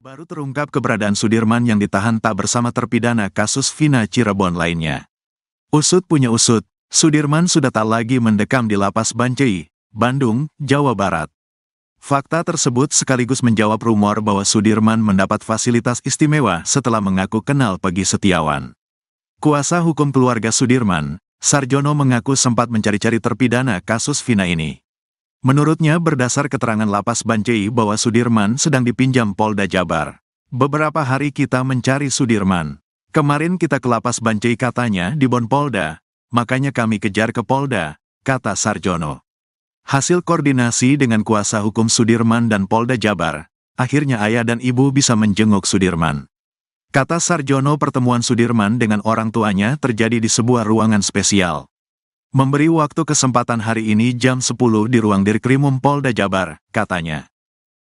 Baru terungkap keberadaan Sudirman yang ditahan tak bersama terpidana kasus Vina Cirebon lainnya. Usut punya usut, Sudirman sudah tak lagi mendekam di Lapas Bancai, Bandung, Jawa Barat. Fakta tersebut sekaligus menjawab rumor bahwa Sudirman mendapat fasilitas istimewa setelah mengaku kenal Peggy Setiawan. Kuasa hukum keluarga Sudirman, Sarjono, mengaku sempat mencari-cari terpidana kasus Vina ini. Menurutnya, berdasar keterangan Lapas Bancai bahwa Sudirman sedang dipinjam Polda Jabar. Beberapa hari kita mencari Sudirman. Kemarin kita ke Lapas Bancai, katanya di Bon Polda, makanya kami kejar ke Polda, kata Sarjono. Hasil koordinasi dengan kuasa hukum Sudirman dan Polda Jabar, akhirnya ayah dan ibu bisa menjenguk Sudirman. Kata Sarjono, pertemuan Sudirman dengan orang tuanya terjadi di sebuah ruangan spesial. Memberi waktu kesempatan hari ini jam 10 di ruang Dirkrimum Polda Jabar, katanya.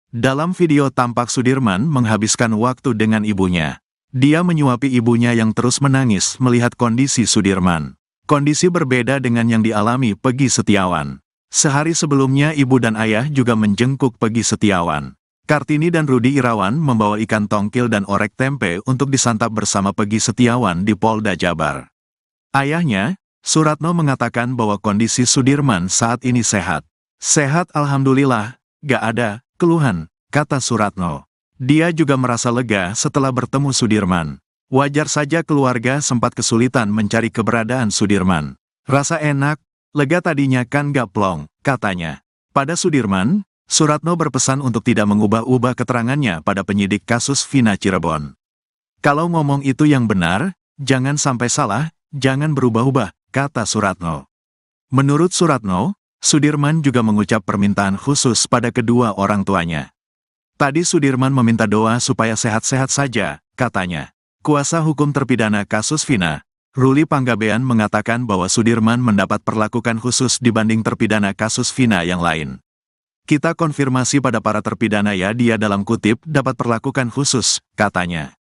Dalam video tampak Sudirman menghabiskan waktu dengan ibunya. Dia menyuapi ibunya yang terus menangis melihat kondisi Sudirman. Kondisi berbeda dengan yang dialami Peggy Setiawan. Sehari sebelumnya ibu dan ayah juga menjenguk Peggy Setiawan. Kartini dan Rudi Irawan membawa ikan tongkil dan orek tempe untuk disantap bersama Peggy Setiawan di Polda Jabar. Ayahnya, Suratno, mengatakan bahwa kondisi Sudirman saat ini sehat. Sehat alhamdulillah, gak ada keluhan, kata Suratno. Dia juga merasa lega setelah bertemu Sudirman. Wajar saja keluarga sempat kesulitan mencari keberadaan Sudirman. Rasa enak, lega tadinya kan gak plong, katanya. Pada Sudirman, Suratno berpesan untuk tidak mengubah-ubah keterangannya pada penyidik kasus Vina Cirebon. Kalau ngomong itu yang benar, jangan sampai salah, jangan berubah-ubah, kata Suratno. Menurut Suratno, Sudirman juga mengucap permintaan khusus pada kedua orang tuanya. Tadi Sudirman meminta doa supaya sehat-sehat saja, katanya. Kuasa hukum terpidana kasus Vina, Ruli Panggabean, mengatakan bahwa Sudirman mendapat perlakuan khusus dibanding terpidana kasus Vina yang lain. Kita konfirmasi pada para terpidana ya, dia dalam kutip dapat perlakuan khusus, katanya.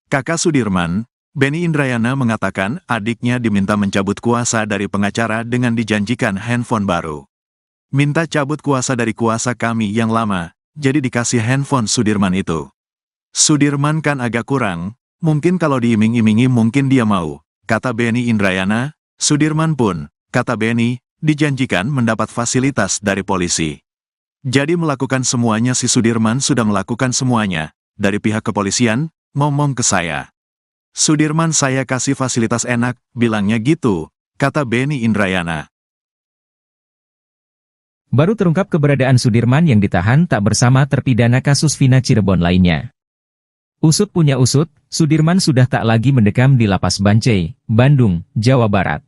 Kakak Sudirman, Benny Indrayana, mengatakan adiknya diminta mencabut kuasa dari pengacara dengan dijanjikan handphone baru. Minta cabut kuasa dari kuasa kami yang lama, jadi dikasih handphone Sudirman itu. Sudirman kan agak kurang, mungkin kalau diiming-imingi mungkin dia mau, kata Benny Indrayana. Sudirman pun, kata Benny, dijanjikan mendapat fasilitas dari polisi. Jadi melakukan semuanya, si Sudirman sudah melakukan semuanya, dari pihak kepolisian, ngomong ke saya. Sudirman saya kasih fasilitas enak, bilangnya gitu, kata Benny Indrayana. Baru terungkap keberadaan Sudirman yang ditahan tak bersama terpidana kasus Vina Cirebon lainnya. Usut punya usut, Sudirman sudah tak lagi mendekam di Lapas Bancai, Bandung, Jawa Barat.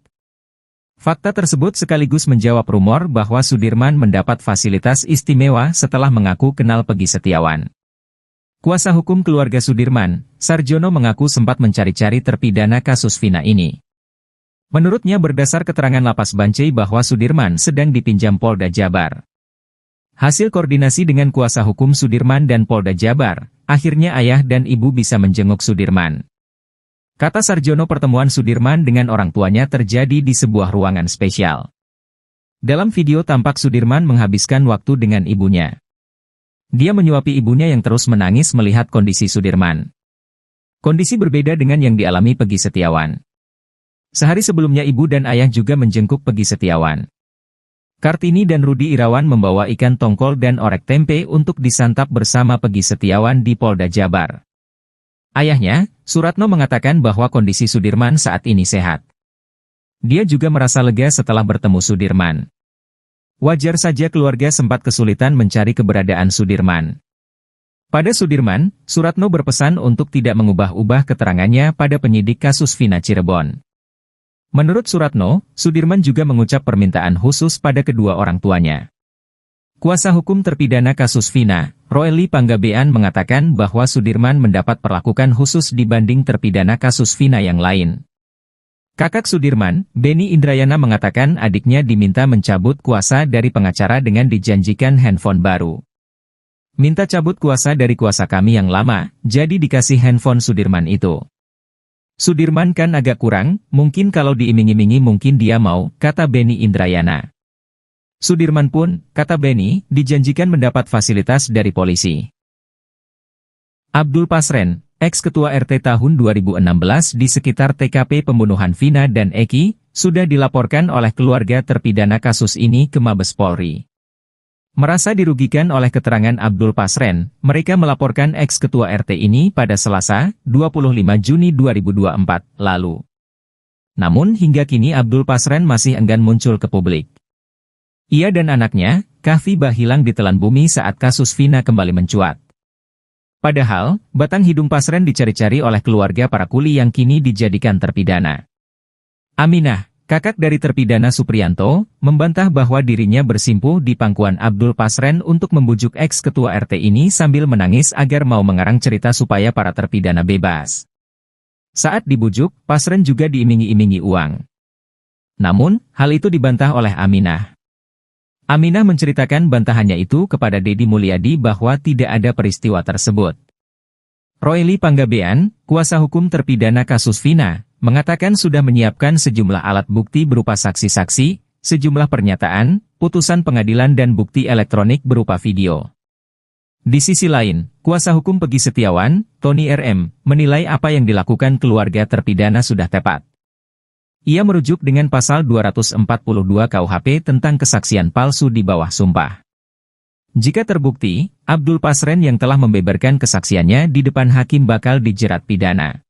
Fakta tersebut sekaligus menjawab rumor bahwa Sudirman mendapat fasilitas istimewa setelah mengaku kenal Peggy Setiawan. Kuasa hukum keluarga Sudirman, Sarjono, mengaku sempat mencari-cari terpidana kasus Vina ini. Menurutnya, berdasar keterangan Lapas Bancai bahwa Sudirman sedang dipinjam Polda Jabar. Hasil koordinasi dengan kuasa hukum Sudirman dan Polda Jabar, akhirnya ayah dan ibu bisa menjenguk Sudirman. Kata Sarjono, pertemuan Sudirman dengan orang tuanya terjadi di sebuah ruangan spesial. Dalam video tampak Sudirman menghabiskan waktu dengan ibunya. Dia menyuapi ibunya yang terus menangis melihat kondisi Sudirman. Kondisi berbeda dengan yang dialami Peggy Setiawan. Sehari sebelumnya ibu dan ayah juga menjenguk Peggy Setiawan. Kartini dan Rudi Irawan membawa ikan tongkol dan orek tempe untuk disantap bersama Peggy Setiawan di Polda Jabar. Ayahnya, Suratno, mengatakan bahwa kondisi Sudirman saat ini sehat. Dia juga merasa lega setelah bertemu Sudirman. Wajar saja keluarga sempat kesulitan mencari keberadaan Sudirman. Pada Sudirman, Suratno berpesan untuk tidak mengubah-ubah keterangannya pada penyidik kasus Vina Cirebon. Menurut Suratno, Sudirman juga mengucap permintaan khusus pada kedua orang tuanya. Kuasa hukum terpidana kasus Vina, Ruli Panggabean, mengatakan bahwa Sudirman mendapat perlakuan khusus dibanding terpidana kasus Vina yang lain. Kakak Sudirman, Benny Indrayana, mengatakan adiknya diminta mencabut kuasa dari pengacara dengan dijanjikan handphone baru. Minta cabut kuasa dari kuasa kami yang lama, jadi dikasih handphone Sudirman itu. Sudirman kan agak kurang, mungkin kalau diiming-imingi mungkin dia mau, kata Benny Indrayana. Sudirman pun, kata Benny, dijanjikan mendapat fasilitas dari polisi. Abdul Pasren, ex-ketua RT tahun 2016 di sekitar TKP pembunuhan Vina dan Eki, sudah dilaporkan oleh keluarga terpidana kasus ini ke Mabes Polri. Merasa dirugikan oleh keterangan Abdul Pasren, mereka melaporkan ex-ketua RT ini pada Selasa, 25 Juni 2024, lalu. Namun hingga kini Abdul Pasren masih enggan muncul ke publik. Ia dan anaknya, Kahfi hilang ditelan bumi saat kasus Vina kembali mencuat. Padahal, batang hidung Pasren dicari-cari oleh keluarga para kuli yang kini dijadikan terpidana. Aminah, kakak dari terpidana Supriyanto, membantah bahwa dirinya bersimpuh di pangkuan Abdul Pasren untuk membujuk ex-ketua RT ini sambil menangis agar mau mengarang cerita supaya para terpidana bebas. Saat dibujuk, Pasren juga diiming-imingi uang. Namun, hal itu dibantah oleh Aminah. Aminah menceritakan bantahannya itu kepada Deddy Mulyadi bahwa tidak ada peristiwa tersebut. Royli Panggabean, kuasa hukum terpidana kasus Vina, mengatakan sudah menyiapkan sejumlah alat bukti berupa saksi-saksi, sejumlah pernyataan, putusan pengadilan dan bukti elektronik berupa video. Di sisi lain, kuasa hukum Peggy Setiawan, Tony RM, menilai apa yang dilakukan keluarga terpidana sudah tepat. Ia merujuk dengan pasal 242 KUHP tentang kesaksian palsu di bawah sumpah. Jika terbukti, Abdul Pasren yang telah membeberkan kesaksiannya di depan hakim bakal dijerat pidana.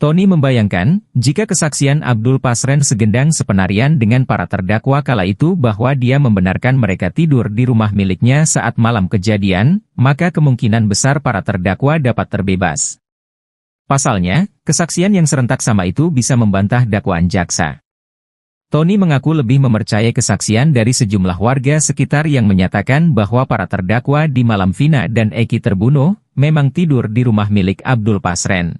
Tony membayangkan, jika kesaksian Abdul Pasren segendang sepenarian dengan para terdakwa kala itu bahwa dia membenarkan mereka tidur di rumah miliknya saat malam kejadian, maka kemungkinan besar para terdakwa dapat terbebas. Pasalnya, kesaksian yang serentak sama itu bisa membantah dakwaan jaksa. Tony mengaku lebih mempercayai kesaksian dari sejumlah warga sekitar yang menyatakan bahwa para terdakwa di malam Vina dan Eki terbunuh, memang tidur di rumah milik Abdul Pasren.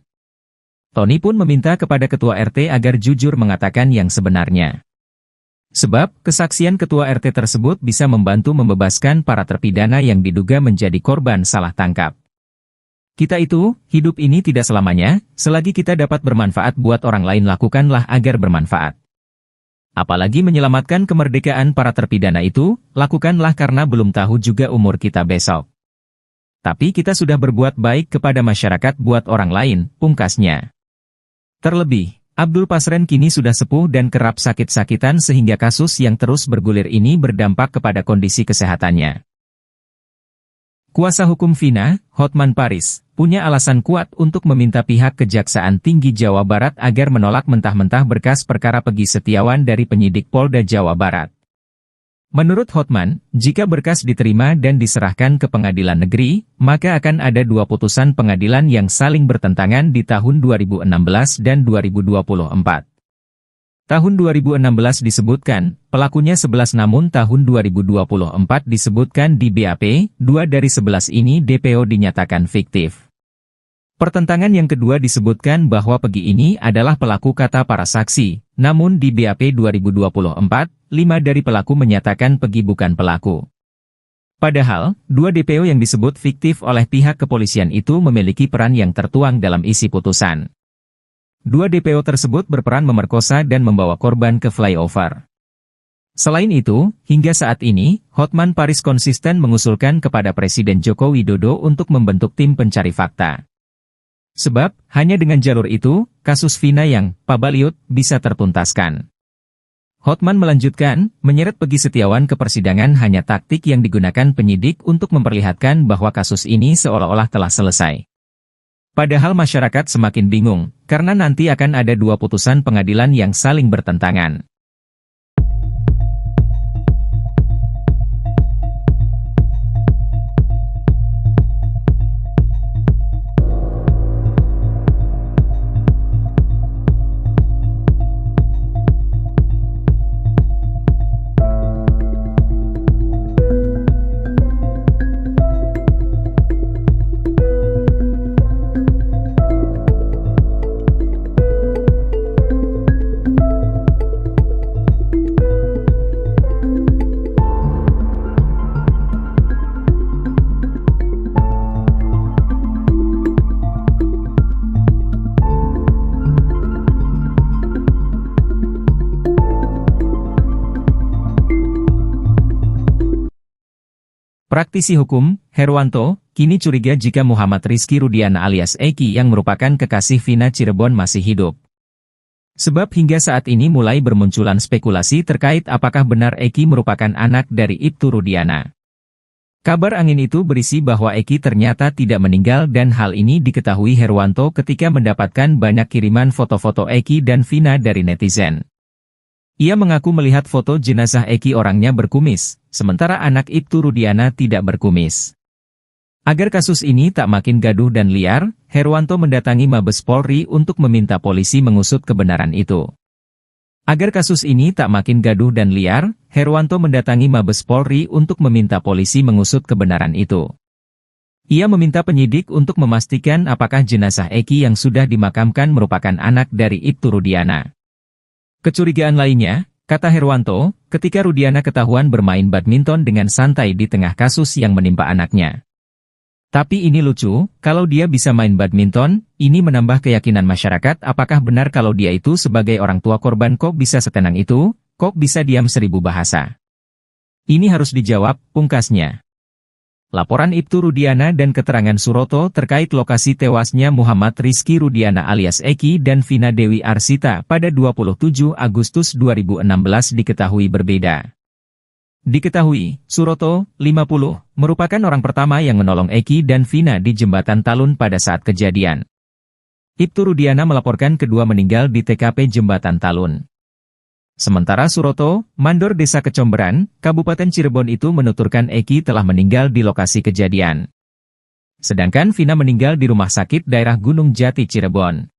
Tony pun meminta kepada ketua RT agar jujur mengatakan yang sebenarnya. Sebab, kesaksian ketua RT tersebut bisa membantu membebaskan para terpidana yang diduga menjadi korban salah tangkap. Kita itu, hidup ini tidak selamanya, selagi kita dapat bermanfaat buat orang lain lakukanlah agar bermanfaat. Apalagi menyelamatkan kemerdekaan para terpidana itu, lakukanlah karena belum tahu juga umur kita besok. Tapi kita sudah berbuat baik kepada masyarakat buat orang lain, pungkasnya. Terlebih, Abdul Pasren kini sudah sepuh dan kerap sakit-sakitan sehingga kasus yang terus bergulir ini berdampak kepada kondisi kesehatannya. Kuasa hukum Vina, Hotman Paris, punya alasan kuat untuk meminta pihak Kejaksaan Tinggi Jawa Barat agar menolak mentah-mentah berkas perkara Peggy Setiawan dari penyidik Polda Jawa Barat. Menurut Hotman, jika berkas diterima dan diserahkan ke pengadilan negeri, maka akan ada dua putusan pengadilan yang saling bertentangan di tahun 2016 dan 2024. Tahun 2016 disebutkan, pelakunya 11 namun tahun 2024 disebutkan di BAP, 2 dari 11 ini DPO dinyatakan fiktif. Pertentangan yang kedua disebutkan bahwa Peggy ini adalah pelaku kata para saksi, namun di BAP 2024, 5 dari pelaku menyatakan Peggy bukan pelaku. Padahal, 2 DPO yang disebut fiktif oleh pihak kepolisian itu memiliki peran yang tertuang dalam isi putusan. 2 DPO tersebut berperan memerkosa dan membawa korban ke flyover. Selain itu, hingga saat ini, Hotman Paris konsisten mengusulkan kepada Presiden Joko Widodo untuk membentuk tim pencari fakta. Sebab, hanya dengan jalur itu, kasus Vina yang pabaliut bisa tertuntaskan. Hotman melanjutkan, menyeret Peggy Setiawan ke persidangan hanya taktik yang digunakan penyidik untuk memperlihatkan bahwa kasus ini seolah-olah telah selesai. Padahal masyarakat semakin bingung, karena nanti akan ada 2 putusan pengadilan yang saling bertentangan. Praktisi hukum, Herwanto, kini curiga jika Muhammad Rizky Rudiana alias Eki yang merupakan kekasih Vina Cirebon masih hidup. Sebab hingga saat ini mulai bermunculan spekulasi terkait apakah benar Eki merupakan anak dari Ibtu Rudiana. Kabar angin itu berisi bahwa Eki ternyata tidak meninggal dan hal ini diketahui Herwanto ketika mendapatkan banyak kiriman foto-foto Eki dan Vina dari netizen. Ia mengaku melihat foto jenazah Eki orangnya berkumis, sementara anak Ibtu Rudiana tidak berkumis. Agar kasus ini tak makin gaduh dan liar, Herwanto mendatangi Mabes Polri untuk meminta polisi mengusut kebenaran itu. Agar kasus ini tak makin gaduh dan liar, Herwanto mendatangi Mabes Polri untuk meminta polisi mengusut kebenaran itu. Ia meminta penyidik untuk memastikan apakah jenazah Eki yang sudah dimakamkan merupakan anak dari Ibtu Rudiana. Kecurigaan lainnya, kata Herwanto, ketika Rudiana ketahuan bermain badminton dengan santai di tengah kasus yang menimpa anaknya. Tapi ini lucu, kalau dia bisa main badminton, ini menambah keyakinan masyarakat apakah benar kalau dia itu sebagai orang tua korban kok bisa setenang itu, kok bisa diam 1000 bahasa. Ini harus dijawab, pungkasnya. Laporan Ibtu Rudiana dan keterangan Suroto terkait lokasi tewasnya Muhammad Rizky Rudiana alias Eki dan Vina Dewi Arsita pada 27 Agustus 2016 diketahui berbeda. Diketahui, Suroto, 50, merupakan orang pertama yang menolong Eki dan Vina di Jembatan Talun pada saat kejadian. Ibtu Rudiana melaporkan kedua meninggal di TKP Jembatan Talun. Sementara Suroto, mandor Desa Kecomberan, Kabupaten Cirebon itu menuturkan Eki telah meninggal di lokasi kejadian. Sedangkan Vina meninggal di rumah sakit daerah Gunung Jati Cirebon.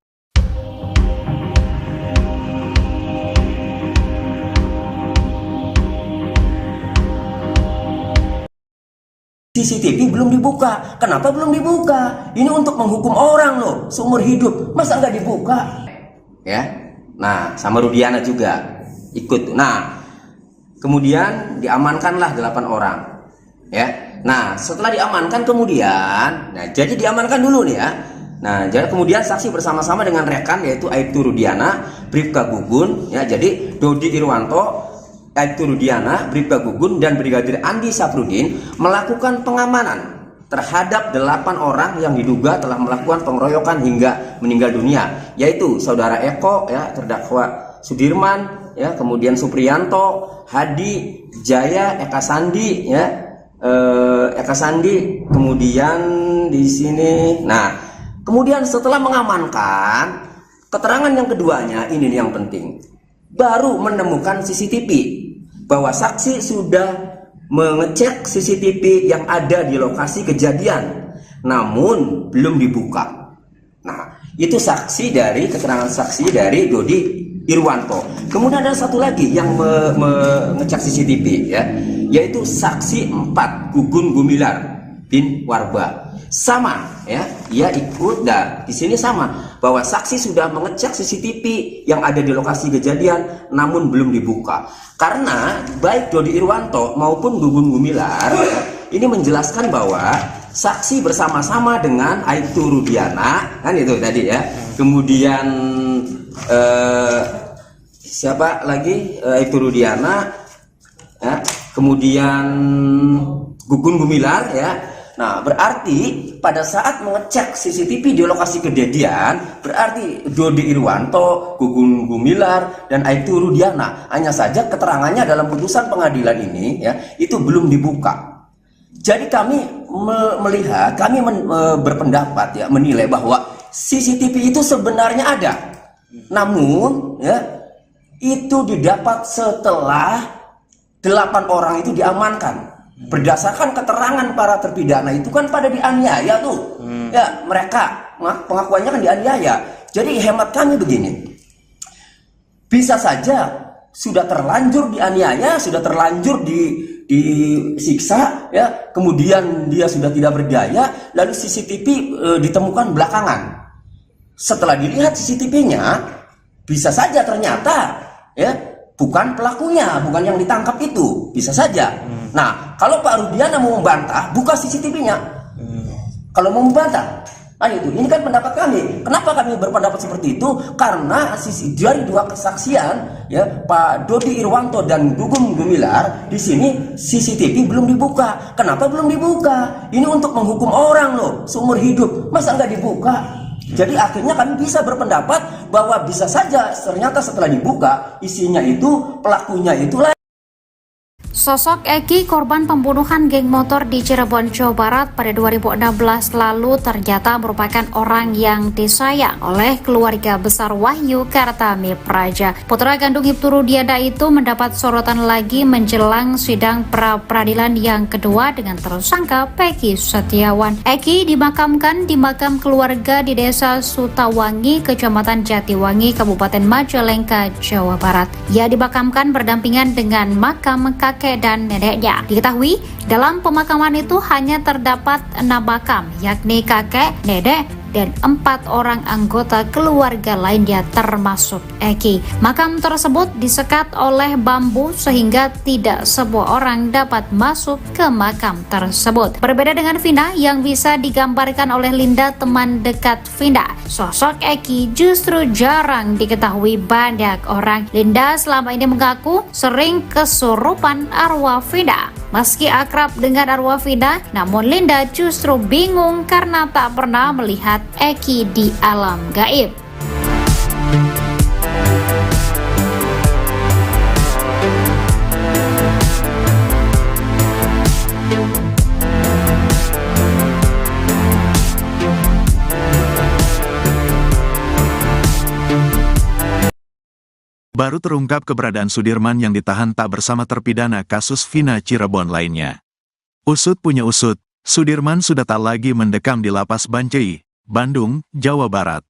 CCTV belum dibuka. Kenapa belum dibuka? Ini untuk menghukum orang loh, seumur hidup. Masa nggak dibuka? Ya, nah sama Rudiana juga ikut. Nah, kemudian diamankanlah 8 orang. Ya, nah setelah diamankan kemudian, nah jadi diamankan dulu nih ya. Nah, jadi kemudian saksi bersama-sama dengan rekan yaitu Aibtu Rudiana, Bribka Gugun, ya jadi Dodi Irwanto, Aibtu Rudiana, Bribka Gugun, dan Brigadir Andi Safrudin melakukan pengamanan terhadap 8 orang yang diduga telah melakukan pengeroyokan hingga meninggal dunia, yaitu Saudara Eko, ya, terdakwa Sudirman, ya, kemudian Supriyanto, Hadi, Jaya, Eka Sandi, ya, Eka Sandi, kemudian di sini. Nah, kemudian setelah mengamankan, keterangan yang keduanya ini yang penting, baru menemukan CCTV. Bahwa saksi sudah mengecek CCTV yang ada di lokasi kejadian, namun belum dibuka. Nah, itu saksi dari keterangan saksi dari Dodi Irwanto. Kemudian ada satu lagi yang mengecek CCTV, ya, yaitu saksi 4 Gugun Gumilar bin Warba. Sama, ya, ia ikut dan di sini sama bahwa saksi sudah mengecek CCTV yang ada di lokasi kejadian, namun belum dibuka. Karena baik Dodi Irwanto maupun Gugun Gumilar, ya, ini menjelaskan bahwa saksi bersama-sama dengan Aibtu Rudiana, kan itu tadi ya. Kemudian siapa lagi? Aibtu Rudiana, ya. Kemudian Gugun Gumilar, ya. Nah, berarti pada saat mengecek CCTV di lokasi kejadian, berarti Dodi Irwanto, Gugun Gumilar, dan Aibtu Rudiana. Hanya saja keterangannya dalam putusan pengadilan ini, ya, itu belum dibuka. Jadi kami melihat, kami berpendapat, ya, menilai bahwa CCTV itu sebenarnya ada. Namun, ya, itu didapat setelah 8 orang itu diamankan. Berdasarkan keterangan para terpidana itu kan pada dianiaya tuh, ya, mereka pengakuannya kan dianiaya. Jadi hemat kami begini, bisa saja sudah terlanjur dianiaya, sudah terlanjur disiksa, ya, kemudian dia sudah tidak berdaya, lalu CCTV ditemukan belakangan. Setelah dilihat CCTV-nya, bisa saja ternyata, ya, bukan pelakunya, bukan yang ditangkap itu, bisa saja. Nah, kalau Pak Rudiana mau membantah, buka CCTV-nya. Kalau mau membantah, Nah itu, ini kan pendapat kami. Kenapa kami berpendapat seperti itu? Karena dari dua kesaksian, ya, Pak Dodi Irwanto dan Gugum Gumilar, di sini CCTV belum dibuka. Kenapa belum dibuka? Ini untuk menghukum orang loh, seumur hidup. Masa nggak dibuka? Jadi akhirnya kami bisa berpendapat bahwa bisa saja ternyata setelah dibuka isinya itu pelakunya itulah. Sosok Eki, korban pembunuhan geng motor di Cirebon, Jawa Barat pada 2016 lalu ternyata merupakan orang yang disayang oleh keluarga besar Wahyu Kartami Praja. Putra kandung Ibtu Rudiana itu mendapat sorotan lagi menjelang sidang pra-peradilan yang kedua dengan tersangka Peggy Setiawan. Eki dimakamkan di makam keluarga di Desa Sutawangi, Kecamatan Jatiwangi, Kabupaten Majalengka, Jawa Barat. Ia dimakamkan berdampingan dengan makam kakek dan neneknya. Diketahui dalam pemakaman itu hanya terdapat 6 makam, yakni kakek, nenek, dan 4 orang anggota keluarga lainnya termasuk Eki. Makam tersebut disekat oleh bambu sehingga tidak semua orang dapat masuk ke makam tersebut. Berbeda dengan Vina yang bisa digambarkan oleh Linda, teman dekat Vina, sosok Eki justru jarang diketahui banyak orang. Linda selama ini mengaku sering kesurupan arwah Vina. Meski akrab dengan arwah Vina, namun Linda justru bingung karena tak pernah melihat Eki di alam gaib. Baru terungkap keberadaan Sudirman yang ditahan tak bersama terpidana kasus Vina Cirebon lainnya. Usut punya usut, Sudirman sudah tak lagi mendekam di Lapas Bancai, Bandung, Jawa Barat.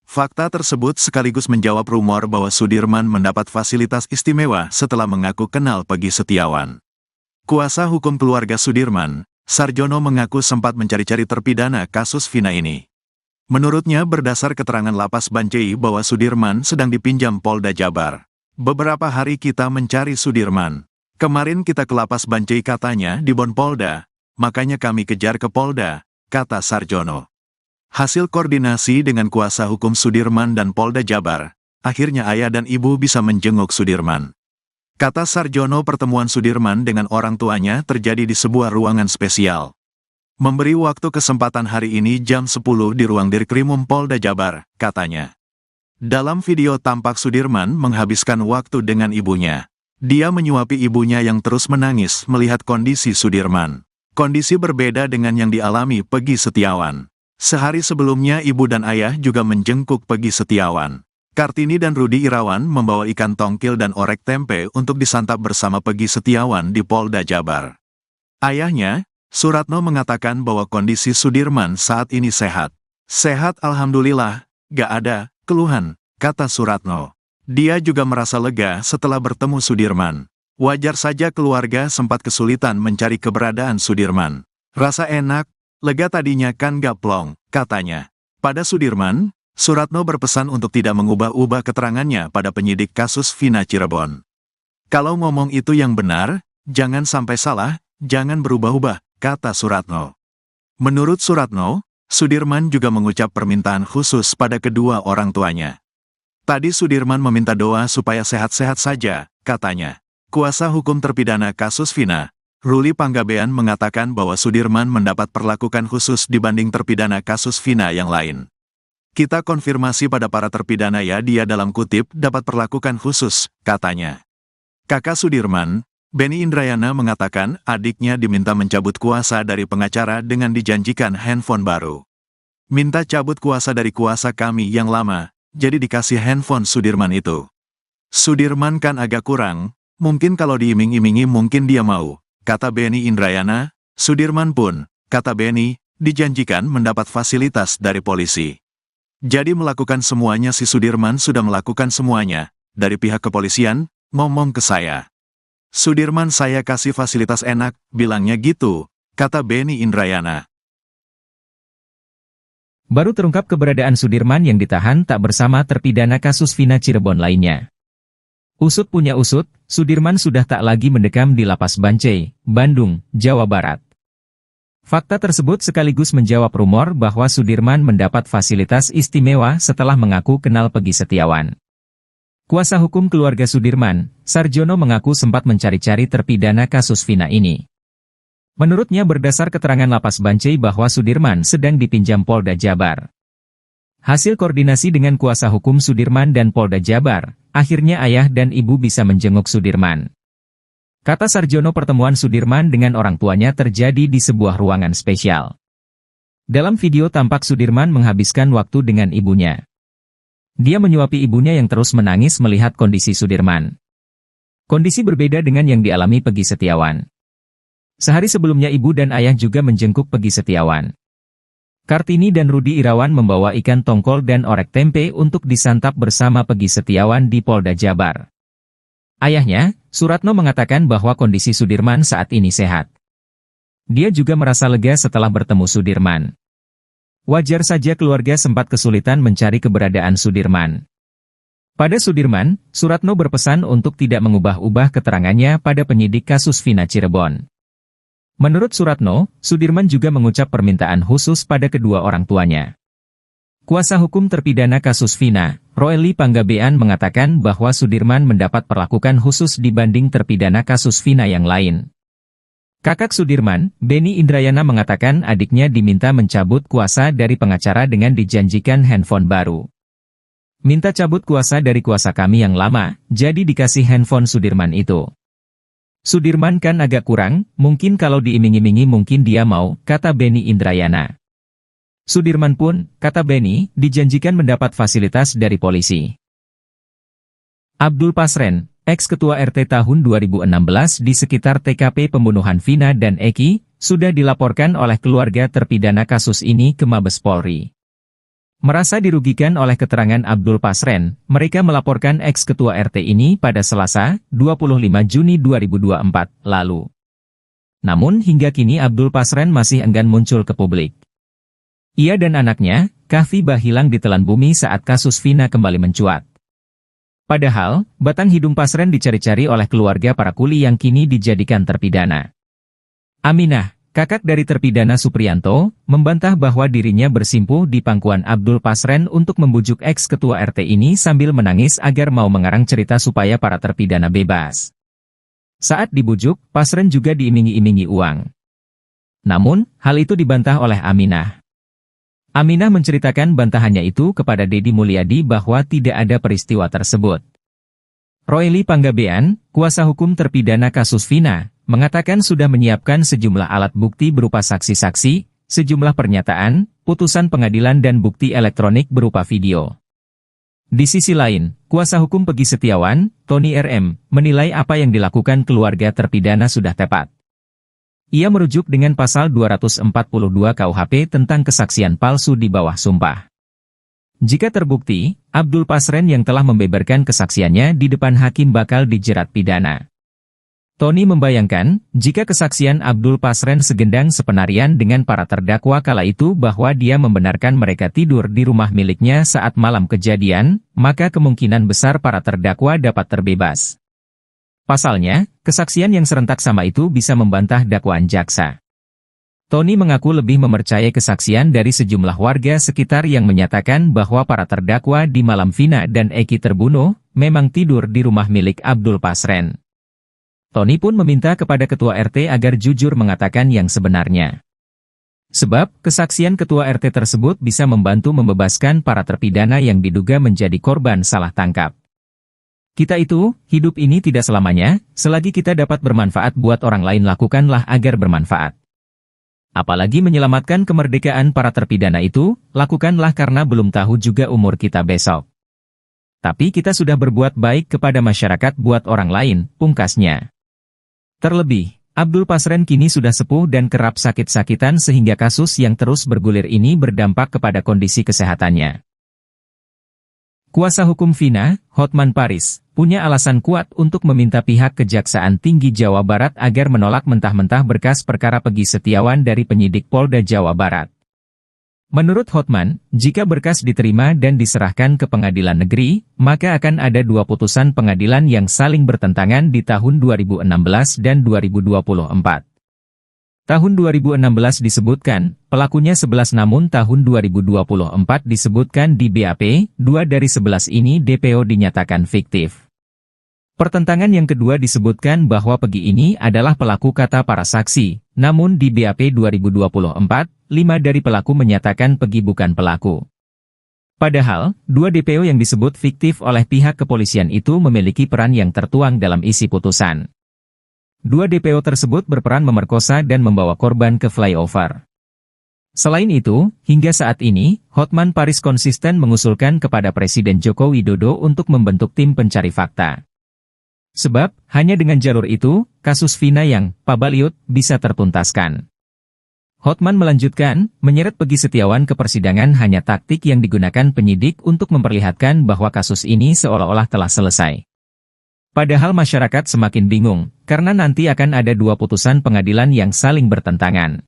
Fakta tersebut sekaligus menjawab rumor bahwa Sudirman mendapat fasilitas istimewa setelah mengaku kenal Peggy Setiawan. Kuasa hukum keluarga Sudirman, Sarjono, mengaku sempat mencari-cari terpidana kasus Vina ini. Menurutnya berdasar keterangan Lapas Bancai bahwa Sudirman sedang dipinjam Polda Jabar. Beberapa hari kita mencari Sudirman. Kemarin kita ke Lapas Bancai katanya di Bon Polda, makanya kami kejar ke Polda, kata Sarjono. Hasil koordinasi dengan kuasa hukum Sudirman dan Polda Jabar, akhirnya ayah dan ibu bisa menjenguk Sudirman. Kata Sarjono, pertemuan Sudirman dengan orang tuanya terjadi di sebuah ruangan spesial. Memberi waktu kesempatan hari ini jam 10 di ruang Dirkrimum Polda Jabar, katanya. Dalam video tampak Sudirman menghabiskan waktu dengan ibunya. Dia menyuapi ibunya yang terus menangis melihat kondisi Sudirman. Kondisi berbeda dengan yang dialami Peggy Setiawan. Sehari sebelumnya ibu dan ayah juga menjenguk Peggy Setiawan. Kartini dan Rudi Irawan membawa ikan tongkil dan orek tempe untuk disantap bersama Peggy Setiawan di Polda Jabar. Ayahnya, Suratno, mengatakan bahwa kondisi Sudirman saat ini sehat. Sehat alhamdulillah, gak ada keluhan, kata Suratno. Dia juga merasa lega setelah bertemu Sudirman. Wajar saja keluarga sempat kesulitan mencari keberadaan Sudirman. Rasa enak, lega tadinya kan gak plong, katanya. Pada Sudirman, Suratno berpesan untuk tidak mengubah-ubah keterangannya pada penyidik kasus Vina Cirebon. Kalau ngomong itu yang benar, jangan sampai salah, jangan berubah-ubah, kata Suratno. Menurut Suratno, Sudirman juga mengucap permintaan khusus pada kedua orang tuanya. Tadi Sudirman meminta doa supaya sehat-sehat saja, katanya. Kuasa hukum terpidana kasus Vina, Ruli Panggabean, mengatakan bahwa Sudirman mendapat perlakuan khusus dibanding terpidana kasus Vina yang lain. Kita konfirmasi pada para terpidana ya, dia dalam kutip dapat perlakuan khusus, katanya. Kakak Sudirman, Benny Indrayana, mengatakan adiknya diminta mencabut kuasa dari pengacara dengan dijanjikan handphone baru. Minta cabut kuasa dari kuasa kami yang lama, jadi dikasih handphone Sudirman itu. Sudirman kan agak kurang, mungkin kalau diiming-imingi mungkin dia mau, kata Benny Indrayana. Sudirman pun, kata Benny, dijanjikan mendapat fasilitas dari polisi. Jadi melakukan semuanya, si Sudirman sudah melakukan semuanya, dari pihak kepolisian, ngomong ke saya. Sudirman saya kasih fasilitas enak, bilangnya gitu, kata Benny Indrayana. Baru terungkap keberadaan Sudirman yang ditahan tak bersama terpidana kasus Vina Cirebon lainnya. Usut punya usut, Sudirman sudah tak lagi mendekam di Lapas Bancai, Bandung, Jawa Barat. Fakta tersebut sekaligus menjawab rumor bahwa Sudirman mendapat fasilitas istimewa setelah mengaku kenal Peggy Setiawan. Kuasa hukum keluarga Sudirman, Sarjono, mengaku sempat mencari-cari terpidana kasus Vina ini. Menurutnya berdasar keterangan Lapas Bancai bahwa Sudirman sedang dipinjam Polda Jabar. Hasil koordinasi dengan kuasa hukum Sudirman dan Polda Jabar, akhirnya ayah dan ibu bisa menjenguk Sudirman. Kata Sarjono, pertemuan Sudirman dengan orang tuanya terjadi di sebuah ruangan spesial. Dalam video tampak Sudirman menghabiskan waktu dengan ibunya. Dia menyuapi ibunya yang terus menangis melihat kondisi Sudirman. Kondisi berbeda dengan yang dialami Peggy Setiawan. Sehari sebelumnya ibu dan ayah juga menjenguk Peggy Setiawan. Kartini dan Rudi Irawan membawa ikan tongkol dan orek tempe untuk disantap bersama Peggy Setiawan di Polda Jabar. Ayahnya, Suratno, mengatakan bahwa kondisi Sudirman saat ini sehat. Dia juga merasa lega setelah bertemu Sudirman. Wajar saja keluarga sempat kesulitan mencari keberadaan Sudirman. Pada Sudirman, Suratno berpesan untuk tidak mengubah-ubah keterangannya pada penyidik kasus Vina Cirebon. Menurut Suratno, Sudirman juga mengucap permintaan khusus pada kedua orang tuanya. Kuasa hukum terpidana kasus Vina, Roely Panggabean, mengatakan bahwa Sudirman mendapat perlakuan khusus dibanding terpidana kasus Vina yang lain. Kakak Sudirman, Benny Indrayana, mengatakan adiknya diminta mencabut kuasa dari pengacara dengan dijanjikan handphone baru. Minta cabut kuasa dari kuasa kami yang lama, jadi dikasih handphone Sudirman itu. Sudirman kan agak kurang, mungkin kalau diiming-imingi mungkin dia mau, kata Benny Indrayana. Sudirman pun, kata Benny, dijanjikan mendapat fasilitas dari polisi. Abdul Pasren, ex-ketua RT tahun 2016 di sekitar TKP pembunuhan Vina dan Eki, sudah dilaporkan oleh keluarga terpidana kasus ini ke Mabes Polri. Merasa dirugikan oleh keterangan Abdul Pasren, mereka melaporkan ex-ketua RT ini pada Selasa, 25 Juni 2024, lalu. Namun hingga kini Abdul Pasren masih enggan muncul ke publik. Ia dan anaknya, Kahfi, hilang ditelan bumi saat kasus Vina kembali mencuat. Padahal, batang hidung Pasren dicari-cari oleh keluarga para kuli yang kini dijadikan terpidana. Aminah, kakak dari terpidana Supriyanto, membantah bahwa dirinya bersimpuh di pangkuan Abdul Pasren untuk membujuk ex-ketua RT ini sambil menangis agar mau mengarang cerita supaya para terpidana bebas. Saat dibujuk, Pasren juga diiming-imingi uang. Namun, hal itu dibantah oleh Aminah. Aminah menceritakan bantahannya itu kepada Deddy Mulyadi bahwa tidak ada peristiwa tersebut. Roely Panggabean, kuasa hukum terpidana kasus Vina, mengatakan sudah menyiapkan sejumlah alat bukti berupa saksi-saksi, sejumlah pernyataan, putusan pengadilan dan bukti elektronik berupa video. Di sisi lain, kuasa hukum Peggy Setiawan, Tony RM, menilai apa yang dilakukan keluarga terpidana sudah tepat. Ia merujuk dengan pasal 242 KUHP tentang kesaksian palsu di bawah sumpah. Jika terbukti, Abdul Pasren yang telah membeberkan kesaksiannya di depan hakim bakal dijerat pidana. Tony membayangkan, jika kesaksian Abdul Pasren segendang sepenarian dengan para terdakwa kala itu bahwa dia membenarkan mereka tidur di rumah miliknya saat malam kejadian, maka kemungkinan besar para terdakwa dapat terbebas. Pasalnya, kesaksian yang serentak sama itu bisa membantah dakwaan jaksa. Tony mengaku lebih mempercayai kesaksian dari sejumlah warga sekitar yang menyatakan bahwa para terdakwa di malam Vina dan Eki terbunuh, memang tidur di rumah milik Abdul Pasren. Tony pun meminta kepada ketua RT agar jujur mengatakan yang sebenarnya. Sebab, kesaksian ketua RT tersebut bisa membantu membebaskan para terpidana yang diduga menjadi korban salah tangkap. Kita itu, hidup ini tidak selamanya, selagi kita dapat bermanfaat buat orang lain lakukanlah agar bermanfaat. Apalagi menyelamatkan kemerdekaan para terpidana itu, lakukanlah karena belum tahu juga umur kita besok. Tapi kita sudah berbuat baik kepada masyarakat buat orang lain, pungkasnya. Terlebih, Abdul Pasren kini sudah sepuh dan kerap sakit-sakitan sehingga kasus yang terus bergulir ini berdampak kepada kondisi kesehatannya. Kuasa hukum Vina, Hotman Paris, punya alasan kuat untuk meminta pihak Kejaksaan Tinggi Jawa Barat agar menolak mentah-mentah berkas perkara Peggy Setiawan dari penyidik Polda Jawa Barat. Menurut Hotman, jika berkas diterima dan diserahkan ke pengadilan negeri, maka akan ada dua putusan pengadilan yang saling bertentangan di tahun 2016 dan 2024. Tahun 2016 disebutkan, pelakunya 11 namun tahun 2024 disebutkan di BAP, 2 dari 11 ini DPO dinyatakan fiktif. Pertentangan yang kedua disebutkan bahwa Pegi ini adalah pelaku kata para saksi, namun di BAP 2024, 5 dari pelaku menyatakan Pegi bukan pelaku. Padahal, 2 DPO yang disebut fiktif oleh pihak kepolisian itu memiliki peran yang tertuang dalam isi putusan. 2 DPO tersebut berperan memerkosa dan membawa korban ke flyover. Selain itu, hingga saat ini, Hotman Paris konsisten mengusulkan kepada Presiden Joko Widodo untuk membentuk tim pencari fakta. Sebab, hanya dengan jalur itu, kasus Vina yang pabaliut bisa tertuntaskan. Hotman melanjutkan, menyeret Pegi Setiawan ke persidangan hanya taktik yang digunakan penyidik untuk memperlihatkan bahwa kasus ini seolah-olah telah selesai. Padahal masyarakat semakin bingung, karena nanti akan ada 2 putusan pengadilan yang saling bertentangan.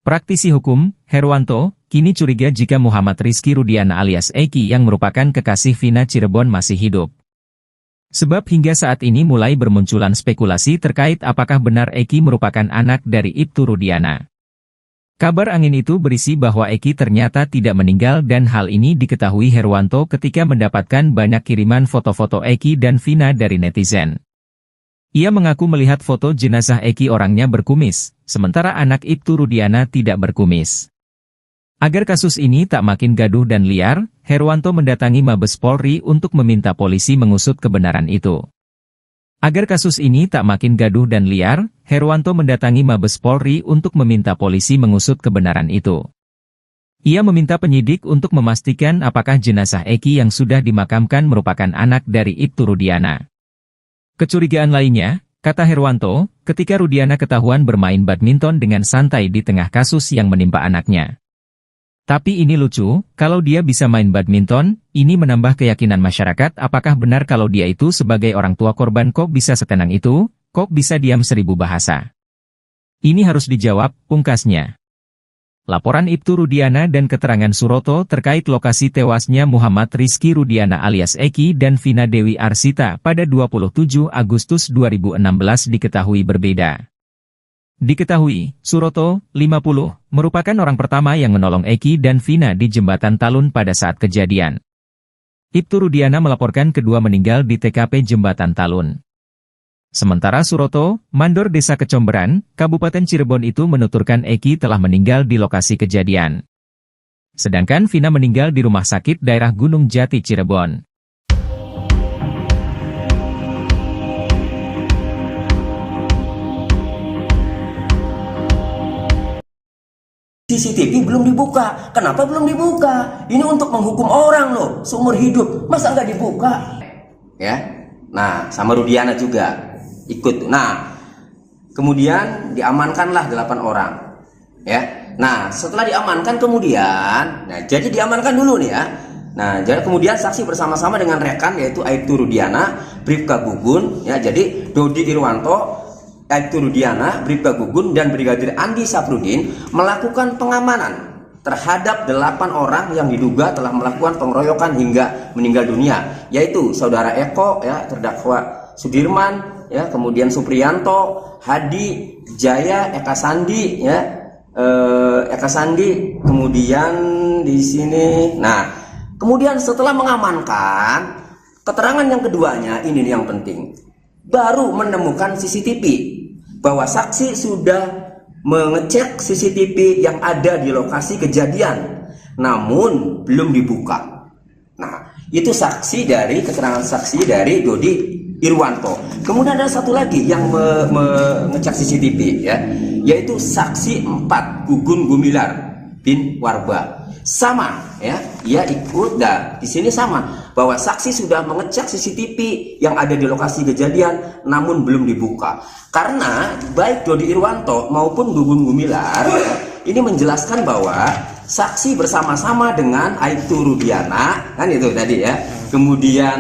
Praktisi hukum, Herwanto, kini curiga jika Muhammad Rizky Rudiana alias Eki yang merupakan kekasih Vina Cirebon masih hidup. Sebab hingga saat ini mulai bermunculan spekulasi terkait apakah benar Eki merupakan anak dari Ibtu Rudiana. Kabar angin itu berisi bahwa Eki ternyata tidak meninggal dan hal ini diketahui Herwanto ketika mendapatkan banyak kiriman foto-foto Eki dan Vina dari netizen. Ia mengaku melihat foto jenazah Eki orangnya berkumis, sementara anak Ibtu Rudiana tidak berkumis. Agar kasus ini tak makin gaduh dan liar, Herwanto mendatangi Mabes Polri untuk meminta polisi mengusut kebenaran itu. Agar kasus ini tak makin gaduh dan liar, Herwanto mendatangi Mabes Polri untuk meminta polisi mengusut kebenaran itu. Ia meminta penyidik untuk memastikan apakah jenazah Eki yang sudah dimakamkan merupakan anak dari Ibtu Rudiana. Kecurigaan lainnya, kata Herwanto, ketika Rudiana ketahuan bermain badminton dengan santai di tengah kasus yang menimpa anaknya. Tapi ini lucu, kalau dia bisa main badminton, ini menambah keyakinan masyarakat apakah benar kalau dia itu sebagai orang tua korban kok bisa setenang itu, kok bisa diam 1000 bahasa. Ini harus dijawab, pungkasnya. Laporan Ibtu Rudiana dan keterangan Suroto terkait lokasi tewasnya Muhammad Rizky Rudiana alias Eki dan Vina Dewi Arsita pada 27 Agustus 2016 diketahui berbeda. Diketahui, Suroto, 50, merupakan orang pertama yang menolong Eki dan Vina di Jembatan Talun pada saat kejadian. Ibtu Rudiana melaporkan kedua meninggal di TKP Jembatan Talun. Sementara Suroto, mandor Desa Kecomberan, Kabupaten Cirebon itu menuturkan Eki telah meninggal di lokasi kejadian. Sedangkan Vina meninggal di rumah sakit daerah Gunung Jati Cirebon. CCTV belum dibuka. Kenapa belum dibuka? Ini untuk menghukum orang loh, seumur hidup. Masa nggak dibuka? Ya, nah sama Rudiana juga ikut. Nah, kemudian diamankanlah 8 orang. Ya, nah setelah diamankan kemudian, nah jadi diamankan dulu nih ya. Nah, jadi kemudian saksi bersama-sama dengan rekan yaitu Aibtu Rudiana, Bribka Gugun, ya jadi Dodi Irwanto, Aibtu Rudiana, Bribka Gugun, dan Brigadir Andi Safrudin melakukan pengamanan terhadap 8 orang yang diduga telah melakukan pengeroyokan hingga meninggal dunia, yaitu saudara Eko, ya terdakwa Sudirman, ya kemudian Supriyanto, Hadi, Jaya, Eka Sandi, ya Eka Sandi, kemudian di sini. Nah, kemudian setelah mengamankan, keterangan yang keduanya ini yang penting, baru menemukan CCTV bahwa saksi sudah mengecek CCTV yang ada di lokasi kejadian, namun belum dibuka. Nah, itu saksi dari keterangan saksi dari Dodi Irwanto. Kemudian ada satu lagi yang mengecek CCTV ya, yaitu saksi 4 Gugun Gumilar bin Warba. Sama ya, ia ikut dan di sini sama bahwa saksi sudah mengecek CCTV yang ada di lokasi kejadian namun belum dibuka. Karena baik Dodi Irwanto maupun Gugun Gumilar ya, ini menjelaskan bahwa saksi bersama-sama dengan Aibtu Rudiana, kan itu tadi ya. Kemudian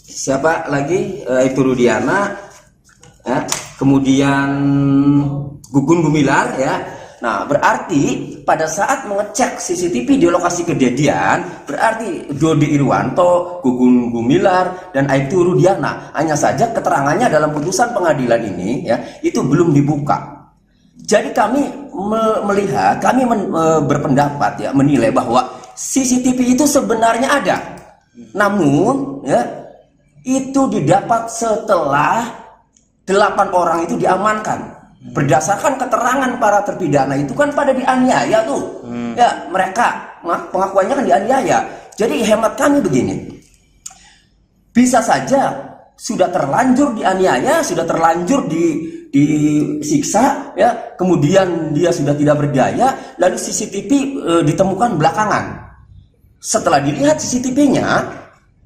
siapa lagi? Aibtu Rudiana, ya. Kemudian Gugun Gumilar ya. Nah, berarti pada saat mengecek CCTV di lokasi kejadian, berarti Dodi Irwanto, Gugun Gumilar, dan Aibtu Rudiana, hanya saja keterangannya dalam putusan pengadilan ini ya, itu belum dibuka. Jadi kami melihat, kami berpendapat ya, menilai bahwa CCTV itu sebenarnya ada. Namun ya, itu didapat setelah 8 orang itu diamankan. Berdasarkan keterangan para terpidana itu kan pada dianiaya tuh. Ya, mereka pengakuannya kan dianiaya. Jadi hemat kami begini. Bisa saja sudah terlanjur dianiaya, sudah terlanjur disiksa ya, kemudian dia sudah tidak berdaya, lalu CCTV ditemukan belakangan. Setelah dilihat CCTV-nya,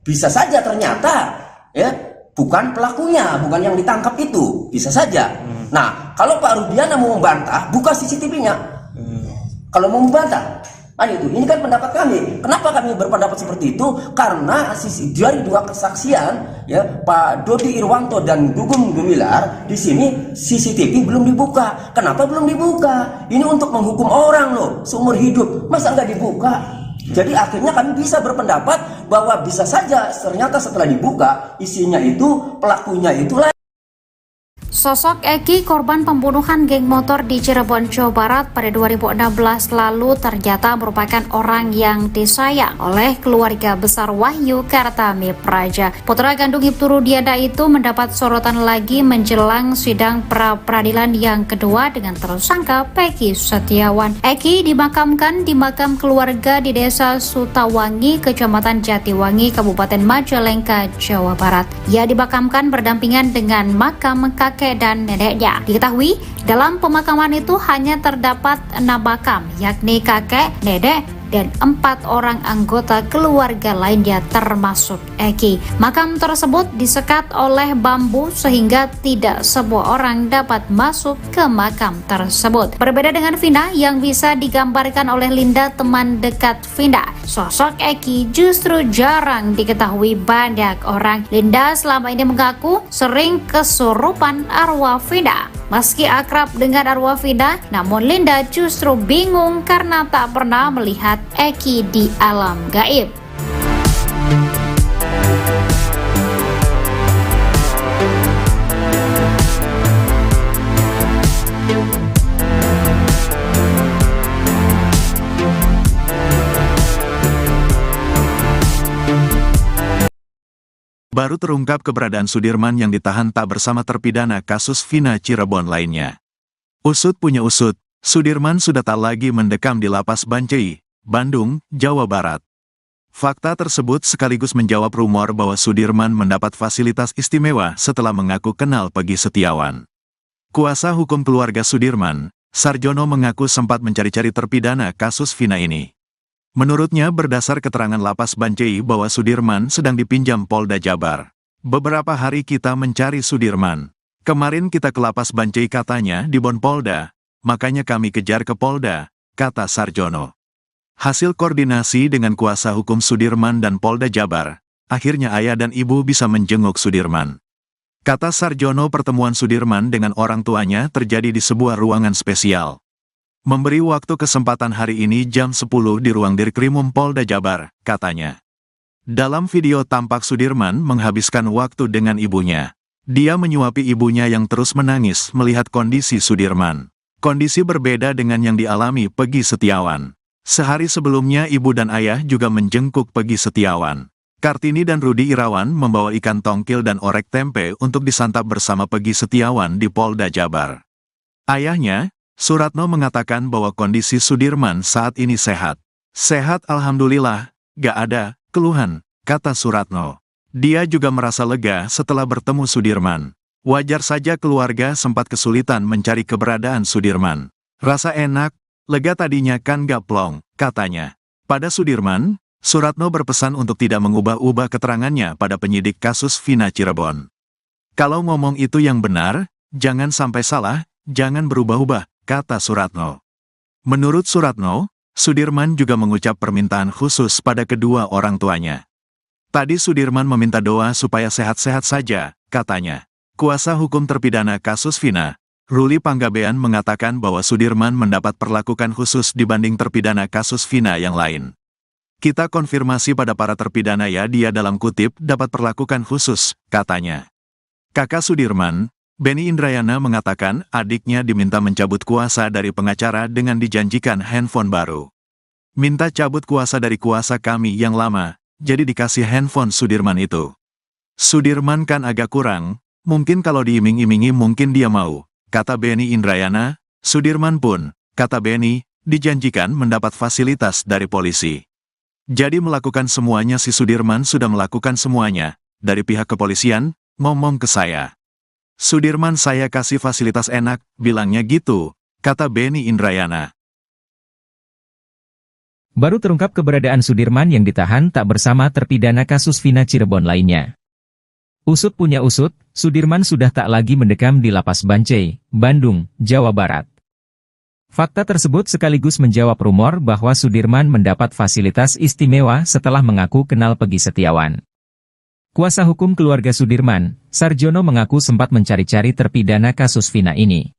bisa saja ternyata ya bukan pelakunya, bukan yang ditangkap itu, bisa saja. Nah, kalau Pak Rudiana mau membantah, buka CCTV-nya. Kalau mau membantah, ini kan pendapat kami. Kenapa kami berpendapat seperti itu? Karena dari 2 kesaksian ya, Pak Dodi Irwanto dan Gugun Gumilar, di sini CCTV belum dibuka. Kenapa belum dibuka? Ini untuk menghukum orang loh, seumur hidup. Masa nggak dibuka? Jadi akhirnya kami bisa berpendapat bahwa bisa saja ternyata setelah dibuka isinya itu pelakunya itulah. Sosok Eki, korban pembunuhan geng motor di Cirebon, Jawa Barat pada 2016 lalu ternyata merupakan orang yang disayang oleh keluarga besar Wahyu Kartami Praja. Putra kandung Aibtu Rudiana itu mendapat sorotan lagi menjelang sidang pra-peradilan yang kedua dengan tersangka Peggy Setiawan. Eki dimakamkan di makam keluarga di Desa Sutawangi, Kecamatan Jatiwangi, Kabupaten Majalengka, Jawa Barat. Ia dimakamkan berdampingan dengan makam kakek dan neneknya. Diketahui dalam pemakaman itu hanya terdapat 6 makam, yakni kakek, nenek, dan 4 orang anggota keluarga lainnya termasuk Eki. Makam tersebut disekat oleh bambu sehingga tidak semua orang dapat masuk ke makam tersebut. Berbeda dengan Vina yang bisa digambarkan oleh Linda, teman dekat Vina, sosok Eki justru jarang diketahui banyak orang. Linda selama ini mengaku sering kesurupan arwah Vina. Meski akrab dengan arwah Vina, namun Linda justru bingung karena tak pernah melihat Eki di alam gaib. Baru terungkap keberadaan Sudirman yang ditahan tak bersama terpidana kasus Vina Cirebon lainnya. Usut punya usut, Sudirman sudah tak lagi mendekam di Lapas Bancai, Bandung, Jawa Barat. Fakta tersebut sekaligus menjawab rumor bahwa Sudirman mendapat fasilitas istimewa setelah mengaku kenal Peggy Setiawan. Kuasa hukum keluarga Sudirman, Sarjono, mengaku sempat mencari-cari terpidana kasus Vina ini. Menurutnya, berdasar keterangan Lapas Bancai bahwa Sudirman sedang dipinjam Polda Jabar. Beberapa hari kita mencari Sudirman. Kemarin kita ke Lapas Bancai, katanya di Bon Polda, makanya kami kejar ke Polda, kata Sarjono. Hasil koordinasi dengan kuasa hukum Sudirman dan Polda Jabar, akhirnya ayah dan ibu bisa menjenguk Sudirman. Kata Sarjono, pertemuan Sudirman dengan orang tuanya terjadi di sebuah ruangan spesial. Memberi waktu kesempatan hari ini jam 10 di ruang Dirkrimum Polda Jabar, katanya. Dalam video tampak Sudirman menghabiskan waktu dengan ibunya. Dia menyuapi ibunya yang terus menangis melihat kondisi Sudirman. Kondisi berbeda dengan yang dialami Peggy Setiawan. Sehari sebelumnya ibu dan ayah juga menjenguk Peggy Setiawan. Kartini dan Rudi Irawan membawa ikan tongkil dan orek tempe untuk disantap bersama Peggy Setiawan di Polda Jabar. Ayahnya, Suratno, mengatakan bahwa kondisi Sudirman saat ini sehat. Sehat alhamdulillah, gak ada keluhan, kata Suratno. Dia juga merasa lega setelah bertemu Sudirman. Wajar saja keluarga sempat kesulitan mencari keberadaan Sudirman. Rasa enak, lega tadinya kan gak plong, katanya. Pada Sudirman, Suratno berpesan untuk tidak mengubah-ubah keterangannya pada penyidik kasus Vina Cirebon. Kalau ngomong itu yang benar, jangan sampai salah, jangan berubah-ubah, kata Suratno. Menurut Suratno, Sudirman juga mengucap permintaan khusus pada kedua orang tuanya. Tadi Sudirman meminta doa supaya sehat-sehat saja, katanya. Kuasa hukum terpidana kasus Vina, Ruli Panggabean mengatakan bahwa Sudirman mendapat perlakuan khusus dibanding terpidana kasus Vina yang lain. Kita konfirmasi pada para terpidana ya, dia dalam kutip dapat perlakuan khusus, katanya. Kakak Sudirman, Benny Indrayana mengatakan adiknya diminta mencabut kuasa dari pengacara dengan dijanjikan handphone baru. Minta cabut kuasa dari kuasa kami yang lama, jadi dikasih handphone Sudirman itu. Sudirman kan agak kurang, mungkin kalau diiming-imingi mungkin dia mau, kata Benny Indrayana. Sudirman pun, kata Benny, dijanjikan mendapat fasilitas dari polisi. Jadi melakukan semuanya, si Sudirman sudah melakukan semuanya, dari pihak kepolisian, ngomong ke saya. Sudirman saya kasih fasilitas enak, bilangnya gitu, kata Benny Indrayana. Baru terungkap keberadaan Sudirman yang ditahan tak bersama terpidana kasus Vina Cirebon lainnya. Usut punya usut, Sudirman sudah tak lagi mendekam di Lapas Bancai, Bandung, Jawa Barat. Fakta tersebut sekaligus menjawab rumor bahwa Sudirman mendapat fasilitas istimewa setelah mengaku kenal Peggy Setiawan. Kuasa hukum keluarga Sudirman, Sarjono, mengaku sempat mencari-cari terpidana kasus Vina ini.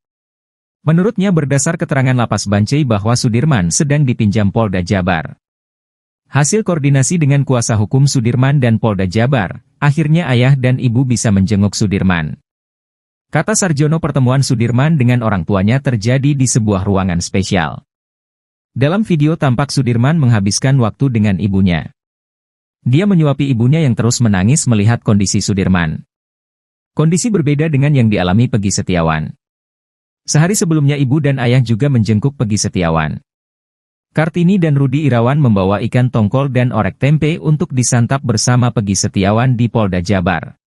Menurutnya berdasar keterangan Lapas Bancai bahwa Sudirman sedang dipinjam Polda Jabar. Hasil koordinasi dengan kuasa hukum Sudirman dan Polda Jabar, akhirnya ayah dan ibu bisa menjenguk Sudirman. Kata Sarjono, pertemuan Sudirman dengan orang tuanya terjadi di sebuah ruangan spesial. Dalam video tampak Sudirman menghabiskan waktu dengan ibunya. Dia menyuapi ibunya yang terus menangis melihat kondisi Sudirman. Kondisi berbeda dengan yang dialami Peggy Setiawan. Sehari sebelumnya ibu dan ayah juga menjenguk Peggy Setiawan. Kartini dan Rudi Irawan membawa ikan tongkol dan orek tempe untuk disantap bersama Peggy Setiawan di Polda Jabar.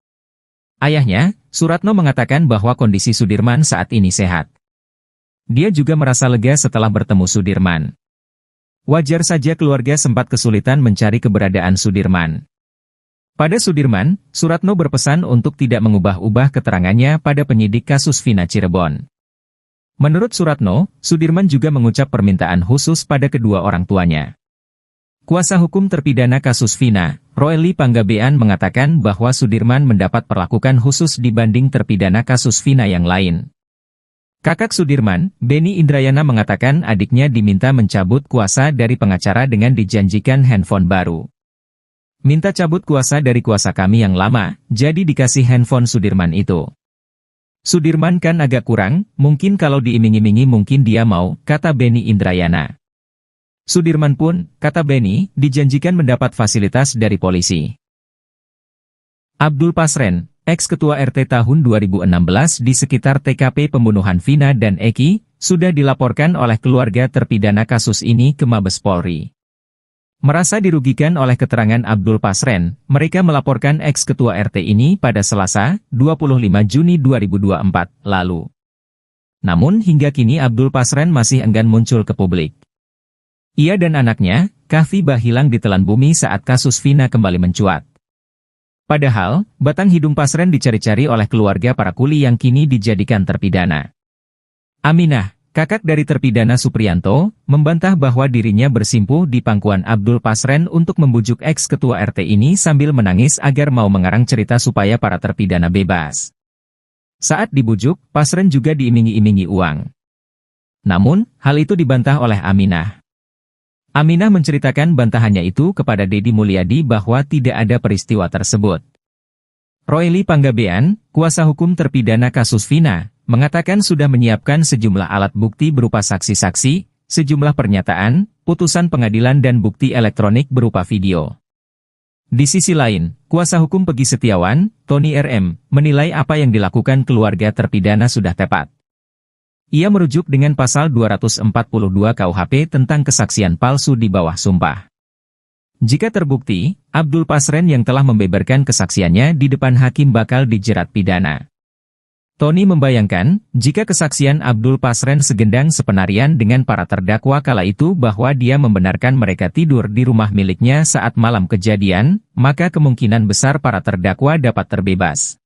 Ayahnya, Suratno, mengatakan bahwa kondisi Sudirman saat ini sehat. Dia juga merasa lega setelah bertemu Sudirman. Wajar saja keluarga sempat kesulitan mencari keberadaan Sudirman. Pada Sudirman, Suratno berpesan untuk tidak mengubah-ubah keterangannya pada penyidik kasus Vina Cirebon. Menurut Suratno, Sudirman juga mengucap permintaan khusus pada kedua orang tuanya. Kuasa hukum terpidana kasus Vina, Ruli Panggabean, mengatakan bahwa Sudirman mendapat perlakuan khusus dibanding terpidana kasus Vina yang lain. Kakak Sudirman, Benny Indrayana, mengatakan adiknya diminta mencabut kuasa dari pengacara dengan dijanjikan handphone baru. Minta cabut kuasa dari kuasa kami yang lama, jadi dikasih handphone Sudirman itu. Sudirman kan agak kurang, mungkin kalau diiming-imingi mungkin dia mau, kata Benny Indrayana. Sudirman pun, kata Benny, dijanjikan mendapat fasilitas dari polisi. Abdul Pasren, ex-ketua RT tahun 2016 di sekitar TKP pembunuhan Vina dan Eki, sudah dilaporkan oleh keluarga terpidana kasus ini ke Mabes Polri. Merasa dirugikan oleh keterangan Abdul Pasren, mereka melaporkan ex-ketua RT ini pada Selasa, 25 Juni 2024, lalu. Namun hingga kini Abdul Pasren masih enggan muncul ke publik. Ia dan anaknya, Kahfi, hilang ditelan bumi saat kasus Vina kembali mencuat. Padahal, batang hidung Pasren dicari-cari oleh keluarga para kuli yang kini dijadikan terpidana. Aminah, kakak dari terpidana Supriyanto, membantah bahwa dirinya bersimpuh di pangkuan Abdul Pasren untuk membujuk ex-ketua RT ini sambil menangis agar mau mengarang cerita supaya para terpidana bebas. Saat dibujuk, Pasren juga diiming-imingi uang. Namun, hal itu dibantah oleh Aminah. Aminah menceritakan bantahannya itu kepada Deddy Mulyadi bahwa tidak ada peristiwa tersebut. Ruli Panggabean, kuasa hukum terpidana kasus Vina, mengatakan sudah menyiapkan sejumlah alat bukti berupa saksi-saksi, sejumlah pernyataan, putusan pengadilan dan bukti elektronik berupa video. Di sisi lain, kuasa hukum Peggy Setiawan, Tony RM, menilai apa yang dilakukan keluarga terpidana sudah tepat. Ia merujuk dengan pasal 242 KUHP tentang kesaksian palsu di bawah sumpah. Jika terbukti, Abdul Pasren yang telah membeberkan kesaksiannya di depan hakim bakal dijerat pidana. Tony membayangkan, jika kesaksian Abdul Pasren segendang sepenarian dengan para terdakwa kala itu bahwa dia membenarkan mereka tidur di rumah miliknya saat malam kejadian, maka kemungkinan besar para terdakwa dapat terbebas.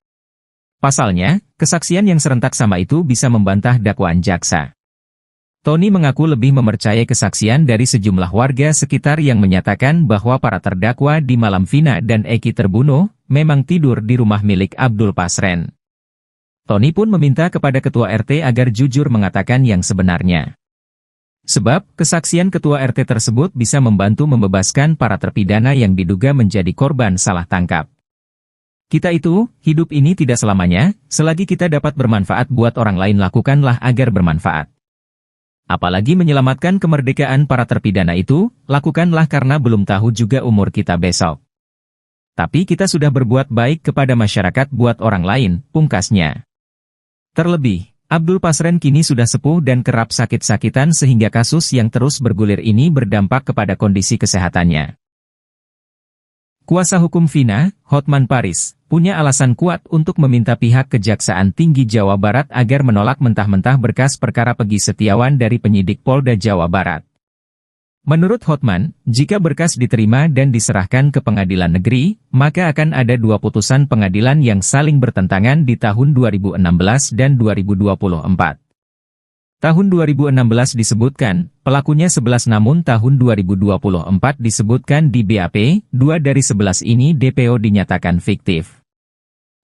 Pasalnya, kesaksian yang serentak sama itu bisa membantah dakwaan jaksa. Tony mengaku lebih mempercayai kesaksian dari sejumlah warga sekitar yang menyatakan bahwa para terdakwa di malam Vina dan Eki terbunuh, memang tidur di rumah milik Abdul Pasren. Tony pun meminta kepada Ketua RT agar jujur mengatakan yang sebenarnya. Sebab, kesaksian Ketua RT tersebut bisa membantu membebaskan para terpidana yang diduga menjadi korban salah tangkap. Kita itu, hidup ini tidak selamanya, selagi kita dapat bermanfaat buat orang lain lakukanlah agar bermanfaat. Apalagi menyelamatkan kemerdekaan para terpidana itu, lakukanlah karena belum tahu juga umur kita besok. Tapi kita sudah berbuat baik kepada masyarakat buat orang lain, pungkasnya. Terlebih, Abdul Pasren kini sudah sepuh dan kerap sakit-sakitan sehingga kasus yang terus bergulir ini berdampak kepada kondisi kesehatannya. Kuasa hukum Vina, Hotman Paris, punya alasan kuat untuk meminta pihak Kejaksaan Tinggi Jawa Barat agar menolak mentah-mentah berkas perkara Peggy Setiawan dari penyidik Polda Jawa Barat. Menurut Hotman, jika berkas diterima dan diserahkan ke pengadilan negeri, maka akan ada dua putusan pengadilan yang saling bertentangan di tahun 2016 dan 2024. Tahun 2016 disebutkan, pelakunya 11 namun tahun 2024 disebutkan di BAP, 2 dari 11 ini DPO dinyatakan fiktif.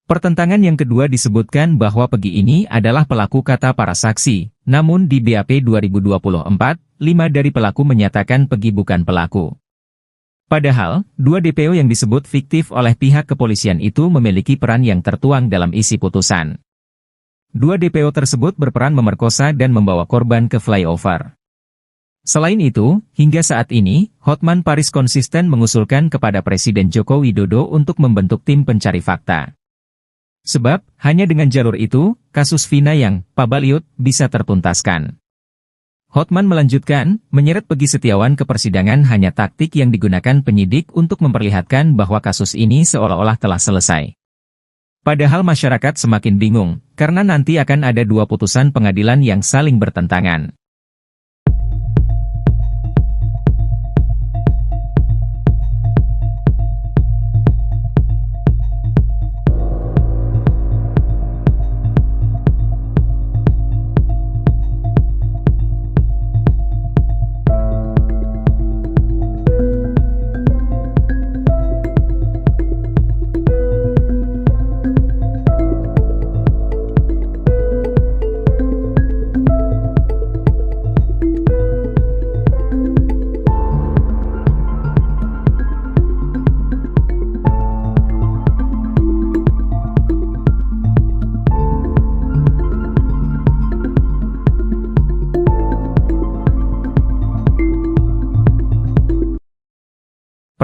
Pertentangan yang kedua disebutkan bahwa Peggy ini adalah pelaku kata para saksi, namun di BAP 2024, 5 dari pelaku menyatakan Peggy bukan pelaku. Padahal, 2 DPO yang disebut fiktif oleh pihak kepolisian itu memiliki peran yang tertuang dalam isi putusan. 2 DPO tersebut berperan memerkosa dan membawa korban ke flyover. Selain itu, hingga saat ini, Hotman Paris konsisten mengusulkan kepada Presiden Joko Widodo untuk membentuk tim pencari fakta. Sebab, hanya dengan jalur itu, kasus Vina yang pabaliut bisa tertuntaskan. Hotman melanjutkan, menyeret Peggy Setiawan ke persidangan hanya taktik yang digunakan penyidik untuk memperlihatkan bahwa kasus ini seolah-olah telah selesai. Padahal masyarakat semakin bingung, karena nanti akan ada 2 putusan pengadilan yang saling bertentangan.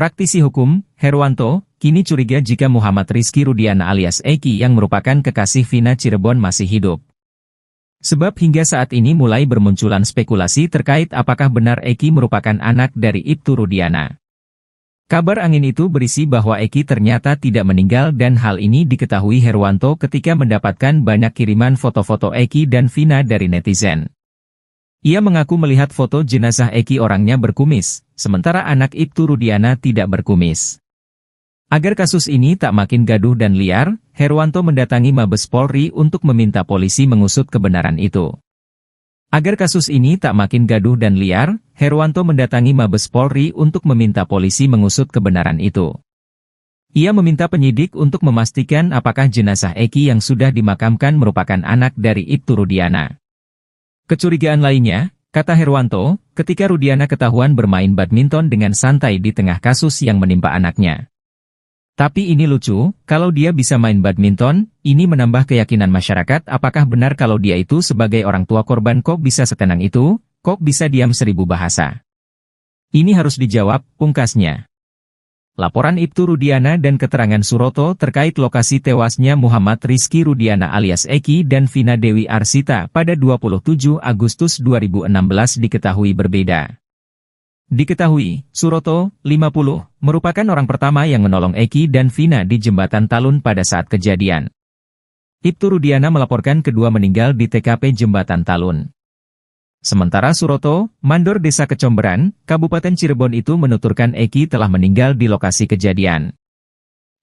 Praktisi hukum, Herwanto, kini curiga jika Muhammad Rizky Rudiana alias Eki yang merupakan kekasih Vina Cirebon masih hidup. Sebab hingga saat ini mulai bermunculan spekulasi terkait apakah benar Eki merupakan anak dari Ibtu Rudiana. Kabar angin itu berisi bahwa Eki ternyata tidak meninggal dan hal ini diketahui Herwanto ketika mendapatkan banyak kiriman foto-foto Eki dan Vina dari netizen. Ia mengaku melihat foto jenazah Eki orangnya berkumis, sementara anak Ibtu Rudiana tidak berkumis. Agar kasus ini tak makin gaduh dan liar, Herwanto mendatangi Mabes Polri untuk meminta polisi mengusut kebenaran itu. Agar kasus ini tak makin gaduh dan liar, Herwanto mendatangi Mabes Polri untuk meminta polisi mengusut kebenaran itu. Ia meminta penyidik untuk memastikan apakah jenazah Eki yang sudah dimakamkan merupakan anak dari Ibtu Rudiana. Kecurigaan lainnya, kata Herwanto, ketika Rudiana ketahuan bermain badminton dengan santai di tengah kasus yang menimpa anaknya. Tapi ini lucu, kalau dia bisa main badminton, ini menambah keyakinan masyarakat apakah benar kalau dia itu sebagai orang tua korban kok bisa setenang itu, kok bisa diam 1000 bahasa. Ini harus dijawab, pungkasnya. Laporan Ibtu Rudiana dan keterangan Suroto terkait lokasi tewasnya Muhammad Rizky Rudiana alias Eki dan Vina Dewi Arsita pada 27 Agustus 2016 diketahui berbeda. Diketahui, Suroto, 50, merupakan orang pertama yang menolong Eki dan Vina di Jembatan Talun pada saat kejadian. Ibtu Rudiana melaporkan kedua meninggal di TKP Jembatan Talun. Sementara Suroto, mandor Desa Kecomberan, Kabupaten Cirebon itu menuturkan Eki telah meninggal di lokasi kejadian.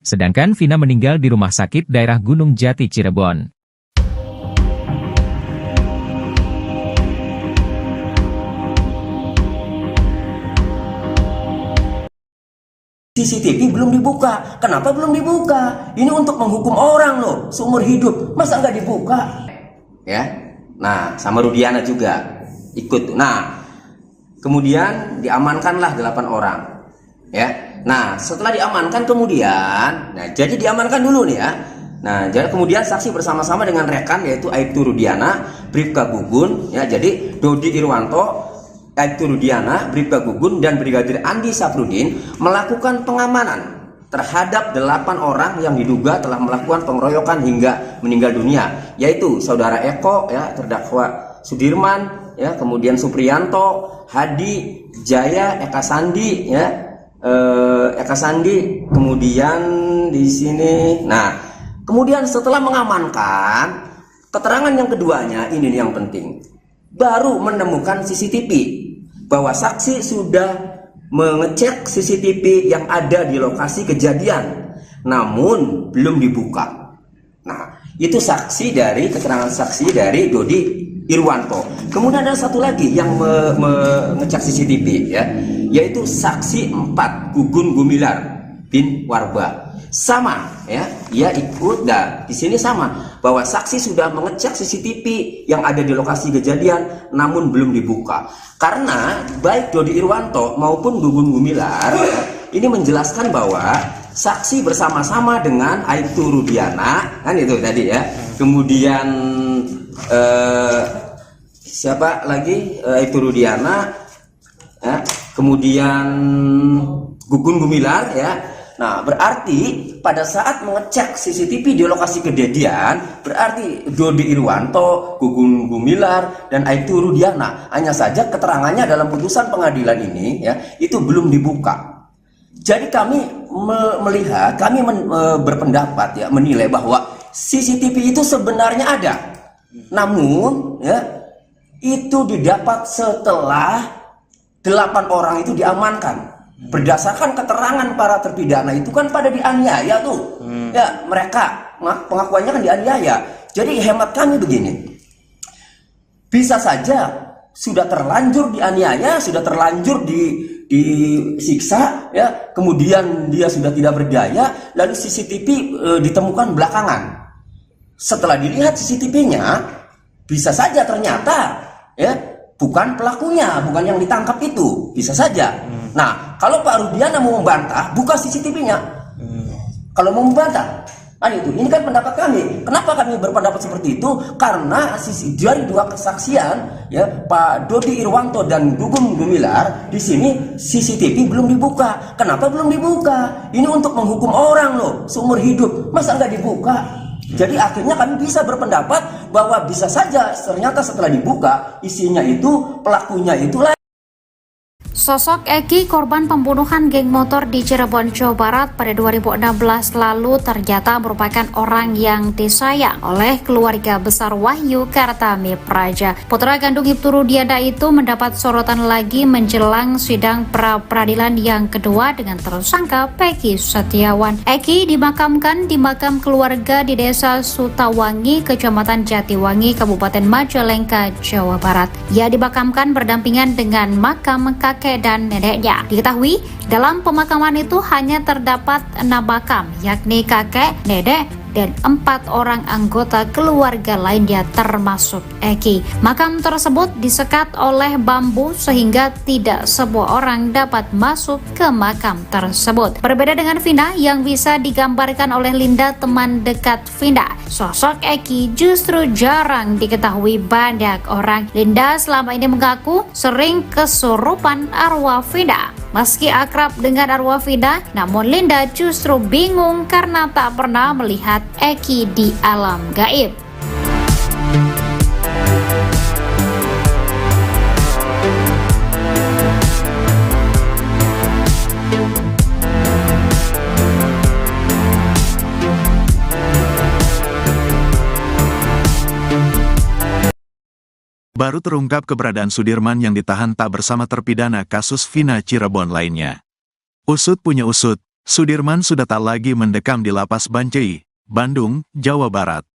Sedangkan Vina meninggal di rumah sakit daerah Gunung Jati Cirebon. CCTV belum dibuka. Kenapa belum dibuka? Ini untuk menghukum orang loh, seumur hidup. Masa nggak dibuka? Ya. Nah, sama Rudiana juga ikut. Nah, kemudian diamankanlah 8 orang. Ya. Nah, setelah diamankan kemudian, jadi diamankan dulu nih ya. Nah, jadi kemudian saksi bersama-sama dengan rekan yaitu Aibtu Rudiana, Bribka Gugun, ya. Jadi Dodi Irwanto, Aibtu Rudiana, Bribka Gugun, dan Brigadir Andi Safrudin melakukan pengamanan terhadap 8 orang yang diduga telah melakukan pengeroyokan hingga meninggal dunia, yaitu saudara Eko, ya, terdakwa Sudirman, ya, kemudian Supriyanto, Hadi, Jaya, Eka Sandi, ya, Eka Sandi, kemudian di sini. Nah, kemudian setelah mengamankan, keterangan yang keduanya ini yang penting, baru menemukan CCTV. Bahwa saksi sudah mengecek CCTV yang ada di lokasi kejadian, namun belum dibuka. Nah, itu saksi dari keterangan saksi dari Dodi Irwanto. Kemudian ada satu lagi yang mengecek CCTV, ya, yaitu saksi 4 Gugun Gumilar bin Warba. Sama, ya, ia ikut, dan di sini sama bahwa saksi sudah mengecek CCTV yang ada di lokasi kejadian, namun belum dibuka. Karena baik Dodi Irwanto maupun Gugun Gumilar, ya, ini menjelaskan bahwa saksi bersama-sama dengan Aibtu Rudiana, kan itu tadi ya. Kemudian siapa lagi? Aibtu Rudiana, ya. Kemudian Gugun Gumilar, ya. Nah, berarti pada saat mengecek CCTV di lokasi kejadian, berarti Dodi Irwanto, Gugun Gumilar, dan Aibtu Rudiana, hanya saja keterangannya dalam putusan pengadilan ini, ya, itu belum dibuka. Jadi kami melihat, kami berpendapat, ya, menilai bahwa CCTV itu sebenarnya ada, namun, ya, itu didapat setelah 8 orang itu diamankan. Berdasarkan keterangan para terpidana itu kan pada dianiaya tuh, ya, mereka pengakuannya kan dianiaya. Jadi hemat kami begini, bisa saja sudah terlanjur dianiaya, sudah terlanjur disiksa, ya, kemudian dia sudah tidak berdaya, lalu CCTV ditemukan belakangan. Setelah dilihat CCTV-nya, bisa saja ternyata, ya, bukan pelakunya, bukan yang ditangkap itu, bisa saja. Nah, kalau Pak Rudiana mau membantah, buka CCTV-nya. Kalau mau membantah, kan itu. Ini kan pendapat kami. Kenapa kami berpendapat seperti itu? Karena dari 2 kesaksian, ya, Pak Dodi Irwanto dan Gugun Gumilar, di sini CCTV belum dibuka. Kenapa belum dibuka? Ini untuk menghukum orang loh, seumur hidup. Masa nggak dibuka? Jadi akhirnya kami bisa berpendapat bahwa bisa saja ternyata setelah dibuka, isinya itu pelakunya itulah. Sosok Eki, korban pembunuhan geng motor di Cirebon, Jawa Barat pada 2016 lalu ternyata merupakan orang yang disayang oleh keluarga besar Wahyu Kartami Praja. Putra kandung Ibtu Rudiana itu mendapat sorotan lagi menjelang sidang pra-peradilan yang kedua dengan tersangka Peggy Setiawan. Eki dimakamkan di makam keluarga di Desa Sutawangi, Kecamatan Jatiwangi, Kabupaten Majalengka, Jawa Barat. Ia dimakamkan berdampingan dengan makam kakek dan neneknya. Diketahui, dalam pemakaman itu hanya terdapat 6 makam, yakni kakek, nenek, dan 4 orang anggota keluarga lainnya termasuk Eki. Makam tersebut disekat oleh bambu sehingga tidak semua orang dapat masuk ke makam tersebut. Berbeda dengan Vina yang bisa digambarkan oleh Linda, teman dekat Vina, sosok Eki justru jarang diketahui banyak orang. Linda selama ini mengaku sering kesurupan arwah Vina. Meski akrab dengan arwah Vina, namun Linda justru bingung karena tak pernah melihat Eki di alam gaib. Baru terungkap keberadaan Sudirman yang ditahan tak bersama terpidana kasus Vina Cirebon lainnya. Usut punya usut, Sudirman sudah tak lagi mendekam di Lapas Bancai, Bandung, Jawa Barat.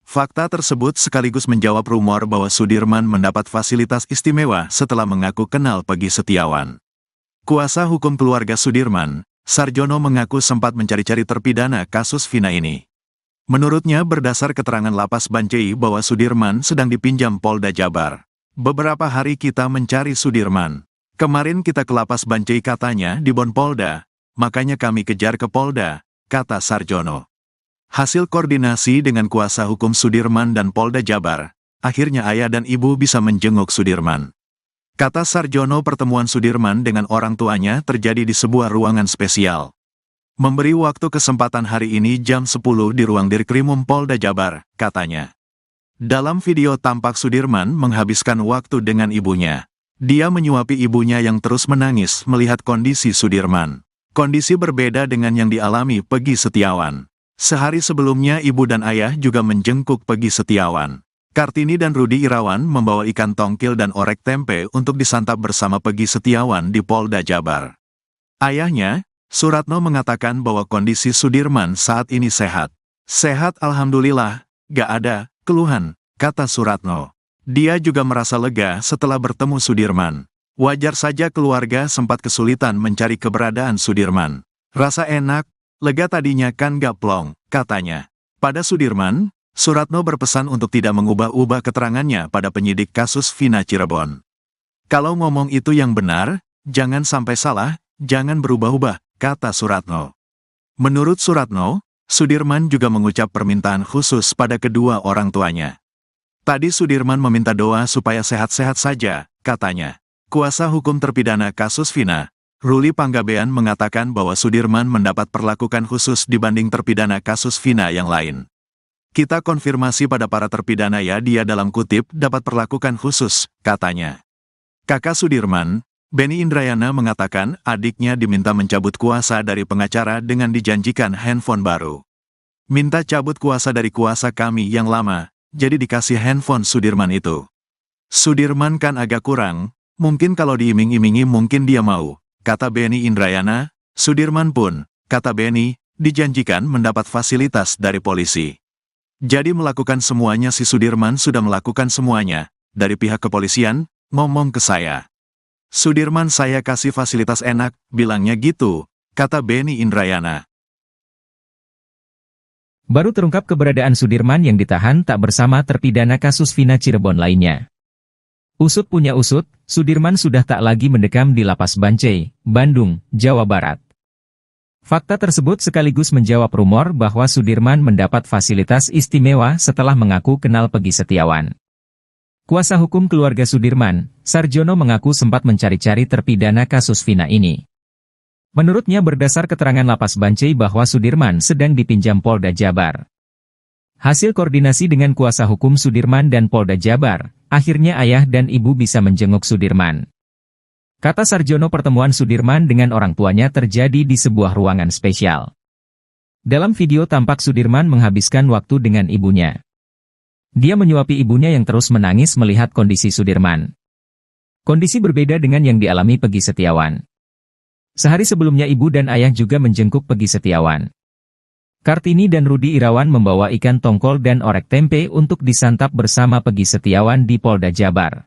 Fakta tersebut sekaligus menjawab rumor bahwa Sudirman mendapat fasilitas istimewa setelah mengaku kenal Peggy Setiawan. Kuasa hukum keluarga Sudirman, Sarjono, mengaku sempat mencari-cari terpidana kasus Vina ini. Menurutnya berdasar keterangan Lapas Bancai bahwa Sudirman sedang dipinjam Polda Jabar. Beberapa hari kita mencari Sudirman. Kemarin kita ke Lapas Bancai katanya di Bon Polda, makanya kami kejar ke Polda, kata Sarjono. Hasil koordinasi dengan kuasa hukum Sudirman dan Polda Jabar, akhirnya ayah dan ibu bisa menjenguk Sudirman. Kata Sarjono, pertemuan Sudirman dengan orang tuanya terjadi di sebuah ruangan spesial. Memberi waktu kesempatan hari ini jam 10 di ruang Dirkrimum Polda Jabar, katanya. Dalam video tampak Sudirman menghabiskan waktu dengan ibunya. Dia menyuapi ibunya yang terus menangis melihat kondisi Sudirman. Kondisi berbeda dengan yang dialami Peggy Setiawan. Sehari sebelumnya ibu dan ayah juga menjengkuk Peggy Setiawan. Kartini dan Rudi Irawan membawa ikan tongkil dan orek tempe untuk disantap bersama Peggy Setiawan di Polda Jabar. Ayahnya, Suratno, mengatakan bahwa kondisi Sudirman saat ini sehat. Sehat alhamdulillah, gak ada keluhan, kata Suratno. Dia juga merasa lega setelah bertemu Sudirman. Wajar saja keluarga sempat kesulitan mencari keberadaan Sudirman. Rasa enak, lega tadinya kan gak plong, katanya. Pada Sudirman, Suratno berpesan untuk tidak mengubah-ubah keterangannya pada penyidik kasus Vina Cirebon. Kalau ngomong itu yang benar, jangan sampai salah, jangan berubah-ubah, kata Suratno. Menurut Suratno, Sudirman juga mengucap permintaan khusus pada kedua orang tuanya. Tadi Sudirman meminta doa supaya sehat-sehat saja, katanya. Kuasa hukum terpidana kasus Vina, Ruli Panggabean, mengatakan bahwa Sudirman mendapat perlakuan khusus dibanding terpidana kasus Vina yang lain. Kita konfirmasi pada para terpidana ya, dia dalam kutip dapat perlakuan khusus, katanya. Kakak Sudirman, Benny Indrayana, mengatakan adiknya diminta mencabut kuasa dari pengacara dengan dijanjikan handphone baru. Minta cabut kuasa dari kuasa kami yang lama, jadi dikasih handphone Sudirman itu. Sudirman kan agak kurang, mungkin kalau diiming-imingi mungkin dia mau, kata Benny Indrayana. Sudirman pun, kata Benny, dijanjikan mendapat fasilitas dari polisi. Jadi melakukan semuanya, si Sudirman sudah melakukan semuanya, dari pihak kepolisian, ngomong ke saya. Sudirman saya kasih fasilitas enak, bilangnya gitu, kata Benny Indrayana. Baru terungkap keberadaan Sudirman yang ditahan tak bersama terpidana kasus Vina Cirebon lainnya. Usut punya usut, Sudirman sudah tak lagi mendekam di Lapas Bancai, Bandung, Jawa Barat. Fakta tersebut sekaligus menjawab rumor bahwa Sudirman mendapat fasilitas istimewa setelah mengaku kenal Peggy Setiawan. Kuasa hukum keluarga Sudirman, Sarjono, mengaku sempat mencari-cari terpidana kasus Vina ini. Menurutnya berdasar keterangan Lapas Bancai bahwa Sudirman sedang dipinjam Polda Jabar. Hasil koordinasi dengan kuasa hukum Sudirman dan Polda Jabar, akhirnya ayah dan ibu bisa menjenguk Sudirman. Kata Sarjono, pertemuan Sudirman dengan orang tuanya terjadi di sebuah ruangan spesial. Dalam video tampak Sudirman menghabiskan waktu dengan ibunya. Dia menyuapi ibunya yang terus menangis melihat kondisi Sudirman. Kondisi berbeda dengan yang dialami Peggy Setiawan. Sehari sebelumnya ibu dan ayah juga menjengkuk Peggy Setiawan. Kartini dan Rudi Irawan membawa ikan tongkol dan orek tempe untuk disantap bersama Peggy Setiawan di Polda Jabar.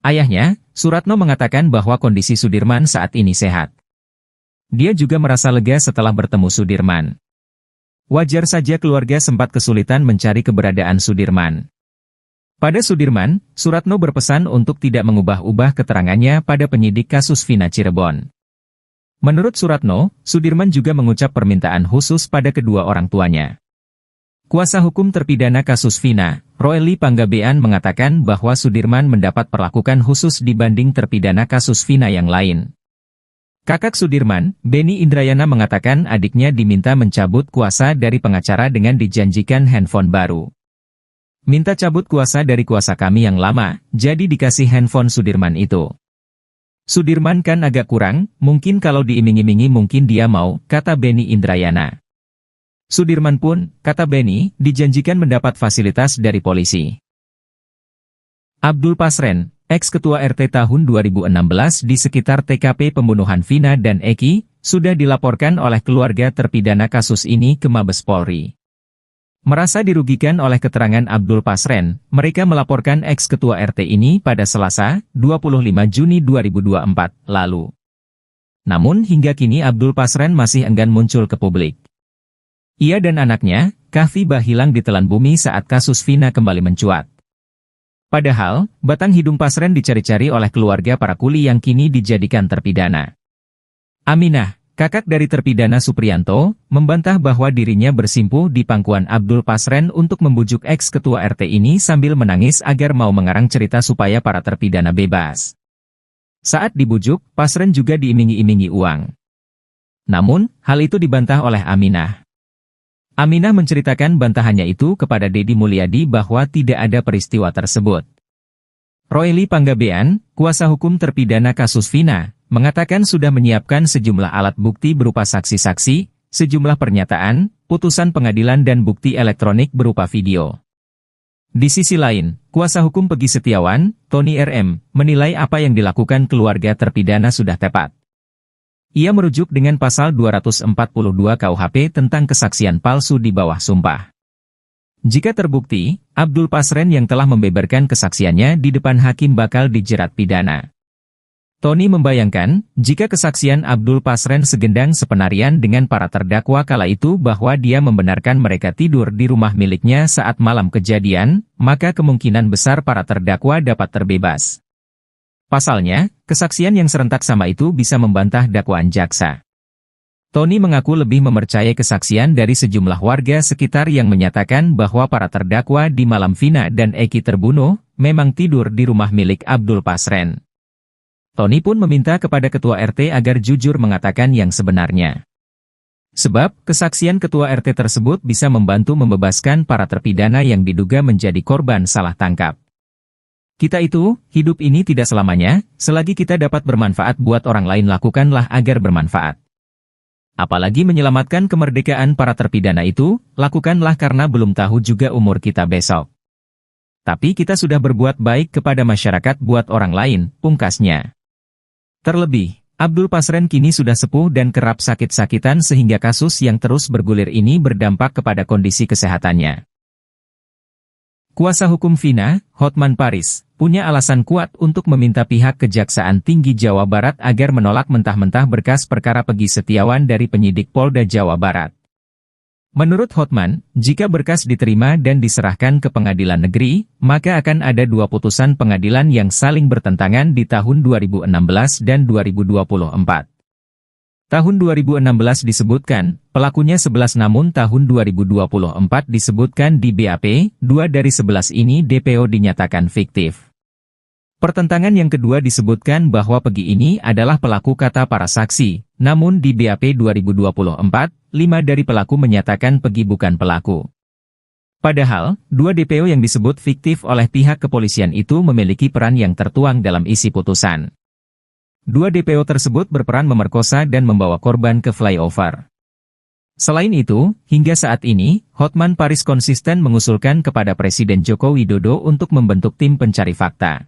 Ayahnya, Suratno, mengatakan bahwa kondisi Sudirman saat ini sehat. Dia juga merasa lega setelah bertemu Sudirman. Wajar saja keluarga sempat kesulitan mencari keberadaan Sudirman. Pada Sudirman, Suratno berpesan untuk tidak mengubah-ubah keterangannya pada penyidik kasus Vina Cirebon. Menurut Suratno, Sudirman juga mengucap permintaan khusus pada kedua orang tuanya. Kuasa hukum terpidana kasus Vina, Ruli Panggabean, mengatakan bahwa Sudirman mendapat perlakuan khusus dibanding terpidana kasus Vina yang lain. Kakak Sudirman, Benny Indrayana, mengatakan adiknya diminta mencabut kuasa dari pengacara dengan dijanjikan handphone baru. Minta cabut kuasa dari kuasa kami yang lama, jadi dikasih handphone Sudirman itu. Sudirman kan agak kurang, mungkin kalau diiming-imingi mungkin dia mau, kata Benny Indrayana. Sudirman pun, kata Benny, dijanjikan mendapat fasilitas dari polisi. Abdul Pasren, ex-ketua RT tahun 2016 di sekitar TKP pembunuhan Vina dan Eki, sudah dilaporkan oleh keluarga terpidana kasus ini ke Mabes Polri. Merasa dirugikan oleh keterangan Abdul Pasren, mereka melaporkan ex-ketua RT ini pada Selasa, 25 Juni 2024, lalu. Namun hingga kini Abdul Pasren masih enggan muncul ke publik. Ia dan anaknya, Kahfi hilang ditelan bumi saat kasus Vina kembali mencuat. Padahal, batang hidung Pasren dicari-cari oleh keluarga para kuli yang kini dijadikan terpidana. Aminah, kakak dari terpidana Supriyanto, membantah bahwa dirinya bersimpuh di pangkuan Abdul Pasren untuk membujuk ex-ketua RT ini sambil menangis agar mau mengarang cerita supaya para terpidana bebas. Saat dibujuk, Pasren juga diiming-imingi uang. Namun, hal itu dibantah oleh Aminah. Aminah menceritakan bantahannya itu kepada Deddy Mulyadi bahwa tidak ada peristiwa tersebut. Royli Panggabean, kuasa hukum terpidana kasus Vina, mengatakan sudah menyiapkan sejumlah alat bukti berupa saksi-saksi, sejumlah pernyataan, putusan pengadilan dan bukti elektronik berupa video. Di sisi lain, kuasa hukum Peggy Setiawan, Tony RM, menilai apa yang dilakukan keluarga terpidana sudah tepat. Ia merujuk dengan pasal 242 KUHP tentang kesaksian palsu di bawah sumpah. Jika terbukti, Abdul Pasren yang telah membeberkan kesaksiannya di depan hakim bakal dijerat pidana. Tony membayangkan, jika kesaksian Abdul Pasren segendang sepenarian dengan para terdakwa kala itu bahwa dia membenarkan mereka tidur di rumah miliknya saat malam kejadian, maka kemungkinan besar para terdakwa dapat terbebas. Pasalnya, kesaksian yang serentak sama itu bisa membantah dakwaan jaksa. Tony mengaku lebih mempercayai kesaksian dari sejumlah warga sekitar yang menyatakan bahwa para terdakwa di malam Vina dan Eki terbunuh, memang tidur di rumah milik Abdul Pasren. Tony pun meminta kepada ketua RT agar jujur mengatakan yang sebenarnya. Sebab, kesaksian ketua RT tersebut bisa membantu membebaskan para terpidana yang diduga menjadi korban salah tangkap. Kita itu, hidup ini tidak selamanya, selagi kita dapat bermanfaat buat orang lain lakukanlah agar bermanfaat. Apalagi menyelamatkan kemerdekaan para terpidana itu, lakukanlah karena belum tahu juga umur kita besok. Tapi kita sudah berbuat baik kepada masyarakat buat orang lain, pungkasnya. Terlebih, Abdul Pasren kini sudah sepuh dan kerap sakit-sakitan sehingga kasus yang terus bergulir ini berdampak kepada kondisi kesehatannya. Kuasa hukum Vina, Hotman Paris, punya alasan kuat untuk meminta pihak Kejaksaan Tinggi Jawa Barat agar menolak mentah-mentah berkas perkara Peggy Setiawan dari penyidik Polda Jawa Barat. Menurut Hotman, jika berkas diterima dan diserahkan ke pengadilan negeri, maka akan ada dua putusan pengadilan yang saling bertentangan di tahun 2016 dan 2024. Tahun 2016 disebutkan, pelakunya 11 namun tahun 2024 disebutkan di BAP, 2 dari 11 ini DPO dinyatakan fiktif. Pertentangan yang kedua disebutkan bahwa Peggy ini adalah pelaku kata para saksi, namun di BAP 2024, 5 dari pelaku menyatakan Peggy bukan pelaku. Padahal, 2 DPO yang disebut fiktif oleh pihak kepolisian itu memiliki peran yang tertuang dalam isi putusan. 2 DPO tersebut berperan memerkosa dan membawa korban ke flyover. Selain itu, hingga saat ini, Hotman Paris konsisten mengusulkan kepada Presiden Joko Widodo untuk membentuk tim pencari fakta.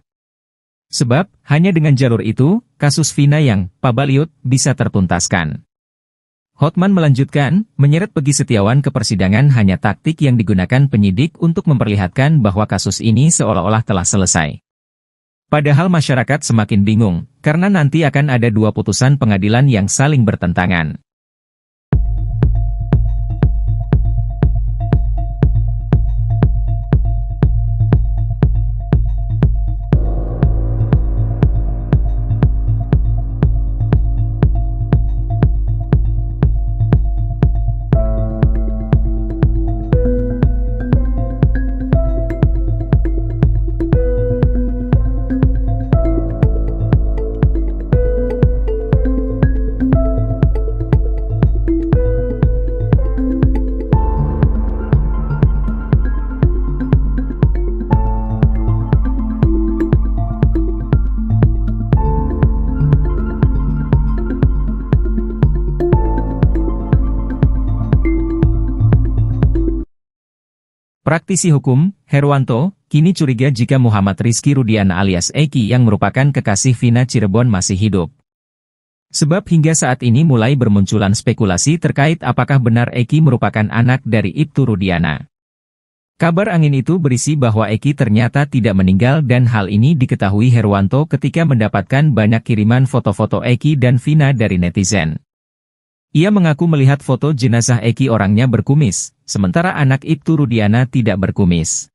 Sebab, hanya dengan jalur itu, kasus Vina yang pabaliut bisa tertuntaskan. Hotman melanjutkan, menyeret Peggy Setiawan ke persidangan hanya taktik yang digunakan penyidik untuk memperlihatkan bahwa kasus ini seolah-olah telah selesai. Padahal masyarakat semakin bingung, karena nanti akan ada 2 putusan pengadilan yang saling bertentangan. Praktisi hukum, Herwanto, kini curiga jika Muhammad Rizky Rudiana alias Eki yang merupakan kekasih Vina Cirebon masih hidup. Sebab hingga saat ini mulai bermunculan spekulasi terkait apakah benar Eki merupakan anak dari Ibtu Rudiana. Kabar angin itu berisi bahwa Eki ternyata tidak meninggal dan hal ini diketahui Herwanto ketika mendapatkan banyak kiriman foto-foto Eki dan Vina dari netizen. Ia mengaku melihat foto jenazah Eki orangnya berkumis, sementara anak Ibtu Rudiana tidak berkumis.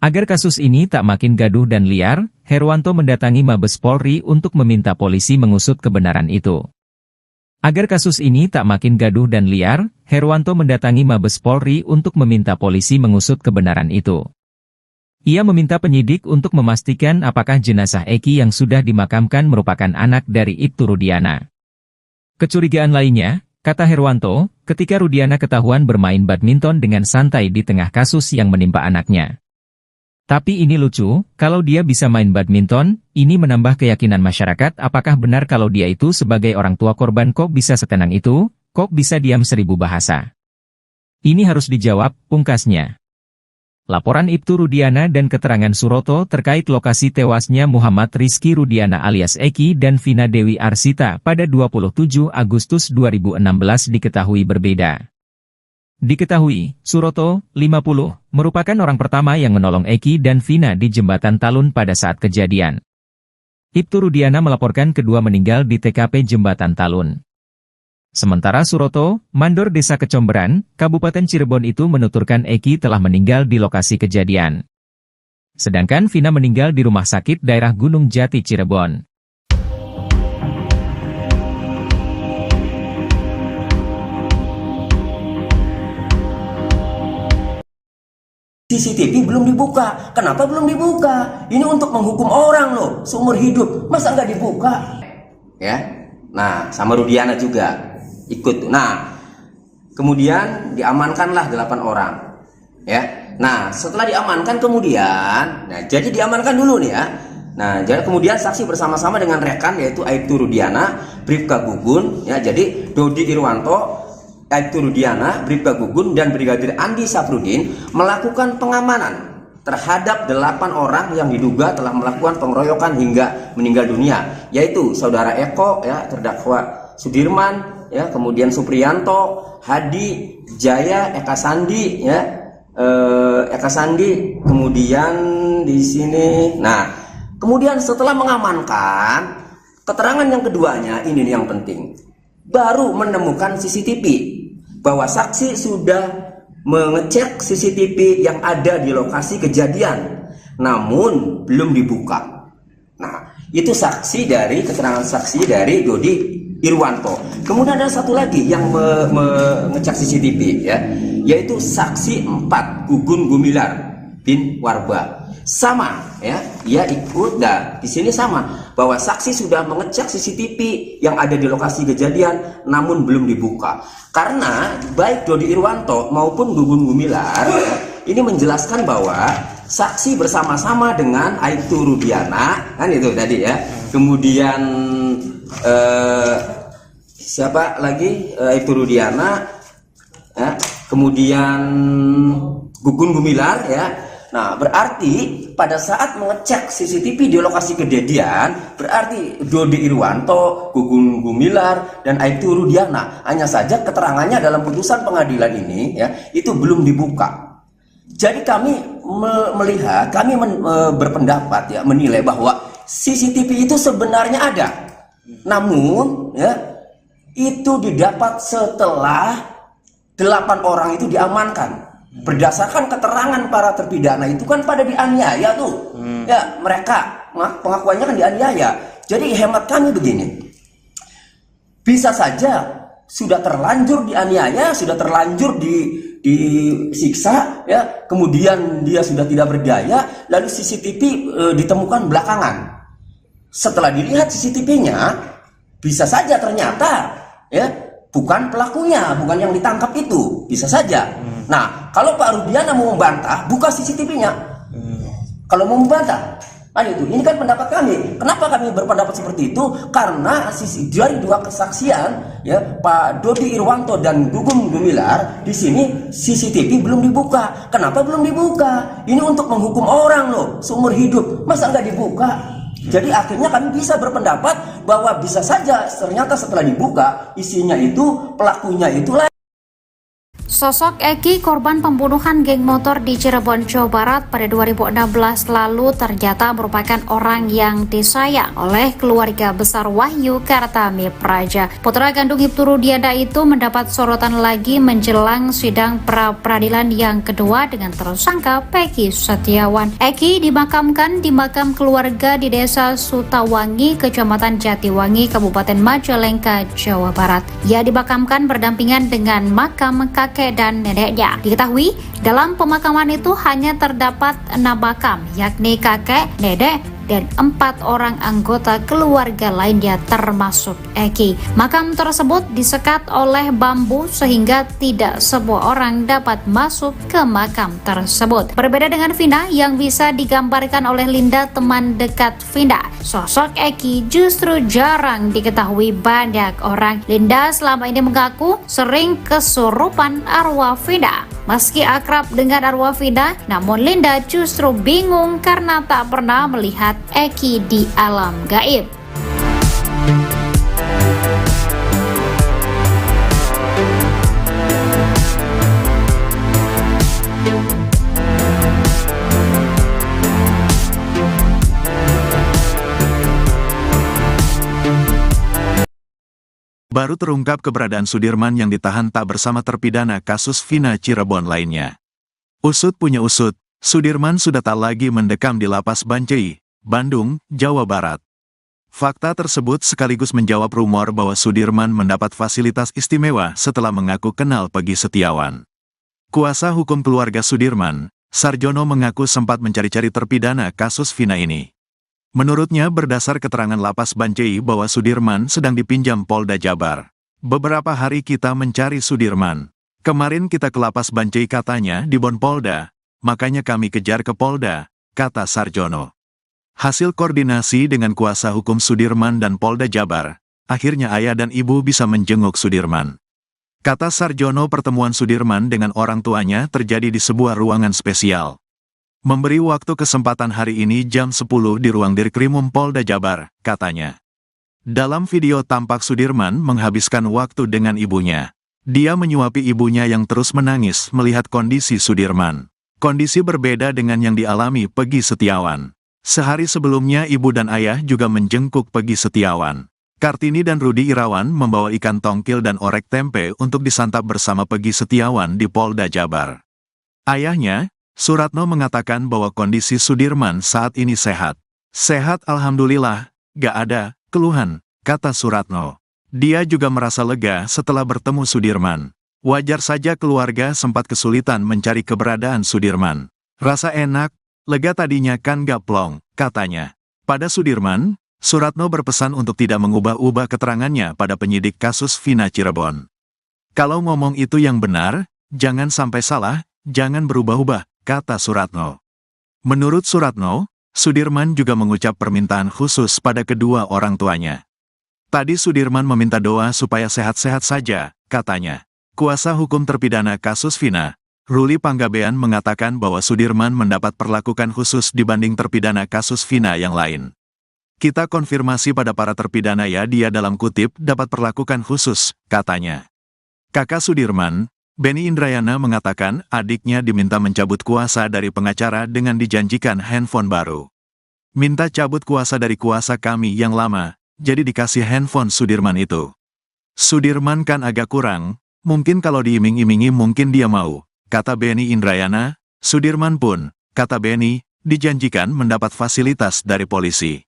Agar kasus ini tak makin gaduh dan liar, Herwanto mendatangi Mabes Polri untuk meminta polisi mengusut kebenaran itu. Agar kasus ini tak makin gaduh dan liar, Herwanto mendatangi Mabes Polri untuk meminta polisi mengusut kebenaran itu. Ia meminta penyidik untuk memastikan apakah jenazah Eki yang sudah dimakamkan merupakan anak dari Ibtu Rudiana. Kecurigaan lainnya, kata Herwanto, ketika Rudiana ketahuan bermain badminton dengan santai di tengah kasus yang menimpa anaknya. Tapi ini lucu, kalau dia bisa main badminton, ini menambah keyakinan masyarakat apakah benar kalau dia itu sebagai orang tua korban kok bisa setenang itu, kok bisa diam 1000 bahasa. Ini harus dijawab, pungkasnya. Laporan Ibtu Rudiana dan keterangan Suroto terkait lokasi tewasnya Muhammad Rizky Rudiana alias Eki dan Vina Dewi Arsita pada 27 Agustus 2016 diketahui berbeda. Diketahui, Suroto, 50, merupakan orang pertama yang menolong Eki dan Vina di Jembatan Talun pada saat kejadian. Ibtu Rudiana melaporkan kedua meninggal di TKP Jembatan Talun. Sementara Suroto, mandor Desa Kecomberan, Kabupaten Cirebon itu menuturkan Eki telah meninggal di lokasi kejadian. Sedangkan Vina meninggal di rumah sakit daerah Gunung Jati Cirebon. CCTV belum dibuka. Kenapa belum dibuka? Ini untuk menghukum orang loh, seumur hidup. Masa nggak dibuka? Ya, nah sama Rudiana juga ikut. Nah, kemudian diamankanlah 8 orang. Ya, nah setelah diamankan kemudian, nah jadi diamankan dulu nih ya. Nah, jadi kemudian saksi bersama-sama dengan rekan yaitu Aibtu Rudiana, Bribka Gugun, ya jadi Dodi Irwanto, Aibtu Rudiana, Bribka Gugun, dan Brigadir Andi Safrudin melakukan pengamanan terhadap 8 orang yang diduga telah melakukan pengeroyokan hingga meninggal dunia, yaitu saudara Eko, ya terdakwa Sudirman, ya kemudian Supriyanto, Hadi, Jaya, Eka Sandi, ya Eka Sandi, kemudian di sini. Nah, kemudian setelah mengamankan, keterangan yang keduanya ini yang penting. Baru menemukan CCTV, bahwa saksi sudah mengecek CCTV yang ada di lokasi kejadian, namun belum dibuka. Nah, itu keterangan saksi dari Dodi Irwanto. Kemudian ada satu lagi yang mengecek CCTV, ya, yaitu saksi 4 Gugun Gumilar bin Warba. Sama, ya, ia ikut. Dan di sini sama, bahwa saksi sudah mengecek CCTV yang ada di lokasi kejadian, namun belum dibuka. Karena baik Dodi Irwanto maupun Gugun Gumilar, ya, ini menjelaskan bahwa saksi bersama-sama dengan Aibtu Rudiana, kan itu tadi ya. Kemudian siapa lagi? Aibtu Rudiana, ya. Kemudian Gugun Gumilar, ya. Nah, berarti pada saat mengecek CCTV di lokasi kejadian, berarti Dodi Irwanto, Gugun Gumilar, dan Aibtu Rudiana. Hanya saja keterangannya dalam putusan pengadilan ini, ya, itu belum dibuka. Jadi kami melihat, kami berpendapat, ya, menilai bahwa CCTV itu sebenarnya ada. Namun, ya, itu didapat setelah 8 orang itu diamankan. Berdasarkan keterangan para terpidana itu kan pada dianiaya tuh. Ya, mereka pengakuannya kan dianiaya. Jadi hemat kami begini. Bisa saja sudah terlanjur dianiaya, sudah terlanjur disiksa, ya. Kemudian dia sudah tidak berdaya, lalu CCTV ditemukan belakangan. Setelah dilihat CCTV-nya, bisa saja ternyata, ya, bukan pelakunya, bukan yang ditangkap itu, bisa saja. Nah, kalau Pak Rudiana mau membantah, buka CCTV-nya. Kalau mau membantah, Ini kan pendapat kami. Kenapa kami berpendapat seperti itu? Karena dari dua kesaksian, ya, Pak Dodi Irwanto dan Gugum Gumilar, di sini CCTV belum dibuka. Kenapa belum dibuka? Ini untuk menghukum orang loh, seumur hidup. Masa nggak dibuka? Jadi akhirnya kami bisa berpendapat bahwa bisa saja ternyata setelah dibuka isinya itu pelakunya itulah. Sosok Eki, korban pembunuhan geng motor di Cirebon, Jawa Barat pada 2016 lalu ternyata merupakan orang yang disayang oleh keluarga besar Wahyu Kartami Praja. Putra kandung Ibtu Rudiana itu mendapat sorotan lagi menjelang sidang pra-peradilan yang kedua dengan tersangka Peggy Setiawan. Eki dimakamkan di makam keluarga di Desa Sutawangi, Kecamatan Jatiwangi, Kabupaten Majalengka, Jawa Barat. Ia dimakamkan berdampingan dengan makam kakek dan neneknya. Diketahui dalam pemakaman itu hanya terdapat 6 makam, yakni kakek, nenek, dan 4 orang anggota keluarga lainnya termasuk Eki. Makam tersebut disekat oleh bambu sehingga tidak semua orang dapat masuk ke makam tersebut. Berbeda dengan Vina yang bisa digambarkan oleh Linda, teman dekat Vina, sosok Eki justru jarang diketahui banyak orang. Linda selama ini mengaku sering kesurupan arwah Vina. Meski akrab dengan arwah Vina, namun Linda justru bingung karena tak pernah melihat Eki di alam gaib. Baru terungkap keberadaan Sudirman yang ditahan tak bersama terpidana kasus Vina Cirebon lainnya. Usut punya usut, Sudirman sudah tak lagi mendekam di lapas Bancai, Bandung, Jawa Barat. Fakta tersebut sekaligus menjawab rumor bahwa Sudirman mendapat fasilitas istimewa setelah mengaku kenal Peggy Setiawan. Kuasa hukum keluarga Sudirman, Sarjono, mengaku sempat mencari-cari terpidana kasus Vina ini. Menurutnya berdasar keterangan lapas Bancai bahwa Sudirman sedang dipinjam Polda Jabar. Beberapa hari kita mencari Sudirman. Kemarin kita ke lapas Bancai katanya di Bon Polda, makanya kami kejar ke Polda, kata Sarjono. Hasil koordinasi dengan kuasa hukum Sudirman dan Polda Jabar, akhirnya ayah dan ibu bisa menjenguk Sudirman. Kata Sarjono, pertemuan Sudirman dengan orang tuanya terjadi di sebuah ruangan spesial. Memberi waktu kesempatan hari ini jam 10 di ruang Dirkrimum Polda Jabar, katanya. Dalam video tampak Sudirman menghabiskan waktu dengan ibunya. Dia menyuapi ibunya yang terus menangis melihat kondisi Sudirman. Kondisi berbeda dengan yang dialami Peggy Setiawan. Sehari sebelumnya ibu dan ayah juga menjengkuk Peggy Setiawan. Kartini dan Rudi Irawan membawa ikan tongkil dan orek tempe untuk disantap bersama Peggy Setiawan di Polda Jabar. Ayahnya, Suratno, mengatakan bahwa kondisi Sudirman saat ini sehat. Sehat alhamdulillah, gak ada keluhan, kata Suratno. Dia juga merasa lega setelah bertemu Sudirman. Wajar saja keluarga sempat kesulitan mencari keberadaan Sudirman. Rasa enak, lega tadinya kan gak plong, katanya. Pada Sudirman, Suratno berpesan untuk tidak mengubah-ubah keterangannya pada penyidik kasus Vina Cirebon. Kalau ngomong itu yang benar, jangan sampai salah, jangan berubah-ubah, kata Suratno. Menurut Suratno, Sudirman juga mengucap permintaan khusus pada kedua orang tuanya. Tadi Sudirman meminta doa supaya sehat-sehat saja, katanya. Kuasa hukum terpidana kasus Vina, Ruli Panggabean, mengatakan bahwa Sudirman mendapat perlakuan khusus dibanding terpidana kasus Vina yang lain. Kita konfirmasi pada para terpidana ya, dia dalam kutip dapat perlakuan khusus, katanya. Kakak Sudirman, Benny Indrayana, mengatakan adiknya diminta mencabut kuasa dari pengacara dengan dijanjikan handphone baru. Minta cabut kuasa dari kuasa kami yang lama, jadi dikasih handphone Sudirman itu. Sudirman kan agak kurang, mungkin kalau diiming-imingi mungkin dia mau, kata Benny Indrayana. Sudirman pun, kata Benny, dijanjikan mendapat fasilitas dari polisi.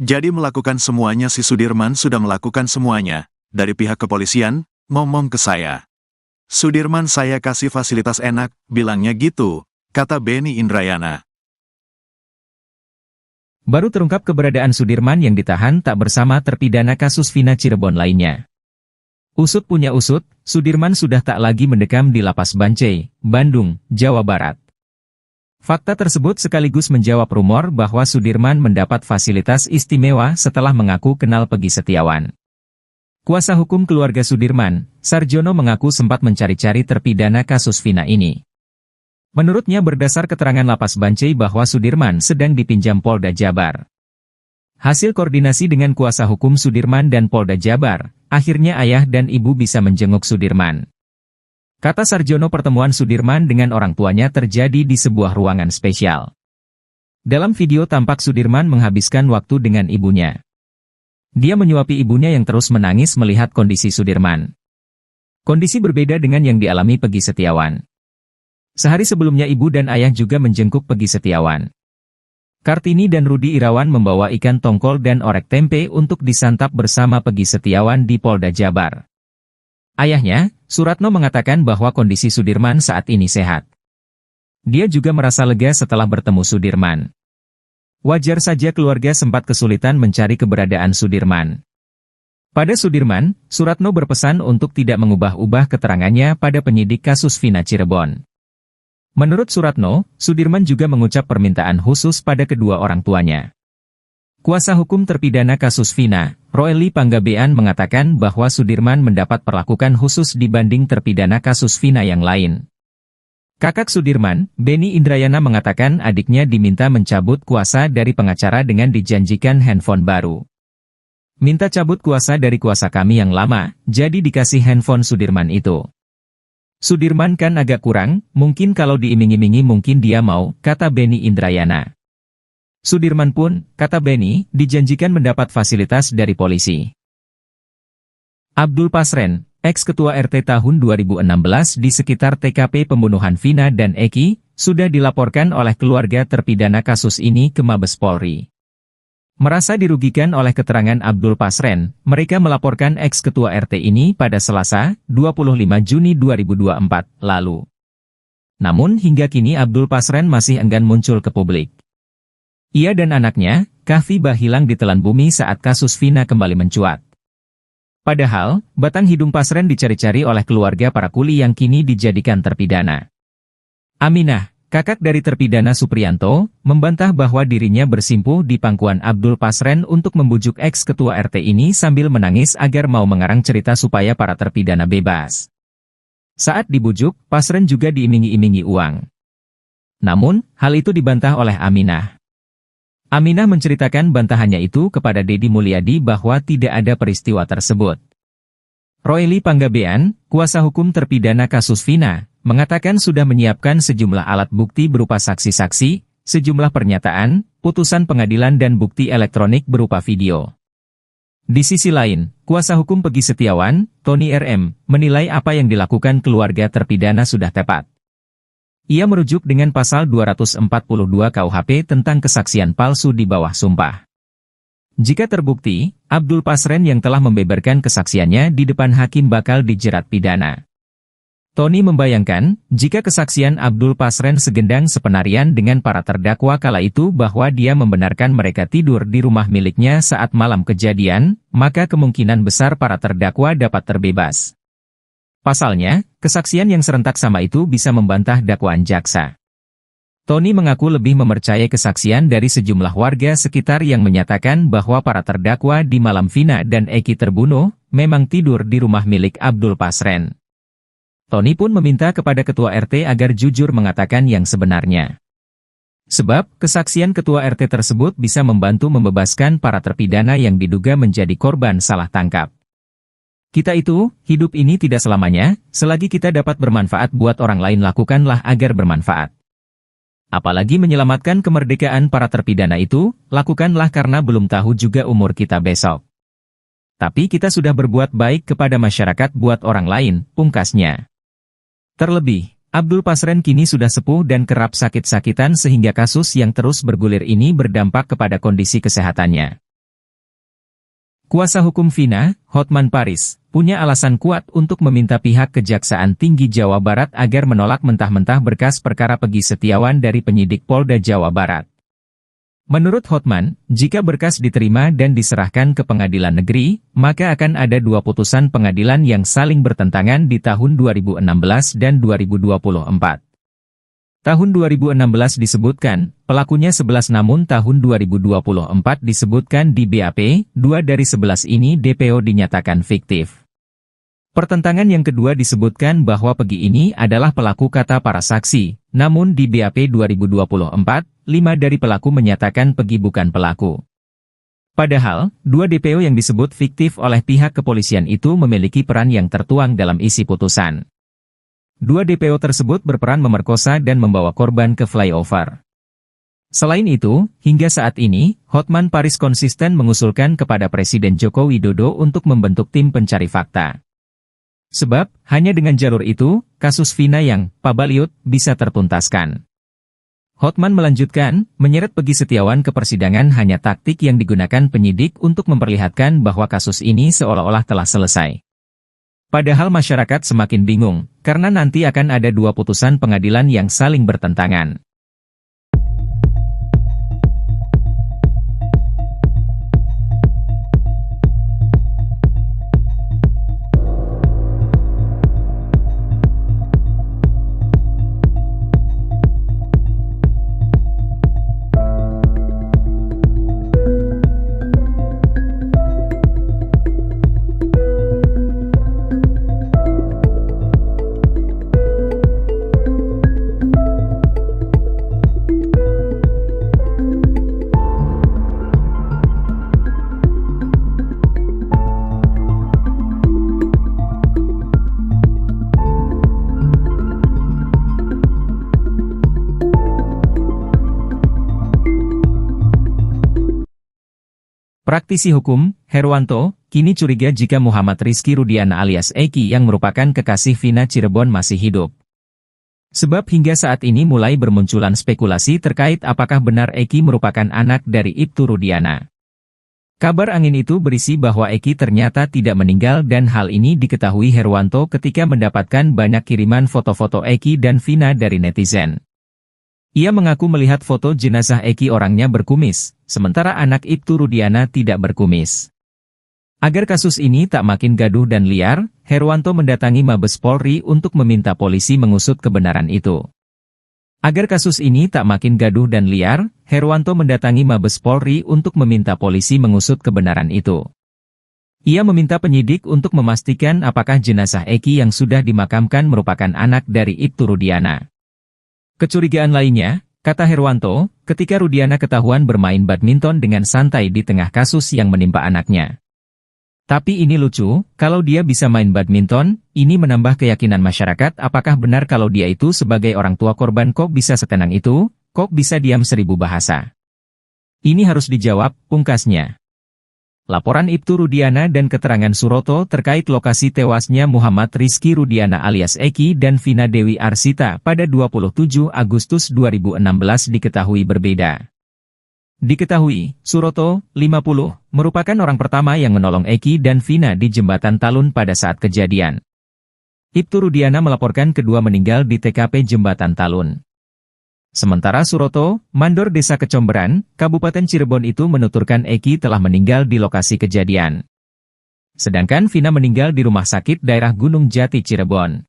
Jadi melakukan semuanya, si Sudirman sudah melakukan semuanya, dari pihak kepolisian, ngomong ke saya. Sudirman saya kasih fasilitas enak, bilangnya gitu, kata Benny Indrayana. Baru terungkap keberadaan Sudirman yang ditahan tak bersama terpidana kasus Vina Cirebon lainnya. Usut punya usut, Sudirman sudah tak lagi mendekam di lapas Bancai, Bandung, Jawa Barat. Fakta tersebut sekaligus menjawab rumor bahwa Sudirman mendapat fasilitas istimewa setelah mengaku kenal Peggy Setiawan. Kuasa hukum keluarga Sudirman, Sarjono, mengaku sempat mencari-cari terpidana kasus Vina ini. Menurutnya berdasar keterangan Lapas Bancai bahwa Sudirman sedang dipinjam Polda Jabar. Hasil koordinasi dengan kuasa hukum Sudirman dan Polda Jabar, akhirnya ayah dan ibu bisa menjenguk Sudirman. Kata Sarjono, pertemuan Sudirman dengan orang tuanya terjadi di sebuah ruangan spesial. Dalam video tampak Sudirman menghabiskan waktu dengan ibunya. Dia menyuapi ibunya yang terus menangis melihat kondisi Sudirman. Kondisi berbeda dengan yang dialami Peggy Setiawan. Sehari sebelumnya ibu dan ayah juga menjenguk Peggy Setiawan. Kartini dan Rudi Irawan membawa ikan tongkol dan orek tempe untuk disantap bersama Peggy Setiawan di Polda Jabar. Ayahnya, Suratno, mengatakan bahwa kondisi Sudirman saat ini sehat. Dia juga merasa lega setelah bertemu Sudirman. Wajar saja keluarga sempat kesulitan mencari keberadaan Sudirman. Pada Sudirman, Suratno berpesan untuk tidak mengubah-ubah keterangannya pada penyidik kasus Vina Cirebon. Menurut Suratno, Sudirman juga mengucap permintaan khusus pada kedua orang tuanya. Kuasa hukum terpidana kasus Vina, Roely Panggabean, mengatakan bahwa Sudirman mendapat perlakuan khusus dibanding terpidana kasus Vina yang lain. Kakak Sudirman, Benny Indrayana, mengatakan adiknya diminta mencabut kuasa dari pengacara dengan dijanjikan handphone baru. Minta cabut kuasa dari kuasa kami yang lama, jadi dikasih handphone Sudirman itu. Sudirman kan agak kurang, mungkin kalau diiming-imingi mungkin dia mau, kata Benny Indrayana. Sudirman pun, kata Benny, dijanjikan mendapat fasilitas dari polisi. Abdul Pasren, ex-ketua RT tahun 2016 di sekitar TKP pembunuhan Vina dan Eki, sudah dilaporkan oleh keluarga terpidana kasus ini ke Mabes Polri. Merasa dirugikan oleh keterangan Abdul Pasren, mereka melaporkan ex-ketua RT ini pada Selasa, 25 Juni 2024, lalu. Namun hingga kini Abdul Pasren masih enggan muncul ke publik. Ia dan anaknya, Kahfi, hilang ditelan bumi saat kasus Vina kembali mencuat. Padahal, batang hidung Pasren dicari-cari oleh keluarga para kuli yang kini dijadikan terpidana. Aminah, kakak dari terpidana Supriyanto, membantah bahwa dirinya bersimpuh di pangkuan Abdul Pasren untuk membujuk ex-ketua RT ini sambil menangis agar mau mengarang cerita supaya para terpidana bebas. Saat dibujuk, Pasren juga diiming-imingi uang. Namun, hal itu dibantah oleh Aminah. Aminah menceritakan bantahannya itu kepada Deddy Mulyadi bahwa tidak ada peristiwa tersebut. Roely Panggabean, kuasa hukum terpidana kasus Vina, mengatakan sudah menyiapkan sejumlah alat bukti berupa saksi-saksi, sejumlah pernyataan, putusan pengadilan dan bukti elektronik berupa video. Di sisi lain, kuasa hukum Peggy Setiawan, Tony RM, menilai apa yang dilakukan keluarga terpidana sudah tepat. Ia merujuk dengan pasal 242 KUHP tentang kesaksian palsu di bawah sumpah. Jika terbukti, Abdul Pasren yang telah membeberkan kesaksiannya di depan hakim bakal dijerat pidana. Tony membayangkan, jika kesaksian Abdul Pasren segendang sepenarian dengan para terdakwa kala itu bahwa dia membenarkan mereka tidur di rumah miliknya saat malam kejadian, maka kemungkinan besar para terdakwa dapat terbebas. Pasalnya, kesaksian yang serentak sama itu bisa membantah dakwaan jaksa. Tony mengaku lebih mempercayai kesaksian dari sejumlah warga sekitar yang menyatakan bahwa para terdakwa di malam Vina dan Eki terbunuh, memang tidur di rumah milik Abdul Pasren. Tony pun meminta kepada ketua RT agar jujur mengatakan yang sebenarnya. Sebab, kesaksian ketua RT tersebut bisa membantu membebaskan para terpidana yang diduga menjadi korban salah tangkap. Kita itu, hidup ini tidak selamanya, selagi kita dapat bermanfaat buat orang lain lakukanlah agar bermanfaat. Apalagi menyelamatkan kemerdekaan para terpidana itu, lakukanlah karena belum tahu juga umur kita besok. Tapi kita sudah berbuat baik kepada masyarakat buat orang lain, pungkasnya. Terlebih, Abdul Pasren kini sudah sepuh dan kerap sakit-sakitan sehingga kasus yang terus bergulir ini berdampak kepada kondisi kesehatannya. Kuasa hukum Vina, Hotman Paris, punya alasan kuat untuk meminta pihak Kejaksaan Tinggi Jawa Barat agar menolak mentah-mentah berkas perkara Peggy Setiawan dari penyidik Polda Jawa Barat. Menurut Hotman, jika berkas diterima dan diserahkan ke pengadilan negeri, maka akan ada dua putusan pengadilan yang saling bertentangan di tahun 2016 dan 2024. Tahun 2016 disebutkan, pelakunya 11 namun tahun 2024 disebutkan di BAP, 2 dari 11 ini DPO dinyatakan fiktif. Pertentangan yang kedua disebutkan bahwa Pegi ini adalah pelaku kata para saksi, namun di BAP 2024, 5 dari pelaku menyatakan Pegi bukan pelaku. Padahal, 2 DPO yang disebut fiktif oleh pihak kepolisian itu memiliki peran yang tertuang dalam isi putusan. 2 DPO tersebut berperan memerkosa dan membawa korban ke flyover. Selain itu, hingga saat ini, Hotman Paris konsisten mengusulkan kepada Presiden Joko Widodo untuk membentuk tim pencari fakta. Sebab, hanya dengan jalur itu, kasus Vina yang pabaliut bisa tertuntaskan. Hotman melanjutkan, menyeret Pegi Setiawan ke persidangan hanya taktik yang digunakan penyidik untuk memperlihatkan bahwa kasus ini seolah-olah telah selesai. Padahal masyarakat semakin bingung, karena nanti akan ada 2 putusan pengadilan yang saling bertentangan. Praktisi hukum, Herwanto, kini curiga jika Muhammad Rizky Rudiana alias Eki yang merupakan kekasih Vina Cirebon masih hidup. Sebab hingga saat ini mulai bermunculan spekulasi terkait apakah benar Eki merupakan anak dari Ibtu Rudiana. Kabar angin itu berisi bahwa Eki ternyata tidak meninggal dan hal ini diketahui Herwanto ketika mendapatkan banyak kiriman foto-foto Eki dan Vina dari netizen. Ia mengaku melihat foto jenazah Eki orangnya berkumis, sementara anak Ibtu Rudiana tidak berkumis. Agar kasus ini tak makin gaduh dan liar, Herwanto mendatangi Mabes Polri untuk meminta polisi mengusut kebenaran itu. Agar kasus ini tak makin gaduh dan liar, Herwanto mendatangi Mabes Polri untuk meminta polisi mengusut kebenaran itu. Ia meminta penyidik untuk memastikan apakah jenazah Eki yang sudah dimakamkan merupakan anak dari Ibtu Rudiana. Kecurigaan lainnya, kata Herwanto, ketika Rudiana ketahuan bermain badminton dengan santai di tengah kasus yang menimpa anaknya. Tapi ini lucu, kalau dia bisa main badminton, ini menambah keyakinan masyarakat apakah benar kalau dia itu sebagai orang tua korban kok bisa setenang itu, kok bisa diam 1000 bahasa. Ini harus dijawab, pungkasnya. Laporan Ibtu Rudiana dan keterangan Suroto terkait lokasi tewasnya Muhammad Rizky Rudiana alias Eki dan Vina Dewi Arsita pada 27 Agustus 2016 diketahui berbeda. Diketahui, Suroto, 50, merupakan orang pertama yang menolong Eki dan Vina di Jembatan Talun pada saat kejadian. Ibtu Rudiana melaporkan kedua meninggal di TKP Jembatan Talun. Sementara Suroto, mandor Desa Kecomberan, Kabupaten Cirebon itu menuturkan Eki telah meninggal di lokasi kejadian. Sedangkan Vina meninggal di rumah sakit daerah Gunung Jati Cirebon.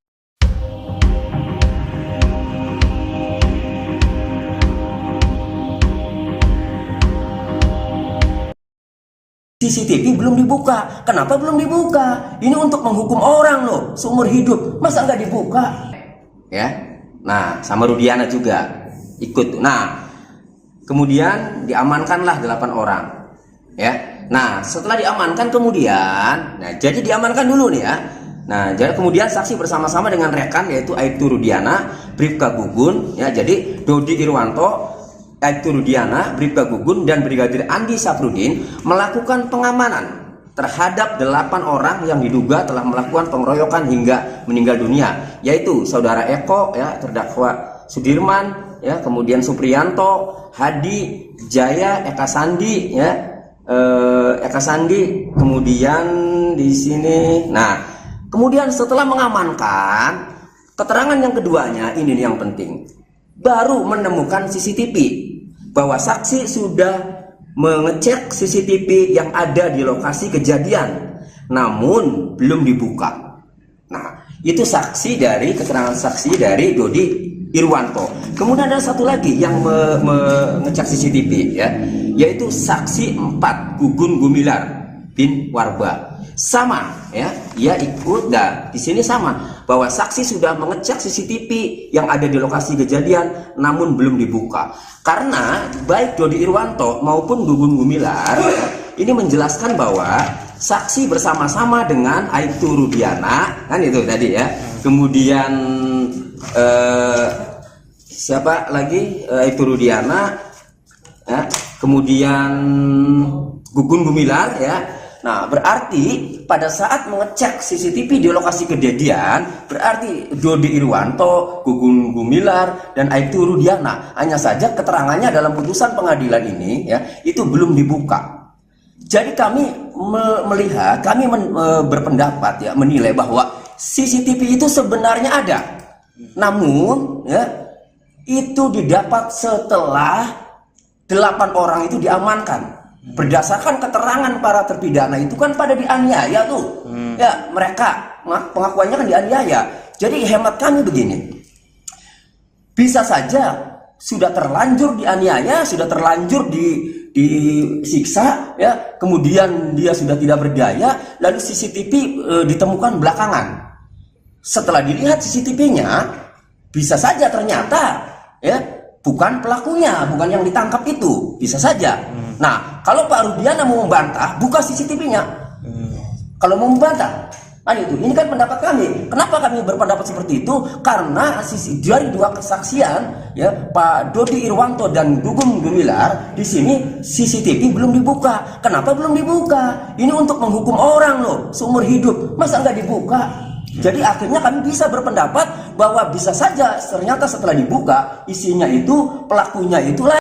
CCTV belum dibuka. Kenapa belum dibuka? Ini untuk menghukum orang loh, seumur hidup. Masa nggak dibuka? Ya, nah sama Rudiana juga ikut. Nah, kemudian diamankanlah 8 orang. Ya, nah setelah diamankan kemudian, nah jadi diamankan dulu nih ya. Nah, jadi kemudian saksi bersama-sama dengan rekan yaitu Aibtu Rudiana, Bribka Gugun, ya jadi Dodi Irwanto, Aibtu Rudiana, Bribka Gugun, dan Brigadir Andi Safrudin melakukan pengamanan terhadap 8 orang yang diduga telah melakukan pengeroyokan hingga meninggal dunia, yaitu saudara Eko, ya terdakwa Sudirman, ya kemudian Supriyanto, Hadi, Jaya, Eka Sandi, ya Eka Sandi, kemudian di sini. Nah, kemudian setelah mengamankan, keterangan yang keduanya ini yang penting, baru menemukan CCTV. Bahwa saksi sudah mengecek CCTV yang ada di lokasi kejadian, namun belum dibuka. Nah, itu saksi dari keterangan saksi dari Dodi Irwanto. Kemudian ada satu lagi yang mengecek CCTV ya, yaitu saksi 4 Gugun Gumilar bin Warba. Sama ya, ia ikut dan di sini sama bahwa saksi sudah mengecek CCTV yang ada di lokasi kejadian namun belum dibuka. Karena baik Dodi Irwanto maupun Gugun Gumilar ya, ini menjelaskan bahwa saksi bersama-sama dengan Aibtu Rudiana, kan itu tadi ya. Kemudian siapa lagi? Aibtu Rudiana ya. Kemudian Gugun Gumilar ya. Nah, berarti pada saat mengecek CCTV di lokasi kejadian, berarti Dodi Irwanto, Gugun Gumilar, dan Aibtu Rudiana, hanya saja keterangannya dalam putusan pengadilan ini ya, itu belum dibuka. Jadi kami melihat, kami berpendapat ya, menilai bahwa CCTV itu sebenarnya ada. Namun ya, itu didapat setelah 8 orang itu diamankan. Berdasarkan keterangan para terpidana itu kan pada dianiaya tuh. Ya, mereka pengakuannya kan dianiaya. Jadi hemat kami begini. Bisa saja sudah terlanjur dianiaya, sudah terlanjur disiksa ya, kemudian dia sudah tidak berdaya, lalu CCTV ditemukan belakangan. Setelah dilihat CCTV-nya, bisa saja ternyata ya bukan pelakunya, bukan yang ditangkap itu, bisa saja. Nah, kalau Pak Rudiana mau membantah, buka CCTV-nya. Kalau mau membantah, nah itu, ini kan pendapat kami. Kenapa kami berpendapat seperti itu? Karena dari 2 kesaksian, ya, Pak Dodi Irwanto dan Gugun Gumilar, di sini CCTV belum dibuka. Kenapa belum dibuka? Ini untuk menghukum orang loh, seumur hidup. Masa nggak dibuka? Jadi akhirnya kami bisa berpendapat bahwa bisa saja ternyata setelah dibuka isinya itu pelakunya itulah.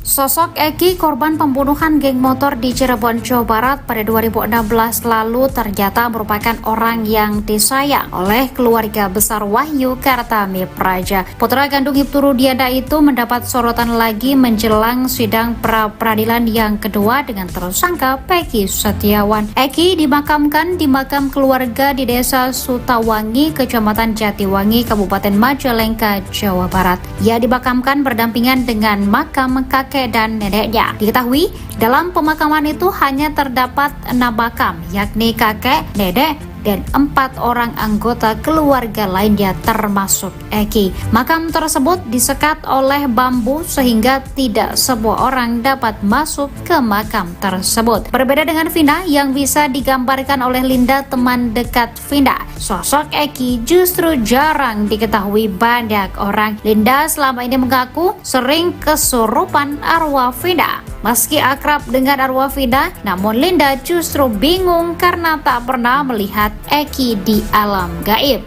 Sosok Eki, korban pembunuhan geng motor di Cirebon, Jawa Barat pada 2016 lalu ternyata merupakan orang yang disayang oleh keluarga besar Wahyu Kartami Praja. Putra kandung Aibtu Rudiana itu mendapat sorotan lagi menjelang sidang pra-peradilan yang kedua dengan tersangka Peggy Setiawan. Eki dimakamkan di makam keluarga di Desa Sutawangi, Kecamatan Jatiwangi, Kabupaten Majalengka, Jawa Barat. Ia dimakamkan berdampingan dengan makam kakek dan neneknya. Diketahui dalam pemakaman itu hanya terdapat 6 makam, yakni kakek, nenek, dan 4 orang anggota keluarga lainnya termasuk Eki. Makam tersebut disekat oleh bambu sehingga tidak semua orang dapat masuk ke makam tersebut. Berbeda dengan Vina yang bisa digambarkan oleh Linda, teman dekat Vina, sosok Eki justru jarang diketahui banyak orang. Linda selama ini mengaku sering kesurupan arwah Vina. Meski akrab dengan arwah Vina, namun Linda justru bingung karena tak pernah melihat Eki di alam gaib.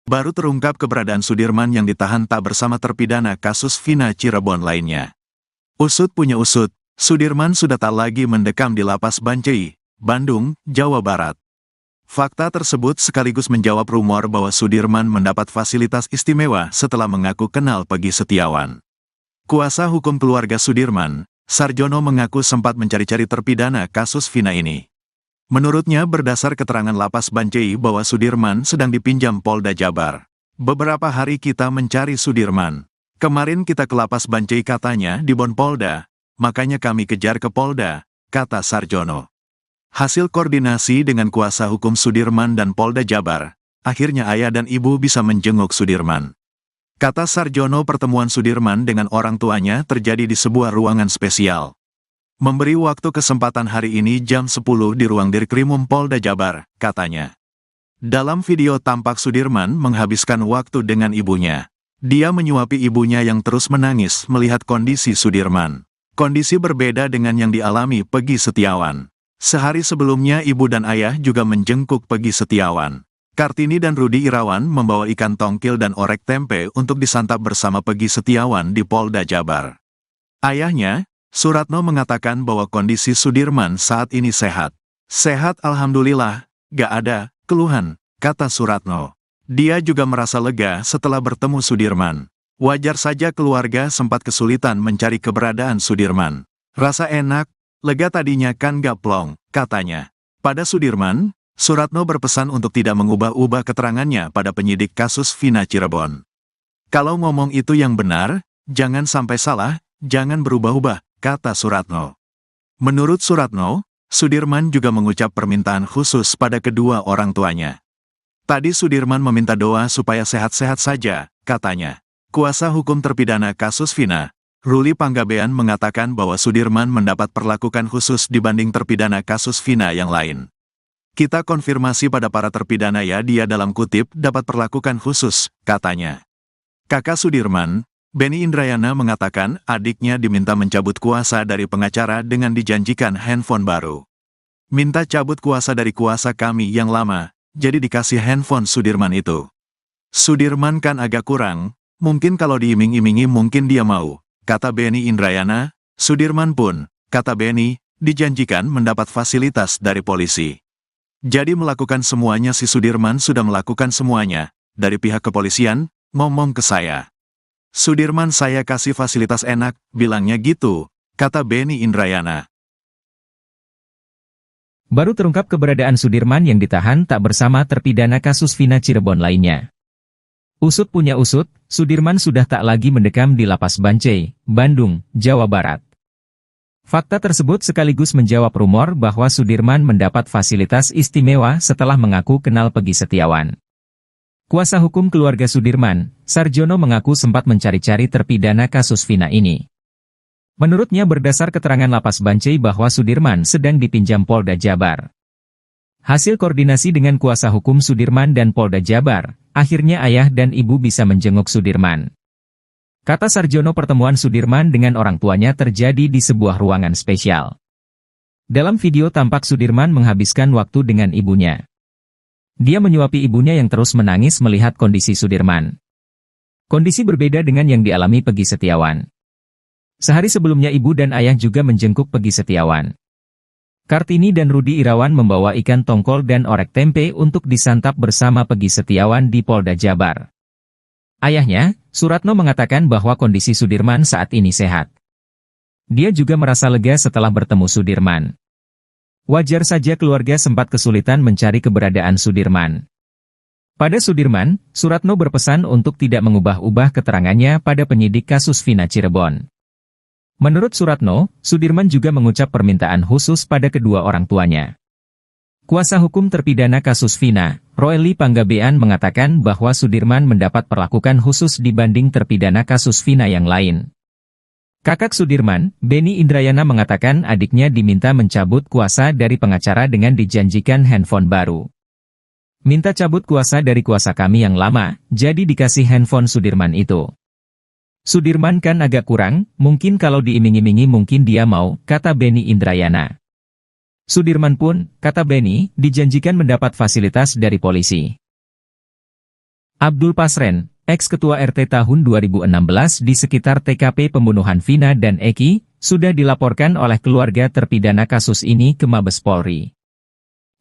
Baru terungkap keberadaan Sudirman yang ditahan tak bersama terpidana kasus Vina Cirebon lainnya. Usut punya usut, Sudirman sudah tak lagi mendekam di Lapas Bancai, Bandung, Jawa Barat. Fakta tersebut sekaligus menjawab rumor bahwa Sudirman mendapat fasilitas istimewa setelah mengaku kenal Peggy Setiawan. Kuasa hukum keluarga Sudirman, Sarjono, mengaku sempat mencari-cari terpidana kasus Vina ini. Menurutnya berdasar keterangan Lapas Bancai bahwa Sudirman sedang dipinjam Polda Jabar. Beberapa hari kita mencari Sudirman. Kemarin kita ke Lapas Bancai katanya di Bon Polda, makanya kami kejar ke Polda, kata Sarjono. Hasil koordinasi dengan kuasa hukum Sudirman dan Polda Jabar, akhirnya ayah dan ibu bisa menjenguk Sudirman. Kata Sarjono, pertemuan Sudirman dengan orang tuanya terjadi di sebuah ruangan spesial. Memberi waktu kesempatan hari ini jam 10 di ruang Dirkrimum Polda Jabar, katanya. Dalam video tampak Sudirman menghabiskan waktu dengan ibunya. Dia menyuapi ibunya yang terus menangis melihat kondisi Sudirman. Kondisi berbeda dengan yang dialami Peggy Setiawan. Sehari sebelumnya ibu dan ayah juga menjenguk Peggy Setiawan. Kartini dan Rudi Irawan membawa ikan tongkil dan orek tempe untuk disantap bersama Peggy Setiawan di Polda Jabar. Ayahnya, Suratno, mengatakan bahwa kondisi Sudirman saat ini sehat. Sehat alhamdulillah, gak ada keluhan, kata Suratno. Dia juga merasa lega setelah bertemu Sudirman. Wajar saja keluarga sempat kesulitan mencari keberadaan Sudirman. Rasa enak, lega tadinya kan gak plong, katanya. Pada Sudirman, Suratno berpesan untuk tidak mengubah-ubah keterangannya pada penyidik kasus Vina Cirebon. Kalau ngomong itu yang benar, jangan sampai salah, jangan berubah-ubah, kata Suratno. Menurut Suratno, Sudirman juga mengucap permintaan khusus pada kedua orang tuanya. Tadi Sudirman meminta doa supaya sehat-sehat saja, katanya. Kuasa hukum terpidana kasus Vina, Ruli Panggabean mengatakan bahwa Sudirman mendapat perlakuan khusus dibanding terpidana kasus Vina yang lain. Kita konfirmasi pada para terpidana ya, dia dalam kutip dapat perlakuan khusus, katanya. Kakak Sudirman, Benny Indrayana mengatakan adiknya diminta mencabut kuasa dari pengacara dengan dijanjikan handphone baru. Minta cabut kuasa dari kuasa kami yang lama, jadi dikasih handphone Sudirman itu. Sudirman kan agak kurang, mungkin kalau diiming-imingi mungkin dia mau, kata Benny Indrayana. Sudirman pun, kata Benny, dijanjikan mendapat fasilitas dari polisi. Jadi melakukan semuanya, si Sudirman sudah melakukan semuanya, dari pihak kepolisian, ngomong ke saya. Sudirman saya kasih fasilitas enak, bilangnya gitu, kata Benny Indrayana. Baru terungkap keberadaan Sudirman yang ditahan tak bersama terpidana kasus Vina Cirebon lainnya. Usut punya usut, Sudirman sudah tak lagi mendekam di Lapas Bancai, Bandung, Jawa Barat. Fakta tersebut sekaligus menjawab rumor bahwa Sudirman mendapat fasilitas istimewa setelah mengaku kenal Peggy Setiawan. Kuasa hukum keluarga Sudirman, Sarjono, mengaku sempat mencari-cari terpidana kasus Vina ini. Menurutnya berdasar keterangan Lapas Bancai bahwa Sudirman sedang dipinjam Polda Jabar. Hasil koordinasi dengan kuasa hukum Sudirman dan Polda Jabar, akhirnya ayah dan ibu bisa menjenguk Sudirman. Kata Sarjono, pertemuan Sudirman dengan orang tuanya terjadi di sebuah ruangan spesial. Dalam video tampak Sudirman menghabiskan waktu dengan ibunya. Dia menyuapi ibunya yang terus menangis melihat kondisi Sudirman. Kondisi berbeda dengan yang dialami Peggy Setiawan. Sehari sebelumnya ibu dan ayah juga menjenguk Peggy Setiawan. Kartini dan Rudi Irawan membawa ikan tongkol dan orek tempe untuk disantap bersama Peggy Setiawan di Polda Jabar. Ayahnya, Suratno, mengatakan bahwa kondisi Sudirman saat ini sehat. Dia juga merasa lega setelah bertemu Sudirman. Wajar saja keluarga sempat kesulitan mencari keberadaan Sudirman. Pada Sudirman, Suratno berpesan untuk tidak mengubah-ubah keterangannya pada penyidik kasus Vina Cirebon. Menurut Suratno, Sudirman juga mengucap permintaan khusus pada kedua orang tuanya. Kuasa hukum terpidana kasus Vina, Ruli Panggabean, mengatakan bahwa Sudirman mendapat perlakuan khusus dibanding terpidana kasus Vina yang lain. Kakak Sudirman, Benny Indrayana, mengatakan adiknya diminta mencabut kuasa dari pengacara dengan dijanjikan handphone baru. Minta cabut kuasa dari kuasa kami yang lama, jadi dikasih handphone Sudirman itu. Sudirman kan agak kurang, mungkin kalau diiming-imingi mungkin dia mau, kata Benny Indrayana. Sudirman pun, kata Benny, dijanjikan mendapat fasilitas dari polisi. Abdul Pasren, ex-ketua RT tahun 2016 di sekitar TKP pembunuhan Vina dan Eki, sudah dilaporkan oleh keluarga terpidana kasus ini ke Mabes Polri.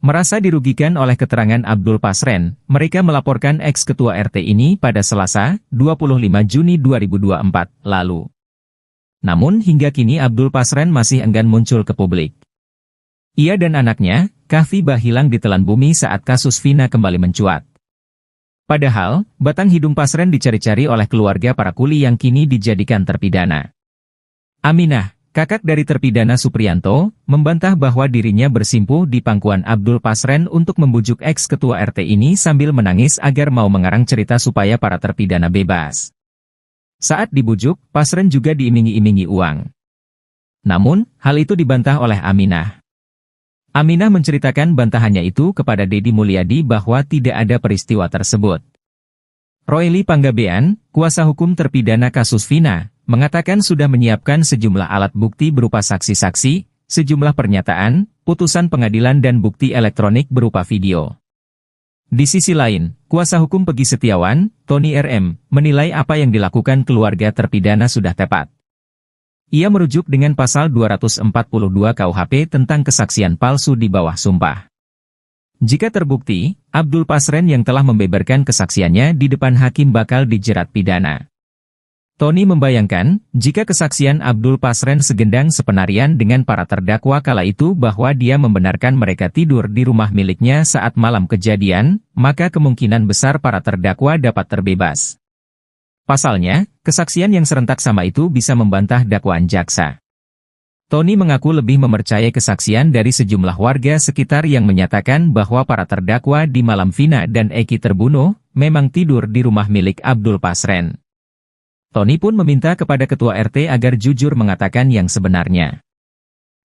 Merasa dirugikan oleh keterangan Abdul Pasren, mereka melaporkan ex-ketua RT ini pada Selasa, 25 Juni 2024, lalu. Namun hingga kini Abdul Pasren masih enggan muncul ke publik. Ia dan anaknya, Kahfi, hilang ditelan bumi saat kasus Vina kembali mencuat. Padahal, batang hidung Pasren dicari-cari oleh keluarga para kuli yang kini dijadikan terpidana. Aminah, kakak dari terpidana Supriyanto, membantah bahwa dirinya bersimpuh di pangkuan Abdul Pasren untuk membujuk ex-ketua RT ini sambil menangis agar mau mengarang cerita supaya para terpidana bebas. Saat dibujuk, Pasren juga diiming-imingi uang. Namun, hal itu dibantah oleh Aminah. Aminah menceritakan bantahannya itu kepada Deddy Mulyadi bahwa tidak ada peristiwa tersebut. Ruli Panggabean, kuasa hukum terpidana kasus Vina, mengatakan sudah menyiapkan sejumlah alat bukti berupa saksi-saksi, sejumlah pernyataan, putusan pengadilan dan bukti elektronik berupa video. Di sisi lain, kuasa hukum Peggy Setiawan, Tony RM, menilai apa yang dilakukan keluarga terpidana sudah tepat. Ia merujuk dengan pasal 242 KUHP tentang kesaksian palsu di bawah sumpah. Jika terbukti, Abdul Pasren yang telah membeberkan kesaksiannya di depan hakim bakal dijerat pidana. Tony membayangkan, jika kesaksian Abdul Pasren segendang sepenarian dengan para terdakwa kala itu bahwa dia membenarkan mereka tidur di rumah miliknya saat malam kejadian, maka kemungkinan besar para terdakwa dapat terbebas. Pasalnya, kesaksian yang serentak sama itu bisa membantah dakwaan jaksa. Tony mengaku lebih mempercayai kesaksian dari sejumlah warga sekitar yang menyatakan bahwa para terdakwa di malam Vina dan Eki terbunuh, memang tidur di rumah milik Abdul Pasren. Tony pun meminta kepada Ketua RT agar jujur mengatakan yang sebenarnya.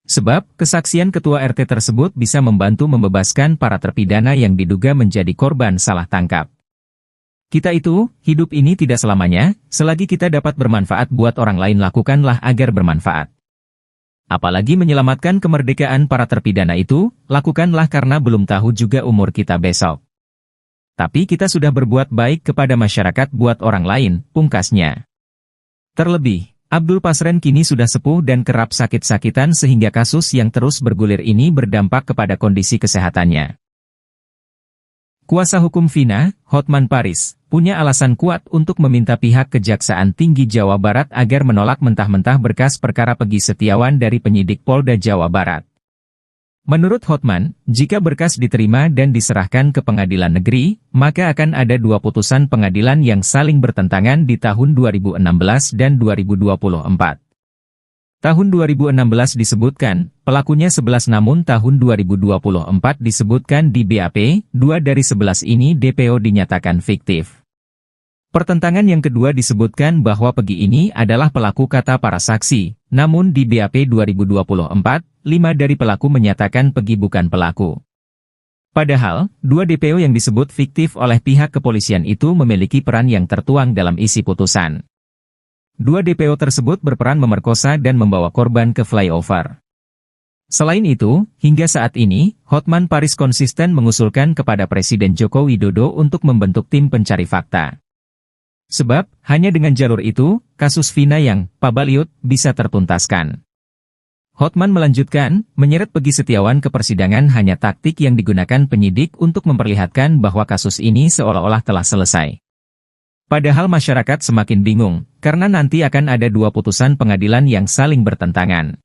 Sebab, kesaksian Ketua RT tersebut bisa membantu membebaskan para terpidana yang diduga menjadi korban salah tangkap. Kita itu, hidup ini tidak selamanya, selagi kita dapat bermanfaat buat orang lain lakukanlah agar bermanfaat. Apalagi menyelamatkan kemerdekaan para terpidana itu, lakukanlah karena belum tahu juga umur kita besok. Tapi kita sudah berbuat baik kepada masyarakat buat orang lain, pungkasnya. Terlebih, Abdul Pasren kini sudah sepuh dan kerap sakit-sakitan sehingga kasus yang terus bergulir ini berdampak kepada kondisi kesehatannya. Kuasa hukum Vina, Hotman Paris, punya alasan kuat untuk meminta pihak Kejaksaan Tinggi Jawa Barat agar menolak mentah-mentah berkas perkara Peggy Setiawan dari penyidik Polda Jawa Barat. Menurut Hotman, jika berkas diterima dan diserahkan ke pengadilan negeri, maka akan ada dua putusan pengadilan yang saling bertentangan di tahun 2016 dan 2024. Tahun 2016 disebutkan, pelakunya 11 namun tahun 2024 disebutkan di BAP, 2 dari 11 ini DPO dinyatakan fiktif. Pertentangan yang kedua disebutkan bahwa Peggy ini adalah pelaku kata para saksi, namun di BAP 2024, 5 dari pelaku menyatakan Peggy bukan pelaku. Padahal, 2 DPO yang disebut fiktif oleh pihak kepolisian itu memiliki peran yang tertuang dalam isi putusan. 2 DPO tersebut berperan memerkosa dan membawa korban ke flyover. Selain itu, hingga saat ini, Hotman Paris konsisten mengusulkan kepada Presiden Joko Widodo untuk membentuk tim pencari fakta. Sebab, hanya dengan jalur itu, kasus Vina yang pabaliut bisa tertuntaskan. Hotman melanjutkan, menyeret Peggy Setiawan ke persidangan hanya taktik yang digunakan penyidik untuk memperlihatkan bahwa kasus ini seolah-olah telah selesai. Padahal masyarakat semakin bingung, karena nanti akan ada 2 putusan pengadilan yang saling bertentangan.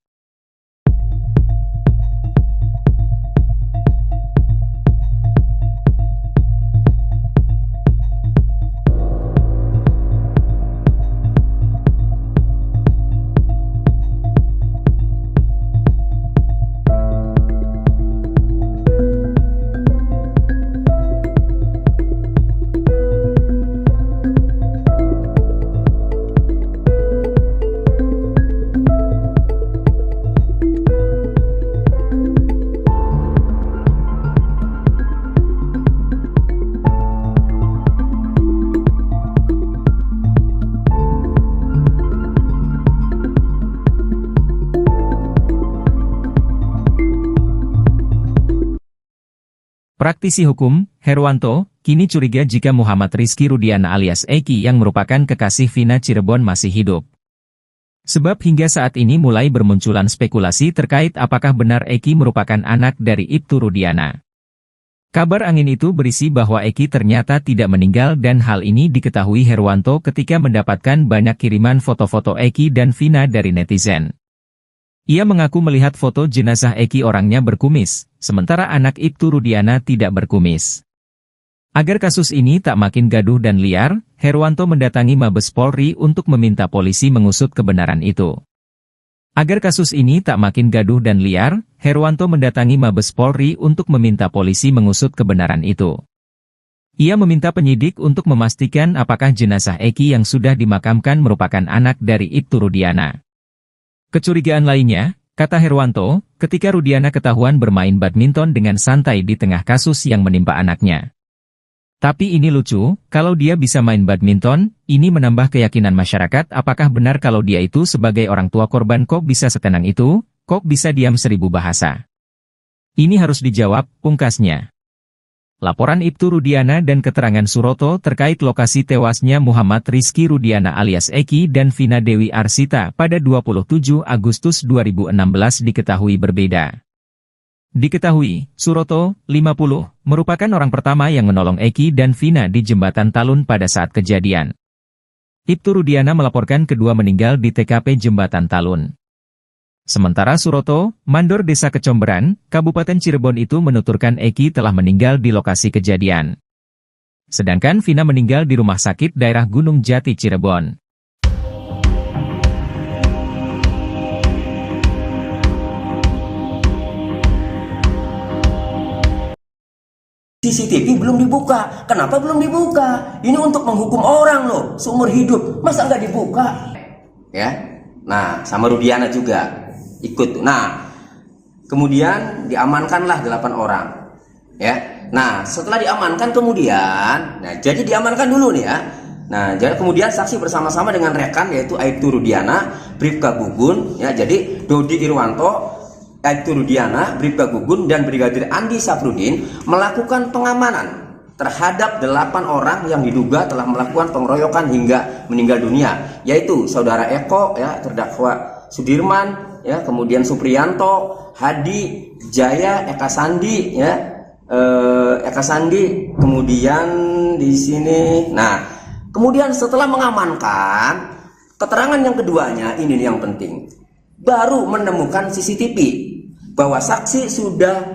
Praktisi hukum, Herwanto, kini curiga jika Muhammad Rizky Rudiana alias Eki yang merupakan kekasih Vina Cirebon masih hidup. Sebab hingga saat ini mulai bermunculan spekulasi terkait apakah benar Eki merupakan anak dari Ibtu Rudiana. Kabar angin itu berisi bahwa Eki ternyata tidak meninggal dan hal ini diketahui Herwanto ketika mendapatkan banyak kiriman foto-foto Eki dan Vina dari netizen. Ia mengaku melihat foto jenazah Eki orangnya berkumis, sementara anak Ibtu Rudiana tidak berkumis. Agar kasus ini tak makin gaduh dan liar, Herwanto mendatangi Mabes Polri untuk meminta polisi mengusut kebenaran itu. Agar kasus ini tak makin gaduh dan liar, Herwanto mendatangi Mabes Polri untuk meminta polisi mengusut kebenaran itu. Ia meminta penyidik untuk memastikan apakah jenazah Eki yang sudah dimakamkan merupakan anak dari Ibtu Rudiana. Kecurigaan lainnya, kata Herwanto, ketika Rudiana ketahuan bermain badminton dengan santai di tengah kasus yang menimpa anaknya. Tapi ini lucu, kalau dia bisa main badminton, ini menambah keyakinan masyarakat apakah benar kalau dia itu sebagai orang tua korban kok bisa setenang itu, kok bisa diam 1000 bahasa. Ini harus dijawab, pungkasnya. Laporan Ibtu Rudiana dan keterangan Suroto terkait lokasi tewasnya Muhammad Rizky Rudiana alias Eki dan Vina Dewi Arsita pada 27 Agustus 2016 diketahui berbeda. Diketahui, Suroto, 50, merupakan orang pertama yang menolong Eki dan Vina di Jembatan Talun pada saat kejadian. Ibtu Rudiana melaporkan kedua meninggal di TKP Jembatan Talun. Sementara Suroto, mandor Desa Kecomberan, Kabupaten Cirebon itu menuturkan Eki telah meninggal di lokasi kejadian. Sedangkan Vina meninggal di rumah sakit daerah Gunung Jati, Cirebon. CCTV belum dibuka. Kenapa belum dibuka? Ini untuk menghukum orang loh, seumur hidup. Masa nggak dibuka? Ya. Nah, sama Rudiana juga ikut. Nah, kemudian diamankanlah 8 orang. Ya. Nah, setelah diamankan kemudian, jadi diamankan dulu nih ya. Nah, jadi kemudian saksi bersama-sama dengan rekan yaitu Aibtu Rudiana, Bribka Gugun, ya. Jadi Dodi Irwanto, Aibtu Rudiana, Bribka Gugun, dan Brigadir Andi Safrudin melakukan pengamanan terhadap 8 orang yang diduga telah melakukan pengeroyokan hingga meninggal dunia, yaitu saudara Eko, ya, terdakwa Sudirman, ya, kemudian Supriyanto, Hadi, Jaya, Eka Sandi, ya, Eka Sandi, kemudian di sini. Nah, kemudian setelah mengamankan, keterangan yang keduanya ini yang penting, baru menemukan CCTV. Bahwa saksi sudah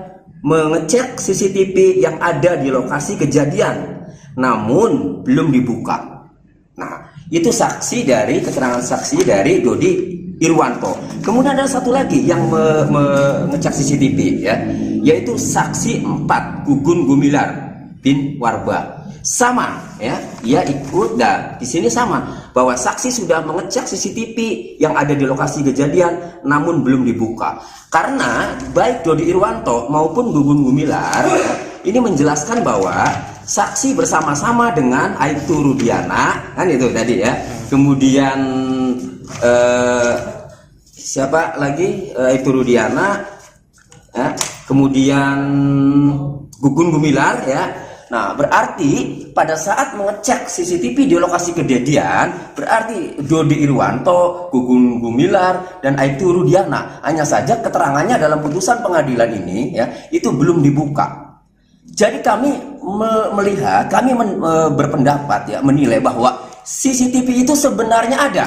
mengecek CCTV yang ada di lokasi kejadian, namun belum dibuka. Nah, itu keterangan saksi dari Dodi Irwanto. Kemudian ada satu lagi yang mengecek CCTV, ya, yaitu saksi 4, Gugun Gumilar bin Warba. Sama, ya, ia ikut, dan di sini sama bahwa saksi sudah mengecek CCTV yang ada di lokasi kejadian, namun belum dibuka. Karena baik Dodi Irwanto maupun Gugun Gumilar, ya, ini menjelaskan bahwa saksi bersama-sama dengan Aibtu Rudiana, kan itu tadi ya. Kemudian siapa lagi? Aibtu Rudiana, ya. Kemudian Gugun Gumilar, ya. Nah, berarti pada saat mengecek CCTV di lokasi kejadian, berarti Dodi Irwanto, Gugun Gumilar, dan Aibtu Rudiana. Hanya saja keterangannya dalam putusan pengadilan ini, ya, itu belum dibuka. Jadi kami berpendapat, ya, menilai bahwa CCTV itu sebenarnya ada.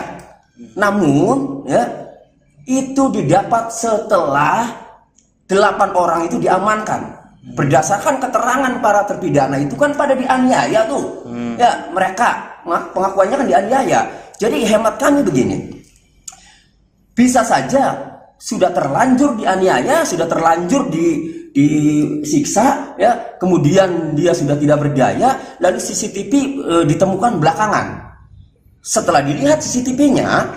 Namun, ya, itu didapat setelah 8 orang itu diamankan. Berdasarkan keterangan para terpidana itu kan pada dianiaya tuh. Ya, mereka pengakuannya kan dianiaya. Jadi hemat kami begini. Bisa saja sudah terlanjur dianiaya, sudah terlanjur disiksa, ya. Kemudian dia sudah tidak berdaya, lalu CCTV ditemukan belakangan. Setelah dilihat CCTV-nya,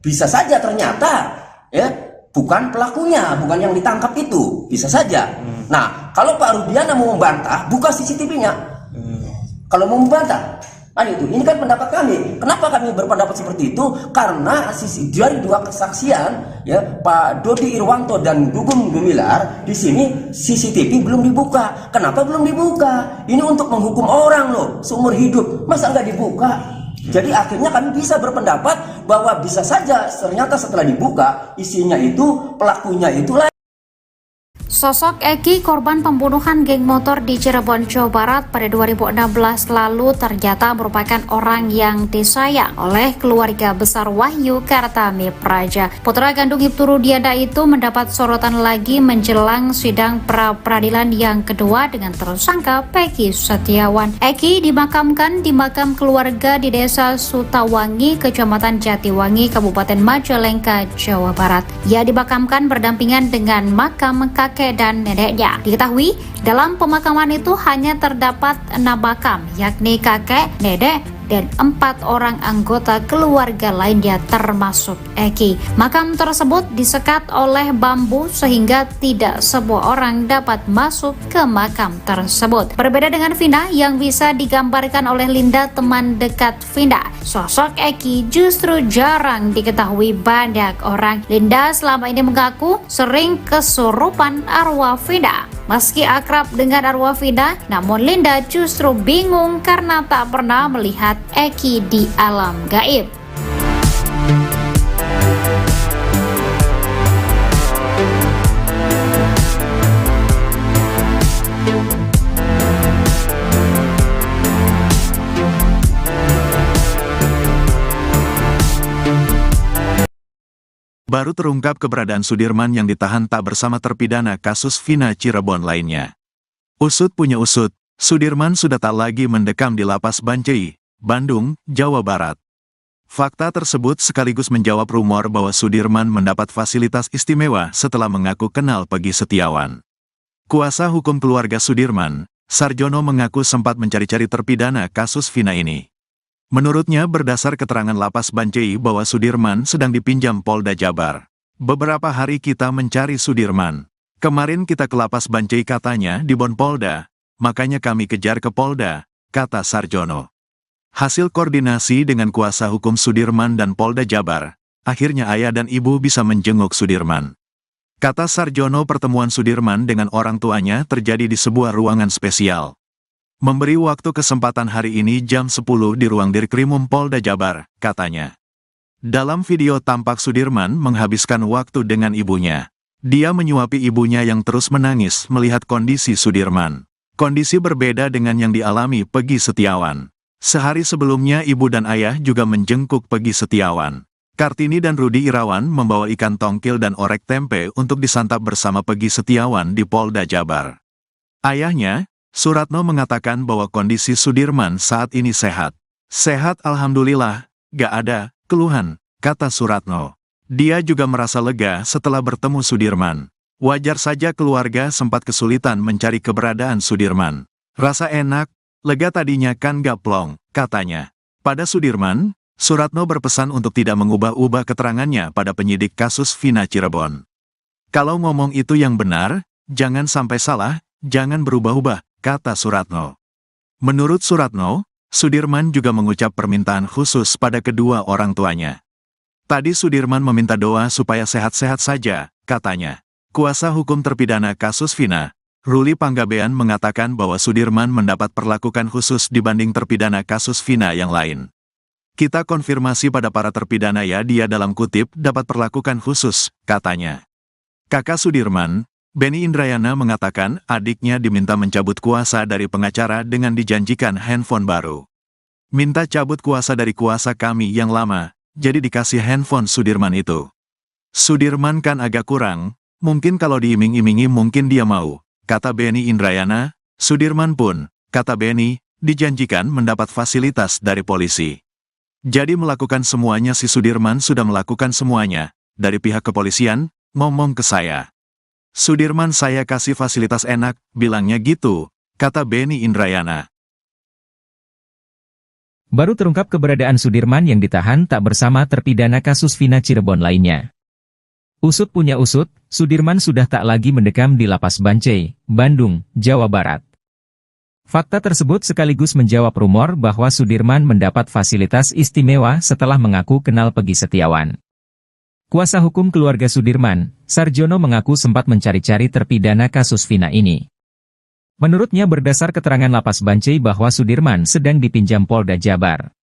bisa saja ternyata, ya, bukan pelakunya, bukan yang ditangkap itu, bisa saja. Nah, kalau Pak Rudiana mau membantah, buka CCTV-nya. Kalau mau membantah, itu. Ini kan pendapat kami. Kenapa kami berpendapat seperti itu? Karena dari 2 kesaksian, ya, Pak Dodi Irwanto dan Gugun Gumilar, di sini CCTV belum dibuka. Kenapa belum dibuka? Ini untuk menghukum orang loh, seumur hidup. Masa nggak dibuka? Jadi akhirnya kami bisa berpendapat bahwa bisa saja ternyata setelah dibuka isinya itu pelakunya itulah. Sosok Eki, korban pembunuhan geng motor di Cirebon, Jawa Barat pada 2016 lalu ternyata merupakan orang yang disayang oleh keluarga besar Wahyu Kartami Praja. Putra kandung Ibtu Rudiana itu mendapat sorotan lagi menjelang sidang pra-peradilan yang kedua dengan tersangka Peggy Setiawan. Eki dimakamkan di makam keluarga di Desa Sutawangi, Kecamatan Jatiwangi, Kabupaten Majalengka, Jawa Barat. Ia dimakamkan berdampingan dengan makam kakek dan neneknya. Diketahui, dalam pemakaman itu hanya terdapat 6 makam, yakni kakek, nenek, dan 4 orang anggota keluarga lainnya termasuk Eki. Makam tersebut disekat oleh bambu sehingga tidak semua orang dapat masuk ke makam tersebut. Berbeda dengan Vina yang bisa digambarkan oleh Linda, teman dekat Vina, sosok Eki justru jarang diketahui banyak orang. Linda selama ini mengaku sering kesurupan arwah Vina. Meski akrab dengan arwah Vina, namun Linda justru bingung karena tak pernah melihat Eki di alam gaib. Baru terungkap keberadaan Sudirman yang ditahan tak bersama terpidana kasus Vina Cirebon lainnya. Usut punya usut, Sudirman sudah tak lagi mendekam di lapas Bancai, Bandung, Jawa Barat. Fakta tersebut sekaligus menjawab rumor bahwa Sudirman mendapat fasilitas istimewa setelah mengaku kenal Peggy Setiawan. Kuasa hukum keluarga Sudirman, Sarjono, mengaku sempat mencari-cari terpidana kasus Vina ini. Menurutnya, berdasar keterangan lapas Bancai bahwa Sudirman sedang dipinjam Polda Jabar. Beberapa hari kita mencari Sudirman. Kemarin kita ke lapas Bancai, katanya, di Bon Polda. Makanya kami kejar ke Polda, kata Sarjono. Hasil koordinasi dengan kuasa hukum Sudirman dan Polda Jabar, akhirnya ayah dan ibu bisa menjenguk Sudirman. Kata Sarjono, pertemuan Sudirman dengan orang tuanya terjadi di sebuah ruangan spesial. Memberi waktu kesempatan hari ini jam 10 di ruang Dirkrimum Polda Jabar, katanya. Dalam video tampak Sudirman menghabiskan waktu dengan ibunya. Dia menyuapi ibunya yang terus menangis melihat kondisi Sudirman. Kondisi berbeda dengan yang dialami Peggy Setiawan. Sehari sebelumnya ibu dan ayah juga menjenguk Peggy Setiawan. Kartini dan Rudi Irawan membawa ikan tongkil dan orek tempe untuk disantap bersama Peggy Setiawan di Polda Jabar. Ayahnya, Suratno, mengatakan bahwa kondisi Sudirman saat ini sehat. Sehat alhamdulillah, gak ada keluhan, kata Suratno. Dia juga merasa lega setelah bertemu Sudirman. Wajar saja keluarga sempat kesulitan mencari keberadaan Sudirman. Rasa enak, lega tadinya kan gak plong, katanya. Pada Sudirman, Suratno berpesan untuk tidak mengubah-ubah keterangannya pada penyidik kasus Vina Cirebon. Kalau ngomong itu yang benar, jangan sampai salah, jangan berubah-ubah, kata Suratno. Menurut Suratno, Sudirman juga mengucap permintaan khusus pada kedua orang tuanya. Tadi Sudirman meminta doa supaya sehat-sehat saja, katanya. Kuasa hukum terpidana kasus Vina, Ruli Panggabean, mengatakan bahwa Sudirman mendapat perlakuan khusus dibanding terpidana kasus Vina yang lain. Kita konfirmasi pada para terpidana ya, dia dalam kutip dapat perlakuan khusus, katanya. Kakak Sudirman, Benny Indrayana, mengatakan adiknya diminta mencabut kuasa dari pengacara dengan dijanjikan handphone baru. Minta cabut kuasa dari kuasa kami yang lama, jadi dikasih handphone Sudirman itu. Sudirman kan agak kurang, mungkin kalau diiming-imingi mungkin dia mau, kata Benny Indrayana. Sudirman pun, kata Benny, dijanjikan mendapat fasilitas dari polisi. Jadi melakukan semuanya, si Sudirman sudah melakukan semuanya, dari pihak kepolisian, ngomong ke saya. Sudirman saya kasih fasilitas enak, bilangnya gitu, kata Benny Indrayana. Baru terungkap keberadaan Sudirman yang ditahan tak bersama terpidana kasus Vina Cirebon lainnya. Usut punya usut, Sudirman sudah tak lagi mendekam di lapas Bancai, Bandung, Jawa Barat. Fakta tersebut sekaligus menjawab rumor bahwa Sudirman mendapat fasilitas istimewa setelah mengaku kenal Peggy Setiawan. Kuasa hukum keluarga Sudirman, Sarjono, mengaku sempat mencari-cari terpidana kasus Vina ini. Menurutnya, berdasar keterangan lapas Bancai bahwa Sudirman sedang dipinjam Polda Jabar.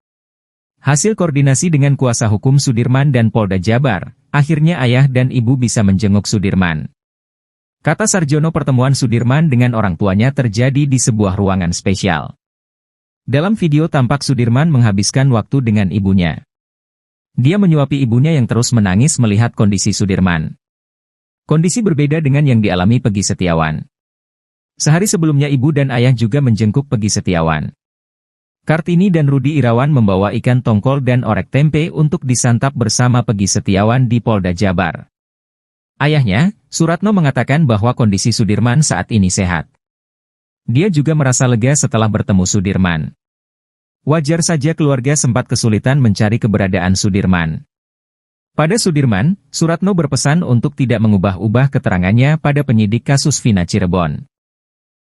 Hasil koordinasi dengan kuasa hukum Sudirman dan Polda Jabar, akhirnya ayah dan ibu bisa menjenguk Sudirman. Kata Sarjono, pertemuan Sudirman dengan orang tuanya terjadi di sebuah ruangan spesial. Dalam video tampak Sudirman menghabiskan waktu dengan ibunya. Dia menyuapi ibunya yang terus menangis melihat kondisi Sudirman. Kondisi berbeda dengan yang dialami Peggy Setiawan. Sehari sebelumnya ibu dan ayah juga menjenguk Peggy Setiawan. Kartini dan Rudi Irawan membawa ikan tongkol dan orek tempe untuk disantap bersama Peggy Setiawan di Polda Jabar. Ayahnya, Suratno, mengatakan bahwa kondisi Sudirman saat ini sehat. Dia juga merasa lega setelah bertemu Sudirman. Wajar saja keluarga sempat kesulitan mencari keberadaan Sudirman. Pada Sudirman, Suratno berpesan untuk tidak mengubah-ubah keterangannya pada penyidik kasus Vina Cirebon.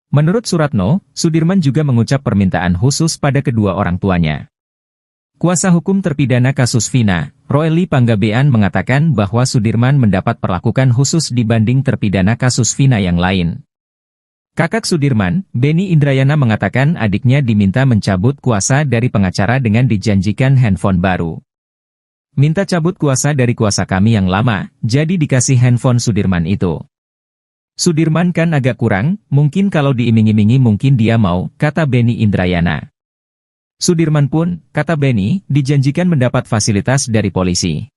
Menurut Suratno, Sudirman juga mengucap permintaan khusus pada kedua orang tuanya. Kuasa hukum terpidana kasus Vina, Ruli Panggabean, mengatakan bahwa Sudirman mendapat perlakuan khusus dibanding terpidana kasus Vina yang lain. Kakak Sudirman, Benny Indrayana, mengatakan adiknya diminta mencabut kuasa dari pengacara dengan dijanjikan handphone baru. Minta cabut kuasa dari kuasa kami yang lama, jadi dikasih handphone Sudirman itu. Sudirman kan agak kurang, mungkin kalau diiming-imingi mungkin dia mau, kata Benny Indrayana. Sudirman pun, kata Benny, dijanjikan mendapat fasilitas dari polisi.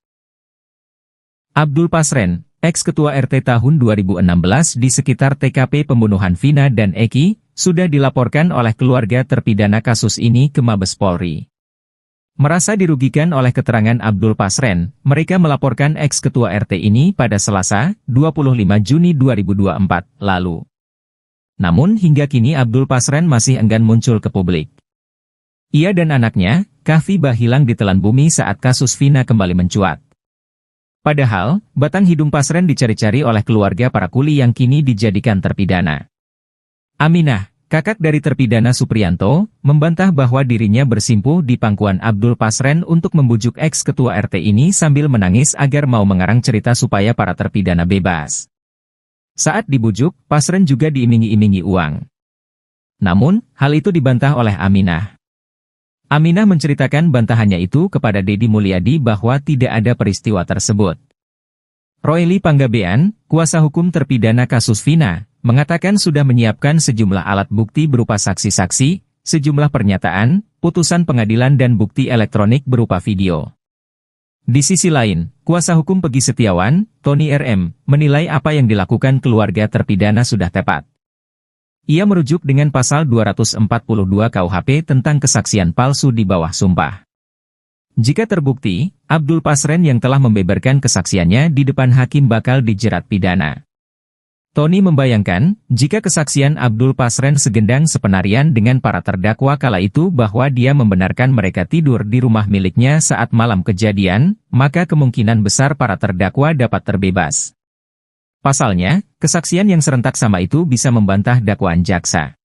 Abdul Pasren, ex-ketua RT tahun 2016 di sekitar TKP pembunuhan Vina dan Eki, sudah dilaporkan oleh keluarga terpidana kasus ini ke Mabes Polri. Merasa dirugikan oleh keterangan Abdul Pasren, mereka melaporkan ex-ketua RT ini pada Selasa, 25 Juni 2024, lalu. Namun hingga kini Abdul Pasren masih enggan muncul ke publik. Ia dan anaknya, Kahfi hilang ditelan bumi saat kasus Vina kembali mencuat. Padahal, batang hidung Pasren dicari-cari oleh keluarga para kuli yang kini dijadikan terpidana. Aminah, kakak dari terpidana Supriyanto, membantah bahwa dirinya bersimpuh di pangkuan Abdul Pasren untuk membujuk ex-ketua RT ini sambil menangis agar mau mengarang cerita supaya para terpidana bebas. Saat dibujuk, Pasren juga diiming-imingi uang. Namun, hal itu dibantah oleh Aminah. Aminah menceritakan bantahannya itu kepada Deddy Mulyadi bahwa tidak ada peristiwa tersebut. Royli Panggabean, kuasa hukum terpidana kasus Vina, mengatakan sudah menyiapkan sejumlah alat bukti berupa saksi-saksi, sejumlah pernyataan, putusan pengadilan dan bukti elektronik berupa video. Di sisi lain, kuasa hukum Peggy Setiawan, Tony RM, menilai apa yang dilakukan keluarga terpidana sudah tepat. Ia merujuk dengan pasal 242 KUHP tentang kesaksian palsu di bawah sumpah. Jika terbukti, Abdul Pasren yang telah membeberkan kesaksiannya di depan hakim bakal dijerat pidana. Tony membayangkan, jika kesaksian Abdul Pasren segendang sepenarian dengan para terdakwa kala itu bahwa dia membenarkan mereka tidur di rumah miliknya saat malam kejadian, maka kemungkinan besar para terdakwa dapat terbebas. Pasalnya, kesaksian yang serentak sama itu bisa membantah dakwaan jaksa.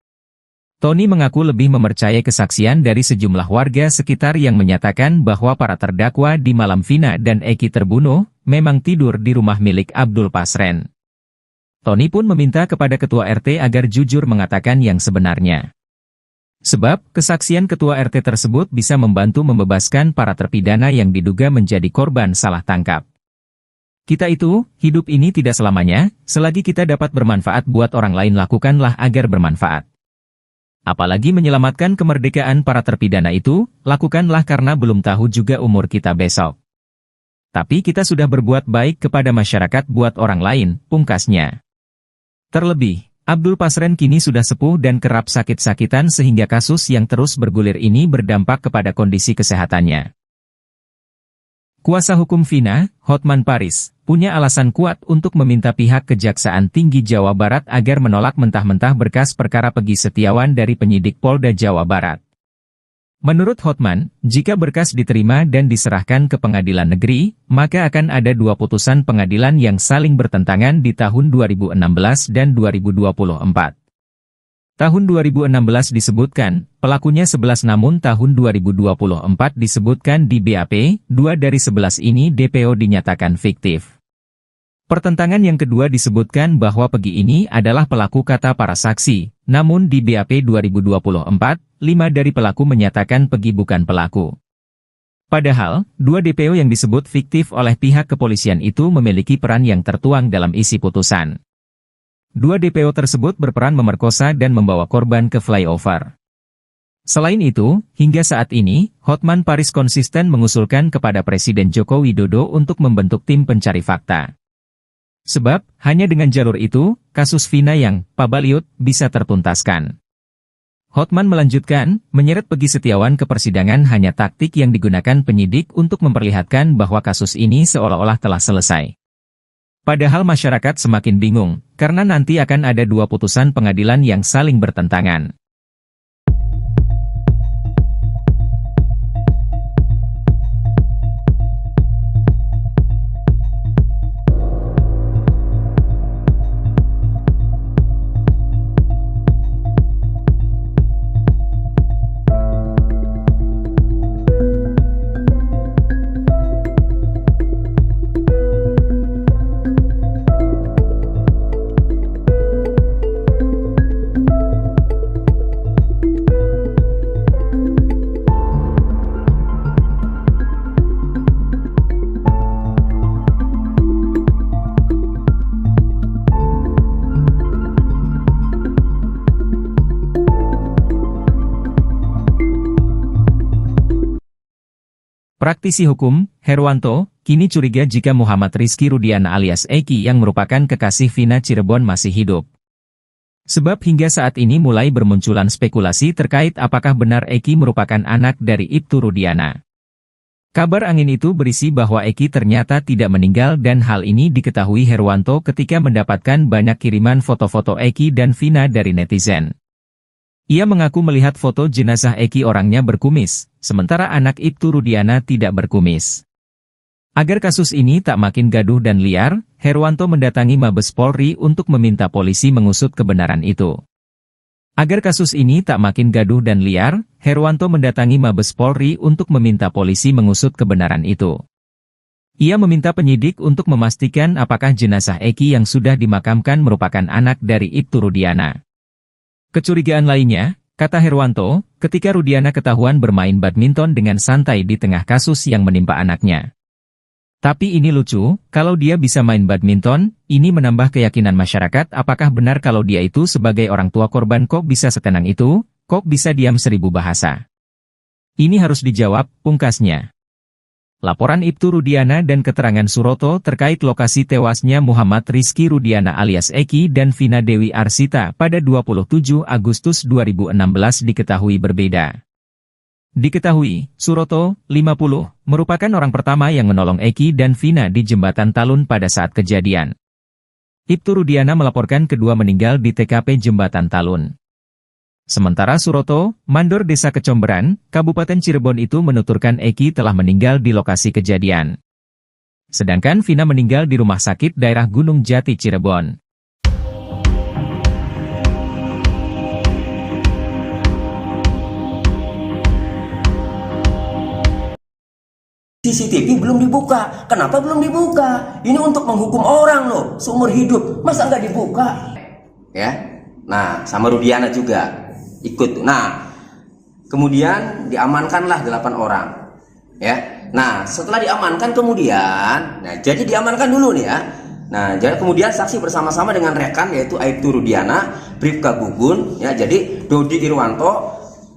Tony mengaku lebih mempercayai kesaksian dari sejumlah warga sekitar yang menyatakan bahwa para terdakwa di malam Vina dan Eki terbunuh, memang tidur di rumah milik Abdul Pasren. Tony pun meminta kepada ketua RT agar jujur mengatakan yang sebenarnya. Sebab, kesaksian ketua RT tersebut bisa membantu membebaskan para terpidana yang diduga menjadi korban salah tangkap. Kita itu, hidup ini tidak selamanya, selagi kita dapat bermanfaat buat orang lain lakukanlah agar bermanfaat. Apalagi menyelamatkan kemerdekaan para terpidana itu, lakukanlah karena belum tahu juga umur kita besok. Tapi kita sudah berbuat baik kepada masyarakat buat orang lain, pungkasnya. Terlebih, Abdul Pasren kini sudah sepuh dan kerap sakit-sakitan sehingga kasus yang terus bergulir ini berdampak kepada kondisi kesehatannya. Kuasa hukum Vina, Hotman Paris, punya alasan kuat untuk meminta pihak Kejaksaan Tinggi Jawa Barat agar menolak mentah-mentah berkas perkara Peggy Setiawan dari penyidik Polda Jawa Barat. Menurut Hotman, jika berkas diterima dan diserahkan ke pengadilan negeri, maka akan ada dua putusan pengadilan yang saling bertentangan di tahun 2016 dan 2024. Tahun 2016 disebutkan, pelakunya 11 namun tahun 2024 disebutkan di BAP, 2 dari 11 ini DPO dinyatakan fiktif. Pertentangan yang kedua disebutkan bahwa Peggy ini adalah pelaku kata para saksi, namun di BAP 2024, 5 dari pelaku menyatakan Peggy bukan pelaku. Padahal, 2 DPO yang disebut fiktif oleh pihak kepolisian itu memiliki peran yang tertuang dalam isi putusan. 2 DPO tersebut berperan memerkosa dan membawa korban ke flyover. Selain itu, hingga saat ini, Hotman Paris konsisten mengusulkan kepada Presiden Joko Widodo untuk membentuk tim pencari fakta. Sebab, hanya dengan jalur itu, kasus Vina yang pabaliut bisa tertuntaskan. Hotman melanjutkan, menyeret Peggy Setiawan ke persidangan hanya taktik yang digunakan penyidik untuk memperlihatkan bahwa kasus ini seolah-olah telah selesai. Padahal masyarakat semakin bingung, karena nanti akan ada 2 putusan pengadilan yang saling bertentangan. Praktisi hukum, Herwanto, kini curiga jika Muhammad Rizky Rudiana alias Eki yang merupakan kekasih Vina Cirebon masih hidup. Sebab hingga saat ini mulai bermunculan spekulasi terkait apakah benar Eki merupakan anak dari Ibtu Rudiana. Kabar angin itu berisi bahwa Eki ternyata tidak meninggal dan hal ini diketahui Herwanto ketika mendapatkan banyak kiriman foto-foto Eki dan Vina dari netizen. Ia mengaku melihat foto jenazah Eki orangnya berkumis, sementara anak Ibtu Rudiana tidak berkumis. Agar kasus ini tak makin gaduh dan liar, Herwanto mendatangi Mabes Polri untuk meminta polisi mengusut kebenaran itu. Agar kasus ini tak makin gaduh dan liar, Herwanto mendatangi Mabes Polri untuk meminta polisi mengusut kebenaran itu. Ia meminta penyidik untuk memastikan apakah jenazah Eki yang sudah dimakamkan merupakan anak dari Ibtu Rudiana. Kecurigaan lainnya, kata Herwanto, ketika Rudiana ketahuan bermain badminton dengan santai di tengah kasus yang menimpa anaknya. Tapi ini lucu, kalau dia bisa main badminton, ini menambah keyakinan masyarakat apakah benar kalau dia itu sebagai orang tua korban kok bisa setenang itu, kok bisa diam 1000 bahasa. Ini harus dijawab, pungkasnya. Laporan Ibtu Rudiana dan keterangan Suroto terkait lokasi tewasnya Muhammad Rizky Rudiana alias Eki dan Vina Dewi Arsita pada 27 Agustus 2016 diketahui berbeda. Diketahui, Suroto, 50, merupakan orang pertama yang menolong Eki dan Vina di Jembatan Talun pada saat kejadian. Ibtu Rudiana melaporkan kedua meninggal di TKP Jembatan Talun. Sementara Suroto, mandor Desa Kecomberan, Kabupaten Cirebon itu menuturkan Eki telah meninggal di lokasi kejadian. Sedangkan Vina meninggal di rumah sakit daerah Gunung Jati Cirebon. CCTV belum dibuka. Kenapa belum dibuka? Ini untuk menghukum orang loh, seumur hidup. Masa nggak dibuka? Ya, nah sama Rudiana juga ikut. Nah, kemudian diamankanlah 8 orang. Ya, nah setelah diamankan kemudian, nah jadi diamankan dulu nih ya. Nah, jadi kemudian saksi bersama-sama dengan rekan yaitu Aibtu Rudiana, Bribka Gugun. Ya, jadi Dodi Irwanto,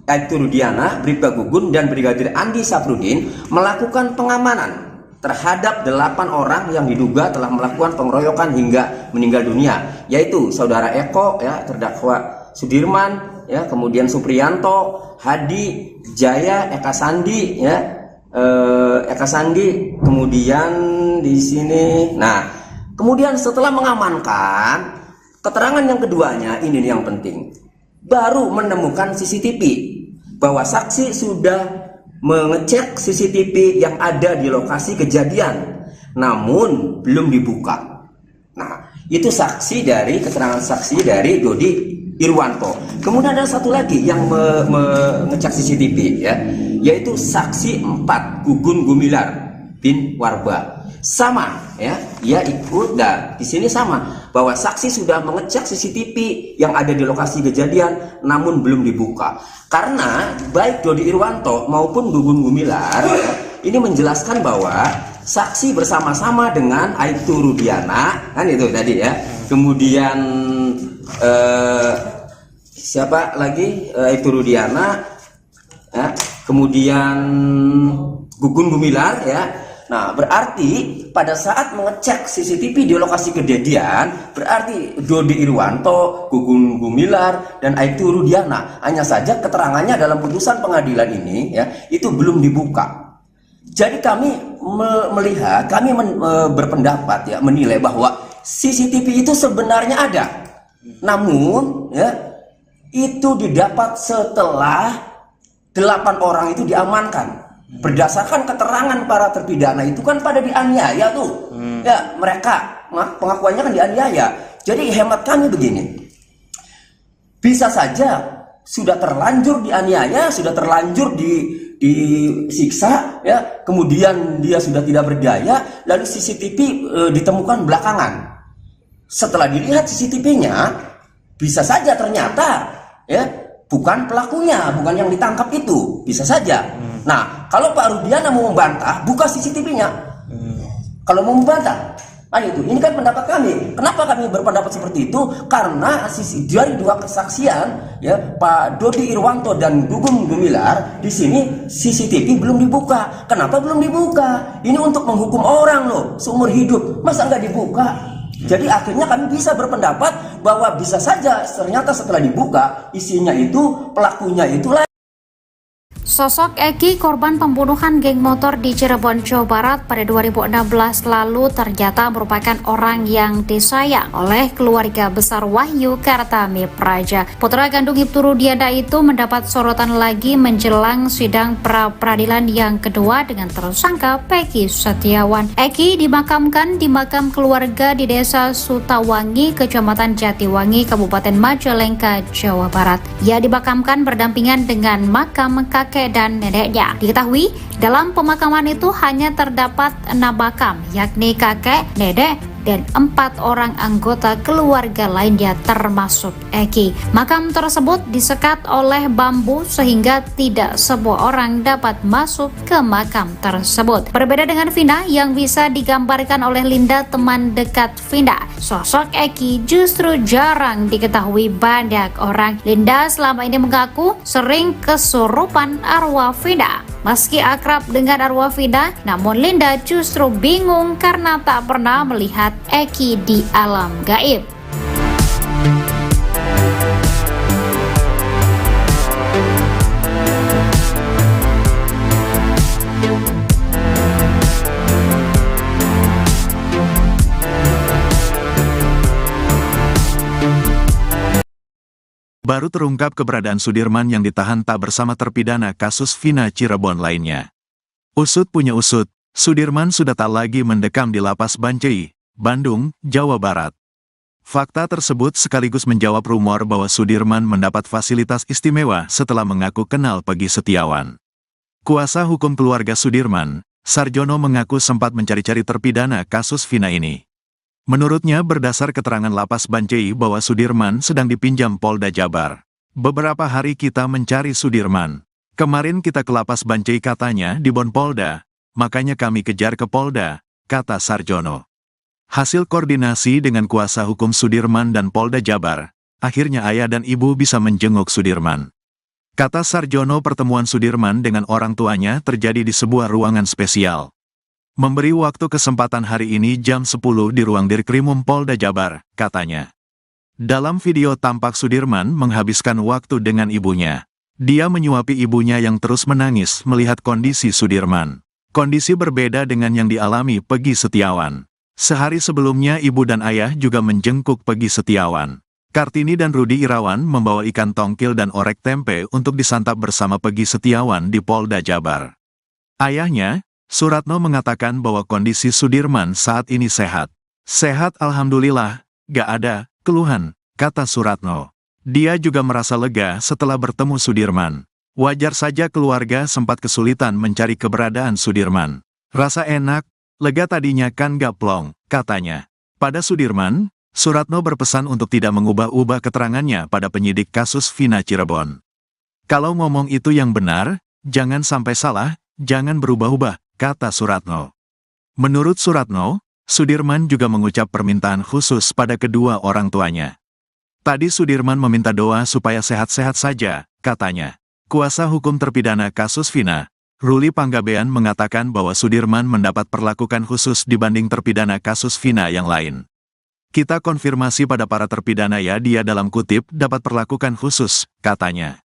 Aibtu Rudiana, Bribka Gugun, dan Brigadir Andi Safrudin melakukan pengamanan terhadap 8 orang yang diduga telah melakukan pengeroyokan hingga meninggal dunia, yaitu saudara Eko, ya, terdakwa Sudirman, ya, kemudian Supriyanto, Hadi, Jaya, Eka Sandi, ya, Eka Sandi, kemudian di sini. Nah, kemudian setelah mengamankan, keterangan yang keduanya ini yang penting, baru menemukan CCTV. Bahwa saksi sudah mengecek CCTV yang ada di lokasi kejadian, namun belum dibuka. Nah, itu saksi dari keterangan saksi dari Dodi Irwanto. Kemudian ada satu lagi yang mengecek CCTV, ya, yaitu saksi 4 Gugun Gumilar bin Warba. Sama, ya, ia ikut, dan di sini sama bahwa saksi sudah mengecek CCTV yang ada di lokasi kejadian, namun belum dibuka. Karena baik Dodi Irwanto maupun Gugun Gumilar, ya, ini menjelaskan bahwa saksi bersama-sama dengan Aibtu Rudiana, kan itu tadi ya. Kemudian siapa lagi? Aibtu Rudiana, ya, kemudian Gugun Gumilar, ya. Nah, berarti pada saat mengecek CCTV di lokasi kejadian, berarti Dodi Irwanto, Gugun Gumilar, dan Aibtu Rudiana. Hanya saja keterangannya dalam putusan pengadilan ini, ya, itu belum dibuka. Jadi kami melihat, kami berpendapat, ya, menilai bahwa CCTV itu sebenarnya ada. Namun, ya, itu didapat setelah 8 orang itu diamankan. Berdasarkan keterangan para terpidana itu kan pada dianiaya tuh, ya, mereka pengakuannya kan dianiaya. Jadi hemat kami begini, bisa saja sudah terlanjur dianiaya, sudah terlanjur disiksa, ya, kemudian dia sudah tidak berdaya, lalu CCTV ditemukan belakangan. Setelah dilihat CCTV-nya, bisa saja ternyata, ya, bukan pelakunya, bukan yang ditangkap itu, bisa saja. Nah, kalau Pak Rudiana mau membantah, buka CCTV-nya. Kalau mau membantah, Kan itu, ini kan pendapat kami. Kenapa kami berpendapat seperti itu? Karena dari dua kesaksian, ya, Pak Dodi Irwanto dan Gugum Gumilar, di sini CCTV belum dibuka. Kenapa belum dibuka? Ini untuk menghukum orang loh, seumur hidup. Masa nggak dibuka? Jadi akhirnya kami bisa berpendapat bahwa bisa saja ternyata setelah dibuka isinya itu pelakunya itulah. Sosok Eki, korban pembunuhan geng motor di Cirebon, Jawa Barat pada 2016 lalu ternyata merupakan orang yang disayang oleh keluarga besar Wahyu Kartami Praja. Putra kandung Ibtu Rudiana itu mendapat sorotan lagi menjelang sidang pra-peradilan yang kedua dengan tersangka Peggy Setiawan. Eki dimakamkan di makam keluarga di Desa Sutawangi, Kecamatan Jatiwangi, Kabupaten Majalengka, Jawa Barat. Ia dimakamkan berdampingan dengan makam kakek dan neneknya. Diketahui dalam pemakaman itu hanya terdapat 6 makam, yakni kakek, nenek, dan 4 orang anggota keluarga lainnya termasuk Eki. Makam tersebut disekat oleh bambu sehingga tidak semua orang dapat masuk ke makam tersebut. Berbeda dengan Vina yang bisa digambarkan oleh Linda, teman dekat Vina, sosok Eki justru jarang diketahui banyak orang. Linda selama ini mengaku sering kesurupan arwah Vina. Meski akrab dengan arwah Vina, namun Linda justru bingung karena tak pernah melihat Eki di alam gaib. Baru terungkap keberadaan Sudirman yang ditahan tak bersama terpidana kasus Vina Cirebon lainnya. Usut punya usut, Sudirman sudah tak lagi mendekam di lapas Bancai, Bandung, Jawa Barat. Fakta tersebut sekaligus menjawab rumor bahwa Sudirman mendapat fasilitas istimewa setelah mengaku kenal Peggy Setiawan. Kuasa hukum keluarga Sudirman, Sarjono, mengaku sempat mencari-cari terpidana kasus Vina ini. Menurutnya berdasar keterangan lapas Bancai bahwa Sudirman sedang dipinjam Polda Jabar. Beberapa hari kita mencari Sudirman. Kemarin kita ke lapas Bancai katanya di Bon Polda, makanya kami kejar ke Polda, kata Sarjono. Hasil koordinasi dengan kuasa hukum Sudirman dan Polda Jabar, akhirnya ayah dan ibu bisa menjenguk Sudirman. Kata Sarjono, pertemuan Sudirman dengan orang tuanya terjadi di sebuah ruangan spesial. Memberi waktu kesempatan hari ini jam 10 di ruang Dirkrimum Polda Jabar, katanya. Dalam video tampak Sudirman menghabiskan waktu dengan ibunya. Dia menyuapi ibunya yang terus menangis melihat kondisi Sudirman. Kondisi berbeda dengan yang dialami Peggy Setiawan. Sehari sebelumnya ibu dan ayah juga menjenguk Peggy Setiawan. Kartini dan Rudi Irawan membawa ikan tongkil dan orek tempe untuk disantap bersama Peggy Setiawan di Polda Jabar. Ayahnya, Suratno, mengatakan bahwa kondisi Sudirman saat ini sehat. Sehat alhamdulillah, gak ada keluhan, kata Suratno. Dia juga merasa lega setelah bertemu Sudirman. Wajar saja keluarga sempat kesulitan mencari keberadaan Sudirman. Rasa enak, lega tadinya kan gak plong, katanya. Pada Sudirman, Suratno berpesan untuk tidak mengubah-ubah keterangannya pada penyidik kasus Vina Cirebon. Kalau ngomong itu yang benar, jangan sampai salah, jangan berubah-ubah, kata Suratno. Menurut Suratno, Sudirman juga mengucap permintaan khusus pada kedua orang tuanya. Tadi Sudirman meminta doa supaya sehat-sehat saja, katanya. Kuasa hukum terpidana kasus Vina, Ruli Panggabean, mengatakan bahwa Sudirman mendapat perlakuan khusus dibanding terpidana kasus Vina yang lain. Kita konfirmasi pada para terpidana ya, dia dalam kutip dapat perlakuan khusus, katanya.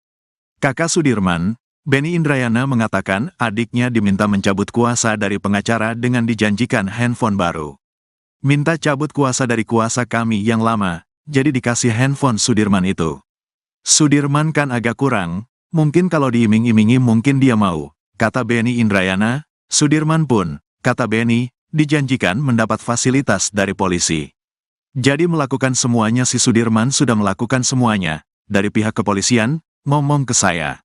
Kakak Sudirman, Benny Indrayana, mengatakan adiknya diminta mencabut kuasa dari pengacara dengan dijanjikan handphone baru. Minta cabut kuasa dari kuasa kami yang lama, jadi dikasih handphone Sudirman itu. Sudirman kan agak kurang, mungkin kalau diiming-imingi mungkin dia mau, kata Benny Indrayana. Sudirman pun, kata Benny, dijanjikan mendapat fasilitas dari polisi. Jadi melakukan semuanya, si Sudirman sudah melakukan semuanya, dari pihak kepolisian, ngomong ke saya.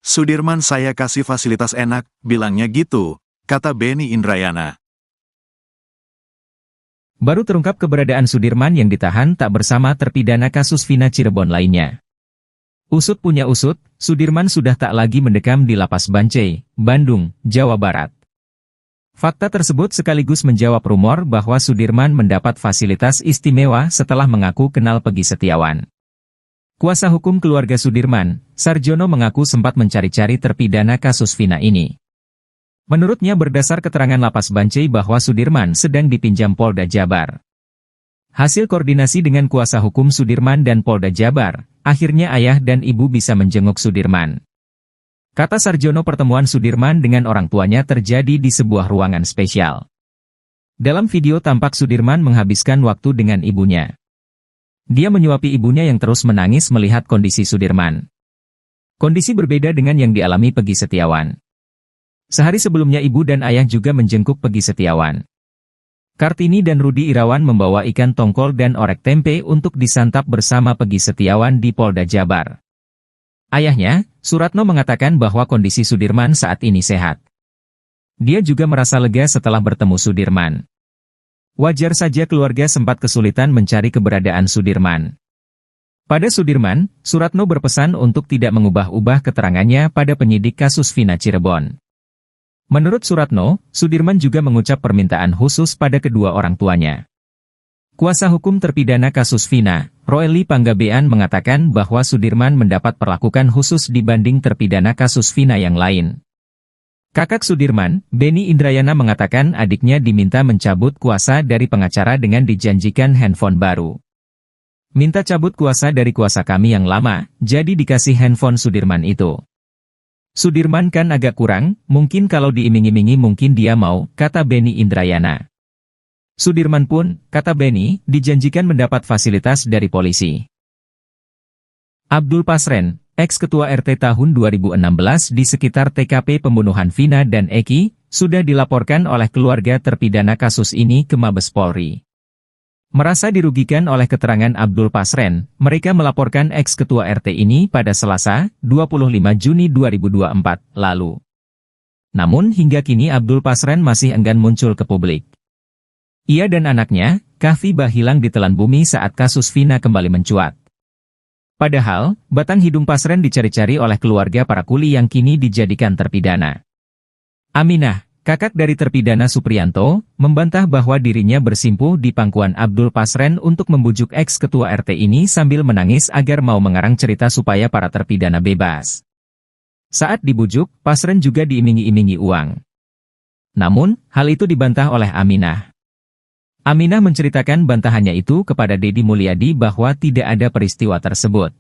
Sudirman saya kasih fasilitas enak, bilangnya gitu, kata Benny Indrayana. Baru terungkap keberadaan Sudirman yang ditahan tak bersama terpidana kasus Vina Cirebon lainnya. Usut punya usut, Sudirman sudah tak lagi mendekam di lapas Bancai, Bandung, Jawa Barat. Fakta tersebut sekaligus menjawab rumor bahwa Sudirman mendapat fasilitas istimewa setelah mengaku kenal Peggy Setiawan. Kuasa hukum keluarga Sudirman, Sarjono mengaku sempat mencari-cari terpidana kasus Vina ini. Menurutnya berdasar keterangan Lapas Bancai bahwa Sudirman sedang dipinjam Polda Jabar. Hasil koordinasi dengan kuasa hukum Sudirman dan Polda Jabar, akhirnya ayah dan ibu bisa menjenguk Sudirman. Kata Sarjono, pertemuan Sudirman dengan orang tuanya terjadi di sebuah ruangan spesial. Dalam video tampak Sudirman menghabiskan waktu dengan ibunya. Dia menyuapi ibunya yang terus menangis melihat kondisi Sudirman. Kondisi berbeda dengan yang dialami Peggy Setiawan. Sehari sebelumnya ibu dan ayah juga menjenguk Peggy Setiawan. Kartini dan Rudi Irawan membawa ikan tongkol dan orek tempe untuk disantap bersama Peggy Setiawan di Polda Jabar. Ayahnya, Suratno, mengatakan bahwa kondisi Sudirman saat ini sehat. Dia juga merasa lega setelah bertemu Sudirman. Wajar saja keluarga sempat kesulitan mencari keberadaan Sudirman. Pada Sudirman, Suratno berpesan untuk tidak mengubah-ubah keterangannya pada penyidik kasus Vina Cirebon. Menurut Suratno, Sudirman juga mengucap permintaan khusus pada kedua orang tuanya. Kuasa hukum terpidana kasus Vina, Roely Panggabean, mengatakan bahwa Sudirman mendapat perlakuan khusus dibanding terpidana kasus Vina yang lain. Kakak Sudirman, Benny Indrayana, mengatakan adiknya diminta mencabut kuasa dari pengacara dengan dijanjikan handphone baru. Minta cabut kuasa dari kuasa kami yang lama, jadi dikasih handphone Sudirman itu. Sudirman kan agak kurang, mungkin kalau diiming-imingi mungkin dia mau, kata Benny Indrayana. Sudirman pun, kata Benny, dijanjikan mendapat fasilitas dari polisi. Abdul Pasren, ex-ketua RT tahun 2016 di sekitar TKP pembunuhan Vina dan Eki, sudah dilaporkan oleh keluarga terpidana kasus ini ke Mabes Polri. Merasa dirugikan oleh keterangan Abdul Pasren, mereka melaporkan ex-ketua RT ini pada Selasa, 25 Juni 2024, lalu. Namun hingga kini Abdul Pasren masih enggan muncul ke publik. Ia dan anaknya, Kahfi, hilang ditelan bumi saat kasus Vina kembali mencuat. Padahal, batang hidung Pasren dicari-cari oleh keluarga para kuli yang kini dijadikan terpidana. Aminah, kakak dari terpidana Supriyanto, membantah bahwa dirinya bersimpuh di pangkuan Abdul Pasren untuk membujuk ex-ketua RT ini sambil menangis agar mau mengarang cerita supaya para terpidana bebas. Saat dibujuk, Pasren juga diiming-imingi uang. Namun, hal itu dibantah oleh Aminah. Aminah menceritakan bantahannya itu kepada Deddy Mulyadi bahwa tidak ada peristiwa tersebut.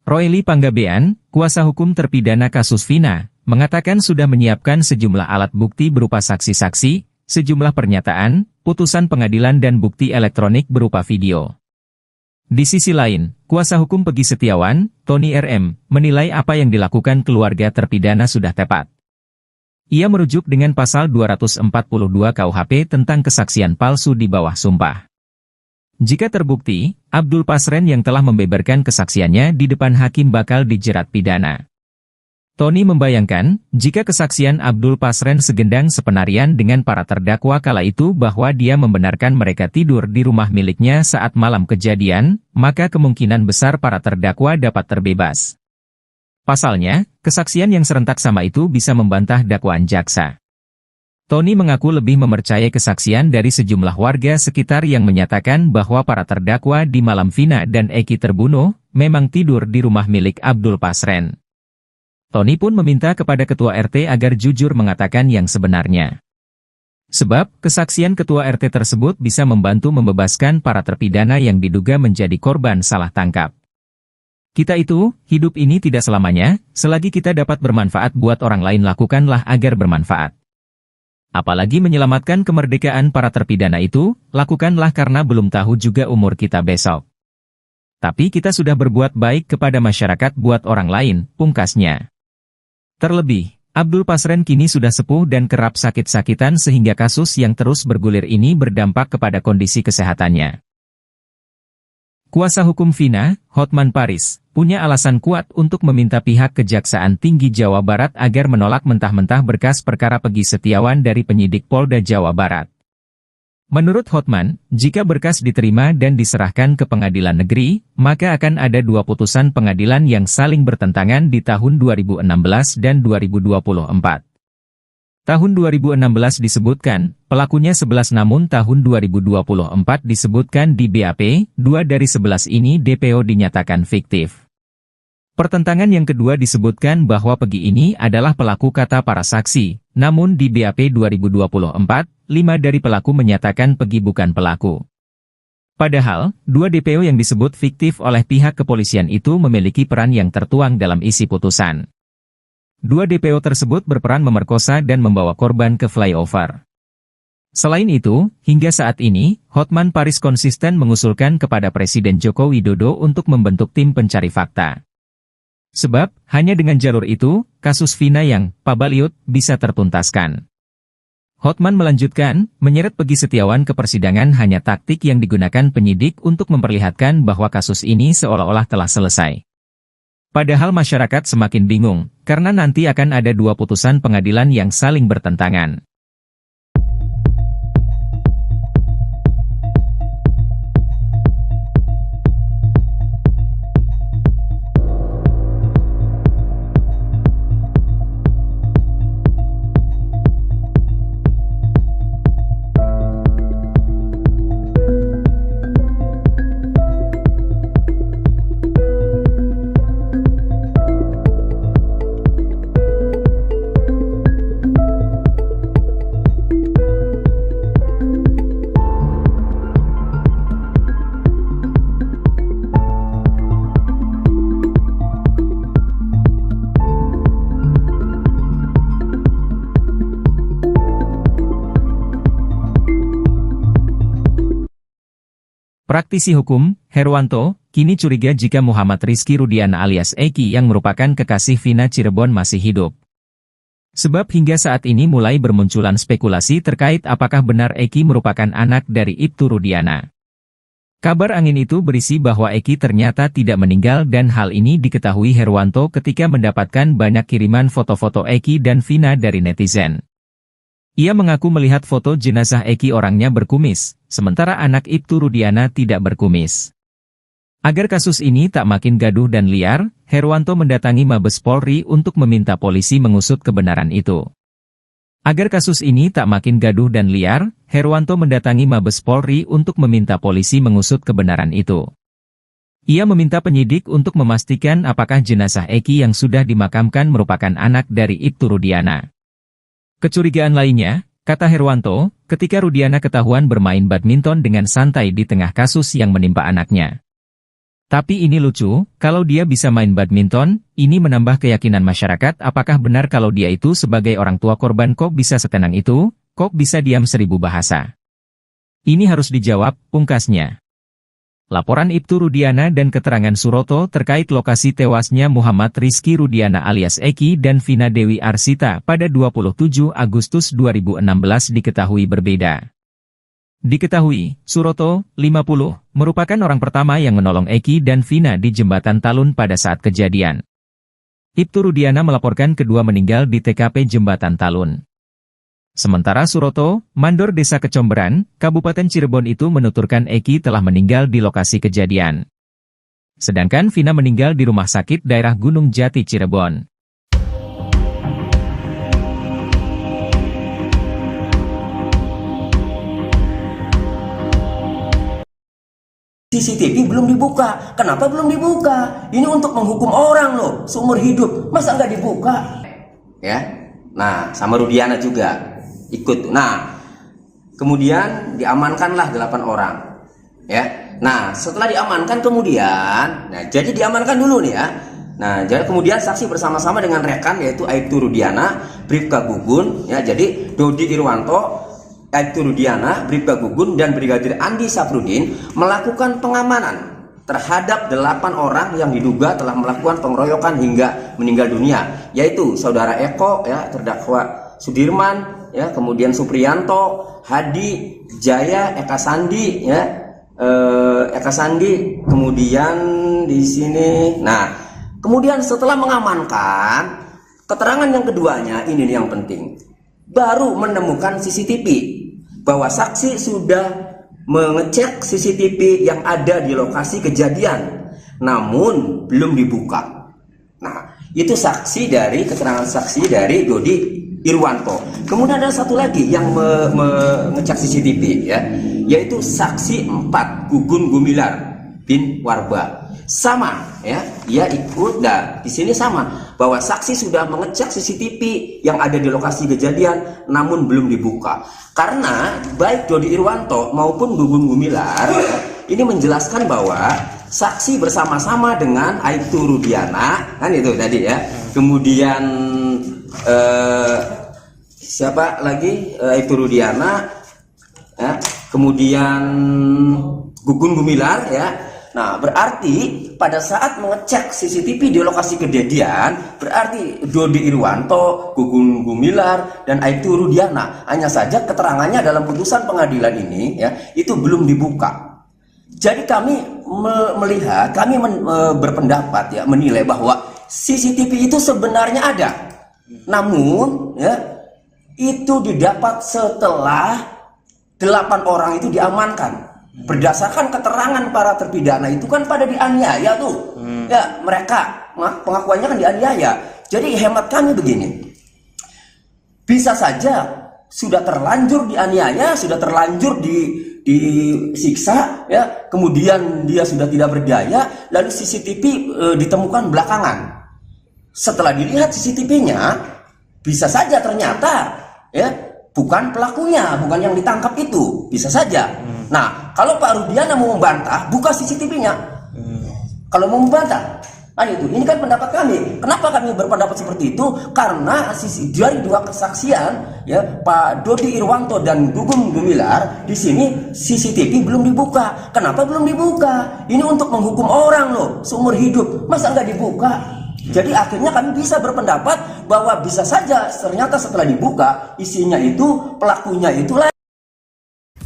Roely Panggabean, kuasa hukum terpidana kasus Vina, mengatakan sudah menyiapkan sejumlah alat bukti berupa saksi-saksi, sejumlah pernyataan, putusan pengadilan dan bukti elektronik berupa video. Di sisi lain, kuasa hukum Peggy Setiawan, Tony RM, menilai apa yang dilakukan keluarga terpidana sudah tepat. Ia merujuk dengan pasal 242 KUHP tentang kesaksian palsu di bawah sumpah. Jika terbukti, Abdul Pasren yang telah membeberkan kesaksiannya di depan hakim bakal dijerat pidana. Tony membayangkan, jika kesaksian Abdul Pasren segendang sepenarian dengan para terdakwa kala itu bahwa dia membenarkan mereka tidur di rumah miliknya saat malam kejadian, maka kemungkinan besar para terdakwa dapat terbebas. Pasalnya, kesaksian yang serentak sama itu bisa membantah dakwaan jaksa. Tony mengaku lebih mempercayai kesaksian dari sejumlah warga sekitar yang menyatakan bahwa para terdakwa di malam Vina dan Eki terbunuh, memang tidur di rumah milik Abdul Pasren. Tony pun meminta kepada ketua RT agar jujur mengatakan yang sebenarnya. Sebab, kesaksian ketua RT tersebut bisa membantu membebaskan para terpidana yang diduga menjadi korban salah tangkap. Kita itu, hidup ini tidak selamanya, selagi kita dapat bermanfaat buat orang lain lakukanlah agar bermanfaat. Apalagi menyelamatkan kemerdekaan para terpidana itu, lakukanlah karena belum tahu juga umur kita besok. Tapi kita sudah berbuat baik kepada masyarakat buat orang lain, pungkasnya. Terlebih, Abdul Pasren kini sudah sepuh dan kerap sakit-sakitan sehingga kasus yang terus bergulir ini berdampak kepada kondisi kesehatannya. Kuasa hukum Vina, Hotman Paris, punya alasan kuat untuk meminta pihak Kejaksaan Tinggi Jawa Barat agar menolak mentah-mentah berkas perkara Peggy Setiawan dari penyidik Polda Jawa Barat. Menurut Hotman, jika berkas diterima dan diserahkan ke pengadilan negeri, maka akan ada dua putusan pengadilan yang saling bertentangan di tahun 2016 dan 2024. Tahun 2016 disebutkan, pelakunya 11 namun tahun 2024 disebutkan di BAP, 2 dari 11 ini DPO dinyatakan fiktif. Pertentangan yang kedua disebutkan bahwa Pegi ini adalah pelaku kata para saksi, namun di BAP 2024, 5 dari pelaku menyatakan Pegi bukan pelaku. Padahal, 2 DPO yang disebut fiktif oleh pihak kepolisian itu memiliki peran yang tertuang dalam isi putusan. 2 DPO tersebut berperan memerkosa dan membawa korban ke flyover. Selain itu, hingga saat ini, Hotman Paris konsisten mengusulkan kepada Presiden Joko Widodo untuk membentuk tim pencari fakta. Sebab, hanya dengan jalur itu, kasus Vina yang Pabaliut bisa tertuntaskan. Hotman melanjutkan, menyeret Pegi Setiawan ke persidangan hanya taktik yang digunakan penyidik untuk memperlihatkan bahwa kasus ini seolah-olah telah selesai. Padahal masyarakat semakin bingung, karena nanti akan ada 2 putusan pengadilan yang saling bertentangan. Praktisi hukum, Herwanto, kini curiga jika Muhammad Rizky Rudiana alias Eki yang merupakan kekasih Vina Cirebon masih hidup. Sebab hingga saat ini mulai bermunculan spekulasi terkait apakah benar Eki merupakan anak dari Ibtu Rudiana. Kabar angin itu berisi bahwa Eki ternyata tidak meninggal dan hal ini diketahui Herwanto ketika mendapatkan banyak kiriman foto-foto Eki dan Vina dari netizen. Ia mengaku melihat foto jenazah Eki orangnya berkumis, sementara anak Ibtu Rudiana tidak berkumis. Agar kasus ini tak makin gaduh dan liar, Herwanto mendatangi Mabes Polri untuk meminta polisi mengusut kebenaran itu. Agar kasus ini tak makin gaduh dan liar, Herwanto mendatangi Mabes Polri untuk meminta polisi mengusut kebenaran itu. Ia meminta penyidik untuk memastikan apakah jenazah Eki yang sudah dimakamkan merupakan anak dari Ibtu Rudiana. Kecurigaan lainnya, kata Herwanto, ketika Rudiana ketahuan bermain badminton dengan santai di tengah kasus yang menimpa anaknya. Tapi ini lucu, kalau dia bisa main badminton, ini menambah keyakinan masyarakat apakah benar kalau dia itu sebagai orang tua korban kok bisa setenang itu, kok bisa diam 1000 bahasa. Ini harus dijawab, pungkasnya. Laporan Ibtu Rudiana dan keterangan Suroto terkait lokasi tewasnya Muhammad Rizky Rudiana alias Eki dan Vina Dewi Arsita pada 27 Agustus 2016 diketahui berbeda. Diketahui, Suroto, 50, merupakan orang pertama yang menolong Eki dan Vina di Jembatan Talun pada saat kejadian. Ibtu Rudiana melaporkan kedua meninggal di TKP Jembatan Talun. Sementara Suroto, mandor Desa Kecomberan, Kabupaten Cirebon itu menuturkan Eki telah meninggal di lokasi kejadian. Sedangkan Vina meninggal di rumah sakit daerah Gunung Jati Cirebon. CCTV belum dibuka. Kenapa belum dibuka? Ini untuk menghukum orang loh, seumur hidup. Masa nggak dibuka? Ya, nah sama Rudiana juga ikut. Nah, kemudian diamankanlah 8 orang. Ya, nah setelah diamankan kemudian, nah jadi diamankan dulu nih ya. Nah, jadi kemudian saksi bersama-sama dengan rekan yaitu Ibtu Rudiana, Bribka Gugun, ya jadi Dodi Irwanto, Ibtu Rudiana, Bribka Gugun, dan Brigadir Andi Safrudin melakukan pengamanan terhadap 8 orang yang diduga telah melakukan pengeroyokan hingga meninggal dunia, yaitu saudara Eko, ya terdakwa Sudirman, ya kemudian Supriyanto, Hadi, Jaya, Eka Sandi, ya Eka Sandi, kemudian di sini. Nah, kemudian setelah mengamankan, keterangan yang keduanya ini yang penting, baru menemukan CCTV. Bahwa saksi sudah mengecek CCTV yang ada di lokasi kejadian, namun belum dibuka. Nah, itu keterangan saksi dari Dodi Irwanto. Kemudian ada satu lagi yang mengecek CCTV ya, yaitu saksi 4 Gugun Gumilar bin Warba. Sama ya, ia ikut dan di sini sama bahwa saksi sudah mengecek CCTV yang ada di lokasi kejadian namun belum dibuka. Karena baik Dodi Irwanto maupun Gugun Gumilar ini menjelaskan bahwa saksi bersama-sama dengan Aibtu Rudiana, kan itu tadi ya. Kemudian siapa lagi? Aibtu Rudiana ya. Kemudian Gugun Gumilar ya. Nah, berarti pada saat mengecek CCTV di lokasi kejadian, berarti Dodi Irwanto, Gugun Gumilar, dan Aibtu Rudiana. Hanya saja keterangannya dalam putusan pengadilan ini ya, itu belum dibuka. Jadi kami melihat, kami berpendapat ya, menilai bahwa CCTV itu sebenarnya ada. Namun ya, itu didapat setelah 8 orang itu diamankan. Berdasarkan keterangan para terpidana itu kan pada dianiaya tuh. Ya, mereka pengakuannya kan dianiaya. Jadi hemat kami begini. Bisa saja sudah terlanjur dianiaya, sudah terlanjur disiksa ya, kemudian dia sudah tidak berdaya, lalu CCTV ditemukan belakangan. Setelah dilihat CCTV-nya, bisa saja ternyata ya bukan pelakunya, bukan yang ditangkap itu, bisa saja. Nah, kalau Pak Rudiana mau membantah, buka CCTV-nya. Kalau mau membantah, itu. Ini kan pendapat kami. Kenapa kami berpendapat seperti itu? Karena dari 2 kesaksian, ya, Pak Dodi Irwanto dan Gugun Gumilar, di sini CCTV belum dibuka. Kenapa belum dibuka? Ini untuk menghukum orang loh, seumur hidup. Masa nggak dibuka? Jadi akhirnya kami bisa berpendapat bahwa bisa saja ternyata setelah dibuka isinya itu pelakunya itulah.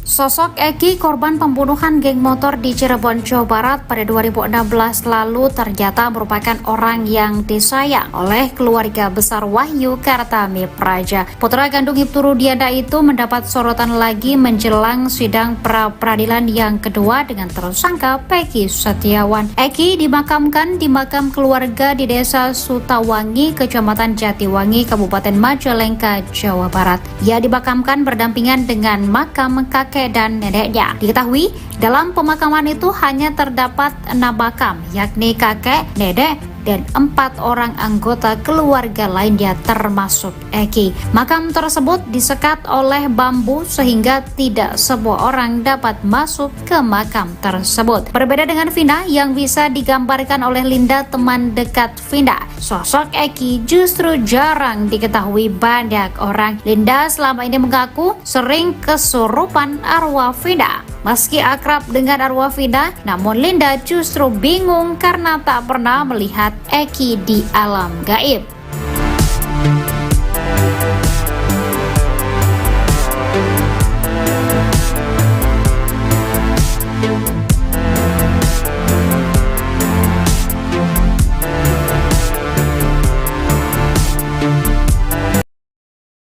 Sosok Eki, korban pembunuhan geng motor di Cirebon, Jawa Barat pada 2016 lalu ternyata merupakan orang yang disayang oleh keluarga besar Wahyu Kartami Praja. Putra kandung Aibtu Rudiana itu mendapat sorotan lagi menjelang sidang pra-peradilan yang kedua dengan tersangka Peggy Setiawan. Eki dimakamkan di makam keluarga di Desa Sutawangi, Kecamatan Jatiwangi, Kabupaten Majalengka, Jawa Barat. Ia dimakamkan berdampingan dengan makam kakek dan neneknya. Diketahui dalam pemakaman itu hanya terdapat 6 makam, yakni kakek, nenek, dan 4 orang anggota keluarga lainnya termasuk Eki. Makam tersebut disekat oleh bambu sehingga tidak semua orang dapat masuk ke makam tersebut. Berbeda dengan Vina yang bisa digambarkan oleh Linda, teman dekat Vina, sosok Eki justru jarang diketahui banyak orang. Linda selama ini mengaku sering kesurupan arwah Vina. Meski akrab dengan arwah Vina, namun Linda justru bingung karena tak pernah melihat Eki di alam gaib.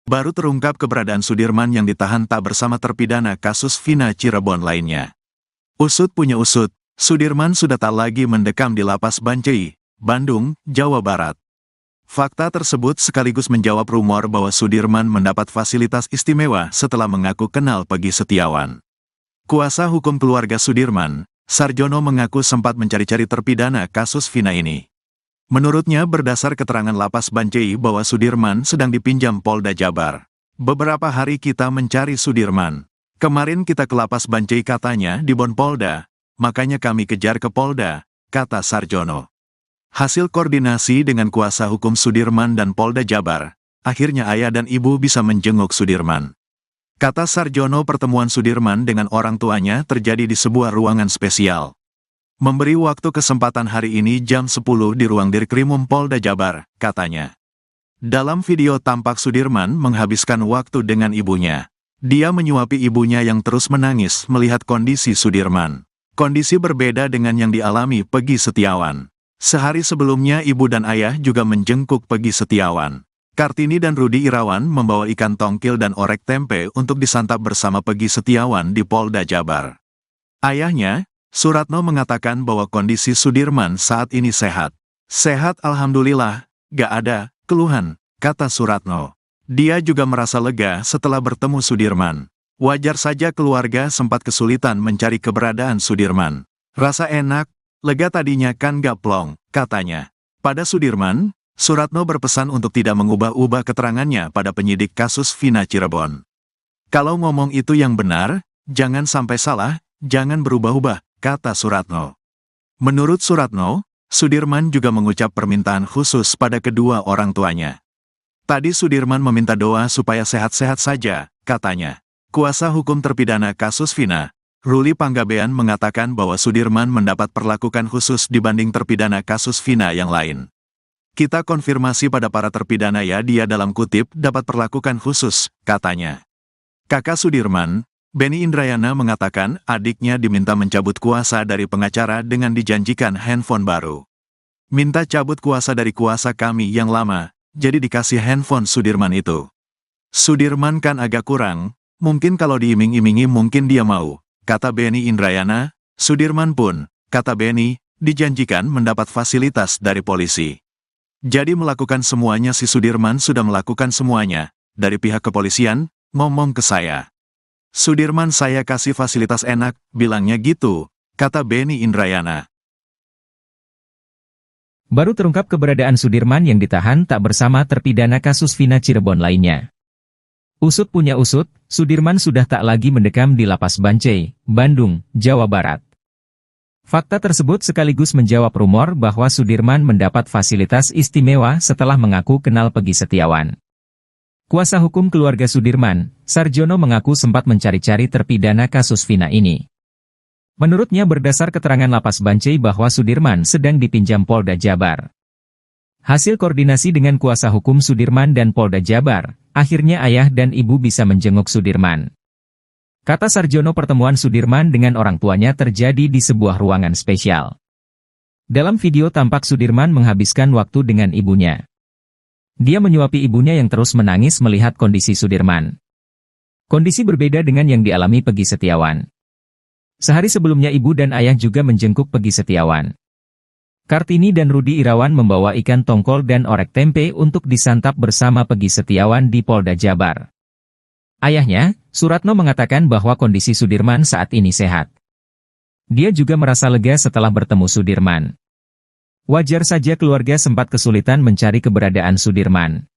Baru terungkap keberadaan Sudirman yang ditahan tak bersama terpidana kasus Vina Cirebon lainnya. Usut punya usut, Sudirman sudah tak lagi mendekam di lapas Bancai, Bandung, Jawa Barat. Fakta tersebut sekaligus menjawab rumor bahwa Sudirman mendapat fasilitas istimewa setelah mengaku kenal Peggy Setiawan. Kuasa hukum keluarga Sudirman, Sarjono, mengaku sempat mencari-cari terpidana kasus Vina ini. Menurutnya berdasar keterangan lapas Bancai bahwa Sudirman sedang dipinjam Polda Jabar. Beberapa hari kita mencari Sudirman. Kemarin kita ke lapas Bancai katanya di Bon Polda, makanya kami kejar ke Polda, kata Sarjono. Hasil koordinasi dengan kuasa hukum Sudirman dan Polda Jabar, akhirnya ayah dan ibu bisa menjenguk Sudirman. Kata Sarjono, pertemuan Sudirman dengan orang tuanya terjadi di sebuah ruangan spesial. Memberi waktu kesempatan hari ini jam 10 di ruang Dirkrimum Polda Jabar, katanya. Dalam video tampak Sudirman menghabiskan waktu dengan ibunya. Dia menyuapi ibunya yang terus menangis melihat kondisi Sudirman. Kondisi berbeda dengan yang dialami Peggy Setiawan. Sehari sebelumnya ibu dan ayah juga menjengkuk Peggy Setiawan. Kartini dan Rudi Irawan membawa ikan tongkil dan orek tempe untuk disantap bersama Peggy Setiawan di Polda Jabar. Ayahnya, Suratno, mengatakan bahwa kondisi Sudirman saat ini sehat. Sehat alhamdulillah, gak ada keluhan, kata Suratno. Dia juga merasa lega setelah bertemu Sudirman. Wajar saja keluarga sempat kesulitan mencari keberadaan Sudirman. Rasa enak, lega tadinya kan gak plong, katanya. Pada Sudirman, Suratno berpesan untuk tidak mengubah-ubah keterangannya pada penyidik kasus Vina Cirebon. Kalau ngomong itu yang benar, jangan sampai salah, jangan berubah-ubah, kata Suratno. Menurut Suratno, Sudirman juga mengucap permintaan khusus pada kedua orang tuanya. Tadi Sudirman meminta doa supaya sehat-sehat saja, katanya. Kuasa hukum terpidana kasus Vina, Ruli Panggabean mengatakan bahwa Sudirman mendapat perlakuan khusus dibanding terpidana kasus Vina yang lain. Kita konfirmasi pada para terpidana ya, dia dalam kutip dapat perlakuan khusus, katanya. Kakak Sudirman, Benny Indrayana mengatakan adiknya diminta mencabut kuasa dari pengacara dengan dijanjikan handphone baru. Minta cabut kuasa dari kuasa kami yang lama, jadi dikasih handphone Sudirman itu. Sudirman kan agak kurang, mungkin kalau diiming-imingi mungkin dia mau, kata Benny Indrayana. Sudirman pun, kata Benny, dijanjikan mendapat fasilitas dari polisi. Jadi melakukan semuanya, si Sudirman sudah melakukan semuanya, dari pihak kepolisian, ngomong ke saya. Sudirman saya kasih fasilitas enak, bilangnya gitu, kata Benny Indrayana. Baru terungkap keberadaan Sudirman yang ditahan tak bersama terpidana kasus Vina Cirebon lainnya. Usut punya usut, Sudirman sudah tak lagi mendekam di Lapas Bancai, Bandung, Jawa Barat. Fakta tersebut sekaligus menjawab rumor bahwa Sudirman mendapat fasilitas istimewa setelah mengaku kenal Peggy Setiawan. Kuasa hukum keluarga Sudirman, Sarjono, mengaku sempat mencari-cari terpidana kasus Vina ini. Menurutnya berdasar keterangan Lapas Bancai bahwa Sudirman sedang dipinjam Polda Jabar. Hasil koordinasi dengan kuasa hukum Sudirman dan Polda Jabar, akhirnya ayah dan ibu bisa menjenguk Sudirman. Kata Sarjono, pertemuan Sudirman dengan orang tuanya terjadi di sebuah ruangan spesial. Dalam video tampak Sudirman menghabiskan waktu dengan ibunya. Dia menyuapi ibunya yang terus menangis melihat kondisi Sudirman. Kondisi berbeda dengan yang dialami Peggy Setiawan. Sehari sebelumnya ibu dan ayah juga menjenguk Peggy Setiawan. Kartini dan Rudi Irawan membawa ikan tongkol dan orek tempe untuk disantap bersama Peggy Setiawan di Polda Jabar. Ayahnya, Suratno, mengatakan bahwa kondisi Sudirman saat ini sehat. Dia juga merasa lega setelah bertemu Sudirman. Wajar saja keluarga sempat kesulitan mencari keberadaan Sudirman.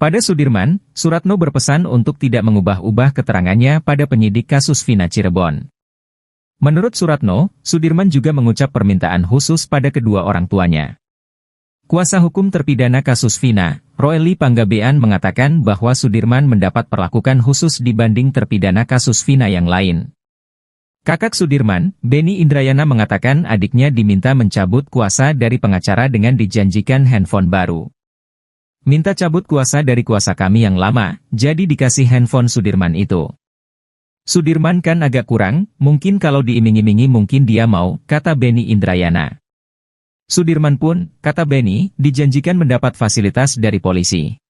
Pada Sudirman, Suratno berpesan untuk tidak mengubah-ubah keterangannya pada penyidik kasus Vina Cirebon. Menurut Suratno, Sudirman juga mengucap permintaan khusus pada kedua orang tuanya. Kuasa hukum terpidana kasus Vina, Ruli Panggabean, mengatakan bahwa Sudirman mendapat perlakuan khusus dibanding terpidana kasus Vina yang lain. Kakak Sudirman, Benny Indrayana, mengatakan adiknya diminta mencabut kuasa dari pengacara dengan dijanjikan handphone baru. Minta cabut kuasa dari kuasa kami yang lama, jadi dikasih handphone Sudirman itu. Sudirman kan agak kurang, mungkin kalau diiming-imingi mungkin dia mau, kata Benny Indrayana. Sudirman pun, kata Benny, dijanjikan mendapat fasilitas dari polisi.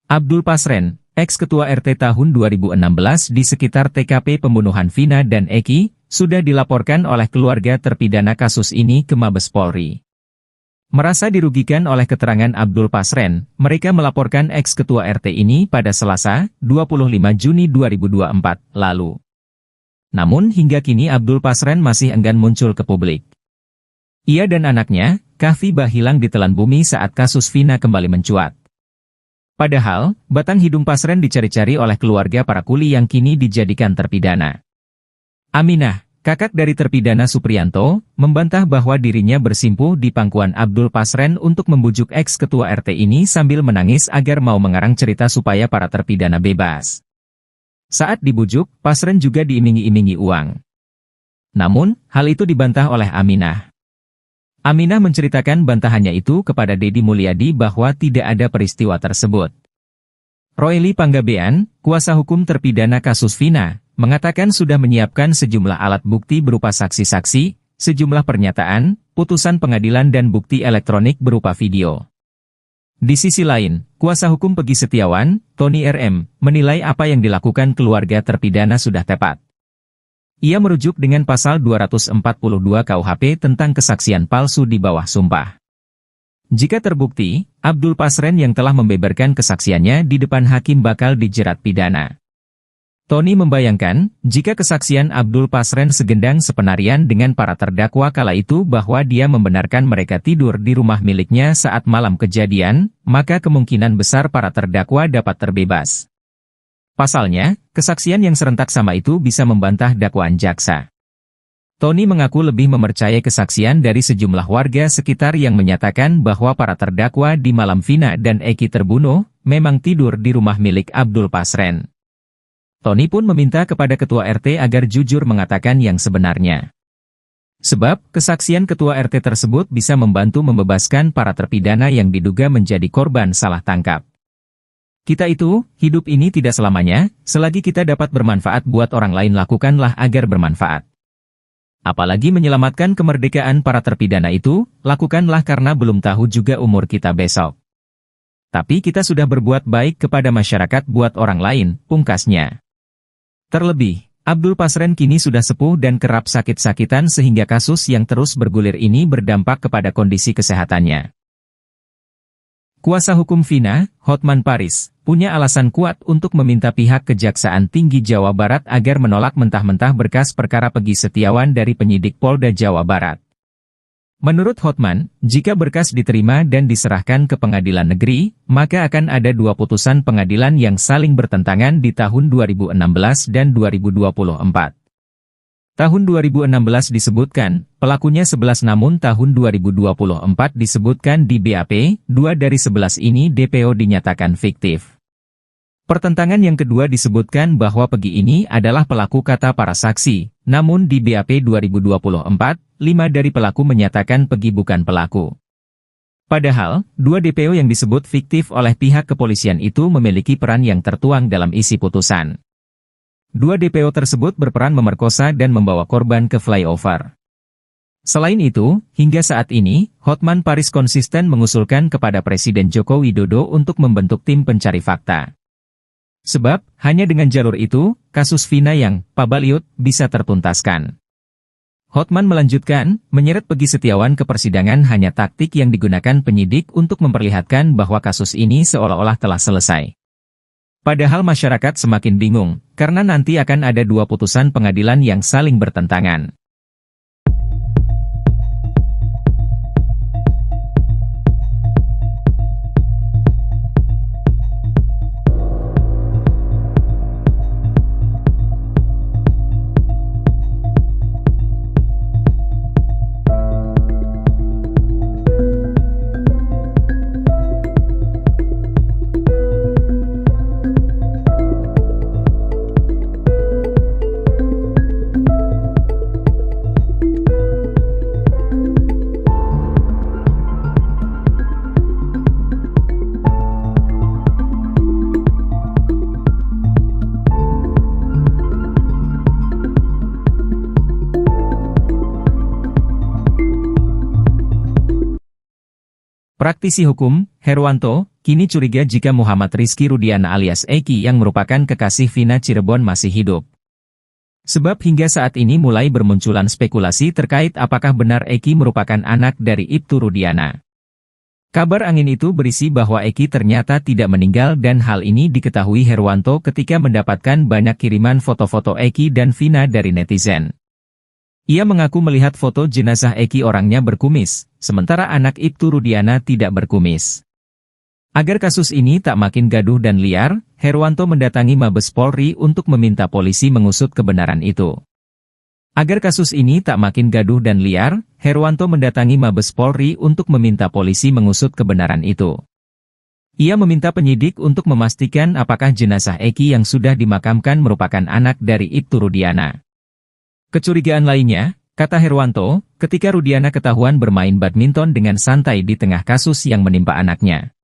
Abdul Pasren, ex-ketua RT tahun 2016 di sekitar TKP pembunuhan Vina dan Eki, sudah dilaporkan oleh keluarga terpidana kasus ini ke Mabes Polri. Merasa dirugikan oleh keterangan Abdul Pasren, mereka melaporkan ex-ketua RT ini pada Selasa, 25 Juni 2024, lalu. Namun hingga kini Abdul Pasren masih enggan muncul ke publik. Ia dan anaknya, Kahfi, hilang ditelan bumi saat kasus Vina kembali mencuat. Padahal, batang hidung Pasren dicari-cari oleh keluarga para kuli yang kini dijadikan terpidana. Aminah, kakak dari terpidana Supriyanto, membantah bahwa dirinya bersimpuh di pangkuan Abdul Pasren untuk membujuk ex-ketua RT ini sambil menangis agar mau mengarang cerita supaya para terpidana bebas. Saat dibujuk, Pasren juga diiming-imingi uang. Namun, hal itu dibantah oleh Aminah. Aminah menceritakan bantahannya itu kepada Deddy Mulyadi bahwa tidak ada peristiwa tersebut. Ruli Panggabean, kuasa hukum terpidana kasus Vina, mengatakan sudah menyiapkan sejumlah alat bukti berupa saksi-saksi, sejumlah pernyataan, putusan pengadilan dan bukti elektronik berupa video. Di sisi lain, kuasa hukum Peggy Setiawan, Tony RM, menilai apa yang dilakukan keluarga terpidana sudah tepat. Ia merujuk dengan pasal 242 KUHP tentang kesaksian palsu di bawah sumpah. Jika terbukti, Abdul Pasren yang telah membeberkan kesaksiannya di depan hakim bakal dijerat pidana. Tony membayangkan, jika kesaksian Abdul Pasren segendang sepenarian dengan para terdakwa kala itu bahwa dia membenarkan mereka tidur di rumah miliknya saat malam kejadian, maka kemungkinan besar para terdakwa dapat terbebas. Pasalnya, kesaksian yang serentak sama itu bisa membantah dakwaan jaksa. Tony mengaku lebih mempercayai kesaksian dari sejumlah warga sekitar yang menyatakan bahwa para terdakwa di malam Vina dan Eki terbunuh, memang tidur di rumah milik Abdul Pasren. Tony pun meminta kepada ketua RT agar jujur mengatakan yang sebenarnya. Sebab, kesaksian ketua RT tersebut bisa membantu membebaskan para terpidana yang diduga menjadi korban salah tangkap. Kita itu, hidup ini tidak selamanya, selagi kita dapat bermanfaat buat orang lain lakukanlah agar bermanfaat. Apalagi menyelamatkan kemerdekaan para terpidana itu, lakukanlah karena belum tahu juga umur kita besok. Tapi kita sudah berbuat baik kepada masyarakat buat orang lain, pungkasnya. Terlebih, Abdul Pasren kini sudah sepuh dan kerap sakit-sakitan sehingga kasus yang terus bergulir ini berdampak kepada kondisi kesehatannya. Kuasa hukum Vina, Hotman Paris, punya alasan kuat untuk meminta pihak Kejaksaan Tinggi Jawa Barat agar menolak mentah-mentah berkas perkara Peggy Setiawan dari penyidik Polda Jawa Barat. Menurut Hotman, jika berkas diterima dan diserahkan ke pengadilan negeri, maka akan ada dua putusan pengadilan yang saling bertentangan di tahun 2016 dan 2024. Tahun 2016 disebutkan, pelakunya 11 namun tahun 2024 disebutkan di BAP, 2 dari 11 ini DPO dinyatakan fiktif. Pertentangan yang kedua disebutkan bahwa Peggy ini adalah pelaku kata para saksi, namun di BAP 2024, 5 dari pelaku menyatakan Peggy bukan pelaku. Padahal, 2 DPO yang disebut fiktif oleh pihak kepolisian itu memiliki peran yang tertuang dalam isi putusan. 2 DPO tersebut berperan memerkosa dan membawa korban ke flyover. Selain itu, hingga saat ini, Hotman Paris konsisten mengusulkan kepada Presiden Joko Widodo untuk membentuk tim pencari fakta. Sebab, hanya dengan jalur itu, kasus Vina yang pabaliut bisa tertuntaskan. Hotman melanjutkan, menyeret Peggy Setiawan ke persidangan hanya taktik yang digunakan penyidik untuk memperlihatkan bahwa kasus ini seolah-olah telah selesai. Padahal masyarakat semakin bingung, karena nanti akan ada 2 putusan pengadilan yang saling bertentangan. Praktisi hukum, Herwanto, kini curiga jika Muhammad Rizky Rudiana alias Eki yang merupakan kekasih Vina Cirebon masih hidup. Sebab hingga saat ini mulai bermunculan spekulasi terkait apakah benar Eki merupakan anak dari Ibtu Rudiana. Kabar angin itu berisi bahwa Eki ternyata tidak meninggal dan hal ini diketahui Herwanto ketika mendapatkan banyak kiriman foto-foto Eki dan Vina dari netizen. Ia mengaku melihat foto jenazah Eki orangnya berkumis, sementara anak Ibtu Rudiana tidak berkumis. Agar kasus ini tak makin gaduh dan liar, Herwanto mendatangi Mabes Polri untuk meminta polisi mengusut kebenaran itu. Agar kasus ini tak makin gaduh dan liar, Herwanto mendatangi Mabes Polri untuk meminta polisi mengusut kebenaran itu. Ia meminta penyidik untuk memastikan apakah jenazah Eki yang sudah dimakamkan merupakan anak dari Ibtu Rudiana. Kecurigaan lainnya, kata Herwanto, ketika Rudiana ketahuan bermain badminton dengan santai di tengah kasus yang menimpa anaknya.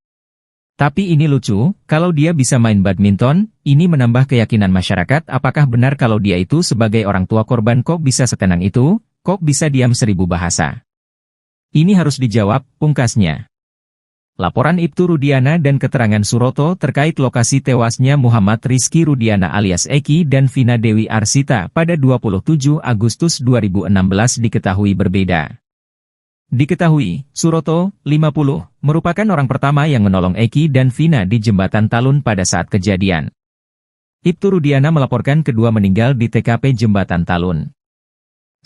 Tapi ini lucu, kalau dia bisa main badminton, ini menambah keyakinan masyarakat apakah benar kalau dia itu sebagai orang tua korban kok bisa setenang itu, kok bisa diam 1000 bahasa. Ini harus dijawab, pungkasnya. Laporan Ibtu Rudiana dan keterangan Suroto terkait lokasi tewasnya Muhammad Rizky Rudiana alias Eki dan Vina Dewi Arsita pada 27 Agustus 2016 diketahui berbeda. Diketahui, Suroto, 50, merupakan orang pertama yang menolong Eki dan Vina di Jembatan Talun pada saat kejadian. Ibtu Rudiana melaporkan kedua meninggal di TKP Jembatan Talun.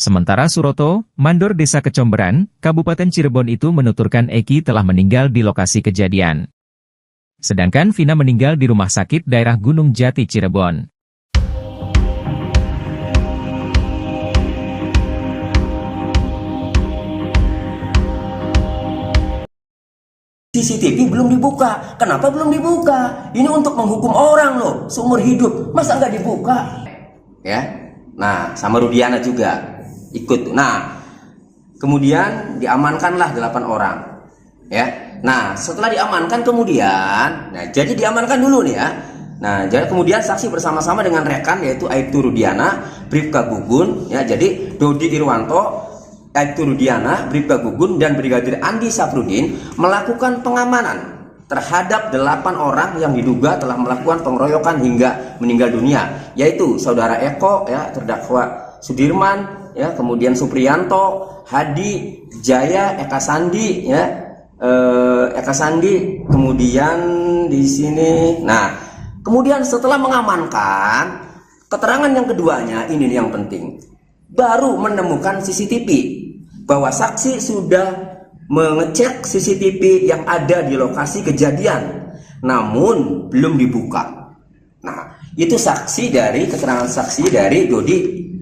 Sementara Suroto, mandor Desa Kecomberan, Kabupaten Cirebon itu menuturkan Eki telah meninggal di lokasi kejadian. Sedangkan Vina meninggal di rumah sakit daerah Gunung Jati Cirebon. CCTV belum dibuka. Kenapa belum dibuka? Ini untuk menghukum orang loh, seumur hidup. Masa nggak dibuka? Ya. Nah, sama Rudiana juga ikut. Nah, kemudian diamankanlah 8 orang. Ya. Nah, setelah diamankan kemudian, jadi diamankan dulu nih ya. Nah, jadi kemudian saksi bersama-sama dengan rekan yaitu Aibtu Rudiana, Bribka Gugun, ya. Jadi Dodi Irwanto, Aibtu Rudiana, Bribka Gugun, dan Brigadir Andi Safrudin melakukan pengamanan terhadap 8 orang yang diduga telah melakukan pengeroyokan hingga meninggal dunia, yaitu saudara Eko, ya, terdakwa Sudirman, ya, kemudian Supriyanto, Hadi, Jaya, Eka Sandi, ya, Eka Sandi, kemudian di sini. Nah, kemudian setelah mengamankan, keterangan yang keduanya ini yang penting, baru menemukan CCTV. Bahwa saksi sudah mengecek CCTV yang ada di lokasi kejadian, namun belum dibuka. Nah, itu saksi dari keterangan saksi dari Dodi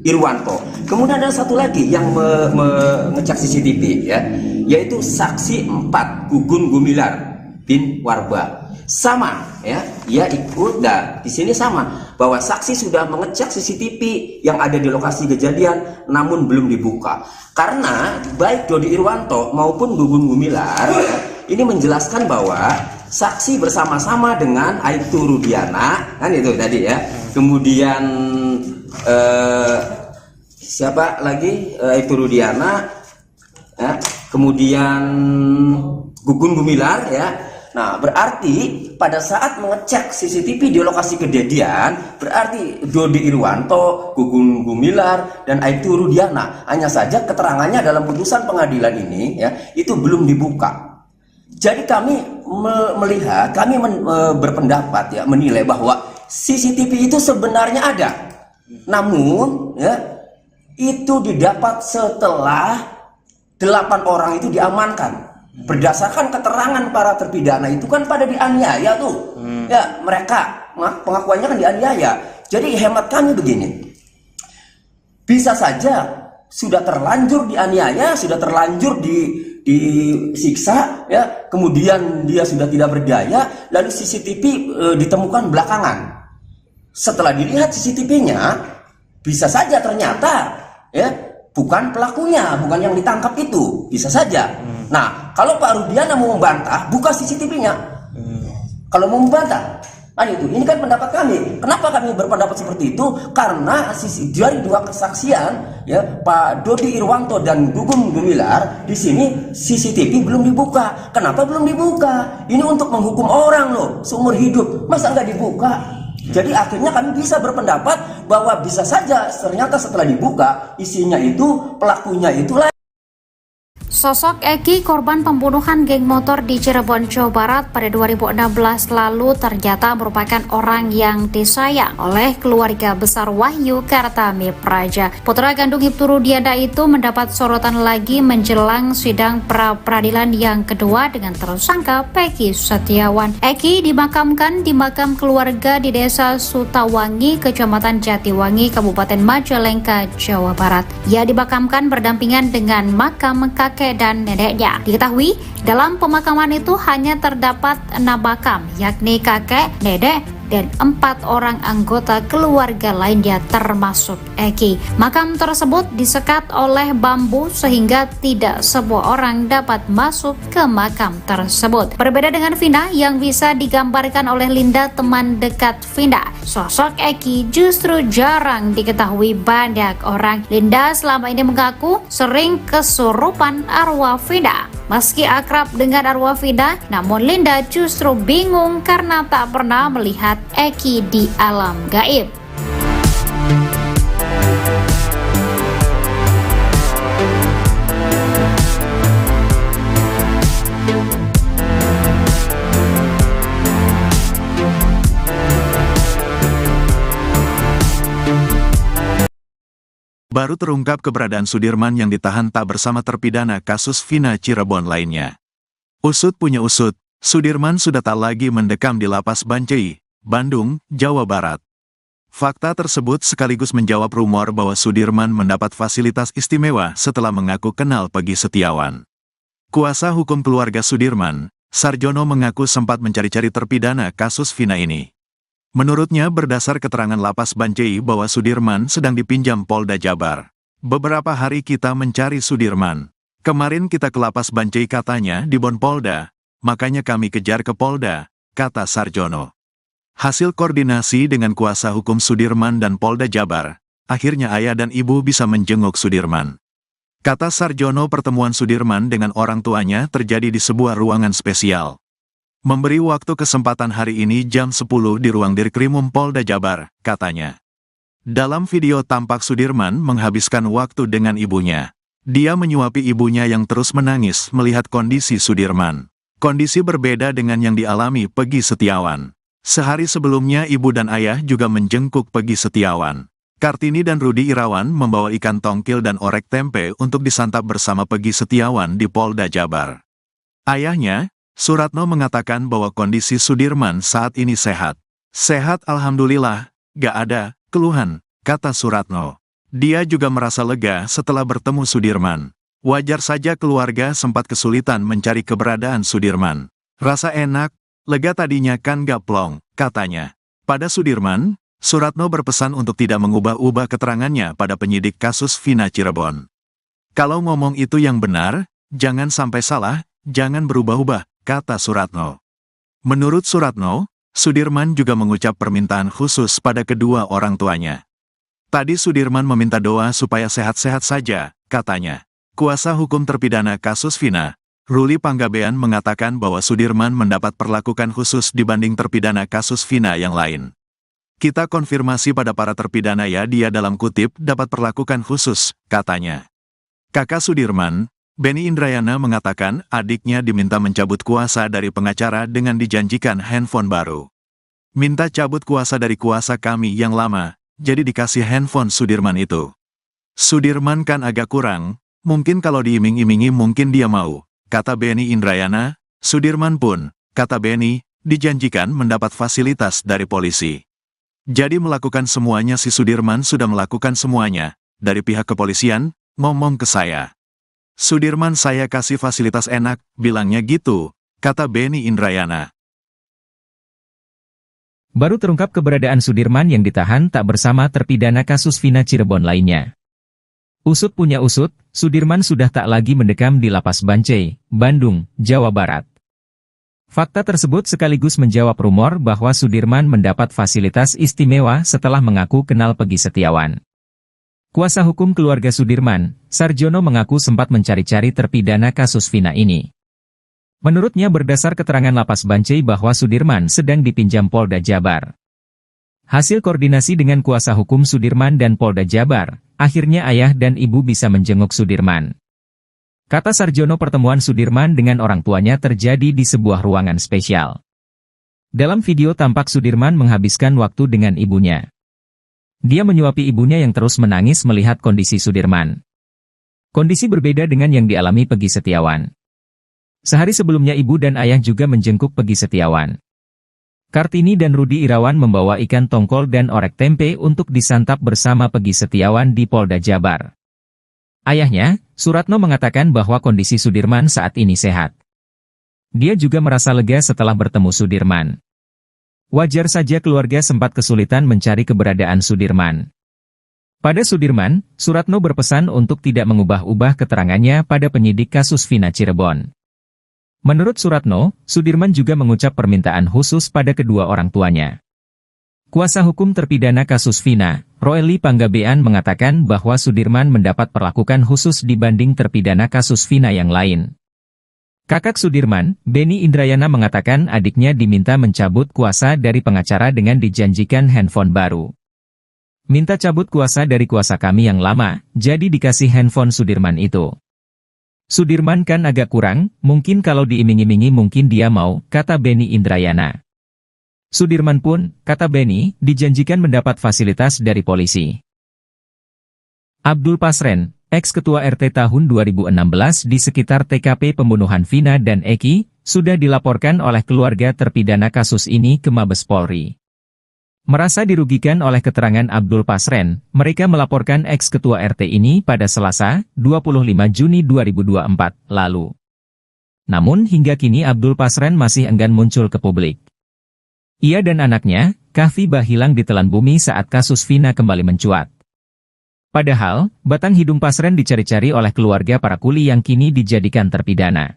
Irwanto. Kemudian ada satu lagi yang mengecek CCTV, ya, yaitu saksi 4 Gugun Gumilar bin Warba. Sama, ya, ia ikut. Dan di sini sama bahwa saksi sudah mengecek CCTV yang ada di lokasi kejadian, namun belum dibuka. Karena baik Dodi Irwanto maupun Gugun Gumilar, ya, ini menjelaskan bahwa saksi bersama-sama dengan Aibtu Rudiana, kan itu tadi ya. Kemudian siapa lagi? Aibtu Rudiana, ya. Kemudian Gugun Gumilar, ya. Nah, berarti pada saat mengecek CCTV di lokasi kejadian, berarti Dodi Irwanto, Gugun Gumilar, dan Aibtu Rudiana. Hanya saja keterangannya dalam putusan pengadilan ini, ya, itu belum dibuka. Jadi kami melihat, kami berpendapat, ya, menilai bahwa CCTV itu sebenarnya ada. Namun, ya, itu didapat setelah 8 orang itu diamankan. Berdasarkan keterangan para terpidana itu kan pada dianiaya tuh, ya, mereka pengakuannya kan dianiaya. Jadi hemat kami begini, bisa saja sudah terlanjur dianiaya, sudah terlanjur disiksa, ya, kemudian dia sudah tidak berdaya, lalu CCTV ditemukan belakangan. Setelah dilihat CCTV-nya, bisa saja ternyata, ya, bukan pelakunya, bukan yang ditangkap itu, bisa saja. Nah, kalau Pak Rudiana mau membantah, buka CCTV-nya. Kalau mau membantah, nah itu, ini kan pendapat kami. Kenapa kami berpendapat seperti itu? Karena dari 2 kesaksian, ya, Pak Dodi Irwanto dan Gugun Gumilar, di sini CCTV belum dibuka. Kenapa belum dibuka? Ini untuk menghukum orang loh, seumur hidup. Masa nggak dibuka? Jadi akhirnya kami bisa berpendapat bahwa bisa saja ternyata setelah dibuka isinya itu pelakunya itulah. Sosok Eki, korban pembunuhan geng motor di Cirebon, Jawa Barat pada 2016 lalu ternyata merupakan orang yang disayang oleh keluarga besar Wahyu Kartami Praja. Putra kandung Ibtu Rudiana itu mendapat sorotan lagi menjelang sidang pra-peradilan yang kedua dengan tersangka Peggy Setiawan. Eki dimakamkan di makam keluarga di Desa Sutawangi, Kecamatan Jatiwangi, Kabupaten Majalengka, Jawa Barat. Ia dimakamkan berdampingan dengan makam kakek dan neneknya. Diketahui, dalam pemakaman itu hanya terdapat 6 makam, yakni kakek, nenek, dan 4 orang anggota keluarga lainnya termasuk Eki. Makam tersebut disekat oleh bambu sehingga tidak semua orang dapat masuk ke makam tersebut. Berbeda dengan Vina yang bisa digambarkan oleh Linda, teman dekat Vina, sosok Eki justru jarang diketahui banyak orang. Linda selama ini mengaku sering kesurupan arwah Vina. Meski akrab dengan arwah Vina, namun Linda justru bingung karena tak pernah melihat Eki di alam gaib. Baru terungkap keberadaan Sudirman yang ditahan tak bersama terpidana kasus Vina Cirebon lainnya. Usut punya usut, Sudirman sudah tak lagi mendekam di lapas Bancai, Bandung, Jawa Barat. Fakta tersebut sekaligus menjawab rumor bahwa Sudirman mendapat fasilitas istimewa setelah mengaku kenal Peggy Setiawan. Kuasa hukum keluarga Sudirman, Sarjono, mengaku sempat mencari-cari terpidana kasus Vina ini. Menurutnya, berdasar keterangan lapas Bancai bahwa Sudirman sedang dipinjam Polda Jabar. Beberapa hari kita mencari Sudirman. Kemarin kita ke lapas Bancai, katanya di Bon Polda, makanya kami kejar ke Polda, kata Sarjono. Hasil koordinasi dengan kuasa hukum Sudirman dan Polda Jabar, akhirnya ayah dan ibu bisa menjenguk Sudirman. Kata Sarjono, pertemuan Sudirman dengan orang tuanya terjadi di sebuah ruangan spesial. Memberi waktu kesempatan hari ini jam 10 di ruang Dirkrimum Polda Jabar, katanya. Dalam video tampak Sudirman menghabiskan waktu dengan ibunya. Dia menyuapi ibunya yang terus menangis melihat kondisi Sudirman. Kondisi berbeda dengan yang dialami Peggy Setiawan. Sehari sebelumnya ibu dan ayah juga menjenguk Peggy Setiawan. Kartini dan Rudi Irawan membawa ikan tongkil dan orek tempe untuk disantap bersama Peggy Setiawan di Polda Jabar. Ayahnya, Suratno, mengatakan bahwa kondisi Sudirman saat ini sehat. Sehat alhamdulillah, gak ada keluhan, kata Suratno. Dia juga merasa lega setelah bertemu Sudirman. Wajar saja keluarga sempat kesulitan mencari keberadaan Sudirman. Rasa enak, lega tadinya kan gak plong, katanya. Pada Sudirman, Suratno berpesan untuk tidak mengubah-ubah keterangannya pada penyidik kasus Vina Cirebon. Kalau ngomong itu yang benar, jangan sampai salah, jangan berubah-ubah, kata Suratno. Menurut Suratno, Sudirman juga mengucap permintaan khusus pada kedua orang tuanya. Tadi Sudirman meminta doa supaya sehat-sehat saja, katanya. Kuasa hukum terpidana kasus Vina, Ruli Panggabean, mengatakan bahwa Sudirman mendapat perlakuan khusus dibanding terpidana kasus Vina yang lain. Kita konfirmasi pada para terpidana ya, dia dalam kutip dapat perlakuan khusus, katanya. Kakak Sudirman, Benny Indrayana, mengatakan adiknya diminta mencabut kuasa dari pengacara dengan dijanjikan handphone baru. Minta cabut kuasa dari kuasa kami yang lama, jadi dikasih handphone Sudirman itu. Sudirman kan agak kurang, mungkin kalau diiming-imingi mungkin dia mau, kata Benny Indrayana. Sudirman pun, kata Benny, dijanjikan mendapat fasilitas dari polisi. Jadi melakukan semuanya, si Sudirman sudah melakukan semuanya, dari pihak kepolisian, ngomong ke saya. Sudirman saya kasih fasilitas enak, bilangnya gitu, kata Benny Indrayana. Baru terungkap keberadaan Sudirman yang ditahan tak bersama terpidana kasus Vina Cirebon lainnya. Usut punya usut, Sudirman sudah tak lagi mendekam di lapas Bancai, Bandung, Jawa Barat. Fakta tersebut sekaligus menjawab rumor bahwa Sudirman mendapat fasilitas istimewa setelah mengaku kenal Peggy Setiawan. Kuasa hukum keluarga Sudirman, Sarjono, mengaku sempat mencari-cari terpidana kasus Vina ini. Menurutnya, berdasar keterangan lapas Bancai bahwa Sudirman sedang dipinjam Polda Jabar. Hasil koordinasi dengan kuasa hukum Sudirman dan Polda Jabar, akhirnya ayah dan ibu bisa menjenguk Sudirman. Kata Sarjono, pertemuan Sudirman dengan orang tuanya terjadi di sebuah ruangan spesial. Dalam video tampak Sudirman menghabiskan waktu dengan ibunya. Dia menyuapi ibunya yang terus menangis melihat kondisi Sudirman. Kondisi berbeda dengan yang dialami Peggy Setiawan. Sehari sebelumnya ibu dan ayah juga menjenguk Peggy Setiawan. Kartini dan Rudi Irawan membawa ikan tongkol dan orek tempe untuk disantap bersama Peggy Setiawan di Polda Jabar. Ayahnya, Suratno, mengatakan bahwa kondisi Sudirman saat ini sehat. Dia juga merasa lega setelah bertemu Sudirman. Wajar saja keluarga sempat kesulitan mencari keberadaan Sudirman. Pada Sudirman, Suratno berpesan untuk tidak mengubah-ubah keterangannya pada penyidik kasus Vina Cirebon. Menurut Suratno, Sudirman juga mengucap permintaan khusus pada kedua orang tuanya. Kuasa hukum terpidana kasus Vina, Ruli Panggabean, mengatakan bahwa Sudirman mendapat perlakuan khusus dibanding terpidana kasus Vina yang lain. Kakak Sudirman, Benny Indrayana, mengatakan adiknya diminta mencabut kuasa dari pengacara dengan dijanjikan handphone baru. Minta cabut kuasa dari kuasa kami yang lama, jadi dikasih handphone Sudirman itu. Sudirman kan agak kurang, mungkin kalau diiming-imingi mungkin dia mau, kata Benny Indrayana. Sudirman pun, kata Benny, dijanjikan mendapat fasilitas dari polisi. Abdul Pasren, ex-ketua RT tahun 2016 di sekitar TKP pembunuhan Vina dan Eki, sudah dilaporkan oleh keluarga terpidana kasus ini ke Mabes Polri. Merasa dirugikan oleh keterangan Abdul Pasren, mereka melaporkan ex-ketua RT ini pada Selasa, 25 Juni 2024, lalu. Namun hingga kini Abdul Pasren masih enggan muncul ke publik. Ia dan anaknya, Kahfi hilang ditelan bumi saat kasus Vina kembali mencuat. Padahal, batang hidung Pasren dicari-cari oleh keluarga para kuli yang kini dijadikan terpidana.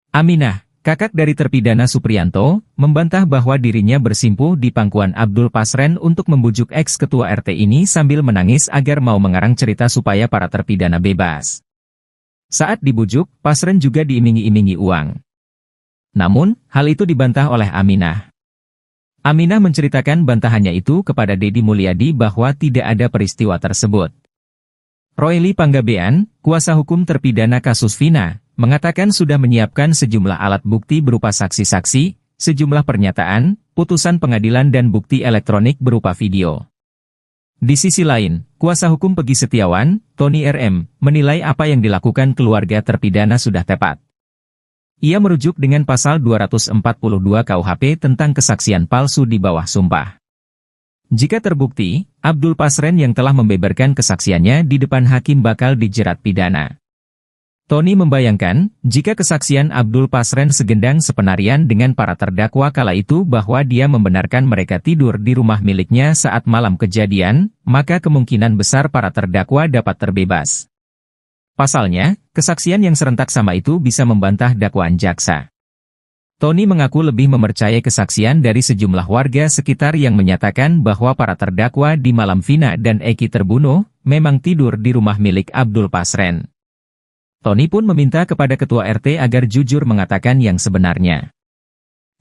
Aminah, kakak dari terpidana Supriyanto, membantah bahwa dirinya bersimpuh di pangkuan Abdul Pasren untuk membujuk ex-ketua RT ini sambil menangis agar mau mengarang cerita supaya para terpidana bebas. Saat dibujuk, Pasren juga diiming-imingi uang. Namun, hal itu dibantah oleh Aminah. Aminah menceritakan bantahannya itu kepada Deddy Mulyadi bahwa tidak ada peristiwa tersebut. Royli Panggabean, kuasa hukum terpidana kasus Vina, mengatakan sudah menyiapkan sejumlah alat bukti berupa saksi-saksi, sejumlah pernyataan, putusan pengadilan dan bukti elektronik berupa video. Di sisi lain, kuasa hukum Peggy Setiawan, Tony RM, menilai apa yang dilakukan keluarga terpidana sudah tepat. Ia merujuk dengan pasal 242 KUHP tentang kesaksian palsu di bawah sumpah. Jika terbukti, Abdul Pasren yang telah membeberkan kesaksiannya di depan hakim bakal dijerat pidana. Tony membayangkan, jika kesaksian Abdul Pasren segendang sepenarian dengan para terdakwa kala itu bahwa dia membenarkan mereka tidur di rumah miliknya saat malam kejadian, maka kemungkinan besar para terdakwa dapat terbebas. Pasalnya, kesaksian yang serentak sama itu bisa membantah dakwaan jaksa. Tony mengaku lebih mempercayai kesaksian dari sejumlah warga sekitar yang menyatakan bahwa para terdakwa di malam Vina dan Eki terbunuh, memang tidur di rumah milik Abdul Pasren. Tony pun meminta kepada ketua RT agar jujur mengatakan yang sebenarnya.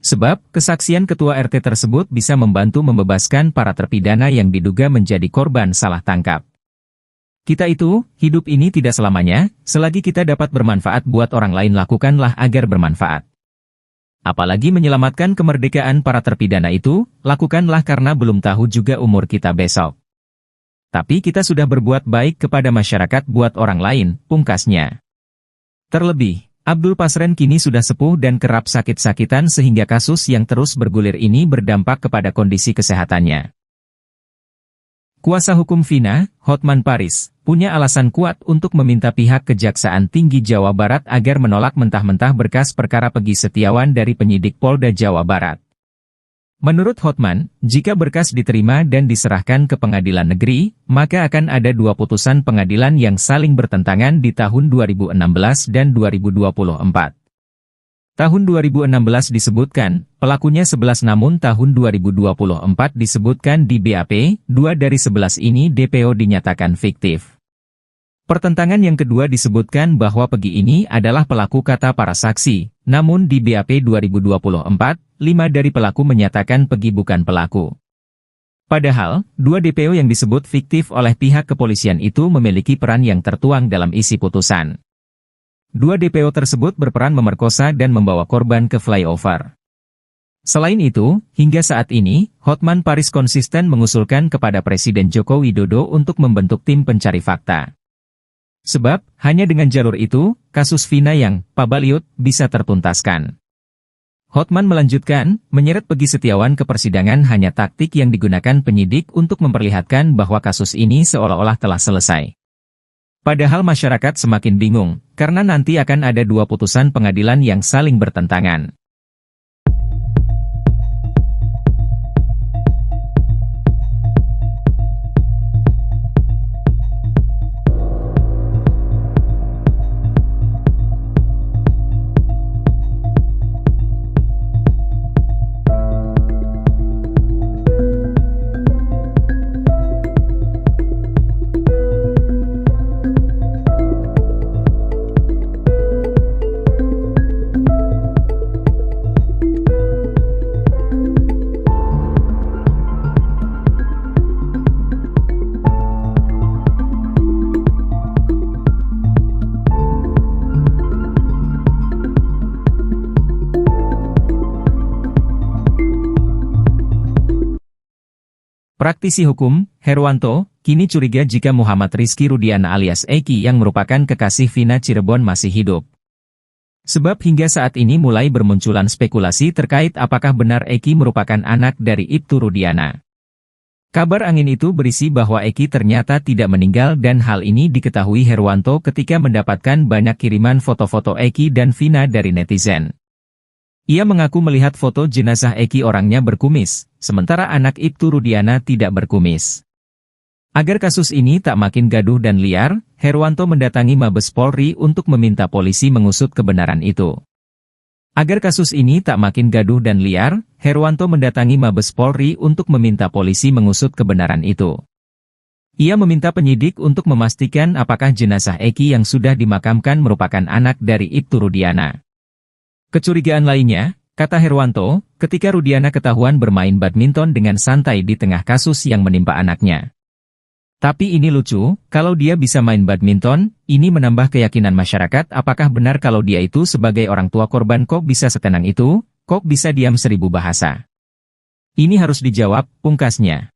Sebab, kesaksian ketua RT tersebut bisa membantu membebaskan para terpidana yang diduga menjadi korban salah tangkap. Kita itu, hidup ini tidak selamanya, selagi kita dapat bermanfaat buat orang lain lakukanlah agar bermanfaat. Apalagi menyelamatkan kemerdekaan para terpidana itu, lakukanlah karena belum tahu juga umur kita besok. Tapi kita sudah berbuat baik kepada masyarakat buat orang lain, pungkasnya. Terlebih, Abdul Pasren kini sudah sepuh dan kerap sakit-sakitan sehingga kasus yang terus bergulir ini berdampak kepada kondisi kesehatannya. Kuasa hukum Vina, Hotman Paris, punya alasan kuat untuk meminta pihak Kejaksaan Tinggi Jawa Barat agar menolak mentah-mentah berkas perkara Peggy Setiawan dari penyidik Polda Jawa Barat. Menurut Hotman, jika berkas diterima dan diserahkan ke pengadilan negeri, maka akan ada dua putusan pengadilan yang saling bertentangan di tahun 2016 dan 2024. Tahun 2016 disebutkan, pelakunya 11 namun tahun 2024 disebutkan di BAP, 2 dari 11 ini DPO dinyatakan fiktif. Pertentangan yang kedua disebutkan bahwa Peggy ini adalah pelaku kata para saksi, namun di BAP 2024, 5 dari pelaku menyatakan Peggy bukan pelaku. Padahal, 2 DPO yang disebut fiktif oleh pihak kepolisian itu memiliki peran yang tertuang dalam isi putusan. 2 DPO tersebut berperan memerkosa dan membawa korban ke flyover. Selain itu, hingga saat ini, Hotman Paris konsisten mengusulkan kepada Presiden Joko Widodo untuk membentuk tim pencari fakta. Sebab, hanya dengan jalur itu, kasus Vina yang pabaliut bisa tertuntaskan. Hotman melanjutkan, menyeret Peggy Setiawan ke persidangan hanya taktik yang digunakan penyidik untuk memperlihatkan bahwa kasus ini seolah-olah telah selesai. Padahal masyarakat semakin bingung, karena nanti akan ada 2 putusan pengadilan yang saling bertentangan. Praktisi hukum, Herwanto, kini curiga jika Muhammad Rizky Rudiana alias Eki yang merupakan kekasih Vina Cirebon masih hidup. Sebab hingga saat ini mulai bermunculan spekulasi terkait apakah benar Eki merupakan anak dari Ibtu Rudiana. Kabar angin itu berisi bahwa Eki ternyata tidak meninggal dan hal ini diketahui Herwanto ketika mendapatkan banyak kiriman foto-foto Eki dan Vina dari netizen. Ia mengaku melihat foto jenazah Eki orangnya berkumis, sementara anak Ibtu Rudiana tidak berkumis. Agar kasus ini tak makin gaduh dan liar, Herwanto mendatangi Mabes Polri untuk meminta polisi mengusut kebenaran itu. Agar kasus ini tak makin gaduh dan liar, Herwanto mendatangi Mabes Polri untuk meminta polisi mengusut kebenaran itu. Ia meminta penyidik untuk memastikan apakah jenazah Eki yang sudah dimakamkan merupakan anak dari Ibtu Rudiana. Kecurigaan lainnya, kata Herwanto, ketika Rudiana ketahuan bermain badminton dengan santai di tengah kasus yang menimpa anaknya. Tapi ini lucu, kalau dia bisa main badminton, ini menambah keyakinan masyarakat apakah benar kalau dia itu sebagai orang tua korban kok bisa setenang itu, kok bisa diam 1000 bahasa. Ini harus dijawab, pungkasnya.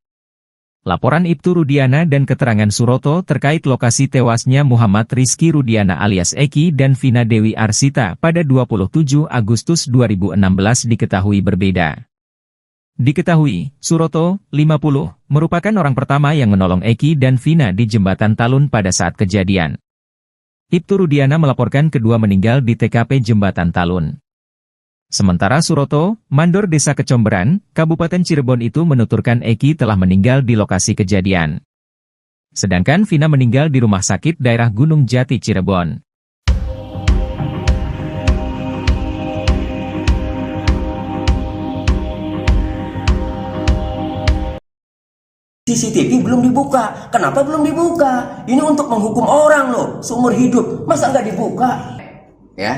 Laporan Ibtu Rudiana dan keterangan Suroto terkait lokasi tewasnya Muhammad Rizky Rudiana alias Eki dan Vina Dewi Arsita pada 27 Agustus 2016 diketahui berbeda. Diketahui, Suroto, 50, merupakan orang pertama yang menolong Eki dan Vina di Jembatan Talun pada saat kejadian. Ibtu Rudiana melaporkan kedua meninggal di TKP Jembatan Talun. Sementara Suroto, mandor Desa Kecomberan, Kabupaten Cirebon itu menuturkan Eki telah meninggal di lokasi kejadian. Sedangkan Vina meninggal di rumah sakit daerah Gunung Jati Cirebon. CCTV belum dibuka. Kenapa belum dibuka? Ini untuk menghukum orang loh, seumur hidup. Masa nggak dibuka? Ya,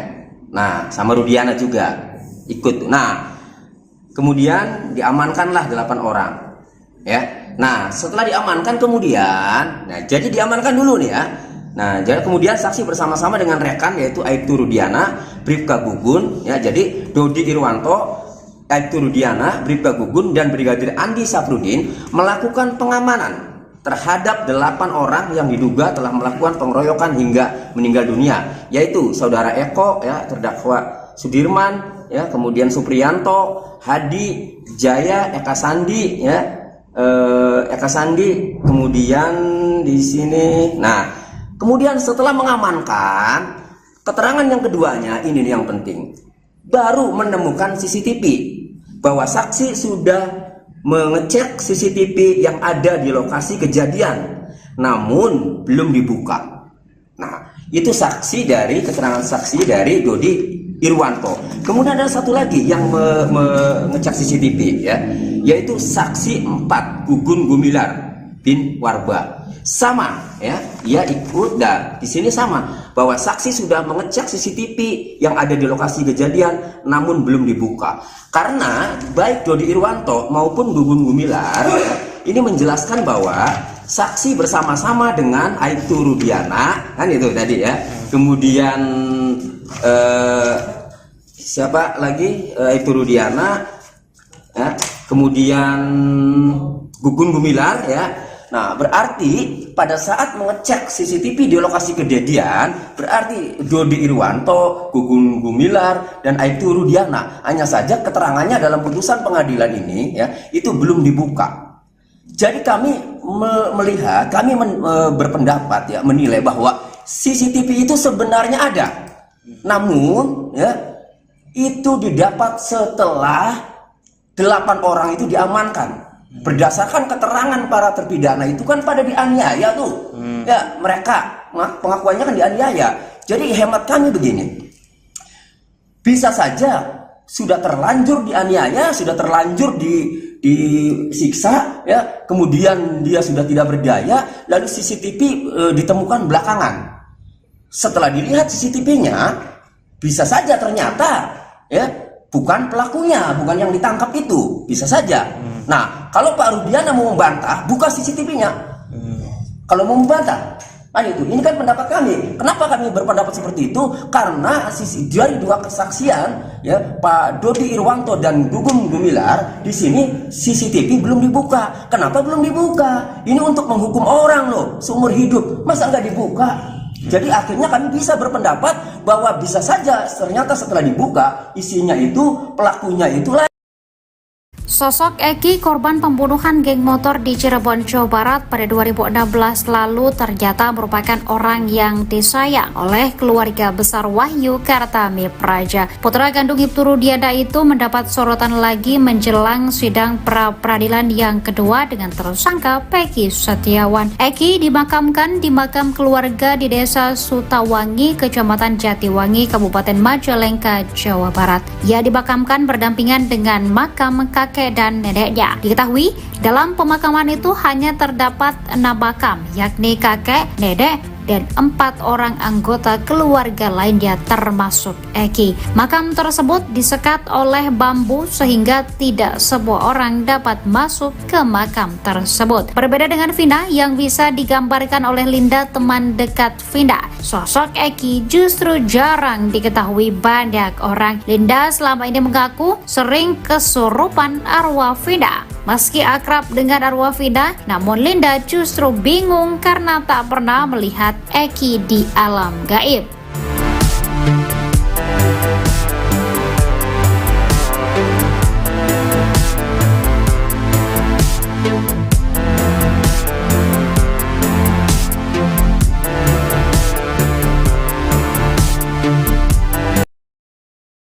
nah sama Rudiana juga ikut. Nah, kemudian diamankanlah 8 orang. Ya, nah setelah diamankan kemudian, nah jadi diamankan dulu nih ya. Nah, jadi kemudian saksi bersama-sama dengan rekan yaitu Aibtu Rudiana, Bribka Gugun, ya jadi Dodi Irwanto, Aibtu Rudiana, Bribka Gugun, dan Brigadir Andi Safrudin melakukan pengamanan terhadap 8 orang yang diduga telah melakukan pengeroyokan hingga meninggal dunia, yaitu saudara Eko, ya terdakwa Sudirman, ya kemudian Supriyanto, Hadi, Jaya, Eka Sandi, ya Eka Sandi, kemudian di sini. Nah, kemudian setelah mengamankan, keterangan yang keduanya ini yang penting, baru menemukan CCTV. Bahwa saksi sudah mengecek CCTV yang ada di lokasi kejadian, namun belum dibuka. Nah, itu saksi dari keterangan saksi dari Dodi Irwanto. Kemudian ada satu lagi yang mengecek CCTV, ya, yaitu saksi 4 Gugun Gumilar bin Warba. Sama, ya, ia ikut dan di sini sama bahwa saksi sudah mengecek CCTV yang ada di lokasi kejadian, namun belum dibuka. Karena baik Dodi Irwanto maupun Gugun Gumilar, ya, ini menjelaskan bahwa saksi bersama-sama dengan Aibtu Rudiana, kan itu tadi ya. Kemudian siapa lagi? Aibtu Rudiana, ya. Kemudian Gugun Gumilar, ya. Nah, berarti pada saat mengecek CCTV di lokasi kejadian, berarti Dodi Irwanto, Gugun Gumilar, dan Aibtu Rudiana. Hanya saja keterangannya dalam putusan pengadilan ini, ya, itu belum dibuka. Jadi kami melihat, kami berpendapat, ya, menilai bahwa CCTV itu sebenarnya ada. Namun, ya, itu didapat setelah 8 orang itu diamankan. Berdasarkan keterangan para terpidana itu kan pada dianiaya tuh. Ya, mereka pengakuannya kan dianiaya. Jadi hemat kami begini. Bisa saja sudah terlanjur dianiaya, sudah terlanjur disiksa, ya. Kemudian dia sudah tidak berdaya, lalu CCTV ditemukan belakangan. Setelah dilihat CCTV-nya, bisa saja ternyata, ya, bukan pelakunya, bukan yang ditangkap itu, bisa saja. Nah, kalau Pak Rudiana mau membantah, buka CCTV-nya. Kalau mau membantah, Kan itu, ini kan pendapat kami. Kenapa kami berpendapat seperti itu? Karena dari dua kesaksian, ya, Pak Dodi Irwanto dan Gugum Gumilar, di sini CCTV belum dibuka. Kenapa belum dibuka? Ini untuk menghukum orang loh, seumur hidup. Masa nggak dibuka? Jadi akhirnya kami bisa berpendapat bahwa bisa saja ternyata setelah dibuka isinya itu pelakunya itulah. Sosok Eki, korban pembunuhan geng motor di Cirebon, Jawa Barat pada 2016 lalu ternyata merupakan orang yang disayang oleh keluarga besar Wahyu Kartami Praja. Putra kandung Ibtu Rudiana itu mendapat sorotan lagi menjelang sidang pra-peradilan yang kedua dengan tersangka Peggy Setiawan. Eki dimakamkan di makam keluarga di Desa Sutawangi, Kecamatan Jatiwangi, Kabupaten Majalengka, Jawa Barat. Ia dimakamkan berdampingan dengan makam kakek dan neneknya. Diketahui dalam pemakaman itu hanya terdapat 6 makam, yakni kakek, nenek, dan 4 orang anggota keluarga lainnya termasuk Eki. Makam tersebut disekat oleh bambu sehingga tidak semua orang dapat masuk ke makam tersebut. Berbeda dengan Vina yang bisa digambarkan oleh Linda, teman dekat Vina, sosok Eki justru jarang diketahui banyak orang. Linda selama ini mengaku sering kesurupan arwah Vina. Meski akrab dengan arwah Vina, namun Linda justru bingung karena tak pernah melihat Eki di alam gaib.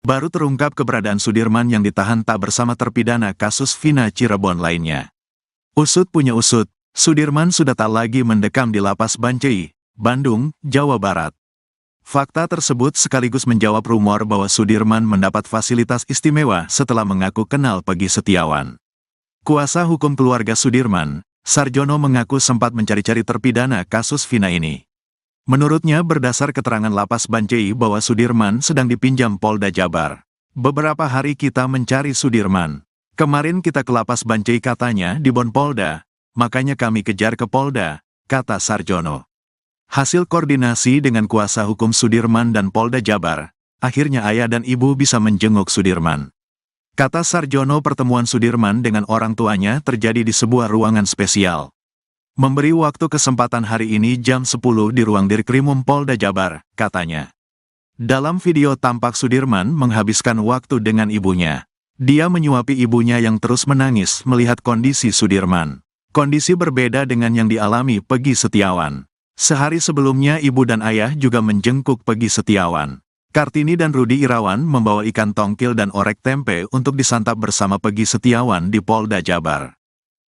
Baru terungkap keberadaan Sudirman yang ditahan tak bersama terpidana kasus Vina Cirebon lainnya. Usut punya usut, Sudirman sudah tak lagi mendekam di lapas Bancai, Bandung, Jawa Barat. Fakta tersebut sekaligus menjawab rumor bahwa Sudirman mendapat fasilitas istimewa setelah mengaku kenal Peggy Setiawan. Kuasa hukum keluarga Sudirman, Sarjono, mengaku sempat mencari-cari terpidana kasus Vina ini. Menurutnya berdasar keterangan lapas Bancai bahwa Sudirman sedang dipinjam Polda Jabar. Beberapa hari kita mencari Sudirman. Kemarin kita ke lapas Bancai katanya di Bon Polda, makanya kami kejar ke Polda, kata Sarjono. Hasil koordinasi dengan kuasa hukum Sudirman dan Polda Jabar, akhirnya ayah dan ibu bisa menjenguk Sudirman. Kata Sarjono, pertemuan Sudirman dengan orang tuanya terjadi di sebuah ruangan spesial. Memberi waktu kesempatan hari ini jam 10 di ruang Dirkrimum Polda Jabar, katanya. Dalam video tampak Sudirman menghabiskan waktu dengan ibunya. Dia menyuapi ibunya yang terus menangis melihat kondisi Sudirman. Kondisi berbeda dengan yang dialami Peggy Setiawan. Sehari sebelumnya ibu dan ayah juga menjengkuk Peggy Setiawan. Kartini dan Rudi Irawan membawa ikan tongkil dan orek tempe untuk disantap bersama Peggy Setiawan di Polda Jabar.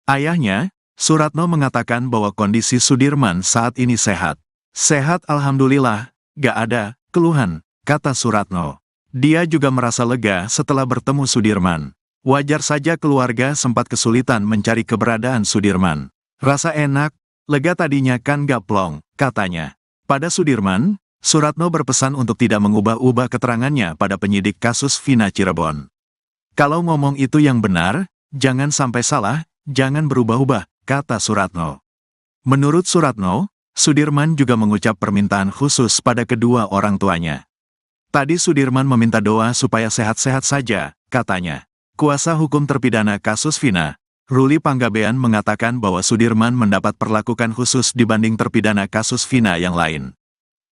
Ayahnya, Suratno, mengatakan bahwa kondisi Sudirman saat ini sehat. Sehat alhamdulillah, gak ada keluhan, kata Suratno. Dia juga merasa lega setelah bertemu Sudirman. Wajar saja keluarga sempat kesulitan mencari keberadaan Sudirman. Rasa enak, lega tadinya kan gak plong, katanya. Pada Sudirman, Suratno berpesan untuk tidak mengubah-ubah keterangannya pada penyidik kasus Vina Cirebon. Kalau ngomong itu yang benar, jangan sampai salah, jangan berubah-ubah, kata Suratno. Menurut Suratno, Sudirman juga mengucap permintaan khusus pada kedua orang tuanya. Tadi Sudirman meminta doa supaya sehat-sehat saja, katanya. Kuasa hukum terpidana kasus Vina, Ruli Panggabean, mengatakan bahwa Sudirman mendapat perlakuan khusus dibanding terpidana kasus Vina yang lain.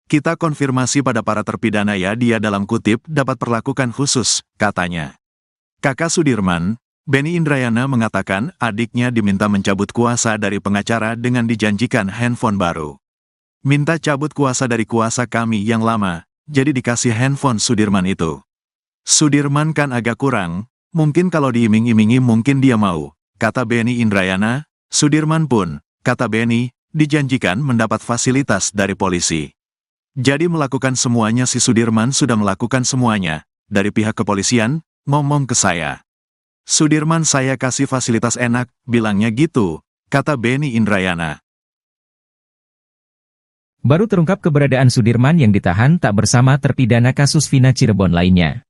Kita konfirmasi pada para terpidana ya, dia dalam kutip dapat perlakuan khusus, katanya. Kakak Sudirman, Benny Indrayana, mengatakan adiknya diminta mencabut kuasa dari pengacara dengan dijanjikan handphone baru. Minta cabut kuasa dari kuasa kami yang lama, jadi dikasih handphone Sudirman itu. Sudirman kan agak kurang, mungkin kalau diiming-imingi mungkin dia mau, kata Benny Indrayana. Sudirman pun, kata Benny, dijanjikan mendapat fasilitas dari polisi. Jadi melakukan semuanya, si Sudirman sudah melakukan semuanya, dari pihak kepolisian, ngomong ke saya. Sudirman saya kasih fasilitas enak, bilangnya gitu, kata Benny Indrayana. Baru terungkap keberadaan Sudirman yang ditahan tak bersama terpidana kasus Vina Cirebon lainnya.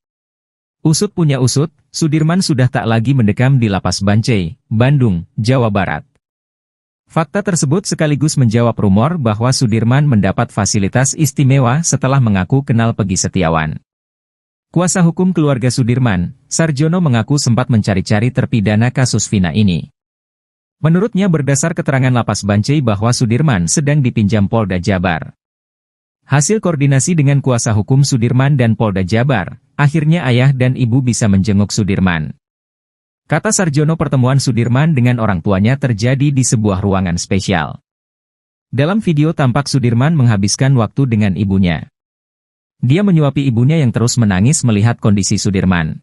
Usut punya usut, Sudirman sudah tak lagi mendekam di lapas Bancai, Bandung, Jawa Barat. Fakta tersebut sekaligus menjawab rumor bahwa Sudirman mendapat fasilitas istimewa setelah mengaku kenal Peggy Setiawan. Kuasa hukum keluarga Sudirman, Sarjono, mengaku sempat mencari-cari terpidana kasus Vina ini. Menurutnya berdasar keterangan Lapas Bancai bahwa Sudirman sedang dipinjam Polda Jabar. Hasil koordinasi dengan kuasa hukum Sudirman dan Polda Jabar, akhirnya ayah dan ibu bisa menjenguk Sudirman. Kata Sarjono, pertemuan Sudirman dengan orang tuanya terjadi di sebuah ruangan spesial. Dalam video tampak Sudirman menghabiskan waktu dengan ibunya. Dia menyuapi ibunya yang terus menangis melihat kondisi Sudirman.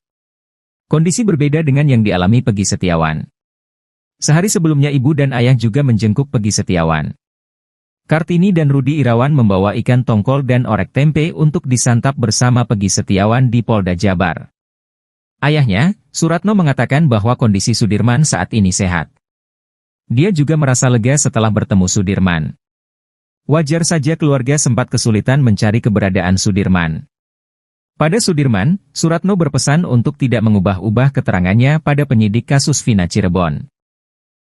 Kondisi berbeda dengan yang dialami Peggy Setiawan. Sehari sebelumnya ibu dan ayah juga menjenguk Peggy Setiawan. Kartini dan Rudi Irawan membawa ikan tongkol dan orek tempe untuk disantap bersama Peggy Setiawan di Polda Jabar. Ayahnya, Suratno, mengatakan bahwa kondisi Sudirman saat ini sehat. Dia juga merasa lega setelah bertemu Sudirman. Wajar saja keluarga sempat kesulitan mencari keberadaan Sudirman. Pada Sudirman, Suratno berpesan untuk tidak mengubah-ubah keterangannya pada penyidik kasus Vina Cirebon.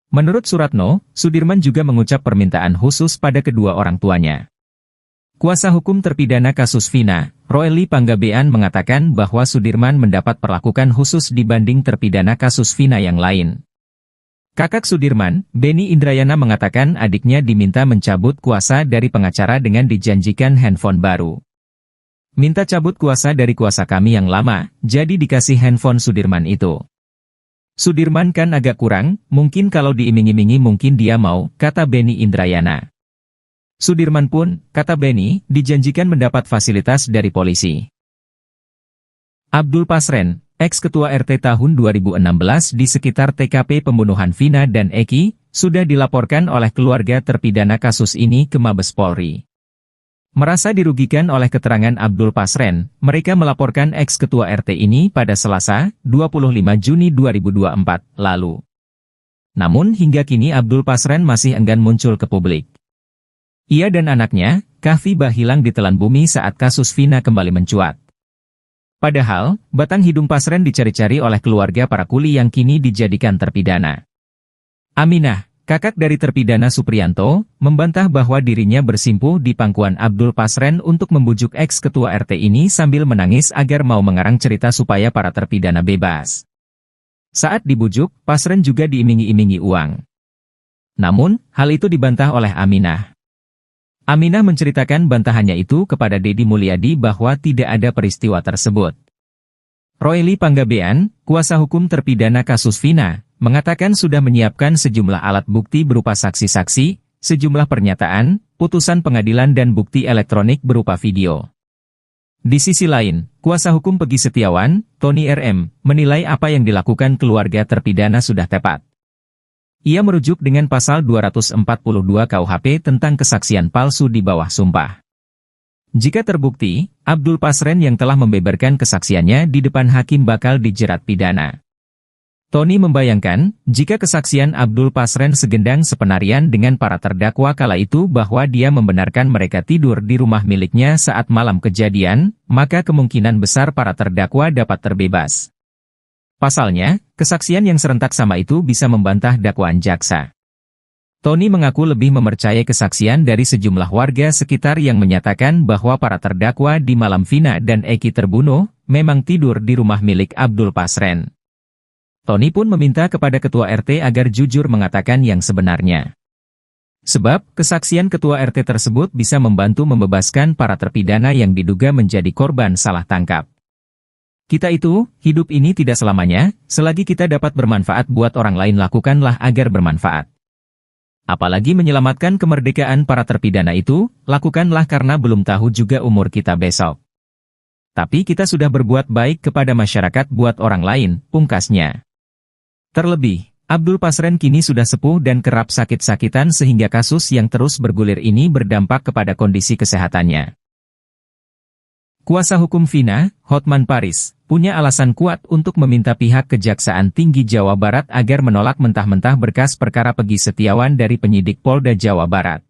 Menurut Suratno, Sudirman juga mengucap permintaan khusus pada kedua orang tuanya. Kuasa hukum terpidana kasus Vina, Roely Panggabean, mengatakan bahwa Sudirman mendapat perlakuan khusus dibanding terpidana kasus Vina yang lain. Kakak Sudirman, Benny Indrayana, mengatakan adiknya diminta mencabut kuasa dari pengacara dengan dijanjikan handphone baru. Minta cabut kuasa dari kuasa kami yang lama, jadi dikasih handphone Sudirman itu. Sudirman kan agak kurang, mungkin kalau diiming-imingi mungkin dia mau, kata Benny Indrayana. Sudirman pun, kata Benny, dijanjikan mendapat fasilitas dari polisi. Abdul Pasren, ex-ketua RT tahun 2016 di sekitar TKP pembunuhan Vina dan Eki, sudah dilaporkan oleh keluarga terpidana kasus ini ke Mabes Polri. Merasa dirugikan oleh keterangan Abdul Pasren, mereka melaporkan ex-ketua RT ini pada Selasa, 25 Juni 2024, lalu. Namun hingga kini Abdul Pasren masih enggan muncul ke publik. Ia dan anaknya, Kahfi, hilang ditelan bumi saat kasus Vina kembali mencuat. Padahal, batang hidung Pasren dicari-cari oleh keluarga para kuli yang kini dijadikan terpidana. Aminah, kakak dari terpidana Supriyanto, membantah bahwa dirinya bersimpuh di pangkuan Abdul Pasren untuk membujuk ex-ketua RT ini sambil menangis agar mau mengarang cerita supaya para terpidana bebas. Saat dibujuk, Pasren juga diiming-imingi uang. Namun, hal itu dibantah oleh Aminah. Aminah menceritakan bantahannya itu kepada Deddy Mulyadi bahwa tidak ada peristiwa tersebut. Roely Panggabean, kuasa hukum terpidana kasus Vina, mengatakan sudah menyiapkan sejumlah alat bukti berupa saksi-saksi, sejumlah pernyataan, putusan pengadilan dan bukti elektronik berupa video. Di sisi lain, kuasa hukum Peggy Setiawan, Tony RM, menilai apa yang dilakukan keluarga terpidana sudah tepat. Ia merujuk dengan pasal 242 KUHP tentang kesaksian palsu di bawah sumpah. Jika terbukti, Abdul Pasren yang telah membeberkan kesaksiannya di depan hakim bakal dijerat pidana. Tony membayangkan, jika kesaksian Abdul Pasren segendang sepenarian dengan para terdakwa kala itu bahwa dia membenarkan mereka tidur di rumah miliknya saat malam kejadian, maka kemungkinan besar para terdakwa dapat terbebas. Pasalnya, kesaksian yang serentak sama itu bisa membantah dakwaan jaksa. Tony mengaku lebih mempercayai kesaksian dari sejumlah warga sekitar yang menyatakan bahwa para terdakwa di malam Vina dan Eki terbunuh, memang tidur di rumah milik Abdul Pasren. Tony pun meminta kepada ketua RT agar jujur mengatakan yang sebenarnya. Sebab, kesaksian ketua RT tersebut bisa membantu membebaskan para terpidana yang diduga menjadi korban salah tangkap. Kita itu, hidup ini tidak selamanya, selagi kita dapat bermanfaat buat orang lain lakukanlah agar bermanfaat. Apalagi menyelamatkan kemerdekaan para terpidana itu, lakukanlah karena belum tahu juga umur kita besok. Tapi kita sudah berbuat baik kepada masyarakat buat orang lain, pungkasnya. Terlebih, Abdul Pasren kini sudah sepuh dan kerap sakit-sakitan sehingga kasus yang terus bergulir ini berdampak kepada kondisi kesehatannya. Kuasa hukum Vina, Hotman Paris, punya alasan kuat untuk meminta pihak Kejaksaan Tinggi Jawa Barat agar menolak mentah-mentah berkas perkara Peggy Setiawan dari penyidik Polda Jawa Barat.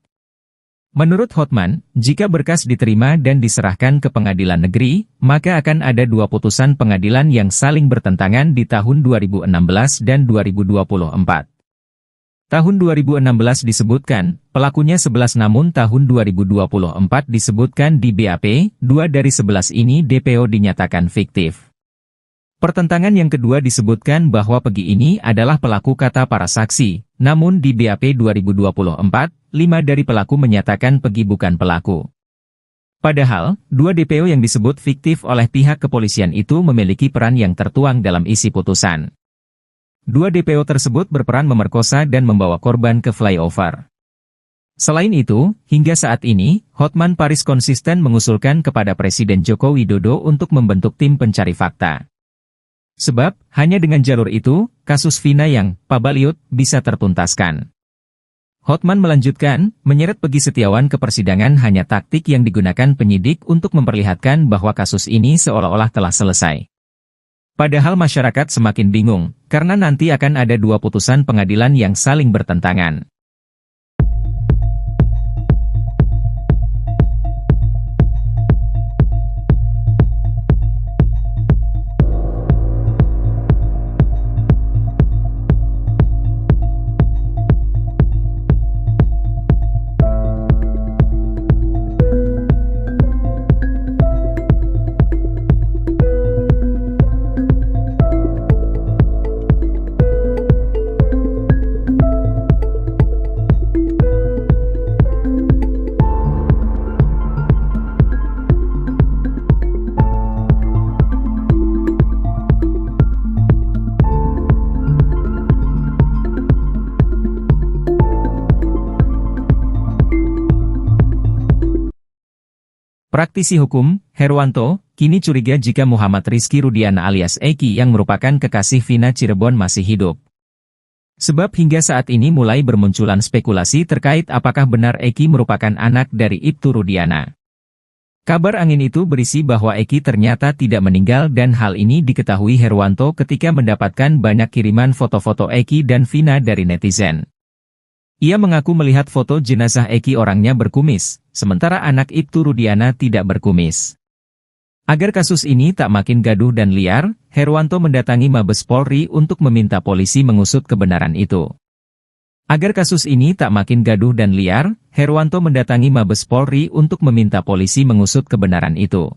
Menurut Hotman, jika berkas diterima dan diserahkan ke pengadilan negeri, maka akan ada dua putusan pengadilan yang saling bertentangan di tahun 2016 dan 2024. Tahun 2016 disebutkan, pelakunya 11 namun tahun 2024 disebutkan di BAP, 2 dari 11 ini DPO dinyatakan fiktif. Pertentangan yang kedua disebutkan bahwa Pegi ini adalah pelaku kata para saksi, namun di BAP 2024, 5 dari pelaku menyatakan Pegi bukan pelaku. Padahal, 2 DPO yang disebut fiktif oleh pihak kepolisian itu memiliki peran yang tertuang dalam isi putusan. 2 DPO tersebut berperan memerkosa dan membawa korban ke flyover. Selain itu, hingga saat ini, Hotman Paris konsisten mengusulkan kepada Presiden Joko Widodo untuk membentuk tim pencari fakta. Sebab, hanya dengan jalur itu, kasus Vina yang pabaliut bisa tertuntaskan. Hotman melanjutkan, menyeret Pegi Setiawan ke persidangan hanya taktik yang digunakan penyidik untuk memperlihatkan bahwa kasus ini seolah-olah telah selesai. Padahal masyarakat semakin bingung, karena nanti akan ada 2 putusan pengadilan yang saling bertentangan. Praktisi hukum, Herwanto, kini curiga jika Muhammad Rizky Rudiana alias Eki yang merupakan kekasih Vina Cirebon masih hidup. Sebab hingga saat ini mulai bermunculan spekulasi terkait apakah benar Eki merupakan anak dari Ibtu Rudiana. Kabar angin itu berisi bahwa Eki ternyata tidak meninggal dan hal ini diketahui Herwanto ketika mendapatkan banyak kiriman foto-foto Eki dan Vina dari netizen. Ia mengaku melihat foto jenazah Eki orangnya berkumis, sementara anak Ibtu Rudiana tidak berkumis. Agar kasus ini tak makin gaduh dan liar, Herwanto mendatangi Mabes Polri untuk meminta polisi mengusut kebenaran itu. Agar kasus ini tak makin gaduh dan liar, Herwanto mendatangi Mabes Polri untuk meminta polisi mengusut kebenaran itu.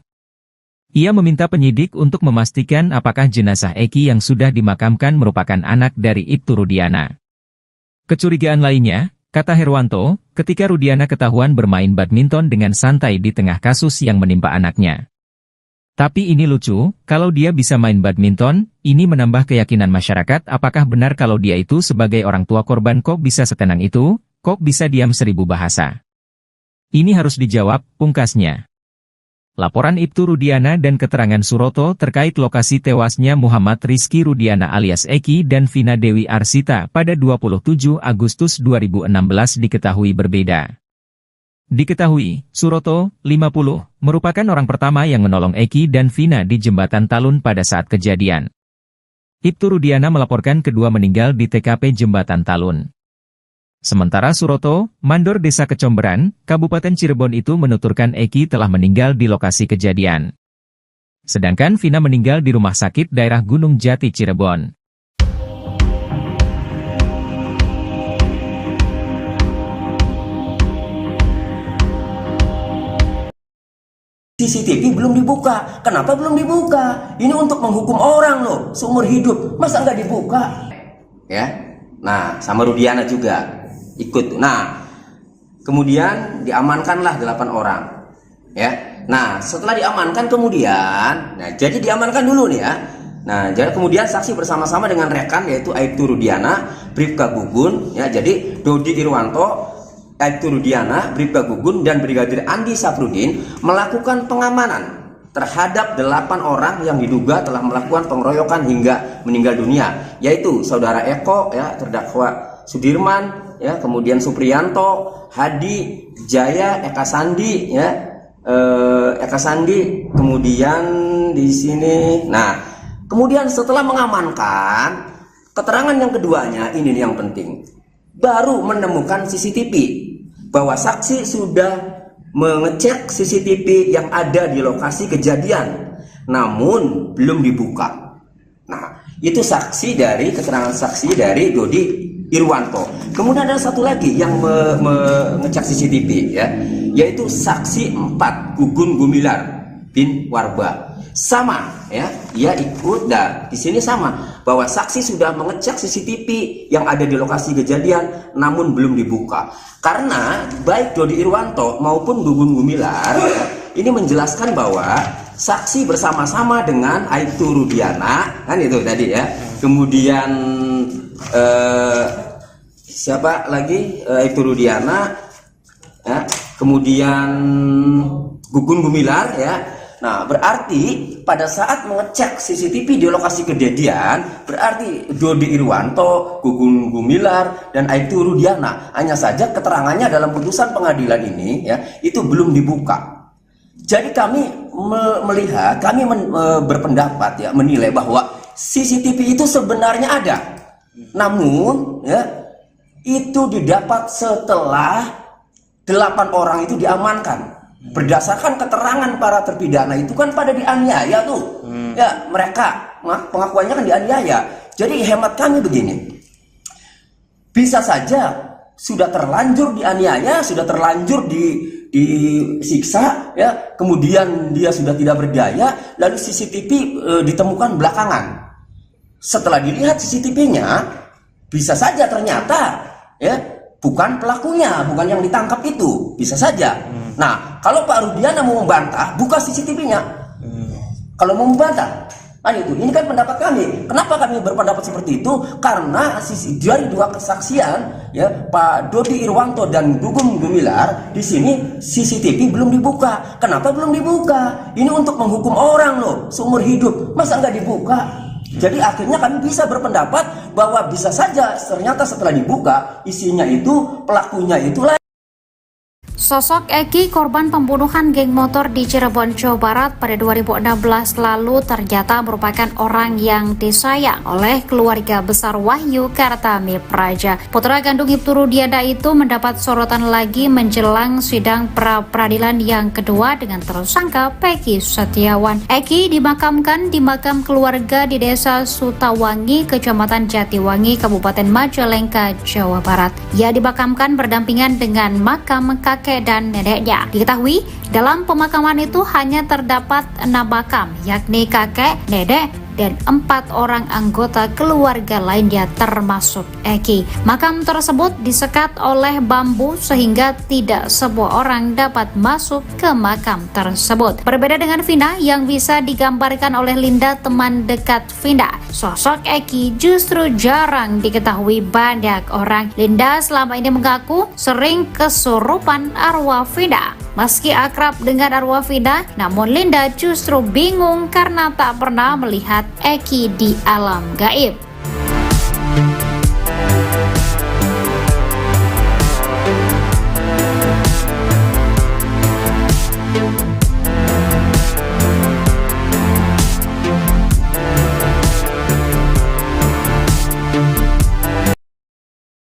Ia meminta penyidik untuk memastikan apakah jenazah Eki yang sudah dimakamkan merupakan anak dari Ibtu Rudiana. Kecurigaan lainnya, kata Herwanto, ketika Rudiana ketahuan bermain badminton dengan santai di tengah kasus yang menimpa anaknya. Tapi ini lucu, kalau dia bisa main badminton, ini menambah keyakinan masyarakat apakah benar kalau dia itu sebagai orang tua korban kok bisa setenang itu, kok bisa diam 1000 bahasa. Ini harus dijawab, pungkasnya. Laporan Ibtu Rudiana dan keterangan Suroto terkait lokasi tewasnya Muhammad Rizky Rudiana alias Eki dan Vina Dewi Arsita pada 27 Agustus 2016 diketahui berbeda. Diketahui, Suroto, 50, merupakan orang pertama yang menolong Eki dan Vina di Jembatan Talun pada saat kejadian. Ibtu Rudiana melaporkan kedua meninggal di TKP Jembatan Talun. Sementara Suroto, mandor Desa Kecomberan, Kabupaten Cirebon itu menuturkan Eki telah meninggal di lokasi kejadian. Sedangkan Vina meninggal di rumah sakit daerah Gunung Jati Cirebon. CCTV belum dibuka. Kenapa belum dibuka? Ini untuk menghukum orang loh, seumur hidup. Masa nggak dibuka? Ya, nah sama Rudiana juga ikut. Nah, kemudian diamankanlah 8 orang. Ya, nah setelah diamankan kemudian, nah jadi diamankan dulu nih ya. Nah, jadi kemudian saksi bersama-sama dengan rekan yaitu Aibtu Rudiana, Bribka Gugun, ya jadi Dodi Irwanto, Aibtu Rudiana, Bribka Gugun, dan Brigadir Andi Safrudin melakukan pengamanan terhadap 8 orang yang diduga telah melakukan pengeroyokan hingga meninggal dunia, yaitu saudara Eko, ya terdakwa Sudirman, ya kemudian Supriyanto, Hadi, Jaya, Eka Sandi, ya Eka Sandi, kemudian di sini. Nah, kemudian setelah mengamankan, keterangan yang keduanya ini yang penting, baru menemukan CCTV. Bahwa saksi sudah mengecek CCTV yang ada di lokasi kejadian, namun belum dibuka. Nah, itu saksi dari keterangan saksi dari Dodi Irwanto. Kemudian ada satu lagi yang mengecek CCTV ya, yaitu saksi 4 Gugun Gumilar bin Warba. Sama ya, dia ikut dan di sini sama bahwa saksi sudah mengecek CCTV yang ada di lokasi kejadian namun belum dibuka. Karena baik Dodi Irwanto maupun Gugun Gumilar ya, ini menjelaskan bahwa saksi bersama-sama dengan Aibtu Rudiana, kan itu tadi ya. Kemudian siapa lagi? Aibtu Rudiana ya. Kemudian Gugun Gumilar ya. Nah, berarti pada saat mengecek CCTV di lokasi kejadian, berarti Dodi Irwanto, Gugun Gumilar, dan Aibtu Rudiana, hanya saja keterangannya dalam putusan pengadilan ini ya, itu belum dibuka. Jadi kami melihat, kami berpendapat ya, menilai bahwa CCTV itu sebenarnya ada. Namun ya, itu didapat setelah 8 orang itu diamankan. Berdasarkan keterangan para terpidana itu kan pada dianiaya tuh. Ya, mereka pengakuannya kan dianiaya. Jadi hemat kami begini. Bisa saja sudah terlanjur dianiaya, sudah terlanjur disiksa ya, kemudian dia sudah tidak berdaya, lalu CCTV ditemukan belakangan. Setelah dilihat CCTV-nya, bisa saja ternyata ya bukan pelakunya, bukan yang ditangkap itu, bisa saja. Nah, kalau Pak Rudiana mau membantah, buka CCTV-nya. Kalau mau membantah, nah itu, ini kan pendapat kami. Kenapa kami berpendapat seperti itu? Karena dari 2 kesaksian, ya, Pak Dodi Irwanto dan Gugun Gumilar, di sini CCTV belum dibuka. Kenapa belum dibuka? Ini untuk menghukum orang loh, seumur hidup. Masa nggak dibuka? Jadi akhirnya kami bisa berpendapat bahwa bisa saja ternyata setelah dibuka isinya itu pelakunya itulah. Sosok Eki, korban pembunuhan geng motor di Cirebon, Jawa Barat pada 2016 lalu ternyata merupakan orang yang disayang oleh keluarga besar Wahyu Kartami Praja. Putra kandung Aibtu Rudiana itu mendapat sorotan lagi menjelang sidang pra-peradilan yang kedua dengan tersangka Peggy Setiawan. Eki dimakamkan di makam keluarga di Desa Sutawangi, Kecamatan Jatiwangi, Kabupaten Majalengka, Jawa Barat. Ia dimakamkan berdampingan dengan makam kakek dan neneknya. Diketahui dalam pemakaman itu hanya terdapat 6 makam, yakni kakek, nenek, dan 4 orang anggota keluarga lainnya termasuk Eki. Makam tersebut disekat oleh bambu sehingga tidak semua orang dapat masuk ke makam tersebut. Berbeda dengan Vina yang bisa digambarkan oleh Linda, teman dekat Vina, sosok Eki justru jarang diketahui banyak orang. Linda selama ini mengaku sering kesurupan arwah Vina. Meski akrab dengan arwah Vina, namun Linda justru bingung karena tak pernah melihat Eki di alam gaib.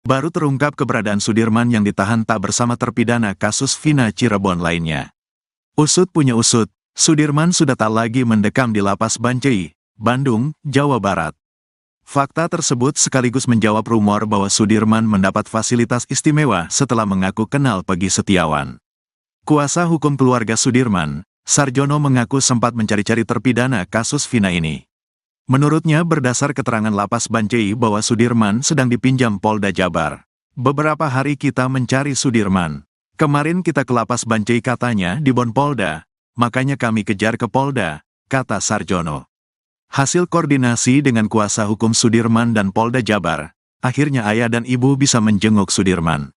Baru terungkap keberadaan Sudirman yang ditahan tak bersama terpidana kasus Vina Cirebon lainnya. Usut punya usut, Sudirman sudah tak lagi mendekam di Lapas Bancai, Bandung, Jawa Barat. Fakta tersebut sekaligus menjawab rumor bahwa Sudirman mendapat fasilitas istimewa setelah mengaku kenal Peggy Setiawan. Kuasa hukum keluarga Sudirman, Sarjono, mengaku sempat mencari-cari terpidana kasus Vina ini. Menurutnya berdasar keterangan Lapas Bancai bahwa Sudirman sedang dipinjam Polda Jabar. Beberapa hari kita mencari Sudirman. Kemarin kita ke Lapas Bancai katanya di Bon Polda, makanya kami kejar ke Polda, kata Sarjono. Hasil koordinasi dengan kuasa hukum Sudirman dan Polda Jabar, akhirnya ayah dan ibu bisa menjenguk Sudirman.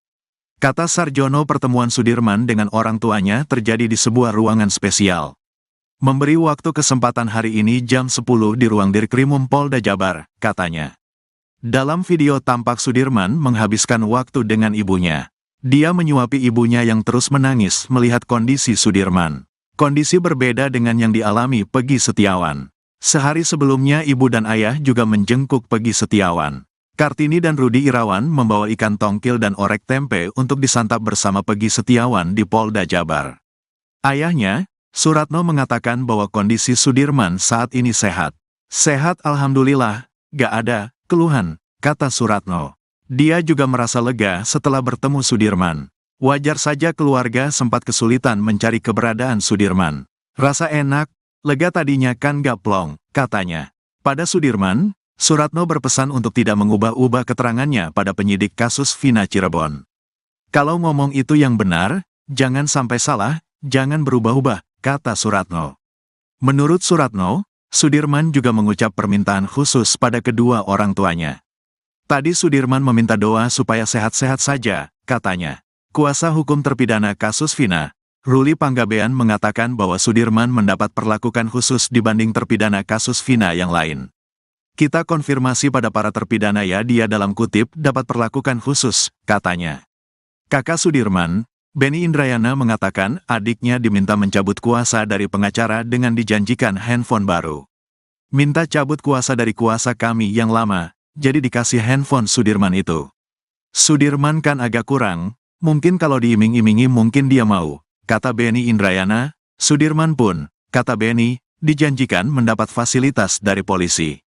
Kata Sarjono, pertemuan Sudirman dengan orang tuanya terjadi di sebuah ruangan spesial. Memberi waktu kesempatan hari ini jam 10 di ruang Dirkrimum Polda Jabar, katanya. Dalam video tampak Sudirman menghabiskan waktu dengan ibunya. Dia menyuapi ibunya yang terus menangis melihat kondisi Sudirman. Kondisi berbeda dengan yang dialami Peggy Setiawan. Sehari sebelumnya ibu dan ayah juga menjenguk Peggy Setiawan. Kartini dan Rudi Irawan membawa ikan tongkil dan orek tempe untuk disantap bersama Peggy Setiawan di Polda Jabar. Ayahnya, Suratno, mengatakan bahwa kondisi Sudirman saat ini sehat. Sehat alhamdulillah, gak ada keluhan, kata Suratno. Dia juga merasa lega setelah bertemu Sudirman. Wajar saja keluarga sempat kesulitan mencari keberadaan Sudirman. Rasa enak, lega tadinya kan gak plong, katanya. Pada Sudirman, Suratno berpesan untuk tidak mengubah-ubah keterangannya pada penyidik kasus Vina Cirebon. Kalau ngomong itu yang benar, jangan sampai salah, jangan berubah-ubah, kata Suratno. Menurut Suratno, Sudirman juga mengucap permintaan khusus pada kedua orang tuanya. Tadi Sudirman meminta doa supaya sehat-sehat saja, katanya. Kuasa hukum terpidana kasus Vina, Ruli Panggabean, mengatakan bahwa Sudirman mendapat perlakuan khusus dibanding terpidana kasus Vina yang lain. Kita konfirmasi pada para terpidana ya, dia dalam kutip dapat perlakuan khusus, katanya. Kakak Sudirman, Benny Indrayana, mengatakan adiknya diminta mencabut kuasa dari pengacara dengan dijanjikan handphone baru. Minta cabut kuasa dari kuasa kami yang lama, jadi dikasih handphone Sudirman itu. Sudirman kan agak kurang, mungkin kalau diiming-imingi mungkin dia mau, kata Benny Indrayana. Sudirman pun, kata Benny, dijanjikan mendapat fasilitas dari polisi.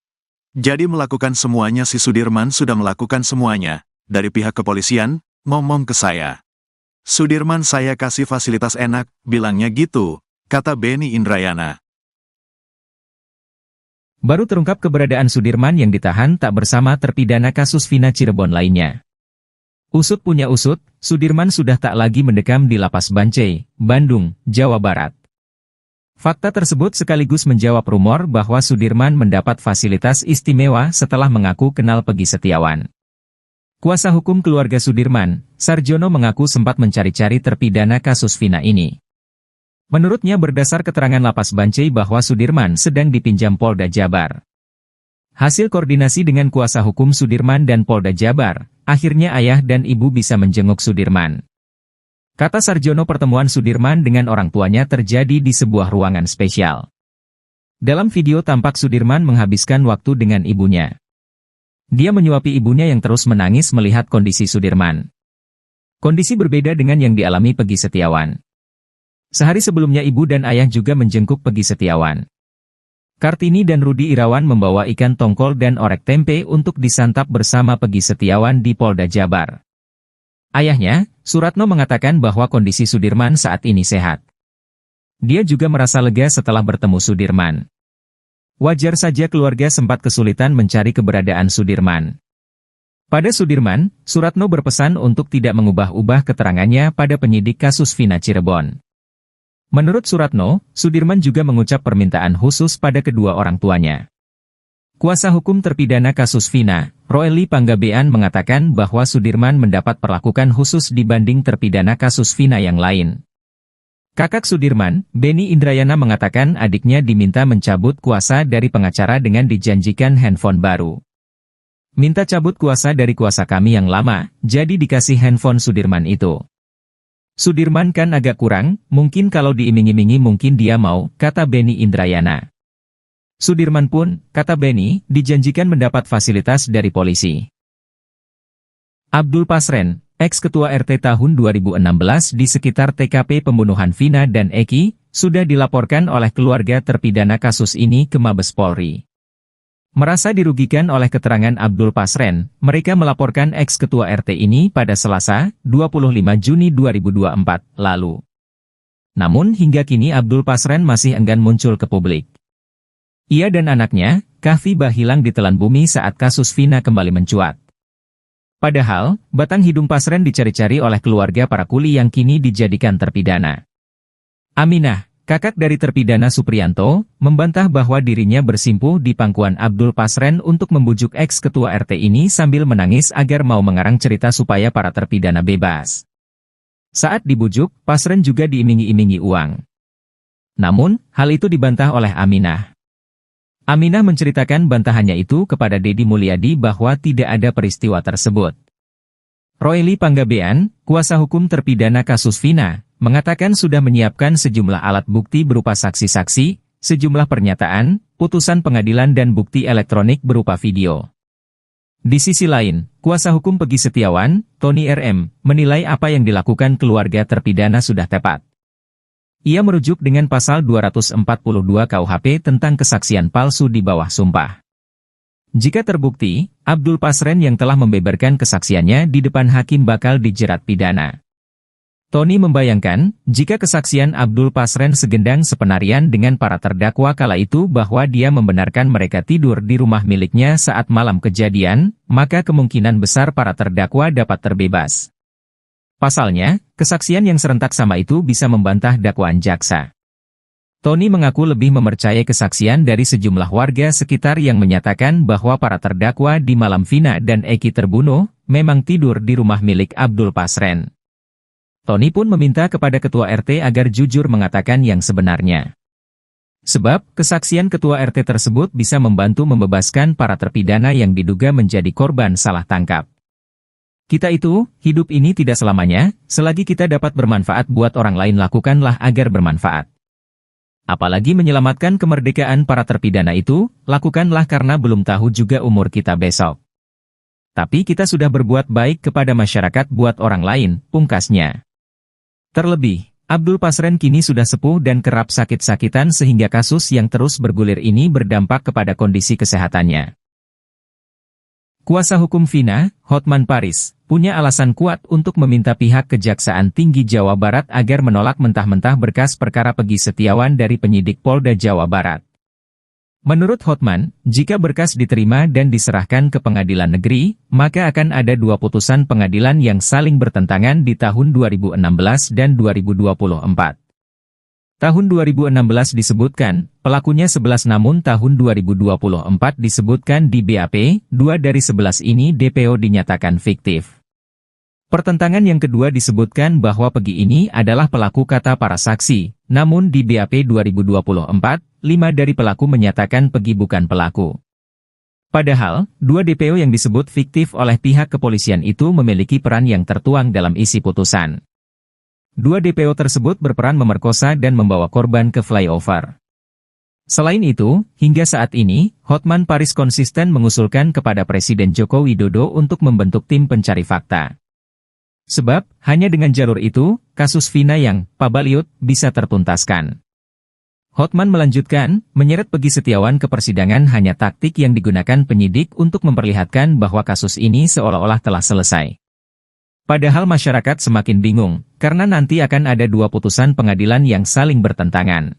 Jadi melakukan semuanya, si Sudirman sudah melakukan semuanya, dari pihak kepolisian, ngomong ke saya. Sudirman saya kasih fasilitas enak, bilangnya gitu, kata Benny Indrayana. Baru terungkap keberadaan Sudirman yang ditahan tak bersama terpidana kasus Vina Cirebon lainnya. Usut punya usut, Sudirman sudah tak lagi mendekam di Lapas Bancai, Bandung, Jawa Barat. Fakta tersebut sekaligus menjawab rumor bahwa Sudirman mendapat fasilitas istimewa setelah mengaku kenal Peggy Setiawan. Kuasa hukum keluarga Sudirman, Sarjono, mengaku sempat mencari-cari terpidana kasus Vina ini. Menurutnya berdasar keterangan Lapas Bancai bahwa Sudirman sedang dipinjam Polda Jabar. Hasil koordinasi dengan kuasa hukum Sudirman dan Polda Jabar, akhirnya ayah dan ibu bisa menjenguk Sudirman. Kata Sarjono, pertemuan Sudirman dengan orang tuanya terjadi di sebuah ruangan spesial. Dalam video tampak Sudirman menghabiskan waktu dengan ibunya. Dia menyuapi ibunya yang terus menangis melihat kondisi Sudirman. Kondisi berbeda dengan yang dialami Peggy Setiawan. Sehari sebelumnya ibu dan ayah juga menjenguk Peggy Setiawan. Kartini dan Rudi Irawan membawa ikan tongkol dan orek tempe untuk disantap bersama Peggy Setiawan di Polda Jabar. Ayahnya, Suratno, mengatakan bahwa kondisi Sudirman saat ini sehat. Dia juga merasa lega setelah bertemu Sudirman. Wajar saja keluarga sempat kesulitan mencari keberadaan Sudirman. Pada Sudirman, Suratno berpesan untuk tidak mengubah-ubah keterangannya pada penyidik kasus Vina Cirebon. Menurut Suratno, Sudirman juga mengucap permintaan khusus pada kedua orang tuanya. Kuasa hukum terpidana kasus Vina, Ruli Panggabean, mengatakan bahwa Sudirman mendapat perlakuan khusus dibanding terpidana kasus Vina yang lain. Kakak Sudirman, Benny Indrayana, mengatakan adiknya diminta mencabut kuasa dari pengacara dengan dijanjikan handphone baru. Minta cabut kuasa dari kuasa kami yang lama, jadi dikasih handphone Sudirman itu. Sudirman kan agak kurang, mungkin kalau diiming-imingi mungkin dia mau, kata Benny Indrayana. Sudirman pun, kata Benny, dijanjikan mendapat fasilitas dari polisi. Abdul Pasren, ex-ketua RT tahun 2016 di sekitar TKP pembunuhan Vina dan Eki, sudah dilaporkan oleh keluarga terpidana kasus ini ke Mabes Polri. Merasa dirugikan oleh keterangan Abdul Pasren, mereka melaporkan ex-ketua RT ini pada Selasa, 25 Juni 2024, lalu. Namun hingga kini Abdul Pasren masih enggan muncul ke publik. Ia dan anaknya, Kahfi, hilang ditelan bumi saat kasus Vina kembali mencuat. Padahal, batang hidung Pasren dicari-cari oleh keluarga para kuli yang kini dijadikan terpidana. Aminah, kakak dari terpidana Supriyanto, membantah bahwa dirinya bersimpuh di pangkuan Abdul Pasren untuk membujuk ex-ketua RT ini sambil menangis agar mau mengarang cerita supaya para terpidana bebas. Saat dibujuk, Pasren juga diiming-imingi uang. Namun, hal itu dibantah oleh Aminah. Aminah menceritakan bantahannya itu kepada Deddy Mulyadi bahwa tidak ada peristiwa tersebut. Ruli Panggabean, kuasa hukum terpidana kasus Vina, mengatakan sudah menyiapkan sejumlah alat bukti berupa saksi-saksi, sejumlah pernyataan, putusan pengadilan dan bukti elektronik berupa video. Di sisi lain, kuasa hukum Peggy Setiawan, Tony RM, menilai apa yang dilakukan keluarga terpidana sudah tepat. Ia merujuk dengan pasal 242 KUHP tentang kesaksian palsu di bawah sumpah. Jika terbukti, Abdul Pasren yang telah membeberkan kesaksiannya di depan hakim bakal dijerat pidana. Tony membayangkan, jika kesaksian Abdul Pasren segendang sepenarian dengan para terdakwa kala itu bahwa dia membenarkan mereka tidur di rumah miliknya saat malam kejadian, maka kemungkinan besar para terdakwa dapat terbebas. Pasalnya, kesaksian yang serentak sama itu bisa membantah dakwaan jaksa. Tony mengaku lebih mempercayai kesaksian dari sejumlah warga sekitar yang menyatakan bahwa para terdakwa di malam Vina dan Eki terbunuh, memang tidur di rumah milik Abdul Pasren. Tony pun meminta kepada Ketua RT agar jujur mengatakan yang sebenarnya. Sebab, kesaksian Ketua RT tersebut bisa membantu membebaskan para terpidana yang diduga menjadi korban salah tangkap. Kita itu, hidup ini tidak selamanya, selagi kita dapat bermanfaat buat orang lain lakukanlah agar bermanfaat. Apalagi menyelamatkan kemerdekaan para terpidana itu, lakukanlah karena belum tahu juga umur kita besok. Tapi kita sudah berbuat baik kepada masyarakat buat orang lain, pungkasnya. Terlebih, Abdul Pasren kini sudah sepuh dan kerap sakit-sakitan sehingga kasus yang terus bergulir ini berdampak kepada kondisi kesehatannya. Kuasa hukum Vina, Hotman Paris, punya alasan kuat untuk meminta pihak Kejaksaan Tinggi Jawa Barat agar menolak mentah-mentah berkas perkara Peggy Setiawan dari penyidik Polda Jawa Barat. Menurut Hotman, jika berkas diterima dan diserahkan ke pengadilan negeri, maka akan ada dua putusan pengadilan yang saling bertentangan di tahun 2016 dan 2024. Tahun 2016 disebutkan, pelakunya 11 namun tahun 2024 disebutkan di BAP, 2 dari 11 ini DPO dinyatakan fiktif. Pertentangan yang kedua disebutkan bahwa Peggy ini adalah pelaku kata para saksi, namun di BAP 2024, 5 dari pelaku menyatakan Peggy bukan pelaku. Padahal, 2 DPO yang disebut fiktif oleh pihak kepolisian itu memiliki peran yang tertuang dalam isi putusan. 2 DPO tersebut berperan memerkosa dan membawa korban ke flyover. Selain itu, hingga saat ini, Hotman Paris konsisten mengusulkan kepada Presiden Joko Widodo untuk membentuk tim pencari fakta. Sebab, hanya dengan jalur itu, kasus Vina yang pabaliut bisa tertuntaskan. Hotman melanjutkan, menyeret Peggy Setiawan ke persidangan hanya taktik yang digunakan penyidik untuk memperlihatkan bahwa kasus ini seolah-olah telah selesai. Padahal masyarakat semakin bingung, karena nanti akan ada 2 putusan pengadilan yang saling bertentangan.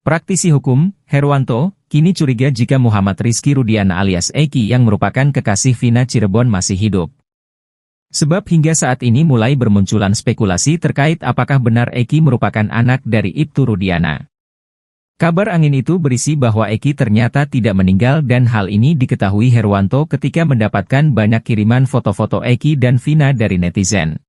Praktisi hukum, Herwanto, kini curiga jika Muhammad Rizky Rudiana alias Eki yang merupakan kekasih Vina Cirebon masih hidup. Sebab hingga saat ini mulai bermunculan spekulasi terkait apakah benar Eki merupakan anak dari Ibtu Rudiana. Kabar angin itu berisi bahwa Eki ternyata tidak meninggal dan hal ini diketahui Herwanto ketika mendapatkan banyak kiriman foto-foto Eki dan Vina dari netizen.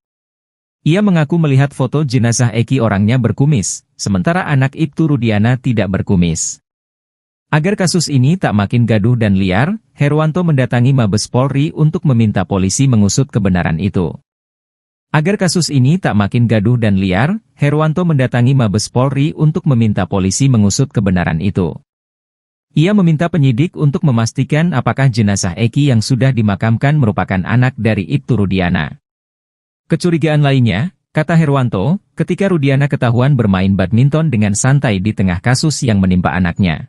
Ia mengaku melihat foto jenazah Eki orangnya berkumis, sementara anak Ibtu Rudiana tidak berkumis. Agar kasus ini tak makin gaduh dan liar, Herwanto mendatangi Mabes Polri untuk meminta polisi mengusut kebenaran itu. Agar kasus ini tak makin gaduh dan liar, Herwanto mendatangi Mabes Polri untuk meminta polisi mengusut kebenaran itu. Ia meminta penyidik untuk memastikan apakah jenazah Eki yang sudah dimakamkan merupakan anak dari Ibtu Rudiana. Kecurigaan lainnya, kata Herwanto, ketika Rudiana ketahuan bermain badminton dengan santai di tengah kasus yang menimpa anaknya.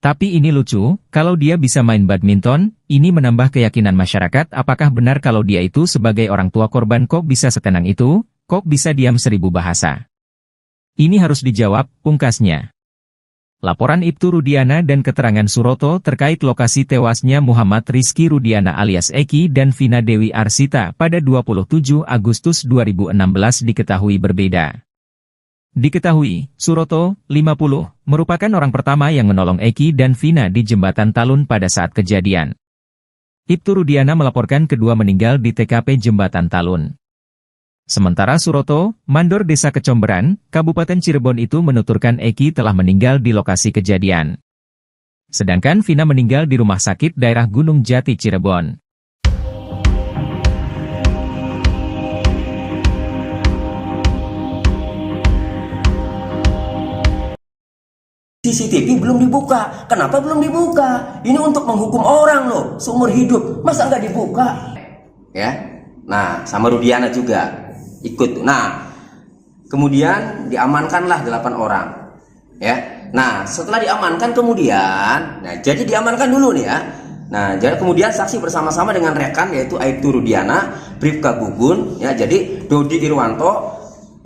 Tapi ini lucu, kalau dia bisa main badminton, ini menambah keyakinan masyarakat apakah benar kalau dia itu sebagai orang tua korban kok bisa setenang itu, kok bisa diam 1000 bahasa. Ini harus dijawab, pungkasnya. Laporan Ibtu Rudiana dan keterangan Suroto terkait lokasi tewasnya Muhammad Rizky Rudiana alias Eki dan Vina Dewi Arsita pada 27 Agustus 2016 diketahui berbeda. Diketahui, Suroto, 50, merupakan orang pertama yang menolong Eki dan Vina di Jembatan Talun pada saat kejadian. Ibtu Rudiana melaporkan kedua meninggal di TKP Jembatan Talun. Sementara Suroto, mandor Desa Kecomberan, Kabupaten Cirebon itu menuturkan Eki telah meninggal di lokasi kejadian. Sedangkan Vina meninggal di rumah sakit daerah Gunung Jati, Cirebon. CCTV belum dibuka. Kenapa belum dibuka? Ini untuk menghukum orang loh, seumur hidup. Masa nggak dibuka? Ya. Nah, sama Rudiana juga ikut. Nah, kemudian diamankanlah 8 orang. Ya. Nah, setelah diamankan kemudian, jadi diamankan dulu nih ya. Nah, jadi kemudian saksi bersama-sama dengan rekan yaitu Aibtu Rudiana, Bribka Gugun, ya. Jadi Dodi Irwanto,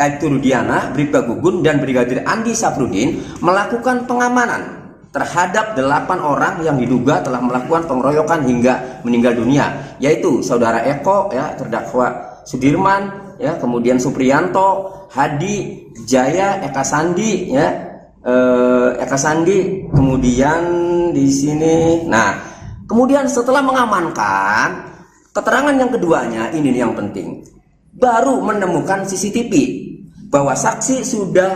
Aibtu Rudiana, Bribka Gugun, dan Brigadir Andi Safrudin melakukan pengamanan terhadap 8 orang yang diduga telah melakukan pengeroyokan hingga meninggal dunia, yaitu saudara Eko, ya, terdakwa Sudirman, ya, kemudian Supriyanto, Hadi, Jaya, Eka Sandi, ya, Eka Sandi, kemudian di sini. Nah, kemudian setelah mengamankan, keterangan yang keduanya ini yang penting, baru menemukan CCTV. Bahwa saksi sudah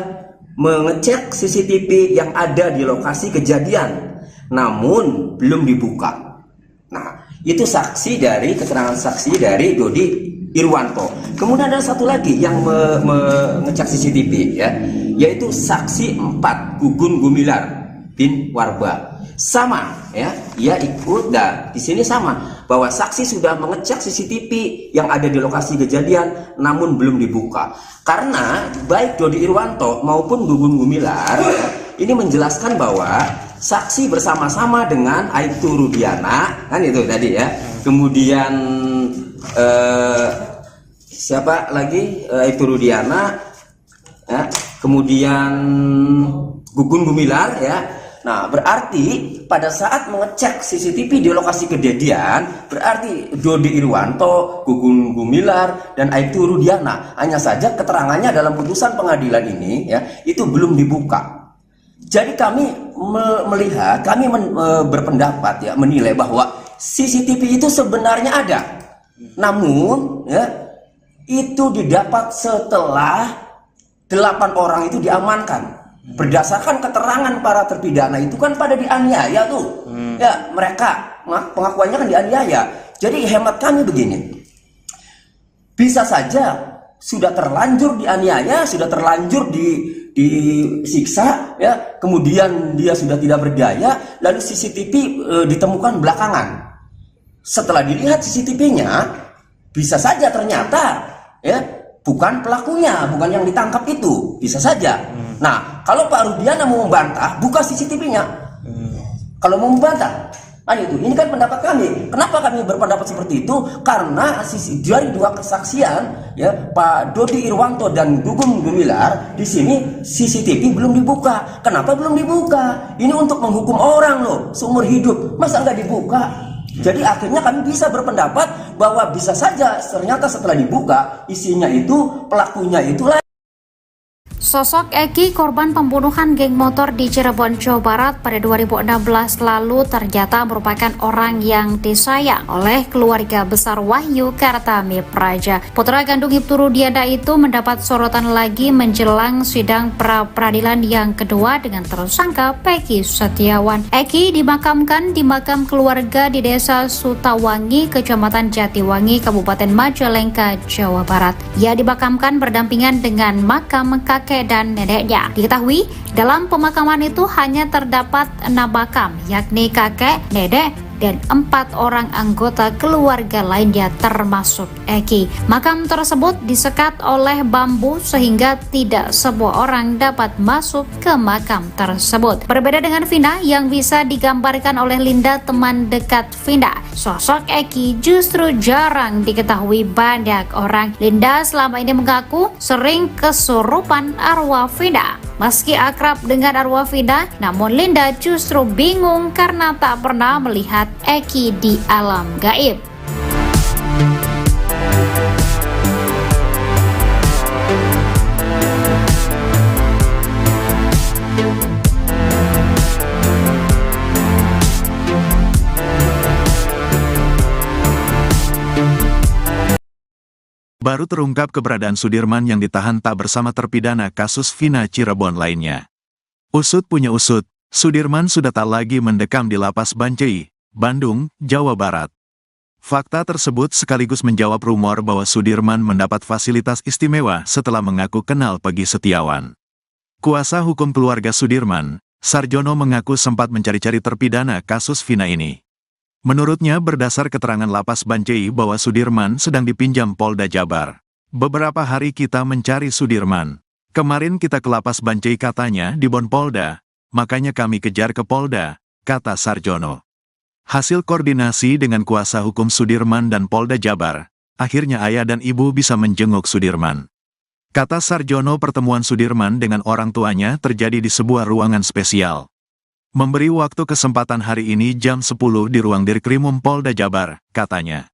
mengecek CCTV yang ada di lokasi kejadian, namun belum dibuka. Nah, itu saksi dari keterangan saksi dari Dodi Irwanto. Kemudian ada satu lagi yang mengecek CCTV, ya, yaitu saksi 4 Gugun Gumilar bin Warba. Sama, ya, ia ikut, dan di sini sama bahwa saksi sudah mengecek CCTV yang ada di lokasi kejadian, namun belum dibuka. Karena baik Dodi Irwanto maupun Gugun Gumilar, ya, ini menjelaskan bahwa saksi bersama-sama dengan Aibtu Rudiana, kan itu tadi ya. Kemudian siapa lagi? Aibtu Rudiana, ya. Kemudian Gugun Gumilar, ya. Nah, berarti pada saat mengecek CCTV di lokasi kejadian, berarti Dodi Irwanto, Gugun Gumilar, dan Aibtu Rudiana. Hanya saja keterangannya dalam putusan pengadilan ini, ya, itu belum dibuka. Jadi kami melihat, kami berpendapat, ya, menilai bahwa CCTV itu sebenarnya ada. Namun, ya, itu didapat setelah 8 orang itu diamankan. Berdasarkan keterangan para terpidana itu kan pada dianiaya tuh, ya, mereka pengakuannya kan dianiaya. Jadi hemat kami begini, bisa saja sudah terlanjur dianiaya, sudah terlanjur disiksa, ya, kemudian dia sudah tidak berdaya, lalu CCTV ditemukan belakangan. Setelah dilihat CCTV-nya, bisa saja ternyata, ya, bukan pelakunya, bukan yang ditangkap itu, bisa saja. Nah, kalau Pak Rudiana mau membantah, buka CCTV-nya. Kalau mau membantah, itu. Ini kan pendapat kami. Kenapa kami berpendapat seperti itu? Karena dari 2 kesaksian, ya, Pak Dodi Irwanto dan Gugun Gumilar, di sini CCTV belum dibuka. Kenapa belum dibuka? Ini untuk menghukum orang loh, seumur hidup. Masa nggak dibuka? Jadi akhirnya kami bisa berpendapat bahwa bisa saja ternyata setelah dibuka, isinya itu pelakunya itulah. Sosok Eki, korban pembunuhan geng motor di Cirebon, Jawa Barat pada 2016 lalu ternyata merupakan orang yang disayang oleh keluarga besar Wahyu Kartami Praja. Putra kandung Ibtu Rudiana itu mendapat sorotan lagi menjelang sidang pra-peradilan yang kedua dengan tersangka Peggy Setiawan. Eki dimakamkan di makam keluarga di Desa Sutawangi, Kecamatan Jatiwangi, Kabupaten Majalengka, Jawa Barat. Ia dimakamkan berdampingan dengan makam kakek dan neneknya. Diketahui, dalam pemakaman itu hanya terdapat 6 makam, yakni kakek, nenek, dan 4 orang anggota keluarga lainnya termasuk Eki. Makam tersebut disekat oleh bambu sehingga tidak semua orang dapat masuk ke makam tersebut. Berbeda dengan Vina yang bisa digambarkan oleh Linda, teman dekat Vina, sosok Eki justru jarang diketahui banyak orang. Linda selama ini mengaku sering kesurupan arwah Vina. Meski akrab dengan arwah Vina, namun Linda justru bingung karena tak pernah melihat Eki di alam gaib. Baru terungkap keberadaan Sudirman yang ditahan tak bersama terpidana kasus Vina Cirebon lainnya. Usut punya usut, Sudirman sudah tak lagi mendekam di Lapas Bancai, Bandung, Jawa Barat. Fakta tersebut sekaligus menjawab rumor bahwa Sudirman mendapat fasilitas istimewa setelah mengaku kenal Peggy Setiawan. Kuasa hukum keluarga Sudirman, Sarjono, mengaku sempat mencari-cari terpidana kasus Vina ini. Menurutnya, berdasar keterangan Lapas Bancai bahwa Sudirman sedang dipinjam Polda Jabar. Beberapa hari kita mencari Sudirman. Kemarin kita ke Lapas Bancai, katanya di Bon Polda, makanya kami kejar ke Polda, kata Sarjono. Hasil koordinasi dengan kuasa hukum Sudirman dan Polda Jabar, akhirnya ayah dan ibu bisa menjenguk Sudirman. Kata Sarjono, pertemuan Sudirman dengan orang tuanya terjadi di sebuah ruangan spesial. Memberi waktu kesempatan hari ini jam 10 di ruang Dirkrimum Polda Jabar, katanya.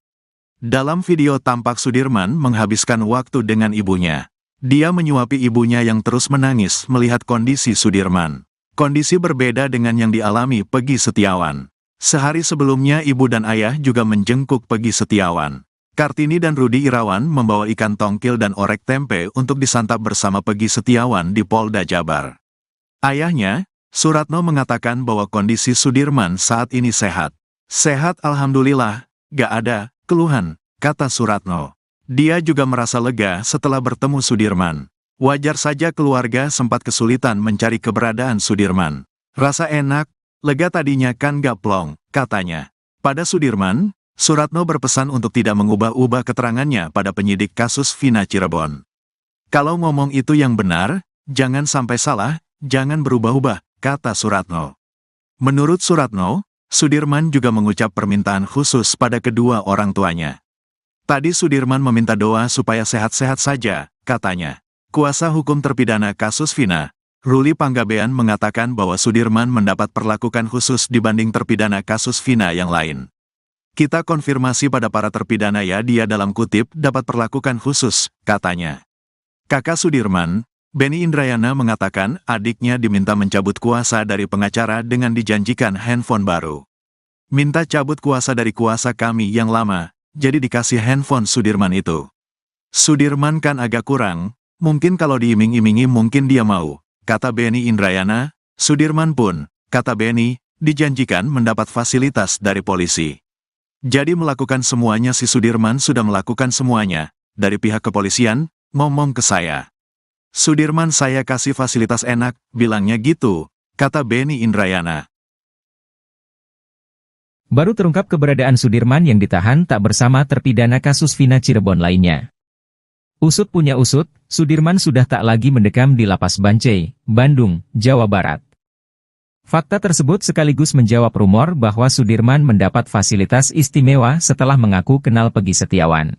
Dalam video tampak Sudirman menghabiskan waktu dengan ibunya. Dia menyuapi ibunya yang terus menangis melihat kondisi Sudirman. Kondisi berbeda dengan yang dialami Peggy Setiawan. Sehari sebelumnya ibu dan ayah juga menjengkuk Peggy Setiawan. Kartini dan Rudi Irawan membawa ikan tongkil dan orek tempe untuk disantap bersama Peggy Setiawan di Polda Jabar. Ayahnya, Suratno, mengatakan bahwa kondisi Sudirman saat ini sehat. Sehat alhamdulillah, gak ada keluhan, kata Suratno. Dia juga merasa lega setelah bertemu Sudirman. Wajar saja keluarga sempat kesulitan mencari keberadaan Sudirman. Rasa enak, lega tadinya kan gak plong, katanya. Pada Sudirman, Suratno berpesan untuk tidak mengubah-ubah keterangannya pada penyidik kasus Vina Cirebon. Kalau ngomong itu yang benar, jangan sampai salah, jangan berubah-ubah, kata Suratno. Menurut Suratno, Sudirman juga mengucap permintaan khusus pada kedua orang tuanya. Tadi Sudirman meminta doa supaya sehat-sehat saja, katanya. Kuasa hukum terpidana kasus Vina, Ruli Panggabean, mengatakan bahwa Sudirman mendapat perlakuan khusus dibanding terpidana kasus Vina yang lain. Kita konfirmasi pada para terpidana ya, dia dalam kutip dapat perlakuan khusus, katanya. Kakak Sudirman, Benny Indrayana, mengatakan adiknya diminta mencabut kuasa dari pengacara dengan dijanjikan handphone baru. Minta cabut kuasa dari kuasa kami yang lama, jadi dikasih handphone Sudirman itu. Sudirman kan agak kurang, mungkin kalau diiming-imingi mungkin dia mau, kata Benny Indrayana. Sudirman pun, kata Benny, dijanjikan mendapat fasilitas dari polisi. Jadi melakukan semuanya, si Sudirman sudah melakukan semuanya, dari pihak kepolisian, ngomong ke saya. Sudirman saya kasih fasilitas enak, bilangnya gitu, kata Benny Indrayana. Baru terungkap keberadaan Sudirman yang ditahan tak bersama terpidana kasus Vina Cirebon lainnya. Usut punya usut, Sudirman sudah tak lagi mendekam di Lapas Bancai, Bandung, Jawa Barat. Fakta tersebut sekaligus menjawab rumor bahwa Sudirman mendapat fasilitas istimewa setelah mengaku kenal Peggy Setiawan.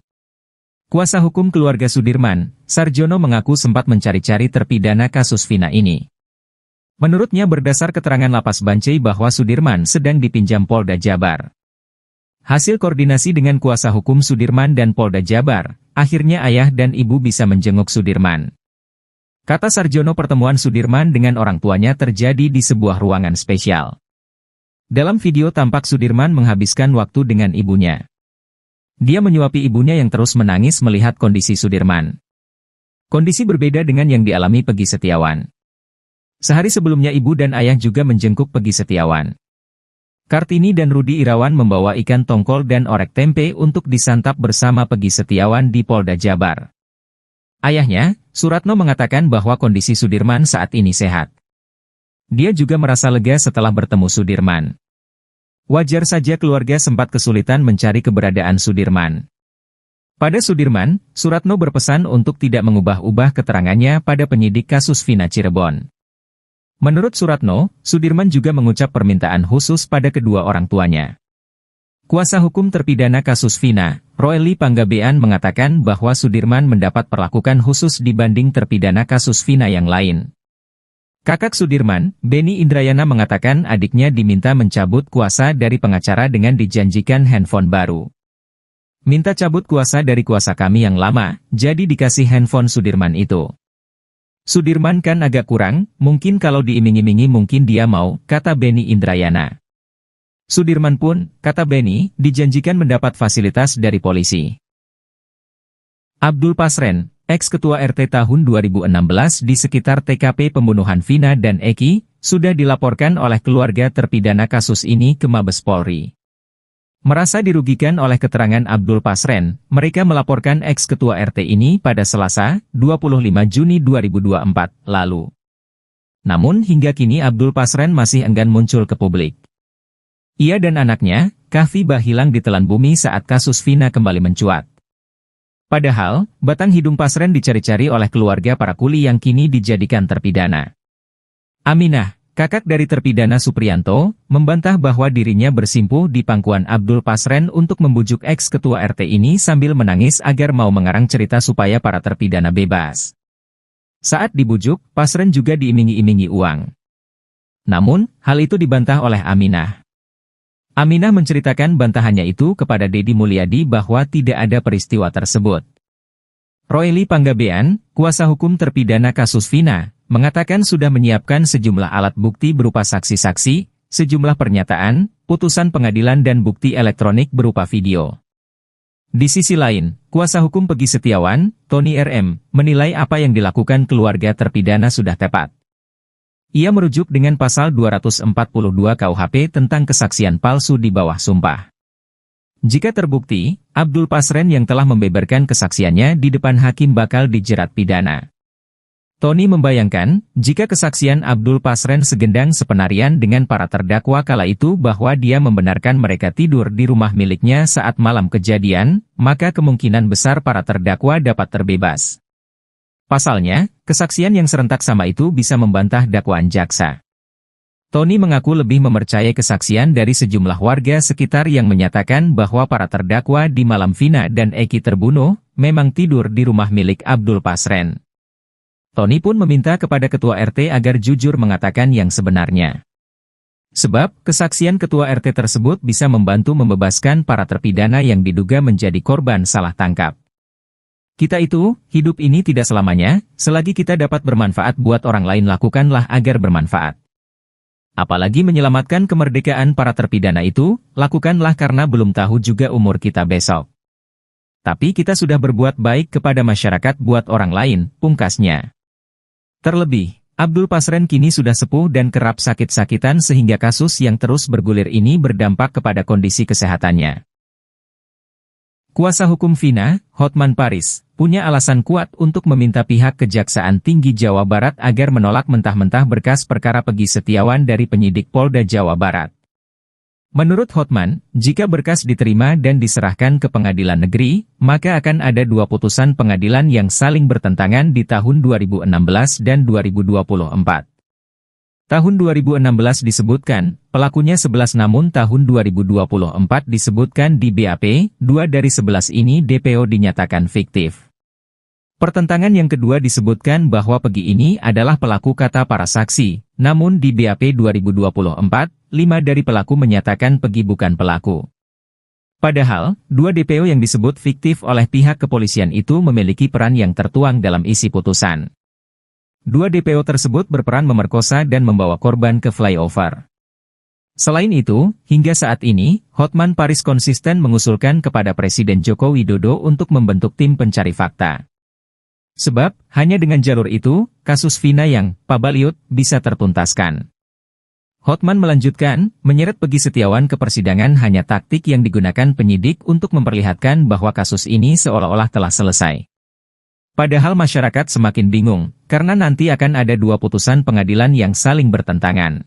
Kuasa hukum keluarga Sudirman, Sarjono, mengaku sempat mencari-cari terpidana kasus Vina ini. Menurutnya, berdasar keterangan Lapas Bancai bahwa Sudirman sedang dipinjam Polda Jabar. Hasil koordinasi dengan kuasa hukum Sudirman dan Polda Jabar, akhirnya ayah dan ibu bisa menjenguk Sudirman. Kata Sarjono, pertemuan Sudirman dengan orang tuanya terjadi di sebuah ruangan spesial. Dalam video tampak Sudirman menghabiskan waktu dengan ibunya. Dia menyuapi ibunya yang terus menangis melihat kondisi Sudirman. Kondisi berbeda dengan yang dialami Peggy Setiawan. Sehari sebelumnya ibu dan ayah juga menjengkuk Peggy Setiawan. Kartini dan Rudi Irawan membawa ikan tongkol dan orek tempe untuk disantap bersama Peggy Setiawan di Polda Jabar. Ayahnya, Suratno, mengatakan bahwa kondisi Sudirman saat ini sehat. Dia juga merasa lega setelah bertemu Sudirman. Wajar saja keluarga sempat kesulitan mencari keberadaan Sudirman. Pada Sudirman, Suratno berpesan untuk tidak mengubah-ubah keterangannya pada penyidik kasus Vina Cirebon. Menurut Suratno, Sudirman juga mengucap permintaan khusus pada kedua orang tuanya. Kuasa hukum terpidana kasus Vina, Ruli Panggabean, mengatakan bahwa Sudirman mendapat perlakuan khusus dibanding terpidana kasus Vina yang lain. Kakak Sudirman, Benny Indrayana, mengatakan adiknya diminta mencabut kuasa dari pengacara dengan dijanjikan handphone baru. Minta cabut kuasa dari kuasa kami yang lama, jadi dikasih handphone Sudirman itu. Sudirman kan agak kurang, mungkin kalau diiming-imingi mungkin dia mau, kata Benny Indrayana. Sudirman pun, kata Benny, dijanjikan mendapat fasilitas dari polisi. Abdul Pasren, ex-ketua RT tahun 2016 di sekitar TKP pembunuhan Vina dan Eki, sudah dilaporkan oleh keluarga terpidana kasus ini ke Mabes Polri. Merasa dirugikan oleh keterangan Abdul Pasren, mereka melaporkan ex-ketua RT ini pada Selasa, 25 Juni 2024, lalu. Namun hingga kini Abdul Pasren masih enggan muncul ke publik. Ia dan anaknya, Kahfi hilang ditelan bumi saat kasus Vina kembali mencuat. Padahal, batang hidung Pasren dicari-cari oleh keluarga para kuli yang kini dijadikan terpidana. Aminah, kakak dari terpidana Supriyanto, membantah bahwa dirinya bersimpuh di pangkuan Abdul Pasren untuk membujuk ex-ketua RT ini sambil menangis agar mau mengarang cerita supaya para terpidana bebas. Saat dibujuk, Pasren juga diiming-imingi uang. Namun, hal itu dibantah oleh Aminah. Aminah menceritakan bantahannya itu kepada Deddy Mulyadi bahwa tidak ada peristiwa tersebut. Royli Panggabean, kuasa hukum terpidana kasus Vina, mengatakan sudah menyiapkan sejumlah alat bukti berupa saksi-saksi, sejumlah pernyataan, putusan pengadilan dan bukti elektronik berupa video. Di sisi lain, kuasa hukum Peggy Setiawan, Tony RM, menilai apa yang dilakukan keluarga terpidana sudah tepat. Ia merujuk dengan pasal 242 KUHP tentang kesaksian palsu di bawah sumpah. Jika terbukti, Abdul Pasren yang telah membeberkan kesaksiannya di depan hakim bakal dijerat pidana. Tony membayangkan, jika kesaksian Abdul Pasren segendang sepenarian dengan para terdakwa kala itu bahwa dia membenarkan mereka tidur di rumah miliknya saat malam kejadian, maka kemungkinan besar para terdakwa dapat terbebas. Pasalnya, kesaksian yang serentak sama itu bisa membantah dakwaan jaksa. Tony mengaku lebih mempercayai kesaksian dari sejumlah warga sekitar yang menyatakan bahwa para terdakwa di malam Vina dan Eki terbunuh, memang tidur di rumah milik Abdul Pasren. Tony pun meminta kepada ketua RT agar jujur mengatakan yang sebenarnya. Sebab, kesaksian ketua RT tersebut bisa membantu membebaskan para terpidana yang diduga menjadi korban salah tangkap. Kita itu, hidup ini tidak selamanya, selagi kita dapat bermanfaat buat orang lain lakukanlah agar bermanfaat. Apalagi menyelamatkan kemerdekaan para terpidana itu, lakukanlah karena belum tahu juga umur kita besok. Tapi kita sudah berbuat baik kepada masyarakat buat orang lain, pungkasnya. Terlebih, Abdul Pasren kini sudah sepuh dan kerap sakit-sakitan sehingga kasus yang terus bergulir ini berdampak kepada kondisi kesehatannya. Kuasa hukum Vina, Hotman Paris, punya alasan kuat untuk meminta pihak Kejaksaan Tinggi Jawa Barat agar menolak mentah-mentah berkas perkara Peggy Setiawan dari penyidik Polda Jawa Barat. Menurut Hotman, jika berkas diterima dan diserahkan ke pengadilan negeri, maka akan ada dua putusan pengadilan yang saling bertentangan di tahun 2016 dan 2024. Tahun 2016 disebutkan, pelakunya 11 namun tahun 2024 disebutkan di BAP, 2 dari 11 ini DPO dinyatakan fiktif. Pertentangan yang kedua disebutkan bahwa Peggy ini adalah pelaku kata para saksi, namun di BAP 2024, 5 dari pelaku menyatakan Peggy bukan pelaku. Padahal, 2 DPO yang disebut fiktif oleh pihak kepolisian itu memiliki peran yang tertuang dalam isi putusan. 2 DPO tersebut berperan memerkosa dan membawa korban ke flyover. Selain itu, hingga saat ini, Hotman Paris konsisten mengusulkan kepada Presiden Joko Widodo untuk membentuk tim pencari fakta. Sebab, hanya dengan jalur itu, kasus Vina yang pabaliut bisa tertuntaskan. Hotman melanjutkan, menyeret Peggy Setiawan ke persidangan hanya taktik yang digunakan penyidik untuk memperlihatkan bahwa kasus ini seolah-olah telah selesai. Padahal masyarakat semakin bingung, karena nanti akan ada 2 putusan pengadilan yang saling bertentangan.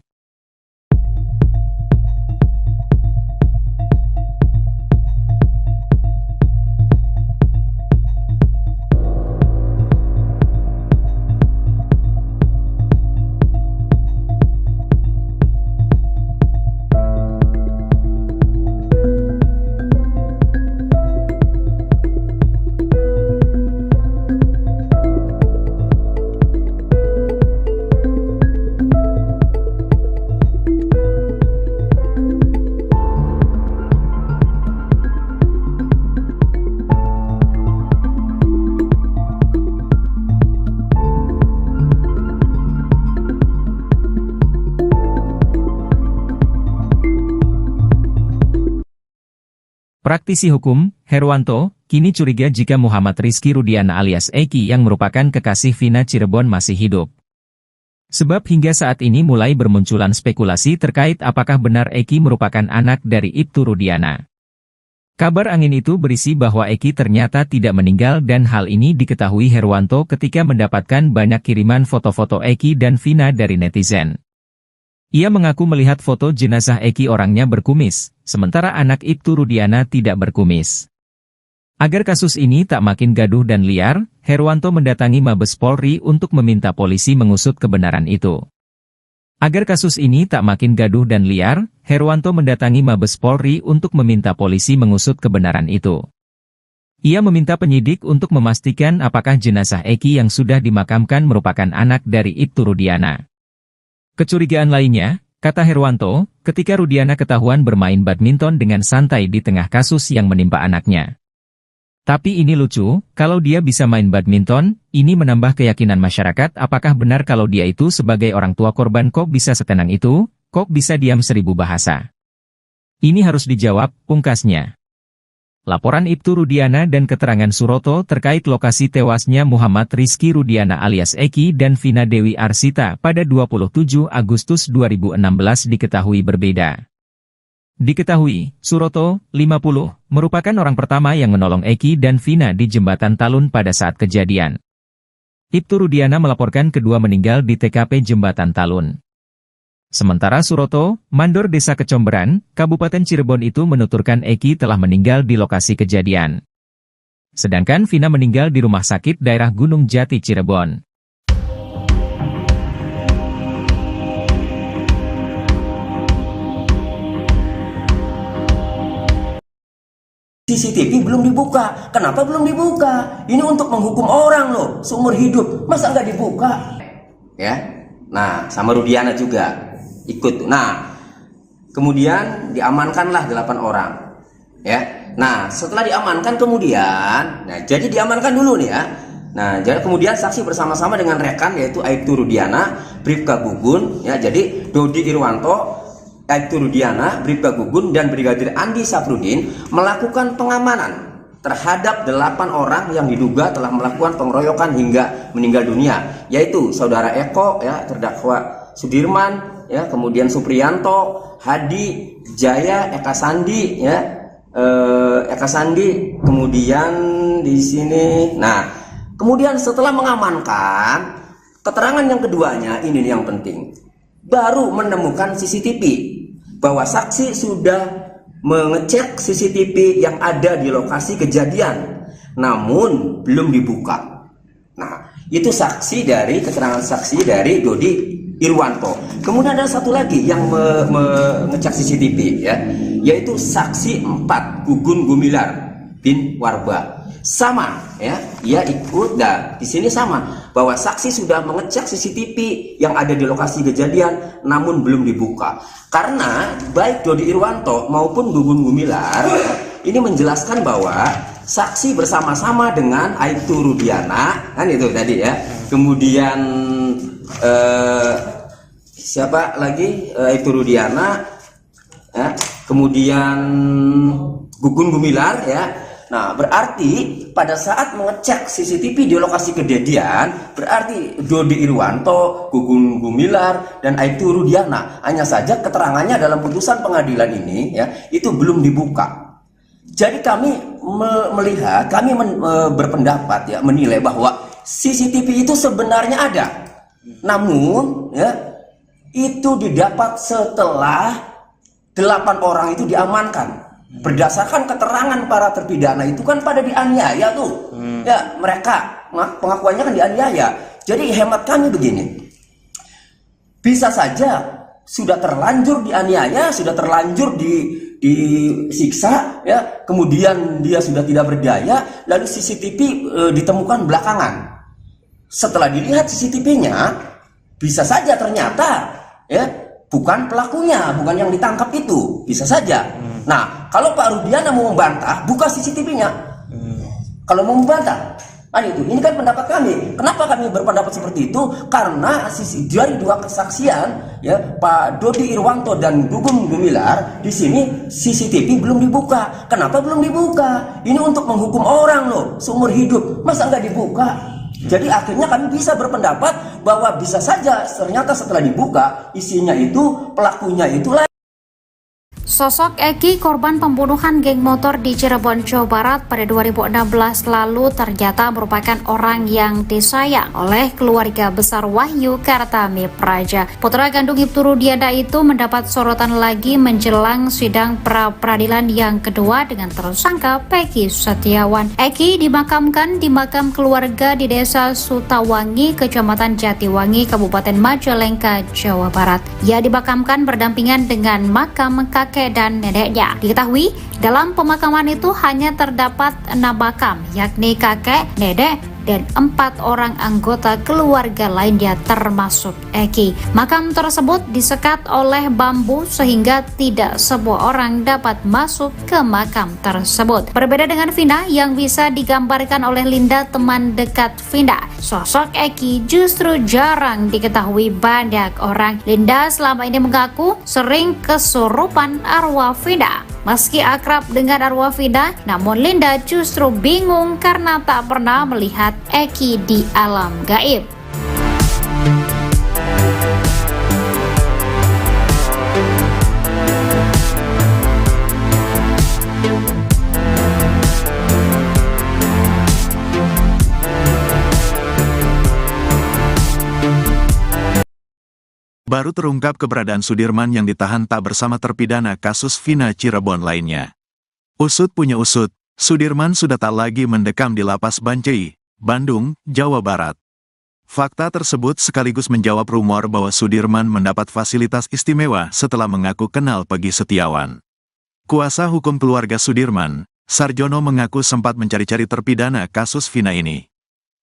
Praktisi hukum, Herwanto, kini curiga jika Muhammad Rizky Rudiana alias Eki yang merupakan kekasih Vina Cirebon masih hidup. Sebab hingga saat ini mulai bermunculan spekulasi terkait apakah benar Eki merupakan anak dari Ibtu Rudiana. Kabar angin itu berisi bahwa Eki ternyata tidak meninggal dan hal ini diketahui Herwanto ketika mendapatkan banyak kiriman foto-foto Eki dan Vina dari netizen. Ia mengaku melihat foto jenazah Eki orangnya berkumis, sementara anak Ibtu Rudiana tidak berkumis. Agar kasus ini tak makin gaduh dan liar, Herwanto mendatangi Mabes Polri untuk meminta polisi mengusut kebenaran itu. Agar kasus ini tak makin gaduh dan liar, Herwanto mendatangi Mabes Polri untuk meminta polisi mengusut kebenaran itu. Ia meminta penyidik untuk memastikan apakah jenazah Eki yang sudah dimakamkan merupakan anak dari Ibtu Rudiana. Kecurigaan lainnya, kata Herwanto, ketika Rudiana ketahuan bermain badminton dengan santai di tengah kasus yang menimpa anaknya. Tapi ini lucu, kalau dia bisa main badminton, ini menambah keyakinan masyarakat apakah benar kalau dia itu sebagai orang tua korban kok bisa setenang itu, kok bisa diam 1000 bahasa. Ini harus dijawab, pungkasnya. Laporan Ibtu Rudiana dan keterangan Suroto terkait lokasi tewasnya Muhammad Rizky Rudiana alias Eki dan Vina Dewi Arsita pada 27 Agustus 2016 diketahui berbeda. Diketahui, Suroto, 50, merupakan orang pertama yang menolong Eki dan Vina di Jembatan Talun pada saat kejadian. Ibtu Rudiana melaporkan kedua meninggal di TKP Jembatan Talun. Sementara Suroto, mandor Desa Kecomberan, Kabupaten Cirebon itu menuturkan Eki telah meninggal di lokasi kejadian. Sedangkan Vina meninggal di rumah sakit daerah Gunung Jati Cirebon. CCTV belum dibuka. Kenapa belum dibuka? Ini untuk menghukum orang loh, seumur hidup. Masa nggak dibuka? Ya, nah sama Rudiana juga ikut. Nah, kemudian diamankanlah 8 orang. Ya, nah setelah diamankan kemudian, nah jadi diamankan dulu nih ya. Nah, jadi kemudian saksi bersama-sama dengan rekan yaitu Aibtu Rudiana, Bribka Gugun, ya jadi Dodi Irwanto, Aibtu Rudiana, Bribka Gugun, dan Brigadir Andi Safrudin melakukan pengamanan terhadap 8 orang yang diduga telah melakukan pengeroyokan hingga meninggal dunia, yaitu saudara Eko, ya terdakwa Sudirman, ya kemudian Supriyanto, Hadi, Jaya, Eka Sandi, ya Eka Sandi, kemudian di sini. Nah, kemudian setelah mengamankan, keterangan yang keduanya ini yang penting. Baru menemukan CCTV, bahwa saksi sudah mengecek CCTV yang ada di lokasi kejadian, namun belum dibuka. Nah, itu keterangan saksi dari Dodi Irwanto. Kemudian ada satu lagi yang mengecek CCTV, ya, yaitu saksi 4 Gugun Gumilar bin Warba. Sama, ya, ia ikut. Dan di sini sama, bahwa saksi sudah mengecek CCTV yang ada di lokasi kejadian, namun belum dibuka. Karena baik Dodi Irwanto maupun Gugun Gumilar, ya, ini menjelaskan bahwa saksi bersama-sama dengan Aibtu Rudiana, kan itu tadi ya. Kemudian siapa lagi? Aibtu Rudiana, ya. Kemudian Gugun Gumilar, ya. Nah, berarti pada saat mengecek CCTV di lokasi kejadian, berarti Dodi Irwanto, Gugun Gumilar, dan Aibtu Rudiana. Hanya saja keterangannya dalam putusan pengadilan ini, ya, itu belum dibuka. Jadi kami melihat, kami berpendapat, ya, menilai bahwa CCTV itu sebenarnya ada. Namun, ya, itu didapat setelah 8 orang itu diamankan. Berdasarkan keterangan para terpidana itu kan pada dianiaya tuh. Ya, mereka pengakuannya kan dianiaya. Jadi hemat kami begini. Bisa saja sudah terlanjur dianiaya, sudah terlanjur disiksa, ya. Kemudian dia sudah tidak berdaya, lalu CCTV ditemukan belakangan. Setelah dilihat CCTV-nya, bisa saja ternyata, ya, bukan pelakunya, bukan yang ditangkap itu, bisa saja. Nah, kalau Pak Rudiana mau membantah, buka CCTV-nya. Kalau mau membantah, Ini kan pendapat kami. Kenapa kami berpendapat seperti itu? Karena dari dua kesaksian, ya, Pak Dodi Irwanto dan Gugum Gumilar, di sini CCTV belum dibuka. Kenapa belum dibuka? Ini untuk menghukum orang loh, seumur hidup. Masa nggak dibuka? Jadi akhirnya kami bisa berpendapat bahwa bisa saja ternyata setelah dibuka isinya itu pelakunya itulah. Sosok Eki, korban pembunuhan geng motor di Cirebon, Jawa Barat pada 2016 lalu ternyata merupakan orang yang disayang oleh keluarga besar Wahyu Kartami Praja. Putra kandung Ibtu Rudiana itu mendapat sorotan lagi menjelang sidang pra-peradilan yang kedua dengan tersangka Peggy Setiawan. Eki dimakamkan di makam keluarga di Desa Sutawangi, Kecamatan Jatiwangi, Kabupaten Majalengka, Jawa Barat. Ia dimakamkan berdampingan dengan makam kakek dan neneknya. Diketahui dalam pemakaman itu hanya terdapat 6 makam, yakni kakek, nenek, dan 4 orang anggota keluarga lainnya termasuk Eki. Makam tersebut disekat oleh bambu sehingga tidak semua orang dapat masuk ke makam tersebut. Berbeda dengan Vina yang bisa digambarkan oleh Linda, teman dekat Vina, sosok Eki justru jarang diketahui banyak orang. Linda selama ini mengaku sering kesurupan arwah Vina. Meski akrab dengan arwah Vina, namun Linda justru bingung karena tak pernah melihat Eki di alam gaib. Baru terungkap keberadaan Sudirman yang ditahan tak bersama terpidana kasus Vina Cirebon lainnya. Usut punya usut, Sudirman sudah tak lagi mendekam di Lapas Bancai, Bandung, Jawa Barat. Fakta tersebut sekaligus menjawab rumor bahwa Sudirman mendapat fasilitas istimewa setelah mengaku kenal Peggy Setiawan. Kuasa hukum keluarga Sudirman, Sarjono, mengaku sempat mencari-cari terpidana kasus Vina ini.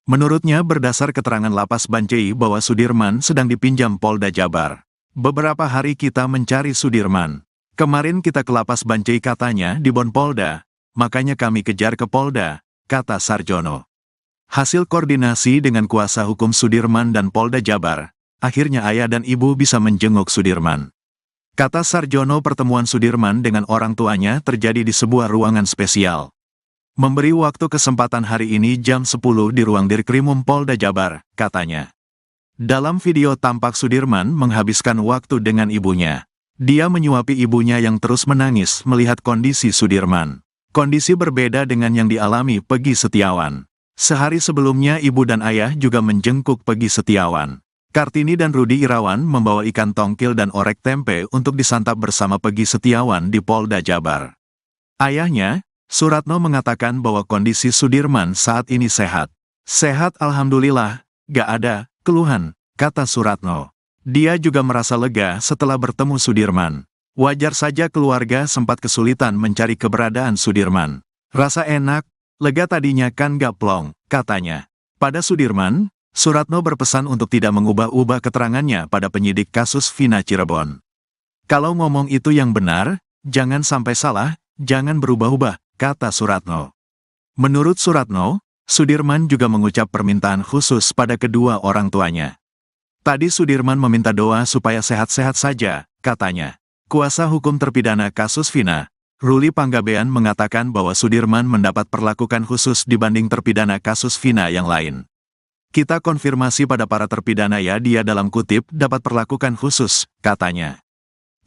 Menurutnya berdasar keterangan Lapas Bancai bahwa Sudirman sedang dipinjam Polda Jabar. Beberapa hari kita mencari Sudirman. Kemarin kita ke Lapas Bancai katanya di Bon Polda, makanya kami kejar ke Polda, kata Sarjono. Hasil koordinasi dengan kuasa hukum Sudirman dan Polda Jabar, akhirnya ayah dan ibu bisa menjenguk Sudirman. Kata Sarjono, pertemuan Sudirman dengan orang tuanya terjadi di sebuah ruangan spesial. Memberi waktu kesempatan hari ini jam 10 di ruang Dirkrimum Polda Jabar, katanya. Dalam video tampak Sudirman menghabiskan waktu dengan ibunya. Dia menyuapi ibunya yang terus menangis melihat kondisi Sudirman. Kondisi berbeda dengan yang dialami Peggy Setiawan. Sehari sebelumnya ibu dan ayah juga menjenguk Peggy Setiawan. Kartini dan Rudi Irawan membawa ikan tongkil dan orek tempe untuk disantap bersama Peggy Setiawan di Polda Jabar. Ayahnya, Suratno, mengatakan bahwa kondisi Sudirman saat ini sehat. Sehat alhamdulillah, gak ada keluhan, kata Suratno. Dia juga merasa lega setelah bertemu Sudirman. Wajar saja keluarga sempat kesulitan mencari keberadaan Sudirman. Rasa enak, lega tadinya kan gak plong, katanya. Pada Sudirman, Suratno berpesan untuk tidak mengubah-ubah keterangannya pada penyidik kasus Vina Cirebon. Kalau ngomong itu yang benar, jangan sampai salah, jangan berubah-ubah, kata Suratno. Menurut Suratno, Sudirman juga mengucap permintaan khusus pada kedua orang tuanya. Tadi Sudirman meminta doa supaya sehat-sehat saja, katanya. Kuasa hukum terpidana kasus Vina, Ruli Panggabean, mengatakan bahwa Sudirman mendapat perlakuan khusus dibanding terpidana kasus Vina yang lain. Kita konfirmasi pada para terpidana ya, dia dalam kutip dapat perlakuan khusus, katanya.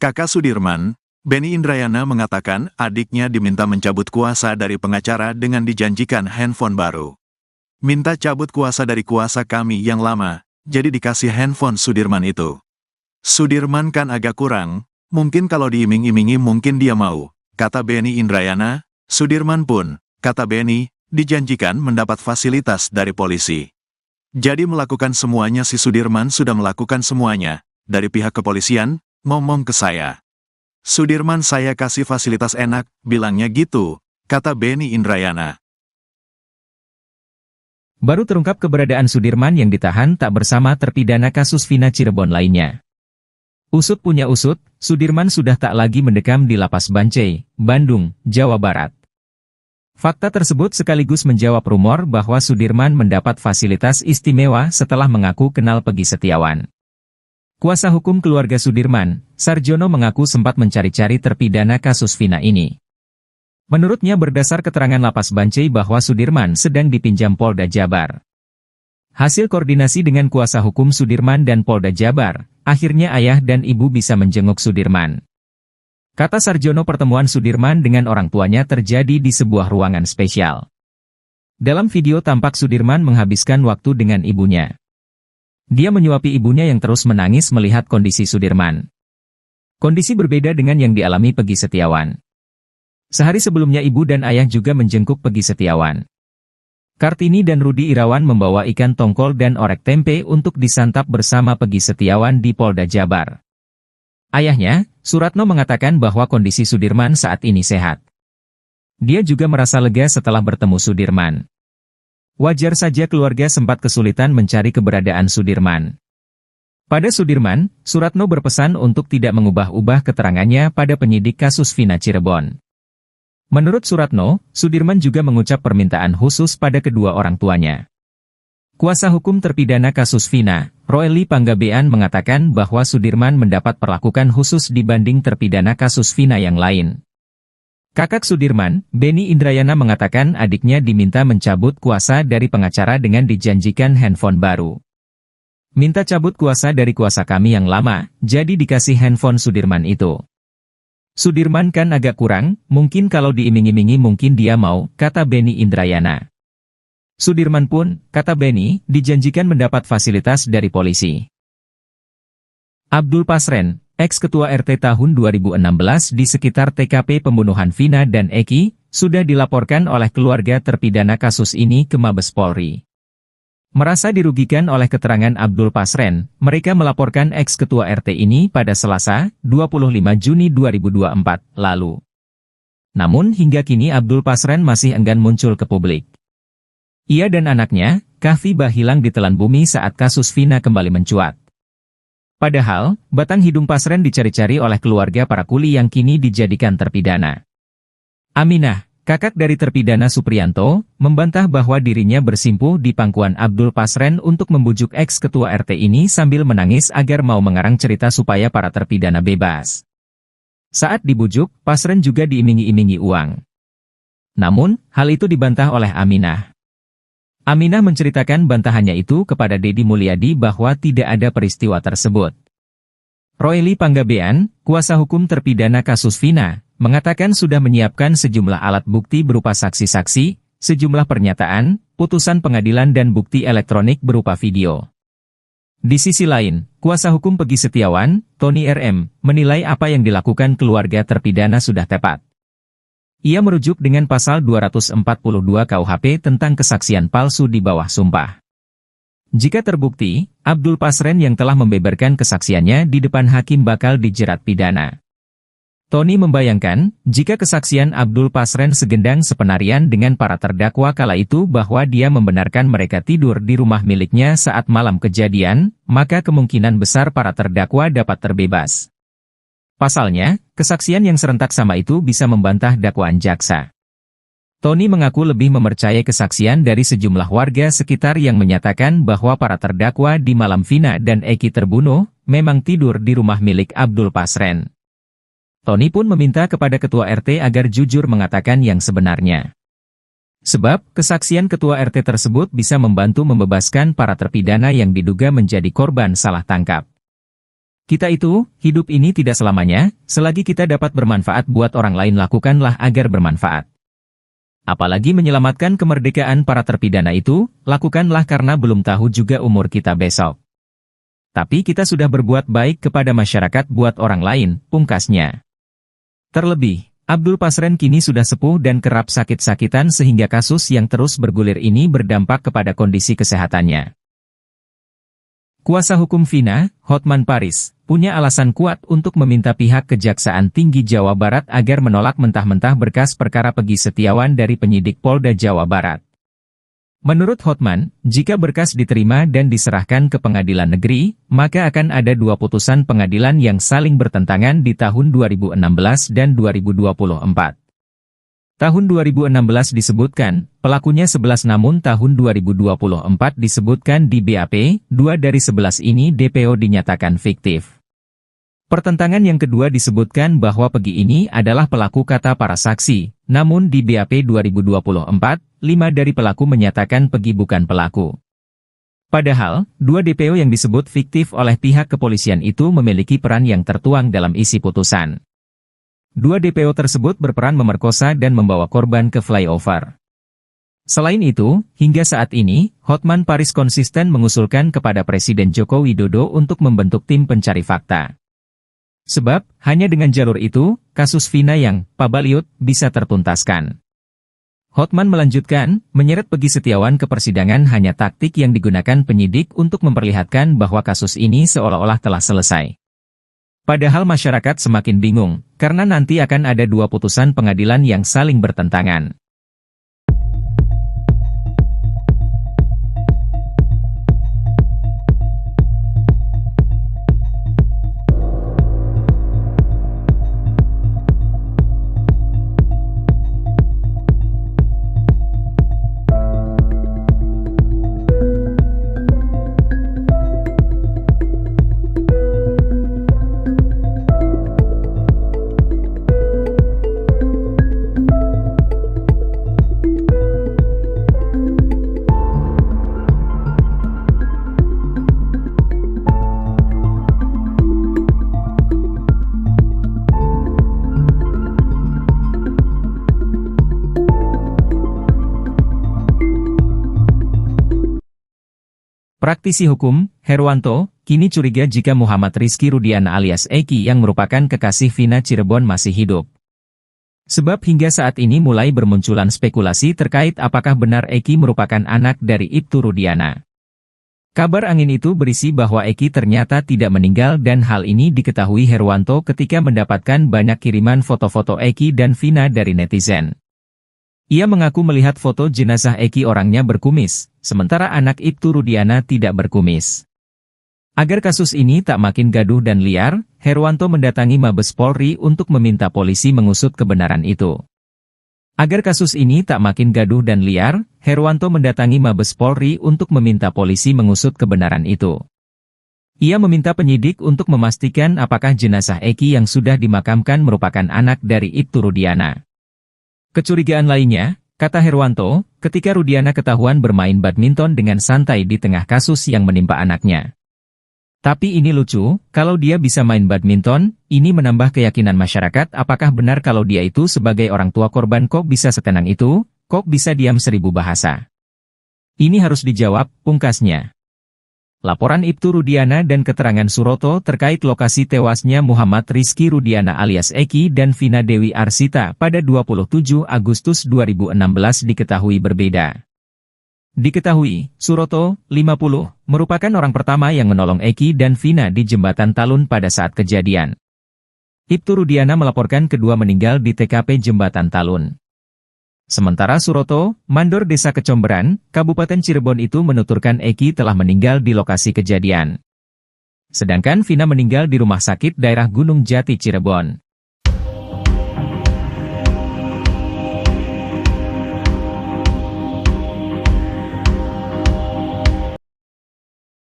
Kakak Sudirman, Benny Indrayana, mengatakan adiknya diminta mencabut kuasa dari pengacara dengan dijanjikan handphone baru. Minta cabut kuasa dari kuasa kami yang lama, jadi dikasih handphone Sudirman itu. Sudirman kan agak kurang, mungkin kalau diiming-imingi mungkin dia mau, kata Benny Indrayana. Sudirman pun, kata Benny, dijanjikan mendapat fasilitas dari polisi. Jadi melakukan semuanya, si Sudirman sudah melakukan semuanya, dari pihak kepolisian, ngomong ke saya. Sudirman saya kasih fasilitas enak, bilangnya gitu, kata Benny Indrayana. Baru terungkap keberadaan Sudirman yang ditahan tak bersama terpidana kasus Vina Cirebon lainnya. Usut punya usut, Sudirman sudah tak lagi mendekam di Lapas Bancai, Bandung, Jawa Barat. Fakta tersebut sekaligus menjawab rumor bahwa Sudirman mendapat fasilitas istimewa setelah mengaku kenal Peggy Setiawan. Kuasa hukum keluarga Sudirman, Sarjono, mengaku sempat mencari-cari terpidana kasus Vina ini. Menurutnya berdasar keterangan Lapas Bancai bahwa Sudirman sedang dipinjam Polda Jabar. Hasil koordinasi dengan kuasa hukum Sudirman dan Polda Jabar, akhirnya ayah dan ibu bisa menjenguk Sudirman. Kata Sarjono, pertemuan Sudirman dengan orang tuanya terjadi di sebuah ruangan spesial. Dalam video tampak Sudirman menghabiskan waktu dengan ibunya. Dia menyuapi ibunya yang terus menangis melihat kondisi Sudirman. Kondisi berbeda dengan yang dialami Peggy Setiawan. Sehari sebelumnya ibu dan ayah juga menjenguk Peggy Setiawan. Kartini dan Rudi Irawan membawa ikan tongkol dan orek tempe untuk disantap bersama Peggy Setiawan di Polda Jabar. Ayahnya, Suratno, mengatakan bahwa kondisi Sudirman saat ini sehat. Dia juga merasa lega setelah bertemu Sudirman. Wajar saja keluarga sempat kesulitan mencari keberadaan Sudirman. Pada Sudirman, Suratno berpesan untuk tidak mengubah-ubah keterangannya pada penyidik kasus Vina Cirebon. Menurut Suratno, Sudirman juga mengucap permintaan khusus pada kedua orang tuanya. Kuasa hukum terpidana kasus Vina, Roely Panggabean, mengatakan bahwa Sudirman mendapat perlakuan khusus dibanding terpidana kasus Vina yang lain. Kakak Sudirman, Benny Indrayana, mengatakan adiknya diminta mencabut kuasa dari pengacara dengan dijanjikan handphone baru. Minta cabut kuasa dari kuasa kami yang lama, jadi dikasih handphone Sudirman itu. Sudirman kan agak kurang, mungkin kalau diiming-imingi mungkin dia mau, kata Benny Indrayana. Sudirman pun, kata Benny, dijanjikan mendapat fasilitas dari polisi. Abdul Pasren, ex-ketua RT tahun 2016 di sekitar TKP pembunuhan Vina dan Eki, sudah dilaporkan oleh keluarga terpidana kasus ini ke Mabes Polri. Merasa dirugikan oleh keterangan Abdul Pasren, mereka melaporkan ex-ketua RT ini pada Selasa, 25 Juni 2024, lalu. Namun hingga kini Abdul Pasren masih enggan muncul ke publik. Ia dan anaknya, Kahfi, hilang ditelan bumi saat kasus Vina kembali mencuat. Padahal, batang hidung Pasren dicari-cari oleh keluarga para kuli yang kini dijadikan terpidana. Aminah, kakak dari terpidana Supriyanto, membantah bahwa dirinya bersimpuh di pangkuan Abdul Pasren untuk membujuk ex-ketua RT ini sambil menangis agar mau mengarang cerita supaya para terpidana bebas. Saat dibujuk, Pasren juga diiming-imingi uang. Namun, hal itu dibantah oleh Aminah. Aminah menceritakan bantahannya itu kepada Deddy Mulyadi bahwa tidak ada peristiwa tersebut. Roely Panggabean, kuasa hukum terpidana kasus Vina, mengatakan sudah menyiapkan sejumlah alat bukti berupa saksi-saksi, sejumlah pernyataan, putusan pengadilan dan bukti elektronik berupa video. Di sisi lain, kuasa hukum Peggy Setiawan, Tony RM, menilai apa yang dilakukan keluarga terpidana sudah tepat. Ia merujuk dengan pasal 242 KUHP tentang kesaksian palsu di bawah sumpah. Jika terbukti, Abdul Pasren yang telah membeberkan kesaksiannya di depan hakim bakal dijerat pidana. Tony membayangkan, jika kesaksian Abdul Pasren segendang sepenarian dengan para terdakwa kala itu bahwa dia membenarkan mereka tidur di rumah miliknya saat malam kejadian, maka kemungkinan besar para terdakwa dapat terbebas. Pasalnya, kesaksian yang serentak sama itu bisa membantah dakwaan jaksa. Tony mengaku lebih mempercayai kesaksian dari sejumlah warga sekitar yang menyatakan bahwa para terdakwa di malam Vina dan Eki terbunuh, memang tidur di rumah milik Abdul Pasren. Tony pun meminta kepada ketua RT agar jujur mengatakan yang sebenarnya. Sebab, kesaksian ketua RT tersebut bisa membantu membebaskan para terpidana yang diduga menjadi korban salah tangkap. Kita itu, hidup ini tidak selamanya, selagi kita dapat bermanfaat buat orang lain lakukanlah agar bermanfaat. Apalagi menyelamatkan kemerdekaan para terpidana itu, lakukanlah karena belum tahu juga umur kita besok. Tapi kita sudah berbuat baik kepada masyarakat buat orang lain, pungkasnya. Terlebih, Abdul Pasren kini sudah sepuh dan kerap sakit-sakitan sehingga kasus yang terus bergulir ini berdampak kepada kondisi kesehatannya. Kuasa hukum Vina, Hotman Paris, punya alasan kuat untuk meminta pihak Kejaksaan Tinggi Jawa Barat agar menolak mentah-mentah berkas perkara Peggy Setiawan dari penyidik Polda Jawa Barat. Menurut Hotman, jika berkas diterima dan diserahkan ke pengadilan negeri, maka akan ada dua putusan pengadilan yang saling bertentangan di tahun 2016 dan 2024. Tahun 2016 disebutkan, pelakunya 11 namun tahun 2024 disebutkan di BAP, 2 dari 11 ini DPO dinyatakan fiktif. Pertentangan yang kedua disebutkan bahwa Pegi ini adalah pelaku kata para saksi, namun di BAP 2024, 5 dari pelaku menyatakan Pegi bukan pelaku. Padahal, 2 DPO yang disebut fiktif oleh pihak kepolisian itu memiliki peran yang tertuang dalam isi putusan. 2 DPO tersebut berperan memerkosa dan membawa korban ke flyover. Selain itu, hingga saat ini, Hotman Paris konsisten mengusulkan kepada Presiden Joko Widodo untuk membentuk tim pencari fakta. Sebab, hanya dengan jalur itu, kasus Vina yang pabaliut bisa tertuntaskan. Hotman melanjutkan, menyeret Pegi Setiawan ke persidangan hanya taktik yang digunakan penyidik untuk memperlihatkan bahwa kasus ini seolah-olah telah selesai. Padahal masyarakat semakin bingung, karena nanti akan ada 2 putusan pengadilan yang saling bertentangan. Praktisi hukum, Herwanto, kini curiga jika Muhammad Rizky Rudiana alias Eki yang merupakan kekasih Vina Cirebon masih hidup. Sebab hingga saat ini mulai bermunculan spekulasi terkait apakah benar Eki merupakan anak dari Ibtu Rudiana. Kabar angin itu berisi bahwa Eki ternyata tidak meninggal dan hal ini diketahui Herwanto ketika mendapatkan banyak kiriman foto-foto Eki dan Vina dari netizen. Ia mengaku melihat foto jenazah Eki orangnya berkumis, sementara anak Ibtu Rudiana tidak berkumis. Agar kasus ini tak makin gaduh dan liar, Herwanto mendatangi Mabes Polri untuk meminta polisi mengusut kebenaran itu. Agar kasus ini tak makin gaduh dan liar, Herwanto mendatangi Mabes Polri untuk meminta polisi mengusut kebenaran itu. Ia meminta penyidik untuk memastikan apakah jenazah Eki yang sudah dimakamkan merupakan anak dari Ibtu Rudiana. Kecurigaan lainnya, kata Herwanto, ketika Rudiana ketahuan bermain badminton dengan santai di tengah kasus yang menimpa anaknya. Tapi ini lucu, kalau dia bisa main badminton, ini menambah keyakinan masyarakat apakah benar kalau dia itu sebagai orang tua korban kok bisa setenang itu, kok bisa diam 1000 bahasa. Ini harus dijawab, pungkasnya. Laporan Ibtu Rudiana dan keterangan Suroto terkait lokasi tewasnya Muhammad Rizky Rudiana alias Eki dan Vina Dewi Arsita pada 27 Agustus 2016 diketahui berbeda. Diketahui, Suroto, 50, merupakan orang pertama yang menolong Eki dan Vina di Jembatan Talun pada saat kejadian. Ibtu Rudiana melaporkan kedua meninggal di TKP Jembatan Talun. Sementara Suroto, mandor Desa Kecomberan, Kabupaten Cirebon itu menuturkan Eki telah meninggal di lokasi kejadian. Sedangkan Vina meninggal di rumah sakit daerah Gunung Jati Cirebon.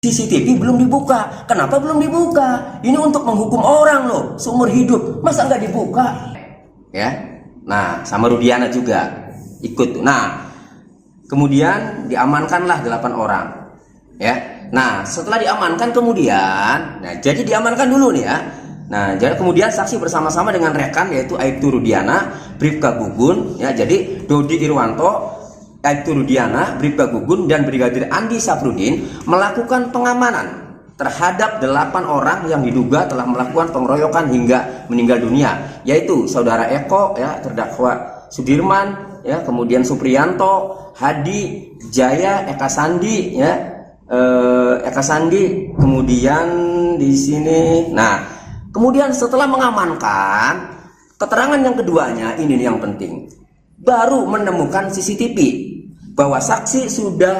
CCTV belum dibuka. Kenapa belum dibuka? Ini untuk menghukum orang loh, seumur hidup. Masa nggak dibuka? Ya, nah sama Rudiana juga ikut. Nah, kemudian diamankanlah 8 orang. Ya, nah setelah diamankan kemudian, nah jadi diamankan dulu nih ya. Nah, jadi kemudian saksi bersama-sama dengan rekan yaitu Aibtu Rudiana, Bribka Gugun, ya jadi Dodi Irwanto, Aibtu Rudiana, Bribka Gugun, dan Brigadir Andi Safrudin melakukan pengamanan terhadap 8 orang yang diduga telah melakukan pengeroyokan hingga meninggal dunia, yaitu saudara Eko, ya terdakwa Sudirman, ya kemudian Supriyanto, Hadi, Jaya, Eka Sandi, ya Eka Sandi, kemudian di sini. Nah, kemudian setelah mengamankan, keterangan yang keduanya ini yang penting, baru menemukan CCTV. Bahwa saksi sudah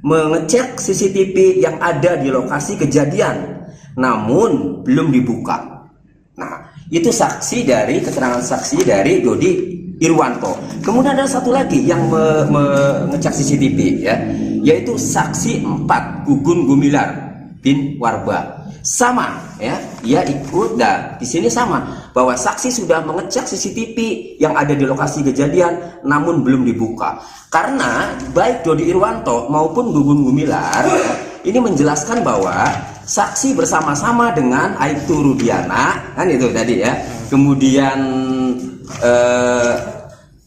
mengecek CCTV yang ada di lokasi kejadian, namun belum dibuka. Nah, itu saksi dari keterangan saksi dari Dodi Irwanto. Kemudian ada satu lagi yang mengecek CCTV ya, yaitu saksi 4 Gugun Gumilar bin Warba. Sama ya, dia ikut dan di sini sama bahwa saksi sudah mengecek CCTV yang ada di lokasi kejadian namun belum dibuka. Karena baik Dodi Irwanto maupun Gugun Gumilar ya, ini menjelaskan bahwa saksi bersama-sama dengan Aibtu Rudiana, kan itu tadi ya. Kemudian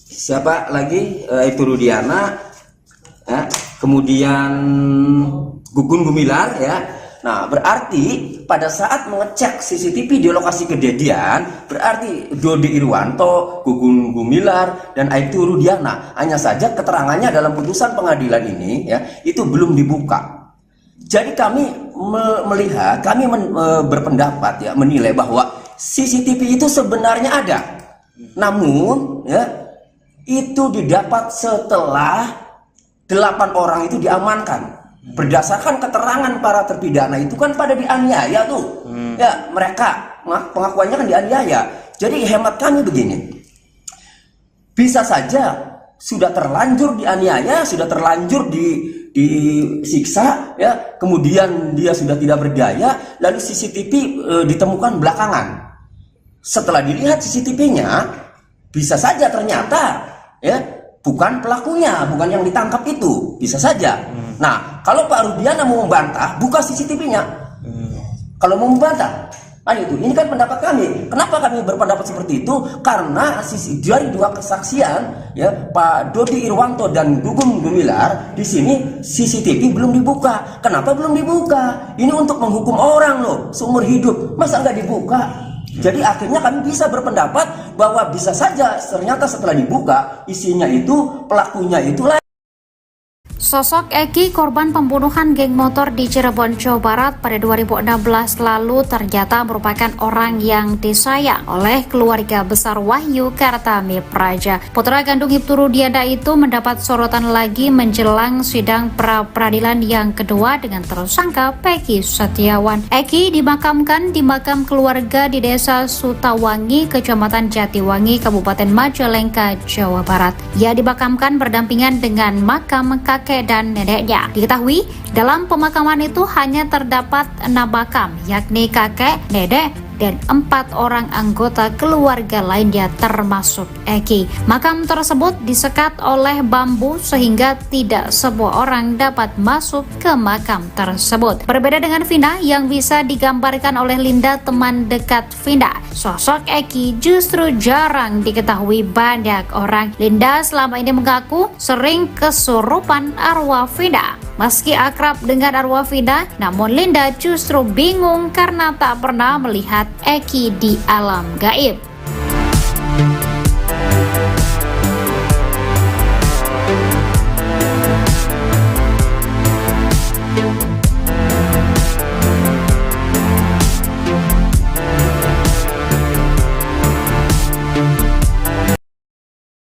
siapa lagi? Aibtu Rudiana, ya. Kemudian Gugun Gumilar ya. Nah, berarti pada saat mengecek CCTV di lokasi kejadian, berarti Dodi Irwanto, Gugun Gumilar, dan Aibtu Rudiana, hanya saja keterangannya dalam putusan pengadilan ini ya, itu belum dibuka. Jadi kami melihat, kami berpendapat ya, menilai bahwa CCTV itu sebenarnya ada. Namun ya, itu didapat setelah 8 orang itu diamankan. Berdasarkan keterangan para terpidana itu kan pada dianiaya tuh. Ya, mereka pengakuannya kan dianiaya. Jadi hemat kami begini. Bisa saja sudah terlanjur dianiaya, sudah terlanjur disiksa ya, kemudian dia sudah tidak berdaya, lalu CCTV ditemukan belakangan. Setelah dilihat CCTV-nya, bisa saja ternyata ya bukan pelakunya, bukan yang ditangkap itu, bisa saja. Nah, kalau Pak Rudiana mau membantah, buka CCTV-nya. Kalau mau membantah, itu. Ini kan pendapat kami. Kenapa kami berpendapat seperti itu? Karena dari 2 kesaksian, ya, Pak Dodi Irwanto dan Gugun Gumilar, di sini CCTV belum dibuka. Kenapa belum dibuka? Ini untuk menghukum orang loh, seumur hidup. Masa nggak dibuka? Jadi akhirnya kami bisa berpendapat bahwa bisa saja ternyata setelah dibuka isinya itu pelakunya itulah. Sosok Eki, korban pembunuhan geng motor di Cirebon, Jawa Barat pada 2016 lalu ternyata merupakan orang yang disayang oleh keluarga besar Wahyu Kartami Praja. Putra kandung Aibtu Rudiana itu mendapat sorotan lagi menjelang sidang pra-peradilan yang kedua dengan tersangka Peggy Setiawan. Eki dimakamkan di makam keluarga di Desa Sutawangi, Kecamatan Jatiwangi, Kabupaten Majalengka, Jawa Barat. Ia dimakamkan berdampingan dengan makam kakek dan neneknya. Diketahui dalam pemakaman itu hanya terdapat 6 makam, yakni kakek, nenek, dan 4 orang anggota keluarga lainnya termasuk Eki. Makam tersebut disekat oleh bambu sehingga tidak semua orang dapat masuk ke makam tersebut. Berbeda dengan Vina yang bisa digambarkan oleh Linda, teman dekat Vina, sosok Eki justru jarang diketahui banyak orang. Linda selama ini mengaku sering kesurupan arwah Vina. Meski akrab dengan arwah Vina, namun Linda justru bingung karena tak pernah melihat Eki di alam gaib.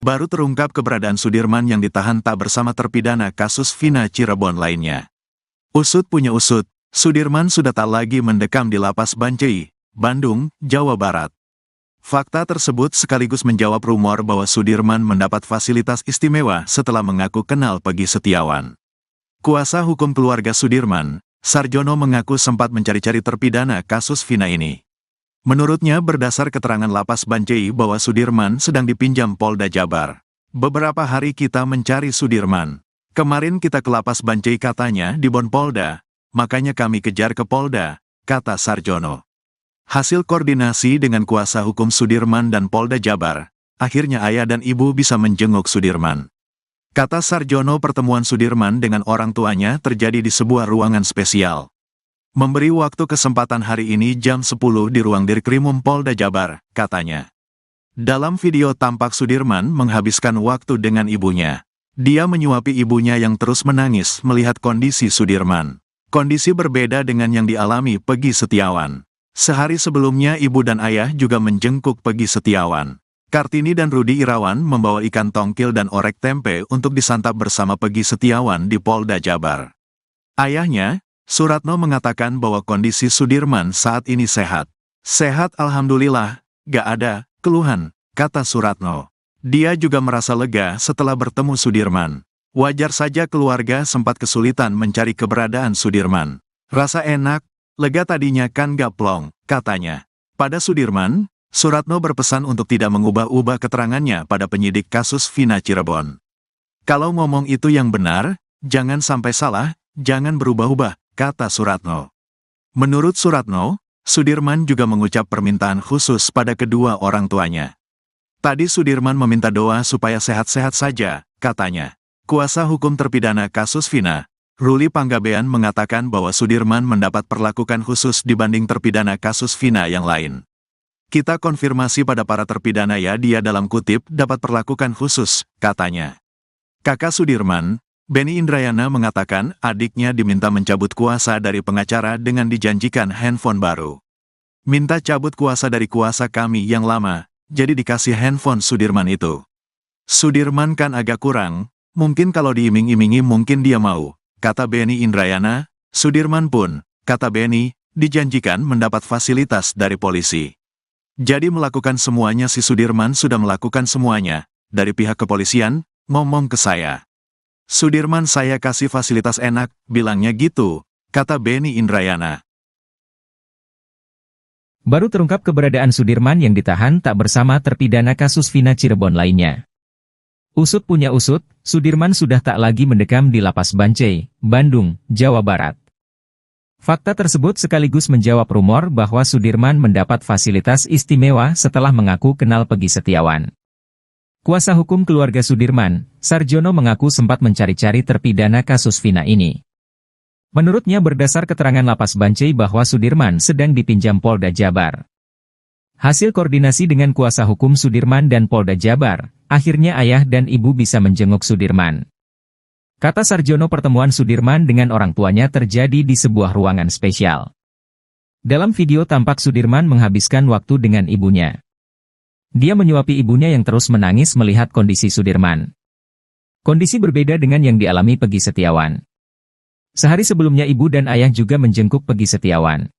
Baru terungkap keberadaan Sudirman yang ditahan tak bersama terpidana kasus Vina Cirebon lainnya. Usut punya usut, Sudirman sudah tak lagi mendekam di Lapas Bancai, Bandung, Jawa Barat. Fakta tersebut sekaligus menjawab rumor bahwa Sudirman mendapat fasilitas istimewa setelah mengaku kenal Peggy Setiawan. Kuasa hukum keluarga Sudirman, Sarjono, mengaku sempat mencari-cari terpidana kasus Vina ini. Menurutnya berdasar keterangan Lapas Bancai bahwa Sudirman sedang dipinjam Polda Jabar. Beberapa hari kita mencari Sudirman. Kemarin kita ke Lapas Bancai katanya di Bon Polda, makanya kami kejar ke Polda, kata Sarjono. Hasil koordinasi dengan kuasa hukum Sudirman dan Polda Jabar, akhirnya ayah dan ibu bisa menjenguk Sudirman. Kata Sarjono, pertemuan Sudirman dengan orang tuanya terjadi di sebuah ruangan spesial. Memberi waktu kesempatan hari ini jam 10 di ruang Dirkrimum Polda Jabar, katanya. Dalam video tampak Sudirman menghabiskan waktu dengan ibunya. Dia menyuapi ibunya yang terus menangis melihat kondisi Sudirman. Kondisi berbeda dengan yang dialami Peggy Setiawan. Sehari sebelumnya ibu dan ayah juga menjenguk Peggy Setiawan. Kartini dan Rudi Irawan membawa ikan tongkil dan orek tempe untuk disantap bersama Peggy Setiawan di Polda Jabar. Ayahnya, Suratno, mengatakan bahwa kondisi Sudirman saat ini sehat. Sehat alhamdulillah, gak ada keluhan, kata Suratno. Dia juga merasa lega setelah bertemu Sudirman. Wajar saja keluarga sempat kesulitan mencari keberadaan Sudirman. Rasa enak, lega tadinya kan gak plong, katanya. Pada Sudirman, Suratno berpesan untuk tidak mengubah-ubah keterangannya pada penyidik kasus Vina Cirebon. Kalau ngomong itu yang benar, jangan sampai salah, jangan berubah-ubah, kata Suratno. Menurut Suratno, Sudirman juga mengucap permintaan khusus pada kedua orang tuanya. Tadi Sudirman meminta doa supaya sehat-sehat saja, katanya. Kuasa hukum terpidana kasus Vina, Ruli Panggabean mengatakan bahwa Sudirman mendapat perlakuan khusus dibanding terpidana kasus Vina yang lain. Kita konfirmasi pada para terpidana ya, dia dalam kutip dapat perlakuan khusus, katanya. Kakak Sudirman, Benny Indrayana mengatakan adiknya diminta mencabut kuasa dari pengacara dengan dijanjikan handphone baru. Minta cabut kuasa dari kuasa kami yang lama, jadi dikasih handphone Sudirman itu. Sudirman kan agak kurang, mungkin kalau diiming-imingi mungkin dia mau, kata Benny Indrayana. Sudirman pun, kata Benny, dijanjikan mendapat fasilitas dari polisi. Jadi melakukan semuanya, si Sudirman sudah melakukan semuanya, dari pihak kepolisian, ngomong ke saya. Sudirman saya kasih fasilitas enak, bilangnya gitu, kata Benny Indrayana. Baru terungkap keberadaan Sudirman yang ditahan tak bersama terpidana kasus Vina Cirebon lainnya. Usut punya usut, Sudirman sudah tak lagi mendekam di Lapas Bancai, Bandung, Jawa Barat. Fakta tersebut sekaligus menjawab rumor bahwa Sudirman mendapat fasilitas istimewa setelah mengaku kenal Peggy Setiawan. Kuasa hukum keluarga Sudirman, Sarjono, mengaku sempat mencari-cari terpidana kasus Vina ini. Menurutnya berdasar keterangan Lapas Bancai bahwa Sudirman sedang dipinjam Polda Jabar. Hasil koordinasi dengan kuasa hukum Sudirman dan Polda Jabar, akhirnya ayah dan ibu bisa menjenguk Sudirman. Kata Sarjono, pertemuan Sudirman dengan orang tuanya terjadi di sebuah ruangan spesial. Dalam video tampak Sudirman menghabiskan waktu dengan ibunya. Dia menyuapi ibunya yang terus menangis melihat kondisi Sudirman. Kondisi berbeda dengan yang dialami Peggy Setiawan. Sehari sebelumnya ibu dan ayah juga menjenguk Peggy Setiawan.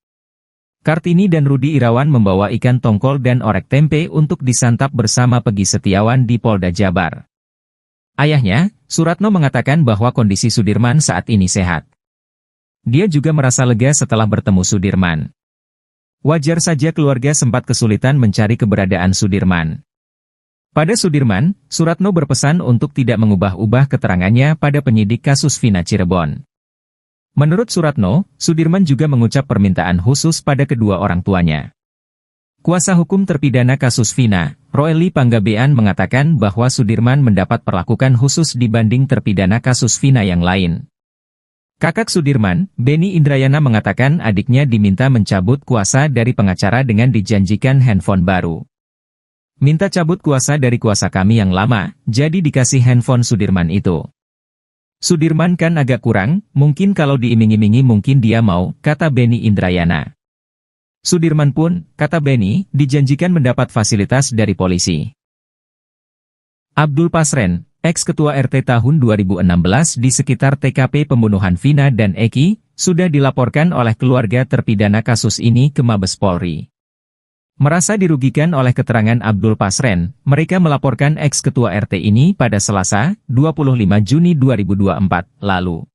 Kartini dan Rudi Irawan membawa ikan tongkol dan orek tempe untuk disantap bersama Peggy Setiawan di Polda Jabar. Ayahnya, Suratno, mengatakan bahwa kondisi Sudirman saat ini sehat. Dia juga merasa lega setelah bertemu Sudirman. Wajar saja keluarga sempat kesulitan mencari keberadaan Sudirman. Pada Sudirman, Suratno berpesan untuk tidak mengubah-ubah keterangannya pada penyidik kasus Vina Cirebon. Menurut Suratno, Sudirman juga mengucap permintaan khusus pada kedua orang tuanya. Kuasa hukum terpidana kasus Vina, Ruli Panggabean, mengatakan bahwa Sudirman mendapat perlakuan khusus dibanding terpidana kasus Vina yang lain. Kakak Sudirman, Benny Indrayana, mengatakan adiknya diminta mencabut kuasa dari pengacara dengan dijanjikan handphone baru. Minta cabut kuasa dari kuasa kami yang lama, jadi dikasih handphone Sudirman itu. Sudirman kan agak kurang, mungkin kalau diiming-imingi mungkin dia mau, kata Benny Indrayana. Sudirman pun, kata Benny, dijanjikan mendapat fasilitas dari polisi. Abdul Pasren, ex-ketua RT tahun 2016 di sekitar TKP pembunuhan Vina dan Eki, sudah dilaporkan oleh keluarga terpidana kasus ini ke Mabes Polri. Merasa dirugikan oleh keterangan Abdul Pasren, mereka melaporkan ex-ketua RT ini pada Selasa, 25 Juni 2024, lalu.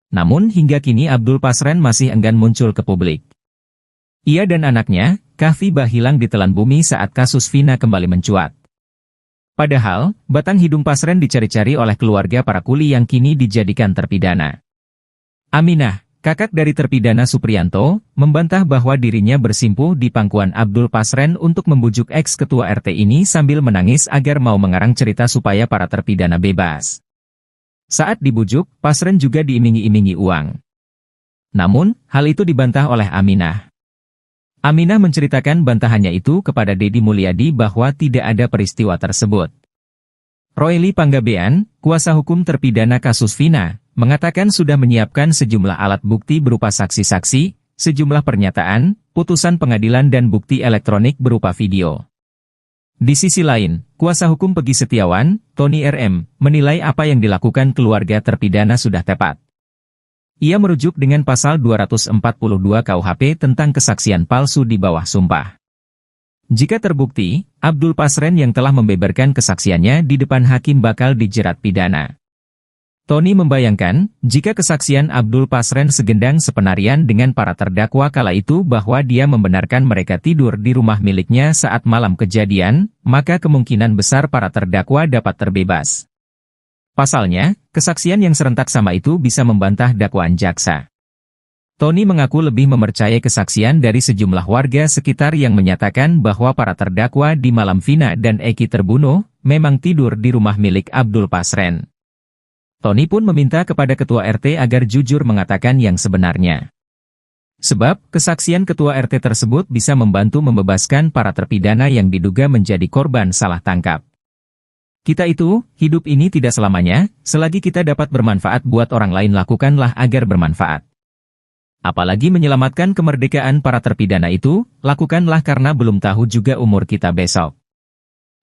Namun hingga kini Abdul Pasren masih enggan muncul ke publik. Ia dan anaknya, Kahfi, hilang ditelan bumi saat kasus Vina kembali mencuat. Padahal, batang hidung Pasren dicari-cari oleh keluarga para kuli yang kini dijadikan terpidana. Aminah, kakak dari terpidana Supriyanto, membantah bahwa dirinya bersimpuh di pangkuan Abdul Pasren untuk membujuk ex-ketua RT ini sambil menangis agar mau mengarang cerita supaya para terpidana bebas. Saat dibujuk, Pasren juga diiming-imingi uang. Namun, hal itu dibantah oleh Aminah. Aminah menceritakan bantahannya itu kepada Deddy Mulyadi bahwa tidak ada peristiwa tersebut. Ruli Panggabean, kuasa hukum terpidana kasus Vina, mengatakan sudah menyiapkan sejumlah alat bukti berupa saksi-saksi, sejumlah pernyataan, putusan pengadilan dan bukti elektronik berupa video. Di sisi lain, kuasa hukum Peggy Setiawan, Tony RM, menilai apa yang dilakukan keluarga terpidana sudah tepat. Ia merujuk dengan pasal 242 KUHP tentang kesaksian palsu di bawah sumpah. Jika terbukti, Abdul Pasren yang telah membeberkan kesaksiannya di depan hakim bakal dijerat pidana. Tony membayangkan, jika kesaksian Abdul Pasren segendang sepenarian dengan para terdakwa kala itu bahwa dia membenarkan mereka tidur di rumah miliknya saat malam kejadian, maka kemungkinan besar para terdakwa dapat terbebas. Pasalnya, kesaksian yang serentak sama itu bisa membantah dakwaan jaksa. Tony mengaku lebih mempercayai kesaksian dari sejumlah warga sekitar yang menyatakan bahwa para terdakwa di malam Vina dan Eki terbunuh, memang tidur di rumah milik Abdul Pasren. Tony pun meminta kepada ketua RT agar jujur mengatakan yang sebenarnya. Sebab, kesaksian ketua RT tersebut bisa membantu membebaskan para terpidana yang diduga menjadi korban salah tangkap. Kita itu, hidup ini tidak selamanya, selagi kita dapat bermanfaat buat orang lain lakukanlah agar bermanfaat. Apalagi menyelamatkan kemerdekaan para terpidana itu, lakukanlah karena belum tahu juga umur kita besok.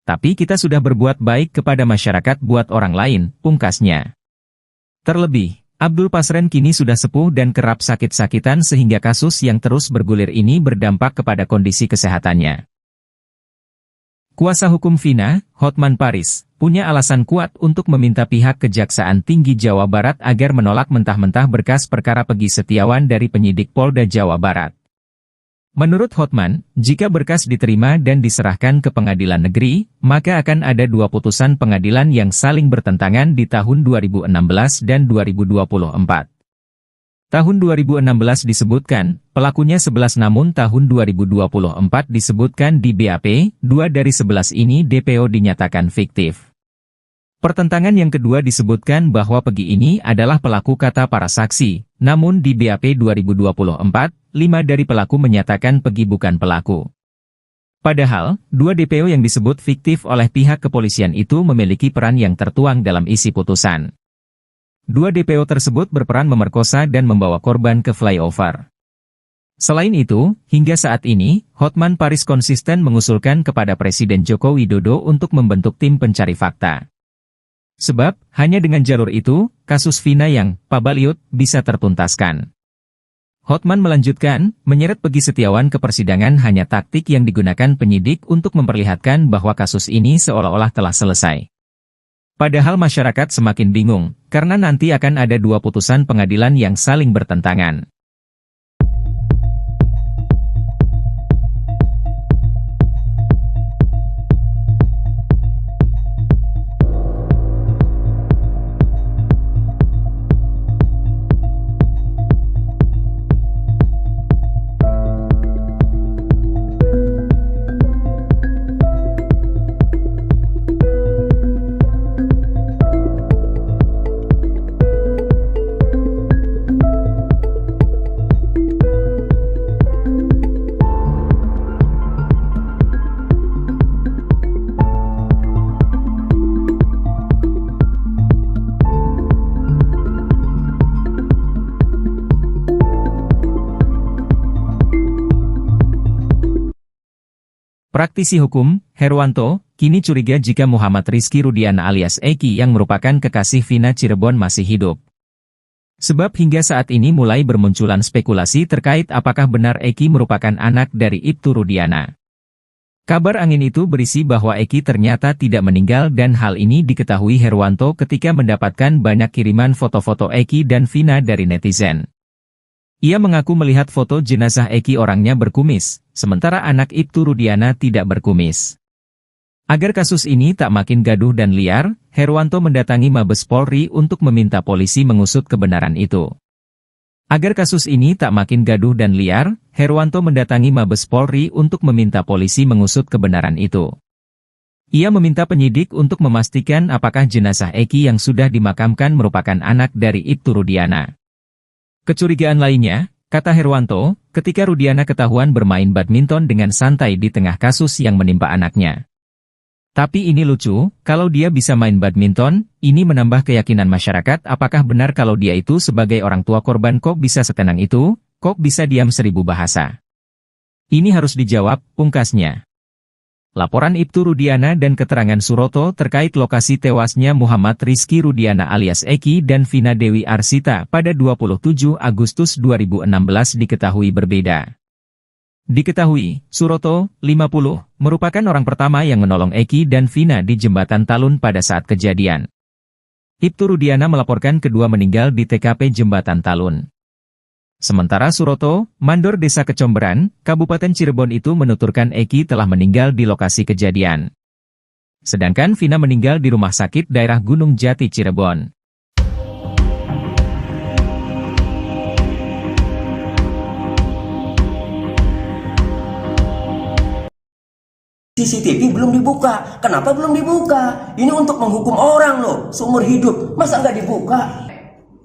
Tapi kita sudah berbuat baik kepada masyarakat buat orang lain, pungkasnya. Terlebih, Abdul Pasren kini sudah sepuh dan kerap sakit-sakitan sehingga kasus yang terus bergulir ini berdampak kepada kondisi kesehatannya. Kuasa hukum Vina, Hotman Paris, punya alasan kuat untuk meminta pihak Kejaksaan Tinggi Jawa Barat agar menolak mentah-mentah berkas perkara Peggy Setiawan dari penyidik Polda Jawa Barat. Menurut Hotman, jika berkas diterima dan diserahkan ke pengadilan negeri, maka akan ada dua putusan pengadilan yang saling bertentangan di tahun 2016 dan 2024. Tahun 2016 disebutkan, pelakunya 11 namun tahun 2024 disebutkan di BAP, 2 dari 11 ini DPO dinyatakan fiktif. Pertentangan yang kedua disebutkan bahwa Peggy ini adalah pelaku kata para saksi, namun di BAP 2024, 5 dari pelaku menyatakan Peggy bukan pelaku. Padahal, 2 DPO yang disebut fiktif oleh pihak kepolisian itu memiliki peran yang tertuang dalam isi putusan. 2 DPO tersebut berperan memerkosa dan membawa korban ke flyover. Selain itu, hingga saat ini, Hotman Paris konsisten mengusulkan kepada Presiden Joko Widodo untuk membentuk tim pencari fakta. Sebab, hanya dengan jalur itu, kasus Vina yang pabaliut bisa tertuntaskan. Hotman melanjutkan, menyeret Peggy Setiawan ke persidangan hanya taktik yang digunakan penyidik untuk memperlihatkan bahwa kasus ini seolah-olah telah selesai. Padahal masyarakat semakin bingung, karena nanti akan ada 2 putusan pengadilan yang saling bertentangan. Praktisi hukum, Herwanto, kini curiga jika Muhammad Rizky Rudiana alias Eki yang merupakan kekasih Vina Cirebon masih hidup. Sebab hingga saat ini mulai bermunculan spekulasi terkait apakah benar Eki merupakan anak dari Ibtu Rudiana. Kabar angin itu berisi bahwa Eki ternyata tidak meninggal dan hal ini diketahui Herwanto ketika mendapatkan banyak kiriman foto-foto Eki dan Vina dari netizen. Ia mengaku melihat foto jenazah Eki orangnya berkumis, sementara anak Ibtu Rudiana tidak berkumis. Agar kasus ini tak makin gaduh dan liar, Herwanto mendatangi Mabes Polri untuk meminta polisi mengusut kebenaran itu. Agar kasus ini tak makin gaduh dan liar, Herwanto mendatangi Mabes Polri untuk meminta polisi mengusut kebenaran itu. Ia meminta penyidik untuk memastikan apakah jenazah Eki yang sudah dimakamkan merupakan anak dari Ibtu Rudiana. Kecurigaan lainnya, kata Herwanto, ketika Rudiana ketahuan bermain badminton dengan santai di tengah kasus yang menimpa anaknya. Tapi ini lucu, kalau dia bisa main badminton, ini menambah keyakinan masyarakat apakah benar kalau dia itu sebagai orang tua korban kok bisa setenang itu, kok bisa diam 1000 bahasa. Ini harus dijawab, pungkasnya. Laporan Ibtu Rudiana dan keterangan Suroto terkait lokasi tewasnya Muhammad Rizky Rudiana alias Eki dan Vina Dewi Arsita pada 27 Agustus 2016 diketahui berbeda. Diketahui, Suroto, 50, merupakan orang pertama yang menolong Eki dan Vina di Jembatan Talun pada saat kejadian. Ibtu Rudiana melaporkan kedua meninggal di TKP Jembatan Talun. Sementara Suroto, mandor Desa Kecomberan, Kabupaten Cirebon itu menuturkan Eki telah meninggal di lokasi kejadian. Sedangkan Vina meninggal di rumah sakit daerah Gunung Jati Cirebon. CCTV belum dibuka. Kenapa belum dibuka? Ini untuk menghukum orang loh, seumur hidup. Masa nggak dibuka?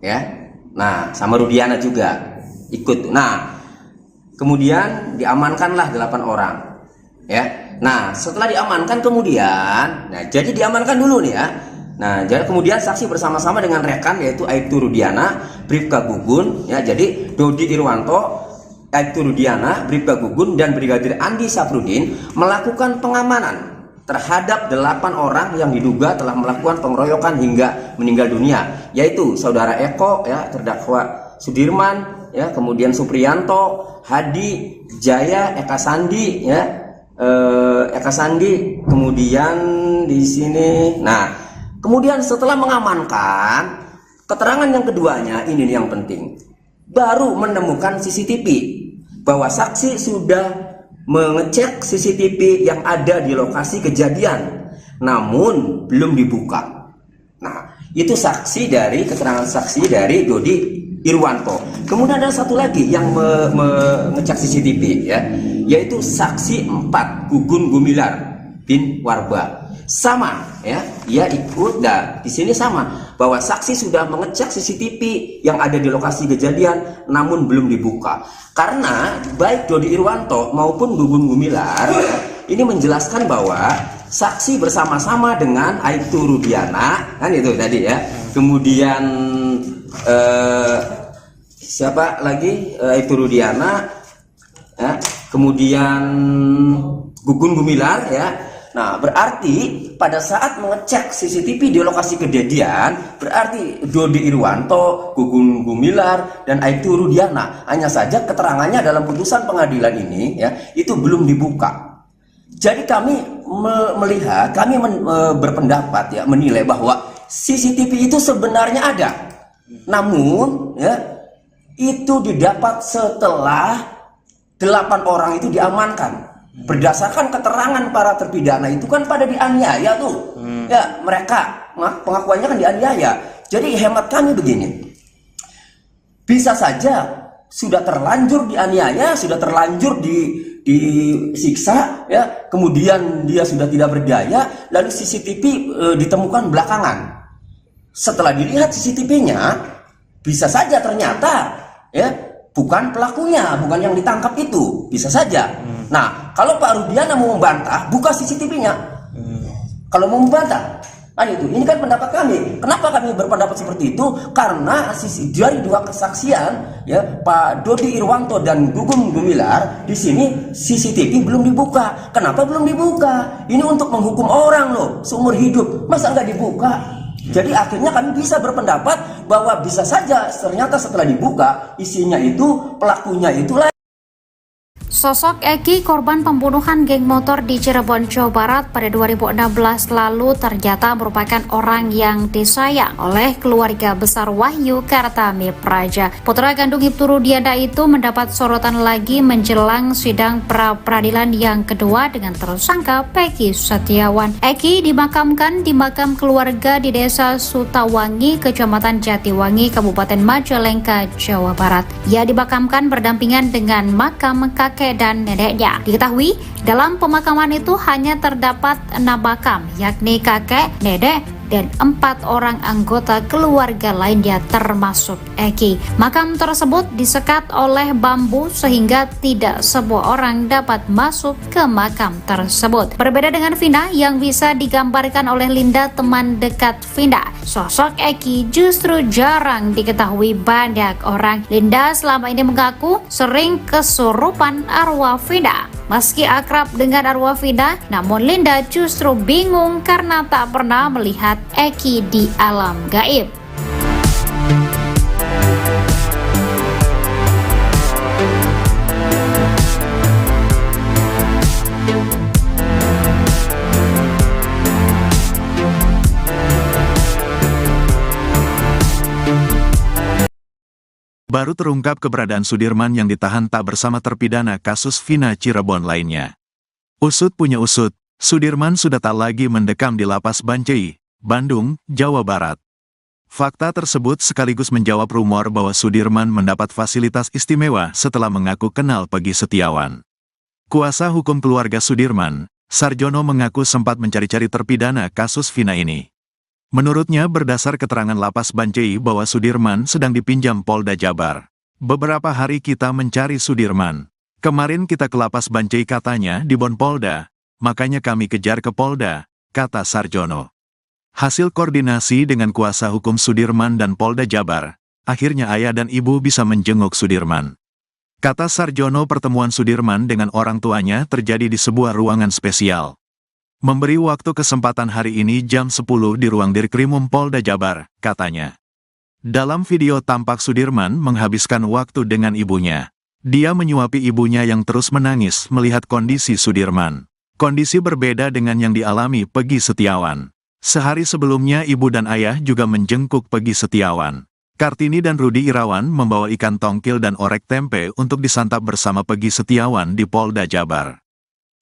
Ya. Nah, sama Rudiana juga ikut. Nah, kemudian diamankanlah 8 orang. Ya. Nah, setelah diamankan kemudian, jadi diamankan dulu nih ya. Nah, jadi kemudian saksi bersama-sama dengan rekan yaitu Aibtu Rudiana, Bribka Gugun, ya. Jadi Dodi Irwanto, Aibtu Rudiana, Bribka Gugun, dan Brigadir Andi Safrudin melakukan pengamanan terhadap 8 orang yang diduga telah melakukan pengeroyokan hingga meninggal dunia, yaitu saudara Eko, ya, terdakwa Sudirman, ya, kemudian Supriyanto, Hadi, Jaya, Eka Sandi, ya, Eka Sandi, kemudian di sini. Nah, kemudian setelah mengamankan, keterangan yang keduanya ini yang penting, baru menemukan CCTV, bahwa saksi sudah mengecek CCTV yang ada di lokasi kejadian, namun belum dibuka. Nah, itu saksi dari keterangan saksi dari Dodi Irwanto. Kemudian ada satu lagi yang mengecek CCTV, ya, yaitu saksi 4 Gugun Gumilar bin Warba. Sama, ya, ia ikut. Dan di sini sama, bahwa saksi sudah mengecek CCTV yang ada di lokasi kejadian, namun belum dibuka. Karena baik Dodi Irwanto maupun Gugun Gumilar, ya, ini menjelaskan bahwa saksi bersama-sama dengan Aibtu Rudiana, kan itu tadi ya. Kemudian siapa lagi? Aibtu Rudiana, ya. Kemudian Gugun Gumilar, ya. Nah, berarti pada saat mengecek CCTV di lokasi kejadian, berarti Dodi Irwanto, Gugun Gumilar, dan Aibtu Rudiana. Hanya saja keterangannya dalam putusan pengadilan ini, ya, itu belum dibuka. Jadi kami melihat, kami berpendapat, ya, menilai bahwa CCTV itu sebenarnya ada. Namun, ya, itu didapat setelah 8 orang itu diamankan. Berdasarkan keterangan para terpidana itu kan pada dianiaya tuh. Ya, mereka pengakuannya kan dianiaya. Jadi hemat kami begini. Bisa saja sudah terlanjur dianiaya, sudah terlanjur disiksa, ya. Kemudian dia sudah tidak berdaya, lalu CCTV ditemukan belakangan. Setelah dilihat CCTV-nya, bisa saja ternyata, ya, bukan pelakunya, bukan yang ditangkap itu, bisa saja. Nah, kalau Pak Rudiana mau membantah, buka CCTV-nya. Kalau mau membantah, itu. Ini kan pendapat kami. Kenapa kami berpendapat seperti itu? Karena dari 2 kesaksian, ya, Pak Dodi Irwanto dan Gugun Gumilar, di sini CCTV belum dibuka. Kenapa belum dibuka? Ini untuk menghukum orang loh, seumur hidup. Masa nggak dibuka? Jadi akhirnya kami bisa berpendapat bahwa bisa saja ternyata setelah dibuka isinya itu pelakunya itulah. Sosok Eki, korban pembunuhan geng motor di Cirebon, Jawa Barat pada 2016 lalu ternyata merupakan orang yang disayang oleh keluarga besar Wahyu Kartami Praja. Putra kandung Ibtu Rudiana itu mendapat sorotan lagi menjelang sidang pra-peradilan yang kedua dengan tersangka Peggy Setiawan. Eki dimakamkan di makam keluarga di Desa Sutawangi, Kecamatan Jatiwangi, Kabupaten Majalengka, Jawa Barat. Ia dimakamkan berdampingan dengan makam kakek dan neneknya. Diketahui, dalam pemakaman itu hanya terdapat 6 makam, yakni kakek, nenek, dan 4 orang anggota keluarga lainnya termasuk Eki. Makam tersebut disekat oleh bambu sehingga tidak semua orang dapat masuk ke makam tersebut. Berbeda dengan Vina yang bisa digambarkan oleh Linda, teman dekat Vina, sosok Eki justru jarang diketahui banyak orang. Linda selama ini mengaku sering kesurupan arwah Vina. Meski akrab dengan arwah Vina, namun Linda justru bingung karena tak pernah melihat Eki di alam gaib. Baru terungkap keberadaan Sudirman yang ditahan tak bersama terpidana kasus Vina Cirebon lainnya. Usut punya usut, Sudirman sudah tak lagi mendekam di lapas Bancai, Bandung, Jawa Barat. Fakta tersebut sekaligus menjawab rumor bahwa Sudirman mendapat fasilitas istimewa setelah mengaku kenal Peggy Setiawan. Kuasa hukum keluarga Sudirman, Sarjono, mengaku sempat mencari-cari terpidana kasus Vina ini. Menurutnya, berdasar keterangan lapas Bancai bahwa Sudirman sedang dipinjam Polda Jabar. Beberapa hari kita mencari Sudirman. Kemarin kita ke lapas Bancai, katanya, di Bon Polda. Makanya kami kejar ke Polda, kata Sarjono. Hasil koordinasi dengan kuasa hukum Sudirman dan Polda Jabar, akhirnya ayah dan ibu bisa menjenguk Sudirman. Kata Sarjono, pertemuan Sudirman dengan orang tuanya terjadi di sebuah ruangan spesial. Memberi waktu kesempatan hari ini jam 10 di ruang Dirkrimum Polda Jabar, katanya. Dalam video tampak Sudirman menghabiskan waktu dengan ibunya. Dia menyuapi ibunya yang terus menangis melihat kondisi Sudirman. Kondisi berbeda dengan yang dialami Peggy Setiawan. Sehari sebelumnya ibu dan ayah juga menjenguk Peggy Setiawan. Kartini dan Rudi Irawan membawa ikan tongkil dan orek tempe untuk disantap bersama Peggy Setiawan di Polda Jabar.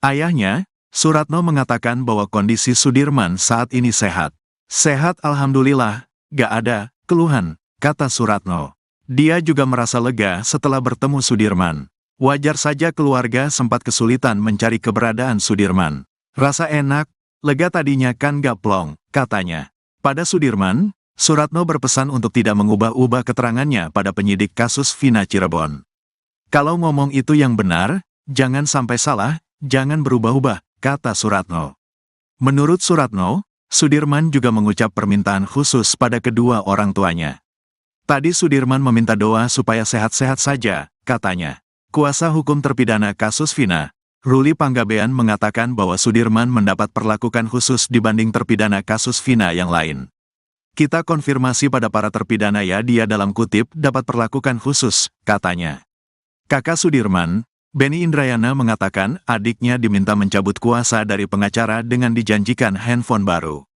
Ayahnya, Suratno, mengatakan bahwa kondisi Sudirman saat ini sehat. Sehat alhamdulillah, gak ada keluhan, kata Suratno. Dia juga merasa lega setelah bertemu Sudirman. Wajar saja keluarga sempat kesulitan mencari keberadaan Sudirman. Rasa enak, lega tadinya kan gak plong, katanya. Pada Sudirman, Suratno berpesan untuk tidak mengubah-ubah keterangannya pada penyidik kasus Vina Cirebon. Kalau ngomong itu yang benar, jangan sampai salah, jangan berubah-ubah, kata Suratno. Menurut Suratno, Sudirman juga mengucap permintaan khusus pada kedua orang tuanya. Tadi Sudirman meminta doa supaya sehat-sehat saja, katanya. Kuasa hukum terpidana kasus Vina, Ruli Panggabean, mengatakan bahwa Sudirman mendapat perlakuan khusus dibanding terpidana kasus Vina yang lain. Kita konfirmasi pada para terpidana ya, dia dalam kutip dapat perlakuan khusus, katanya. Kakak Sudirman, Benny Indrayana, mengatakan adiknya diminta mencabut kuasa dari pengacara dengan dijanjikan handphone baru.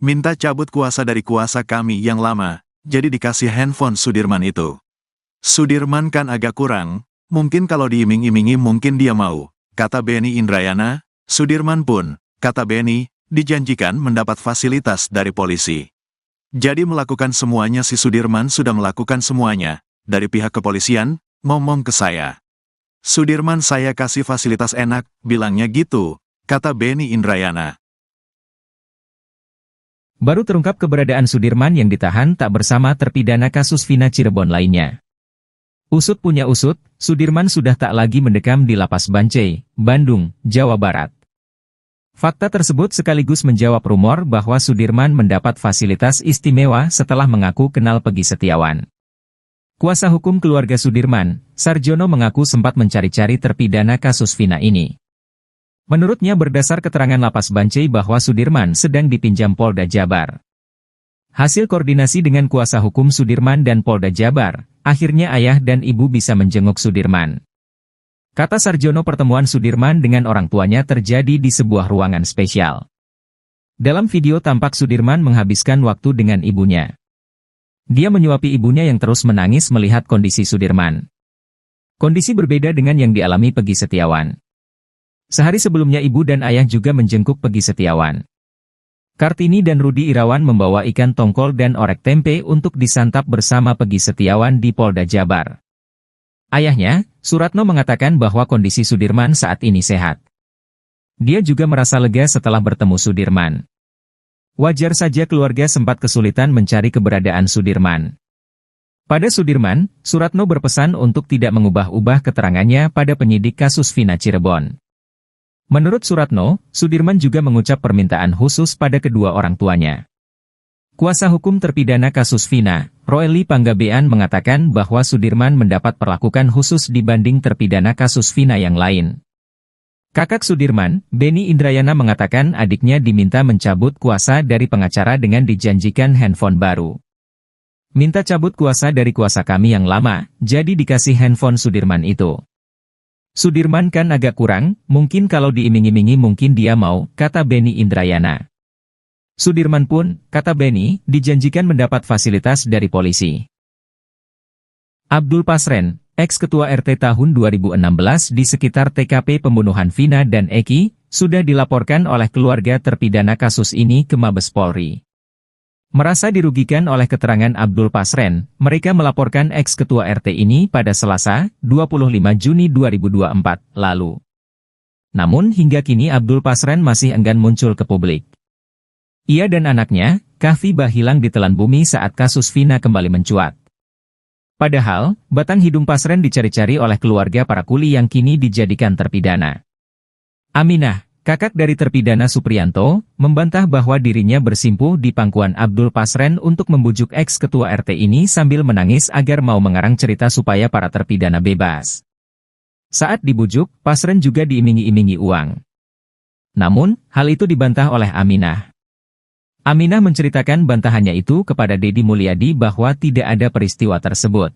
Minta cabut kuasa dari kuasa kami yang lama, jadi dikasih handphone Sudirman itu. Sudirman kan agak kurang, mungkin kalau diiming-imingi mungkin dia mau, kata Benny Indrayana. Sudirman pun, kata Benny, dijanjikan mendapat fasilitas dari polisi. Jadi melakukan semuanya, si Sudirman sudah melakukan semuanya, dari pihak kepolisian, ngomong ke saya. Sudirman saya kasih fasilitas enak, bilangnya gitu, kata Benny Indrayana. Baru terungkap keberadaan Sudirman yang ditahan tak bersama terpidana kasus Vina Cirebon lainnya. Usut punya usut, Sudirman sudah tak lagi mendekam di lapas Bancai, Bandung, Jawa Barat. Fakta tersebut sekaligus menjawab rumor bahwa Sudirman mendapat fasilitas istimewa setelah mengaku kenal Peggy Setiawan. Kuasa hukum keluarga Sudirman, Sarjono, mengaku sempat mencari-cari terpidana kasus Vina ini. Menurutnya, berdasar keterangan lapas Bancai bahwa Sudirman sedang dipinjam Polda Jabar. Hasil koordinasi dengan kuasa hukum Sudirman dan Polda Jabar, akhirnya ayah dan ibu bisa menjenguk Sudirman. Kata Sarjono, pertemuan Sudirman dengan orang tuanya terjadi di sebuah ruangan spesial. Dalam video tampak Sudirman menghabiskan waktu dengan ibunya. Dia menyuapi ibunya yang terus menangis melihat kondisi Sudirman. Kondisi berbeda dengan yang dialami Peggy Setiawan. Sehari sebelumnya ibu dan ayah juga menjenguk Peggy Setiawan. Kartini dan Rudi Irawan membawa ikan tongkol dan orek tempe untuk disantap bersama Peggy Setiawan di Polda Jabar. Ayahnya, Suratno, mengatakan bahwa kondisi Sudirman saat ini sehat. Dia juga merasa lega setelah bertemu Sudirman. Wajar saja keluarga sempat kesulitan mencari keberadaan Sudirman. Pada Sudirman, Suratno berpesan untuk tidak mengubah-ubah keterangannya pada penyidik kasus Vina Cirebon. Menurut Suratno, Sudirman juga mengucap permintaan khusus pada kedua orang tuanya. Kuasa hukum terpidana kasus Vina, Ruli Panggabean, mengatakan bahwa Sudirman mendapat perlakuan khusus dibanding terpidana kasus Vina yang lain. Kakak Sudirman, Benny Indrayana, mengatakan adiknya diminta mencabut kuasa dari pengacara dengan dijanjikan handphone baru. Minta cabut kuasa dari kuasa kami yang lama, jadi dikasih handphone Sudirman itu. Sudirman kan agak kurang, mungkin kalau diiming-imingi mungkin dia mau, kata Benny Indrayana. Sudirman pun, kata Benny, dijanjikan mendapat fasilitas dari polisi. Abdul Pasren, ex-ketua RT tahun 2016 di sekitar TKP pembunuhan Vina dan Eki, sudah dilaporkan oleh keluarga terpidana kasus ini ke Mabes Polri. Merasa dirugikan oleh keterangan Abdul Pasren, mereka melaporkan ex-ketua RT ini pada Selasa, 25 Juni 2024, lalu. Namun hingga kini Abdul Pasren masih enggan muncul ke publik. Ia dan anaknya, Kahfi hilang ditelan bumi saat kasus Vina kembali mencuat. Padahal, batang hidung Pasren dicari-cari oleh keluarga para kuli yang kini dijadikan terpidana. Aminah, kakak dari terpidana Supriyanto, membantah bahwa dirinya bersimpuh di pangkuan Abdul Pasren untuk membujuk ex-ketua RT ini sambil menangis agar mau mengarang cerita supaya para terpidana bebas. Saat dibujuk, Pasren juga diiming-imingi uang. Namun, hal itu dibantah oleh Aminah. Aminah menceritakan bantahannya itu kepada Deddy Mulyadi bahwa tidak ada peristiwa tersebut.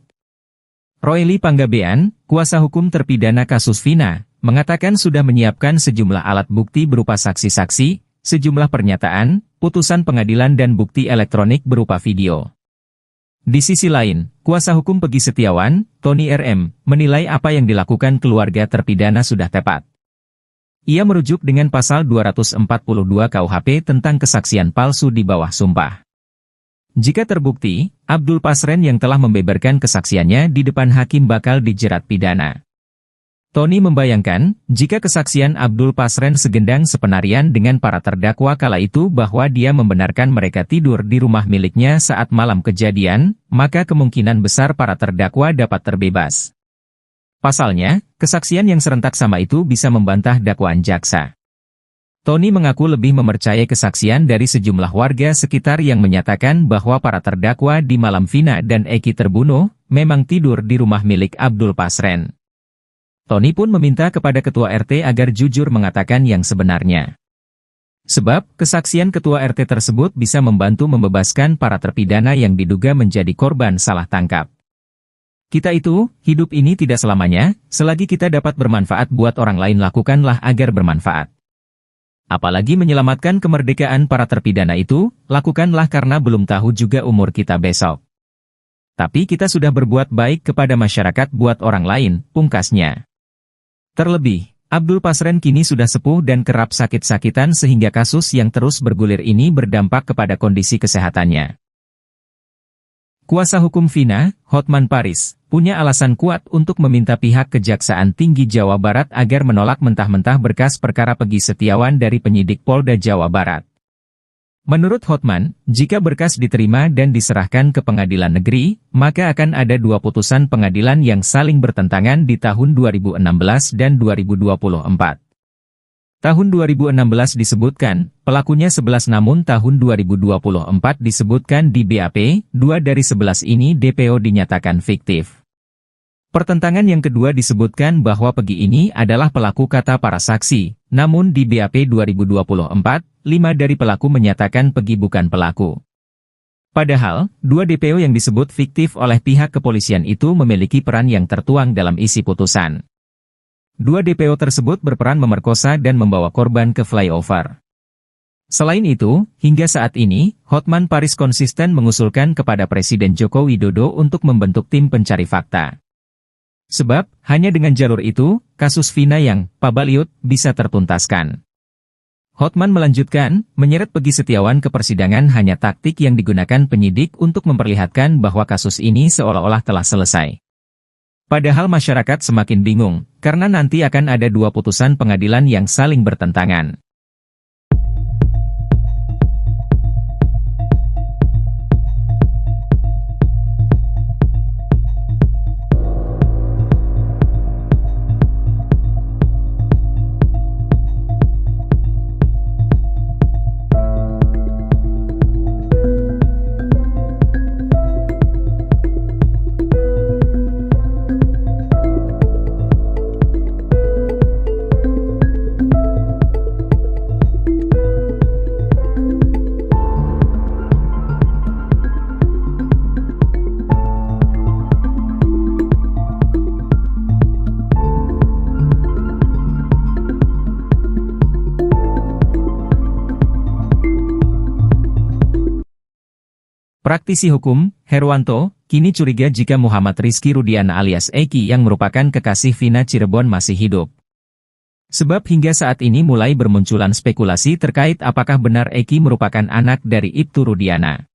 Royli Panggabean, kuasa hukum terpidana kasus Vina, mengatakan sudah menyiapkan sejumlah alat bukti berupa saksi-saksi, sejumlah pernyataan, putusan pengadilan dan bukti elektronik berupa video. Di sisi lain, kuasa hukum Peggy Setiawan, Tony RM, menilai apa yang dilakukan keluarga terpidana sudah tepat. Ia merujuk dengan pasal 242 KUHP tentang kesaksian palsu di bawah sumpah. Jika terbukti, Abdul Pasren yang telah membeberkan kesaksiannya di depan hakim bakal dijerat pidana. Tony membayangkan, jika kesaksian Abdul Pasren segendang sepenarian dengan para terdakwa kala itu bahwa dia membenarkan mereka tidur di rumah miliknya saat malam kejadian, maka kemungkinan besar para terdakwa dapat terbebas. Pasalnya, kesaksian yang serentak sama itu bisa membantah dakwaan jaksa. Tony mengaku lebih mempercayai kesaksian dari sejumlah warga sekitar yang menyatakan bahwa para terdakwa di malam Vina dan Eki terbunuh, memang tidur di rumah milik Abdul Pasren. Tony pun meminta kepada ketua RT agar jujur mengatakan yang sebenarnya. Sebab, kesaksian ketua RT tersebut bisa membantu membebaskan para terpidana yang diduga menjadi korban salah tangkap. Kita itu, hidup ini tidak selamanya, selagi kita dapat bermanfaat buat orang lain lakukanlah agar bermanfaat. Apalagi menyelamatkan kemerdekaan para terpidana itu, lakukanlah karena belum tahu juga umur kita besok. Tapi kita sudah berbuat baik kepada masyarakat buat orang lain, pungkasnya. Terlebih, Abdul Pasren kini sudah sepuh dan kerap sakit-sakitan sehingga kasus yang terus bergulir ini berdampak kepada kondisi kesehatannya. Kuasa hukum Vina, Hotman Paris, punya alasan kuat untuk meminta pihak Kejaksaan Tinggi Jawa Barat agar menolak mentah-mentah berkas perkara Peggy Setiawan dari penyidik Polda Jawa Barat. Menurut Hotman, jika berkas diterima dan diserahkan ke pengadilan negeri, maka akan ada dua putusan pengadilan yang saling bertentangan di tahun 2016 dan 2024. Tahun 2016 disebutkan, pelakunya 11 namun tahun 2024 disebutkan di BAP, 2 dari 11 ini DPO dinyatakan fiktif. Pertentangan yang kedua disebutkan bahwa Peggy ini adalah pelaku kata para saksi, namun di BAP 2024, 5 dari pelaku menyatakan Peggy bukan pelaku. Padahal, 2 DPO yang disebut fiktif oleh pihak kepolisian itu memiliki peran yang tertuang dalam isi putusan. 2 DPO tersebut berperan memerkosa dan membawa korban ke flyover. Selain itu, hingga saat ini, Hotman Paris konsisten mengusulkan kepada Presiden Joko Widodo untuk membentuk tim pencari fakta. Sebab, hanya dengan jalur itu, kasus Vina yang pabaliut bisa tertuntaskan. Hotman melanjutkan, menyeret Peggy Setiawan ke persidangan hanya taktik yang digunakan penyidik untuk memperlihatkan bahwa kasus ini seolah-olah telah selesai. Padahal masyarakat semakin bingung, karena nanti akan ada 2 putusan pengadilan yang saling bertentangan. Praktisi hukum, Herwanto, kini curiga jika Muhammad Rizky Rudiana alias Eki yang merupakan kekasih Vina Cirebon masih hidup. Sebab hingga saat ini mulai bermunculan spekulasi terkait apakah benar Eki merupakan anak dari Ibtu Rudiana.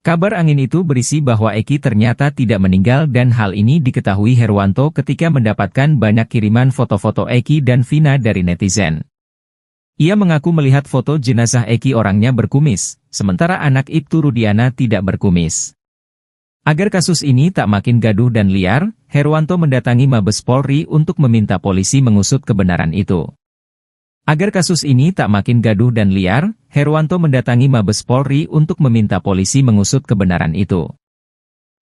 Kabar angin itu berisi bahwa Eki ternyata tidak meninggal dan hal ini diketahui Herwanto ketika mendapatkan banyak kiriman foto-foto Eki dan Vina dari netizen. Ia mengaku melihat foto jenazah Eki orangnya berkumis, sementara anak Ibtu Rudiana tidak berkumis. Agar kasus ini tak makin gaduh dan liar, Herwanto mendatangi Mabes Polri untuk meminta polisi mengusut kebenaran itu. Agar kasus ini tak makin gaduh dan liar, Herwanto mendatangi Mabes Polri untuk meminta polisi mengusut kebenaran itu.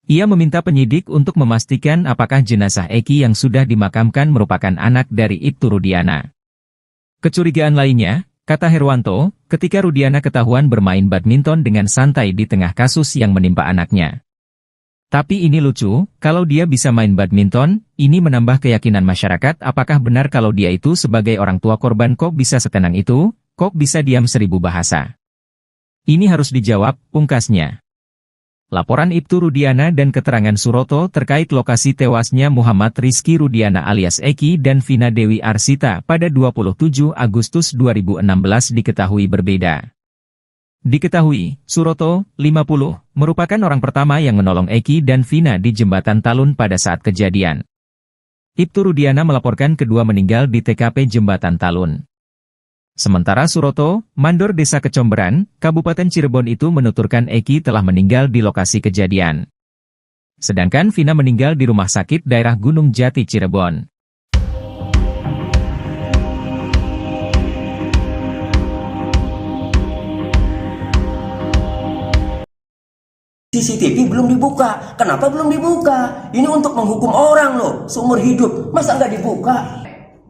Ia meminta penyidik untuk memastikan apakah jenazah Eki yang sudah dimakamkan merupakan anak dari Ibtu Rudiana. Kecurigaan lainnya, kata Herwanto, ketika Rudiana ketahuan bermain badminton dengan santai di tengah kasus yang menimpa anaknya. Tapi ini lucu, kalau dia bisa main badminton, ini menambah keyakinan masyarakat apakah benar kalau dia itu sebagai orang tua korban kok bisa setenang itu, kok bisa diam 1000 bahasa. Ini harus dijawab, pungkasnya. Laporan Ibtu Rudiana dan keterangan Suroto terkait lokasi tewasnya Muhammad Rizky Rudiana alias Eki dan Vina Dewi Arsita pada 27 Agustus 2016 diketahui berbeda. Diketahui, Suroto, 50, merupakan orang pertama yang menolong Eki dan Vina di Jembatan Talun pada saat kejadian. Ibtu Rudiana melaporkan kedua meninggal di TKP Jembatan Talun. Sementara Suroto, mandor Desa Kecomberan, Kabupaten Cirebon itu menuturkan Eki telah meninggal di lokasi kejadian. Sedangkan Vina meninggal di rumah sakit daerah Gunung Jati Cirebon. CCTV belum dibuka. Kenapa belum dibuka? Ini untuk menghukum orang loh, seumur hidup. Masa nggak dibuka?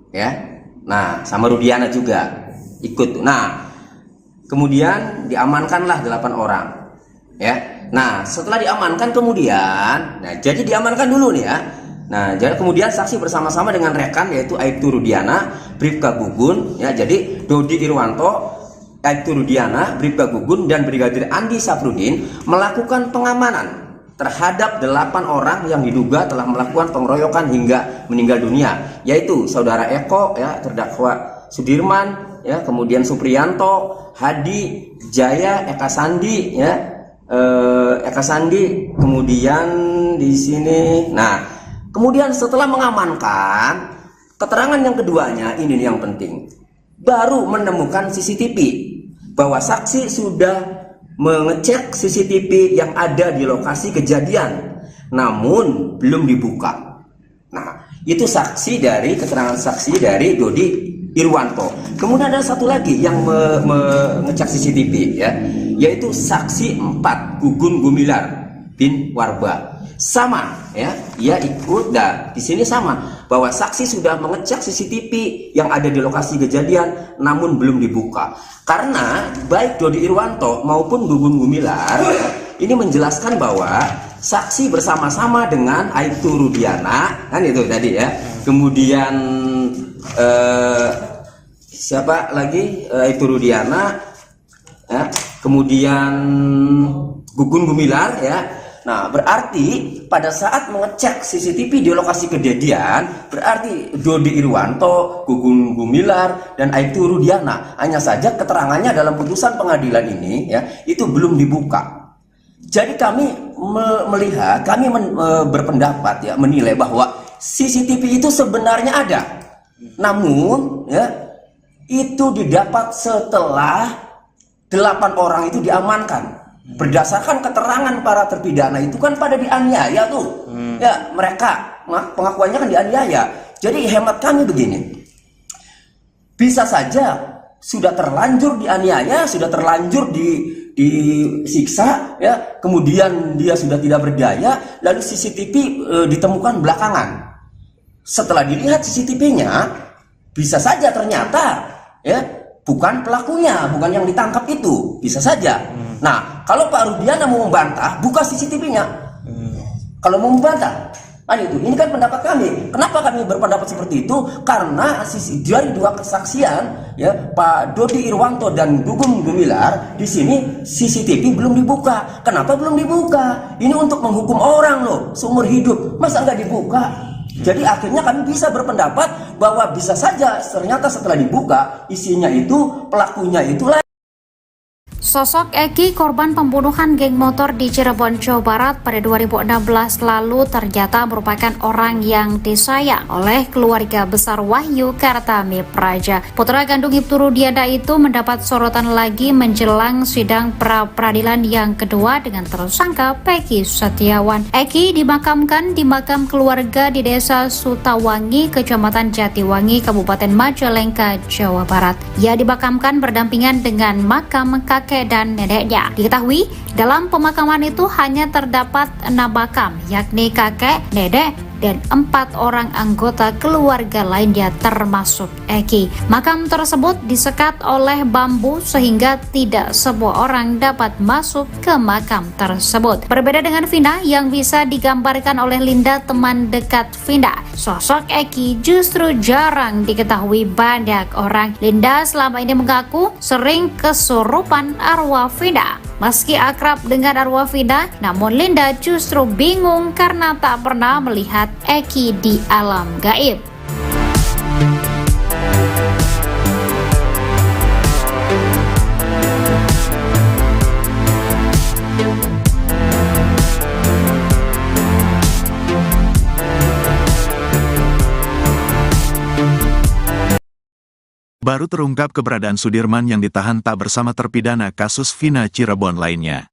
Ya. Nah, sama Rudiana juga ikut. Nah, kemudian diamankanlah 8 orang. Ya. Nah, setelah diamankan kemudian, jadi diamankan dulu nih ya. Nah, jadi kemudian saksi bersama-sama dengan rekan yaitu Aibtu Rudiana, Bribka Gugun, ya. Jadi Dodi Irwanto, Aibtu Rudiana, Bribka Gugun, dan Brigadir Andi Safrudin melakukan pengamanan terhadap 8 orang yang diduga telah melakukan pengeroyokan hingga meninggal dunia, yaitu Saudara Eko, ya, terdakwa Sudirman, ya, kemudian Supriyanto, Hadi, Jaya, Eka Sandi, ya, Eka Sandi, kemudian di sini. Nah, kemudian setelah mengamankan, keterangan yang keduanya ini yang penting, baru menemukan CCTV. Bahwa saksi sudah mengecek CCTV yang ada di lokasi kejadian, namun belum dibuka. Nah, itu saksi dari keterangan saksi dari Dodi Irwanto. Kemudian ada satu lagi yang mengecek CCTV, ya, yaitu saksi 4 Gugun Gumilar bin Warba. Sama, ya, ia ikut, dan di sini sama bahwa saksi sudah mengecek CCTV yang ada di lokasi kejadian, namun belum dibuka. Karena baik Dodi Irwanto maupun Gugun Gumilar ini menjelaskan bahwa saksi bersama-sama dengan Aibtu Rudiana, kan itu tadi ya. Kemudian siapa lagi? Aibtu Rudiana, ya. Kemudian Gugun Gumilar, ya. Nah, berarti pada saat mengecek CCTV di lokasi kejadian, berarti Dodi Irwanto, Gugun Gumilar, dan Aibtu Rudiana, hanya saja keterangannya dalam putusan pengadilan ini, ya, itu belum dibuka. Jadi kami melihat, kami berpendapat, ya, menilai bahwa CCTV itu sebenarnya ada, namun, ya, itu didapat setelah 8 orang itu diamankan. Berdasarkan keterangan para terpidana itu kan pada dianiaya tuh, ya, mereka pengakuannya kan dianiaya. Jadi hemat kami begini, bisa saja sudah terlanjur dianiaya, sudah terlanjur disiksa, ya, kemudian dia sudah tidak berdaya, lalu CCTV ditemukan belakangan. Setelah dilihat CCTV-nya, bisa saja ternyata, ya, bukan pelakunya, bukan yang ditangkap itu, bisa saja. Nah, kalau Pak Rudiana mau membantah, buka CCTV-nya. Kalau mau membantah, Kan itu, ini kan pendapat kami. Kenapa kami berpendapat seperti itu? Karena dari dua kesaksian, ya, Pak Dodi Irwanto dan Gugum Gumilar, di sini CCTV belum dibuka. Kenapa belum dibuka? Ini untuk menghukum orang loh, seumur hidup. Masa nggak dibuka? Jadi akhirnya kami bisa berpendapat bahwa bisa saja ternyata setelah dibuka isinya itu pelakunya itulah. Sosok Eki, korban pembunuhan geng motor di Cirebon, Jawa Barat pada 2016 lalu ternyata merupakan orang yang disayang oleh keluarga besar Wahyu Kartami Praja. Putra kandung Ibtu Rudiana itu mendapat sorotan lagi menjelang sidang pra-peradilan yang kedua dengan tersangka Peggy Setiawan. Eki dimakamkan di makam keluarga di Desa Sutawangi, Kecamatan Jatiwangi, Kabupaten Majalengka, Jawa Barat. Ia dimakamkan berdampingan dengan makam kakek dan neneknya. Diketahui dalam pemakaman itu hanya terdapat 6 makam, yakni kakek, nenek, dan 4 orang anggota keluarga lainnya termasuk Eki. Makam tersebut disekat oleh bambu sehingga tidak semua orang dapat masuk ke makam tersebut. Berbeda dengan Vina yang bisa digambarkan oleh Linda, teman dekat Vina, sosok Eki justru jarang diketahui banyak orang. Linda selama ini mengaku sering kesurupan arwah Vina. Meski akrab dengan arwah Vina, namun Linda justru bingung karena tak pernah melihat Eki di alam gaib. Baru terungkap keberadaan Sudirman yang ditahan tak bersama terpidana kasus Vina Cirebon lainnya.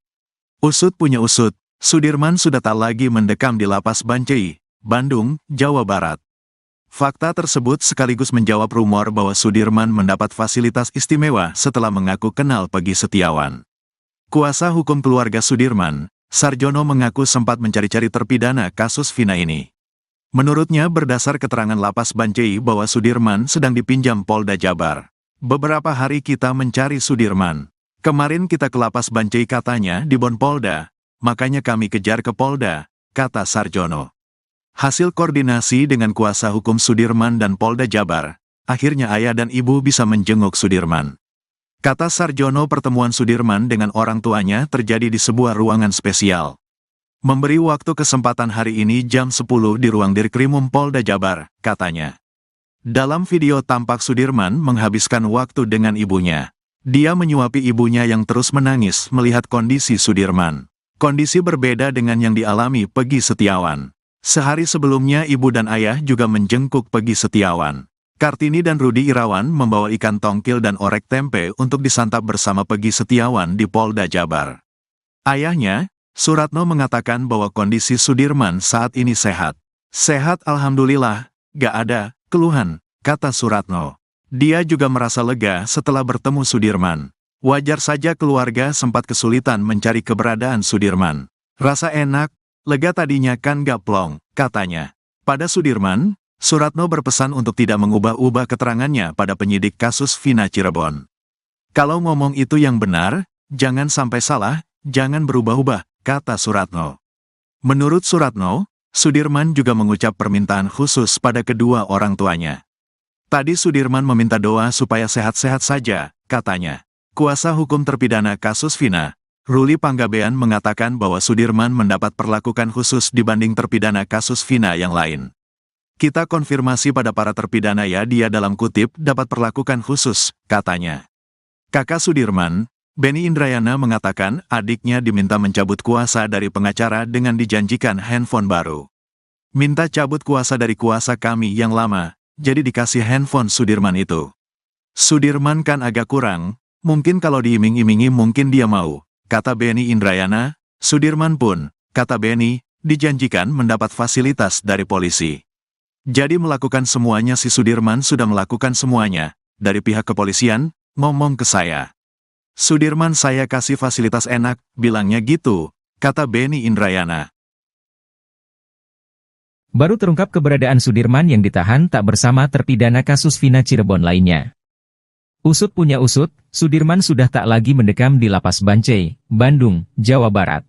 Usut punya usut, Sudirman sudah tak lagi mendekam di Lapas Bancai, Bandung, Jawa Barat. Fakta tersebut sekaligus menjawab rumor bahwa Sudirman mendapat fasilitas istimewa setelah mengaku kenal Peggy Setiawan. Kuasa hukum keluarga Sudirman, Sarjono, mengaku sempat mencari-cari terpidana kasus Vina ini. Menurutnya berdasar keterangan Lapas Bancai bahwa Sudirman sedang dipinjam Polda Jabar. Beberapa hari kita mencari Sudirman. Kemarin kita ke Lapas Bancai katanya di Bon Polda, makanya kami kejar ke Polda, kata Sarjono. Hasil koordinasi dengan kuasa hukum Sudirman dan Polda Jabar, akhirnya ayah dan ibu bisa menjenguk Sudirman. Kata Sarjono, pertemuan Sudirman dengan orang tuanya terjadi di sebuah ruangan spesial. Memberi waktu kesempatan hari ini jam 10 di ruang Dirkrimum Polda Jabar, katanya. Dalam video tampak Sudirman menghabiskan waktu dengan ibunya. Dia menyuapi ibunya yang terus menangis melihat kondisi Sudirman. Kondisi berbeda dengan yang dialami Peggy Setiawan. Sehari sebelumnya ibu dan ayah juga menjenguk Peggy Setiawan. Kartini dan Rudi Irawan membawa ikan tongkil dan orek tempe untuk disantap bersama Peggy Setiawan di Polda Jabar. Ayahnya, Suratno, mengatakan bahwa kondisi Sudirman saat ini sehat. Sehat alhamdulillah, gak ada keluhan, kata Suratno. Dia juga merasa lega setelah bertemu Sudirman. Wajar saja keluarga sempat kesulitan mencari keberadaan Sudirman. Rasa enak, lega tadinya kan gak plong, katanya. Pada Sudirman, Suratno berpesan untuk tidak mengubah-ubah keterangannya pada penyidik kasus Vina Cirebon. Kalau ngomong itu yang benar, jangan sampai salah, jangan berubah-ubah, kata Suratno. Menurut Suratno, Sudirman juga mengucap permintaan khusus pada kedua orang tuanya. Tadi Sudirman meminta doa supaya sehat-sehat saja, katanya. Kuasa hukum terpidana kasus Vina, Ruli Panggabean, mengatakan bahwa Sudirman mendapat perlakuan khusus dibanding terpidana kasus Vina yang lain. Kita konfirmasi pada para terpidana ya, dia dalam kutip dapat perlakuan khusus, katanya. Kakak Sudirman, Benny Indrayana, mengatakan adiknya diminta mencabut kuasa dari pengacara dengan dijanjikan handphone baru. Minta cabut kuasa dari kuasa kami yang lama, jadi dikasih handphone Sudirman itu. Sudirman kan agak kurang, mungkin kalau diiming-imingi mungkin dia mau, kata Benny Indrayana. Sudirman pun, kata Benny, dijanjikan mendapat fasilitas dari polisi. Jadi melakukan semuanya, si Sudirman sudah melakukan semuanya, dari pihak kepolisian, ngomong ke saya. Sudirman saya kasih fasilitas enak, bilangnya gitu, kata Benny Indrayana. Baru terungkap keberadaan Sudirman yang ditahan tak bersama terpidana kasus Vina Cirebon lainnya. Usut punya usut, Sudirman sudah tak lagi mendekam di Lapas Bancai, Bandung, Jawa Barat.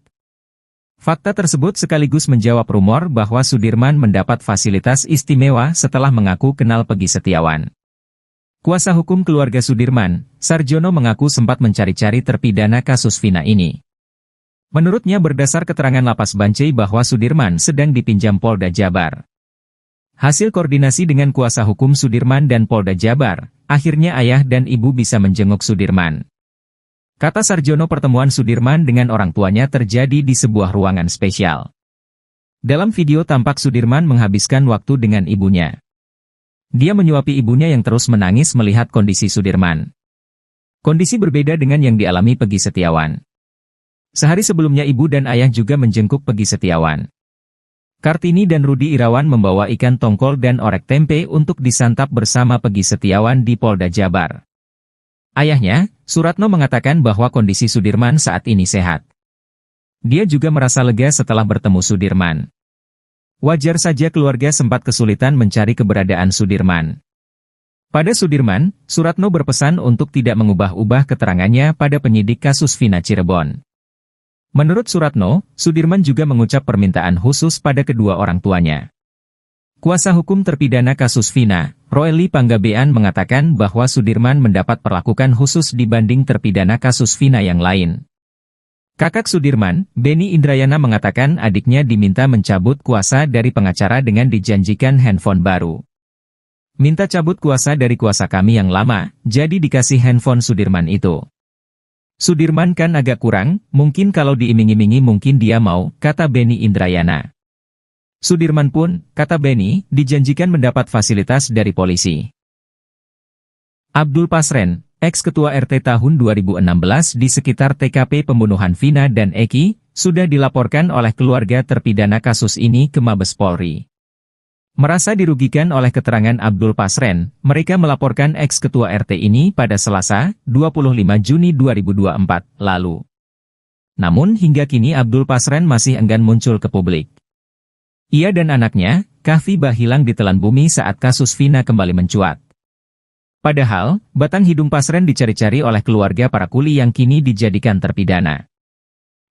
Fakta tersebut sekaligus menjawab rumor bahwa Sudirman mendapat fasilitas istimewa setelah mengaku kenal Peggy Setiawan. Kuasa hukum keluarga Sudirman, Sarjono mengaku sempat mencari-cari terpidana kasus Vina ini. Menurutnya berdasar keterangan Lapas Bancai bahwa Sudirman sedang dipinjam Polda Jabar. Hasil koordinasi dengan kuasa hukum Sudirman dan Polda Jabar, akhirnya ayah dan ibu bisa menjenguk Sudirman. Kata Sarjono, pertemuan Sudirman dengan orang tuanya terjadi di sebuah ruangan spesial. Dalam video tampak Sudirman menghabiskan waktu dengan ibunya. Dia menyuapi ibunya yang terus menangis melihat kondisi Sudirman. Kondisi berbeda dengan yang dialami Peggy Setiawan. Sehari sebelumnya ibu dan ayah juga menjenguk Peggy Setiawan. Kartini dan Rudi Irawan membawa ikan tongkol dan orek tempe untuk disantap bersama Peggy Setiawan di Polda Jabar. Ayahnya, Suratno, mengatakan bahwa kondisi Sudirman saat ini sehat. Dia juga merasa lega setelah bertemu Sudirman. Wajar saja keluarga sempat kesulitan mencari keberadaan Sudirman. Pada Sudirman, Suratno berpesan untuk tidak mengubah-ubah keterangannya pada penyidik kasus Vina Cirebon. Menurut Suratno, Sudirman juga mengucap permintaan khusus pada kedua orang tuanya. Kuasa hukum terpidana kasus Vina, Roely Panggabean, mengatakan bahwa Sudirman mendapat perlakuan khusus dibanding terpidana kasus Vina yang lain. Kakak Sudirman, Benny Indrayana, mengatakan adiknya diminta mencabut kuasa dari pengacara dengan dijanjikan handphone baru. Minta cabut kuasa dari kuasa kami yang lama, jadi dikasih handphone Sudirman itu. Sudirman kan agak kurang, mungkin kalau diiming-imingi mungkin dia mau, kata Benny Indrayana. Sudirman pun, kata Benny, dijanjikan mendapat fasilitas dari polisi. Abdul Pasren, ex-ketua RT tahun 2016 di sekitar TKP pembunuhan Vina dan Eki, sudah dilaporkan oleh keluarga terpidana kasus ini ke Mabes Polri. Merasa dirugikan oleh keterangan Abdul Pasren, mereka melaporkan ex-ketua RT ini pada Selasa, 25 Juni 2024, lalu. Namun hingga kini Abdul Pasren masih enggan muncul ke publik. Ia dan anaknya, Kahfi, hilang ditelan bumi saat kasus Vina kembali mencuat. Padahal, batang hidung Pasren dicari-cari oleh keluarga para kuli yang kini dijadikan terpidana.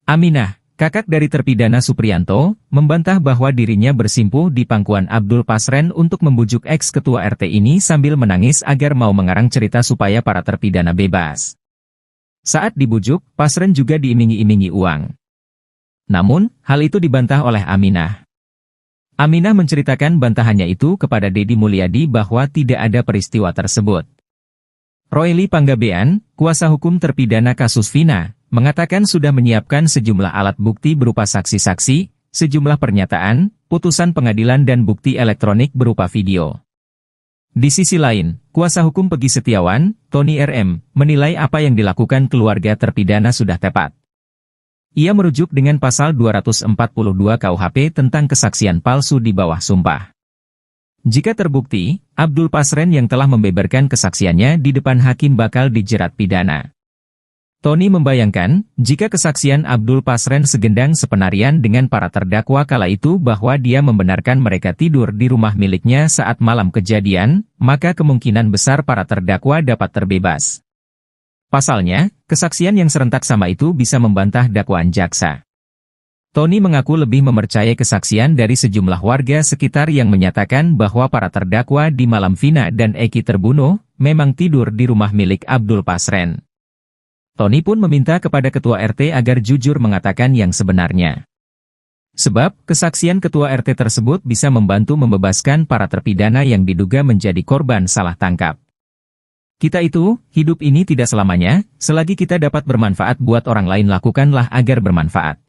Aminah, kakak dari terpidana Supriyanto, membantah bahwa dirinya bersimpuh di pangkuan Abdul Pasren untuk membujuk ex-ketua RT ini sambil menangis agar mau mengarang cerita supaya para terpidana bebas. Saat dibujuk, Pasren juga diiming-imingi uang. Namun, hal itu dibantah oleh Aminah. Aminah menceritakan bantahannya itu kepada Deddy Mulyadi bahwa tidak ada peristiwa tersebut. Roely Panggabean, kuasa hukum terpidana kasus Vina, mengatakan sudah menyiapkan sejumlah alat bukti berupa saksi-saksi, sejumlah pernyataan, putusan pengadilan dan bukti elektronik berupa video. Di sisi lain, kuasa hukum Peggy Setiawan, Tony RM, menilai apa yang dilakukan keluarga terpidana sudah tepat. Ia merujuk dengan pasal 242 KUHP tentang kesaksian palsu di bawah sumpah. Jika terbukti, Abdul Pasren yang telah membeberkan kesaksiannya di depan hakim bakal dijerat pidana. Tony membayangkan, jika kesaksian Abdul Pasren segendang sepenarian dengan para terdakwa kala itu bahwa dia membenarkan mereka tidur di rumah miliknya saat malam kejadian, maka kemungkinan besar para terdakwa dapat terbebas. Pasalnya, kesaksian yang serentak sama itu bisa membantah dakwaan jaksa. Tony mengaku lebih mempercayai kesaksian dari sejumlah warga sekitar yang menyatakan bahwa para terdakwa di malam Vina dan Eki terbunuh, memang tidur di rumah milik Abdul Pasren. Tony pun meminta kepada ketua RT agar jujur mengatakan yang sebenarnya. Sebab, kesaksian ketua RT tersebut bisa membantu membebaskan para terpidana yang diduga menjadi korban salah tangkap. Kita itu, hidup ini tidak selamanya, selagi kita dapat bermanfaat buat orang lain lakukanlah agar bermanfaat.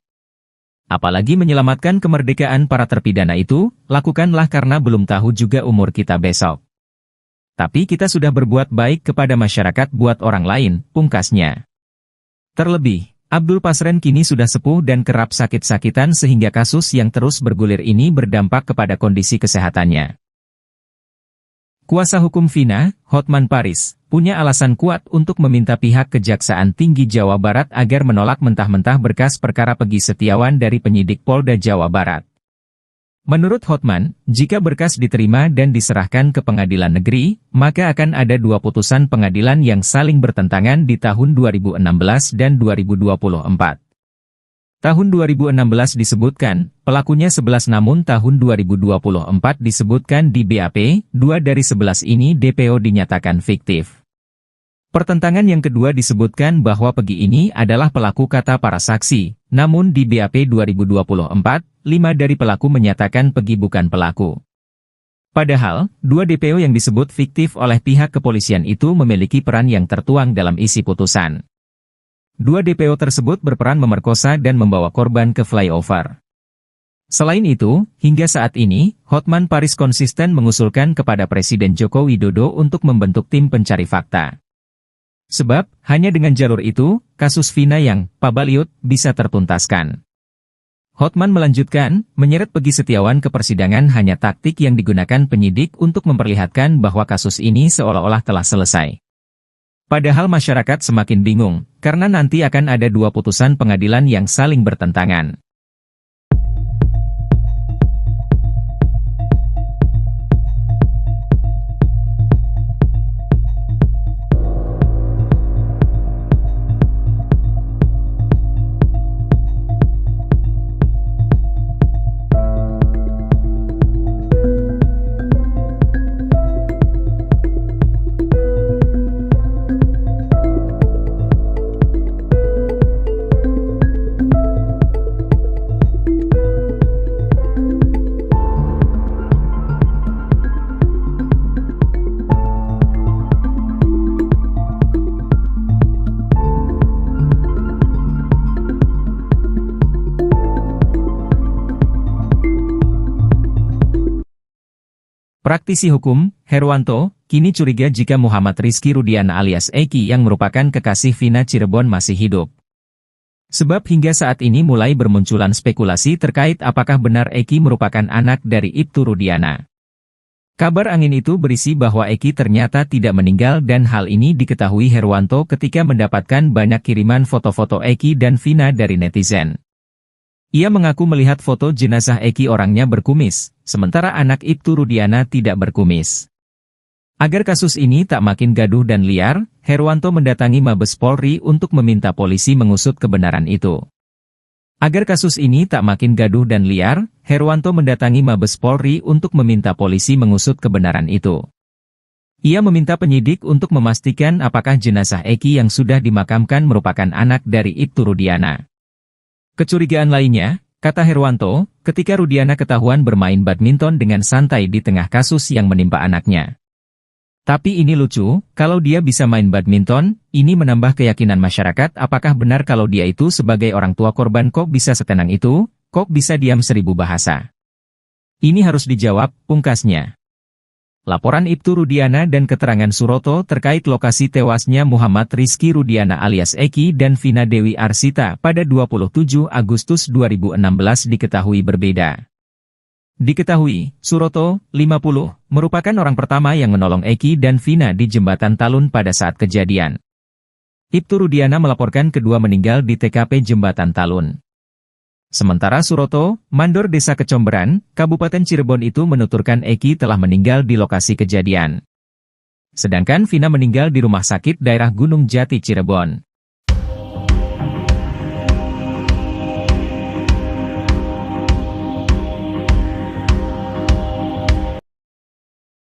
Apalagi menyelamatkan kemerdekaan para terpidana itu, lakukanlah karena belum tahu juga umur kita besok. Tapi kita sudah berbuat baik kepada masyarakat buat orang lain, pungkasnya. Terlebih, Abdul Pasren kini sudah sepuh dan kerap sakit-sakitan sehingga kasus yang terus bergulir ini berdampak kepada kondisi kesehatannya. Kuasa hukum Vina, Hotman Paris, punya alasan kuat untuk meminta pihak Kejaksaan Tinggi Jawa Barat agar menolak mentah-mentah berkas perkara Peggy Setiawan dari penyidik Polda Jawa Barat. Menurut Hotman, jika berkas diterima dan diserahkan ke pengadilan negeri, maka akan ada dua putusan pengadilan yang saling bertentangan di tahun 2016 dan 2024. Tahun 2016 disebutkan, pelakunya 11 namun tahun 2024 disebutkan di BAP, 2 dari 11 ini DPO dinyatakan fiktif. Pertentangan yang kedua disebutkan bahwa Pegi ini adalah pelaku kata para saksi, namun di BAP 2024, 5 dari pelaku menyatakan Pegi bukan pelaku. Padahal, 2 DPO yang disebut fiktif oleh pihak kepolisian itu memiliki peran yang tertuang dalam isi putusan. 2 DPO tersebut berperan memerkosa dan membawa korban ke flyover. Selain itu, hingga saat ini, Hotman Paris konsisten mengusulkan kepada Presiden Joko Widodo untuk membentuk tim pencari fakta. Sebab, hanya dengan jalur itu, kasus Vina yang pabaliut bisa tertuntaskan. Hotman melanjutkan, menyeret Pegi Setiawan ke persidangan hanya taktik yang digunakan penyidik untuk memperlihatkan bahwa kasus ini seolah-olah telah selesai. Padahal masyarakat semakin bingung, karena nanti akan ada 2 putusan pengadilan yang saling bertentangan. Praktisi hukum, Herwanto, kini curiga jika Muhammad Rizky Rudiana alias Eki yang merupakan kekasih Vina Cirebon masih hidup. Sebab hingga saat ini mulai bermunculan spekulasi terkait apakah benar Eki merupakan anak dari Ibtu Rudiana. Kabar angin itu berisi bahwa Eki ternyata tidak meninggal dan hal ini diketahui Herwanto ketika mendapatkan banyak kiriman foto-foto Eki dan Vina dari netizen. Ia mengaku melihat foto jenazah Eki orangnya berkumis, sementara anak Ibtu Rudiana tidak berkumis. Agar kasus ini tak makin gaduh dan liar, Herwanto mendatangi Mabes Polri untuk meminta polisi mengusut kebenaran itu. Agar kasus ini tak makin gaduh dan liar, Herwanto mendatangi Mabes Polri untuk meminta polisi mengusut kebenaran itu. Ia meminta penyidik untuk memastikan apakah jenazah Eki yang sudah dimakamkan merupakan anak dari Ibtu Rudiana. Kecurigaan lainnya, kata Herwanto, ketika Rudiana ketahuan bermain badminton dengan santai di tengah kasus yang menimpa anaknya. Tapi ini lucu, kalau dia bisa main badminton, ini menambah keyakinan masyarakat apakah benar kalau dia itu sebagai orang tua korban kok bisa setenang itu, kok bisa diam 1000 bahasa. Ini harus dijawab, pungkasnya. Laporan Ibtu Rudiana dan keterangan Suroto terkait lokasi tewasnya Muhammad Rizky Rudiana alias Eki dan Vina Dewi Arsita pada 27 Agustus 2016 diketahui berbeda. Diketahui, Suroto, 50, merupakan orang pertama yang menolong Eki dan Vina di Jembatan Talun pada saat kejadian. Ibtu Rudiana melaporkan kedua meninggal di TKP Jembatan Talun. Sementara Suroto, mandor Desa Kecomberan, Kabupaten Cirebon itu menuturkan Eki telah meninggal di lokasi kejadian. Sedangkan Vina meninggal di rumah sakit daerah Gunung Jati Cirebon.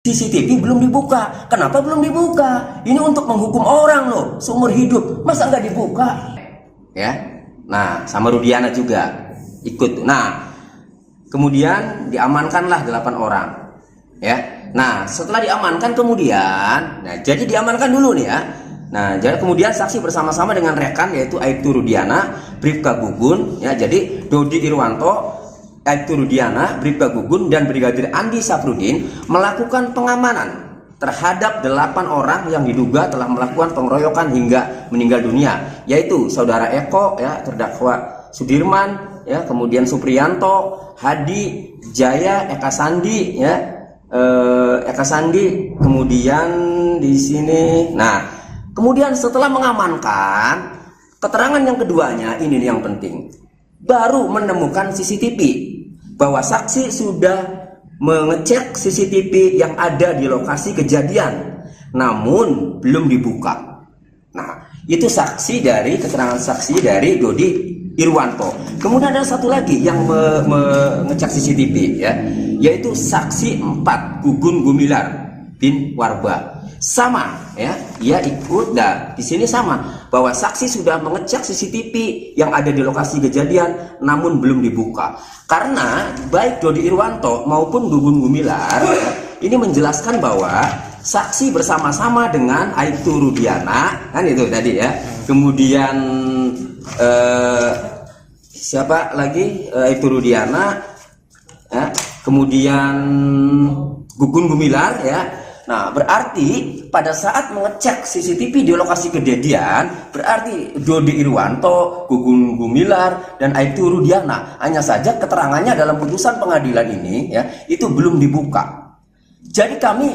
CCTV belum dibuka. Kenapa belum dibuka? Ini untuk menghukum orang loh, seumur hidup. Masa nggak dibuka? Ya, nah sama Rudiana juga ikut. Nah, kemudian diamankanlah 8 orang. Ya, nah setelah diamankan kemudian, nah jadi diamankan dulu nih ya. Nah, jadi kemudian saksi bersama-sama dengan rekan yaitu Ibtu Rudiana, Bribka Gugun, ya jadi Dodi Irwanto, Ibtu Rudiana, Bribka Gugun dan Brigadir Andi Safrudin melakukan pengamanan terhadap 8 orang yang diduga telah melakukan pengeroyokan hingga meninggal dunia, yaitu saudara Eko, ya terdakwa Sudirman, ya kemudian Supriyanto, Hadi, Jaya, Eka Sandi, ya Eka Sandi, kemudian di sini. Nah, kemudian setelah mengamankan, keterangan yang keduanya ini yang penting, baru menemukan CCTV bahwa saksi sudah mengecek CCTV yang ada di lokasi kejadian, namun belum dibuka. Nah, itu saksi dari keterangan saksi dari Dodi Irwanto. Kemudian ada satu lagi yang mengecek CCTV ya, yaitu saksi 4 Gugun Gumilar bin Warba. Sama ya, ia ikut dan di sini sama bahwa saksi sudah mengecek CCTV yang ada di lokasi kejadian namun belum dibuka. Karena baik Dodi Irwanto maupun Gugun Gumilar ya, ini menjelaskan bahwa saksi bersama-sama dengan Aibtu Rudiana, kan itu tadi ya. Kemudian siapa lagi? Aibtu Rudiana ya. Kemudian Gugun Gumilar ya. Nah, berarti pada saat mengecek CCTV di lokasi kejadian, berarti Dodi Irwanto, Gugun Gumilar, dan Aibtu Rudiana. Hanya saja keterangannya dalam putusan pengadilan ini ya, itu belum dibuka. Jadi kami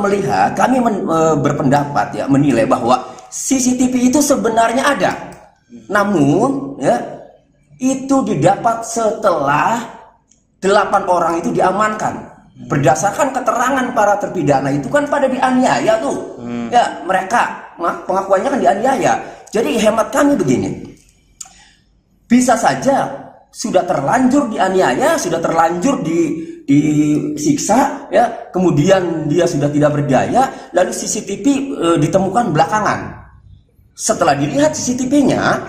melihat, kami berpendapat ya, menilai bahwa CCTV itu sebenarnya ada. Namun ya, itu didapat setelah 8 orang itu diamankan. Berdasarkan keterangan para terpidana itu kan pada dianiaya tuh. Ya, mereka pengakuannya kan dianiaya. Jadi hemat kami begini. Bisa saja sudah terlanjur dianiaya, sudah terlanjur disiksa ya, kemudian dia sudah tidak berdaya, lalu CCTV ditemukan belakangan. Setelah dilihat CCTV-nya,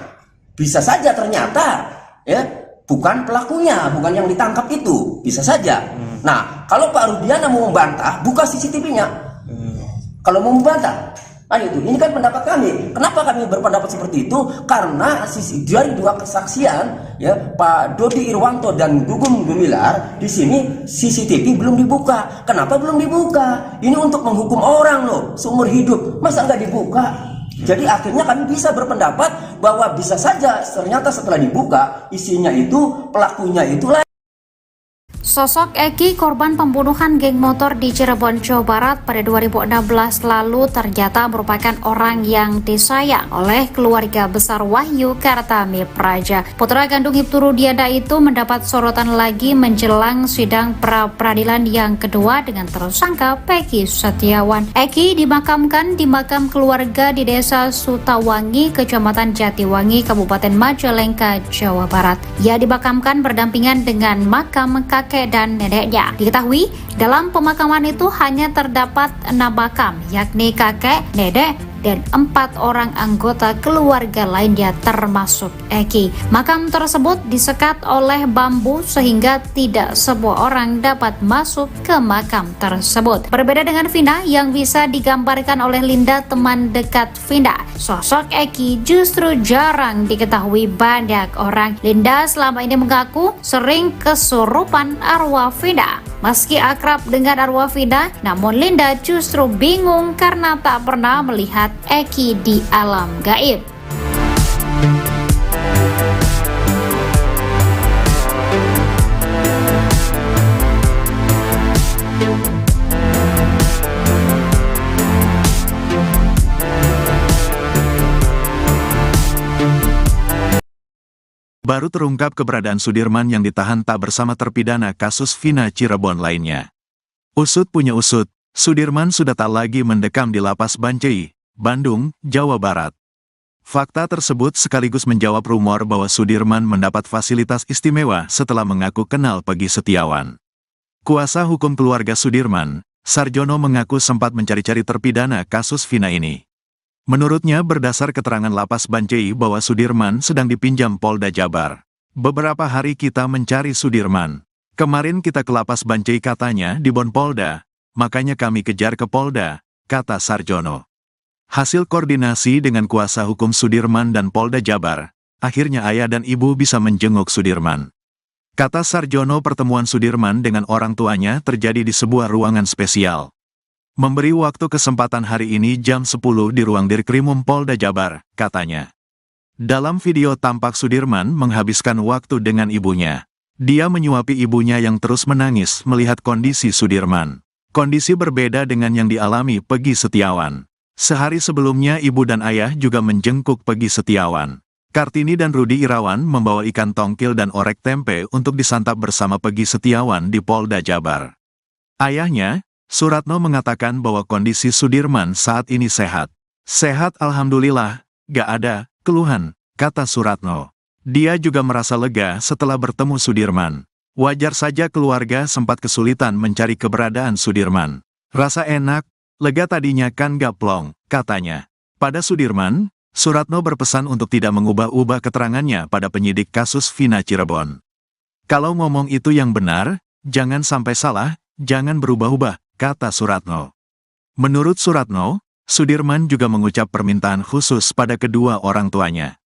bisa saja ternyata ya bukan pelakunya, bukan yang ditangkap itu, bisa saja. Nah, kalau Pak Rudiana mau membantah, buka CCTV-nya. Kalau mau membantah, itu. Ini kan pendapat kami. Kenapa kami berpendapat seperti itu? Karena dari 2 kesaksian, ya, Pak Dodi Irwanto dan Gugun Gumilar, di sini CCTV belum dibuka. Kenapa belum dibuka? Ini untuk menghukum orang loh, seumur hidup. Masa nggak dibuka? Jadi akhirnya kami bisa berpendapat bahwa bisa saja ternyata setelah dibuka isinya itu pelakunya itulah. Sosok Eki, korban pembunuhan geng motor di Cirebon, Jawa Barat pada 2016 lalu ternyata merupakan orang yang disayang oleh keluarga besar Wahyu Kartami Praja. Putra kandung Aibtu Rudiana itu mendapat sorotan lagi menjelang sidang pra-peradilan yang kedua dengan tersangka Peggy Setiawan. Eki dimakamkan di makam keluarga di Desa Sutawangi, Kecamatan Jatiwangi, Kabupaten Majalengka, Jawa Barat. Ia dimakamkan berdampingan dengan makam kakek dan neneknya. Diketahui dalam pemakaman itu hanya terdapat 6 makam, yakni kakek, nenek, dan 4 orang anggota keluarga lainnya termasuk Eki. Makam tersebut disekat oleh bambu sehingga tidak semua orang dapat masuk ke makam tersebut. Berbeda dengan Vina yang bisa digambarkan oleh Linda, teman dekat Vina, sosok Eki justru jarang diketahui banyak orang. Linda selama ini mengaku sering kesurupan arwah Vina. Meski akrab dengan arwah Vina, namun Linda justru bingung karena tak pernah melihat Eki di alam gaib. Baru terungkap keberadaan Sudirman yang ditahan tak bersama terpidana kasus Vina Cirebon lainnya. Usut punya usut, Sudirman sudah tak lagi mendekam di lapas Bancai, Bandung, Jawa Barat. Fakta tersebut sekaligus menjawab rumor bahwa Sudirman mendapat fasilitas istimewa setelah mengaku kenal Peggy Setiawan. Kuasa hukum keluarga Sudirman, Sarjono, mengaku sempat mencari-cari terpidana kasus Vina ini. Menurutnya berdasar keterangan lapas Bancai bahwa Sudirman sedang dipinjam Polda Jabar. Beberapa hari kita mencari Sudirman. Kemarin kita ke lapas Bancai katanya di Bon Polda, makanya kami kejar ke Polda, kata Sarjono. Hasil koordinasi dengan kuasa hukum Sudirman dan Polda Jabar, akhirnya ayah dan ibu bisa menjenguk Sudirman. Kata Sarjono, pertemuan Sudirman dengan orang tuanya terjadi di sebuah ruangan spesial. Memberi waktu kesempatan hari ini jam 10 di ruang Dirkrimum Polda Jabar, katanya. Dalam video tampak Sudirman menghabiskan waktu dengan ibunya. Dia menyuapi ibunya yang terus menangis melihat kondisi Sudirman. Kondisi berbeda dengan yang dialami Peggy Setiawan. Sehari sebelumnya ibu dan ayah juga menjenguk Peggy Setiawan. Kartini dan Rudi Irawan membawa ikan tongkil dan orek tempe untuk disantap bersama Peggy Setiawan di Polda Jabar. Ayahnya, Suratno, mengatakan bahwa kondisi Sudirman saat ini sehat. Sehat alhamdulillah, gak ada keluhan, kata Suratno. Dia juga merasa lega setelah bertemu Sudirman. Wajar saja keluarga sempat kesulitan mencari keberadaan Sudirman. Rasa enak, lega tadinya kan gak plong, katanya. Pada Sudirman, Suratno berpesan untuk tidak mengubah-ubah keterangannya pada penyidik kasus Vina Cirebon. Kalau ngomong itu yang benar, jangan sampai salah, jangan berubah-ubah, kata Suratno. Menurut Suratno, Sudirman juga mengucap permintaan khusus pada kedua orang tuanya.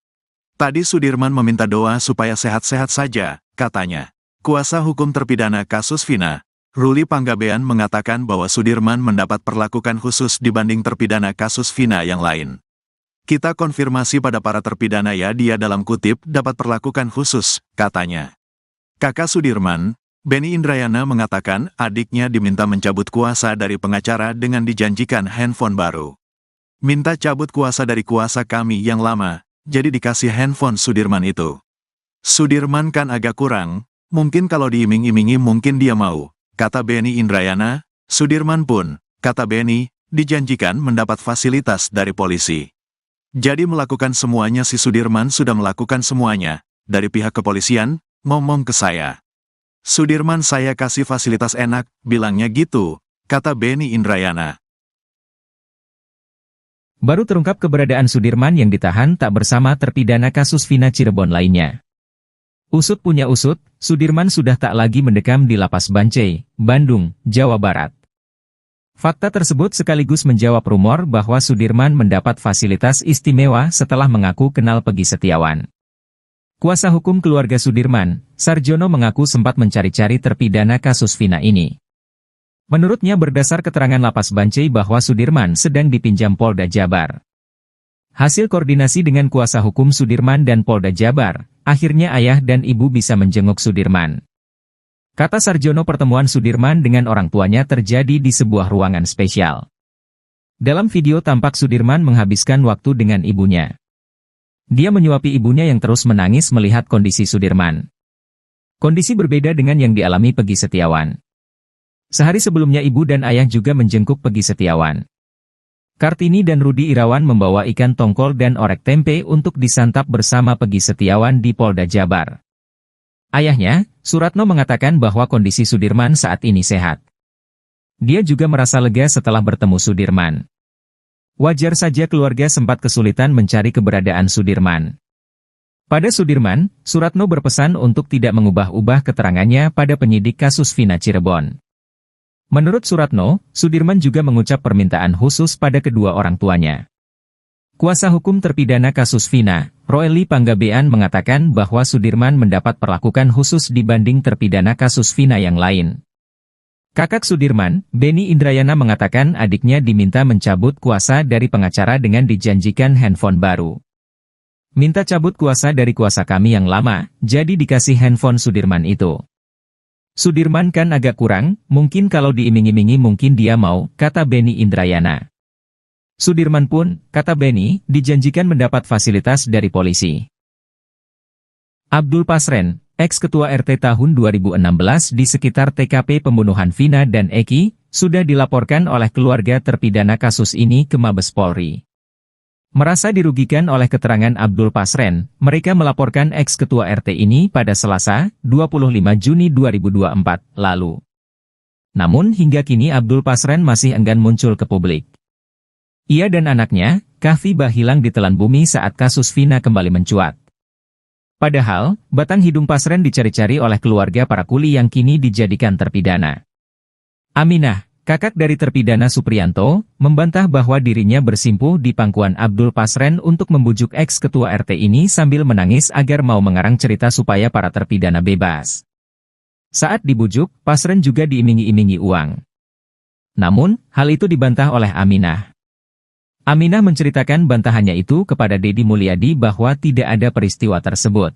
Tadi Sudirman meminta doa supaya sehat-sehat saja, katanya. Kuasa hukum terpidana kasus Vina, Ruli Panggabean mengatakan bahwa Sudirman mendapat perlakuan khusus dibanding terpidana kasus Vina yang lain. Kita konfirmasi pada para terpidana ya, dia dalam kutip dapat perlakuan khusus, katanya. Kakak Sudirman, Benny Indrayana mengatakan adiknya diminta mencabut kuasa dari pengacara dengan dijanjikan handphone baru. Minta cabut kuasa dari kuasa kami yang lama, jadi dikasih handphone Sudirman itu. Sudirman kan agak kurang, mungkin kalau diiming-imingi mungkin dia mau, kata Benny Indrayana. Sudirman pun, kata Benny, dijanjikan mendapat fasilitas dari polisi. Jadi melakukan semuanya, si Sudirman sudah melakukan semuanya, dari pihak kepolisian, ngomong ke saya. Sudirman saya kasih fasilitas enak, bilangnya gitu, kata Benny Indrayana. Baru terungkap keberadaan Sudirman yang ditahan tak bersama terpidana kasus Vina Cirebon lainnya. Usut punya usut, Sudirman sudah tak lagi mendekam di Lapas Bancai, Bandung, Jawa Barat. Fakta tersebut sekaligus menjawab rumor bahwa Sudirman mendapat fasilitas istimewa setelah mengaku kenal Peggy Setiawan. Kuasa hukum keluarga Sudirman, Sarjono, mengaku sempat mencari-cari terpidana kasus Vina ini. Menurutnya berdasar keterangan Lapas Bancai bahwa Sudirman sedang dipinjam Polda Jabar. Hasil koordinasi dengan kuasa hukum Sudirman dan Polda Jabar, akhirnya ayah dan ibu bisa menjenguk Sudirman. Kata Sarjono, pertemuan Sudirman dengan orang tuanya terjadi di sebuah ruangan spesial. Dalam video tampak Sudirman menghabiskan waktu dengan ibunya. Dia menyuapi ibunya yang terus menangis melihat kondisi Sudirman. Kondisi berbeda dengan yang dialami Peggy Setiawan. Sehari sebelumnya ibu dan ayah juga menjenguk Peggy Setiawan. Kartini dan Rudi Irawan membawa ikan tongkol dan orek tempe untuk disantap bersama Peggy Setiawan di Polda Jabar. Ayahnya, Suratno, mengatakan bahwa kondisi Sudirman saat ini sehat. Dia juga merasa lega setelah bertemu Sudirman. Wajar saja keluarga sempat kesulitan mencari keberadaan Sudirman. Pada Sudirman, Suratno berpesan untuk tidak mengubah-ubah keterangannya pada penyidik kasus Vina Cirebon. Menurut Suratno, Sudirman juga mengucap permintaan khusus pada kedua orang tuanya. Kuasa hukum terpidana kasus Vina, Ruli Panggabean, mengatakan bahwa Sudirman mendapat perlakuan khusus dibanding terpidana kasus Vina yang lain. Kakak Sudirman, Benny Indrayana, mengatakan adiknya diminta mencabut kuasa dari pengacara dengan dijanjikan handphone baru. Minta cabut kuasa dari kuasa kami yang lama, jadi dikasih handphone Sudirman itu. Sudirman kan agak kurang, mungkin kalau diiming-imingi mungkin dia mau, kata Benny Indrayana. Sudirman pun, kata Benny, dijanjikan mendapat fasilitas dari polisi. Abdul Pasren, ex-ketua RT tahun 2016 di sekitar TKP pembunuhan Vina dan Eki, sudah dilaporkan oleh keluarga terpidana kasus ini ke Mabes Polri. Merasa dirugikan oleh keterangan Abdul Pasren, mereka melaporkan ex-ketua RT ini pada Selasa, 25 Juni 2024, lalu. Namun hingga kini Abdul Pasren masih enggan muncul ke publik. Ia dan anaknya, Kahfi, hilang ditelan bumi saat kasus Vina kembali mencuat. Padahal, batang hidung Pasren dicari-cari oleh keluarga para kuli yang kini dijadikan terpidana. Aminah, kakak dari terpidana Supriyanto, membantah bahwa dirinya bersimpuh di pangkuan Abdul Pasren untuk membujuk ex-ketua RT ini sambil menangis agar mau mengarang cerita supaya para terpidana bebas. Saat dibujuk, Pasren juga diiming-imingi uang. Namun, hal itu dibantah oleh Aminah. Aminah menceritakan bantahannya itu kepada Deddy Mulyadi bahwa tidak ada peristiwa tersebut.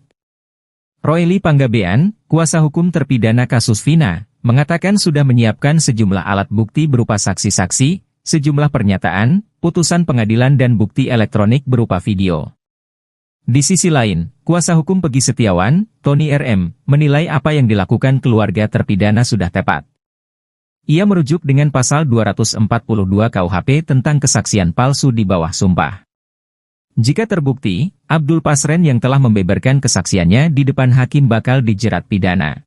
Ruli Panggabean, kuasa hukum terpidana kasus Vina, mengatakan sudah menyiapkan sejumlah alat bukti berupa saksi-saksi, sejumlah pernyataan, putusan pengadilan dan bukti elektronik berupa video. Di sisi lain, kuasa hukum Peggy Setiawan, Tony RM, menilai apa yang dilakukan keluarga terpidana sudah tepat. Ia merujuk dengan pasal 242 KUHP tentang kesaksian palsu di bawah sumpah. Jika terbukti, Abdul Pasren yang telah membeberkan kesaksiannya di depan hakim bakal dijerat pidana.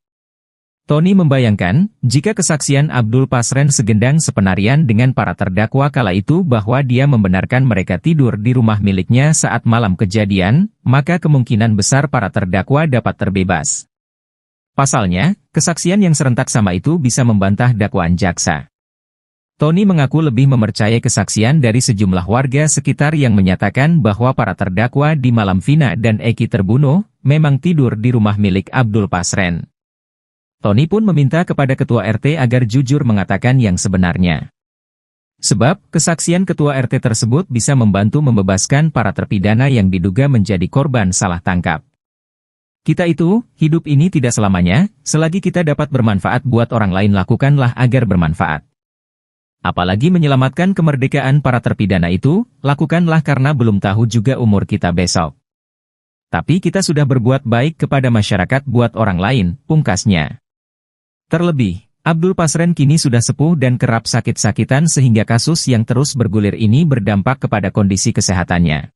Tony membayangkan, jika kesaksian Abdul Pasren segendang sepenarian dengan para terdakwa kala itu bahwa dia membenarkan mereka tidur di rumah miliknya saat malam kejadian, maka kemungkinan besar para terdakwa dapat terbebas. Pasalnya, kesaksian yang serentak sama itu bisa membantah dakwaan jaksa. Tony mengaku lebih mempercayai kesaksian dari sejumlah warga sekitar yang menyatakan bahwa para terdakwa di malam Vina dan Eki terbunuh, memang tidur di rumah milik Abdul Pasren. Tony pun meminta kepada Ketua RT agar jujur mengatakan yang sebenarnya. Sebab, kesaksian Ketua RT tersebut bisa membantu membebaskan para terpidana yang diduga menjadi korban salah tangkap. Kita itu, hidup ini tidak selamanya, selagi kita dapat bermanfaat buat orang lain lakukanlah agar bermanfaat. Apalagi menyelamatkan kemerdekaan para terpidana itu, lakukanlah karena belum tahu juga umur kita besok. Tapi kita sudah berbuat baik kepada masyarakat buat orang lain, pungkasnya. Terlebih, Abdul Pasren kini sudah sepuh dan kerap sakit-sakitan sehingga kasus yang terus bergulir ini berdampak kepada kondisi kesehatannya.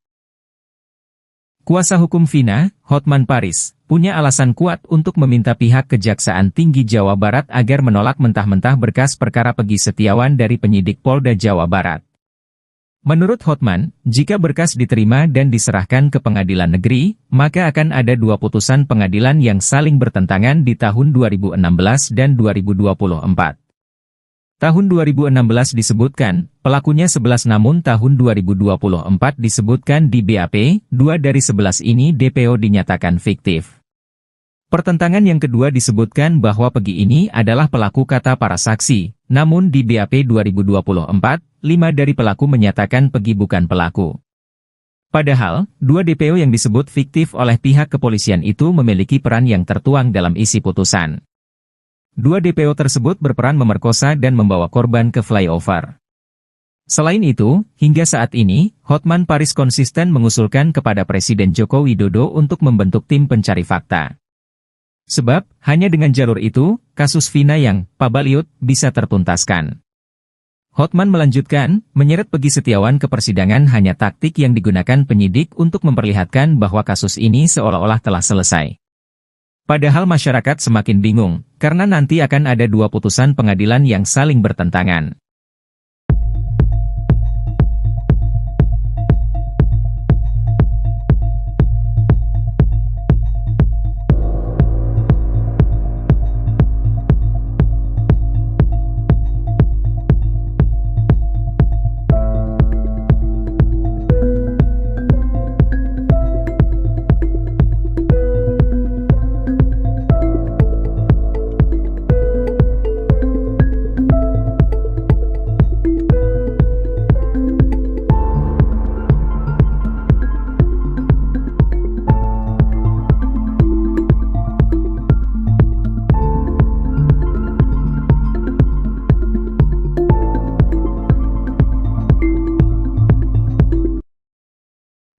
Kuasa hukum Vina, Hotman Paris, punya alasan kuat untuk meminta pihak Kejaksaan Tinggi Jawa Barat agar menolak mentah-mentah berkas perkara Peggy Setiawan dari penyidik Polda Jawa Barat. Menurut Hotman, jika berkas diterima dan diserahkan ke pengadilan negeri, maka akan ada dua putusan pengadilan yang saling bertentangan di tahun 2016 dan 2024. Tahun 2016 disebutkan, pelakunya 11 namun tahun 2024 disebutkan di BAP, 2 dari 11 ini DPO dinyatakan fiktif. Pertentangan yang kedua disebutkan bahwa Peggy ini adalah pelaku kata para saksi, namun di BAP 2024, 5 dari pelaku menyatakan Peggy bukan pelaku. Padahal, 2 DPO yang disebut fiktif oleh pihak kepolisian itu memiliki peran yang tertuang dalam isi putusan. 2 DPO tersebut berperan memerkosa dan membawa korban ke flyover. Selain itu, hingga saat ini, Hotman Paris konsisten mengusulkan kepada Presiden Joko Widodo untuk membentuk tim pencari fakta. Sebab, hanya dengan jalur itu, kasus Vina yang pabaliut bisa tertuntaskan. Hotman melanjutkan, menyeret Peggy Setiawan ke persidangan hanya taktik yang digunakan penyidik untuk memperlihatkan bahwa kasus ini seolah-olah telah selesai. Padahal masyarakat semakin bingung, karena nanti akan ada 2 putusan pengadilan yang saling bertentangan.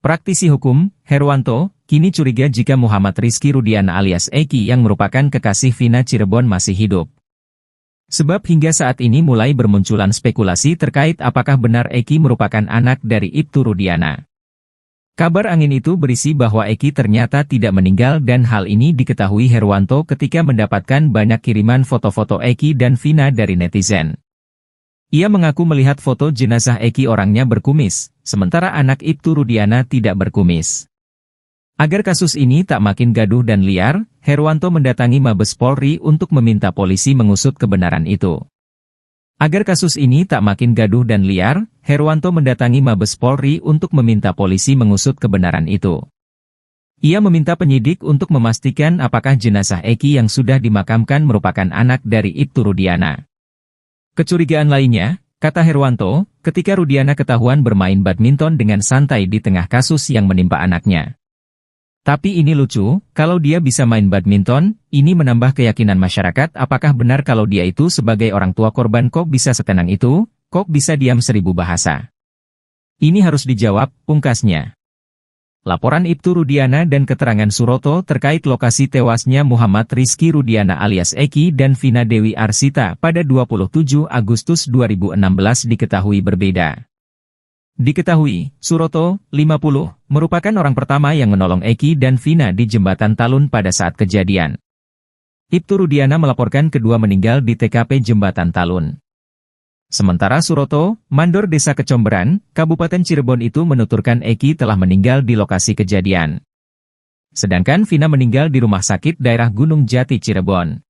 Praktisi hukum, Herwanto, kini curiga jika Muhammad Rizky Rudiana alias Eki yang merupakan kekasih Vina Cirebon masih hidup. Sebab hingga saat ini mulai bermunculan spekulasi terkait apakah benar Eki merupakan anak dari Ibtu Rudiana. Kabar angin itu berisi bahwa Eki ternyata tidak meninggal dan hal ini diketahui Herwanto ketika mendapatkan banyak kiriman foto-foto Eki dan Vina dari netizen. Ia mengaku melihat foto jenazah Eki orangnya berkumis, sementara anak Ibtu Rudiana tidak berkumis. Agar kasus ini tak makin gaduh dan liar, Herwanto mendatangi Mabes Polri untuk meminta polisi mengusut kebenaran itu. Agar kasus ini tak makin gaduh dan liar, Herwanto mendatangi Mabes Polri untuk meminta polisi mengusut kebenaran itu. Ia meminta penyidik untuk memastikan apakah jenazah Eki yang sudah dimakamkan merupakan anak dari Ibtu Rudiana. Kecurigaan lainnya, kata Herwanto, ketika Rudiana ketahuan bermain badminton dengan santai di tengah kasus yang menimpa anaknya. Tapi ini lucu, kalau dia bisa main badminton, ini menambah keyakinan masyarakat apakah benar kalau dia itu sebagai orang tua korban kok bisa setenang itu, kok bisa diam 1000 bahasa. Ini harus dijawab, pungkasnya. Laporan Ibtu Rudiana dan keterangan Suroto terkait lokasi tewasnya Muhammad Rizky Rudiana alias Eki dan Vina Dewi Arsita pada 27 Agustus 2016 diketahui berbeda. Diketahui, Suroto, 50, merupakan orang pertama yang menolong Eki dan Vina di Jembatan Talun pada saat kejadian. Ibtu Rudiana melaporkan kedua meninggal di TKP Jembatan Talun. Sementara Suroto, mandor Desa Kecomberan, Kabupaten Cirebon itu menuturkan Eki telah meninggal di lokasi kejadian. Sedangkan Vina meninggal di rumah sakit daerah Gunung Jati Cirebon.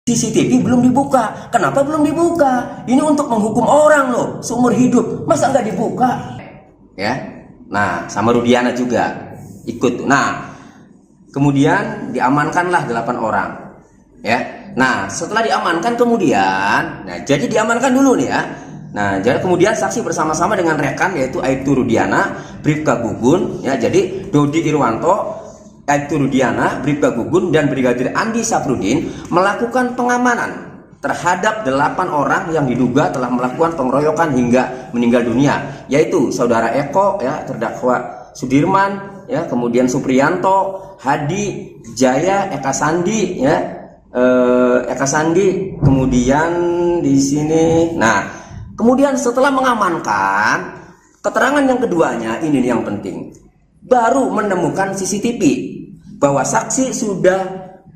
CCTV belum dibuka. Kenapa belum dibuka? Ini untuk menghukum orang loh, seumur hidup. Masa nggak dibuka? Ya. Nah, sama Rudiana juga ikut. Nah, kemudian diamankanlah 8 orang. Ya. Nah, setelah diamankan kemudian, jadi diamankan dulu nih ya. Nah, jadi kemudian saksi bersama-sama dengan rekan yaitu Aibtu Rudiana, Bribka Gugun, ya. Jadi Dodi Irwanto, Aibtu Rudiana, Bribka Gugun, dan Brigadir Andi Safrudin melakukan pengamanan terhadap 8 orang yang diduga telah melakukan pengeroyokan hingga meninggal dunia, yaitu saudara Eko, ya, terdakwa Sudirman, ya, kemudian Supriyanto, Hadi, Jaya, Eka Sandi, ya, Eka Sandi, kemudian di sini. Nah, kemudian setelah mengamankan, keterangan yang keduanya ini yang penting, baru menemukan CCTV. Bahwa saksi sudah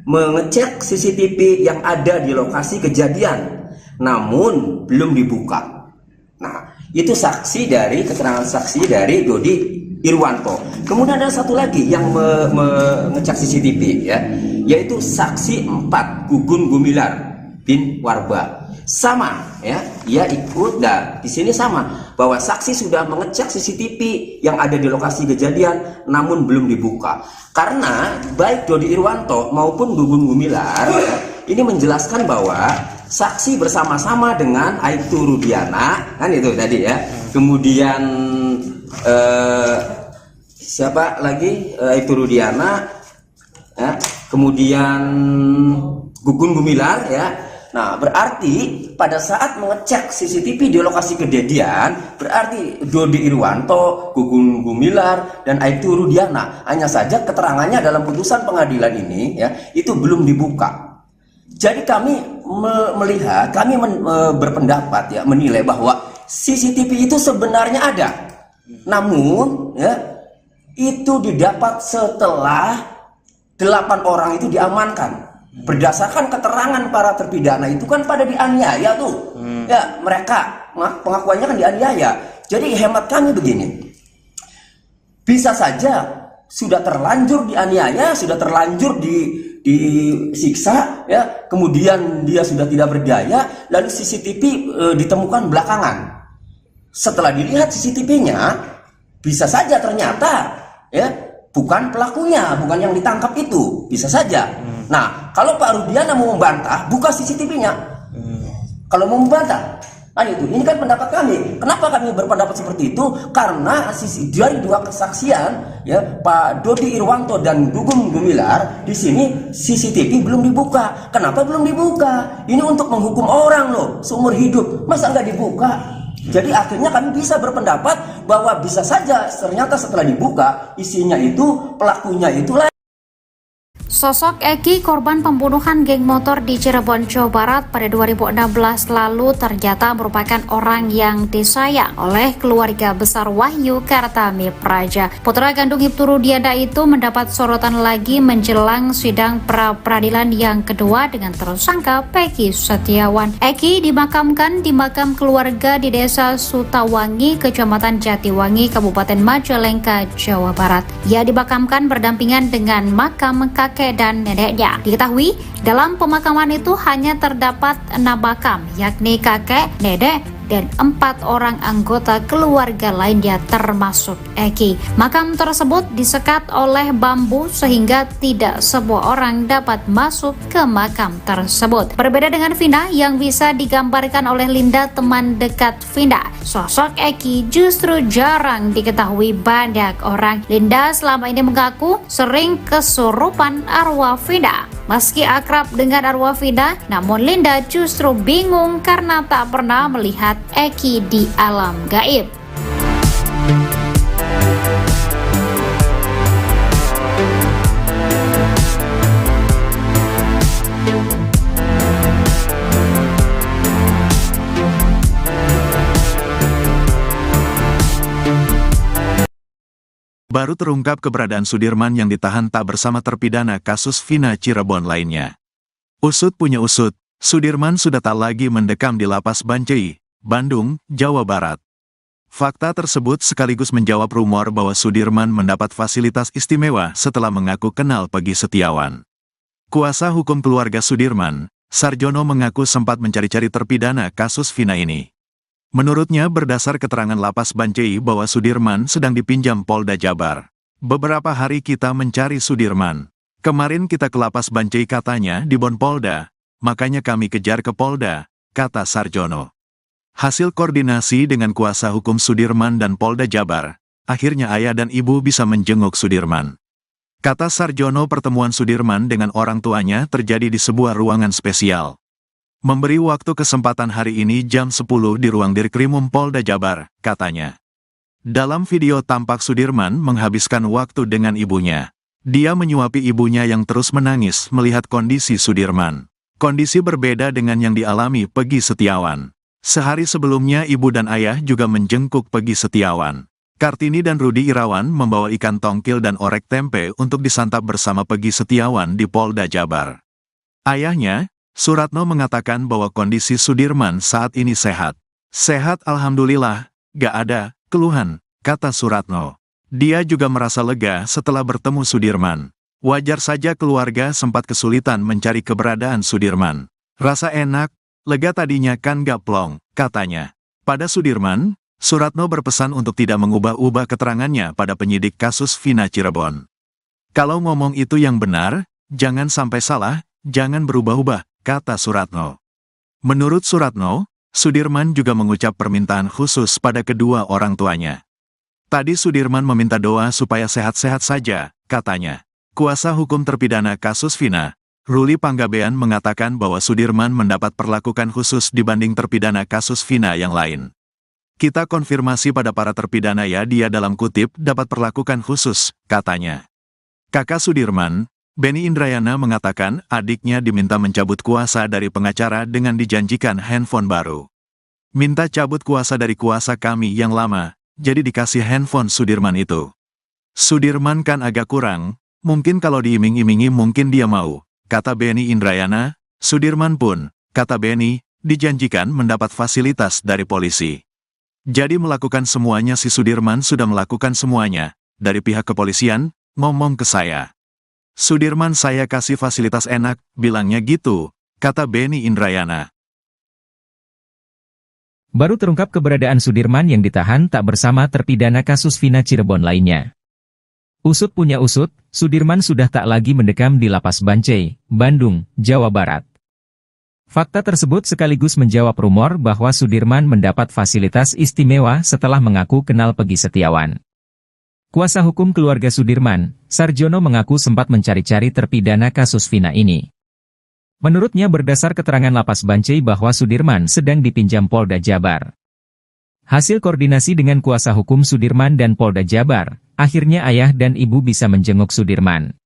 mengecek CCTV yang ada di lokasi kejadian, namun belum dibuka. Nah, itu saksi dari keterangan saksi dari Dodi Irwanto. Kemudian ada satu lagi yang mengecek CCTV, ya, yaitu saksi 4 Gugun Gumilar bin Warba. Sama, ya, ia ikut. Dan di sini sama bahwa saksi sudah mengecek CCTV yang ada di lokasi kejadian, namun belum dibuka. Karena baik Dodi Irwanto maupun Gugun Gumilar, ya, ini menjelaskan bahwa saksi bersama-sama dengan Aibtu Rudiana, kan itu tadi ya. Kemudian siapa lagi? Aibtu Rudiana, ya. Kemudian Gugun Gumilar, ya. Nah, berarti pada saat mengecek CCTV di lokasi kejadian, berarti Dodi Irwanto, Gugun Gumilar, dan Aibtu Rudiana. Hanya saja keterangannya dalam putusan pengadilan ini, ya, itu belum dibuka. Jadi kami melihat, kami berpendapat, ya, menilai bahwa CCTV itu sebenarnya ada. Namun, ya, itu didapat setelah 8 orang itu diamankan. Berdasarkan keterangan para terpidana itu kan pada dianiaya tuh, ya, mereka pengakuannya kan dianiaya. Jadi hemat kami begini, bisa saja sudah terlanjur dianiaya, sudah terlanjur disiksa, ya, kemudian dia sudah tidak berdaya, lalu CCTV ditemukan belakangan. Setelah dilihat CCTV-nya, bisa saja ternyata, ya, bukan pelakunya, bukan yang ditangkap itu, bisa saja. Nah, kalau Pak Rudiana mau membantah, buka CCTV-nya. Kalau mau membantah, nah itu, ini kan pendapat kami. Kenapa kami berpendapat seperti itu? Karena dari 2 kesaksian, ya, Pak Dodi Irwanto dan Gugun Gumilar, di sini CCTV belum dibuka. Kenapa belum dibuka? Ini untuk menghukum orang loh, seumur hidup. Masa nggak dibuka? Jadi akhirnya kami bisa berpendapat bahwa bisa saja ternyata setelah dibuka, isinya itu, pelakunya itulah. Sosok Eki, korban pembunuhan geng motor di Cirebon, Jawa Barat pada 2016 lalu ternyata merupakan orang yang disayang oleh keluarga besar Wahyu Kartami Praja. Putra kandung Ibtu Rudiana itu mendapat sorotan lagi menjelang sidang pra-peradilan yang kedua dengan tersangka Peggy Setiawan. Eki dimakamkan di makam keluarga di Desa Sutawangi, Kecamatan Jatiwangi, Kabupaten Majalengka, Jawa Barat. Ia dimakamkan berdampingan dengan makam kakek dan neneknya. Diketahui, dalam pemakaman itu hanya terdapat 6 makam, yakni kakek, nenek, dan 4 orang anggota keluarga lainnya termasuk Eki. Makam tersebut disekat oleh bambu sehingga tidak semua orang dapat masuk ke makam tersebut. Berbeda dengan Vina yang bisa digambarkan oleh Linda, teman dekat Vina, sosok Eki justru jarang diketahui banyak orang. Linda selama ini mengaku sering kesurupan arwah Vina. Meski akrab dengan arwah Vina, namun Linda justru bingung karena tak pernah melihat Eki di alam gaib. Baru terungkap keberadaan Sudirman yang ditahan tak bersama terpidana kasus Vina Cirebon lainnya. Usut punya usut, Sudirman sudah tak lagi mendekam di lapas Bancai, Bandung, Jawa Barat. Fakta tersebut sekaligus menjawab rumor bahwa Sudirman mendapat fasilitas istimewa setelah mengaku kenal Peggy Setiawan. Kuasa hukum keluarga Sudirman, Sarjono, mengaku sempat mencari-cari terpidana kasus Vina ini. Menurutnya berdasar keterangan lapas Bancai bahwa Sudirman sedang dipinjam Polda Jabar. Beberapa hari kita mencari Sudirman. Kemarin kita ke lapas Bancai, katanya di Bon Polda, makanya kami kejar ke Polda, kata Sarjono. Hasil koordinasi dengan kuasa hukum Sudirman dan Polda Jabar, akhirnya ayah dan ibu bisa menjenguk Sudirman. Kata Sarjono, pertemuan Sudirman dengan orang tuanya terjadi di sebuah ruangan spesial. Memberi waktu kesempatan hari ini jam 10 di ruang Dirkrimum Polda Jabar, katanya. Dalam video tampak Sudirman menghabiskan waktu dengan ibunya. Dia menyuapi ibunya yang terus menangis melihat kondisi Sudirman. Kondisi berbeda dengan yang dialami Peggy Setiawan. Sehari sebelumnya ibu dan ayah juga menjenguk Peggy Setiawan. Kartini dan Rudi Irawan membawa ikan tongkil dan orek tempe untuk disantap bersama Peggy Setiawan di Polda Jabar. Ayahnya, Suratno, mengatakan bahwa kondisi Sudirman saat ini sehat. Sehat alhamdulillah, gak ada keluhan, kata Suratno. Dia juga merasa lega setelah bertemu Sudirman. Wajar saja keluarga sempat kesulitan mencari keberadaan Sudirman. Rasa enak, lega tadinya kan gak plong, katanya. Pada Sudirman, Suratno berpesan untuk tidak mengubah-ubah keterangannya pada penyidik kasus Vina Cirebon. Kalau ngomong itu yang benar, jangan sampai salah, jangan berubah-ubah, kata Suratno. Menurut Suratno, Sudirman juga mengucap permintaan khusus pada kedua orang tuanya. Tadi Sudirman meminta doa supaya sehat-sehat saja, katanya. Kuasa hukum terpidana kasus Vina, Ruli Panggabean, mengatakan bahwa Sudirman mendapat perlakuan khusus dibanding terpidana kasus Vina yang lain. Kita konfirmasi pada para terpidana ya, dia dalam kutip dapat perlakuan khusus, katanya. Kakak Sudirman, Benny Indrayana, mengatakan adiknya diminta mencabut kuasa dari pengacara dengan dijanjikan handphone baru. Minta cabut kuasa dari kuasa kami yang lama, jadi dikasih handphone Sudirman itu. Sudirman kan agak kurang, mungkin kalau diiming-imingi mungkin dia mau, kata Benny Indrayana. Sudirman pun, kata Benny, dijanjikan mendapat fasilitas dari polisi. Jadi melakukan semuanya, si Sudirman sudah melakukan semuanya, dari pihak kepolisian, ngomong ke saya. Sudirman saya kasih fasilitas enak, bilangnya gitu, kata Benny Indrayana. Baru terungkap keberadaan Sudirman yang ditahan tak bersama terpidana kasus Vina Cirebon lainnya. Usut punya usut, Sudirman sudah tak lagi mendekam di lapas Bancai, Bandung, Jawa Barat. Fakta tersebut sekaligus menjawab rumor bahwa Sudirman mendapat fasilitas istimewa setelah mengaku kenal Peggy Setiawan. Kuasa hukum keluarga Sudirman, Sarjono, mengaku sempat mencari-cari terpidana kasus Vina ini. Menurutnya berdasar keterangan lapas Bancai bahwa Sudirman sedang dipinjam Polda Jabar. Hasil koordinasi dengan kuasa hukum Sudirman dan Polda Jabar, akhirnya ayah dan ibu bisa menjenguk Sudirman.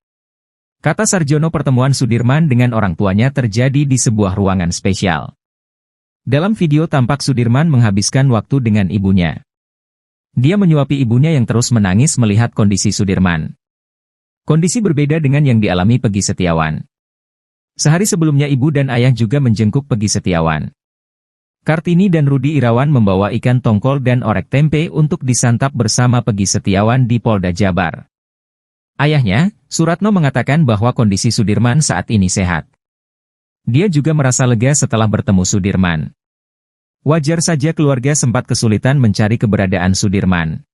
Kata Sarjono, pertemuan Sudirman dengan orang tuanya terjadi di sebuah ruangan spesial. Dalam video tampak Sudirman menghabiskan waktu dengan ibunya. Dia menyuapi ibunya yang terus menangis melihat kondisi Sudirman. Kondisi berbeda dengan yang dialami Peggy Setiawan. Sehari sebelumnya ibu dan ayah juga menjenguk Peggy Setiawan. Kartini dan Rudi Irawan membawa ikan tongkol dan orek tempe untuk disantap bersama Peggy Setiawan di Polda Jabar. Ayahnya, Suratno, mengatakan bahwa kondisi Sudirman saat ini sehat. Dia juga merasa lega setelah bertemu Sudirman. Wajar saja keluarga sempat kesulitan mencari keberadaan Sudirman.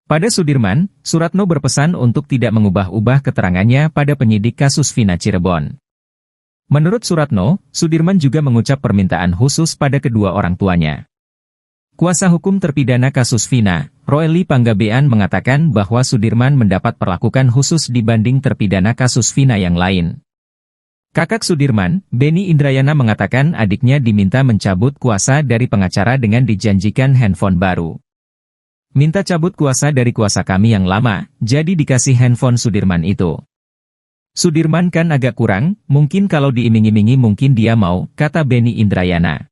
Pada Sudirman, Suratno berpesan untuk tidak mengubah-ubah keterangannya pada penyidik kasus Vina Cirebon. Menurut Suratno, Sudirman juga mengucap permintaan khusus pada kedua orang tuanya. Kuasa hukum terpidana kasus Vina, Ruli Panggabean, mengatakan bahwa Sudirman mendapat perlakuan khusus dibanding terpidana kasus Vina yang lain. Kakak Sudirman, Benny Indrayana, mengatakan adiknya diminta mencabut kuasa dari pengacara dengan dijanjikan handphone baru. Minta cabut kuasa dari kuasa kami yang lama, jadi dikasih handphone Sudirman itu. Sudirman kan agak kurang, mungkin kalau diiming-imingi mungkin dia mau, kata Benny Indrayana.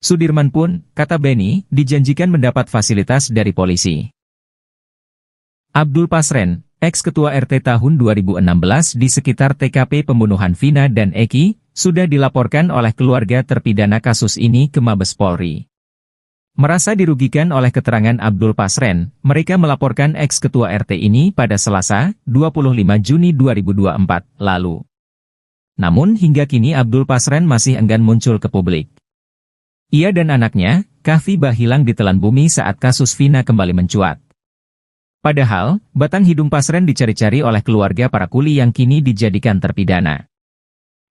Sudirman pun, kata Benny, dijanjikan mendapat fasilitas dari polisi. Abdul Pasren, ex-ketua RT tahun 2016 di sekitar TKP pembunuhan Vina dan Eki, sudah dilaporkan oleh keluarga terpidana kasus ini ke Mabes Polri. Merasa dirugikan oleh keterangan Abdul Pasren, mereka melaporkan ex-ketua RT ini pada Selasa, 25 Juni 2024, lalu. Namun hingga kini Abdul Pasren masih enggan muncul ke publik. Ia dan anaknya, Kahfi hilang ditelan bumi saat kasus Vina kembali mencuat. Padahal, batang hidung Pasren dicari-cari oleh keluarga para kuli yang kini dijadikan terpidana.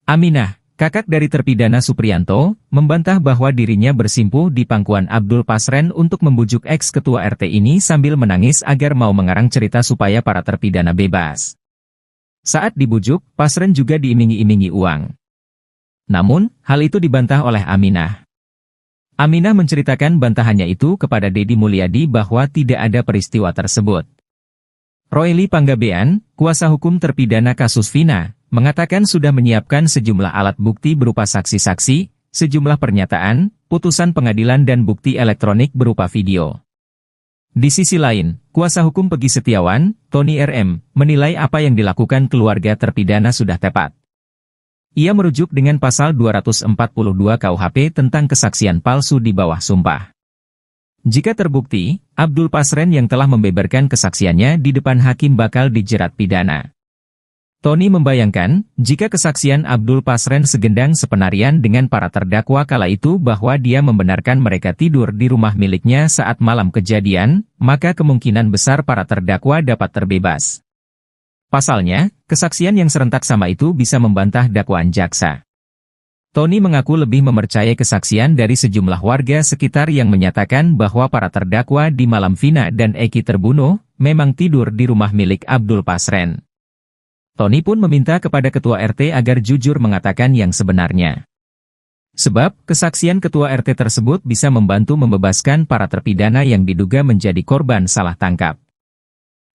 Aminah, kakak dari terpidana Supriyanto, membantah bahwa dirinya bersimpuh di pangkuan Abdul Pasren untuk membujuk ex-ketua RT ini sambil menangis agar mau mengarang cerita supaya para terpidana bebas. Saat dibujuk, Pasren juga diiming-imingi uang. Namun, hal itu dibantah oleh Aminah. Aminah menceritakan bantahannya itu kepada Deddy Mulyadi bahwa tidak ada peristiwa tersebut. Royli Panggabean, kuasa hukum terpidana kasus Vina, mengatakan sudah menyiapkan sejumlah alat bukti berupa saksi-saksi, sejumlah pernyataan, putusan pengadilan dan bukti elektronik berupa video. Di sisi lain, kuasa hukum Peggy Setiawan, Tony RM, menilai apa yang dilakukan keluarga terpidana sudah tepat. Ia merujuk dengan pasal 242 KUHP tentang kesaksian palsu di bawah sumpah. Jika terbukti, Abdul Pasren yang telah membeberkan kesaksiannya di depan hakim bakal dijerat pidana. Tony membayangkan, jika kesaksian Abdul Pasren segendang sepenarian dengan para terdakwa kala itu bahwa dia membenarkan mereka tidur di rumah miliknya saat malam kejadian, maka kemungkinan besar para terdakwa dapat terbebas. Pasalnya, kesaksian yang serentak sama itu bisa membantah dakwaan jaksa. Tony mengaku lebih mempercayai kesaksian dari sejumlah warga sekitar yang menyatakan bahwa para terdakwa di malam Vina dan Eki terbunuh, memang tidur di rumah milik Abdul Pasren. Tony pun meminta kepada ketua RT agar jujur mengatakan yang sebenarnya. Sebab, kesaksian ketua RT tersebut bisa membantu membebaskan para terpidana yang diduga menjadi korban salah tangkap.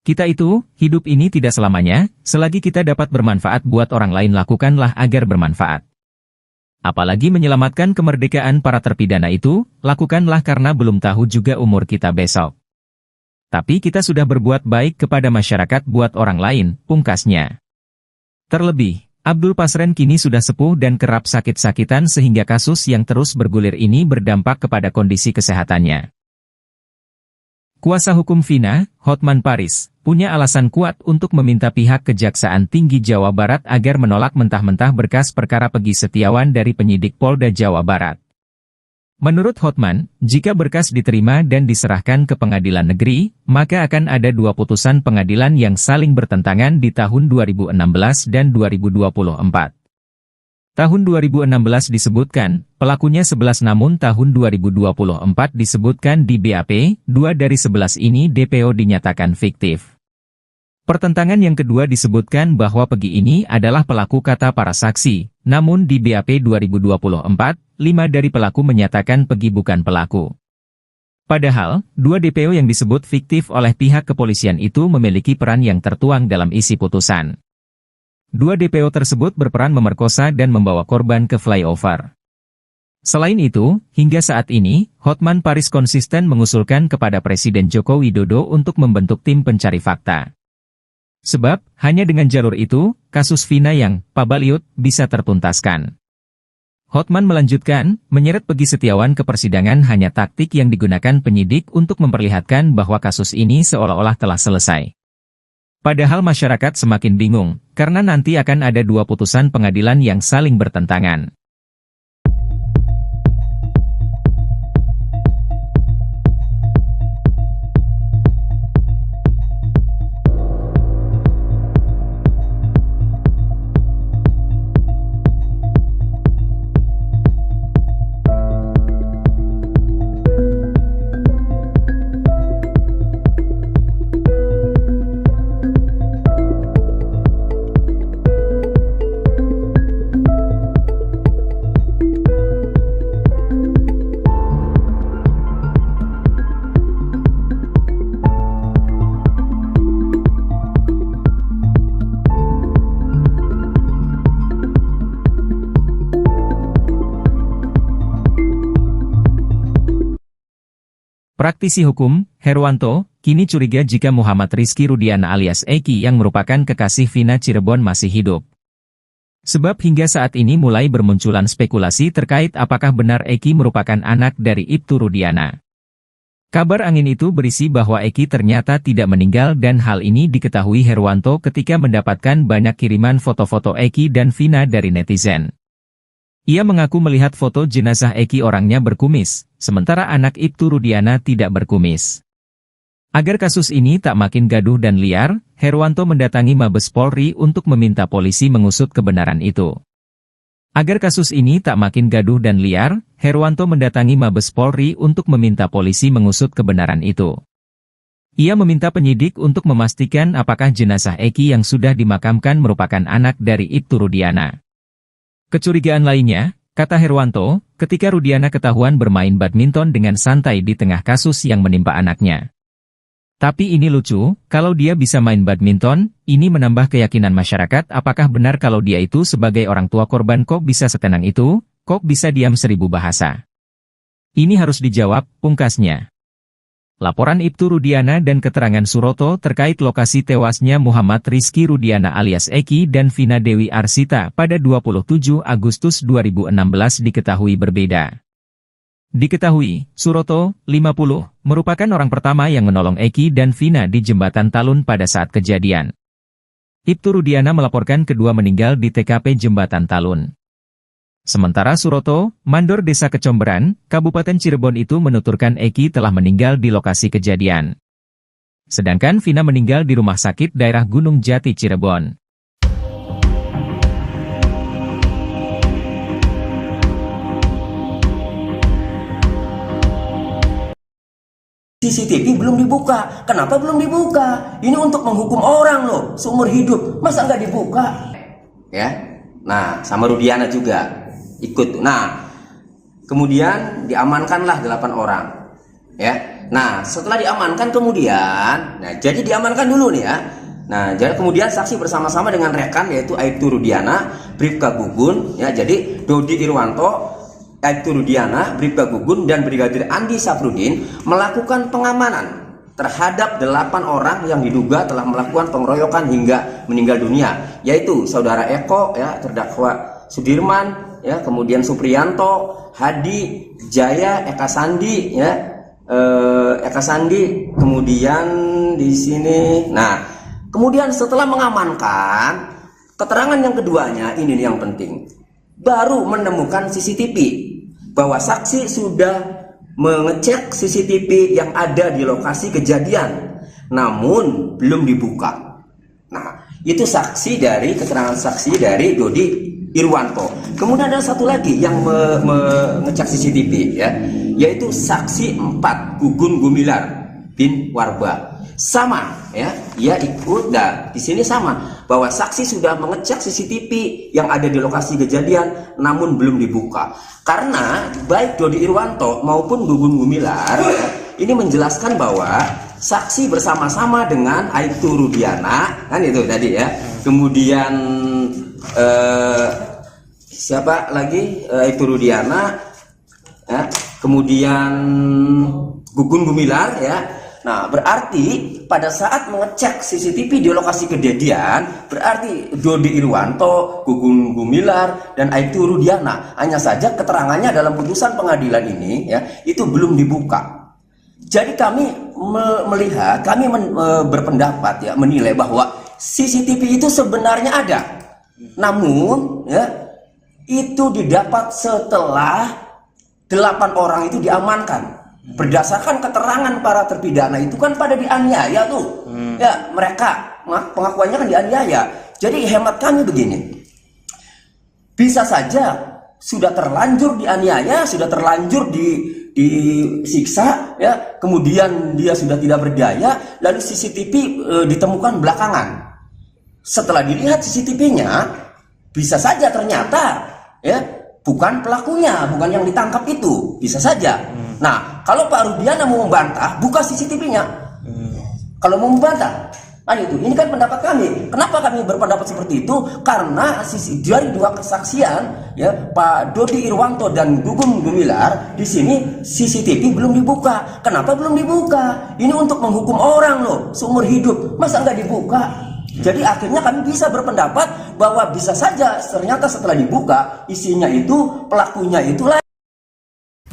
Kita itu, hidup ini tidak selamanya, selagi kita dapat bermanfaat buat orang lain lakukanlah agar bermanfaat. Apalagi menyelamatkan kemerdekaan para terpidana itu, lakukanlah karena belum tahu juga umur kita besok. Tapi kita sudah berbuat baik kepada masyarakat buat orang lain, pungkasnya. Terlebih, Abdul Pasren kini sudah sepuh dan kerap sakit-sakitan sehingga kasus yang terus bergulir ini berdampak kepada kondisi kesehatannya. Kuasa hukum Vina, Hotman Paris, punya alasan kuat untuk meminta pihak Kejaksaan Tinggi Jawa Barat agar menolak mentah-mentah berkas perkara Peggy Setiawan dari penyidik Polda Jawa Barat. Menurut Hotman, jika berkas diterima dan diserahkan ke pengadilan negeri, maka akan ada dua putusan pengadilan yang saling bertentangan di tahun 2016 dan 2024. Tahun 2016 disebutkan, pelakunya 11 namun tahun 2024 disebutkan di BAP, 2 dari 11 ini DPO dinyatakan fiktif. Pertentangan yang kedua disebutkan bahwa Peggy ini adalah pelaku kata para saksi, namun di BAP 2024, 5 dari pelaku menyatakan Peggy bukan pelaku. Padahal, 2 DPO yang disebut fiktif oleh pihak kepolisian itu memiliki peran yang tertuang dalam isi putusan. 2 DPO tersebut berperan memerkosa dan membawa korban ke flyover. Selain itu, hingga saat ini, Hotman Paris konsisten mengusulkan kepada Presiden Joko Widodo untuk membentuk tim pencari fakta. Sebab, hanya dengan jalur itu, kasus Vina yang pabaliut bisa tertuntaskan. Hotman melanjutkan, menyeret Peggy Setiawan ke persidangan hanya taktik yang digunakan penyidik untuk memperlihatkan bahwa kasus ini seolah-olah telah selesai. Padahal masyarakat semakin bingung, karena nanti akan ada 2 putusan pengadilan yang saling bertentangan. Praktisi hukum, Herwanto, kini curiga jika Muhammad Rizky Rudiana alias Eki yang merupakan kekasih Vina Cirebon masih hidup. Sebab hingga saat ini mulai bermunculan spekulasi terkait apakah benar Eki merupakan anak dari Ibtu Rudiana. Kabar angin itu berisi bahwa Eki ternyata tidak meninggal dan hal ini diketahui Herwanto ketika mendapatkan banyak kiriman foto-foto Eki dan Vina dari netizen. Ia mengaku melihat foto jenazah Eki orangnya berkumis, sementara anak Ibtu Rudiana tidak berkumis. Agar kasus ini tak makin gaduh dan liar, Herwanto mendatangi Mabes Polri untuk meminta polisi mengusut kebenaran itu. Agar kasus ini tak makin gaduh dan liar, Herwanto mendatangi Mabes Polri untuk meminta polisi mengusut kebenaran itu. Ia meminta penyidik untuk memastikan apakah jenazah Eki yang sudah dimakamkan merupakan anak dari Ibtu Rudiana. Kecurigaan lainnya, kata Herwanto, ketika Rudiana ketahuan bermain badminton dengan santai di tengah kasus yang menimpa anaknya. Tapi ini lucu, kalau dia bisa main badminton, ini menambah keyakinan masyarakat apakah benar kalau dia itu sebagai orang tua korban kok bisa setenang itu, kok bisa diam 1000 bahasa. Ini harus dijawab, pungkasnya. Laporan Ibtu Rudiana dan keterangan Suroto terkait lokasi tewasnya Muhammad Rizky Rudiana alias Eki dan Vina Dewi Arsita pada 27 Agustus 2016 diketahui berbeda. Diketahui, Suroto, 50, merupakan orang pertama yang menolong Eki dan Vina di Jembatan Talun pada saat kejadian. Ibtu Rudiana melaporkan kedua meninggal di TKP Jembatan Talun. Sementara Suroto, mandor Desa Kecomberan, Kabupaten Cirebon itu menuturkan Eki telah meninggal di lokasi kejadian. Sedangkan Vina meninggal di rumah sakit daerah Gunung Jati Cirebon. CCTV belum dibuka. Kenapa belum dibuka? Ini untuk menghukum orang loh, seumur hidup. Masa nggak dibuka? Ya, nah sama Rudiana juga ikut. Nah, kemudian diamankanlah 8 orang. Ya, nah setelah diamankan kemudian, nah jadi diamankan dulu nih ya. Nah, jadi kemudian saksi bersama-sama dengan rekan yaitu Aibtu Rudiana, Bribka Gugun, ya jadi Dodi Irwanto, Aibtu Rudiana, Bribka Gugun, dan Brigadir Andi Safrudin melakukan pengamanan terhadap 8 orang yang diduga telah melakukan pengeroyokan hingga meninggal dunia, yaitu saudara Eko, ya terdakwa Sudirman, ya kemudian Supriyanto, Hadi, Jaya, Eka Sandi, ya Eka Sandi, kemudian di sini. Nah, kemudian setelah mengamankan, keterangan yang keduanya ini yang penting, baru menemukan CCTV bahwa saksi sudah mengecek CCTV yang ada di lokasi kejadian, namun belum dibuka. Nah, itu saksi dari keterangan saksi dari Dodi Irwanto. Kemudian ada satu lagi yang mengecek CCTV, ya, yaitu saksi 4 Gugun Gumilar bin Warba. Sama, ya, ia ikut dan di sini sama bahwa saksi sudah mengecek CCTV yang ada di lokasi kejadian, namun belum dibuka. Karena baik Dodi Irwanto maupun Gugun Gumilar, ya, ini menjelaskan bahwa saksi bersama-sama dengan Aibtu Rudiana, kan itu tadi ya. Kemudian siapa lagi? Aibtu Rudiana, ya. Kemudian Gugun Gumilar, ya. Nah, berarti pada saat mengecek CCTV di lokasi kejadian, berarti Dodi Irwanto, Gugun Gumilar, dan Aibtu Rudiana. Hanya saja keterangannya dalam putusan pengadilan ini, ya, itu belum dibuka. Jadi kami melihat, kami berpendapat, ya, menilai bahwa CCTV itu sebenarnya ada. Namun, ya, itu didapat setelah 8 orang itu diamankan. Berdasarkan keterangan para terpidana itu kan pada dianiaya tuh. Ya, mereka pengakuannya kan dianiaya. Jadi hemat kami begini. Bisa saja sudah terlanjur dianiaya, sudah terlanjur disiksa, ya. Kemudian dia sudah tidak berdaya, lalu CCTV ditemukan belakangan. Setelah dilihat CCTV-nya, bisa saja ternyata, ya, bukan pelakunya, bukan yang ditangkap itu, bisa saja. Nah, kalau Pak Rudiana mau membantah, buka CCTV-nya. Kalau mau membantah, Kan itu, ini kan pendapat kami. Kenapa kami berpendapat seperti itu? Karena dari dua kesaksian, ya, Pak Dodi Irwanto dan Gugum Gumilar, di sini CCTV belum dibuka. Kenapa belum dibuka? Ini untuk menghukum orang loh, seumur hidup. Masa nggak dibuka? Jadi akhirnya kami bisa berpendapat bahwa bisa saja ternyata setelah dibuka isinya itu pelakunya itulah.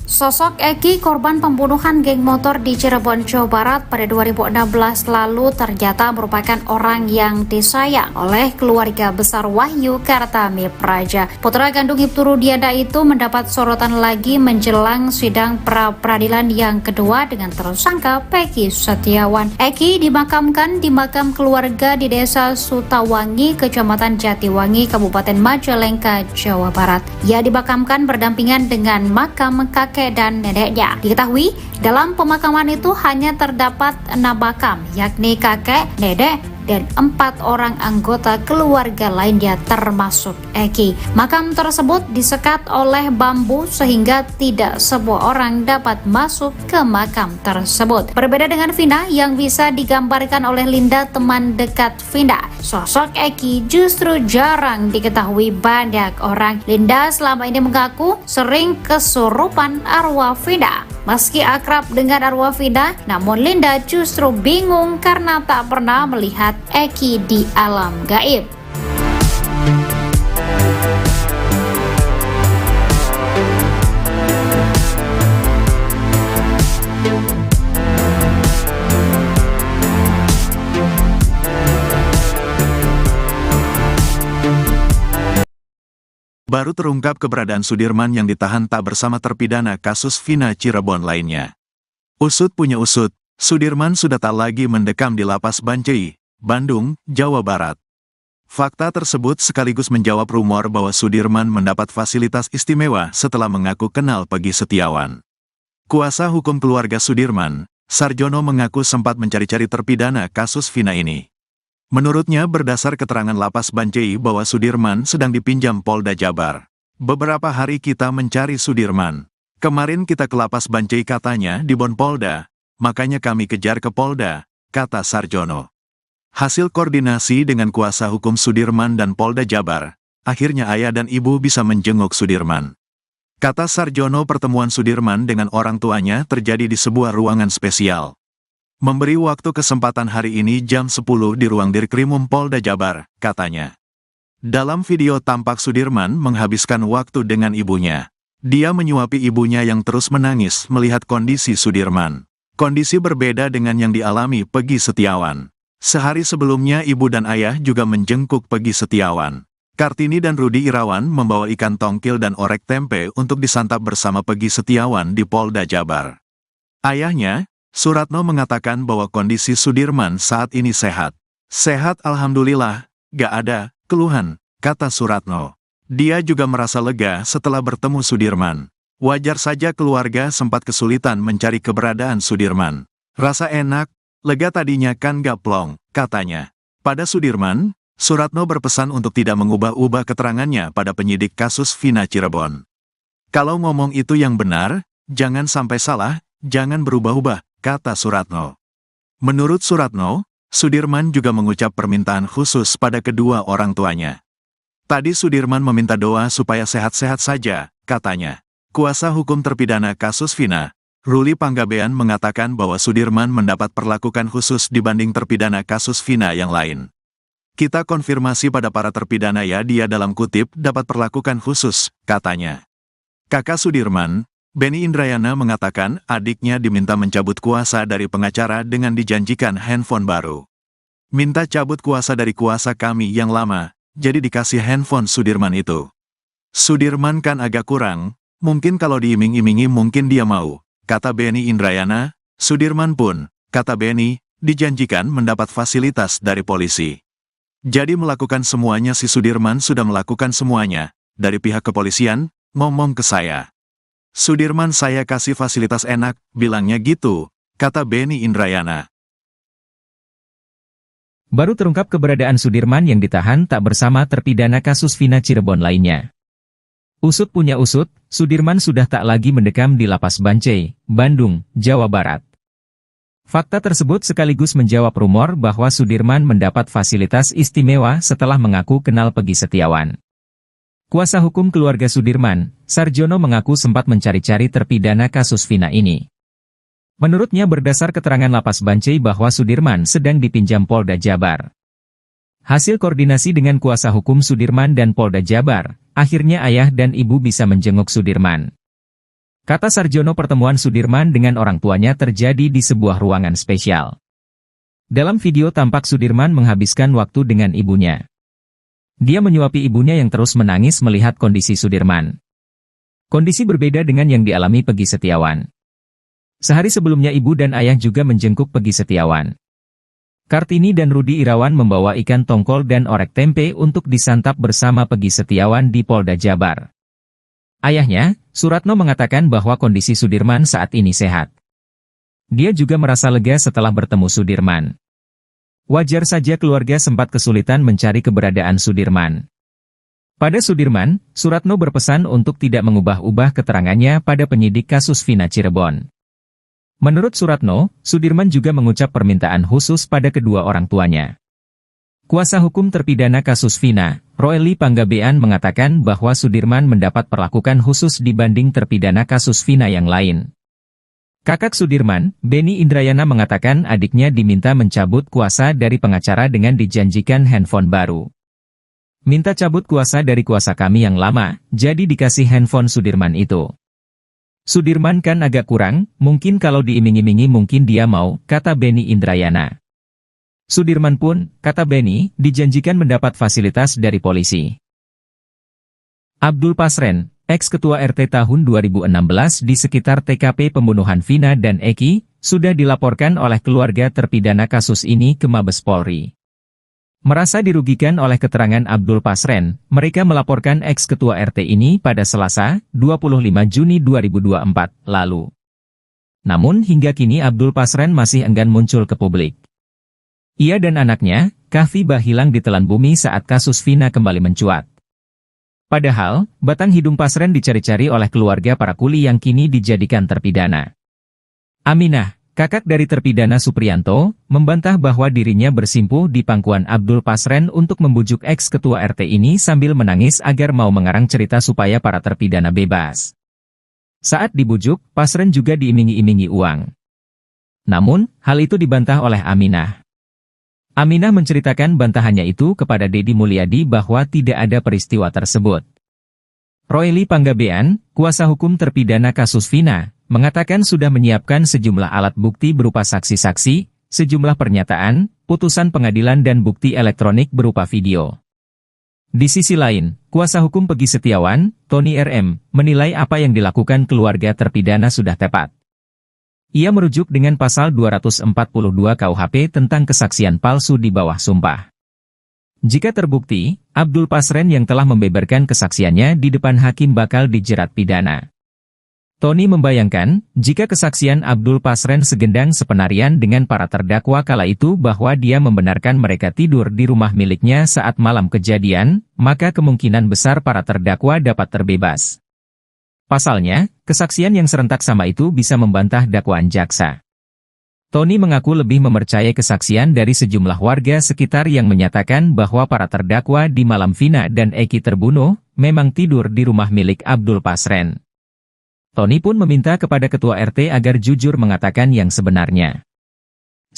Sosok Eki, korban pembunuhan geng motor di Cirebon, Jawa Barat pada 2016 lalu ternyata merupakan orang yang disayang oleh keluarga besar Wahyu Kartami Praja. Putra kandung Ibtu Rudiana itu mendapat sorotan lagi menjelang sidang pra-peradilan yang kedua dengan tersangka Peggy Setiawan. Eki dimakamkan di makam keluarga di Desa Sutawangi, Kecamatan Jatiwangi, Kabupaten Majalengka, Jawa Barat. Ia dimakamkan berdampingan dengan makam kakek dan neneknya. Diketahui dalam pemakaman itu hanya terdapat 6 makam, yakni kakek, nenek, dan 4 orang anggota keluarga lainnya termasuk Eki. Makam tersebut disekat oleh bambu sehingga tidak semua orang dapat masuk ke makam tersebut. Berbeda dengan Vina yang bisa digambarkan oleh Linda, teman dekat Vina, sosok Eki justru jarang diketahui banyak orang. Linda selama ini mengaku sering kesurupan arwah Vina. Meski akrab dengan arwah Vina, namun Linda justru bingung karena tak pernah melihat Eki di alam gaib. Baru terungkap keberadaan Sudirman yang ditahan tak bersama terpidana kasus Vina Cirebon lainnya. Usut punya usut, Sudirman sudah tak lagi mendekam di lapas Bancai, Bandung, Jawa Barat. Fakta tersebut sekaligus menjawab rumor bahwa Sudirman mendapat fasilitas istimewa setelah mengaku kenal Peggy Setiawan. Kuasa hukum keluarga Sudirman, Sarjono, mengaku sempat mencari-cari terpidana kasus Vina ini. Menurutnya berdasar keterangan lapas Bancai bahwa Sudirman sedang dipinjam Polda Jabar. Beberapa hari kita mencari Sudirman. Kemarin kita ke lapas Bancai katanya di Bon Polda, makanya kami kejar ke Polda, kata Sarjono. Hasil koordinasi dengan kuasa hukum Sudirman dan Polda Jabar, akhirnya ayah dan ibu bisa menjenguk Sudirman. Kata Sarjono, pertemuan Sudirman dengan orang tuanya terjadi di sebuah ruangan spesial. Memberi waktu kesempatan hari ini jam 10 di ruang Dirkrimum Polda Jabar, katanya. Dalam video tampak Sudirman menghabiskan waktu dengan ibunya. Dia menyuapi ibunya yang terus menangis melihat kondisi Sudirman. Kondisi berbeda dengan yang dialami Peggy Setiawan. Sehari sebelumnya ibu dan ayah juga menjenguk Peggy Setiawan. Kartini dan Rudi Irawan membawa ikan tongkil dan orek tempe untuk disantap bersama Peggy Setiawan di Polda Jabar. Ayahnya, Suratno, mengatakan bahwa kondisi Sudirman saat ini sehat. Sehat alhamdulillah, gak ada keluhan, kata Suratno. Dia juga merasa lega setelah bertemu Sudirman. Wajar saja keluarga sempat kesulitan mencari keberadaan Sudirman. Rasa enak, lega tadinya kan gak plong, katanya. Pada Sudirman, Suratno berpesan untuk tidak mengubah-ubah keterangannya pada penyidik kasus Vina Cirebon. Kalau ngomong itu yang benar, jangan sampai salah, jangan berubah-ubah, kata Suratno. Menurut Suratno, Sudirman juga mengucap permintaan khusus pada kedua orang tuanya. Tadi Sudirman meminta doa supaya sehat-sehat saja, katanya. Kuasa hukum terpidana kasus Vina, Ruli Panggabean, mengatakan bahwa Sudirman mendapat perlakuan khusus dibanding terpidana kasus Vina yang lain. Kita konfirmasi pada para terpidana ya, dia dalam kutip dapat perlakuan khusus, katanya. Kakak Sudirman, Benny Indrayana, mengatakan adiknya diminta mencabut kuasa dari pengacara dengan dijanjikan handphone baru. Minta cabut kuasa dari kuasa kami yang lama, jadi dikasih handphone Sudirman itu. Sudirman kan agak kurang, mungkin kalau diiming-imingi mungkin dia mau, kata Benny Indrayana. Sudirman pun, kata Benny, dijanjikan mendapat fasilitas dari polisi. Jadi melakukan semuanya, si Sudirman sudah melakukan semuanya, dari pihak kepolisian, ngomong ke saya. Sudirman saya kasih fasilitas enak, bilangnya gitu, kata Benny Indrayana. Baru terungkap keberadaan Sudirman yang ditahan tak bersama terpidana kasus Vina Cirebon lainnya. Usut punya usut, Sudirman sudah tak lagi mendekam di lapas Bancai, Bandung, Jawa Barat. Fakta tersebut sekaligus menjawab rumor bahwa Sudirman mendapat fasilitas istimewa setelah mengaku kenal Peggy Setiawan. Kuasa hukum keluarga Sudirman, Sarjono, mengaku sempat mencari-cari terpidana kasus Vina ini. Menurutnya berdasar keterangan Lapas Bancai bahwa Sudirman sedang dipinjam Polda Jabar. Hasil koordinasi dengan kuasa hukum Sudirman dan Polda Jabar, akhirnya ayah dan ibu bisa menjenguk Sudirman. Kata Sarjono, pertemuan Sudirman dengan orang tuanya terjadi di sebuah ruangan spesial. Dalam video tampak Sudirman menghabiskan waktu dengan ibunya. Dia menyuapi ibunya yang terus menangis melihat kondisi Sudirman. Kondisi berbeda dengan yang dialami Peggy Setiawan. Sehari sebelumnya ibu dan ayah juga menjenguk Peggy Setiawan. Kartini dan Rudi Irawan membawa ikan tongkol dan orek tempe untuk disantap bersama Peggy Setiawan di Polda Jabar. Ayahnya, Suratno, mengatakan bahwa kondisi Sudirman saat ini sehat. Dia juga merasa lega setelah bertemu Sudirman. Wajar saja keluarga sempat kesulitan mencari keberadaan Sudirman. Pada Sudirman, Suratno berpesan untuk tidak mengubah-ubah keterangannya pada penyidik kasus Vina Cirebon. Menurut Suratno, Sudirman juga mengucap permintaan khusus pada kedua orang tuanya. Kuasa hukum terpidana kasus Vina, Roely Panggabean, mengatakan bahwa Sudirman mendapat perlakuan khusus dibanding terpidana kasus Vina yang lain. Kakak Sudirman, Benny Indrayana, mengatakan adiknya diminta mencabut kuasa dari pengacara dengan dijanjikan handphone baru. Minta cabut kuasa dari kuasa kami yang lama, jadi dikasih handphone Sudirman itu. Sudirman kan agak kurang, mungkin kalau diiming-imingi mungkin dia mau, kata Benny Indrayana. Sudirman pun, kata Benny, dijanjikan mendapat fasilitas dari polisi. Abdul Pasren, ex-ketua RT tahun 2016 di sekitar TKP pembunuhan Vina dan Eki, sudah dilaporkan oleh keluarga terpidana kasus ini ke Mabes Polri. Merasa dirugikan oleh keterangan Abdul Pasren, mereka melaporkan ex-ketua RT ini pada Selasa, 25 Juni 2024, lalu. Namun hingga kini Abdul Pasren masih enggan muncul ke publik. Ia dan anaknya, Kahfi, hilang ditelan bumi saat kasus Vina kembali mencuat. Padahal, batang hidung Pasren dicari-cari oleh keluarga para kuli yang kini dijadikan terpidana. Aminah, kakak dari terpidana Supriyanto, membantah bahwa dirinya bersimpuh di pangkuan Abdul Pasren untuk membujuk ex-ketua RT ini sambil menangis agar mau mengarang cerita supaya para terpidana bebas. Saat dibujuk, Pasren juga diiming-imingi uang. Namun, hal itu dibantah oleh Aminah. Aminah menceritakan bantahannya itu kepada Deddy Mulyadi bahwa tidak ada peristiwa tersebut. Roely Panggabean, kuasa hukum terpidana kasus Vina, mengatakan sudah menyiapkan sejumlah alat bukti berupa saksi-saksi, sejumlah pernyataan, putusan pengadilan dan bukti elektronik berupa video. Di sisi lain, kuasa hukum Peggy Setiawan, Tony RM, menilai apa yang dilakukan keluarga terpidana sudah tepat. Ia merujuk dengan pasal 242 KUHP tentang kesaksian palsu di bawah sumpah. Jika terbukti, Abdul Pasren yang telah membeberkan kesaksiannya di depan hakim bakal dijerat pidana. Tony membayangkan, jika kesaksian Abdul Pasren segendang sepenarian dengan para terdakwa kala itu bahwa dia membenarkan mereka tidur di rumah miliknya saat malam kejadian, maka kemungkinan besar para terdakwa dapat terbebas. Pasalnya, kesaksian yang serentak sama itu bisa membantah dakwaan jaksa. Tony mengaku lebih mempercayai kesaksian dari sejumlah warga sekitar yang menyatakan bahwa para terdakwa di malam Vina dan Eki terbunuh, memang tidur di rumah milik Abdul Pasren. Tony pun meminta kepada ketua RT agar jujur mengatakan yang sebenarnya.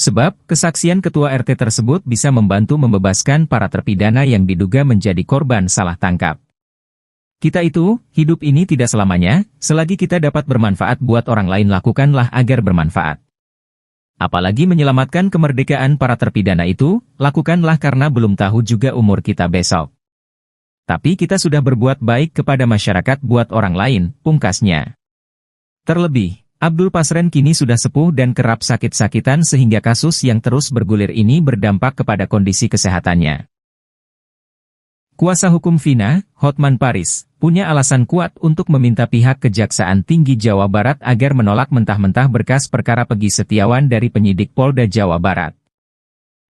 Sebab, kesaksian ketua RT tersebut bisa membantu membebaskan para terpidana yang diduga menjadi korban salah tangkap. Kita itu, hidup ini tidak selamanya, selagi kita dapat bermanfaat buat orang lain lakukanlah agar bermanfaat. Apalagi menyelamatkan kemerdekaan para terpidana itu, lakukanlah karena belum tahu juga umur kita besok. Tapi kita sudah berbuat baik kepada masyarakat buat orang lain, pungkasnya. Terlebih, Abdul Pasren kini sudah sepuh dan kerap sakit-sakitan sehingga kasus yang terus bergulir ini berdampak kepada kondisi kesehatannya. Kuasa hukum Vina, Hotman Paris, punya alasan kuat untuk meminta pihak Kejaksaan Tinggi Jawa Barat agar menolak mentah-mentah berkas perkara Peggy Setiawan dari penyidik Polda Jawa Barat.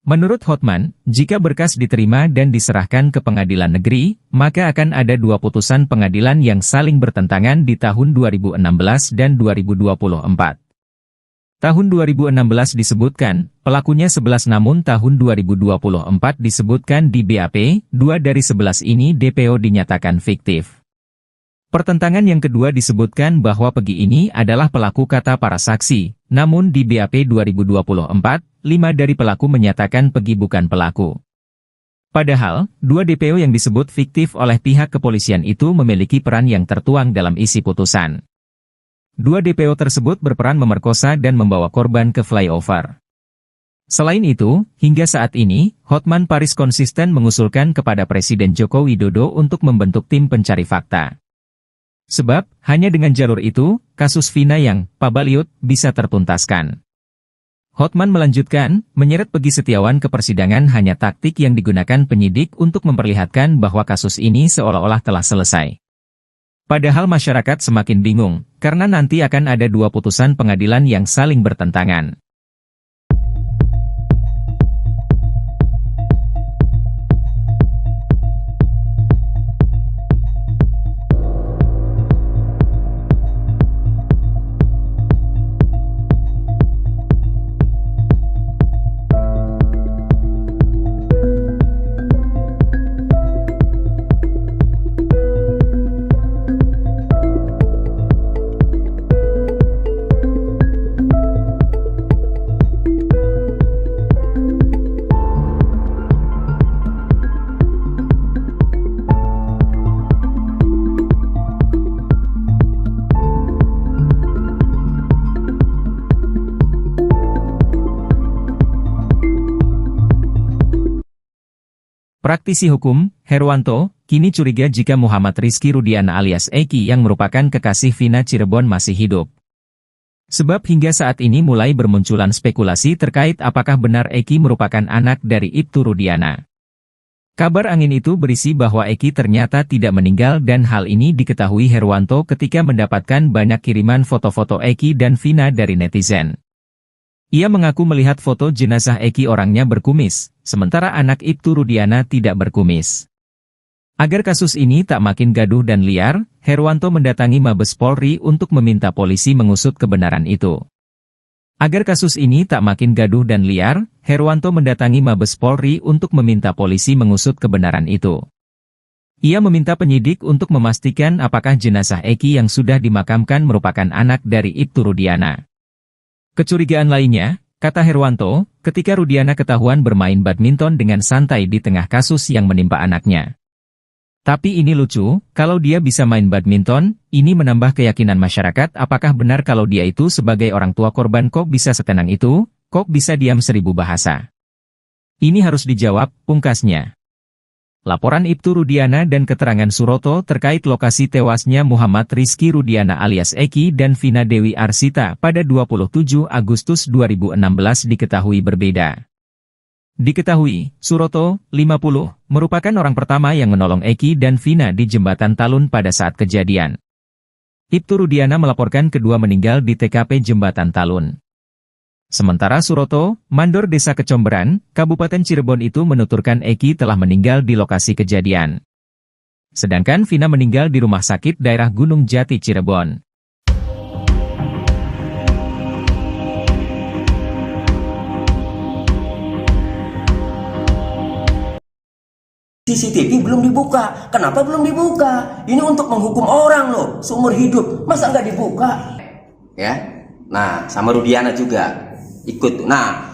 Menurut Hotman, jika berkas diterima dan diserahkan ke pengadilan negeri, maka akan ada dua putusan pengadilan yang saling bertentangan di tahun 2016 dan 2024. Tahun 2016 disebutkan, pelakunya 11 namun tahun 2024 disebutkan di BAP, 2 dari 11 ini DPO dinyatakan fiktif. Pertentangan yang kedua disebutkan bahwa Pegi ini adalah pelaku kata para saksi, namun di BAP 2024, 5 dari pelaku menyatakan Pegi bukan pelaku. Padahal, 2 DPO yang disebut fiktif oleh pihak kepolisian itu memiliki peran yang tertuang dalam isi putusan. 2 DPO tersebut berperan memerkosa dan membawa korban ke flyover. Selain itu, hingga saat ini, Hotman Paris konsisten mengusulkan kepada Presiden Joko Widodo untuk membentuk tim pencari fakta. Sebab, hanya dengan jalur itu, kasus Vina yang pabaliut bisa tertuntaskan. Hotman melanjutkan, menyeret Pegi Setiawan ke persidangan hanya taktik yang digunakan penyidik untuk memperlihatkan bahwa kasus ini seolah-olah telah selesai. Padahal masyarakat semakin bingung, karena nanti akan ada 2 putusan pengadilan yang saling bertentangan. Praktisi hukum, Herwanto, kini curiga jika Muhammad Rizky Rudiana alias Eki yang merupakan kekasih Vina Cirebon masih hidup. Sebab hingga saat ini mulai bermunculan spekulasi terkait apakah benar Eki merupakan anak dari Ibtu Rudiana. Kabar angin itu berisi bahwa Eki ternyata tidak meninggal dan hal ini diketahui Herwanto ketika mendapatkan banyak kiriman foto-foto Eki dan Vina dari netizen. Ia mengaku melihat foto jenazah Eki orangnya berkumis, sementara anak Ibtu Rudiana tidak berkumis. Agar kasus ini tak makin gaduh dan liar, Herwanto mendatangi Mabes Polri untuk meminta polisi mengusut kebenaran itu. Agar kasus ini tak makin gaduh dan liar, Herwanto mendatangi Mabes Polri untuk meminta polisi mengusut kebenaran itu. Ia meminta penyidik untuk memastikan apakah jenazah Eki yang sudah dimakamkan merupakan anak dari Ibtu Rudiana. Kecurigaan lainnya, kata Herwanto, ketika Rudiana ketahuan bermain badminton dengan santai di tengah kasus yang menimpa anaknya. Tapi ini lucu, kalau dia bisa main badminton, ini menambah keyakinan masyarakat apakah benar kalau dia itu sebagai orang tua korban kok bisa setenang itu, kok bisa diam 1000 bahasa. Ini harus dijawab, pungkasnya. Laporan Ibtu Rudiana dan keterangan Suroto terkait lokasi tewasnya Muhammad Rizky Rudiana alias Eki dan Vina Dewi Arsita pada 27 Agustus 2016 diketahui berbeda. Diketahui, Suroto, 50, merupakan orang pertama yang menolong Eki dan Vina di Jembatan Talun pada saat kejadian. Ibtu Rudiana melaporkan kedua meninggal di TKP Jembatan Talun. Sementara Suroto, mandor Desa Kecomberan, Kabupaten Cirebon itu menuturkan Eki telah meninggal di lokasi kejadian. Sedangkan Vina meninggal di rumah sakit daerah Gunung Jati Cirebon. CCTV belum dibuka. Kenapa belum dibuka? Ini untuk menghukum orang loh, seumur hidup. Masa nggak dibuka? Ya, nah sama Rudiana juga ikut. Nah,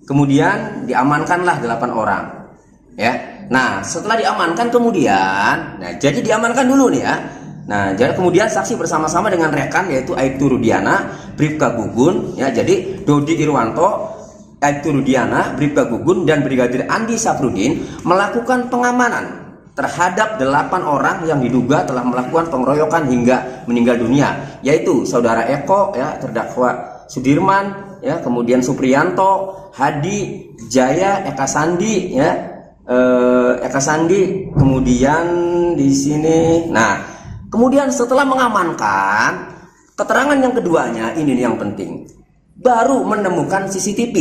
kemudian diamankanlah 8 orang. Ya, nah setelah diamankan kemudian, nah jadi diamankan dulu nih ya. Nah, jadi kemudian saksi bersama-sama dengan rekan yaitu Aibtu Rudiana, Bribka Gugun, ya jadi Dodi Irwanto, Aibtu Rudiana, Bribka Gugun, dan Brigadir Andi Safrudin melakukan pengamanan terhadap 8 orang yang diduga telah melakukan pengeroyokan hingga meninggal dunia, yaitu saudara Eko, ya terdakwa Sudirman, ya kemudian Supriyanto, Hadi, Jaya, Eka Sandi, ya Eka Sandi, kemudian di sini. Nah, kemudian setelah mengamankan, keterangan yang keduanya ini yang penting. Baru menemukan CCTV,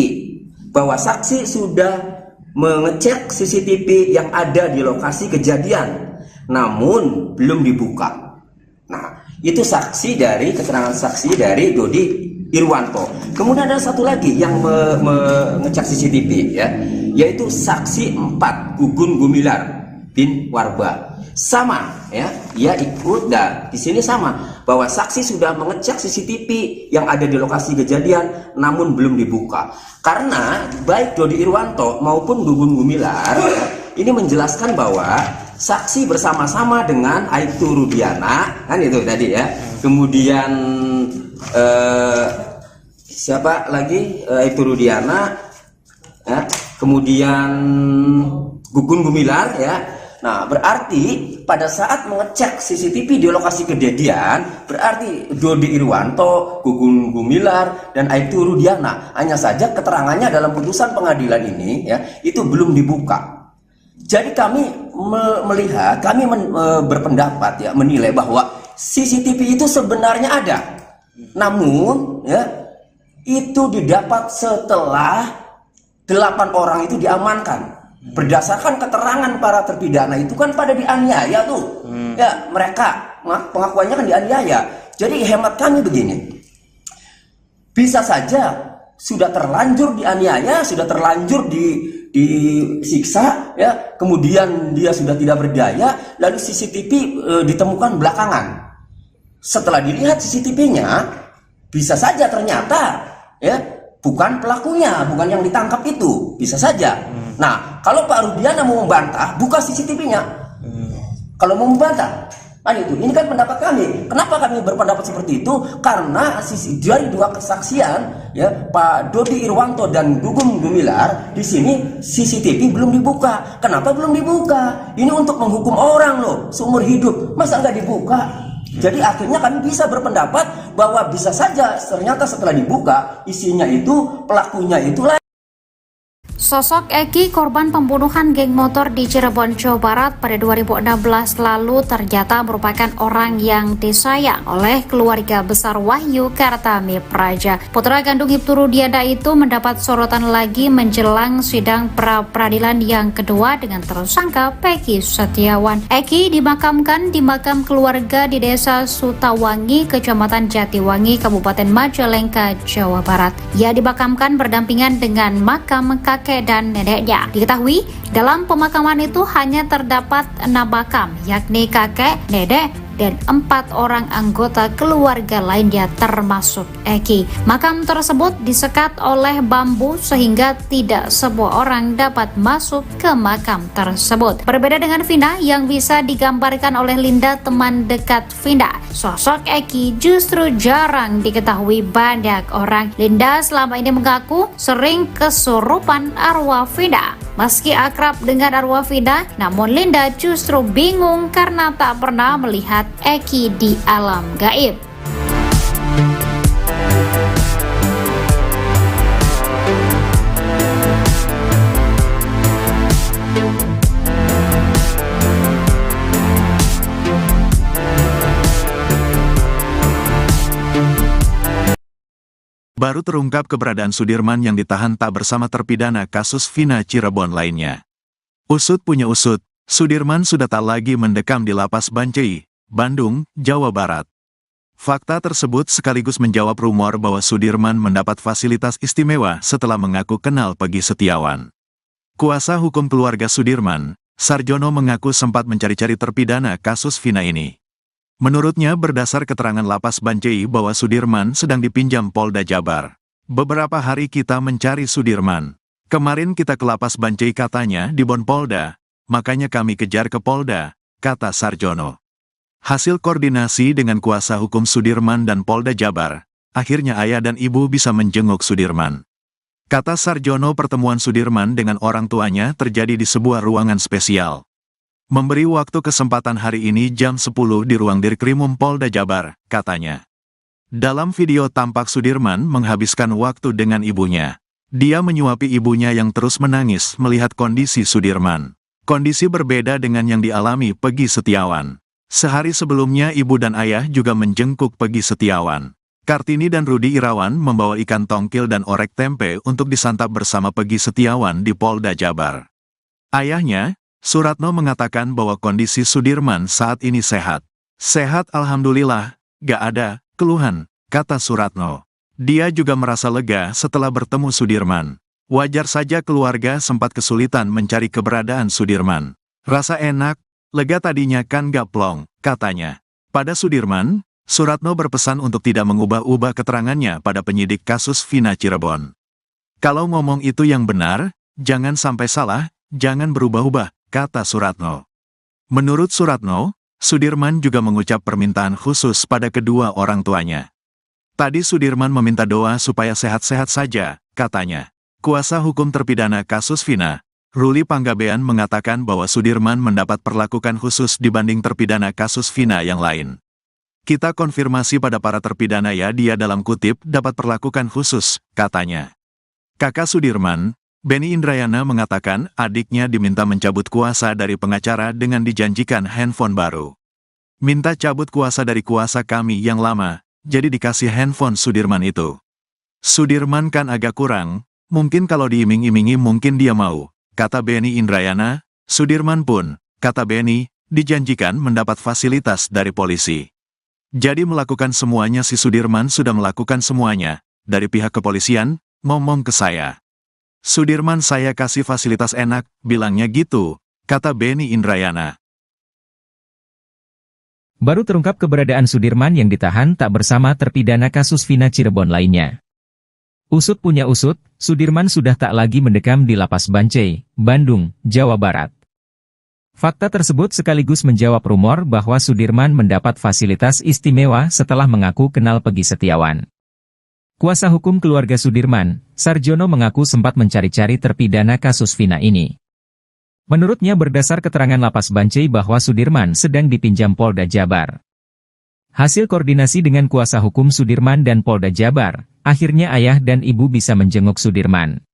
bahwa saksi sudah mengecek CCTV yang ada di lokasi kejadian, namun belum dibuka. Nah, itu keterangan saksi dari Dodi Irwanto. Kemudian ada satu lagi yang mengecek CCTV ya, yaitu saksi 4 Gugun Gumilar bin Warba. Sama ya, ia ikut dan di sini sama bahwa saksi sudah mengecek CCTV yang ada di lokasi kejadian namun belum dibuka. Karena baik Dodi Irwanto maupun Gugun Gumilar ya, ini menjelaskan bahwa saksi bersama-sama dengan Aibtu Rudiana, kan itu tadi ya. Kemudian siapa lagi? Aibtu Rudiana ya. Kemudian Gugun Gumilar ya. Nah, berarti pada saat mengecek CCTV di lokasi kejadian, berarti Dodi Irwanto, Gugun Gumilar, dan Aibtu Rudiana, hanya saja keterangannya dalam putusan pengadilan ini ya, itu belum dibuka. Jadi kami melihat, kami berpendapat ya, menilai bahwa CCTV itu sebenarnya ada. Namun ya, itu didapat setelah 8 orang itu diamankan. Berdasarkan keterangan para terpidana itu kan pada dianiaya tuh. Ya, mereka pengakuannya kan dianiaya. Jadi hemat kami begini. Bisa saja sudah terlanjur dianiaya, sudah terlanjur disiksa ya, kemudian dia sudah tidak berdaya, lalu CCTV ditemukan belakangan. Setelah dilihat CCTV-nya, bisa saja ternyata ya bukan pelakunya, bukan yang ditangkap itu, bisa saja. Nah, kalau Pak Rudiana mau membantah, buka CCTV-nya. Kalau mau membantah, itu. Ini kan pendapat kami. Kenapa kami berpendapat seperti itu? Karena dari 2 kesaksian, ya, Pak Dodi Irwanto dan Gugun Gumilar, di sini CCTV belum dibuka. Kenapa belum dibuka? Ini untuk menghukum orang loh, seumur hidup. Masa nggak dibuka? Jadi akhirnya kami bisa berpendapat bahwa bisa saja ternyata setelah dibuka isinya itu pelakunya itulah. Sosok Eki, korban pembunuhan geng motor di Cirebon, Jawa Barat pada 2016 lalu ternyata merupakan orang yang disayang oleh keluarga besar Wahyu Kartami Praja. Putra kandung Aibtu Rudiana itu mendapat sorotan lagi menjelang sidang pra-peradilan yang kedua dengan tersangka Peggy Setiawan. Eki dimakamkan di makam keluarga di Desa Sutawangi, Kecamatan Jatiwangi, Kabupaten Majalengka, Jawa Barat. Ia dimakamkan berdampingan dengan makam kakek dan neneknya. Diketahui dalam pemakaman itu hanya terdapat 6 makam, yakni kakek, nenek, dan 4 orang anggota keluarga lainnya termasuk Eki. Makam tersebut disekat oleh bambu sehingga tidak semua orang dapat masuk ke makam tersebut. Berbeda dengan Vina yang bisa digambarkan oleh Linda, teman dekat Vina, sosok Eki justru jarang diketahui banyak orang. Linda selama ini mengaku sering kesurupan arwah Vina. Meski akrab dengan arwah Vina, namun Linda justru bingung karena tak pernah melihat Eki di alam gaib. Baru terungkap keberadaan Sudirman yang ditahan tak bersama terpidana kasus Vina Cirebon lainnya. Usut punya usut, Sudirman sudah tak lagi mendekam di Lapas Bancai, Bandung, Jawa Barat. Fakta tersebut sekaligus menjawab rumor bahwa Sudirman mendapat fasilitas istimewa setelah mengaku kenal Peggy Setiawan. Kuasa hukum keluarga Sudirman, Sarjono, mengaku sempat mencari-cari terpidana kasus Vina ini. Menurutnya berdasar keterangan Lapas Bancai bahwa Sudirman sedang dipinjam Polda Jabar. Beberapa hari kita mencari Sudirman. Kemarin kita ke Lapas Bancai katanya di Bon Polda, makanya kami kejar ke Polda, kata Sarjono. Hasil koordinasi dengan kuasa hukum Sudirman dan Polda Jabar, akhirnya ayah dan ibu bisa menjenguk Sudirman. Kata Sarjono, pertemuan Sudirman dengan orang tuanya terjadi di sebuah ruangan spesial. Memberi waktu kesempatan hari ini jam 10 di ruang Dirkrimum Polda Jabar, katanya. Dalam video tampak Sudirman menghabiskan waktu dengan ibunya. Dia menyuapi ibunya yang terus menangis melihat kondisi Sudirman. Kondisi berbeda dengan yang dialami Peggy Setiawan. Sehari sebelumnya ibu dan ayah juga menjenguk Peggy Setiawan. Kartini dan Rudi Irawan membawa ikan tongkil dan orek tempe untuk disantap bersama Peggy Setiawan di Polda Jabar. Ayahnya, Suratno, mengatakan bahwa kondisi Sudirman saat ini sehat. Sehat alhamdulillah, gak ada keluhan, kata Suratno. Dia juga merasa lega setelah bertemu Sudirman. Wajar saja keluarga sempat kesulitan mencari keberadaan Sudirman. Rasa enak, lega tadinya kan gak plong, katanya. Pada Sudirman, Suratno berpesan untuk tidak mengubah-ubah keterangannya pada penyidik kasus Vina Cirebon. Kalau ngomong itu yang benar, jangan sampai salah, jangan berubah-ubah, kata Suratno. Menurut Suratno, Sudirman juga mengucap permintaan khusus pada kedua orang tuanya. Tadi Sudirman meminta doa supaya sehat-sehat saja, katanya. Kuasa hukum terpidana kasus Vina, Ruli Panggabean mengatakan bahwa Sudirman mendapat perlakuan khusus dibanding terpidana kasus Vina yang lain. Kita konfirmasi pada para terpidana ya, dia dalam kutip dapat perlakuan khusus, katanya. Kakak Sudirman, Benny Indrayana mengatakan adiknya diminta mencabut kuasa dari pengacara dengan dijanjikan handphone baru. Minta cabut kuasa dari kuasa kami yang lama, jadi dikasih handphone Sudirman itu. Sudirman kan agak kurang, mungkin kalau diiming-imingi mungkin dia mau, kata Benny Indrayana. Sudirman pun, kata Benny, dijanjikan mendapat fasilitas dari polisi. Jadi melakukan semuanya, si Sudirman sudah melakukan semuanya, dari pihak kepolisian, ngomong ke saya. Sudirman saya kasih fasilitas enak, bilangnya gitu, kata Benny Indrayana. Baru terungkap keberadaan Sudirman yang ditahan tak bersama terpidana kasus Vina Cirebon lainnya. Usut punya usut, Sudirman sudah tak lagi mendekam di Lapas Bancai, Bandung, Jawa Barat. Fakta tersebut sekaligus menjawab rumor bahwa Sudirman mendapat fasilitas istimewa setelah mengaku kenal Peggy Setiawan. Kuasa hukum keluarga Sudirman, Sarjono, mengaku sempat mencari-cari terpidana kasus Vina ini. Menurutnya berdasar keterangan Lapas Bancai bahwa Sudirman sedang dipinjam Polda Jabar. Hasil koordinasi dengan kuasa hukum Sudirman dan Polda Jabar, akhirnya ayah dan ibu bisa menjenguk Sudirman.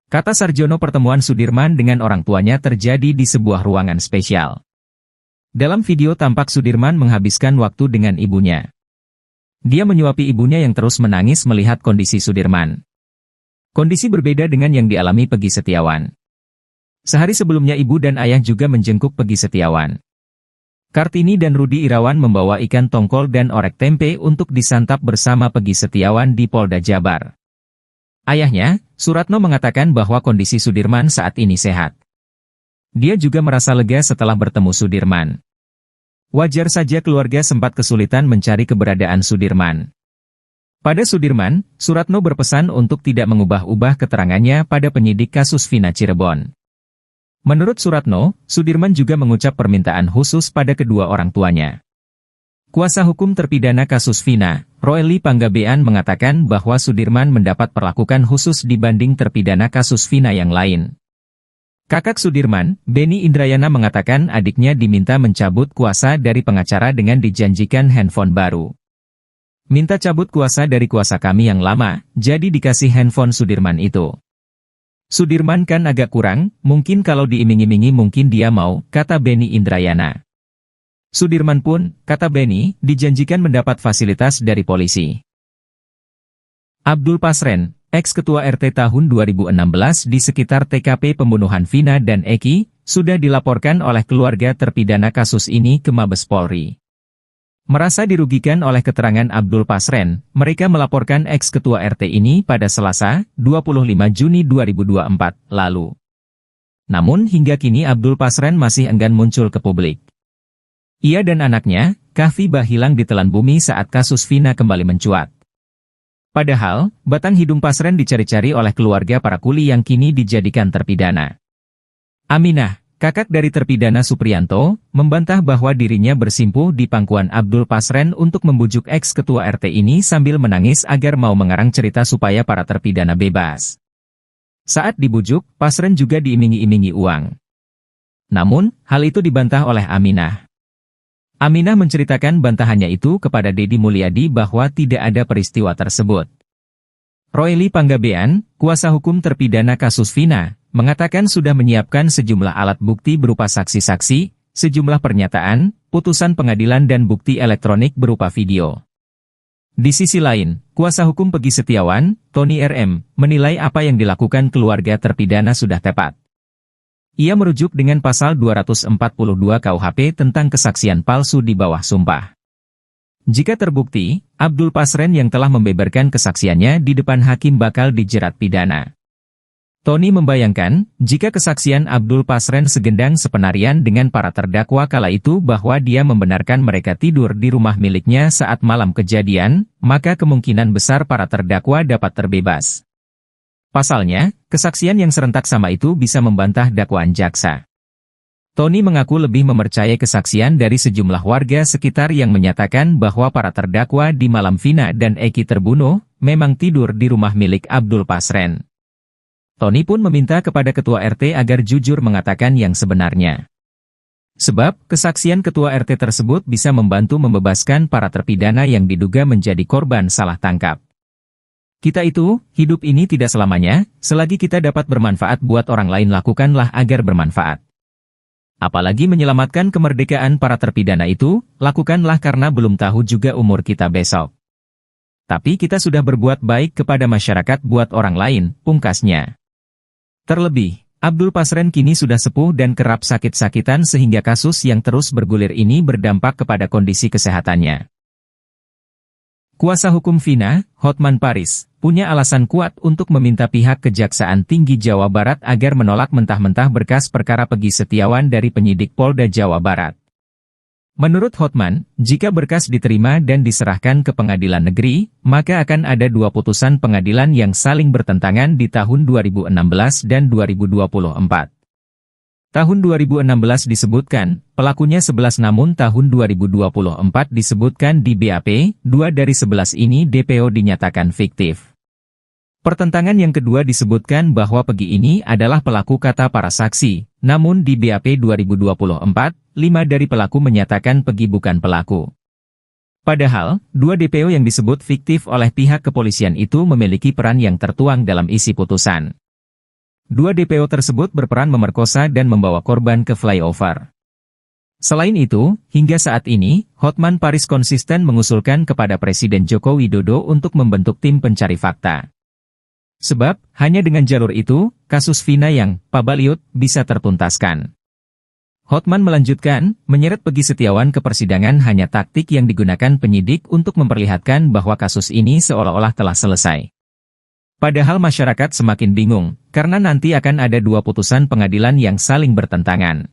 Kata Sarjono, pertemuan Sudirman dengan orang tuanya terjadi di sebuah ruangan spesial. Dalam video tampak Sudirman menghabiskan waktu dengan ibunya. Dia menyuapi ibunya yang terus menangis melihat kondisi Sudirman. Kondisi berbeda dengan yang dialami Peggy Setiawan. Sehari sebelumnya ibu dan ayah juga menjenguk Peggy Setiawan. Kartini dan Rudi Irawan membawa ikan tongkol dan orek tempe untuk disantap bersama Peggy Setiawan di Polda Jabar. Ayahnya, Suratno, mengatakan bahwa kondisi Sudirman saat ini sehat. Dia juga merasa lega setelah bertemu Sudirman. Wajar saja keluarga sempat kesulitan mencari keberadaan Sudirman. Pada Sudirman, Suratno berpesan untuk tidak mengubah-ubah keterangannya pada penyidik kasus Vina Cirebon. Menurut Suratno, Sudirman juga mengucap permintaan khusus pada kedua orang tuanya. Kuasa hukum terpidana kasus Vina, Ruli Panggabean, mengatakan bahwa Sudirman mendapat perlakuan khusus dibanding terpidana kasus Vina yang lain. Kakak Sudirman, Benny Indrayana, mengatakan adiknya diminta mencabut kuasa dari pengacara dengan dijanjikan handphone baru. Minta cabut kuasa dari kuasa kami yang lama, jadi dikasih handphone Sudirman itu. Sudirman kan agak kurang, mungkin kalau diiming-imingi mungkin dia mau, kata Benny Indrayana. Sudirman pun, kata Benny, dijanjikan mendapat fasilitas dari polisi. Abdul Pasren, ex-ketua RT tahun 2016 di sekitar TKP pembunuhan Vina dan Eki, sudah dilaporkan oleh keluarga terpidana kasus ini ke Mabes Polri. Merasa dirugikan oleh keterangan Abdul Pasren, mereka melaporkan ex-ketua RT ini pada Selasa, 25 Juni 2024, lalu. Namun hingga kini Abdul Pasren masih enggan muncul ke publik. Ia dan anaknya, Kahfi, hilang ditelan bumi saat kasus Vina kembali mencuat. Padahal, batang hidung Pasren dicari-cari oleh keluarga para kuli yang kini dijadikan terpidana. Aminah, kakak dari terpidana Supriyanto, membantah bahwa dirinya bersimpuh di pangkuan Abdul Pasren untuk membujuk ex-ketua RT ini sambil menangis agar mau mengarang cerita supaya para terpidana bebas. Saat dibujuk, Pasren juga diiming-imingi uang. Namun, hal itu dibantah oleh Aminah. Aminah menceritakan bantahannya itu kepada Deddy Mulyadi bahwa tidak ada peristiwa tersebut. Ruli Panggabean, kuasa hukum terpidana kasus Vina, mengatakan sudah menyiapkan sejumlah alat bukti berupa saksi-saksi, sejumlah pernyataan, putusan pengadilan dan bukti elektronik berupa video. Di sisi lain, kuasa hukum Peggy Setiawan, Tony RM, menilai apa yang dilakukan keluarga terpidana sudah tepat. Ia merujuk dengan pasal 242 KUHP tentang kesaksian palsu di bawah sumpah. Jika terbukti, Abdul Pasren yang telah membeberkan kesaksiannya di depan hakim bakal dijerat pidana. Tony membayangkan, jika kesaksian Abdul Pasren segendang sepenarian dengan para terdakwa kala itu bahwa dia membenarkan mereka tidur di rumah miliknya saat malam kejadian, maka kemungkinan besar para terdakwa dapat terbebas. Pasalnya, kesaksian yang serentak sama itu bisa membantah dakwaan jaksa. Tony mengaku lebih mempercayai kesaksian dari sejumlah warga sekitar yang menyatakan bahwa para terdakwa di malam Vina dan Eki terbunuh, memang tidur di rumah milik Abdul Pasren. Tony pun meminta kepada Ketua RT agar jujur mengatakan yang sebenarnya. Sebab, kesaksian Ketua RT tersebut bisa membantu membebaskan para terpidana yang diduga menjadi korban salah tangkap. Kita itu, hidup ini tidak selamanya, selagi kita dapat bermanfaat buat orang lain lakukanlah agar bermanfaat. Apalagi menyelamatkan kemerdekaan para terpidana itu, lakukanlah karena belum tahu juga umur kita besok. Tapi kita sudah berbuat baik kepada masyarakat buat orang lain, pungkasnya. Terlebih, Abdul Pasren kini sudah sepuh dan kerap sakit-sakitan sehingga kasus yang terus bergulir ini berdampak kepada kondisi kesehatannya. Kuasa hukum Vina, Hotman Paris, punya alasan kuat untuk meminta pihak Kejaksaan Tinggi Jawa Barat agar menolak mentah-mentah berkas perkara Peggy Setiawan dari penyidik Polda Jawa Barat. Menurut Hotman, jika berkas diterima dan diserahkan ke pengadilan negeri, maka akan ada dua putusan pengadilan yang saling bertentangan di tahun 2016 dan 2024. Tahun 2016 disebutkan, pelakunya 11 namun tahun 2024 disebutkan di BAP, 2 dari 11 ini DPO dinyatakan fiktif. Pertentangan yang kedua disebutkan bahwa Peggy ini adalah pelaku kata para saksi, namun di BAP 2024, 5 dari pelaku menyatakan Peggy bukan pelaku. Padahal, 2 DPO yang disebut fiktif oleh pihak kepolisian itu memiliki peran yang tertuang dalam isi putusan. 2 DPO tersebut berperan memerkosa dan membawa korban ke flyover. Selain itu, hingga saat ini, Hotman Paris konsisten mengusulkan kepada Presiden Joko Widodo untuk membentuk tim pencari fakta. Sebab, hanya dengan jalur itu, kasus Vina yang pabaliut bisa tertuntaskan. Hotman melanjutkan, menyeret Peggy Setiawan ke persidangan hanya taktik yang digunakan penyidik untuk memperlihatkan bahwa kasus ini seolah-olah telah selesai. Padahal masyarakat semakin bingung, karena nanti akan ada 2 putusan pengadilan yang saling bertentangan.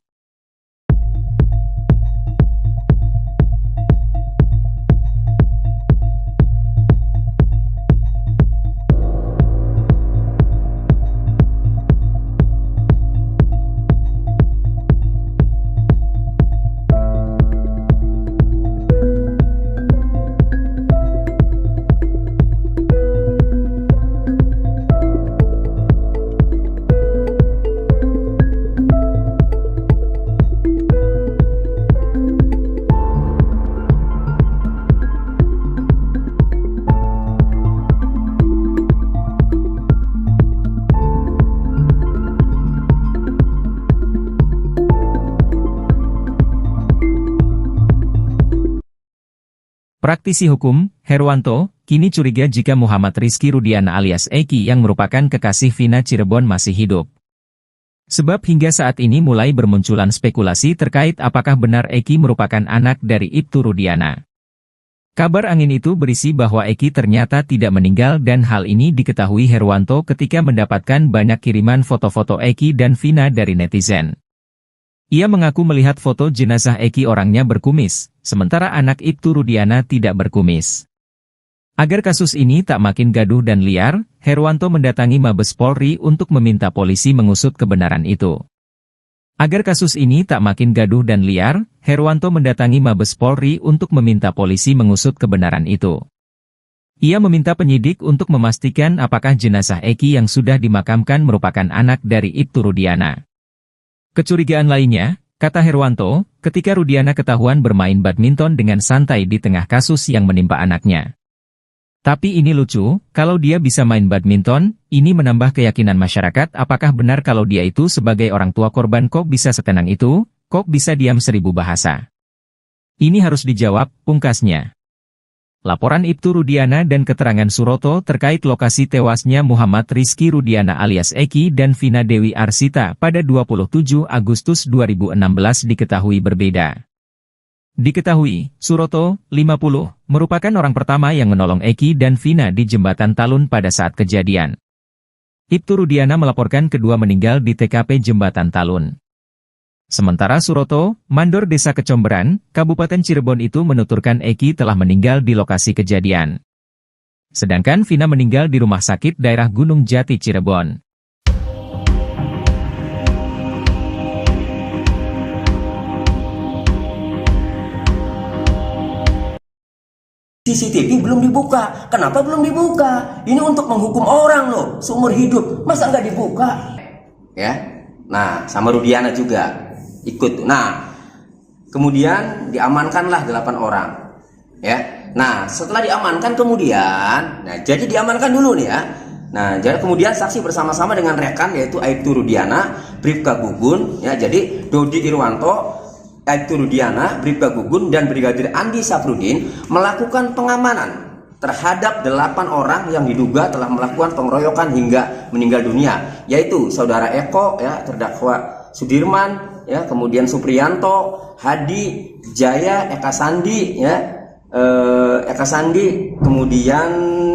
Praktisi hukum, Herwanto, kini curiga jika Muhammad Rizky Rudiana alias Eki yang merupakan kekasih Vina Cirebon masih hidup. Sebab hingga saat ini mulai bermunculan spekulasi terkait apakah benar Eki merupakan anak dari Ibtu Rudiana. Kabar angin itu berisi bahwa Eki ternyata tidak meninggal dan hal ini diketahui Herwanto ketika mendapatkan banyak kiriman foto-foto Eki dan Vina dari netizen. Ia mengaku melihat foto jenazah Eki orangnya berkumis, sementara anak Ibtu Rudiana tidak berkumis. Agar kasus ini tak makin gaduh dan liar, Herwanto mendatangi Mabes Polri untuk meminta polisi mengusut kebenaran itu. Agar kasus ini tak makin gaduh dan liar, Herwanto mendatangi Mabes Polri untuk meminta polisi mengusut kebenaran itu. Ia meminta penyidik untuk memastikan apakah jenazah Eki yang sudah dimakamkan merupakan anak dari Ibtu Rudiana. Kecurigaan lainnya, kata Herwanto, ketika Rudiana ketahuan bermain badminton dengan santai di tengah kasus yang menimpa anaknya. Tapi ini lucu, kalau dia bisa main badminton, ini menambah keyakinan masyarakat apakah benar kalau dia itu sebagai orang tua korban kok bisa setenang itu, kok bisa diam 1000 bahasa. Ini harus dijawab, pungkasnya. Laporan Ibtu Rudiana dan keterangan Suroto terkait lokasi tewasnya Muhammad Rizky Rudiana alias Eki dan Vina Dewi Arsita pada 27 Agustus 2016 diketahui berbeda. Diketahui, Suroto, 50, merupakan orang pertama yang menolong Eki dan Vina di Jembatan Talun pada saat kejadian. Ibtu Rudiana melaporkan kedua meninggal di TKP Jembatan Talun. Sementara Suroto, mandor Desa Kecomberan, Kabupaten Cirebon itu menuturkan Eki telah meninggal di lokasi kejadian. Sedangkan Vina meninggal di rumah sakit daerah Gunung Jati Cirebon. CCTV belum dibuka. Kenapa belum dibuka? Ini untuk menghukum orang loh, seumur hidup. Masa nggak dibuka? Ya. Nah, sama Rudiana juga ikut. Nah, kemudian diamankanlah 8 orang. Ya. Nah, setelah diamankan kemudian, jadi diamankan dulu nih ya. Nah, jadi kemudian saksi bersama-sama dengan rekan yaitu Aibtu Rudiana, Bribka Gugun, ya. Jadi Dodi Irwanto, Aibtu Rudiana, Bribka Gugun, dan Brigadir Andi Safrudin melakukan pengamanan terhadap 8 orang yang diduga telah melakukan pengeroyokan hingga meninggal dunia, yaitu saudara Eko, ya, terdakwa Sudirman, ya, kemudian Supriyanto, Hadi, Jaya, Eka Sandi, ya, Eka Sandi, kemudian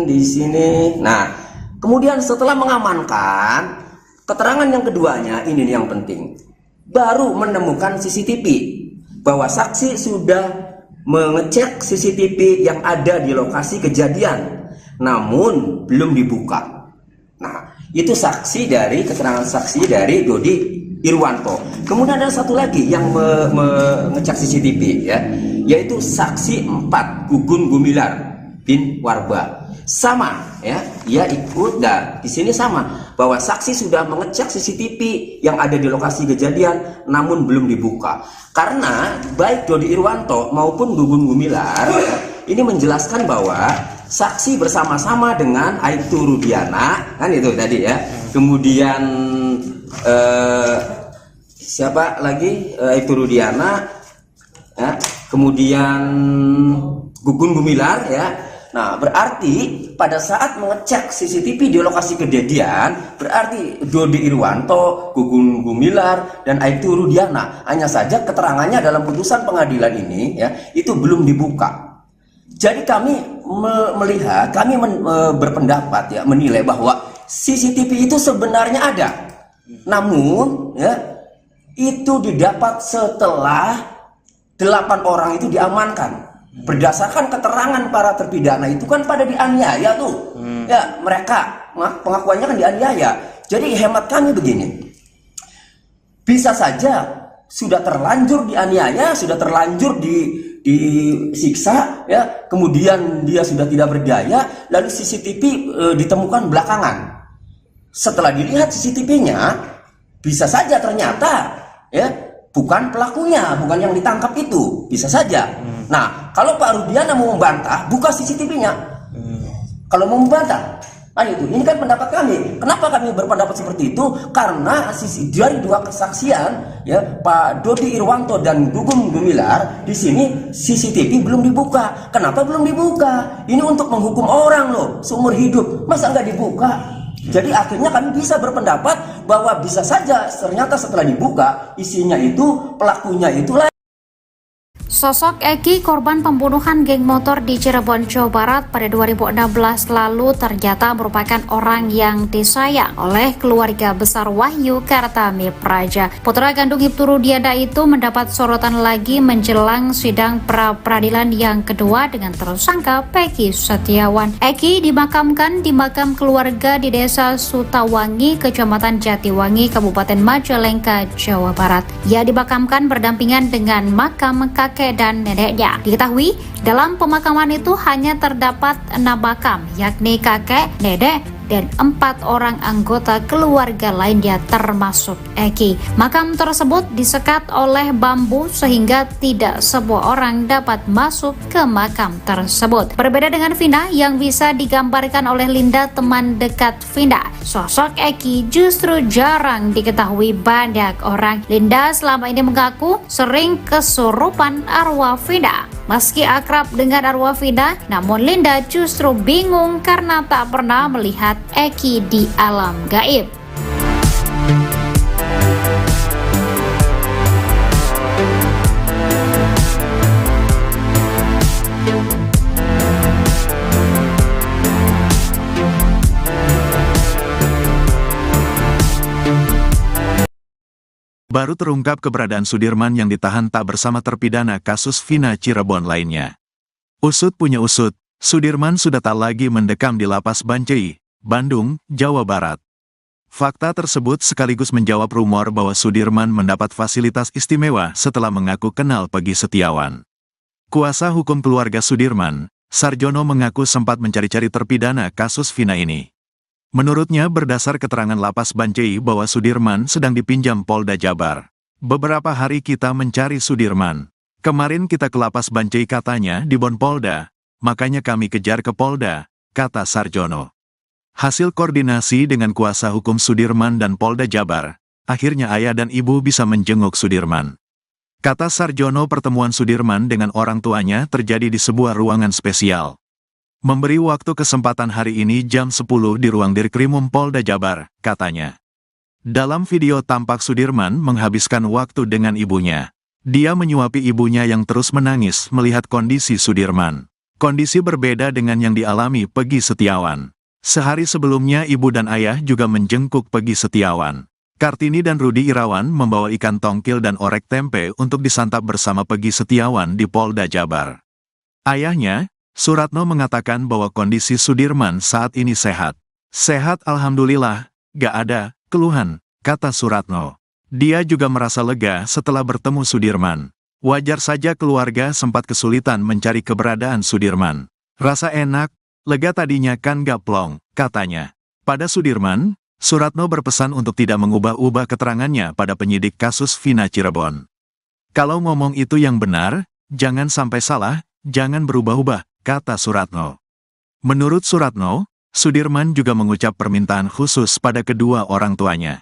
di sini. Nah, kemudian setelah mengamankan, keterangan yang keduanya ini yang penting, baru menemukan CCTV. Bahwa saksi sudah mengecek CCTV yang ada di lokasi kejadian, namun belum dibuka. Nah, itu saksi dari keterangan saksi dari Dodi Irwanto. Kemudian ada satu lagi yang mengecek CCTV, ya, yaitu saksi 4 Gugun Gumilar bin Warba. Sama, ya, ia ikut, dan di sini sama bahwa saksi sudah mengecek CCTV yang ada di lokasi kejadian namun belum dibuka. Karena baik Dodi Irwanto maupun Gugun Gumilar, ya, ini menjelaskan bahwa saksi bersama-sama dengan Aibtu Rudiana, kan itu tadi ya. Kemudian siapa lagi? Aibtu Rudiana, ya. Kemudian Gugun Gumilar, ya. Nah, berarti pada saat mengecek CCTV di lokasi kejadian, berarti Dodi Irwanto, Gugun Gumilar, dan Aibtu Rudiana. Hanya saja keterangannya dalam putusan pengadilan ini, ya, itu belum dibuka. Jadi kami melihat, kami berpendapat, ya, menilai bahwa CCTV itu sebenarnya ada. Namun, ya, itu didapat setelah 8 orang itu diamankan. Berdasarkan keterangan para terpidana itu kan pada dianiaya tuh, ya, mereka pengakuannya kan dianiaya. Jadi hemat kami begini, bisa saja sudah terlanjur dianiaya, sudah terlanjur disiksa, ya, kemudian dia sudah tidak berdaya, lalu CCTV ditemukan belakangan. Setelah dilihat CCTV-nya, bisa saja ternyata, ya, bukan pelakunya, bukan yang ditangkap itu, bisa saja. Nah, kalau Pak Rudiana mau membantah, buka CCTV-nya. Kalau mau membantah, itu. Ini kan pendapat kami. Kenapa kami berpendapat seperti itu? Karena dari 2 kesaksian, ya, Pak Dodi Irwanto dan Gugun Gumilar, di sini CCTV belum dibuka. Kenapa belum dibuka? Ini untuk menghukum orang loh, seumur hidup. Masa nggak dibuka? Jadi akhirnya kami bisa berpendapat bahwa bisa saja ternyata setelah dibuka, isinya itu pelakunya itulah. Sosok Eki, korban pembunuhan geng motor di Cirebon, Jawa Barat pada 2016 lalu ternyata merupakan orang yang disayang oleh keluarga besar Wahyu Kartami Praja. Putra kandung Ibtu Rudiana itu mendapat sorotan lagi menjelang sidang pra-peradilan yang kedua dengan tersangka Peggy Setiawan. Eki dimakamkan di makam keluarga di Desa Sutawangi, Kecamatan Jatiwangi, Kabupaten Majalengka, Jawa Barat. Ia dimakamkan berdampingan dengan makam kakek dan neneknya. Diketahui, dalam pemakaman itu hanya terdapat 6 makam, yakni kakek, nenek, dan 4 orang anggota keluarga lainnya termasuk Eki. Makam tersebut disekat oleh bambu sehingga tidak semua orang dapat masuk ke makam tersebut. Berbeda dengan Vina yang bisa digambarkan oleh Linda, teman dekat Vina, sosok Eki justru jarang diketahui banyak orang. Linda selama ini mengaku sering kesurupan arwah Vina. Meski akrab dengan arwah Vina, namun Linda justru bingung karena tak pernah melihat Eki di alam gaib. Baru terungkap keberadaan Sudirman yang ditahan tak bersama terpidana kasus Vina Cirebon lainnya. Usut punya usut, Sudirman sudah tak lagi mendekam di Lapas Bancai, Bandung, Jawa Barat. Fakta tersebut sekaligus menjawab rumor bahwa Sudirman mendapat fasilitas istimewa setelah mengaku kenal Peggy Setiawan. Kuasa hukum keluarga Sudirman, Sarjono, mengaku sempat mencari-cari terpidana kasus Vina ini. Menurutnya, berdasar keterangan Lapas Bancai bahwa Sudirman sedang dipinjam Polda Jabar. Beberapa hari kita mencari Sudirman. Kemarin kita ke Lapas Bancai, katanya di Bon Polda, makanya kami kejar ke Polda, kata Sarjono. Hasil koordinasi dengan kuasa hukum Sudirman dan Polda Jabar, akhirnya ayah dan ibu bisa menjenguk Sudirman. Kata Sarjono, pertemuan Sudirman dengan orang tuanya terjadi di sebuah ruangan spesial. Memberi waktu kesempatan hari ini jam 10 di ruang Dirkrimum Polda Jabar, katanya. Dalam video tampak Sudirman menghabiskan waktu dengan ibunya. Dia menyuapi ibunya yang terus menangis melihat kondisi Sudirman. Kondisi berbeda dengan yang dialami Peggy Setiawan. Sehari sebelumnya ibu dan ayah juga menjenguk Peggy Setiawan. Kartini dan Rudi Irawan membawa ikan tongkil dan orek tempe untuk disantap bersama Peggy Setiawan di Polda Jabar. Ayahnya, Suratno, mengatakan bahwa kondisi Sudirman saat ini sehat. Sehat alhamdulillah, gak ada keluhan, kata Suratno. Dia juga merasa lega setelah bertemu Sudirman. Wajar saja keluarga sempat kesulitan mencari keberadaan Sudirman. Rasa enak, lega tadinya kan gak plong, katanya. Pada Sudirman, Suratno berpesan untuk tidak mengubah-ubah keterangannya pada penyidik kasus Vina Cirebon. Kalau ngomong itu yang benar, jangan sampai salah, jangan berubah-ubah, kata Suratno. Menurut Suratno, Sudirman juga mengucap permintaan khusus pada kedua orang tuanya.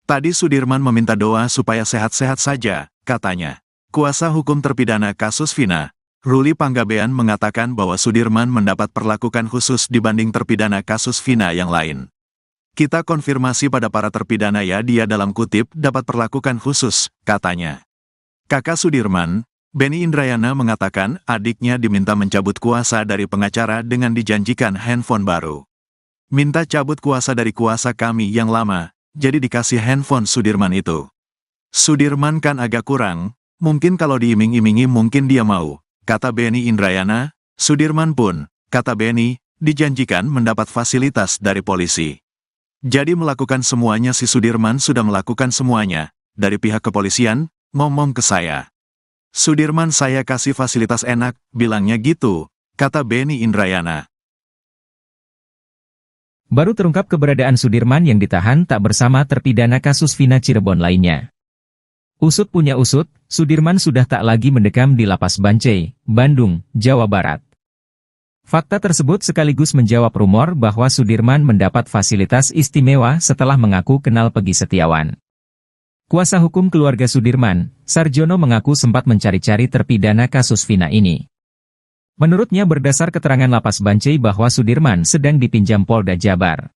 Tadi Sudirman meminta doa supaya sehat-sehat saja, katanya. Kuasa hukum terpidana kasus Vina, Ruli Panggabean, mengatakan bahwa Sudirman mendapat perlakuan khusus dibanding terpidana kasus Vina yang lain. Kita konfirmasi pada para terpidana ya, dia dalam kutip dapat perlakuan khusus, katanya. Kakak Sudirman, Benny Indrayana, mengatakan adiknya diminta mencabut kuasa dari pengacara dengan dijanjikan handphone baru. Minta cabut kuasa dari kuasa kami yang lama, jadi dikasih handphone Sudirman itu. Sudirman kan agak kurang, mungkin kalau diiming-imingi mungkin dia mau, kata Benny Indrayana. Sudirman pun, kata Benny, dijanjikan mendapat fasilitas dari polisi. Jadi melakukan semuanya, si Sudirman sudah melakukan semuanya, dari pihak kepolisian, ngomong ke saya. Sudirman saya kasih fasilitas enak, bilangnya gitu, kata Benny Indrayana. Baru terungkap keberadaan Sudirman yang ditahan tak bersama terpidana kasus Vina Cirebon lainnya. Usut punya usut, Sudirman sudah tak lagi mendekam di Lapas Bancai, Bandung, Jawa Barat. Fakta tersebut sekaligus menjawab rumor bahwa Sudirman mendapat fasilitas istimewa setelah mengaku kenal Peggy Setiawan. Kuasa hukum keluarga Sudirman, Sarjono, mengaku sempat mencari-cari terpidana kasus Vina ini. Menurutnya, berdasar keterangan Lapas Bancai bahwa Sudirman sedang dipinjam Polda Jabar.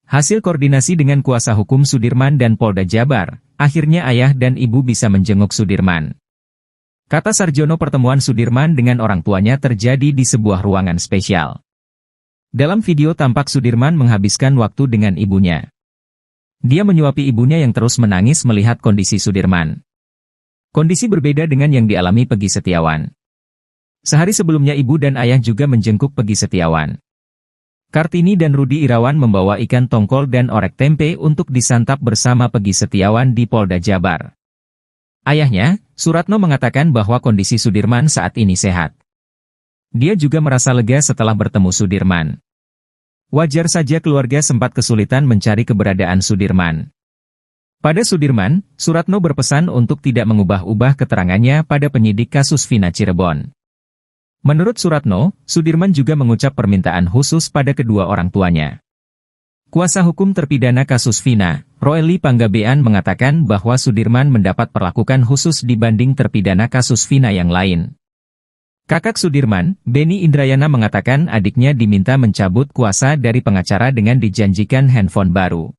Hasil koordinasi dengan kuasa hukum Sudirman dan Polda Jabar, akhirnya ayah dan ibu bisa menjenguk Sudirman. Kata Sarjono, pertemuan Sudirman dengan orang tuanya terjadi di sebuah ruangan spesial. Dalam video tampak Sudirman menghabiskan waktu dengan ibunya. Dia menyuapi ibunya yang terus menangis melihat kondisi Sudirman. Kondisi berbeda dengan yang dialami Peggy Setiawan. Sehari sebelumnya ibu dan ayah juga menjenguk Peggy Setiawan. Kartini dan Rudi Irawan membawa ikan tongkol dan orek tempe untuk disantap bersama Peggy Setiawan di Polda Jabar. Ayahnya, Suratno, mengatakan bahwa kondisi Sudirman saat ini sehat. Dia juga merasa lega setelah bertemu Sudirman. Wajar saja keluarga sempat kesulitan mencari keberadaan Sudirman. Pada Sudirman, Suratno berpesan untuk tidak mengubah-ubah keterangannya pada penyidik kasus Vina Cirebon. Menurut Suratno, Sudirman juga mengucap permintaan khusus pada kedua orang tuanya. Kuasa hukum terpidana kasus Vina, Ruli Panggabean, mengatakan bahwa Sudirman mendapat perlakuan khusus dibanding terpidana kasus Vina yang lain. Kakak Sudirman, Benny Indrayana, mengatakan adiknya diminta mencabut kuasa dari pengacara dengan dijanjikan handphone baru.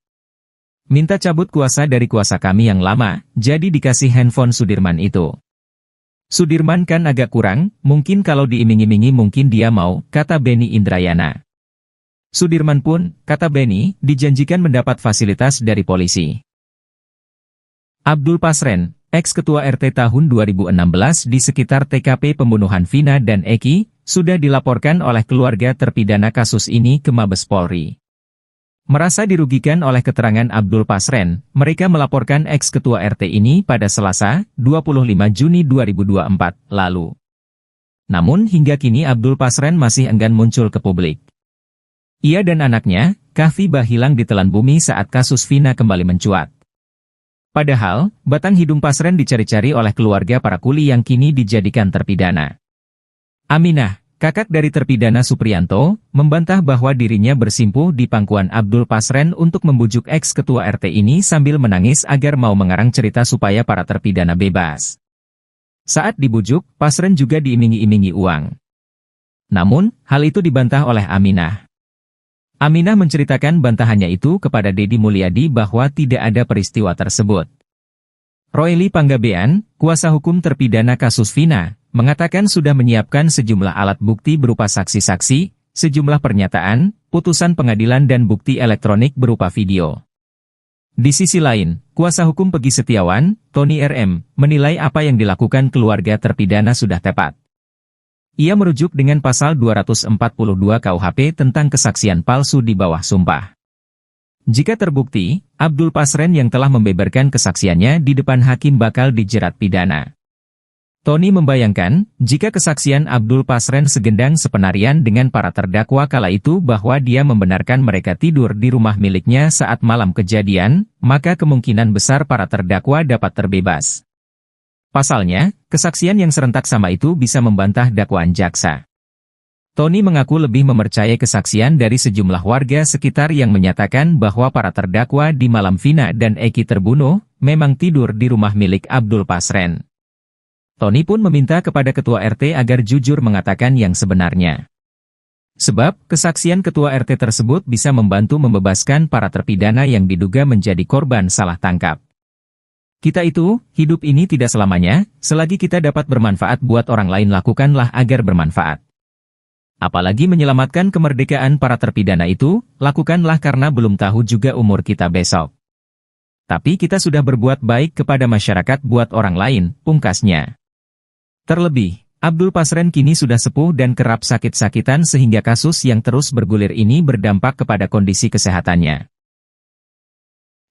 Minta cabut kuasa dari kuasa kami yang lama, jadi dikasih handphone Sudirman itu. Sudirman kan agak kurang, mungkin kalau diiming-imingi mungkin dia mau, kata Benny Indrayana. Sudirman pun, kata Benny, dijanjikan mendapat fasilitas dari polisi. Abdul Pasren, ex-ketua RT tahun 2016 di sekitar TKP pembunuhan Vina dan Eki, sudah dilaporkan oleh keluarga terpidana kasus ini ke Mabes Polri. Merasa dirugikan oleh keterangan Abdul Pasren, mereka melaporkan ex-ketua RT ini pada Selasa, 25 Juni 2024, lalu. Namun hingga kini Abdul Pasren masih enggan muncul ke publik. Ia dan anaknya, Kahfi hilang ditelan bumi saat kasus Vina kembali mencuat. Padahal, batang hidung Pasren dicari-cari oleh keluarga para kuli yang kini dijadikan terpidana. Aminah, kakak dari terpidana Supriyanto, membantah bahwa dirinya bersimpuh di pangkuan Abdul Pasren untuk membujuk ex-ketua RT ini sambil menangis agar mau mengarang cerita supaya para terpidana bebas. Saat dibujuk, Pasren juga diiming-imingi uang. Namun, hal itu dibantah oleh Aminah. Aminah menceritakan bantahannya itu kepada Deddy Mulyadi bahwa tidak ada peristiwa tersebut. Royli Panggabean, kuasa hukum terpidana kasus Vina, mengatakan sudah menyiapkan sejumlah alat bukti berupa saksi-saksi, sejumlah pernyataan, putusan pengadilan dan bukti elektronik berupa video. Di sisi lain, kuasa hukum Peggy Setiawan, Tony RM, menilai apa yang dilakukan keluarga terpidana sudah tepat. Ia merujuk dengan pasal 242 KUHP tentang kesaksian palsu di bawah sumpah. Jika terbukti, Abdul Pasren yang telah membeberkan kesaksiannya di depan hakim bakal dijerat pidana. Tony membayangkan, jika kesaksian Abdul Pasren segendang sepenarian dengan para terdakwa kala itu bahwa dia membenarkan mereka tidur di rumah miliknya saat malam kejadian, maka kemungkinan besar para terdakwa dapat terbebas. Pasalnya, kesaksian yang serentak sama itu bisa membantah dakwaan jaksa. Tony mengaku lebih mempercayai kesaksian dari sejumlah warga sekitar yang menyatakan bahwa para terdakwa di malam Vina dan Eki terbunuh, memang tidur di rumah milik Abdul Pasren. Tony pun meminta kepada ketua RT agar jujur mengatakan yang sebenarnya. Sebab, kesaksian ketua RT tersebut bisa membantu membebaskan para terpidana yang diduga menjadi korban salah tangkap. Kita itu, hidup ini tidak selamanya, selagi kita dapat bermanfaat buat orang lain lakukanlah agar bermanfaat. Apalagi menyelamatkan kemerdekaan para terpidana itu, lakukanlah karena belum tahu juga umur kita besok. Tapi kita sudah berbuat baik kepada masyarakat buat orang lain, pungkasnya. Terlebih, Abdul Pasren kini sudah sepuh dan kerap sakit-sakitan sehingga kasus yang terus bergulir ini berdampak kepada kondisi kesehatannya.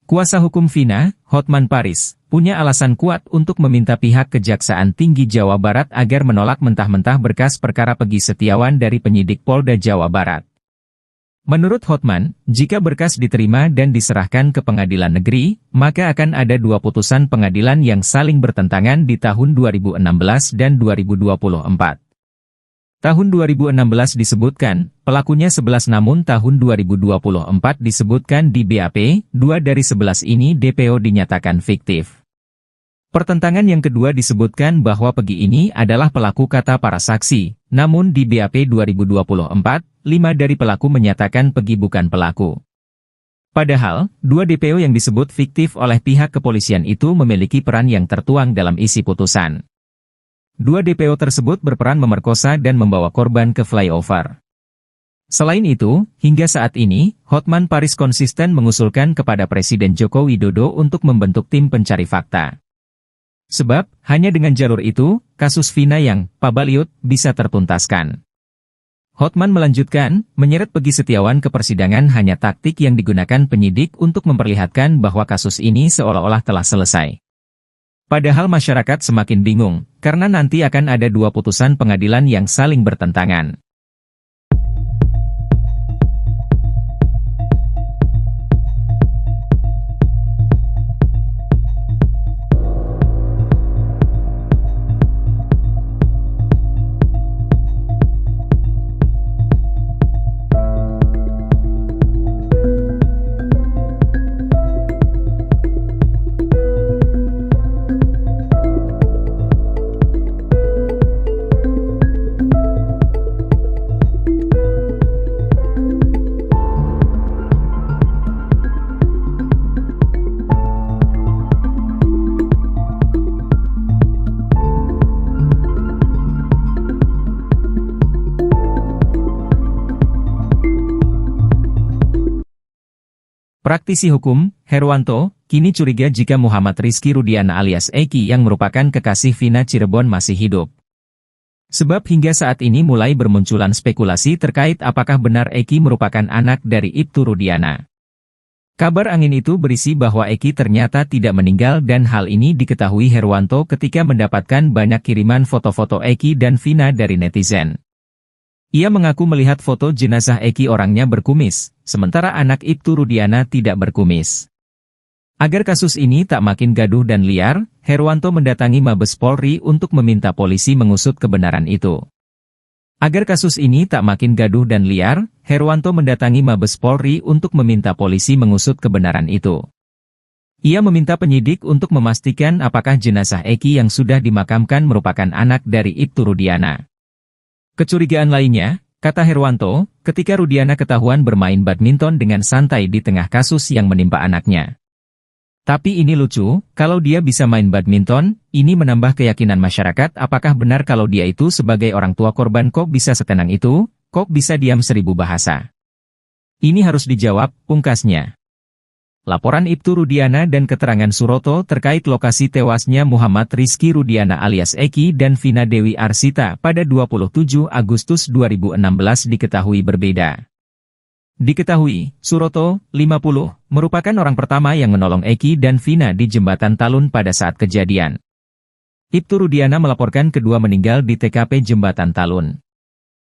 Kuasa hukum Vina, Hotman Paris, punya alasan kuat untuk meminta pihak Kejaksaan Tinggi Jawa Barat agar menolak mentah-mentah berkas perkara Peggy Setiawan dari penyidik Polda Jawa Barat. Menurut Hotman, jika berkas diterima dan diserahkan ke pengadilan negeri, maka akan ada dua putusan pengadilan yang saling bertentangan di tahun 2016 dan 2024. Tahun 2016 disebutkan, pelakunya 11 namun tahun 2024 disebutkan di BAP, 2 dari 11 ini DPO dinyatakan fiktif. Pertentangan yang kedua disebutkan bahwa Peggy ini adalah pelaku kata para saksi, namun di BAP 2024, 5 dari pelaku menyatakan Peggy bukan pelaku. Padahal, 2 DPO yang disebut fiktif oleh pihak kepolisian itu memiliki peran yang tertuang dalam isi putusan. 2 DPO tersebut berperan memerkosa dan membawa korban ke flyover. Selain itu, hingga saat ini, Hotman Paris konsisten mengusulkan kepada Presiden Joko Widodo untuk membentuk tim pencari fakta. Sebab, hanya dengan jalur itu, kasus Vina yang pabaliut bisa tertuntaskan. Hotman melanjutkan, menyeret Peggy Setiawan ke persidangan hanya taktik yang digunakan penyidik untuk memperlihatkan bahwa kasus ini seolah-olah telah selesai. Padahal masyarakat semakin bingung, karena nanti akan ada 2 putusan pengadilan yang saling bertentangan. Praktisi hukum, Herwanto, kini curiga jika Muhammad Rizky Rudiana alias Eki yang merupakan kekasih Vina Cirebon masih hidup. Sebab hingga saat ini mulai bermunculan spekulasi terkait apakah benar Eki merupakan anak dari Ibtu Rudiana. Kabar angin itu berisi bahwa Eki ternyata tidak meninggal dan hal ini diketahui Herwanto ketika mendapatkan banyak kiriman foto-foto Eki dan Vina dari netizen. Ia mengaku melihat foto jenazah Eki orangnya berkumis, sementara anak Ibtu Rudiana tidak berkumis. Agar kasus ini tak makin gaduh dan liar, Herwanto mendatangi Mabes Polri untuk meminta polisi mengusut kebenaran itu. Agar kasus ini tak makin gaduh dan liar, Herwanto mendatangi Mabes Polri untuk meminta polisi mengusut kebenaran itu. Ia meminta penyidik untuk memastikan apakah jenazah Eki yang sudah dimakamkan merupakan anak dari Ibtu Rudiana. Kecurigaan lainnya, kata Herwanto, ketika Rudiana ketahuan bermain badminton dengan santai di tengah kasus yang menimpa anaknya. Tapi ini lucu, kalau dia bisa main badminton, ini menambah keyakinan masyarakat apakah benar kalau dia itu sebagai orang tua korban kok bisa setenang itu, kok bisa diam 1000 bahasa. Ini harus dijawab, pungkasnya. Laporan Ibtu Rudiana dan keterangan Suroto terkait lokasi tewasnya Muhammad Rizky Rudiana alias Eki dan Vina Dewi Arsita pada 27 Agustus 2016 diketahui berbeda. Diketahui, Suroto, 50, merupakan orang pertama yang menolong Eki dan Vina di Jembatan Talun pada saat kejadian. Ibtu Rudiana melaporkan kedua meninggal di TKP Jembatan Talun.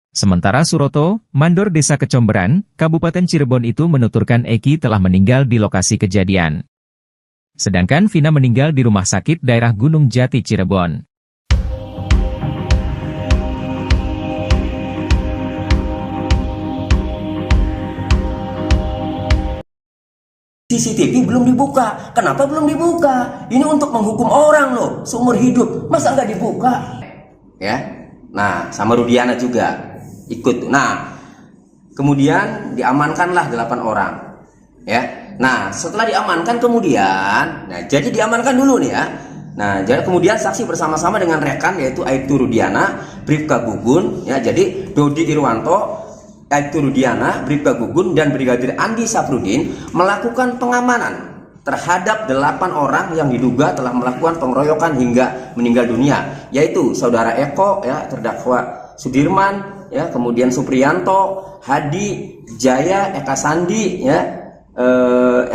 Sementara Suroto, mandor Desa Kecomberan, Kabupaten Cirebon itu menuturkan Eki telah meninggal di lokasi kejadian. Sedangkan Vina meninggal di rumah sakit daerah Gunung Jati Cirebon. CCTV belum dibuka. Kenapa belum dibuka? Ini untuk menghukum orang loh, seumur hidup. Masa nggak dibuka? Ya, nah sama Rudiana juga ikut. Nah, kemudian diamankanlah 8 orang. Ya, nah setelah diamankan kemudian, nah jadi diamankan dulu nih ya. Nah, jadi kemudian saksi bersama-sama dengan rekan yaitu Aibtu Rudiana, Bribka Gugun, ya jadi Dodi Irwanto, Aibtu Rudiana, Bribka Gugun, dan Brigadir Andi Safrudin melakukan pengamanan terhadap 8 orang yang diduga telah melakukan pengeroyokan hingga meninggal dunia, yaitu saudara Eko, ya terdakwa Sudirman, ya kemudian Supriyanto, Hadi, Jaya, Eka Sandi, ya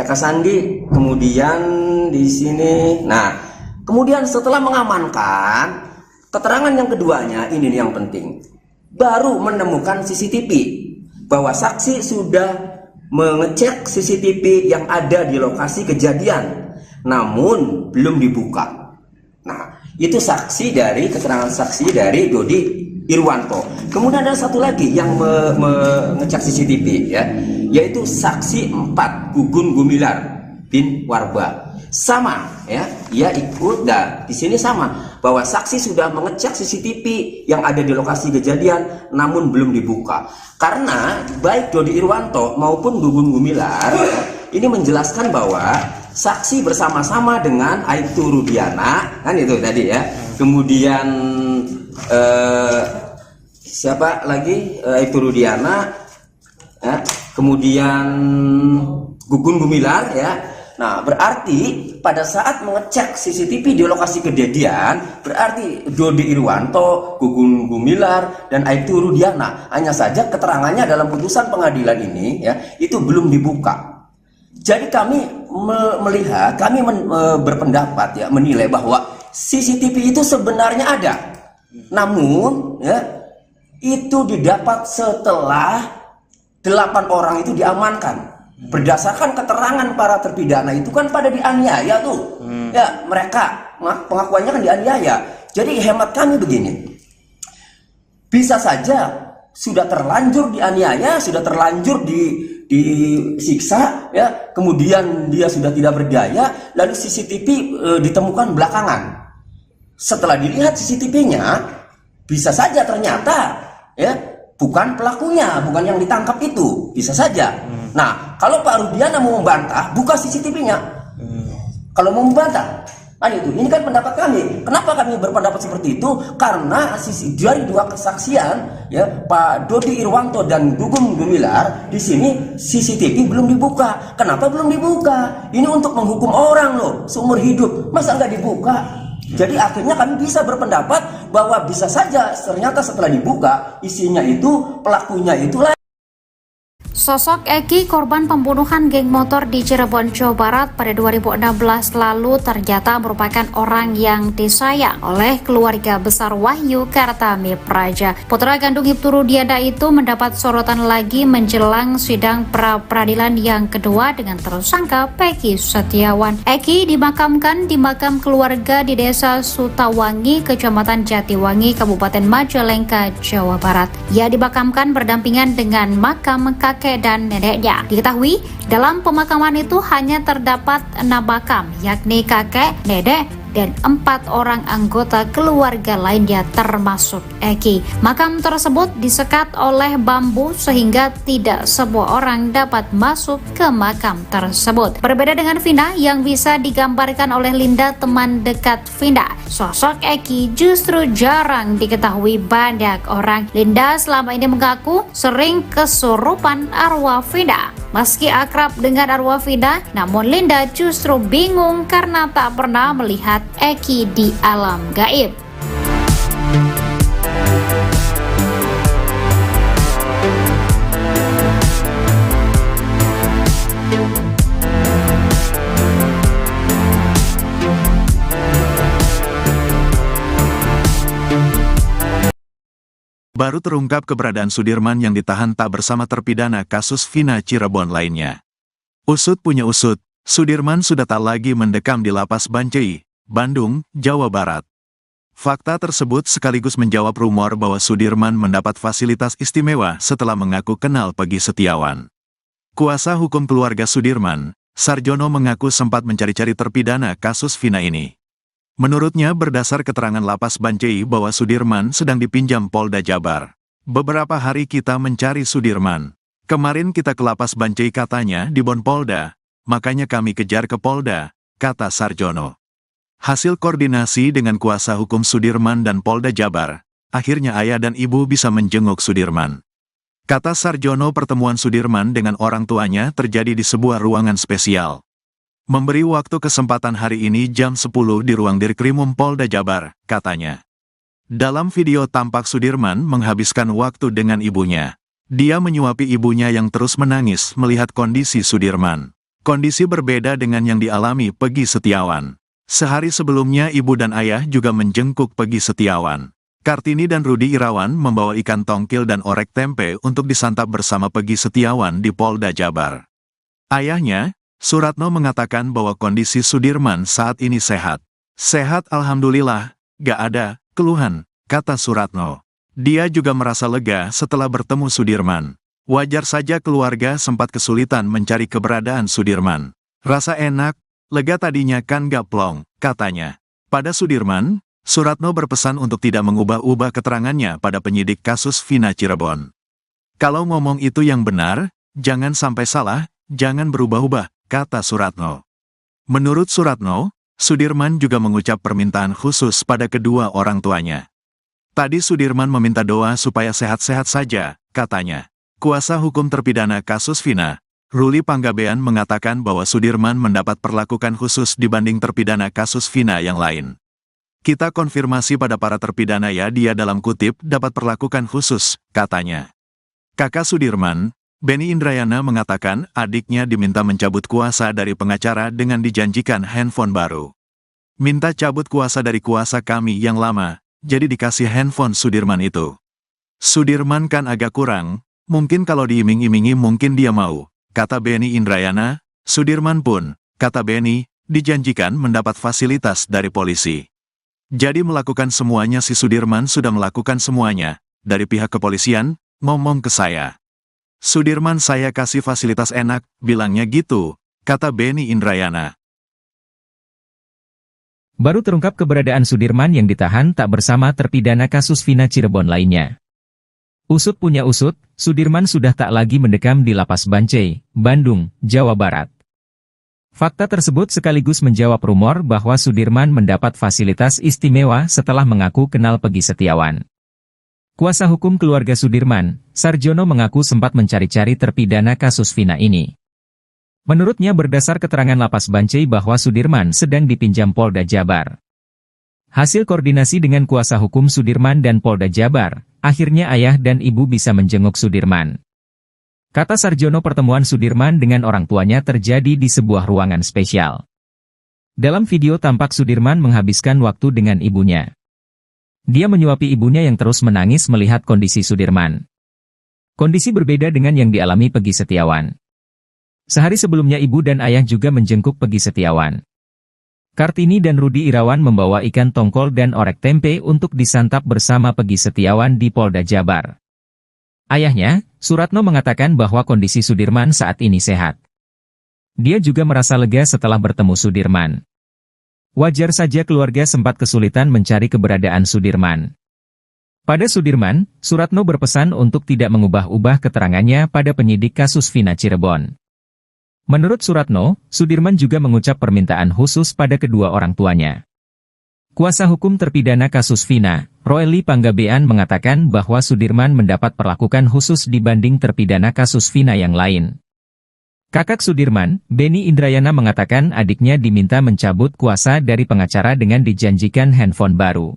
Eka Sandi, kemudian di sini. Nah, kemudian setelah mengamankan, keterangan yang keduanya ini yang penting. Baru menemukan CCTV, bahwa saksi sudah mengecek CCTV yang ada di lokasi kejadian, namun belum dibuka. Nah, itu saksi dari keterangan saksi dari Dodi Irwanto. Kemudian ada satu lagi yang mengecek CCTV, ya, yaitu saksi 4 Gugun Gumilar bin Warba. Sama, ya, ia ikut dan di sini sama bahwa saksi sudah mengecek CCTV yang ada di lokasi kejadian namun belum dibuka. Karena baik Dodi Irwanto maupun Gugun Gumilar, ya, ini menjelaskan bahwa saksi bersama-sama dengan Aibtu Rudiana, kan itu tadi ya. Kemudian siapa lagi? Aibtu Rudiana, ya. Kemudian Gugun Gumilar, ya. Nah, berarti pada saat mengecek CCTV di lokasi kejadian, berarti Dodi Irwanto, Gugun Gumilar, dan Aibtu Rudiana. Hanya saja keterangannya dalam putusan pengadilan ini, ya, itu belum dibuka. Jadi kami melihat, kami berpendapat, ya, menilai bahwa CCTV itu sebenarnya ada. Namun, ya, itu didapat setelah 8 orang itu diamankan. Berdasarkan keterangan para terpidana itu kan pada dianiaya tuh. Ya, mereka pengakuannya kan dianiaya. Jadi hemat kami begini. Bisa saja sudah terlanjur dianiaya, sudah terlanjur disiksa, ya. Kemudian dia sudah tidak berdaya, lalu CCTV ditemukan belakangan. Setelah dilihat CCTV-nya, bisa saja ternyata, ya, bukan pelakunya, bukan yang ditangkap itu, bisa saja. Nah, kalau Pak Rudiana mau membantah, buka CCTV-nya. Kalau mau membantah, Ini kan pendapat kami. Kenapa kami berpendapat seperti itu? Karena dari dua kesaksian, ya, Pak Dodi Irwanto dan Gugum Gumilar, di sini CCTV belum dibuka. Kenapa belum dibuka? Ini untuk menghukum orang loh, seumur hidup. Masa nggak dibuka? Jadi akhirnya kami bisa berpendapat bahwa bisa saja ternyata setelah dibuka isinya itu pelakunya itulah. Sosok Eki, korban pembunuhan geng motor di Cirebon, Jawa Barat pada 2016 lalu ternyata merupakan orang yang disayang oleh keluarga besar Wahyu Kartami Praja. Putra kandung Ibtu Rudiana itu mendapat sorotan lagi menjelang sidang pra-peradilan yang kedua dengan tersangka Peggy Setiawan. Eki dimakamkan di makam keluarga di Desa Sutawangi, Kecamatan Jatiwangi, Kabupaten Majalengka, Jawa Barat. Ia dimakamkan berdampingan dengan makam kakek dan neneknya. Diketahui dalam pemakaman itu hanya terdapat 6 makam, yakni kakek, nenek, dan 4 orang anggota keluarga lainnya termasuk Eki. Makam tersebut disekat oleh bambu sehingga tidak semua orang dapat masuk ke makam tersebut. Berbeda dengan Vina yang bisa digambarkan oleh Linda, teman dekat Vina, sosok Eki justru jarang diketahui banyak orang. Linda selama ini mengaku sering kesurupan arwah Vina. Meski akrab dengan arwah Vina, namun Linda justru bingung karena tak pernah melihat Eki di alam gaib. Baru terungkap keberadaan Sudirman yang ditahan tak bersama terpidana kasus Vina Cirebon lainnya. Usut punya usut, Sudirman sudah tak lagi mendekam di lapas Bancai, Bandung, Jawa Barat. Fakta tersebut sekaligus menjawab rumor bahwa Sudirman mendapat fasilitas istimewa setelah mengaku kenal Peggy Setiawan. Kuasa hukum keluarga Sudirman, Sarjono, mengaku sempat mencari-cari terpidana kasus Vina ini. Menurutnya berdasar keterangan lapas Bancai bahwa Sudirman sedang dipinjam Polda Jabar. Beberapa hari kita mencari Sudirman. Kemarin kita ke lapas Bancai katanya di Bon Polda, makanya kami kejar ke Polda, kata Sarjono. Hasil koordinasi dengan kuasa hukum Sudirman dan Polda Jabar, akhirnya ayah dan ibu bisa menjenguk Sudirman. Kata Sarjono, pertemuan Sudirman dengan orang tuanya terjadi di sebuah ruangan spesial. Memberi waktu kesempatan hari ini jam 10 di ruang Dirkrimum Polda Jabar, katanya. Dalam video tampak Sudirman menghabiskan waktu dengan ibunya. Dia menyuapi ibunya yang terus menangis melihat kondisi Sudirman. Kondisi berbeda dengan yang dialami Peggy Setiawan. Sehari sebelumnya ibu dan ayah juga menjenguk Peggy Setiawan. Kartini dan Rudi Irawan membawa ikan tongkil dan orek tempe untuk disantap bersama Peggy Setiawan di Polda Jabar. Ayahnya, Suratno, mengatakan bahwa kondisi Sudirman saat ini sehat. Sehat alhamdulillah, gak ada keluhan, kata Suratno. Dia juga merasa lega setelah bertemu Sudirman. Wajar saja keluarga sempat kesulitan mencari keberadaan Sudirman. Rasa enak, lega tadinya kan gak plong, katanya. Pada Sudirman, Suratno berpesan untuk tidak mengubah-ubah keterangannya pada penyidik kasus Vina Cirebon. Kalau ngomong itu yang benar, jangan sampai salah, jangan berubah-ubah, kata Suratno. Menurut Suratno, Sudirman juga mengucap permintaan khusus pada kedua orang tuanya. Tadi Sudirman meminta doa supaya sehat-sehat saja, katanya. Kuasa hukum terpidana kasus Vina, Ruli Panggabean, mengatakan bahwa Sudirman mendapat perlakuan khusus dibanding terpidana kasus Vina yang lain. Kita konfirmasi pada para terpidana ya, dia dalam kutip dapat perlakuan khusus, katanya. Kakak Sudirman, Benny Indrayana, mengatakan adiknya diminta mencabut kuasa dari pengacara dengan dijanjikan handphone baru. Minta cabut kuasa dari kuasa kami yang lama, jadi dikasih handphone Sudirman itu. Sudirman kan agak kurang, mungkin kalau diiming-imingi mungkin dia mau, kata Benny Indrayana. Sudirman pun, kata Benny, dijanjikan mendapat fasilitas dari polisi. Jadi melakukan semuanya, si Sudirman sudah melakukan semuanya, dari pihak kepolisian, ngomong ke saya. Sudirman saya kasih fasilitas enak, bilangnya gitu, kata Benny Indrayana. Baru terungkap keberadaan Sudirman yang ditahan tak bersama terpidana kasus Vina Cirebon lainnya. Usut punya usut, Sudirman sudah tak lagi mendekam di lapas Bancai, Bandung, Jawa Barat. Fakta tersebut sekaligus menjawab rumor bahwa Sudirman mendapat fasilitas istimewa setelah mengaku kenal Peggy Setiawan. Kuasa hukum keluarga Sudirman, Sarjono, mengaku sempat mencari-cari terpidana kasus Vina ini. Menurutnya berdasar keterangan Lapas Bancai bahwa Sudirman sedang dipinjam Polda Jabar. Hasil koordinasi dengan kuasa hukum Sudirman dan Polda Jabar, akhirnya ayah dan ibu bisa menjenguk Sudirman. Kata Sarjono, pertemuan Sudirman dengan orang tuanya terjadi di sebuah ruangan spesial. Dalam video tampak Sudirman menghabiskan waktu dengan ibunya. Dia menyuapi ibunya yang terus menangis melihat kondisi Sudirman. Kondisi berbeda dengan yang dialami Peggy Setiawan. Sehari sebelumnya ibu dan ayah juga menjenguk Peggy Setiawan. Kartini dan Rudi Irawan membawa ikan tongkol dan orek tempe untuk disantap bersama Peggy Setiawan di Polda Jabar. Ayahnya, Suratno, mengatakan bahwa kondisi Sudirman saat ini sehat. Dia juga merasa lega setelah bertemu Sudirman. Wajar saja keluarga sempat kesulitan mencari keberadaan Sudirman. Pada Sudirman, Suratno berpesan untuk tidak mengubah-ubah keterangannya pada penyidik kasus Vina Cirebon. Menurut Suratno, Sudirman juga mengucap permintaan khusus pada kedua orang tuanya. Kuasa hukum terpidana kasus Vina, Roely Panggabean, mengatakan bahwa Sudirman mendapat perlakuan khusus dibanding terpidana kasus Vina yang lain. Kakak Sudirman, Benny Indrayana, mengatakan adiknya diminta mencabut kuasa dari pengacara dengan dijanjikan handphone baru.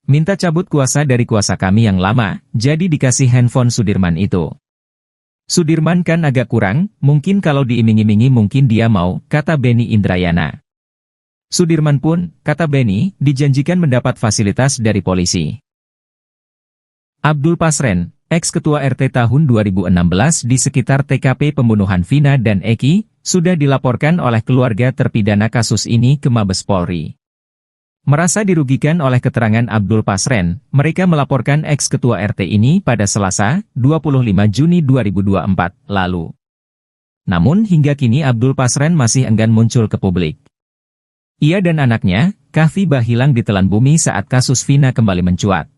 Minta cabut kuasa dari kuasa kami yang lama, jadi dikasih handphone Sudirman itu. Sudirman kan agak kurang, mungkin kalau diiming-imingi mungkin dia mau, kata Benny Indrayana. Sudirman pun, kata Benny, dijanjikan mendapat fasilitas dari polisi. Abdul Pasren, ex-ketua RT tahun 2016 di sekitar TKP pembunuhan Vina dan Eki, sudah dilaporkan oleh keluarga terpidana kasus ini ke Mabes Polri. Merasa dirugikan oleh keterangan Abdul Pasren, mereka melaporkan ex-ketua RT ini pada Selasa, 25 Juni 2024, lalu. Namun hingga kini Abdul Pasren masih enggan muncul ke publik. Ia dan anaknya, Kahfi, hilang ditelan bumi saat kasus Vina kembali mencuat.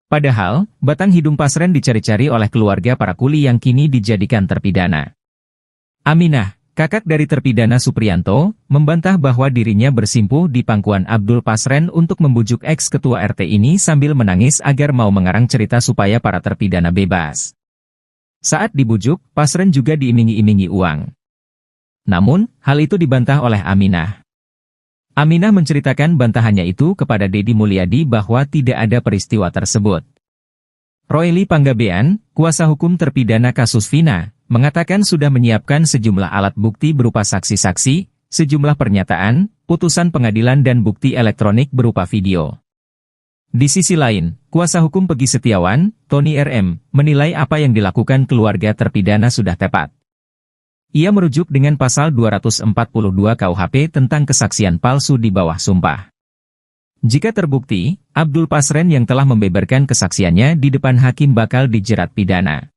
Padahal, batang hidung Pasren dicari-cari oleh keluarga para kuli yang kini dijadikan terpidana. Aminah, kakak dari terpidana Supriyanto, membantah bahwa dirinya bersimpuh di pangkuan Abdul Pasren untuk membujuk ex-ketua RT ini sambil menangis agar mau mengarang cerita supaya para terpidana bebas. Saat dibujuk, Pasren juga diiming-imingi uang. Namun, hal itu dibantah oleh Aminah. Aminah menceritakan bantahannya itu kepada Deddy Mulyadi bahwa tidak ada peristiwa tersebut. Roely Panggabean, kuasa hukum terpidana kasus Vina, mengatakan sudah menyiapkan sejumlah alat bukti berupa saksi-saksi, sejumlah pernyataan, putusan pengadilan dan bukti elektronik berupa video. Di sisi lain, kuasa hukum Peggy Setiawan, Tony RM, menilai apa yang dilakukan keluarga terpidana sudah tepat. Ia merujuk dengan pasal 242 KUHP tentang kesaksian palsu di bawah sumpah. Jika terbukti, Abdul Pasren yang telah membeberkan kesaksiannya di depan hakim bakal dijerat pidana.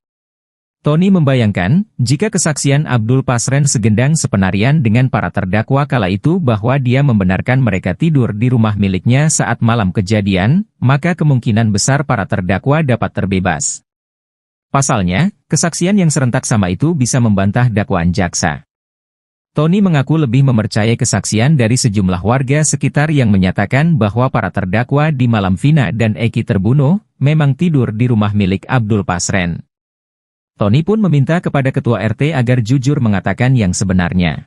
Tony membayangkan, jika kesaksian Abdul Pasren segendang sepenarian dengan para terdakwa kala itu bahwa dia membenarkan mereka tidur di rumah miliknya saat malam kejadian, maka kemungkinan besar para terdakwa dapat terbebas. Pasalnya, kesaksian yang serentak sama itu bisa membantah dakwaan jaksa. Tony mengaku lebih mempercayai kesaksian dari sejumlah warga sekitar yang menyatakan bahwa para terdakwa di malam Vina dan Eki terbunuh, memang tidur di rumah milik Abdul Pasren. Tony pun meminta kepada ketua RT agar jujur mengatakan yang sebenarnya.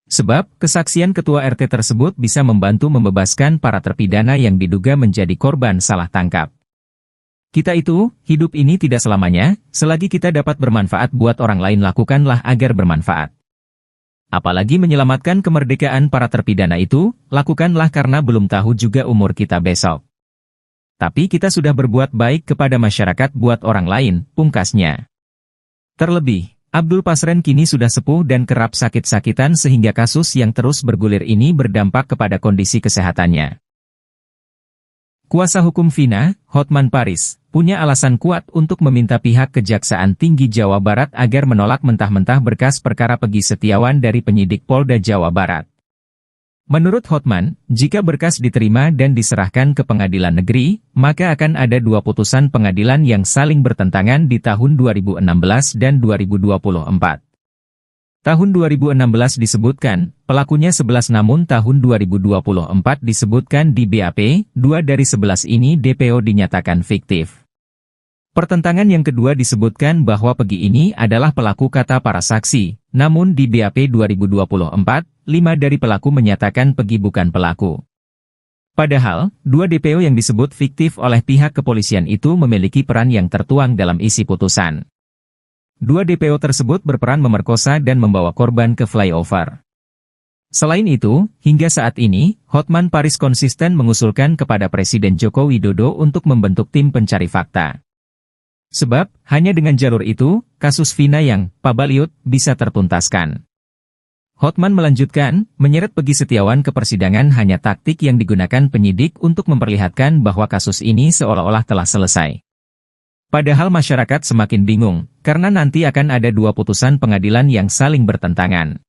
Sebab, kesaksian ketua RT tersebut bisa membantu membebaskan para terpidana yang diduga menjadi korban salah tangkap. Kita itu, hidup ini tidak selamanya, selagi kita dapat bermanfaat buat orang lain lakukanlah agar bermanfaat. Apalagi menyelamatkan kemerdekaan para terpidana itu, lakukanlah karena belum tahu juga umur kita besok. Tapi kita sudah berbuat baik kepada masyarakat buat orang lain, pungkasnya. Terlebih, Abdul Pasren kini sudah sepuh dan kerap sakit-sakitan sehingga kasus yang terus bergulir ini berdampak kepada kondisi kesehatannya. Kuasa hukum Vina, Hotman Paris, punya alasan kuat untuk meminta pihak Kejaksaan Tinggi Jawa Barat agar menolak mentah-mentah berkas perkara Peggy Setiawan dari penyidik Polda Jawa Barat. Menurut Hotman, jika berkas diterima dan diserahkan ke pengadilan negeri, maka akan ada dua putusan pengadilan yang saling bertentangan di tahun 2016 dan 2024. Tahun 2016 disebutkan, pelakunya 11 namun tahun 2024 disebutkan di BAP, 2 dari 11 ini DPO dinyatakan fiktif. Pertentangan yang kedua disebutkan bahwa Pegi ini adalah pelaku kata para saksi, namun di BAP 2024, 5 dari pelaku menyatakan Pegi bukan pelaku. Padahal, 2 DPO yang disebut fiktif oleh pihak kepolisian itu memiliki peran yang tertuang dalam isi putusan. 2 DPO tersebut berperan memerkosa dan membawa korban ke flyover. Selain itu, hingga saat ini, Hotman Paris konsisten mengusulkan kepada Presiden Joko Widodo untuk membentuk tim pencari fakta. Sebab, hanya dengan jalur itu, kasus Vina yang Pabaliut bisa tertuntaskan. Hotman melanjutkan, menyeret Pegi Setiawan ke persidangan hanya taktik yang digunakan penyidik untuk memperlihatkan bahwa kasus ini seolah-olah telah selesai. Padahal masyarakat semakin bingung, karena nanti akan ada 2 putusan pengadilan yang saling bertentangan.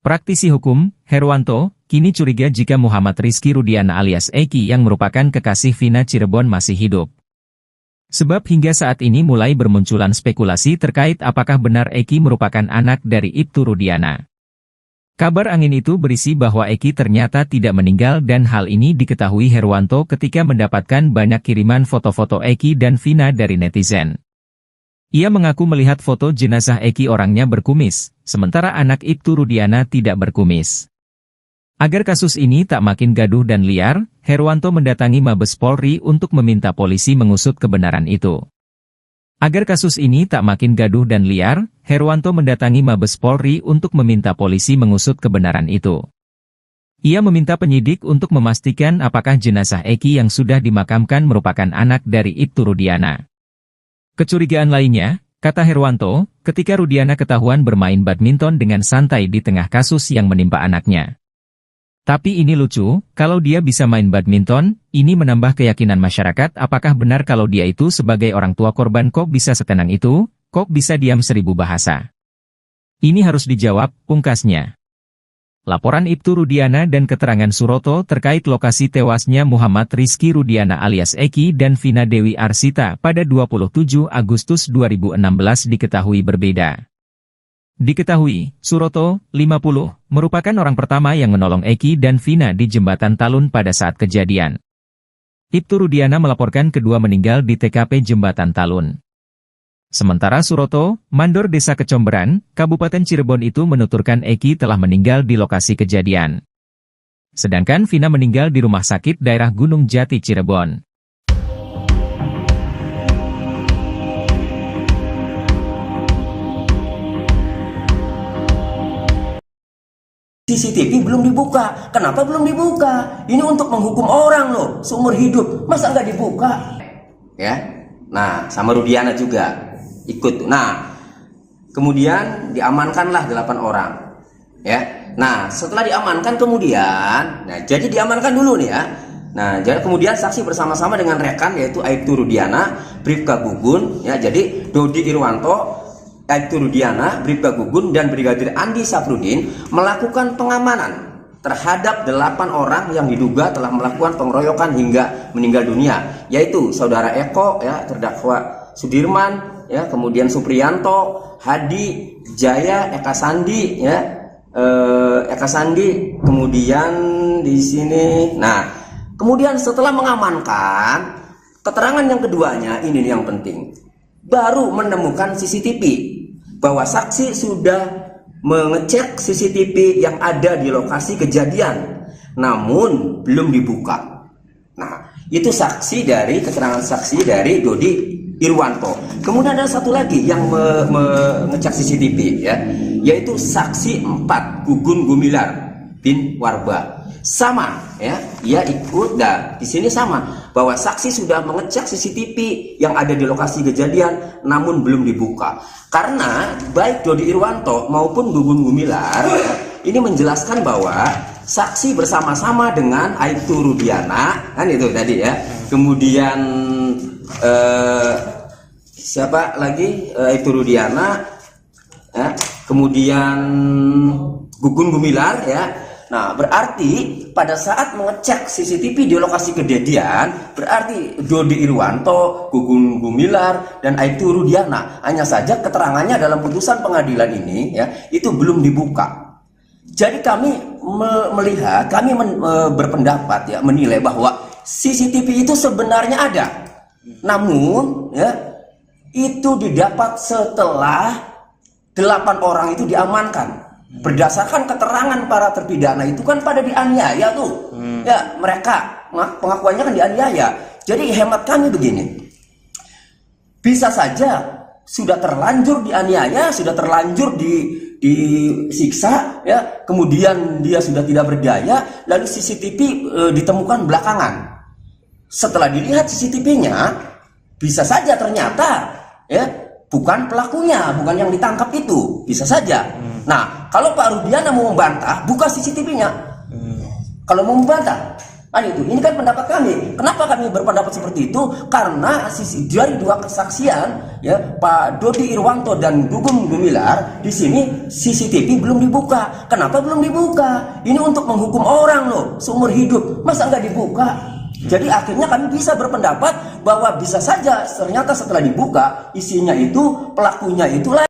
Praktisi hukum, Herwanto, kini curiga jika Muhammad Rizky Rudiana alias Eki yang merupakan kekasih Vina Cirebon masih hidup. Sebab hingga saat ini mulai bermunculan spekulasi terkait apakah benar Eki merupakan anak dari Ibtu Rudiana. Kabar angin itu berisi bahwa Eki ternyata tidak meninggal dan hal ini diketahui Herwanto ketika mendapatkan banyak kiriman foto-foto Eki dan Vina dari netizen. Ia mengaku melihat foto jenazah Eki orangnya berkumis, sementara anak Ibtu Rudiana tidak berkumis. Agar kasus ini tak makin gaduh dan liar, Herwanto mendatangi Mabes Polri untuk meminta polisi mengusut kebenaran itu. Agar kasus ini tak makin gaduh dan liar, Herwanto mendatangi Mabes Polri untuk meminta polisi mengusut kebenaran itu. Ia meminta penyidik untuk memastikan apakah jenazah Eki yang sudah dimakamkan merupakan anak dari Ibtu Rudiana. Kecurigaan lainnya, kata Herwanto, ketika Rudiana ketahuan bermain badminton dengan santai di tengah kasus yang menimpa anaknya. Tapi ini lucu, kalau dia bisa main badminton, ini menambah keyakinan masyarakat apakah benar kalau dia itu sebagai orang tua korban kok bisa setenang itu, kok bisa diam 1000 bahasa. Ini harus dijawab, pungkasnya. Laporan Ibtu Rudiana dan keterangan Suroto terkait lokasi tewasnya Muhammad Rizky Rudiana alias Eki dan Vina Dewi Arsita pada 27 Agustus 2016 diketahui berbeda. Diketahui, Suroto, 50, merupakan orang pertama yang menolong Eki dan Vina di Jembatan Talun pada saat kejadian. Ibtu Rudiana melaporkan kedua meninggal di TKP Jembatan Talun. Sementara Suroto, mandor Desa Kecomberan, Kabupaten Cirebon itu menuturkan Eki telah meninggal di lokasi kejadian. Sedangkan Vina meninggal di rumah sakit daerah Gunung Jati Cirebon. CCTV belum dibuka. Kenapa belum dibuka? Ini untuk menghukum orang loh, seumur hidup. Masa nggak dibuka? Ya, nah sama Rudiana juga ikut. Nah, kemudian diamankanlah 8 orang. Ya, nah setelah diamankan kemudian, nah jadi diamankan dulu nih ya. Nah, jadi kemudian saksi bersama-sama dengan rekan yaitu Aibtu Rudiana, Bribka Gugun, ya jadi Dodi Irwanto, Aibtu Rudiana, Bribka Gugun, dan Brigadir Andi Safrudin melakukan pengamanan terhadap 8 orang yang diduga telah melakukan pengeroyokan hingga meninggal dunia, yaitu saudara Eko, ya terdakwa Sudirman, ya kemudian Supriyanto, Hadi, Jaya, Eka Sandi, ya Eka Sandi, kemudian di sini. Nah, kemudian setelah mengamankan, keterangan yang keduanya ini yang penting, baru menemukan CCTV. Bahwa saksi sudah mengecek CCTV yang ada di lokasi kejadian, namun belum dibuka. Nah, itu keterangan saksi dari Dodi Irwanto. Kemudian ada satu lagi yang mengecek CCTV ya, yaitu saksi 4 Gugun Gumilar bin Warba. Sama ya, ia ikut dan di sini sama bahwa saksi sudah mengecek CCTV yang ada di lokasi kejadian namun belum dibuka. Karena baik Dodi Irwanto maupun Gugun Gumilar ya, ini menjelaskan bahwa saksi bersama-sama dengan Aibtu Rudiana, kan itu tadi ya. Kemudian siapa lagi? Aibtu Rudiana ya. Kemudian Gugun Gumilar ya. Nah, berarti pada saat mengecek CCTV di lokasi kejadian, berarti Dodi Irwanto, Gugun Gumilar, dan Aibtu Rudiana, hanya saja keterangannya dalam putusan pengadilan ini ya, itu belum dibuka. Jadi kami melihat, kami berpendapat ya, menilai bahwa CCTV itu sebenarnya ada. Namun ya, itu didapat setelah 8 orang itu diamankan. Berdasarkan keterangan para terpidana itu kan pada dianiaya tuh. Ya, mereka pengakuannya kan dianiaya. Jadi hemat kami begini. Bisa saja sudah terlanjur dianiaya, sudah terlanjur disiksa ya, kemudian dia sudah tidak berdaya, lalu CCTV ditemukan belakangan. Setelah dilihat CCTV-nya, bisa saja ternyata ya bukan pelakunya, bukan yang ditangkap itu, bisa saja. Nah, kalau Pak Rudiana mau membantah, buka CCTV-nya. Kalau mau membantah, kan itu. Ini kan pendapat kami. Kenapa kami berpendapat seperti itu? Karena dari 2 kesaksian, ya, Pak Dodi Irwanto dan Gugun Gumilar, di sini CCTV belum dibuka. Kenapa belum dibuka? Ini untuk menghukum orang loh, seumur hidup. Masa nggak dibuka? Jadi akhirnya kami bisa berpendapat bahwa bisa saja ternyata setelah dibuka isinya itu pelakunya itulah.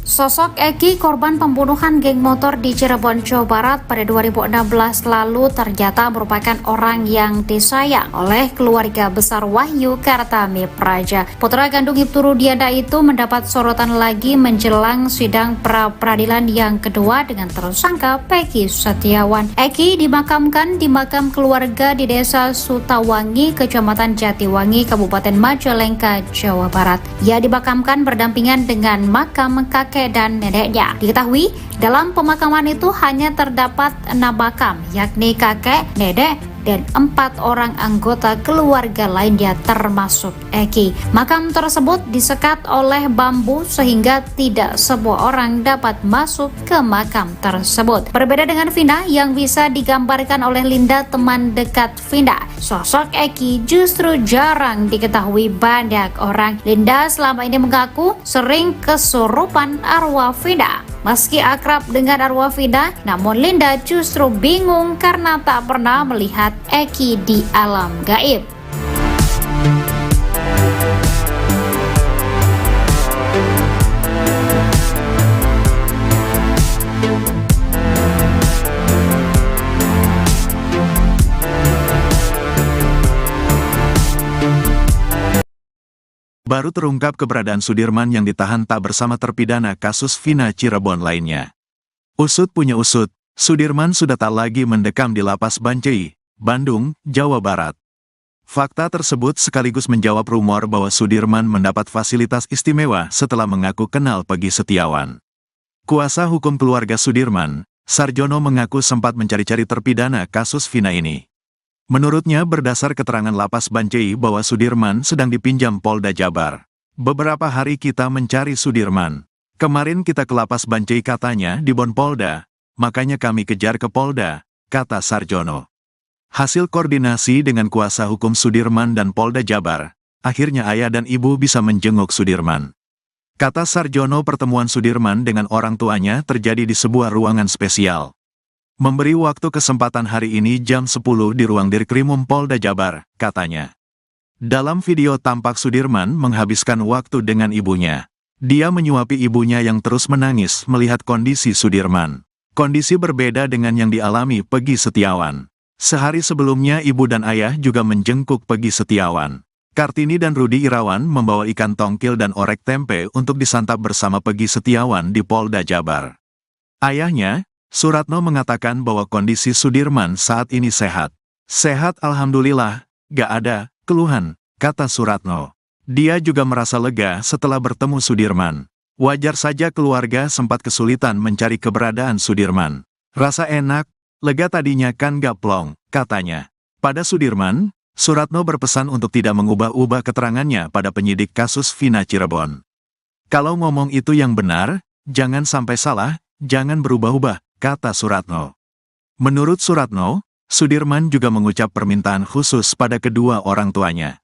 Sosok Eki, korban pembunuhan geng motor di Cirebon, Jawa Barat pada 2016 lalu ternyata merupakan orang yang disayang oleh keluarga besar Wahyu Kartami Praja. Putra kandung Aibtu Rudiana itu mendapat sorotan lagi menjelang sidang pra-peradilan yang kedua dengan tersangka Peggy Setiawan. Eki dimakamkan di makam keluarga di Desa Sutawangi, Kecamatan Jatiwangi, Kabupaten Majalengka, Jawa Barat. Ia dimakamkan berdampingan dengan makam kakek dan neneknya. Diketahui dalam pemakaman itu hanya terdapat 6 makam, yakni kakek, nenek, dan 4 orang anggota keluarga lainnya termasuk Eki. Makam tersebut disekat oleh bambu sehingga tidak semua orang dapat masuk ke makam tersebut. Berbeda dengan Vina yang bisa digambarkan oleh Linda, teman dekat Vina, sosok Eki justru jarang diketahui banyak orang. Linda selama ini mengaku sering kesurupan arwah Vina. Meski akrab dengan arwah Vina, namun Linda justru bingung karena tak pernah melihat Eki di alam gaib. Baru terungkap keberadaan Sudirman yang ditahan tak bersama terpidana kasus Vina Cirebon lainnya. Usut punya usut, Sudirman sudah tak lagi mendekam di Lapas Bancai, Bandung, Jawa Barat. Fakta tersebut sekaligus menjawab rumor bahwa Sudirman mendapat fasilitas istimewa setelah mengaku kenal Peggy Setiawan. Kuasa hukum keluarga Sudirman, Sarjono, mengaku sempat mencari-cari terpidana kasus Vina ini. Menurutnya berdasar keterangan Lapas Bancai bahwa Sudirman sedang dipinjam Polda Jabar. Beberapa hari kita mencari Sudirman. Kemarin kita ke Lapas Bancai katanya di Bon Polda, makanya kami kejar ke Polda, kata Sarjono. Hasil koordinasi dengan kuasa hukum Sudirman dan Polda Jabar, akhirnya ayah dan ibu bisa menjenguk Sudirman. Kata Sarjono, pertemuan Sudirman dengan orang tuanya terjadi di sebuah ruangan spesial. Memberi waktu kesempatan hari ini jam 10 di ruang Dirkrimum Polda Jabar, katanya. Dalam video tampak Sudirman menghabiskan waktu dengan ibunya. Dia menyuapi ibunya yang terus menangis melihat kondisi Sudirman. Kondisi berbeda dengan yang dialami Peggy Setiawan. Sehari sebelumnya ibu dan ayah juga menjenguk Peggy Setiawan. Kartini dan Rudi Irawan membawa ikan tongkil dan orek tempe untuk disantap bersama Peggy Setiawan di Polda Jabar. Ayahnya, Suratno, mengatakan bahwa kondisi Sudirman saat ini sehat. Sehat alhamdulillah, gak ada keluhan, kata Suratno. Dia juga merasa lega setelah bertemu Sudirman. Wajar saja keluarga sempat kesulitan mencari keberadaan Sudirman. Rasa enak, lega tadinya kan gak plong, katanya. Pada Sudirman, Suratno berpesan untuk tidak mengubah-ubah keterangannya pada penyidik kasus Vina Cirebon. Kalau ngomong itu yang benar, jangan sampai salah, jangan berubah-ubah, kata Suratno. Menurut Suratno, Sudirman juga mengucap permintaan khusus pada kedua orang tuanya.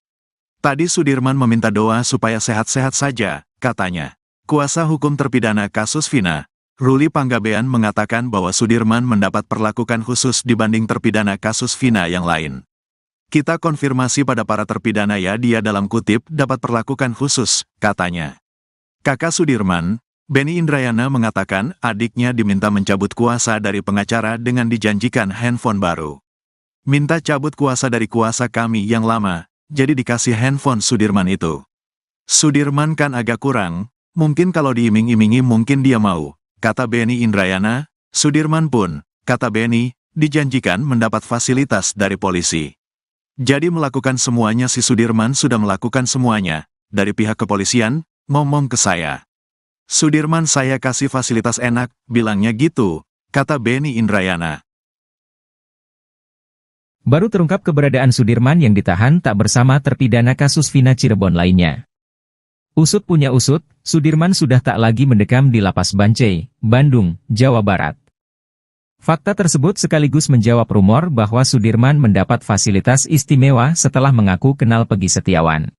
Tadi Sudirman meminta doa supaya sehat-sehat saja, katanya. Kuasa hukum terpidana kasus Vina, Ruli Panggabean mengatakan bahwa Sudirman mendapat perlakuan khusus dibanding terpidana kasus Vina yang lain. Kita konfirmasi pada para terpidana ya, dia dalam kutip dapat perlakuan khusus, katanya. Kakak Sudirman, Benny Indrayana mengatakan adiknya diminta mencabut kuasa dari pengacara dengan dijanjikan handphone baru. Minta cabut kuasa dari kuasa kami yang lama, jadi dikasih handphone Sudirman itu. Sudirman kan agak kurang, mungkin kalau diiming-imingi mungkin dia mau, kata Benny Indrayana. Sudirman pun, kata Benny, dijanjikan mendapat fasilitas dari polisi. Jadi melakukan semuanya, si Sudirman sudah melakukan semuanya, dari pihak kepolisian, ngomong ke saya. Sudirman saya kasih fasilitas enak, bilangnya gitu, kata Benny Indrayana. Baru terungkap keberadaan Sudirman yang ditahan tak bersama terpidana kasus Vina Cirebon lainnya. Usut punya usut, Sudirman sudah tak lagi mendekam di Lapas Bancai, Bandung, Jawa Barat. Fakta tersebut sekaligus menjawab rumor bahwa Sudirman mendapat fasilitas istimewa setelah mengaku kenal Peggy Setiawan.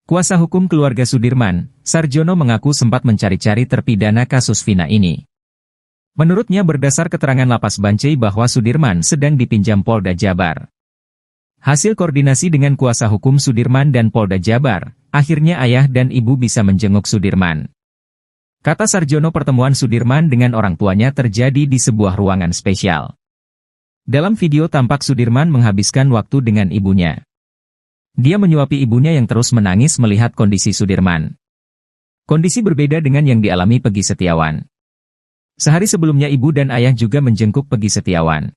Kuasa hukum keluarga Sudirman, Sarjono, mengaku sempat mencari-cari terpidana kasus Vina ini. Menurutnya berdasar keterangan Lapas Bancai bahwa Sudirman sedang dipinjam Polda Jabar. Hasil koordinasi dengan kuasa hukum Sudirman dan Polda Jabar, akhirnya ayah dan ibu bisa menjenguk Sudirman. Kata Sarjono, pertemuan Sudirman dengan orang tuanya terjadi di sebuah ruangan spesial. Dalam video tampak Sudirman menghabiskan waktu dengan ibunya. Dia menyuapi ibunya yang terus menangis melihat kondisi Sudirman. Kondisi berbeda dengan yang dialami Peggy Setiawan. Sehari sebelumnya ibu dan ayah juga menjenguk Peggy Setiawan.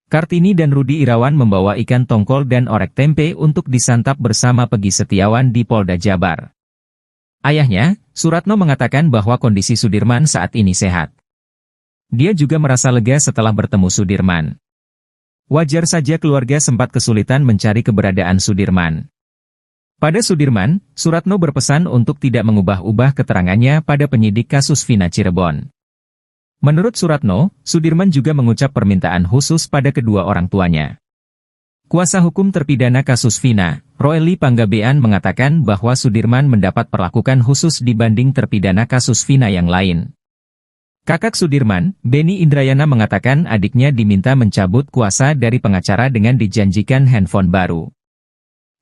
Kartini dan Rudi Irawan membawa ikan tongkol dan orek tempe untuk disantap bersama Peggy Setiawan di Polda Jabar. Ayahnya, Suratno, mengatakan bahwa kondisi Sudirman saat ini sehat. Dia juga merasa lega setelah bertemu Sudirman. Wajar saja keluarga sempat kesulitan mencari keberadaan Sudirman. Pada Sudirman, Suratno berpesan untuk tidak mengubah-ubah keterangannya pada penyidik kasus Vina Cirebon. Menurut Suratno, Sudirman juga mengucap permintaan khusus pada kedua orang tuanya. Kuasa hukum terpidana kasus Vina, Ruli Panggabean, mengatakan bahwa Sudirman mendapat perlakuan khusus dibanding terpidana kasus Vina yang lain. Kakak Sudirman, Benny Indrayana, mengatakan adiknya diminta mencabut kuasa dari pengacara dengan dijanjikan handphone baru.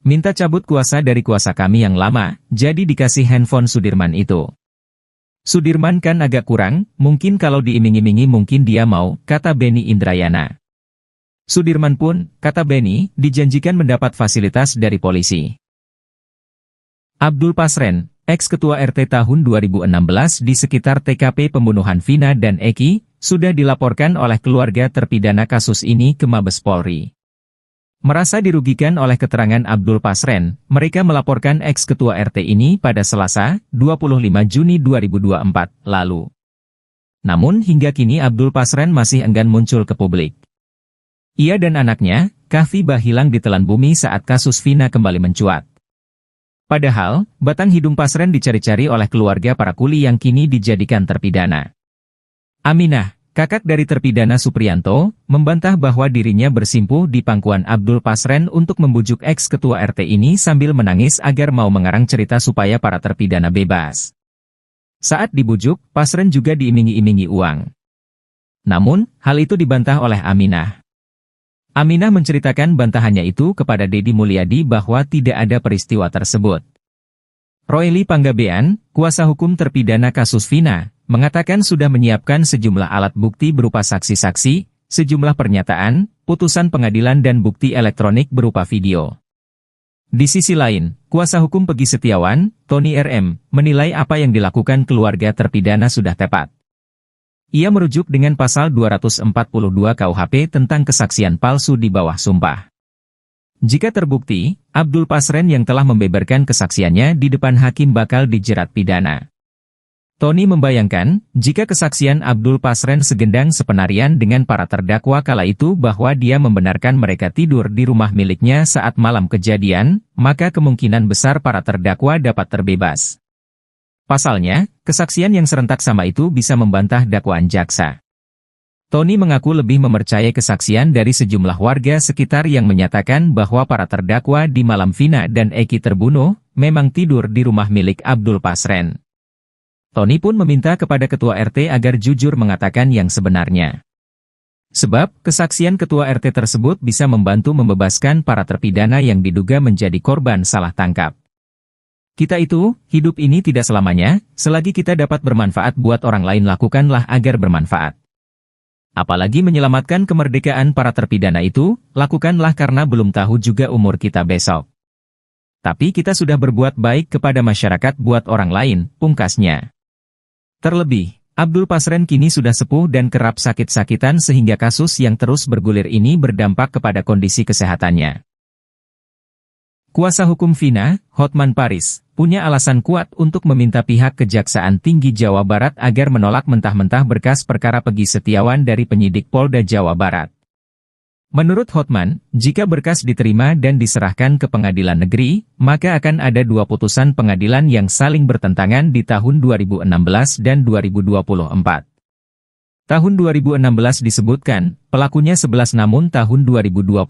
Minta cabut kuasa dari kuasa kami yang lama, jadi dikasih handphone Sudirman itu. Sudirman kan agak kurang, mungkin kalau diiming-imingi mungkin dia mau, kata Benny Indrayana. Sudirman pun, kata Benny, dijanjikan mendapat fasilitas dari polisi. Abdul Pasren, ex-ketua RT tahun 2016 di sekitar TKP pembunuhan Vina dan Eki, sudah dilaporkan oleh keluarga terpidana kasus ini ke Mabes Polri. Merasa dirugikan oleh keterangan Abdul Pasren, mereka melaporkan ex-ketua RT ini pada Selasa, 25 Juni 2024, lalu. Namun hingga kini Abdul Pasren masih enggan muncul ke publik. Ia dan anaknya, Kahfi, hilang ditelan bumi saat kasus Vina kembali mencuat. Padahal, batang hidung Pasren dicari-cari oleh keluarga para kuli yang kini dijadikan terpidana. Aminah, kakak dari terpidana Supriyanto, membantah bahwa dirinya bersimpuh di pangkuan Abdul Pasren untuk membujuk ex-ketua RT ini sambil menangis agar mau mengarang cerita supaya para terpidana bebas. Saat dibujuk, Pasren juga diiming-imingi uang. Namun, hal itu dibantah oleh Aminah. Aminah menceritakan bantahannya itu kepada Deddy Mulyadi bahwa tidak ada peristiwa tersebut. Ruli Panggabean, kuasa hukum terpidana kasus Vina, mengatakan sudah menyiapkan sejumlah alat bukti berupa saksi-saksi, sejumlah pernyataan, putusan pengadilan dan bukti elektronik berupa video. Di sisi lain, kuasa hukum Peggy Setiawan, Tony RM, menilai apa yang dilakukan keluarga terpidana sudah tepat. Ia merujuk dengan pasal 242 KUHP tentang kesaksian palsu di bawah sumpah. Jika terbukti, Abdul Pasren yang telah membeberkan kesaksiannya di depan hakim bakal dijerat pidana. Tony membayangkan, jika kesaksian Abdul Pasren segendang sepenarian dengan para terdakwa kala itu bahwa dia membenarkan mereka tidur di rumah miliknya saat malam kejadian, maka kemungkinan besar para terdakwa dapat terbebas. Pasalnya, kesaksian yang serentak sama itu bisa membantah dakwaan jaksa. Tony mengaku lebih mempercayai kesaksian dari sejumlah warga sekitar yang menyatakan bahwa para terdakwa di malam Vina dan Eki terbunuh, memang tidur di rumah milik Abdul Pasren. Tony pun meminta kepada Ketua RT agar jujur mengatakan yang sebenarnya. Sebab, kesaksian Ketua RT tersebut bisa membantu membebaskan para terpidana yang diduga menjadi korban salah tangkap. Kita itu, hidup ini tidak selamanya, selagi kita dapat bermanfaat buat orang lain lakukanlah agar bermanfaat. Apalagi menyelamatkan kemerdekaan para terpidana itu, lakukanlah karena belum tahu juga umur kita besok. Tapi kita sudah berbuat baik kepada masyarakat buat orang lain, pungkasnya. Terlebih, Abdul Pasren kini sudah sepuh dan kerap sakit-sakitan sehingga kasus yang terus bergulir ini berdampak kepada kondisi kesehatannya. Kuasa hukum Vina, Hotman Paris, punya alasan kuat untuk meminta pihak Kejaksaan Tinggi Jawa Barat agar menolak mentah-mentah berkas perkara Peggy Setiawan dari penyidik Polda Jawa Barat. Menurut Hotman, jika berkas diterima dan diserahkan ke pengadilan negeri, maka akan ada dua putusan pengadilan yang saling bertentangan di tahun 2016 dan 2024. Tahun 2016 disebutkan, pelakunya 11 namun tahun 2024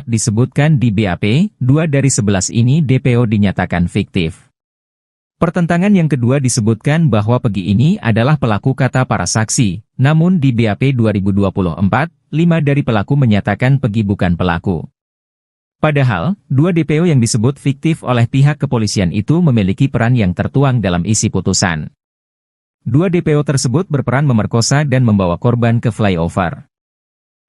disebutkan di BAP, 2 dari 11 ini DPO dinyatakan fiktif. Pertentangan yang kedua disebutkan bahwa Peggy ini adalah pelaku kata para saksi, namun di BAP 2024, 5 dari pelaku menyatakan Peggy bukan pelaku. Padahal, 2 DPO yang disebut fiktif oleh pihak kepolisian itu memiliki peran yang tertuang dalam isi putusan. 2 DPO tersebut berperan memerkosa dan membawa korban ke flyover.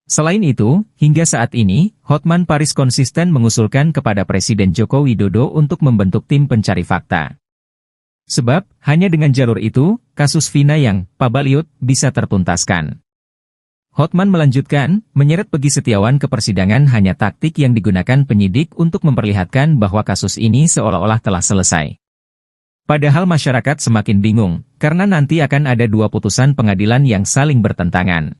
Selain itu, hingga saat ini, Hotman Paris konsisten mengusulkan kepada Presiden Joko Widodo untuk membentuk tim pencari fakta. Sebab, hanya dengan jalur itu, kasus Vina yang pabaliut bisa tertuntaskan. Hotman melanjutkan, menyeret Peggy Setiawan ke persidangan hanya taktik yang digunakan penyidik untuk memperlihatkan bahwa kasus ini seolah-olah telah selesai. Padahal masyarakat semakin bingung, karena nanti akan ada 2 putusan pengadilan yang saling bertentangan.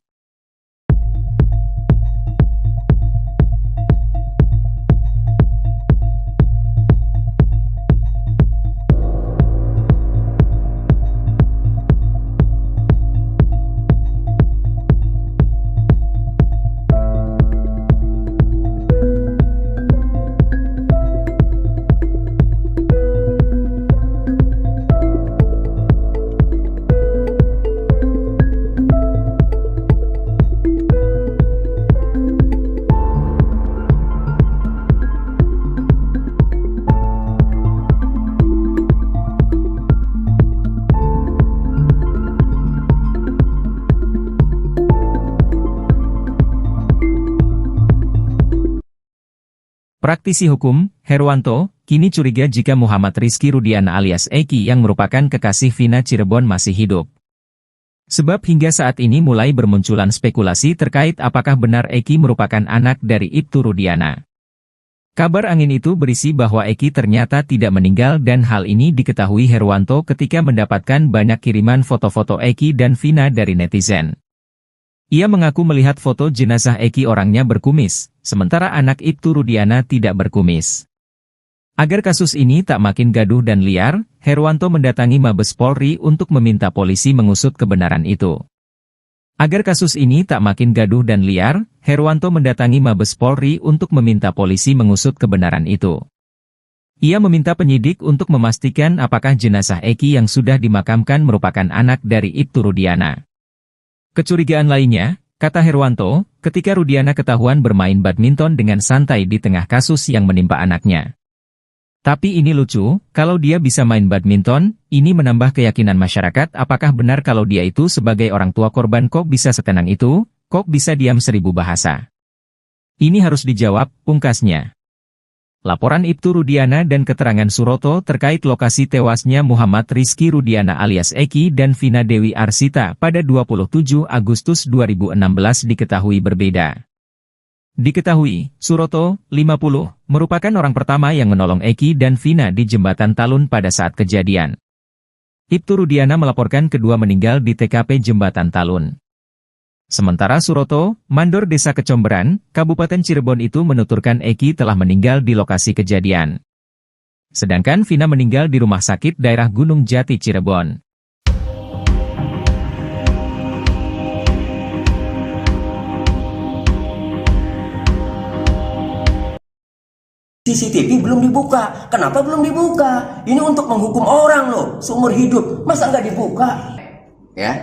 Praktisi hukum, Herwanto, kini curiga jika Muhammad Rizky Rudiana alias Eki yang merupakan kekasih Vina Cirebon masih hidup. Sebab hingga saat ini mulai bermunculan spekulasi terkait apakah benar Eki merupakan anak dari Ibtu Rudiana. Kabar angin itu berisi bahwa Eki ternyata tidak meninggal dan hal ini diketahui Herwanto ketika mendapatkan banyak kiriman foto-foto Eki dan Vina dari netizen. Ia mengaku melihat foto jenazah Eki orangnya berkumis, sementara anak Ibtu Rudiana tidak berkumis. Agar kasus ini tak makin gaduh dan liar, Herwanto mendatangi Mabes Polri untuk meminta polisi mengusut kebenaran itu. Agar kasus ini tak makin gaduh dan liar, Herwanto mendatangi Mabes Polri untuk meminta polisi mengusut kebenaran itu. Ia meminta penyidik untuk memastikan apakah jenazah Eki yang sudah dimakamkan merupakan anak dari Ibtu Rudiana. Kecurigaan lainnya, kata Herwanto, ketika Rudiana ketahuan bermain badminton dengan santai di tengah kasus yang menimpa anaknya. Tapi ini lucu, kalau dia bisa main badminton, ini menambah keyakinan masyarakat apakah benar kalau dia itu sebagai orang tua korban kok bisa setenang itu, kok bisa diam 1000 bahasa. Ini harus dijawab, pungkasnya. Laporan Ibtu Rudiana dan keterangan Suroto terkait lokasi tewasnya Muhammad Rizky Rudiana alias Eki dan Vina Dewi Arsita pada 27 Agustus 2016 diketahui berbeda. Diketahui, Suroto, 50, merupakan orang pertama yang menolong Eki dan Vina di Jembatan Talun pada saat kejadian. Ibtu Rudiana melaporkan kedua meninggal di TKP Jembatan Talun. Sementara Suroto, mandor Desa Kecomberan, Kabupaten Cirebon itu menuturkan Eki telah meninggal di lokasi kejadian. Sedangkan Vina meninggal di rumah sakit daerah Gunung Jati Cirebon. CCTV belum dibuka. Kenapa belum dibuka? Ini untuk menghukum orang loh, seumur hidup. Masa nggak dibuka? Ya.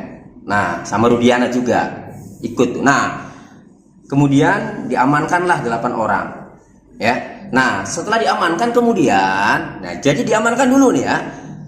Nah, sama Rudiana juga ikut. Nah, kemudian diamankanlah 8 orang. Ya. Nah, setelah diamankan kemudian, jadi diamankan dulu nih ya.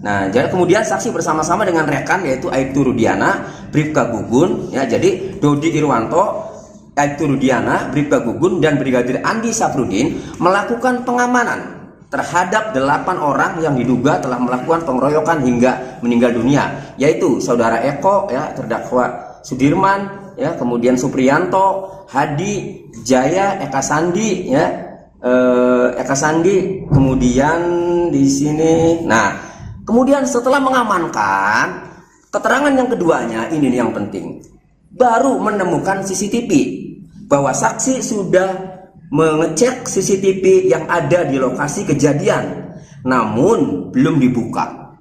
Nah, jadi kemudian saksi bersama-sama dengan rekan yaitu Aibtu Rudiana, Bribka Gugun, ya. Jadi Dodi Irwanto, Aibtu Rudiana, Bribka Gugun, dan Brigadir Andi Safrudin melakukan pengamanan terhadap 8 orang yang diduga telah melakukan pengeroyokan hingga meninggal dunia, yaitu saudara Eko, ya, terdakwa Sudirman, ya, kemudian Supriyanto, Hadi, Jaya, Eka Sandi, ya, Eka Sandi, kemudian di sini. Nah, kemudian setelah mengamankan, keterangan yang keduanya ini nih yang penting, baru menemukan CCTV. Bahwa saksi sudah mengecek CCTV yang ada di lokasi kejadian, namun belum dibuka.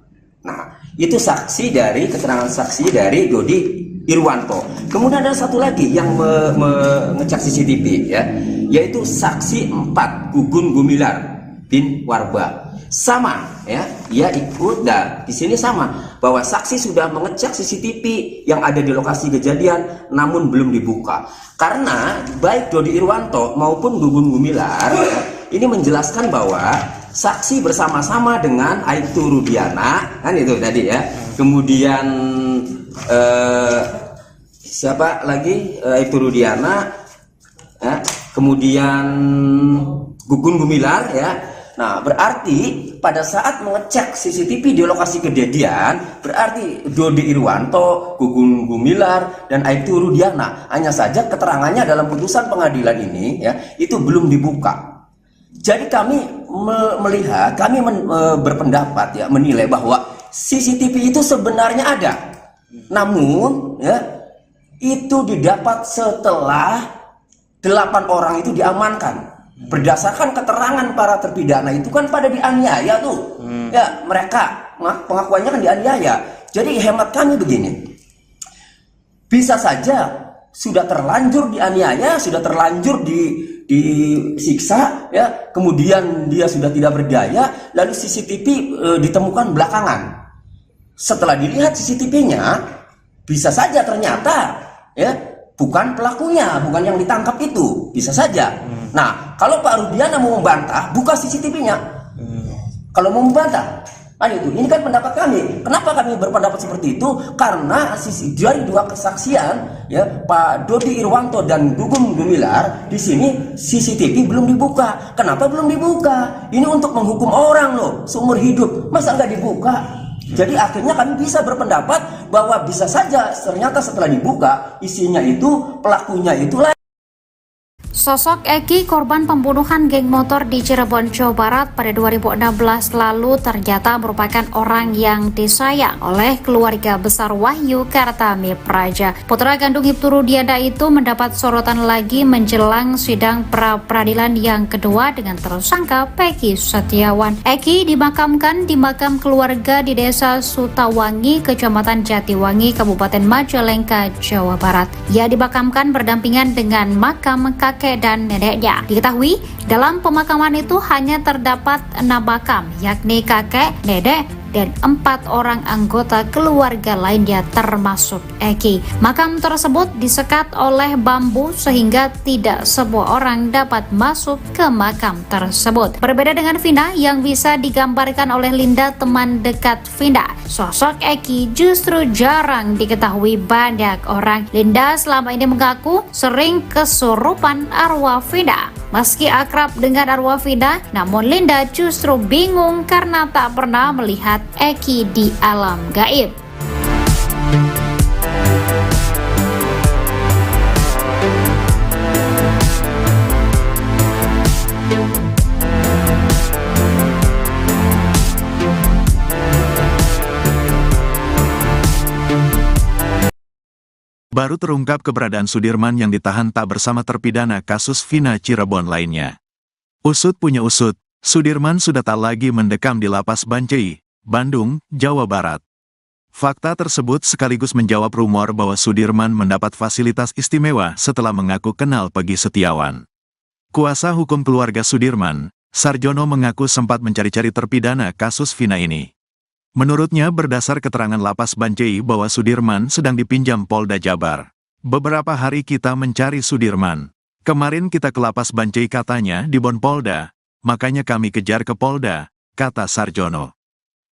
Nah, itu saksi dari keterangan saksi dari Dodi Irwanto. Kemudian ada satu lagi yang mengecek CCTV, ya, yaitu saksi 4 Gugun Gumilar bin Warba. Sama, ya, ia ikut. Dan di sini sama bahwa saksi sudah mengecek CCTV yang ada di lokasi kejadian, namun belum dibuka. Karena baik Dodi Irwanto maupun Gugun Gumilar, ya, ini menjelaskan bahwa saksi bersama-sama dengan Aibtu Rudiana, kan itu tadi ya. Kemudian siapa lagi? Aibtu Rudiana, ya. Kemudian Gugun Gumilar, ya. Nah, berarti pada saat mengecek CCTV di lokasi kejadian, berarti Dodi Irwanto, Gugun Gumilar, dan Aibtu Rudiana. Hanya saja keterangannya dalam putusan pengadilan ini, ya, itu belum dibuka. Jadi kami melihat, kami berpendapat, ya, menilai bahwa CCTV itu sebenarnya ada. Namun, ya, itu didapat setelah 8 orang itu diamankan. Berdasarkan keterangan para terpidana itu kan pada dianiaya tuh. Ya, mereka pengakuannya kan dianiaya. Jadi hemat kami begini. Bisa saja sudah terlanjur dianiaya, sudah terlanjur disiksa, ya. Kemudian dia sudah tidak berdaya, lalu CCTV ditemukan belakangan. Setelah dilihat CCTV-nya, bisa saja ternyata, ya, bukan pelakunya, bukan yang ditangkap itu, bisa saja. Nah, kalau Pak Rudiana mau membantah, buka CCTV-nya. Kalau mau membantah, itu. Ini kan pendapat kami. Kenapa kami berpendapat seperti itu? Karena dari 2 kesaksian, ya, Pak Dodi Irwanto dan Gugun Gumilar, di sini CCTV belum dibuka. Kenapa belum dibuka? Ini untuk menghukum orang loh, seumur hidup. Masa nggak dibuka? Jadi akhirnya kami bisa berpendapat bahwa bisa saja ternyata setelah dibuka isinya itu pelakunya itulah. Sosok Eki, korban pembunuhan geng motor di Cirebon, Jawa Barat pada 2016 lalu ternyata merupakan orang yang disayang oleh keluarga besar Wahyu Kartami Praja. Putra kandung Ibtu Rudiana itu mendapat sorotan lagi menjelang sidang pra-peradilan yang kedua dengan tersangka Peggy Setiawan. Eki dimakamkan di makam keluarga di Desa Sutawangi, Kecamatan Jatiwangi, Kabupaten Majalengka, Jawa Barat. Ia dimakamkan berdampingan dengan makam kakek dan neneknya. Diketahui, dalam pemakaman itu hanya terdapat 6 makam, yakni kakek, nenek, dan 4 orang anggota keluarga lainnya termasuk Eki. Makam tersebut disekat oleh bambu sehingga tidak semua orang dapat masuk ke makam tersebut. Berbeda dengan Vina yang bisa digambarkan oleh Linda, teman dekat Vina, sosok Eki justru jarang diketahui banyak orang. Linda selama ini mengaku sering kesurupan arwah Vina. Meski akrab dengan arwah Vina, namun Linda justru bingung karena tak pernah melihat Eki di alam gaib. baru terungkap keberadaan Sudirman yang ditahan tak bersama terpidana kasus Vina Cirebon lainnya. Usut punya usut, Sudirman sudah tak lagi mendekam di lapas Bancai, Bandung, Jawa Barat. Fakta tersebut sekaligus menjawab rumor bahwa Sudirman mendapat fasilitas istimewa setelah mengaku kenal Peggy Setiawan. Kuasa hukum keluarga Sudirman, Sarjono, mengaku sempat mencari-cari terpidana kasus Vina ini. Menurutnya berdasar keterangan lapas Bancai bahwa Sudirman sedang dipinjam Polda Jabar. Beberapa hari kita mencari Sudirman. Kemarin kita ke lapas Bancai katanya di Bon Polda, makanya kami kejar ke Polda, kata Sarjono.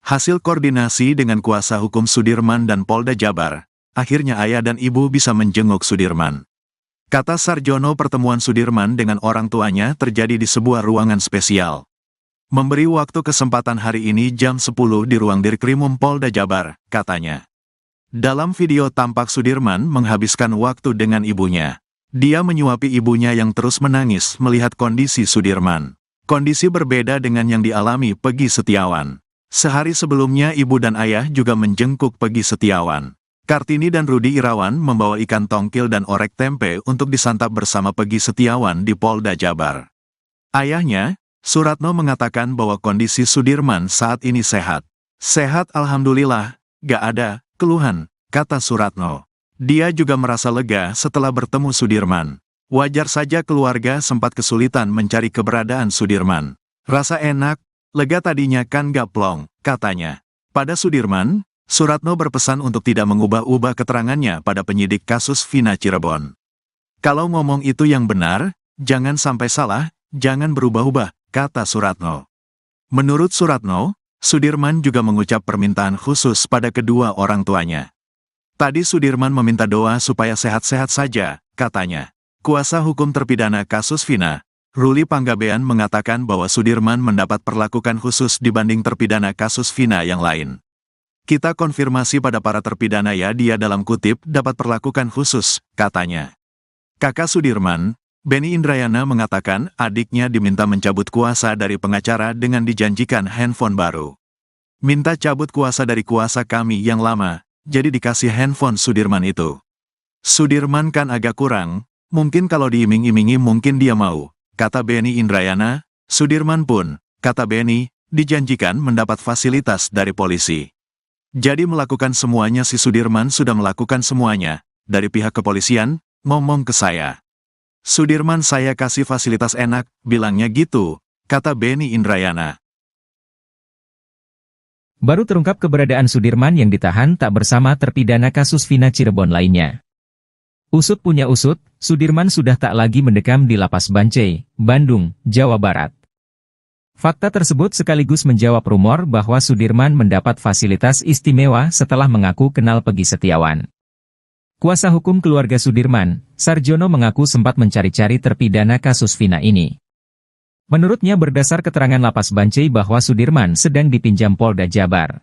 Hasil koordinasi dengan kuasa hukum Sudirman dan Polda Jabar, akhirnya ayah dan ibu bisa menjenguk Sudirman. Kata Sarjono, pertemuan Sudirman dengan orang tuanya terjadi di sebuah ruangan spesial. Memberi waktu kesempatan hari ini jam 10 di ruang Dirkrimum Polda Jabar, katanya. Dalam video tampak Sudirman menghabiskan waktu dengan ibunya. Dia menyuapi ibunya yang terus menangis melihat kondisi Sudirman. Kondisi berbeda dengan yang dialami Peggy Setiawan. Sehari sebelumnya ibu dan ayah juga menjenguk Peggy Setiawan. Kartini dan Rudi Irawan membawa ikan tongkil dan orek tempe untuk disantap bersama Peggy Setiawan di Polda Jabar. Ayahnya, Suratno, mengatakan bahwa kondisi Sudirman saat ini sehat. Sehat alhamdulillah, gak ada keluhan, kata Suratno. Dia juga merasa lega setelah bertemu Sudirman. Wajar saja keluarga sempat kesulitan mencari keberadaan Sudirman. Rasa enak, lega tadinya kan gak plong, katanya. Pada Sudirman, Suratno berpesan untuk tidak mengubah-ubah keterangannya pada penyidik kasus Vina Cirebon. Kalau ngomong itu yang benar, jangan sampai salah, jangan berubah-ubah, kata Suratno. Menurut Suratno, Sudirman juga mengucap permintaan khusus pada kedua orang tuanya. Tadi Sudirman meminta doa supaya sehat-sehat saja, katanya. Kuasa hukum terpidana kasus Vina, Ruli Panggabean, mengatakan bahwa Sudirman mendapat perlakuan khusus dibanding terpidana kasus Vina yang lain. Kita konfirmasi pada para terpidana ya, dia dalam kutip dapat perlakuan khusus, katanya. Kakak Sudirman, Benny Indrayana, mengatakan adiknya diminta mencabut kuasa dari pengacara dengan dijanjikan handphone baru. Minta cabut kuasa dari kuasa kami yang lama, jadi dikasih handphone Sudirman itu. Sudirman kan agak kurang, mungkin kalau diiming-imingi mungkin dia mau, kata Benny Indrayana. Sudirman pun, kata Benny, dijanjikan mendapat fasilitas dari polisi. Jadi melakukan semuanya, si Sudirman sudah melakukan semuanya, dari pihak kepolisian, ngomong ke saya. Sudirman saya kasih fasilitas enak, bilangnya gitu, kata Benny Indrayana. Baru terungkap keberadaan Sudirman yang ditahan tak bersama terpidana kasus Vina Cirebon lainnya. Usut punya usut, Sudirman sudah tak lagi mendekam di lapas Bancai, Bandung, Jawa Barat. Fakta tersebut sekaligus menjawab rumor bahwa Sudirman mendapat fasilitas istimewa setelah mengaku kenal Peggy Setiawan. Kuasa hukum keluarga Sudirman, Sarjono, mengaku sempat mencari-cari terpidana kasus Vina ini. Menurutnya berdasar keterangan lapas Bancai bahwa Sudirman sedang dipinjam Polda Jabar.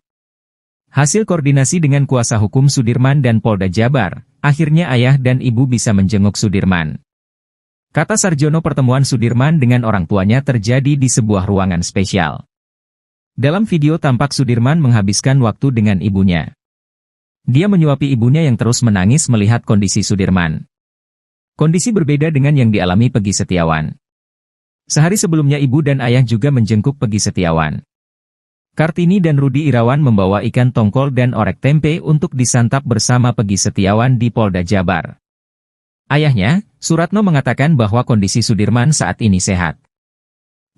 Hasil koordinasi dengan kuasa hukum Sudirman dan Polda Jabar, akhirnya ayah dan ibu bisa menjenguk Sudirman. Kata Sarjono, pertemuan Sudirman dengan orang tuanya terjadi di sebuah ruangan spesial. Dalam video tampak Sudirman menghabiskan waktu dengan ibunya. Dia menyuapi ibunya yang terus menangis melihat kondisi Sudirman. Kondisi berbeda dengan yang dialami Peggy Setiawan. Sehari sebelumnya ibu dan ayah juga menjenguk Peggy Setiawan. Kartini dan Rudi Irawan membawa ikan tongkol dan orek tempe untuk disantap bersama Peggy Setiawan di Polda Jabar. Ayahnya, Suratno, mengatakan bahwa kondisi Sudirman saat ini sehat.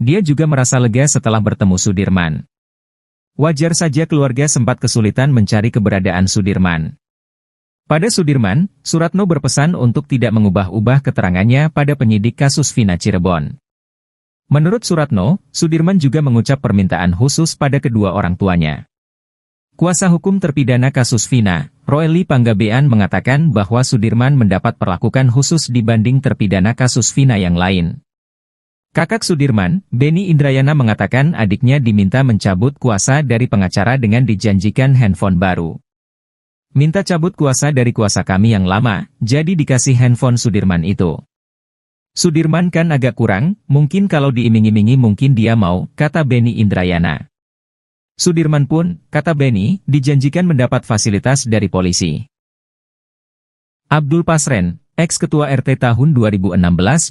Dia juga merasa lega setelah bertemu Sudirman. Wajar saja keluarga sempat kesulitan mencari keberadaan Sudirman. Pada Sudirman, Suratno berpesan untuk tidak mengubah-ubah keterangannya pada penyidik kasus Vina Cirebon. Menurut Suratno, Sudirman juga mengucap permintaan khusus pada kedua orang tuanya. Kuasa hukum terpidana kasus Vina, Ruli Panggabean, mengatakan bahwa Sudirman mendapat perlakuan khusus dibanding terpidana kasus Vina yang lain. Kakak Sudirman, Benny Indrayana, mengatakan adiknya diminta mencabut kuasa dari pengacara dengan dijanjikan handphone baru. Minta cabut kuasa dari kuasa kami yang lama, jadi dikasih handphone Sudirman itu. Sudirman kan agak kurang, mungkin kalau diiming-imingi mungkin dia mau, kata Benny Indrayana. Sudirman pun, kata Benny, dijanjikan mendapat fasilitas dari polisi. Abdul Pasren, ex-ketua RT tahun 2016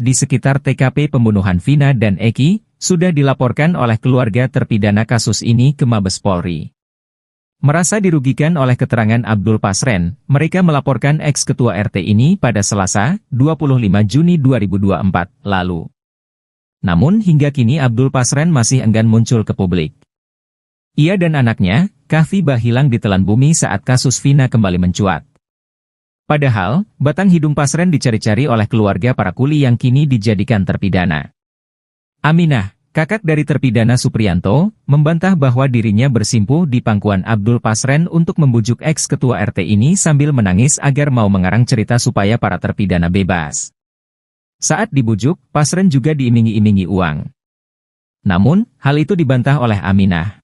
di sekitar TKP pembunuhan Vina dan Eki, sudah dilaporkan oleh keluarga terpidana kasus ini ke Mabes Polri. Merasa dirugikan oleh keterangan Abdul Pasren, mereka melaporkan ex-ketua RT ini pada Selasa, 25 Juni 2024, lalu. Namun hingga kini Abdul Pasren masih enggan muncul ke publik. Ia dan anaknya, Kahfi hilang ditelan bumi saat kasus Vina kembali mencuat. Padahal, batang hidung Pasren dicari-cari oleh keluarga para kuli yang kini dijadikan terpidana. Aminah, kakak dari terpidana Supriyanto, membantah bahwa dirinya bersimpuh di pangkuan Abdul Pasren untuk membujuk ex-ketua RT ini sambil menangis agar mau mengarang cerita supaya para terpidana bebas. Saat dibujuk, Pasren juga diiming-imingi uang. Namun, hal itu dibantah oleh Aminah.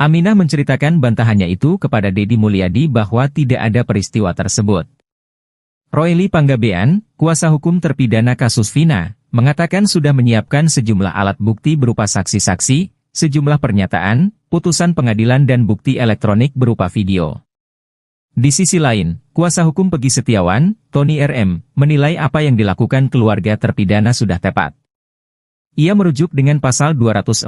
Aminah menceritakan bantahannya itu kepada Deddy Mulyadi bahwa tidak ada peristiwa tersebut. Royli Panggabean, kuasa hukum terpidana kasus Vina, mengatakan sudah menyiapkan sejumlah alat bukti berupa saksi-saksi, sejumlah pernyataan, putusan pengadilan dan bukti elektronik berupa video. Di sisi lain, kuasa hukum Peggy Setiawan, Tony RM, menilai apa yang dilakukan keluarga terpidana sudah tepat. Ia merujuk dengan pasal 242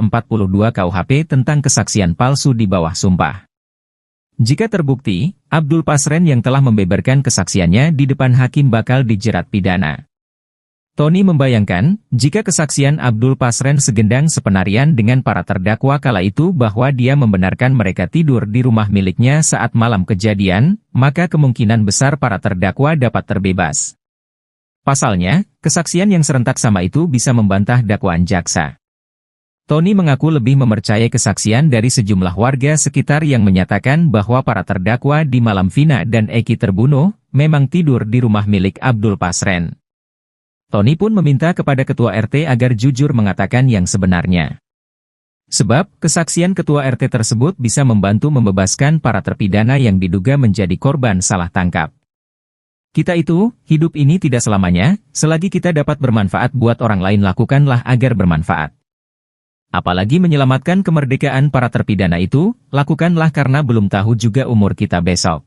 KUHP tentang kesaksian palsu di bawah sumpah. Jika terbukti, Abdul Pasren yang telah membeberkan kesaksiannya di depan hakim bakal dijerat pidana. Tony membayangkan, jika kesaksian Abdul Pasren segendang sepenarian dengan para terdakwa kala itu bahwa dia membenarkan mereka tidur di rumah miliknya saat malam kejadian, maka kemungkinan besar para terdakwa dapat terbebas. Pasalnya, kesaksian yang serentak sama itu bisa membantah dakwaan jaksa. Tony mengaku lebih mempercayai kesaksian dari sejumlah warga sekitar yang menyatakan bahwa para terdakwa di malam Vina dan Eki terbunuh, memang tidur di rumah milik Abdul Pasren. Tony pun meminta kepada ketua RT agar jujur mengatakan yang sebenarnya. Sebab, kesaksian ketua RT tersebut bisa membantu membebaskan para terpidana yang diduga menjadi korban salah tangkap. Kita itu, hidup ini tidak selamanya, selagi kita dapat bermanfaat buat orang lain lakukanlah agar bermanfaat. Apalagi menyelamatkan kemerdekaan para terpidana itu, lakukanlah karena belum tahu juga umur kita besok.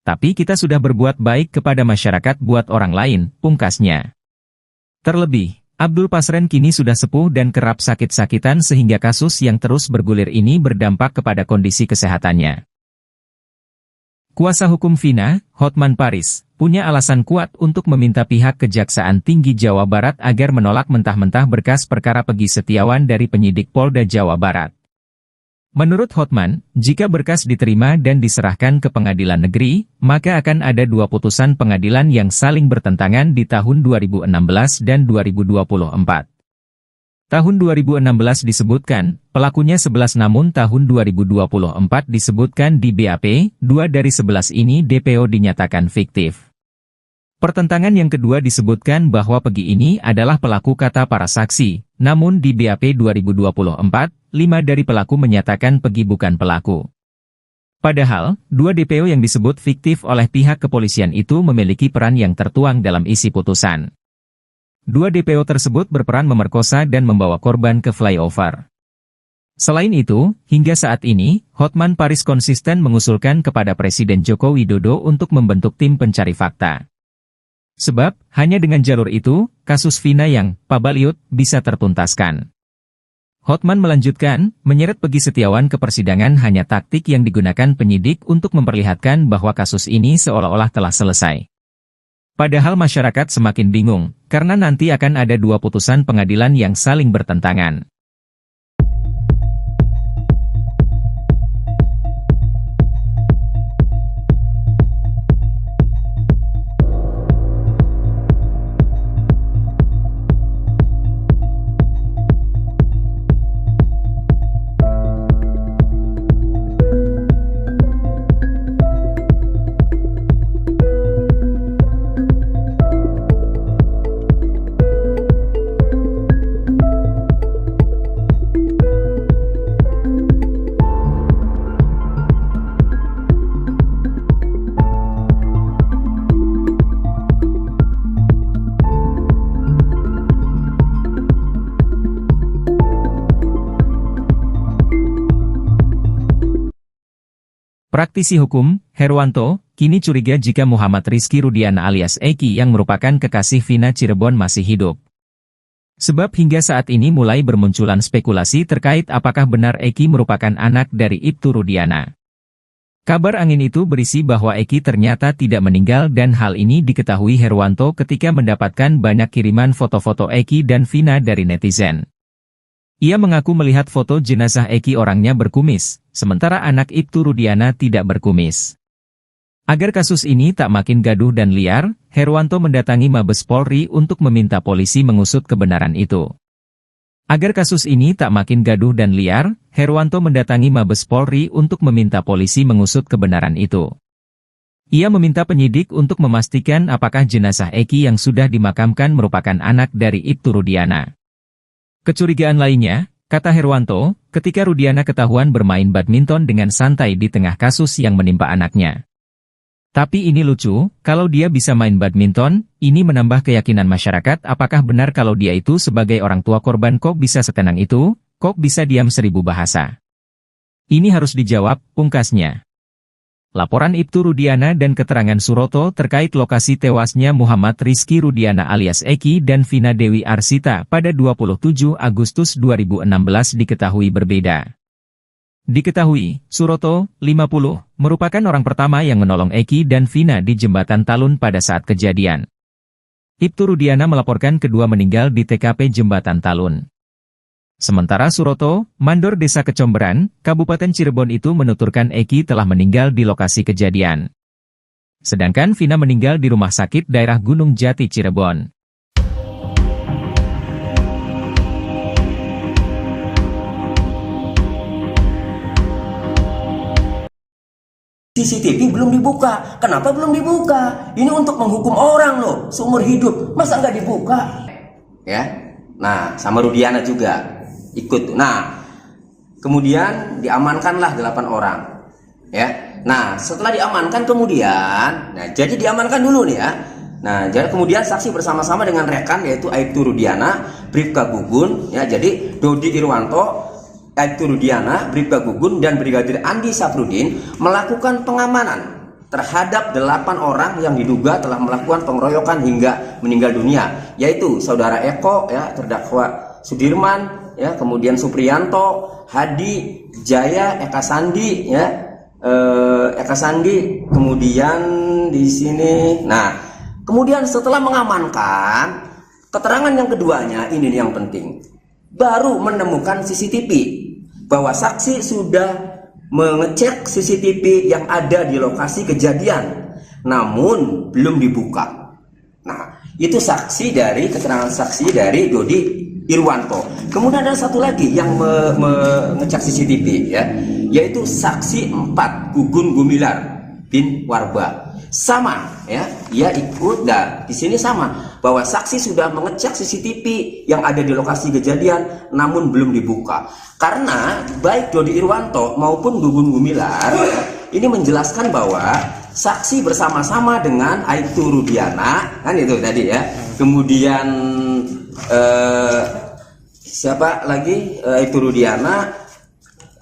Tapi kita sudah berbuat baik kepada masyarakat buat orang lain, pungkasnya. Terlebih, Abdul Pasren kini sudah sepuh dan kerap sakit-sakitan sehingga kasus yang terus bergulir ini berdampak kepada kondisi kesehatannya. Kuasa hukum Vina, Hotman Paris, punya alasan kuat untuk meminta pihak Kejaksaan Tinggi Jawa Barat agar menolak mentah-mentah berkas perkara Peggy Setiawan dari penyidik Polda Jawa Barat. Menurut Hotman, jika berkas diterima dan diserahkan ke pengadilan negeri, maka akan ada dua putusan pengadilan yang saling bertentangan di tahun 2016 dan 2024. Tahun 2016 disebutkan, pelakunya 11 namun tahun 2024 disebutkan di BAP, 2 dari 11 ini DPO dinyatakan fiktif. Pertentangan yang kedua disebutkan bahwa Peggy ini adalah pelaku kata para saksi, namun di BAP 2024, 5 dari pelaku menyatakan Peggy bukan pelaku. Padahal, 2 DPO yang disebut fiktif oleh pihak kepolisian itu memiliki peran yang tertuang dalam isi putusan. 2 DPO tersebut berperan memerkosa dan membawa korban ke flyover. Selain itu, hingga saat ini, Hotman Paris konsisten mengusulkan kepada Presiden Joko Widodo untuk membentuk tim pencari fakta. Sebab, hanya dengan jalur itu, kasus Vina yang pabaliut bisa tertuntaskan. Hotman melanjutkan, menyeret Peggy Setiawan ke persidangan hanya taktik yang digunakan penyidik untuk memperlihatkan bahwa kasus ini seolah-olah telah selesai. Padahal masyarakat semakin bingung, karena nanti akan ada 2 putusan pengadilan yang saling bertentangan. Praktisi hukum, Herwanto, kini curiga jika Muhammad Rizky Rudiana alias Eki yang merupakan kekasih Vina Cirebon masih hidup. Sebab hingga saat ini mulai bermunculan spekulasi terkait apakah benar Eki merupakan anak dari Ibtu Rudiana. Kabar angin itu berisi bahwa Eki ternyata tidak meninggal dan hal ini diketahui Herwanto ketika mendapatkan banyak kiriman foto-foto Eki dan Vina dari netizen. Ia mengaku melihat foto jenazah Eki orangnya berkumis, sementara anak Ibtu Rudiana tidak berkumis. Agar kasus ini tak makin gaduh dan liar, Herwanto mendatangi Mabes Polri untuk meminta polisi mengusut kebenaran itu. Agar kasus ini tak makin gaduh dan liar, Herwanto mendatangi Mabes Polri untuk meminta polisi mengusut kebenaran itu. Ia meminta penyidik untuk memastikan apakah jenazah Eki yang sudah dimakamkan merupakan anak dari Ibtu Rudiana. Kecurigaan lainnya, kata Herwanto, ketika Rudiana ketahuan bermain badminton dengan santai di tengah kasus yang menimpa anaknya. Tapi ini lucu, kalau dia bisa main badminton, ini menambah keyakinan masyarakat apakah benar kalau dia itu sebagai orang tua korban kok bisa setenang itu, kok bisa diam 1000 bahasa. Ini harus dijawab, pungkasnya. Laporan Ibtu Rudiana dan keterangan Suroto terkait lokasi tewasnya Muhammad Rizky Rudiana alias Eki dan Vina Dewi Arsita pada 27 Agustus 2016 diketahui berbeda. Diketahui, Suroto, 50, merupakan orang pertama yang menolong Eki dan Vina di Jembatan Talun pada saat kejadian. Ibtu Rudiana melaporkan kedua meninggal di TKP Jembatan Talun. Sementara Suroto, mandor Desa Kecomberan, Kabupaten Cirebon itu menuturkan Eki telah meninggal di lokasi kejadian. Sedangkan Vina meninggal di rumah sakit daerah Gunung Jati Cirebon. CCTV belum dibuka. Kenapa belum dibuka? Ini untuk menghukum orang loh, seumur hidup. Masa nggak dibuka? Ya, nah sama Rudiana juga ikut. Nah, kemudian diamankanlah 8 orang. Ya, nah setelah diamankan kemudian, nah jadi diamankan dulu nih ya. Nah, jadi kemudian saksi bersama-sama dengan rekan yaitu Aibtu Rudiana, Bribka Gugun, ya jadi Dodi Irwanto, Aibtu Rudiana, Bribka Gugun, dan Brigadir Andi Safrudin melakukan pengamanan terhadap 8 orang yang diduga telah melakukan pengeroyokan hingga meninggal dunia, yaitu saudara Eko, ya terdakwa Sudirman, ya kemudian Supriyanto, Hadi, Jaya, Eka Sandi, ya Eka Sandi, kemudian di sini. Nah, kemudian setelah mengamankan, keterangan yang keduanya ini yang penting, baru menemukan CCTV. Bahwa saksi sudah mengecek CCTV yang ada di lokasi kejadian, namun belum dibuka. Nah, itu saksi dari keterangan saksi dari Dodi Irwanto. Kemudian ada satu lagi yang mengecek CCTV, ya, yaitu saksi 4 Gugun Gumilar bin Warba. Sama, ya, ia ikut dan di sini sama bahwa saksi sudah mengecek CCTV yang ada di lokasi kejadian, namun belum dibuka. Karena baik Dodi Irwanto maupun Gugun Gumilar ini menjelaskan bahwa saksi bersama-sama dengan Aibtu Rudiana, kan itu tadi ya. Kemudian siapa lagi? Aibtu Rudiana,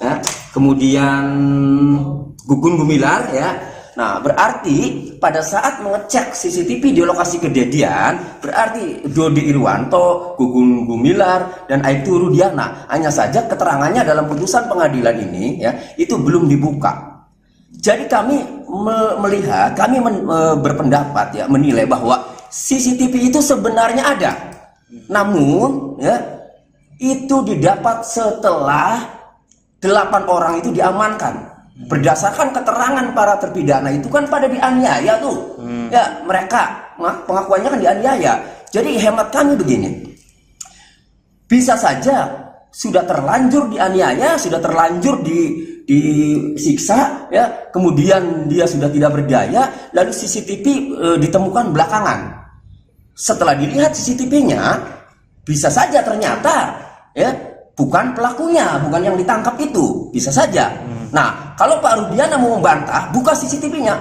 ya. Kemudian Gugun Gumilar, ya. Nah, berarti pada saat mengecek CCTV di lokasi kejadian, berarti Dodi Irwanto, Gugun Gumilar, dan Aibtu Rudiana. Hanya saja keterangannya dalam putusan pengadilan ini, ya, itu belum dibuka. Jadi kami melihat, kami berpendapat, ya, menilai bahwa CCTV itu sebenarnya ada. Namun, ya, itu didapat setelah 8 orang itu diamankan. Berdasarkan keterangan para terpidana itu kan pada dianiaya tuh, ya mereka pengakuannya kan dianiaya. Jadi hemat kami begini, bisa saja sudah terlanjur dianiaya, sudah terlanjur disiksa, ya kemudian dia sudah tidak berdaya, lalu CCTV ditemukan belakangan. Setelah dilihat CCTV-nya, bisa saja ternyata ya bukan pelakunya, bukan yang ditangkap itu, bisa saja. Nah, kalau Pak Rudiana mau membantah, buka CCTV-nya.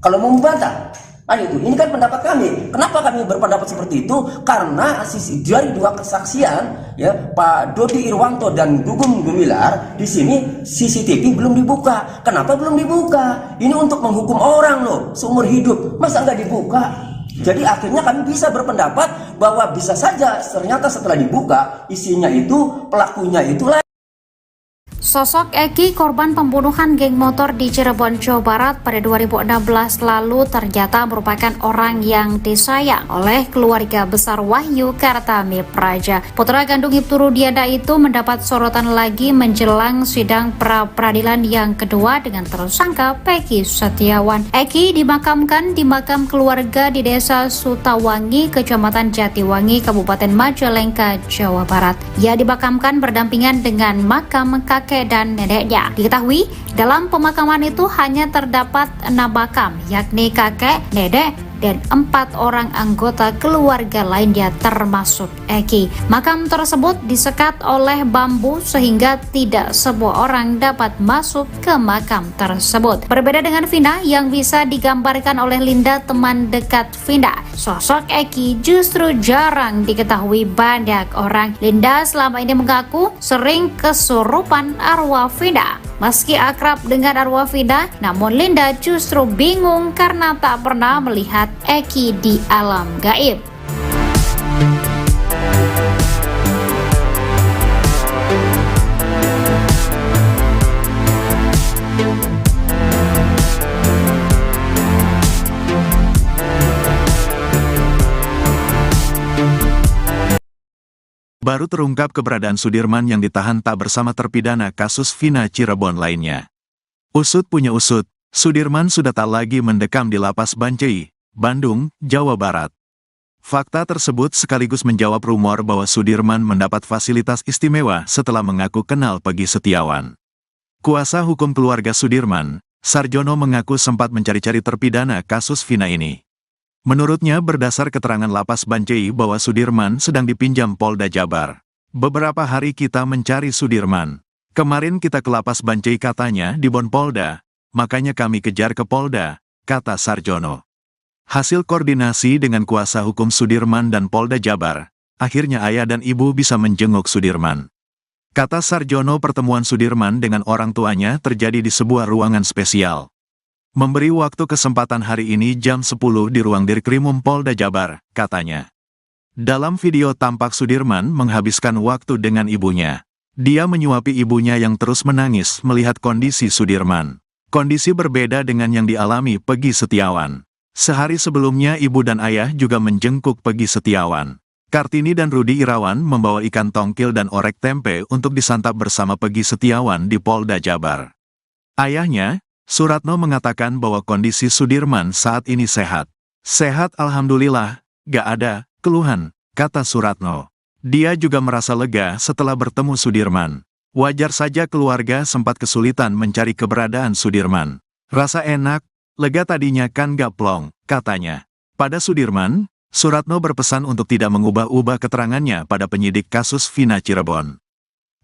Kalau mau membantah, Nah itu, ini kan pendapat kami. Kenapa kami berpendapat seperti itu? Karena dari dua kesaksian, ya, Pak Dodi Irwanto dan Gugum Gumilar, di sini CCTV belum dibuka. Kenapa belum dibuka? Ini untuk menghukum orang loh, seumur hidup. Masa nggak dibuka? Jadi akhirnya kami bisa berpendapat bahwa bisa saja ternyata setelah dibuka isinya itu pelakunya itulah. Sosok Eki, korban pembunuhan geng motor di Cirebon, Jawa Barat pada 2016 lalu ternyata merupakan orang yang disayang oleh keluarga besar Wahyu Kartami Praja. Putra kandung Ibtu Rudiana itu mendapat sorotan lagi menjelang sidang pra-peradilan yang kedua dengan tersangka Peggy Setiawan. Eki dimakamkan di makam keluarga di Desa Sutawangi, Kecamatan Jatiwangi, Kabupaten Majalengka, Jawa Barat. Ia dimakamkan berdampingan dengan makam kakek dan neneknya. Diketahui dalam pemakaman itu hanya terdapat 6 makam, yakni kakek, nenek, dan 4 orang anggota keluarga lainnya termasuk Eki. Makam tersebut disekat oleh bambu sehingga tidak semua orang dapat masuk ke makam tersebut. Berbeda dengan Vina yang bisa digambarkan oleh Linda, teman dekat Vina, sosok Eki justru jarang diketahui banyak orang. Linda selama ini mengaku sering kesurupan arwah Vina. Meski akrab dengan arwah Vina, namun Linda justru bingung karena tak pernah melihat Eki di alam gaib. Baru terungkap keberadaan Sudirman yang ditahan tak bersama terpidana kasus Vina Cirebon lainnya. Usut punya usut, Sudirman sudah tak lagi mendekam di lapas Bancai, Bandung, Jawa Barat. Fakta tersebut sekaligus menjawab rumor bahwa Sudirman mendapat fasilitas istimewa setelah mengaku kenal Peggy Setiawan. Kuasa hukum keluarga Sudirman, Sarjono, mengaku sempat mencari-cari terpidana kasus Vina ini. Menurutnya berdasar keterangan lapas Bancai bahwa Sudirman sedang dipinjam Polda Jabar. Beberapa hari kita mencari Sudirman. Kemarin kita ke lapas Bancai katanya di Bon Polda, makanya kami kejar ke Polda, kata Sarjono. Hasil koordinasi dengan kuasa hukum Sudirman dan Polda Jabar, akhirnya ayah dan ibu bisa menjenguk Sudirman. Kata Sarjono, pertemuan Sudirman dengan orang tuanya terjadi di sebuah ruangan spesial. Memberi waktu kesempatan hari ini jam 10 di ruang Dirkrimum Polda Jabar, katanya. Dalam video tampak Sudirman menghabiskan waktu dengan ibunya. Dia menyuapi ibunya yang terus menangis melihat kondisi Sudirman. Kondisi berbeda dengan yang dialami Peggy Setiawan. Sehari sebelumnya ibu dan ayah juga menjenguk Peggy Setiawan. Kartini dan Rudi Irawan membawa ikan tongkil dan orek tempe untuk disantap bersama Peggy Setiawan di Polda Jabar. Ayahnya, Suratno, mengatakan bahwa kondisi Sudirman saat ini sehat. Sehat alhamdulillah, gak ada keluhan, kata Suratno. Dia juga merasa lega setelah bertemu Sudirman. Wajar saja keluarga sempat kesulitan mencari keberadaan Sudirman. Rasa enak, lega tadinya kan gak plong, katanya. Pada Sudirman, Suratno berpesan untuk tidak mengubah-ubah keterangannya pada penyidik kasus Vina Cirebon.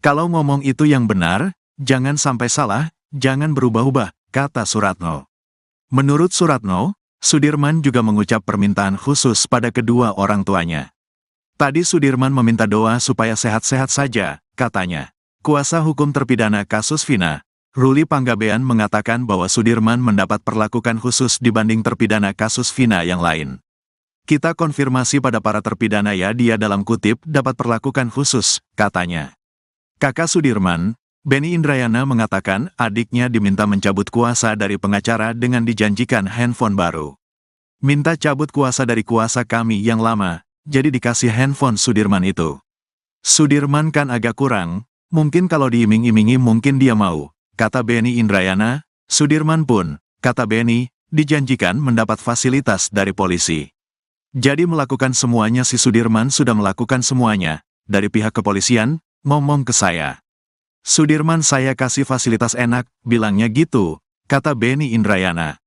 Kalau ngomong itu yang benar, jangan sampai salah, jangan berubah-ubah, kata Suratno. Menurut Suratno, Sudirman juga mengucap permintaan khusus pada kedua orang tuanya. Tadi Sudirman meminta doa supaya sehat-sehat saja, katanya. Kuasa hukum terpidana kasus Vina, Ruli Panggabean, mengatakan bahwa Sudirman mendapat perlakuan khusus dibanding terpidana kasus Vina yang lain. Kita konfirmasi pada para terpidana ya, dia dalam kutip dapat perlakuan khusus, katanya. Kakak Sudirman, Benny Indrayana, mengatakan adiknya diminta mencabut kuasa dari pengacara dengan dijanjikan handphone baru. Minta cabut kuasa dari kuasa kami yang lama, jadi dikasih handphone Sudirman itu. Sudirman kan agak kurang, mungkin kalau diiming-imingi mungkin dia mau, kata Benny Indrayana. Sudirman pun, kata Benny, dijanjikan mendapat fasilitas dari polisi. Jadi melakukan semuanya, si Sudirman sudah melakukan semuanya, dari pihak kepolisian, ngomong ke saya. Sudirman saya kasih fasilitas enak, bilangnya gitu, kata Benny Indrayana.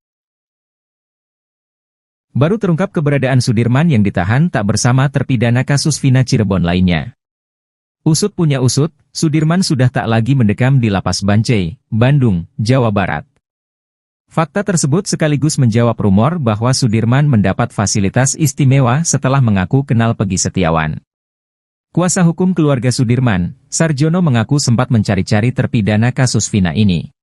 Baru terungkap keberadaan Sudirman yang ditahan tak bersama terpidana kasus Vina Cirebon lainnya. Usut punya usut, Sudirman sudah tak lagi mendekam di lapas Bancai, Bandung, Jawa Barat. Fakta tersebut sekaligus menjawab rumor bahwa Sudirman mendapat fasilitas istimewa setelah mengaku kenal Peggy Setiawan. Kuasa hukum keluarga Sudirman, Sarjono mengaku sempat mencari-cari terpidana kasus Vina ini.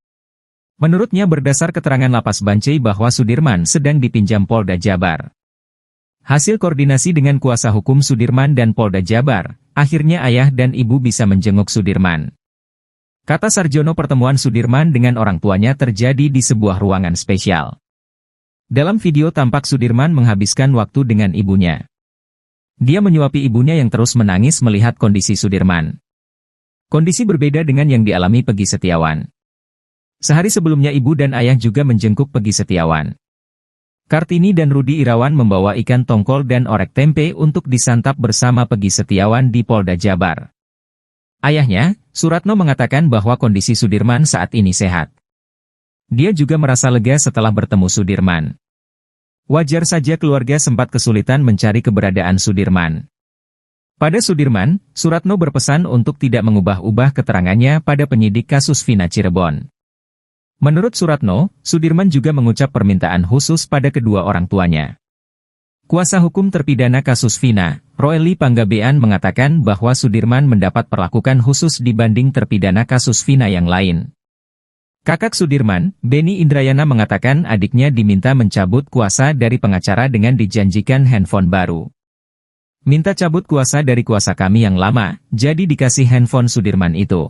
Menurutnya berdasar keterangan Lapas Bancai bahwa Sudirman sedang dipinjam Polda Jabar. Hasil koordinasi dengan kuasa hukum Sudirman dan Polda Jabar, akhirnya ayah dan ibu bisa menjenguk Sudirman. Kata Sarjono, pertemuan Sudirman dengan orang tuanya terjadi di sebuah ruangan spesial. Dalam video tampak Sudirman menghabiskan waktu dengan ibunya. Dia menyuapi ibunya yang terus menangis melihat kondisi Sudirman. Kondisi berbeda dengan yang dialami Peggy Setiawan. Sehari sebelumnya ibu dan ayah juga menjenguk Peggy Setiawan. Kartini dan Rudi Irawan membawa ikan tongkol dan orek tempe untuk disantap bersama Peggy Setiawan di Polda Jabar. Ayahnya, Suratno, mengatakan bahwa kondisi Sudirman saat ini sehat. Dia juga merasa lega setelah bertemu Sudirman. Wajar saja keluarga sempat kesulitan mencari keberadaan Sudirman. Pada Sudirman, Suratno berpesan untuk tidak mengubah-ubah keterangannya pada penyidik kasus Vina Cirebon. Menurut Suratno, Sudirman juga mengucap permintaan khusus pada kedua orang tuanya. Kuasa hukum terpidana kasus Vina, Roely Panggabean, mengatakan bahwa Sudirman mendapat perlakuan khusus dibanding terpidana kasus Vina yang lain. Kakak Sudirman, Benny Indrayana, mengatakan adiknya diminta mencabut kuasa dari pengacara dengan dijanjikan handphone baru. Minta cabut kuasa dari kuasa kami yang lama, jadi dikasih handphone Sudirman itu.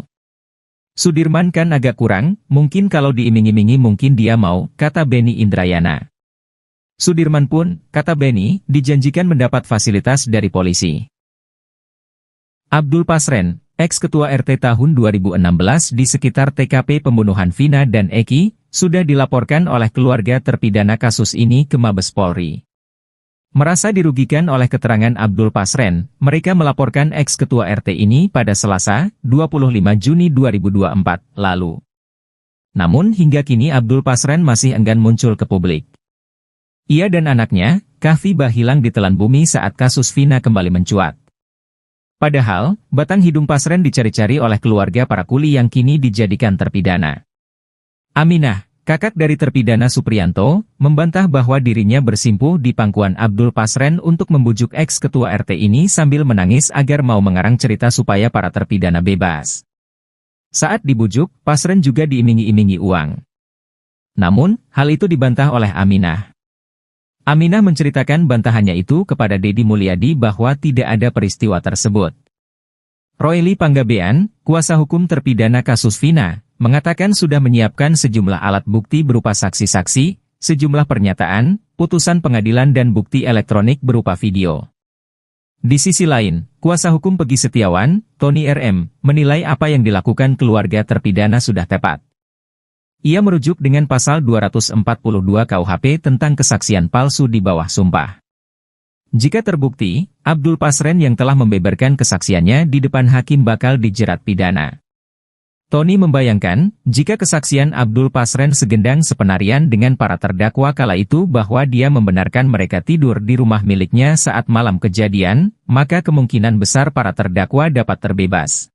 Sudirman kan agak kurang, mungkin kalau diiming-imingi mungkin dia mau, kata Benny Indrayana. Sudirman pun, kata Benny, dijanjikan mendapat fasilitas dari polisi. Abdul Pasren, ex-ketua RT tahun 2016 di sekitar TKP pembunuhan Vina dan Eki, sudah dilaporkan oleh keluarga terpidana kasus ini ke Mabes Polri. Merasa dirugikan oleh keterangan Abdul Pasren, mereka melaporkan ex-ketua RT ini pada Selasa, 25 Juni 2024, lalu. Namun hingga kini Abdul Pasren masih enggan muncul ke publik. Ia dan anaknya, Kahfi, hilang ditelan bumi saat kasus Vina kembali mencuat. Padahal, batang hidung Pasren dicari-cari oleh keluarga para kuli yang kini dijadikan terpidana. Aminah, kakak dari terpidana Supriyanto, membantah bahwa dirinya bersimpuh di pangkuan Abdul Pasren untuk membujuk ex-ketua RT ini sambil menangis agar mau mengarang cerita supaya para terpidana bebas. Saat dibujuk, Pasren juga diiming-imingi uang. Namun, hal itu dibantah oleh Aminah. Aminah menceritakan bantahannya itu kepada Deddy Mulyadi bahwa tidak ada peristiwa tersebut. Roely Panggabean, kuasa hukum terpidana kasus Vina, mengatakan sudah menyiapkan sejumlah alat bukti berupa saksi-saksi, sejumlah pernyataan, putusan pengadilan dan bukti elektronik berupa video. Di sisi lain, kuasa hukum Peggy Setiawan, Tony RM, menilai apa yang dilakukan keluarga terpidana sudah tepat. Ia merujuk dengan pasal 242 KUHP tentang kesaksian palsu di bawah sumpah. Jika terbukti, Abdul Pasren yang telah membeberkan kesaksiannya di depan hakim bakal dijerat pidana. Tony membayangkan, jika kesaksian Abdul Pasren segendang sepenarian dengan para terdakwa kala itu bahwa dia membenarkan mereka tidur di rumah miliknya saat malam kejadian, maka kemungkinan besar para terdakwa dapat terbebas.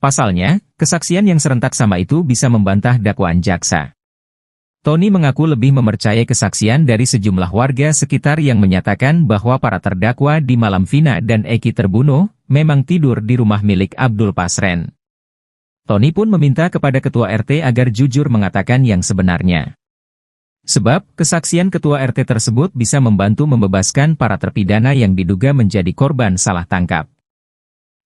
Pasalnya, kesaksian yang serentak sama itu bisa membantah dakwaan jaksa. Tony mengaku lebih mempercayai kesaksian dari sejumlah warga sekitar yang menyatakan bahwa para terdakwa di malam Vina dan Eki terbunuh, memang tidur di rumah milik Abdul Pasren. Tony pun meminta kepada ketua RT agar jujur mengatakan yang sebenarnya. Sebab, kesaksian ketua RT tersebut bisa membantu membebaskan para terpidana yang diduga menjadi korban salah tangkap.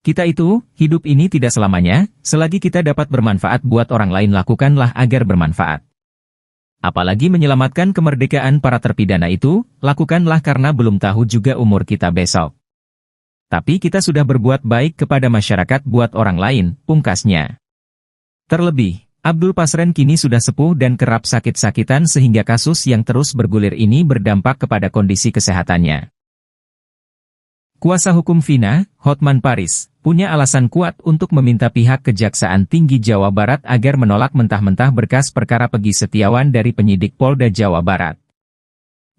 Kita itu, hidup ini tidak selamanya, selagi kita dapat bermanfaat buat orang lain lakukanlah agar bermanfaat. Apalagi menyelamatkan kemerdekaan para terpidana itu, lakukanlah karena belum tahu juga umur kita besok. Tapi kita sudah berbuat baik kepada masyarakat buat orang lain, pungkasnya. Terlebih, Abdul Pasren kini sudah sepuh dan kerap sakit-sakitan sehingga kasus yang terus bergulir ini berdampak kepada kondisi kesehatannya. Kuasa hukum Vina, Hotman Paris, punya alasan kuat untuk meminta pihak Kejaksaan Tinggi Jawa Barat agar menolak mentah-mentah berkas perkara Peggy Setiawan dari penyidik Polda Jawa Barat.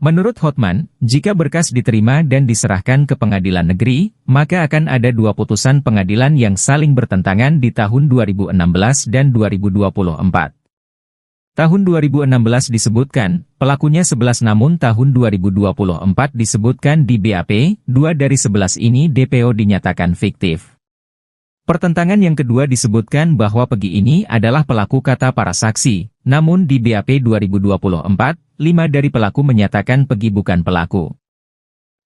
Menurut Hotman, jika berkas diterima dan diserahkan ke pengadilan negeri, maka akan ada dua putusan pengadilan yang saling bertentangan di tahun 2016 dan 2024. Tahun 2016 disebutkan, pelakunya 11 namun tahun 2024 disebutkan di BAP, 2 dari 11 ini DPO dinyatakan fiktif. Pertentangan yang kedua disebutkan bahwa Pegi ini adalah pelaku kata para saksi, namun di BAP 2024, 5 dari pelaku menyatakan Pegi bukan pelaku.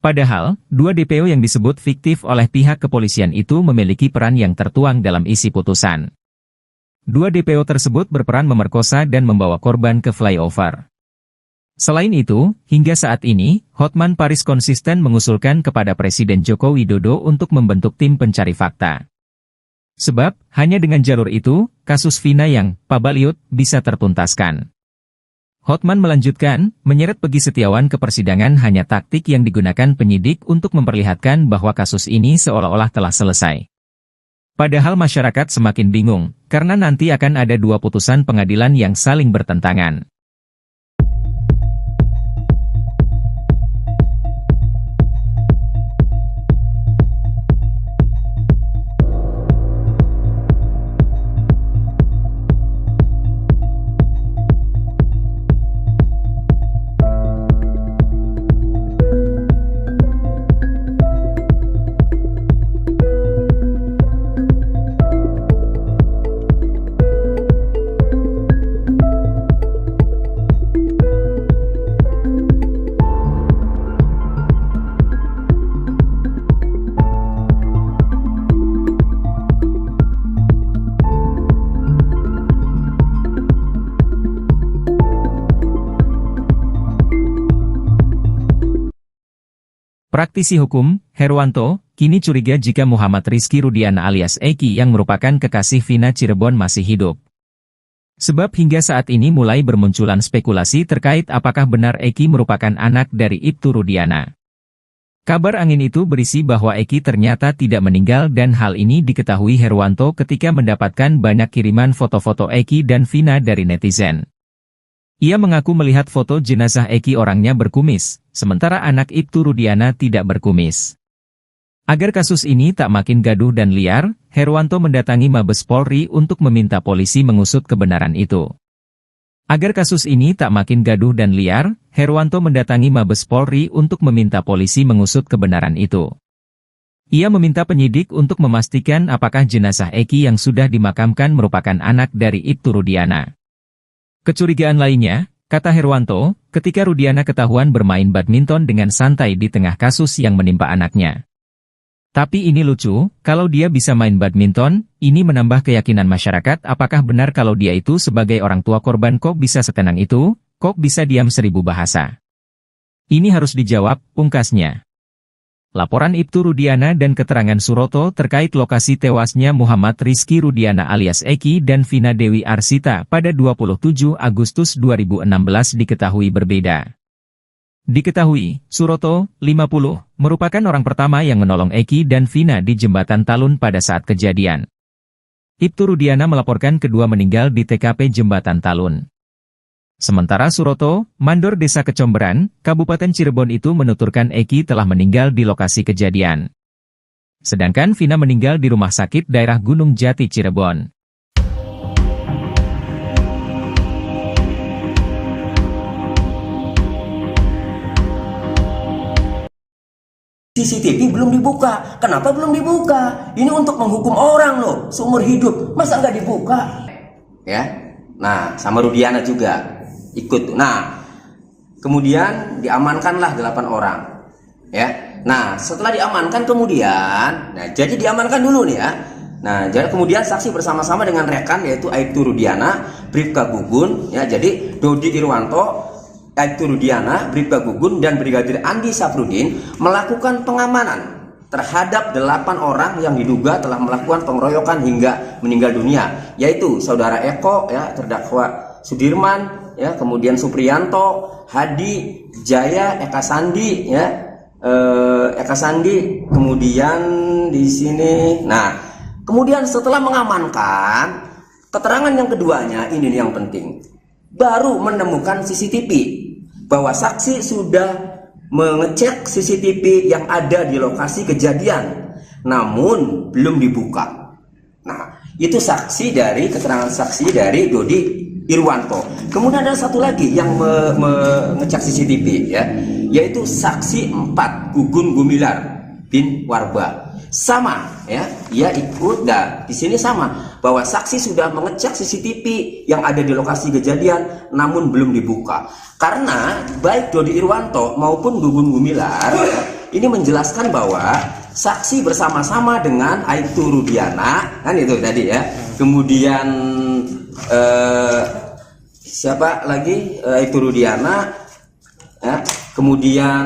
Padahal, 2 DPO yang disebut fiktif oleh pihak kepolisian itu memiliki peran yang tertuang dalam isi putusan. 2 DPO tersebut berperan memerkosa dan membawa korban ke flyover. Selain itu, hingga saat ini, Hotman Paris konsisten mengusulkan kepada Presiden Joko Widodo untuk membentuk tim pencari fakta. Sebab, hanya dengan jalur itu, kasus Vina yang Pabaliut bisa tertuntaskan. Hotman melanjutkan, menyeret Pegi Setiawan ke persidangan hanya taktik yang digunakan penyidik untuk memperlihatkan bahwa kasus ini seolah-olah telah selesai. Padahal masyarakat semakin bingung, karena nanti akan ada 2 putusan pengadilan yang saling bertentangan. Praktisi hukum, Herwanto, kini curiga jika Muhammad Rizky Rudiana alias Eki yang merupakan kekasih Vina Cirebon masih hidup. Sebab hingga saat ini mulai bermunculan spekulasi terkait apakah benar Eki merupakan anak dari Ibtu Rudiana. Kabar angin itu berisi bahwa Eki ternyata tidak meninggal dan hal ini diketahui Herwanto ketika mendapatkan banyak kiriman foto-foto Eki dan Vina dari netizen. Ia mengaku melihat foto jenazah Eki orangnya berkumis, sementara anak Ibtu Rudiana tidak berkumis. Agar kasus ini tak makin gaduh dan liar, Herwanto mendatangi Mabes Polri untuk meminta polisi mengusut kebenaran itu. Agar kasus ini tak makin gaduh dan liar, Herwanto mendatangi Mabes Polri untuk meminta polisi mengusut kebenaran itu. Ia meminta penyidik untuk memastikan apakah jenazah Eki yang sudah dimakamkan merupakan anak dari Ibtu Rudiana. Kecurigaan lainnya, kata Herwanto, ketika Rudiana ketahuan bermain badminton dengan santai di tengah kasus yang menimpa anaknya. Tapi ini lucu, kalau dia bisa main badminton, ini menambah keyakinan masyarakat apakah benar kalau dia itu sebagai orang tua korban kok bisa setenang itu, kok bisa diam 1000 bahasa. Ini harus dijawab, pungkasnya. Laporan Ibtu Rudiana dan keterangan Suroto terkait lokasi tewasnya Muhammad Rizky Rudiana alias Eki dan Vina Dewi Arsita pada 27 Agustus 2016 diketahui berbeda. Diketahui, Suroto, 50, merupakan orang pertama yang menolong Eki dan Vina di Jembatan Talun pada saat kejadian. Ibtu Rudiana melaporkan kedua meninggal di TKP Jembatan Talun. Sementara Suroto, mandor Desa Kecomberan, Kabupaten Cirebon itu menuturkan Eki telah meninggal di lokasi kejadian. Sedangkan Vina meninggal di rumah sakit daerah Gunung Jati Cirebon. CCTV belum dibuka. Kenapa belum dibuka? Ini untuk menghukum orang loh, seumur hidup. Masa nggak dibuka? Ya, nah sama Rudiana juga ikut. Nah, kemudian diamankanlah 8 orang. Ya, nah setelah diamankan kemudian, nah jadi diamankan dulu nih ya. Nah, jadi kemudian saksi bersama-sama dengan rekan yaitu Ibtu Rudiana, Bribka Gugun, ya jadi Dodi Irwanto, Ibtu Rudiana, Bribka Gugun dan Brigadir Andi Safrudin melakukan pengamanan terhadap 8 orang yang diduga telah melakukan pengeroyokan hingga meninggal dunia, yaitu saudara Eko, ya terdakwa Sudirman, ya kemudian Supriyanto, Hadi, Jaya, Eka Sandi, ya Eka Sandi, kemudian di sini. Nah, kemudian setelah mengamankan, keterangan yang keduanya ini yang penting, baru menemukan CCTV bahwa saksi sudah mengecek CCTV yang ada di lokasi kejadian, namun belum dibuka. Nah, itu saksi dari keterangan saksi dari Dodi Irwanto. Kemudian ada satu lagi yang mengecek CCTV ya, yaitu saksi 4 Gugun Gumilar bin Warba. Sama ya, ia ikut dan di sini sama bahwa saksi sudah mengecek CCTV yang ada di lokasi kejadian namun belum dibuka. Karena baik Dodi Irwanto maupun Gugun Gumilar ya, ini menjelaskan bahwa saksi bersama-sama dengan Aibtu Rudiana, kan itu tadi ya. Kemudian siapa lagi? Aibtu Rudiana ya. Kemudian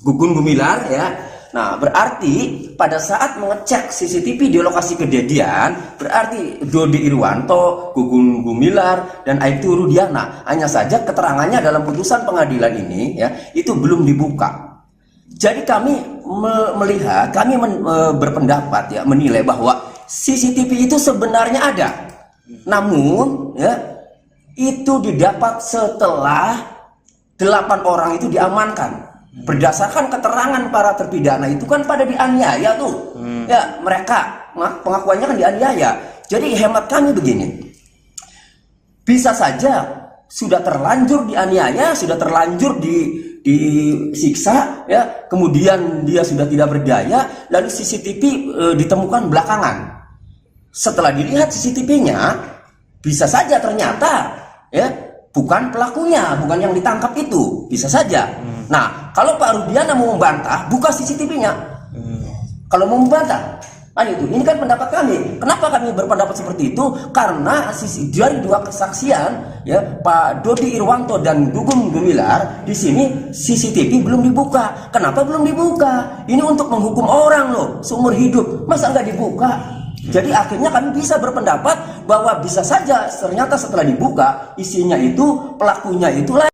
Gugun Gumilar ya. Nah, berarti pada saat mengecek CCTV di lokasi kejadian, berarti Dodi Irwanto, Gugun Gumilar, dan Aibtu Rudiana. Hanya saja keterangannya dalam putusan pengadilan ini ya, itu belum dibuka. Jadi kami melihat, kami berpendapat ya, menilai bahwa CCTV itu sebenarnya ada. Namun ya, itu didapat setelah 8 orang itu diamankan. Berdasarkan keterangan para terpidana itu kan pada dianiaya tuh. Ya, mereka pengakuannya kan dianiaya. Jadi hemat kami begini. Bisa saja sudah terlanjur dianiaya, sudah terlanjur disiksa ya, kemudian dia sudah tidak berdaya, lalu CCTV ditemukan belakangan. Setelah dilihat CCTV-nya, bisa saja ternyata ya bukan pelakunya, bukan yang ditangkap itu, bisa saja. Nah, kalau Pak Rudiana mau membantah, buka CCTV-nya. Kalau mau membantah, itu. Ini kan pendapat kami. Kenapa kami berpendapat seperti itu? Karena dari 2 kesaksian, ya, Pak Dodi Irwanto dan Gugun Gumilar, di sini CCTV belum dibuka. Kenapa belum dibuka? Ini untuk menghukum orang loh, seumur hidup. Masa nggak dibuka? Jadi akhirnya kami bisa berpendapat bahwa bisa saja ternyata setelah dibuka isinya itu pelakunya itulah.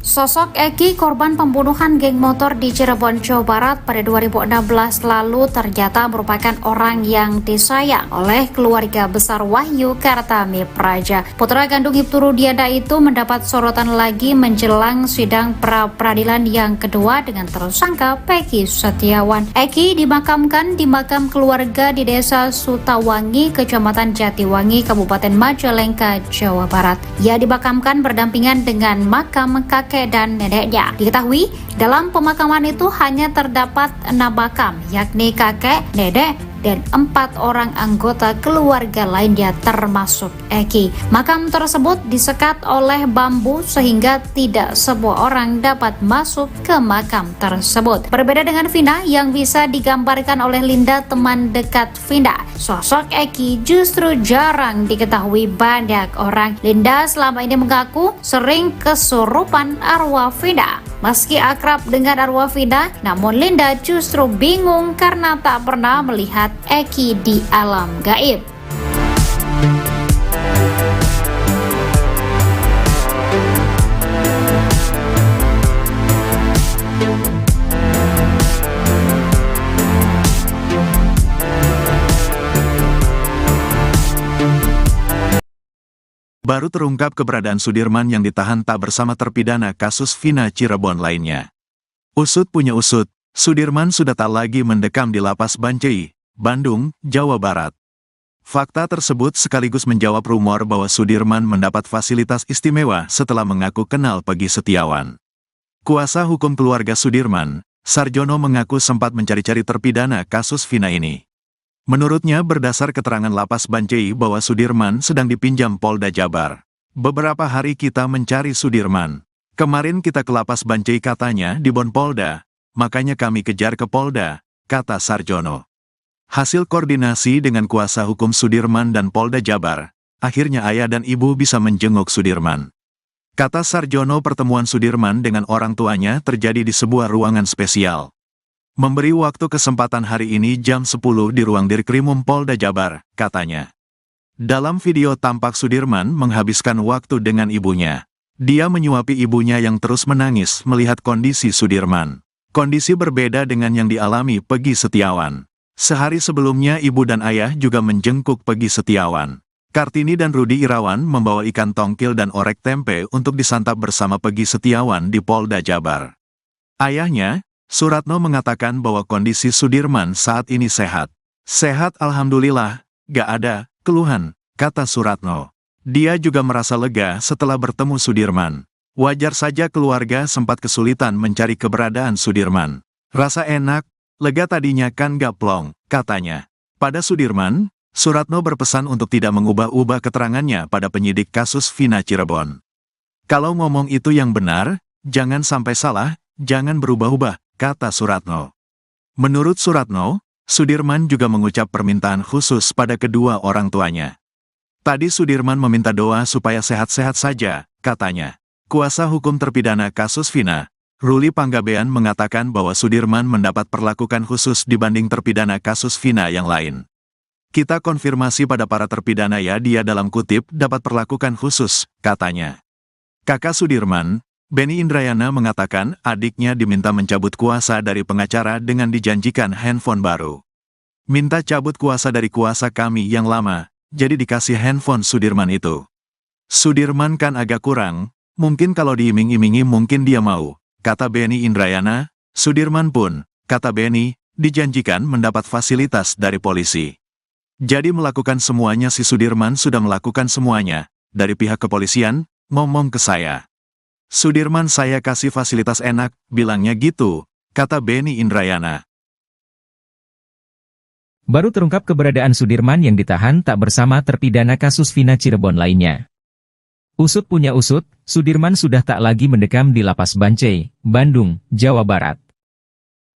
Sosok Eki, korban pembunuhan geng motor di Cirebon, Jawa Barat pada 2016 lalu ternyata merupakan orang yang disayang oleh keluarga besar Wahyu Kartami Praja. Putra kandung Aibtu Rudiana itu mendapat sorotan lagi menjelang sidang pra-peradilan yang kedua dengan tersangka Peggy Setiawan. Eki dimakamkan di makam keluarga di Desa Sutawangi, Kecamatan Jatiwangi, Kabupaten Majalengka, Jawa Barat. Ia dimakamkan berdampingan dengan makam kakek dan neneknya. Diketahui dalam pemakaman itu hanya terdapat 6 makam, yakni kakek, nenek, dan 4 orang anggota keluarga lainnya termasuk Eki. Makam tersebut disekat oleh bambu sehingga tidak semua orang dapat masuk ke makam tersebut. Berbeda dengan Vina yang bisa digambarkan oleh Linda, teman dekat Vina, sosok Eki justru jarang diketahui banyak orang. Linda selama ini mengaku sering kesurupan arwah Vina. Meski akrab dengan arwah Vina, namun Linda justru bingung karena tak pernah melihat Eki di alam gaib. Baru terungkap keberadaan Sudirman yang ditahan tak bersama terpidana kasus Vina Cirebon lainnya. Usut punya usut, Sudirman sudah tak lagi mendekam di lapas Bancai, Bandung, Jawa Barat. Fakta tersebut sekaligus menjawab rumor bahwa Sudirman mendapat fasilitas istimewa setelah mengaku kenal Peggy Setiawan. Kuasa hukum keluarga Sudirman, Sarjono, mengaku sempat mencari-cari terpidana kasus Vina ini. Menurutnya berdasar keterangan lapas Bancai bahwa Sudirman sedang dipinjam Polda Jabar. Beberapa hari kita mencari Sudirman. Kemarin kita ke lapas Bancai katanya di Bon Polda, makanya kami kejar ke Polda, kata Sarjono. Hasil koordinasi dengan kuasa hukum Sudirman dan Polda Jabar, akhirnya ayah dan ibu bisa menjenguk Sudirman. Kata Sarjono, pertemuan Sudirman dengan orang tuanya terjadi di sebuah ruangan spesial. Memberi waktu kesempatan hari ini jam 10 di ruang Dirkrimum Polda Jabar, katanya. Dalam video tampak Sudirman menghabiskan waktu dengan ibunya. Dia menyuapi ibunya yang terus menangis melihat kondisi Sudirman. Kondisi berbeda dengan yang dialami Peggy Setiawan. Sehari sebelumnya ibu dan ayah juga menjenguk Peggy Setiawan. Kartini dan Rudi Irawan membawa ikan tongkil dan orek tempe untuk disantap bersama Peggy Setiawan di Polda Jabar. Ayahnya, Suratno, mengatakan bahwa kondisi Sudirman saat ini sehat. Sehat alhamdulillah, gak ada keluhan, kata Suratno. Dia juga merasa lega setelah bertemu Sudirman. Wajar saja keluarga sempat kesulitan mencari keberadaan Sudirman. Rasa enak, lega tadinya kan gak plong, katanya. Pada Sudirman, Suratno berpesan untuk tidak mengubah-ubah keterangannya pada penyidik kasus Vina Cirebon. Kalau ngomong itu yang benar, jangan sampai salah, jangan berubah-ubah, kata Suratno. Menurut Suratno, Sudirman juga mengucap permintaan khusus pada kedua orang tuanya. Tadi Sudirman meminta doa supaya sehat-sehat saja, katanya. Kuasa hukum terpidana kasus Vina, Ruli Panggabean mengatakan bahwa Sudirman mendapat perlakuan khusus dibanding terpidana kasus Vina yang lain. Kita konfirmasi pada para terpidana ya, dia dalam kutip dapat perlakuan khusus, katanya. Kakak Sudirman, Benny Indrayana mengatakan adiknya diminta mencabut kuasa dari pengacara dengan dijanjikan handphone baru. Minta cabut kuasa dari kuasa kami yang lama, jadi dikasih handphone Sudirman itu. Sudirman kan agak kurang, mungkin kalau diiming-imingi mungkin dia mau, kata Benny Indrayana. Sudirman pun, kata Benny, dijanjikan mendapat fasilitas dari polisi. Jadi melakukan semuanya, si Sudirman sudah melakukan semuanya, dari pihak kepolisian, ngomong ke saya. Sudirman saya kasih fasilitas enak, bilangnya gitu, kata Benny Indrayana. Baru terungkap keberadaan Sudirman yang ditahan tak bersama terpidana kasus Vina Cirebon lainnya. Usut punya usut, Sudirman sudah tak lagi mendekam di Lapas Bancai, Bandung, Jawa Barat.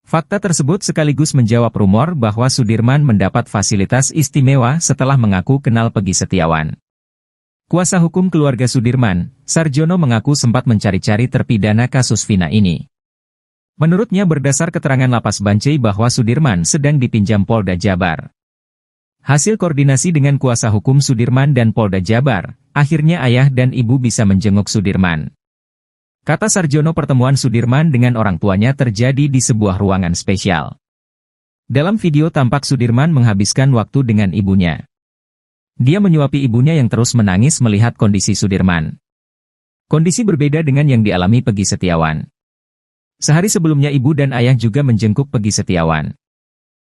Fakta tersebut sekaligus menjawab rumor bahwa Sudirman mendapat fasilitas istimewa setelah mengaku kenal Peggy Setiawan. Kuasa hukum keluarga Sudirman, Sarjono, mengaku sempat mencari-cari terpidana kasus Vina ini. Menurutnya berdasar keterangan Lapas Bancai bahwa Sudirman sedang dipinjam Polda Jabar. Hasil koordinasi dengan kuasa hukum Sudirman dan Polda Jabar, akhirnya ayah dan ibu bisa menjenguk Sudirman. Kata Sarjono, pertemuan Sudirman dengan orang tuanya terjadi di sebuah ruangan spesial. Dalam video tampak Sudirman menghabiskan waktu dengan ibunya. Dia menyuapi ibunya yang terus menangis melihat kondisi Sudirman. Kondisi berbeda dengan yang dialami Peggy Setiawan. Sehari sebelumnya ibu dan ayah juga menjenguk Peggy Setiawan.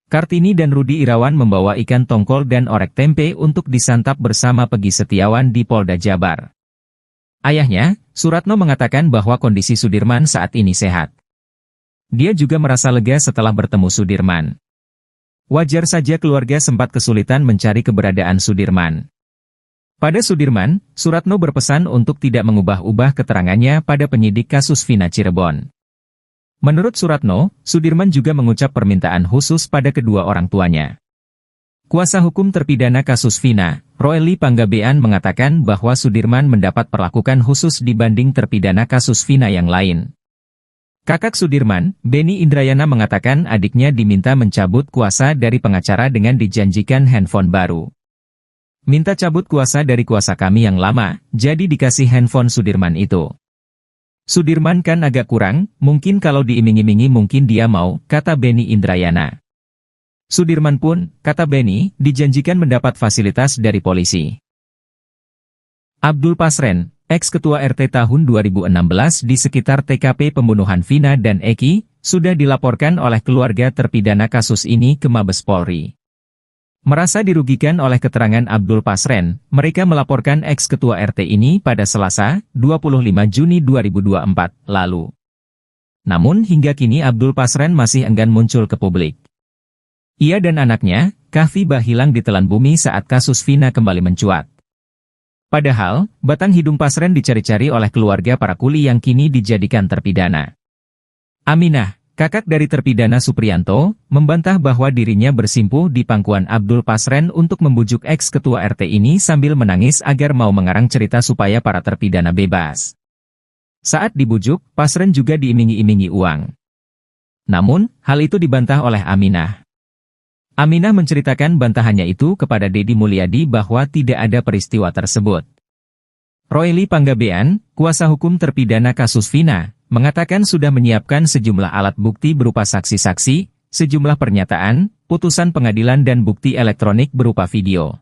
Kartini dan Rudi Irawan membawa ikan tongkol dan orek tempe untuk disantap bersama Peggy Setiawan di Polda Jabar. Ayahnya, Suratno, mengatakan bahwa kondisi Sudirman saat ini sehat. Dia juga merasa lega setelah bertemu Sudirman. Wajar saja keluarga sempat kesulitan mencari keberadaan Sudirman. Pada Sudirman, Suratno berpesan untuk tidak mengubah-ubah keterangannya pada penyidik kasus Vina Cirebon. Menurut Suratno, Sudirman juga mengucap permintaan khusus pada kedua orang tuanya. Kuasa hukum terpidana kasus Vina, Ruli Panggabean, mengatakan bahwa Sudirman mendapat perlakuan khusus dibanding terpidana kasus Vina yang lain. Kakak Sudirman, Benny Indrayana, mengatakan adiknya diminta mencabut kuasa dari pengacara dengan dijanjikan handphone baru. Minta cabut kuasa dari kuasa kami yang lama, jadi dikasih handphone Sudirman itu. Sudirman kan agak kurang, mungkin kalau diiming-imingi mungkin dia mau, kata Benny Indrayana. Sudirman pun, kata Benny, dijanjikan mendapat fasilitas dari polisi. Abdul Pasren, ex-ketua RT tahun 2016 di sekitar TKP pembunuhan Vina dan Eki, sudah dilaporkan oleh keluarga terpidana kasus ini ke Mabes Polri. Merasa dirugikan oleh keterangan Abdul Pasren, mereka melaporkan ex-ketua RT ini pada Selasa, 25 Juni 2024, lalu. Namun hingga kini Abdul Pasren masih enggan muncul ke publik. Ia dan anaknya, Kahfi, hilang ditelan bumi saat kasus Vina kembali mencuat. Padahal, batang hidung Pasren dicari-cari oleh keluarga para kuli yang kini dijadikan terpidana. Aminah, kakak dari terpidana Supriyanto, membantah bahwa dirinya bersimpuh di pangkuan Abdul Pasren untuk membujuk ex-ketua RT ini sambil menangis agar mau mengarang cerita supaya para terpidana bebas. Saat dibujuk, Pasren juga diiming-imingi uang. Namun, hal itu dibantah oleh Aminah. Aminah menceritakan bantahannya itu kepada Deddy Mulyadi bahwa tidak ada peristiwa tersebut. Ruli Panggabean, kuasa hukum terpidana kasus Vina, mengatakan sudah menyiapkan sejumlah alat bukti berupa saksi-saksi, sejumlah pernyataan, putusan pengadilan dan bukti elektronik berupa video.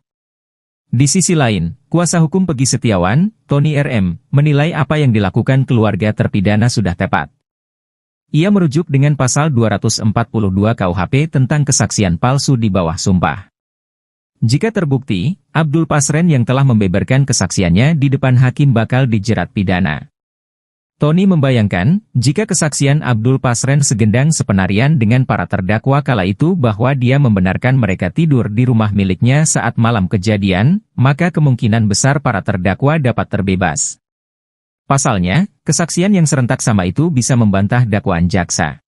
Di sisi lain, kuasa hukum Peggy Setiawan, Tony RM, menilai apa yang dilakukan keluarga terpidana sudah tepat. Ia merujuk dengan pasal 242 KUHP tentang kesaksian palsu di bawah sumpah. Jika terbukti, Abdul Pasren yang telah membeberkan kesaksiannya di depan hakim bakal dijerat pidana. Tony membayangkan, jika kesaksian Abdul Pasren segendang sepenarian dengan para terdakwa kala itu bahwa dia membenarkan mereka tidur di rumah miliknya saat malam kejadian, maka kemungkinan besar para terdakwa dapat terbebas. Pasalnya, kesaksian yang serentak sama itu bisa membantah dakwaan jaksa.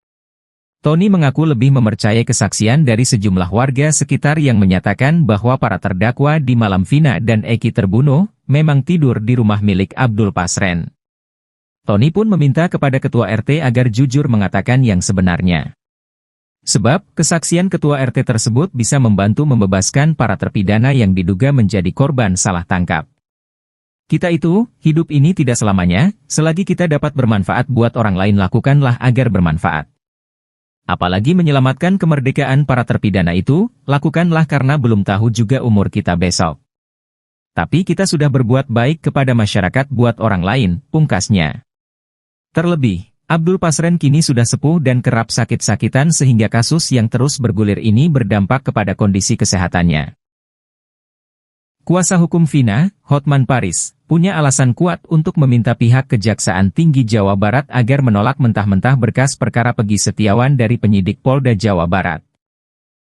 Tony mengaku lebih mempercayai kesaksian dari sejumlah warga sekitar yang menyatakan bahwa para terdakwa di malam Vina dan Eki terbunuh, memang tidur di rumah milik Abdul Pasren. Tony pun meminta kepada ketua RT agar jujur mengatakan yang sebenarnya. Sebab, kesaksian ketua RT tersebut bisa membantu membebaskan para terpidana yang diduga menjadi korban salah tangkap. Kita itu, hidup ini tidak selamanya, selagi kita dapat bermanfaat buat orang lain lakukanlah agar bermanfaat. Apalagi menyelamatkan kemerdekaan para terpidana itu, lakukanlah karena belum tahu juga umur kita besok. Tapi kita sudah berbuat baik kepada masyarakat buat orang lain, pungkasnya. Terlebih, Abdul Pasren kini sudah sepuh dan kerap sakit-sakitan sehingga kasus yang terus bergulir ini berdampak kepada kondisi kesehatannya. Kuasa hukum Vina, Hotman Paris, punya alasan kuat untuk meminta pihak Kejaksaan Tinggi Jawa Barat agar menolak mentah-mentah berkas perkara Peggy Setiawan dari penyidik Polda Jawa Barat.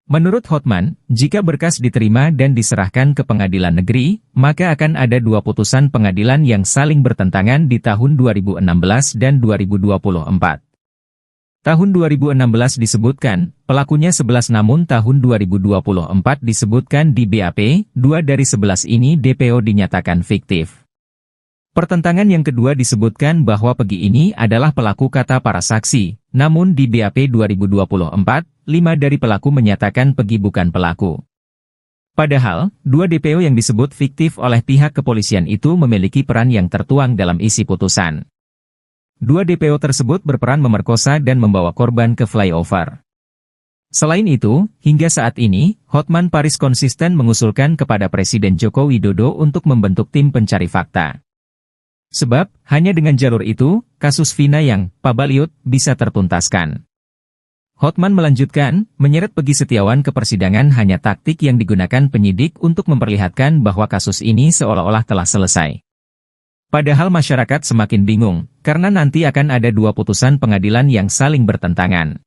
Menurut Hotman, jika berkas diterima dan diserahkan ke pengadilan negeri, maka akan ada dua putusan pengadilan yang saling bertentangan di tahun 2016 dan 2024. Tahun 2016 disebutkan, pelakunya 11 namun tahun 2024 disebutkan di BAP, 2 dari 11 ini DPO dinyatakan fiktif. Pertentangan yang kedua disebutkan bahwa Peggy ini adalah pelaku kata para saksi, namun di BAP 2024, 5 dari pelaku menyatakan Peggy bukan pelaku. Padahal, 2 DPO yang disebut fiktif oleh pihak kepolisian itu memiliki peran yang tertuang dalam isi putusan. 2 DPO tersebut berperan memerkosa dan membawa korban ke flyover. Selain itu, hingga saat ini, Hotman Paris konsisten mengusulkan kepada Presiden Joko Widodo untuk membentuk tim pencari fakta. Sebab, hanya dengan jalur itu, kasus Vina yang pabaliut bisa tertuntaskan. Hotman melanjutkan, menyeret Peggy Setiawan ke persidangan hanya taktik yang digunakan penyidik untuk memperlihatkan bahwa kasus ini seolah-olah telah selesai. Padahal masyarakat semakin bingung, karena nanti akan ada 2 putusan pengadilan yang saling bertentangan.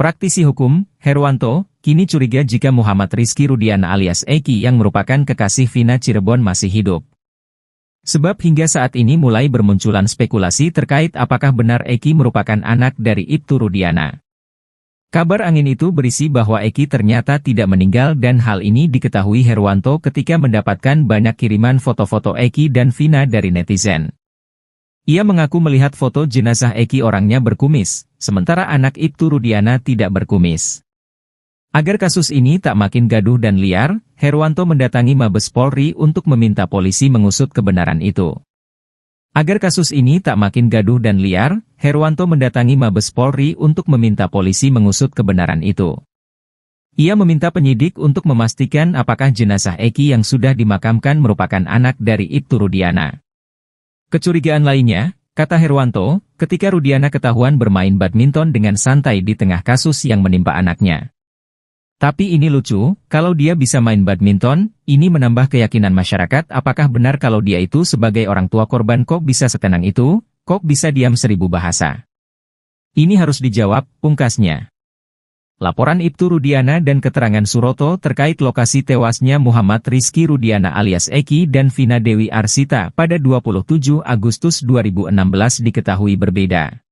Praktisi hukum, Herwanto, kini curiga jika Muhammad Rizky Rudiana alias Eki yang merupakan kekasih Vina Cirebon masih hidup. Sebab hingga saat ini mulai bermunculan spekulasi terkait apakah benar Eki merupakan anak dari Ibtu Rudiana. Kabar angin itu berisi bahwa Eki ternyata tidak meninggal dan hal ini diketahui Herwanto ketika mendapatkan banyak kiriman foto-foto Eki dan Vina dari netizen. Ia mengaku melihat foto jenazah Eki orangnya berkumis, sementara anak Ibtu Rudiana tidak berkumis. Agar kasus ini tak makin gaduh dan liar, Herwanto mendatangi Mabes Polri untuk meminta polisi mengusut kebenaran itu. Agar kasus ini tak makin gaduh dan liar, Herwanto mendatangi Mabes Polri untuk meminta polisi mengusut kebenaran itu. Ia meminta penyidik untuk memastikan apakah jenazah Eki yang sudah dimakamkan merupakan anak dari Ibtu Rudiana. Kecurigaan lainnya, kata Herwanto, ketika Rudiana ketahuan bermain badminton dengan santai di tengah kasus yang menimpa anaknya. Tapi ini lucu, kalau dia bisa main badminton, ini menambah keyakinan masyarakat apakah benar kalau dia itu sebagai orang tua korban kok bisa setenang itu, kok bisa diam 1000 bahasa. Ini harus dijawab, pungkasnya. Laporan Ibtu Rudiana dan keterangan Suroto terkait lokasi tewasnya Muhammad Rizky Rudiana alias Eki dan Vina Dewi Arsita pada 27 Agustus 2016 diketahui berbeda.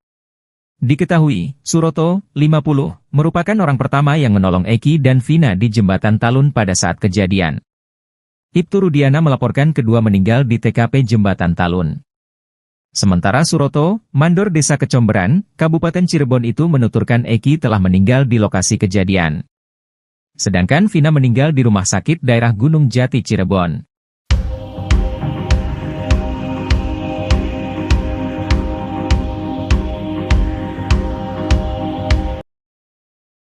Diketahui, Suroto, 50, merupakan orang pertama yang menolong Eki dan Vina di Jembatan Talun pada saat kejadian. Ibtu Rudiana melaporkan kedua meninggal di TKP Jembatan Talun. Sementara Suroto, mandor Desa Kecomberan, Kabupaten Cirebon itu menuturkan Eki telah meninggal di lokasi kejadian. Sedangkan Vina meninggal di rumah sakit daerah Gunung Jati Cirebon.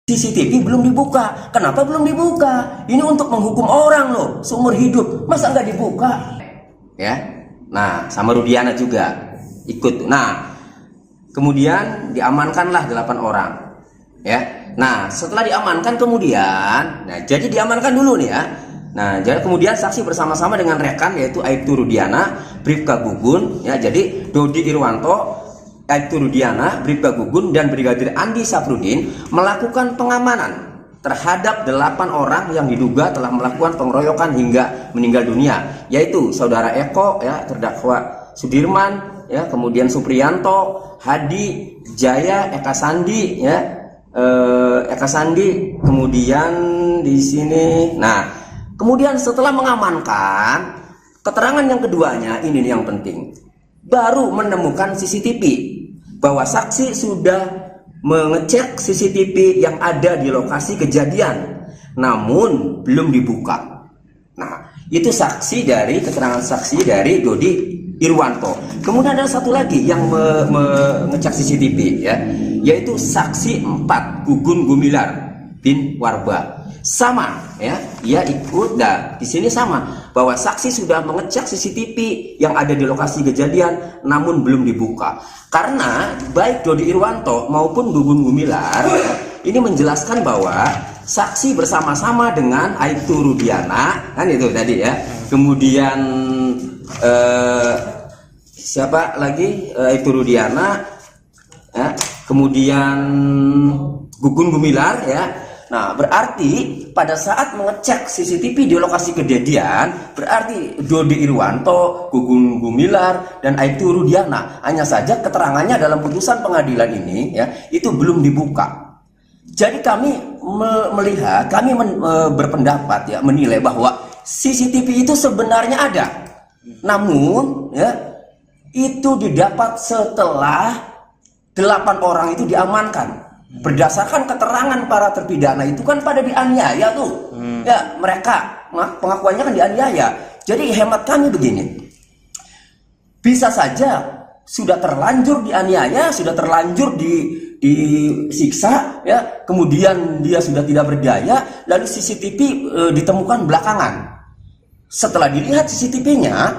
CCTV belum dibuka. Kenapa belum dibuka? Ini untuk menghukum orang loh, seumur hidup. Masa nggak dibuka? Ya, nah sama Rudiana juga ikut. Nah, kemudian diamankanlah 8 orang. Ya, nah setelah diamankan kemudian, nah jadi diamankan dulu nih ya. Nah, jadi kemudian saksi bersama-sama dengan rekan yaitu Aibtu Rudiana, Bribka Gugun, ya jadi Dodi Irwanto, Aibtu Rudiana, Bribka Gugun, dan Brigadir Andi Safrudin melakukan pengamanan terhadap 8 orang yang diduga telah melakukan pengeroyokan hingga meninggal dunia, yaitu saudara Eko, ya terdakwa Sudirman, ya kemudian Supriyanto, Hadi, Jaya, Eka Sandi, ya Eka Sandi, kemudian di sini. Nah, kemudian setelah mengamankan, keterangan yang keduanya ini yang penting, baru menemukan CCTV. Bahwa saksi sudah mengecek CCTV yang ada di lokasi kejadian, namun belum dibuka. Nah, itu saksi dari keterangan saksi dari Dodi Irwanto. Kemudian ada satu lagi yang mengecek CCTV, ya, yaitu saksi 4 Gugun Gumilar bin Warba. Sama, ya, ia ikut. Dan di sini sama bahwa saksi sudah mengecek CCTV yang ada di lokasi kejadian, namun belum dibuka. Karena baik Dodi Irwanto maupun Gugun Gumilar ini menjelaskan bahwa saksi bersama-sama dengan Aibtu Rudiana, kan itu tadi ya. Kemudian siapa lagi? Aibtu Rudiana, ya. Kemudian Gugun Gumilar, ya. Nah, berarti pada saat mengecek CCTV di lokasi kejadian, berarti Dodi Irwanto, Gugun Gumilar, dan Aibtu Rudiana, hanya saja keterangannya dalam putusan pengadilan ini, ya, itu belum dibuka. Jadi kami melihat, kami berpendapat, ya, menilai bahwa CCTV itu sebenarnya ada, namun, ya, itu didapat setelah 8 orang itu diamankan. Berdasarkan keterangan para terpidana itu kan pada dianiaya tuh, ya mereka pengakuannya kan dianiaya. Jadi hemat kami begini, bisa saja sudah terlanjur dianiaya, sudah terlanjur disiksa, ya kemudian dia sudah tidak berdaya, lalu CCTV ditemukan belakangan. Setelah dilihat CCTV-nya,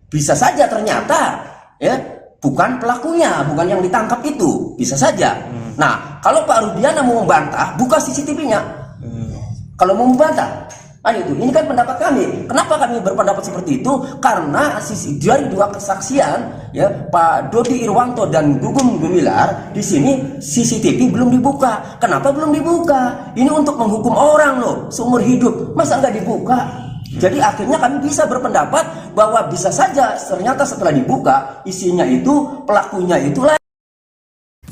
bisa saja ternyata, ya bukan pelakunya, bukan yang ditangkap itu, bisa saja. Nah, kalau Pak Rudiana mau membantah, buka CCTV-nya. Kalau mau membantah, itu. Ini kan pendapat kami. Kenapa kami berpendapat seperti itu? Karena dari 2 kesaksian, ya Pak Dodi Irwanto dan Gugun Gumilar, di sini CCTV belum dibuka. Kenapa belum dibuka? Ini untuk menghukum orang loh, seumur hidup. Masa nggak dibuka? Jadi akhirnya kami bisa berpendapat bahwa bisa saja ternyata setelah dibuka isinya itu pelakunya itulah.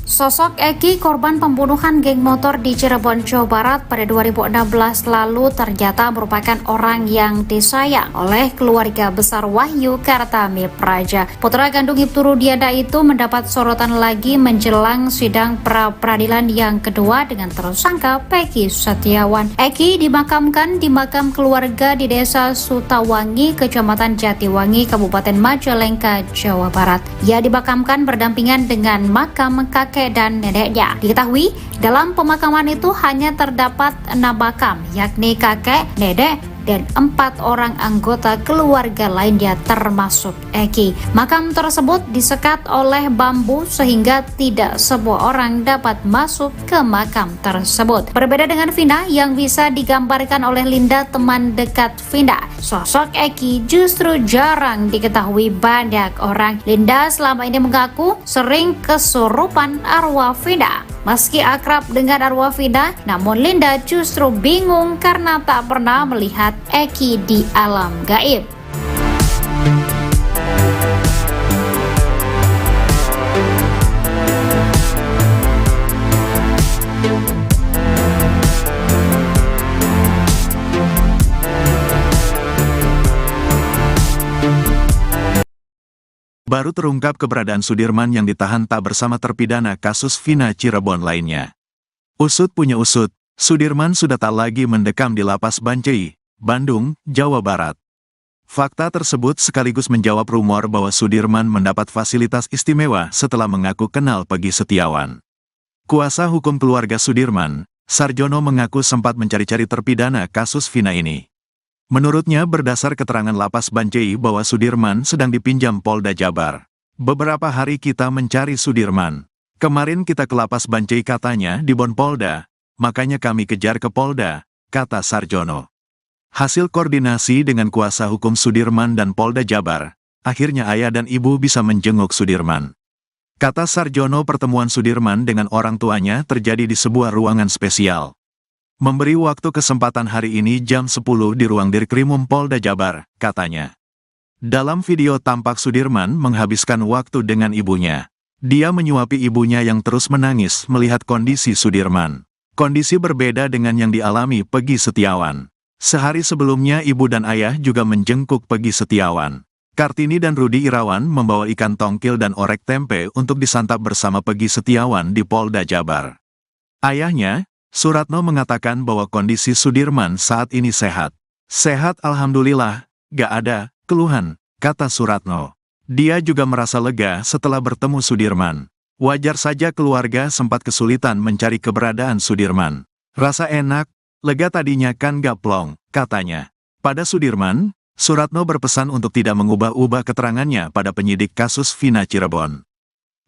Sosok Eki, korban pembunuhan geng motor di Cirebon, Jawa Barat pada 2016 lalu ternyata merupakan orang yang disayang oleh keluarga besar Wahyu Kartamil Praja. Putra kandung Ibtu Rudiana itu mendapat sorotan lagi menjelang sidang pra-peradilan yang kedua dengan tersangka Peggy Setiawan. Eki dimakamkan di makam keluarga di Desa Sutawangi, Kecamatan Jatiwangi, Kabupaten Majalengka, Jawa Barat. Ia dimakamkan berdampingan dengan makam kakek dan neneknya. Diketahui, dalam pemakaman itu hanya terdapat 6 makam, yakni kakek, nenek, dan 4 orang anggota keluarga lainnya termasuk Eki. Makam tersebut disekat oleh bambu sehingga tidak semua orang dapat masuk ke makam tersebut. Berbeda dengan Vina yang bisa digambarkan oleh Linda, teman dekat Vina, sosok Eki justru jarang diketahui banyak orang. Linda selama ini mengaku sering kesurupan arwah Vina. Meski akrab dengan arwah Vina, namun Linda justru bingung karena tak pernah melihat Eki di alam gaib. Baru terungkap keberadaan Sudirman yang ditahan tak bersama terpidana kasus Vina Cirebon lainnya. Usut punya usut, Sudirman sudah tak lagi mendekam di lapas Bancai, Bandung, Jawa Barat. Fakta tersebut sekaligus menjawab rumor bahwa Sudirman mendapat fasilitas istimewa setelah mengaku kenal Peggy Setiawan. Kuasa hukum keluarga Sudirman, Sarjono, mengaku sempat mencari-cari terpidana kasus Vina ini. Menurutnya, berdasar keterangan lapas Bancai bahwa Sudirman sedang dipinjam Polda Jabar. Beberapa hari kita mencari Sudirman. Kemarin kita ke lapas Bancai, katanya di Bon Polda, makanya kami kejar ke Polda, kata Sarjono. Hasil koordinasi dengan kuasa hukum Sudirman dan Polda Jabar, akhirnya ayah dan ibu bisa menjenguk Sudirman. Kata Sarjono, pertemuan Sudirman dengan orang tuanya terjadi di sebuah ruangan spesial. Memberi waktu kesempatan hari ini jam 10 di ruang Dirkrimum Polda Jabar, katanya. Dalam video tampak Sudirman menghabiskan waktu dengan ibunya. Dia menyuapi ibunya yang terus menangis melihat kondisi Sudirman. Kondisi berbeda dengan yang dialami Peggy Setiawan. Sehari sebelumnya ibu dan ayah juga menjenguk Peggy Setiawan. Kartini dan Rudi Irawan membawa ikan tongkil dan orek tempe untuk disantap bersama Peggy Setiawan di Polda Jabar. Ayahnya, Suratno, mengatakan bahwa kondisi Sudirman saat ini sehat. Sehat alhamdulillah, gak ada keluhan, kata Suratno. Dia juga merasa lega setelah bertemu Sudirman. Wajar saja keluarga sempat kesulitan mencari keberadaan Sudirman. Rasa enak, lega tadinya kan gak plong, katanya. Pada Sudirman, Suratno berpesan untuk tidak mengubah-ubah keterangannya pada penyidik kasus Vina Cirebon.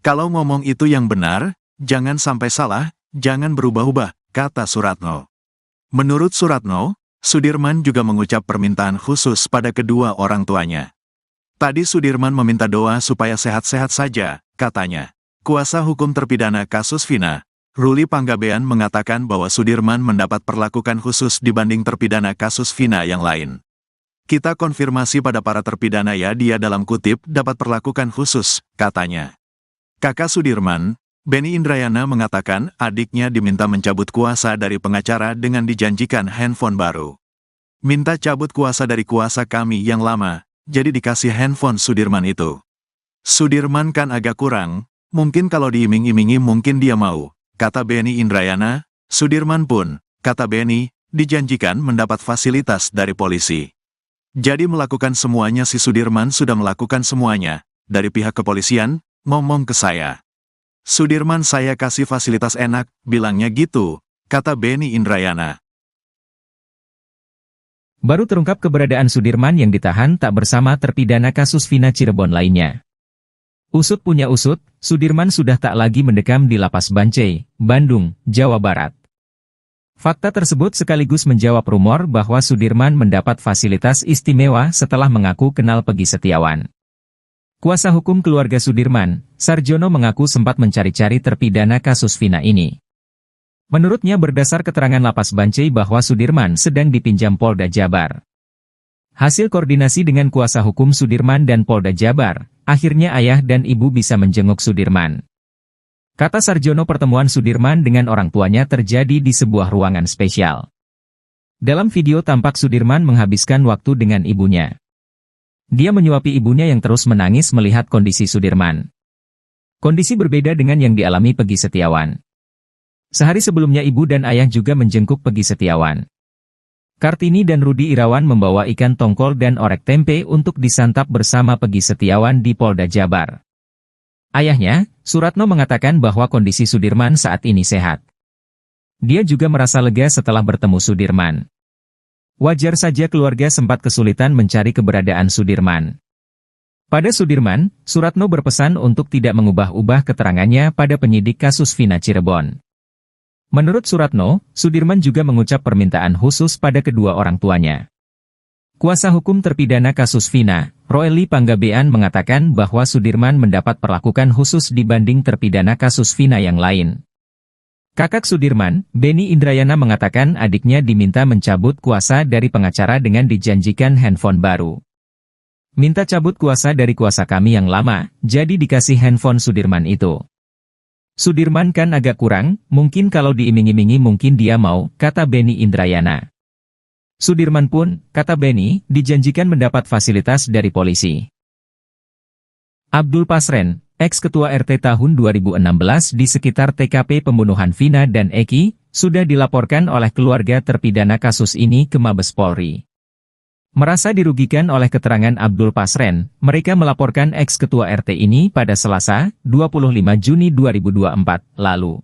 Kalau ngomong itu yang benar, jangan sampai salah, jangan berubah-ubah, kata Suratno. Menurut Suratno, Sudirman juga mengucap permintaan khusus pada kedua orang tuanya. Tadi Sudirman meminta doa supaya sehat-sehat saja, katanya. Kuasa hukum terpidana kasus Vina, Ruli Panggabean, mengatakan bahwa Sudirman mendapat perlakuan khusus dibanding terpidana kasus Vina yang lain. Kita konfirmasi pada para terpidana ya, dia dalam kutip dapat perlakuan khusus, katanya. Kakak Sudirman, Benny Indrayana, mengatakan adiknya diminta mencabut kuasa dari pengacara dengan dijanjikan handphone baru. Minta cabut kuasa dari kuasa kami yang lama, jadi dikasih handphone Sudirman itu. Sudirman kan agak kurang, mungkin kalau diiming-imingi mungkin dia mau, kata Benny Indrayana. Sudirman pun, kata Benny, dijanjikan mendapat fasilitas dari polisi. Jadi melakukan semuanya, si Sudirman sudah melakukan semuanya, dari pihak kepolisian, ngomong ke saya. Sudirman saya kasih fasilitas enak, bilangnya gitu, kata Benny Indrayana. Baru terungkap keberadaan Sudirman yang ditahan tak bersama terpidana kasus Vina Cirebon lainnya. Usut punya usut, Sudirman sudah tak lagi mendekam di lapas Bancai, Bandung, Jawa Barat. Fakta tersebut sekaligus menjawab rumor bahwa Sudirman mendapat fasilitas istimewa setelah mengaku kenal Peggy Setiawan. Kuasa hukum keluarga Sudirman, Sarjono, mengaku sempat mencari-cari terpidana kasus Vina ini. Menurutnya, berdasar keterangan lapas Bancai bahwa Sudirman sedang dipinjam Polda Jabar. Hasil koordinasi dengan kuasa hukum Sudirman dan Polda Jabar, akhirnya ayah dan ibu bisa menjenguk Sudirman. Kata Sarjono, pertemuan Sudirman dengan orang tuanya terjadi di sebuah ruangan spesial. Dalam video tampak Sudirman menghabiskan waktu dengan ibunya. Dia menyuapi ibunya yang terus menangis melihat kondisi Sudirman. Kondisi berbeda dengan yang dialami Peggy Setiawan. Sehari sebelumnya ibu dan ayah juga menjenguk Peggy Setiawan. Kartini dan Rudi Irawan membawa ikan tongkol dan orek tempe untuk disantap bersama Peggy Setiawan di Polda Jabar. Ayahnya, Suratno, mengatakan bahwa kondisi Sudirman saat ini sehat. Dia juga merasa lega setelah bertemu Sudirman. Wajar saja keluarga sempat kesulitan mencari keberadaan Sudirman. Pada Sudirman, Suratno berpesan untuk tidak mengubah-ubah keterangannya pada penyidik kasus Vina Cirebon. Menurut Suratno, Sudirman juga mengucap permintaan khusus pada kedua orang tuanya. Kuasa hukum terpidana kasus Vina, Ruli Panggabean, mengatakan bahwa Sudirman mendapat perlakuan khusus dibanding terpidana kasus Vina yang lain. Kakak Sudirman, Benny Indrayana, mengatakan adiknya diminta mencabut kuasa dari pengacara dengan dijanjikan handphone baru. Minta cabut kuasa dari kuasa kami yang lama, jadi dikasih handphone Sudirman itu. Sudirman kan agak kurang, mungkin kalau diiming-imingi mungkin dia mau, kata Benny Indrayana. Sudirman pun, kata Benny, dijanjikan mendapat fasilitas dari polisi. Abdul Pasren, ex-ketua RT tahun 2016 di sekitar TKP pembunuhan Vina dan Eki, sudah dilaporkan oleh keluarga terpidana kasus ini ke Mabes Polri. Merasa dirugikan oleh keterangan Abdul Pasren, mereka melaporkan ex-ketua RT ini pada Selasa, 25 Juni 2024, lalu.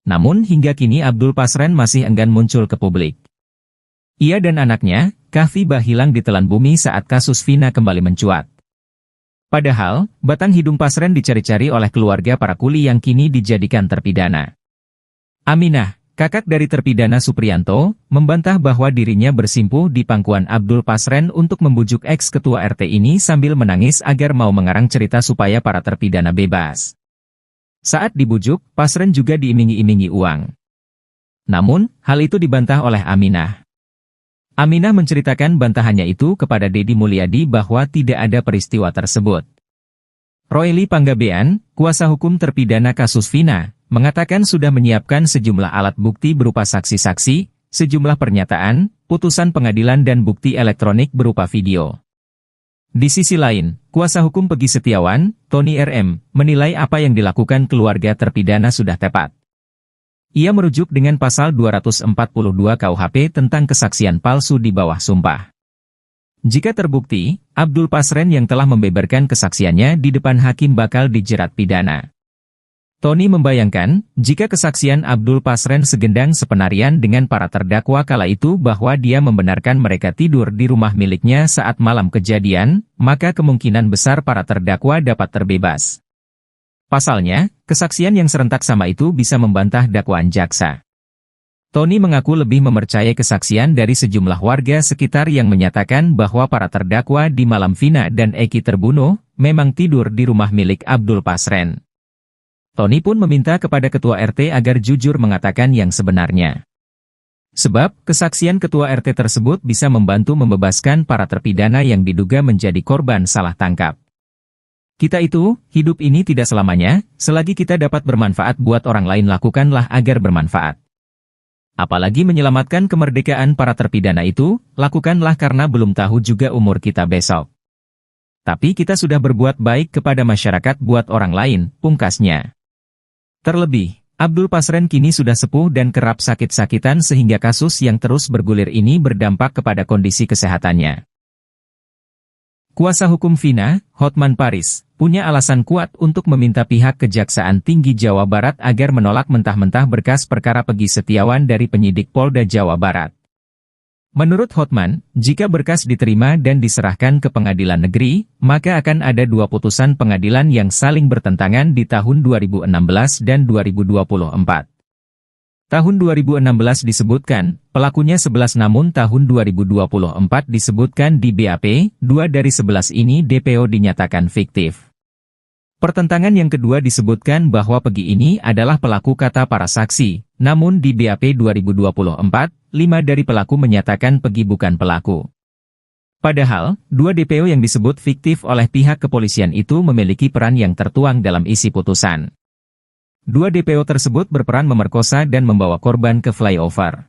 Namun hingga kini Abdul Pasren masih enggan muncul ke publik. Ia dan anaknya, Kahfi hilang ditelan bumi saat kasus Vina kembali mencuat. Padahal, batang hidung Pasren dicari-cari oleh keluarga para kuli yang kini dijadikan terpidana. Aminah, kakak dari terpidana Supriyanto, membantah bahwa dirinya bersimpuh di pangkuan Abdul Pasren untuk membujuk ex-ketua RT ini sambil menangis agar mau mengarang cerita supaya para terpidana bebas. Saat dibujuk, Pasren juga diiming-imingi uang. Namun, hal itu dibantah oleh Aminah. Aminah menceritakan bantahannya itu kepada Deddy Mulyadi bahwa tidak ada peristiwa tersebut. Royli Panggabean, kuasa hukum terpidana kasus Vina, mengatakan sudah menyiapkan sejumlah alat bukti berupa saksi-saksi, sejumlah pernyataan, putusan pengadilan dan bukti elektronik berupa video. Di sisi lain, kuasa hukum Peggy Setiawan, Tony RM, menilai apa yang dilakukan keluarga terpidana sudah tepat. Ia merujuk dengan pasal 242 KUHP tentang kesaksian palsu di bawah sumpah. Jika terbukti, Abdul Pasren yang telah membeberkan kesaksiannya di depan hakim bakal dijerat pidana. Tony membayangkan, jika kesaksian Abdul Pasren segendang sepenarian dengan para terdakwa kala itu bahwa dia membenarkan mereka tidur di rumah miliknya saat malam kejadian, maka kemungkinan besar para terdakwa dapat terbebas. Pasalnya, kesaksian yang serentak sama itu bisa membantah dakwaan jaksa. Tony mengaku lebih mempercayai kesaksian dari sejumlah warga sekitar yang menyatakan bahwa para terdakwa di malam Vina dan Eki terbunuh, memang tidur di rumah milik Abdul Pasren. Tony pun meminta kepada ketua RT agar jujur mengatakan yang sebenarnya. Sebab, kesaksian ketua RT tersebut bisa membantu membebaskan para terpidana yang diduga menjadi korban salah tangkap. Kita itu, hidup ini tidak selamanya, selagi kita dapat bermanfaat buat orang lain lakukanlah agar bermanfaat. Apalagi menyelamatkan kemerdekaan para terpidana itu, lakukanlah karena belum tahu juga umur kita besok. Tapi kita sudah berbuat baik kepada masyarakat buat orang lain, pungkasnya. Terlebih, Abdul Pasren kini sudah sepuh dan kerap sakit-sakitan sehingga kasus yang terus bergulir ini berdampak kepada kondisi kesehatannya. Kuasa hukum Vina, Hotman Paris, punya alasan kuat untuk meminta pihak Kejaksaan Tinggi Jawa Barat agar menolak mentah-mentah berkas perkara Peggy Setiawan dari penyidik Polda Jawa Barat. Menurut Hotman, jika berkas diterima dan diserahkan ke pengadilan negeri, maka akan ada dua putusan pengadilan yang saling bertentangan di tahun 2016 dan 2024. Tahun 2016 disebutkan, pelakunya 11 namun tahun 2024 disebutkan di BAP, 2 dari 11 ini DPO dinyatakan fiktif. Pertentangan yang kedua disebutkan bahwa Peggy ini adalah pelaku kata para saksi, namun di BAP 2024, 5 dari pelaku menyatakan Peggy bukan pelaku. Padahal, 2 DPO yang disebut fiktif oleh pihak kepolisian itu memiliki peran yang tertuang dalam isi putusan. 2 DPO tersebut berperan memerkosa dan membawa korban ke flyover.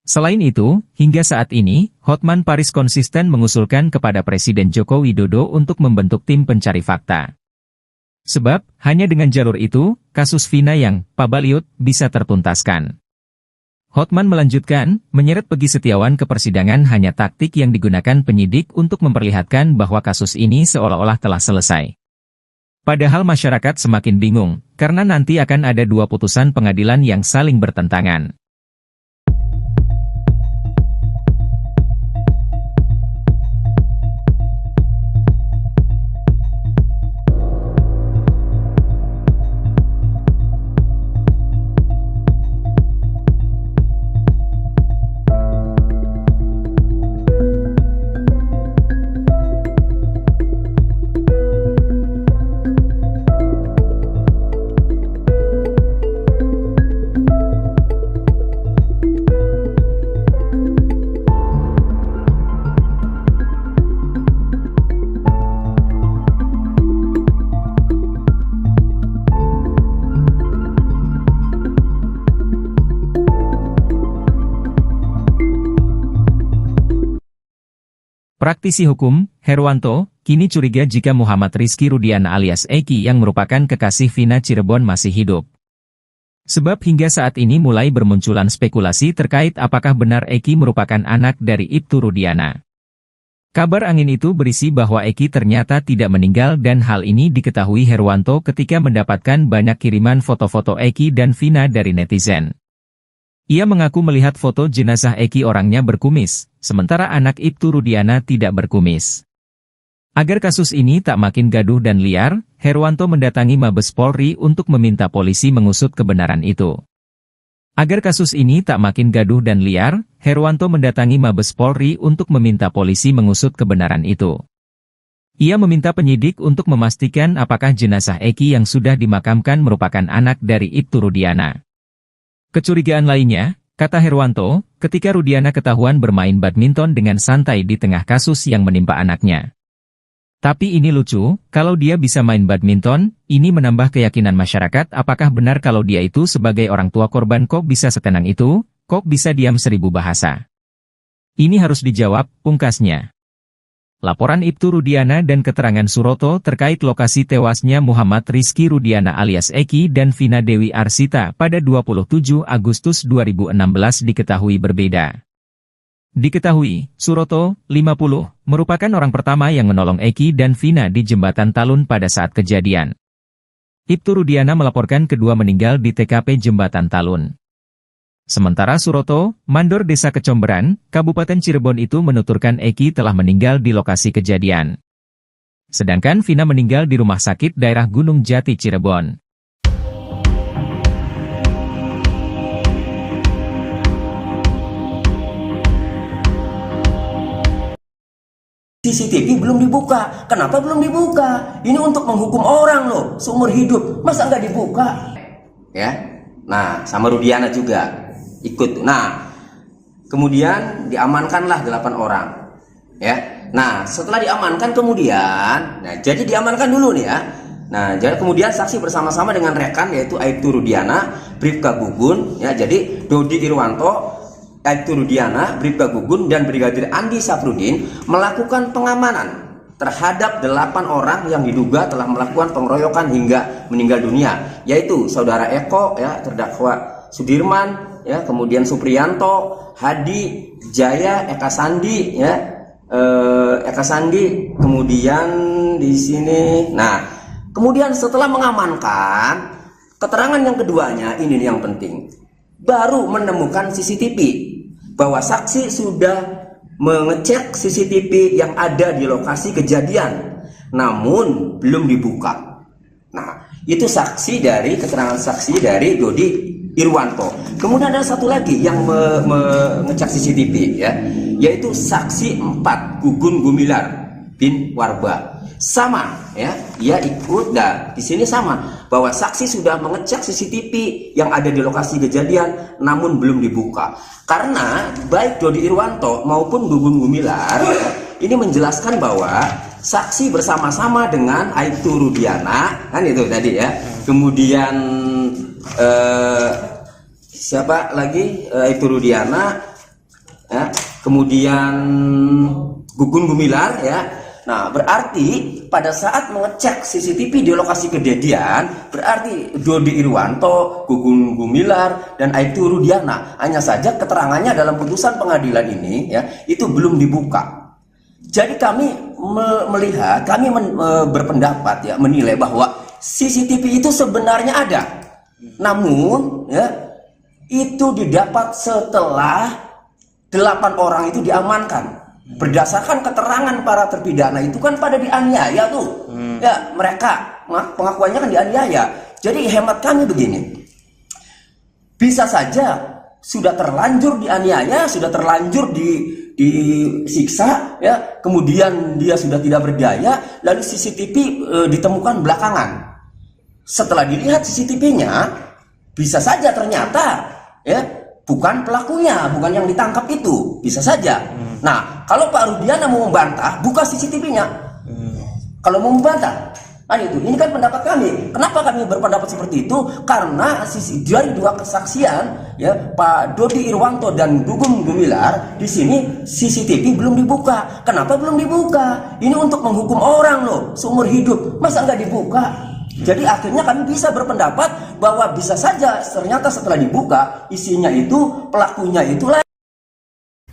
Selain itu, hingga saat ini, Hotman Paris konsisten mengusulkan kepada Presiden Joko Widodo untuk membentuk tim pencari fakta. Sebab, hanya dengan jalur itu, kasus Vina yang pabaliut bisa tertuntaskan. Hotman melanjutkan, menyeret Peggy Setiawan ke persidangan hanya taktik yang digunakan penyidik untuk memperlihatkan bahwa kasus ini seolah-olah telah selesai. Padahal masyarakat semakin bingung, karena nanti akan ada 2 putusan pengadilan yang saling bertentangan. Praktisi hukum, Herwanto, kini curiga jika Muhammad Rizky Rudiana alias Eki yang merupakan kekasih Vina Cirebon masih hidup. Sebab hingga saat ini mulai bermunculan spekulasi terkait apakah benar Eki merupakan anak dari Ibtu Rudiana. Kabar angin itu berisi bahwa Eki ternyata tidak meninggal dan hal ini diketahui Herwanto ketika mendapatkan banyak kiriman foto-foto Eki dan Vina dari netizen. Ia mengaku melihat foto jenazah Eki orangnya berkumis, sementara anak Ibtu Rudiana tidak berkumis. Agar kasus ini tak makin gaduh dan liar, Herwanto mendatangi Mabes Polri untuk meminta polisi mengusut kebenaran itu. Agar kasus ini tak makin gaduh dan liar, Herwanto mendatangi Mabes Polri untuk meminta polisi mengusut kebenaran itu. Ia meminta penyidik untuk memastikan apakah jenazah Eki yang sudah dimakamkan merupakan anak dari Ibtu Rudiana. Kecurigaan lainnya, kata Herwanto, ketika Rudiana ketahuan bermain badminton dengan santai di tengah kasus yang menimpa anaknya. Tapi ini lucu, kalau dia bisa main badminton, ini menambah keyakinan masyarakat apakah benar kalau dia itu sebagai orang tua korban kok bisa setenang itu, kok bisa diam 1000 bahasa. Ini harus dijawab, pungkasnya. Laporan Ibtu Rudiana dan keterangan Suroto terkait lokasi tewasnya Muhammad Rizky Rudiana alias Eki dan Vina Dewi Arsita pada 27 Agustus 2016 diketahui berbeda. Diketahui, Suroto, 50, merupakan orang pertama yang menolong Eki dan Vina di Jembatan Talun pada saat kejadian. Ibtu Rudiana melaporkan kedua meninggal di TKP Jembatan Talun. Sementara Suroto, mandor Desa Kecomberan, Kabupaten Cirebon itu menuturkan Eki telah meninggal di lokasi kejadian. Sedangkan Vina meninggal di rumah sakit daerah Gunung Jati Cirebon. CCTV belum dibuka. Kenapa belum dibuka? Ini untuk menghukum orang loh, seumur hidup. Masa nggak dibuka? Ya, nah sama Rudiana juga ikut. Nah, kemudian diamankanlah 8 orang. Ya, nah setelah diamankan kemudian, nah jadi diamankan dulu nih ya. Nah, jadi kemudian saksi bersama-sama dengan rekan yaitu Aibtu Rudiana, Bribka Gugun, ya jadi Dodi Irwanto, Aibtu Rudiana, Bribka Gugun, dan Brigadir Andi Safrudin melakukan pengamanan terhadap 8 orang yang diduga telah melakukan pengeroyokan hingga meninggal dunia, yaitu saudara Eko, ya terdakwa Sudirman, ya kemudian Supriyanto, Hadi, Jaya, Eka Sandi, ya Eka Sandi, kemudian di sini. Nah, kemudian setelah mengamankan, keterangan yang keduanya ini yang penting, baru menemukan CCTV bahwa saksi sudah mengecek CCTV yang ada di lokasi kejadian, namun belum dibuka. Nah, itu saksi dari keterangan saksi dari Dodi Irwanto. Kemudian ada satu lagi yang mengecek CCTV, ya, yaitu saksi 4 Gugun Gumilar bin Warba. Sama, ya, ia ikut dan di sini sama bahwa saksi sudah mengecek CCTV yang ada di lokasi kejadian, namun belum dibuka. Karena baik Dodi Irwanto maupun Gugun Gumilar, ya, ini menjelaskan bahwa saksi bersama-sama dengan Aibtu Rudiana, kan itu tadi ya. Kemudian siapa lagi? Aibtu Rudiana, ya. Kemudian Gugun Gumilar, ya. Nah, berarti pada saat mengecek CCTV di lokasi kejadian, berarti Dodi Irwanto, Gugun Gumilar, dan Aibtu Rudiana. Hanya saja keterangannya dalam putusan pengadilan ini, ya, itu belum dibuka. Jadi kami melihat, kami berpendapat, ya, menilai bahwa CCTV itu sebenarnya ada. Namun, ya, itu didapat setelah 8 orang itu diamankan. Berdasarkan keterangan para terpidana itu kan pada dianiaya tuh. Ya, mereka pengakuannya kan dianiaya. Jadi hemat kami begini. Bisa saja sudah terlanjur dianiaya, sudah terlanjur disiksa, ya. Kemudian dia sudah tidak berdaya, lalu CCTV ditemukan belakangan. Setelah dilihat CCTV-nya, bisa saja ternyata, ya, bukan pelakunya, bukan yang ditangkap itu, bisa saja. Nah, kalau Pak Rudiana mau membantah, buka CCTV-nya. Kalau mau membantah, Kan itu, ini kan pendapat kami. Kenapa kami berpendapat seperti itu? Karena dari dua kesaksian, ya, Pak Dodi Irwanto dan Gugum Gumilar, di sini CCTV belum dibuka. Kenapa belum dibuka? Ini untuk menghukum orang loh, seumur hidup. Masa nggak dibuka? Jadi akhirnya kami bisa berpendapat bahwa bisa saja ternyata setelah dibuka isinya itu pelakunya itulah.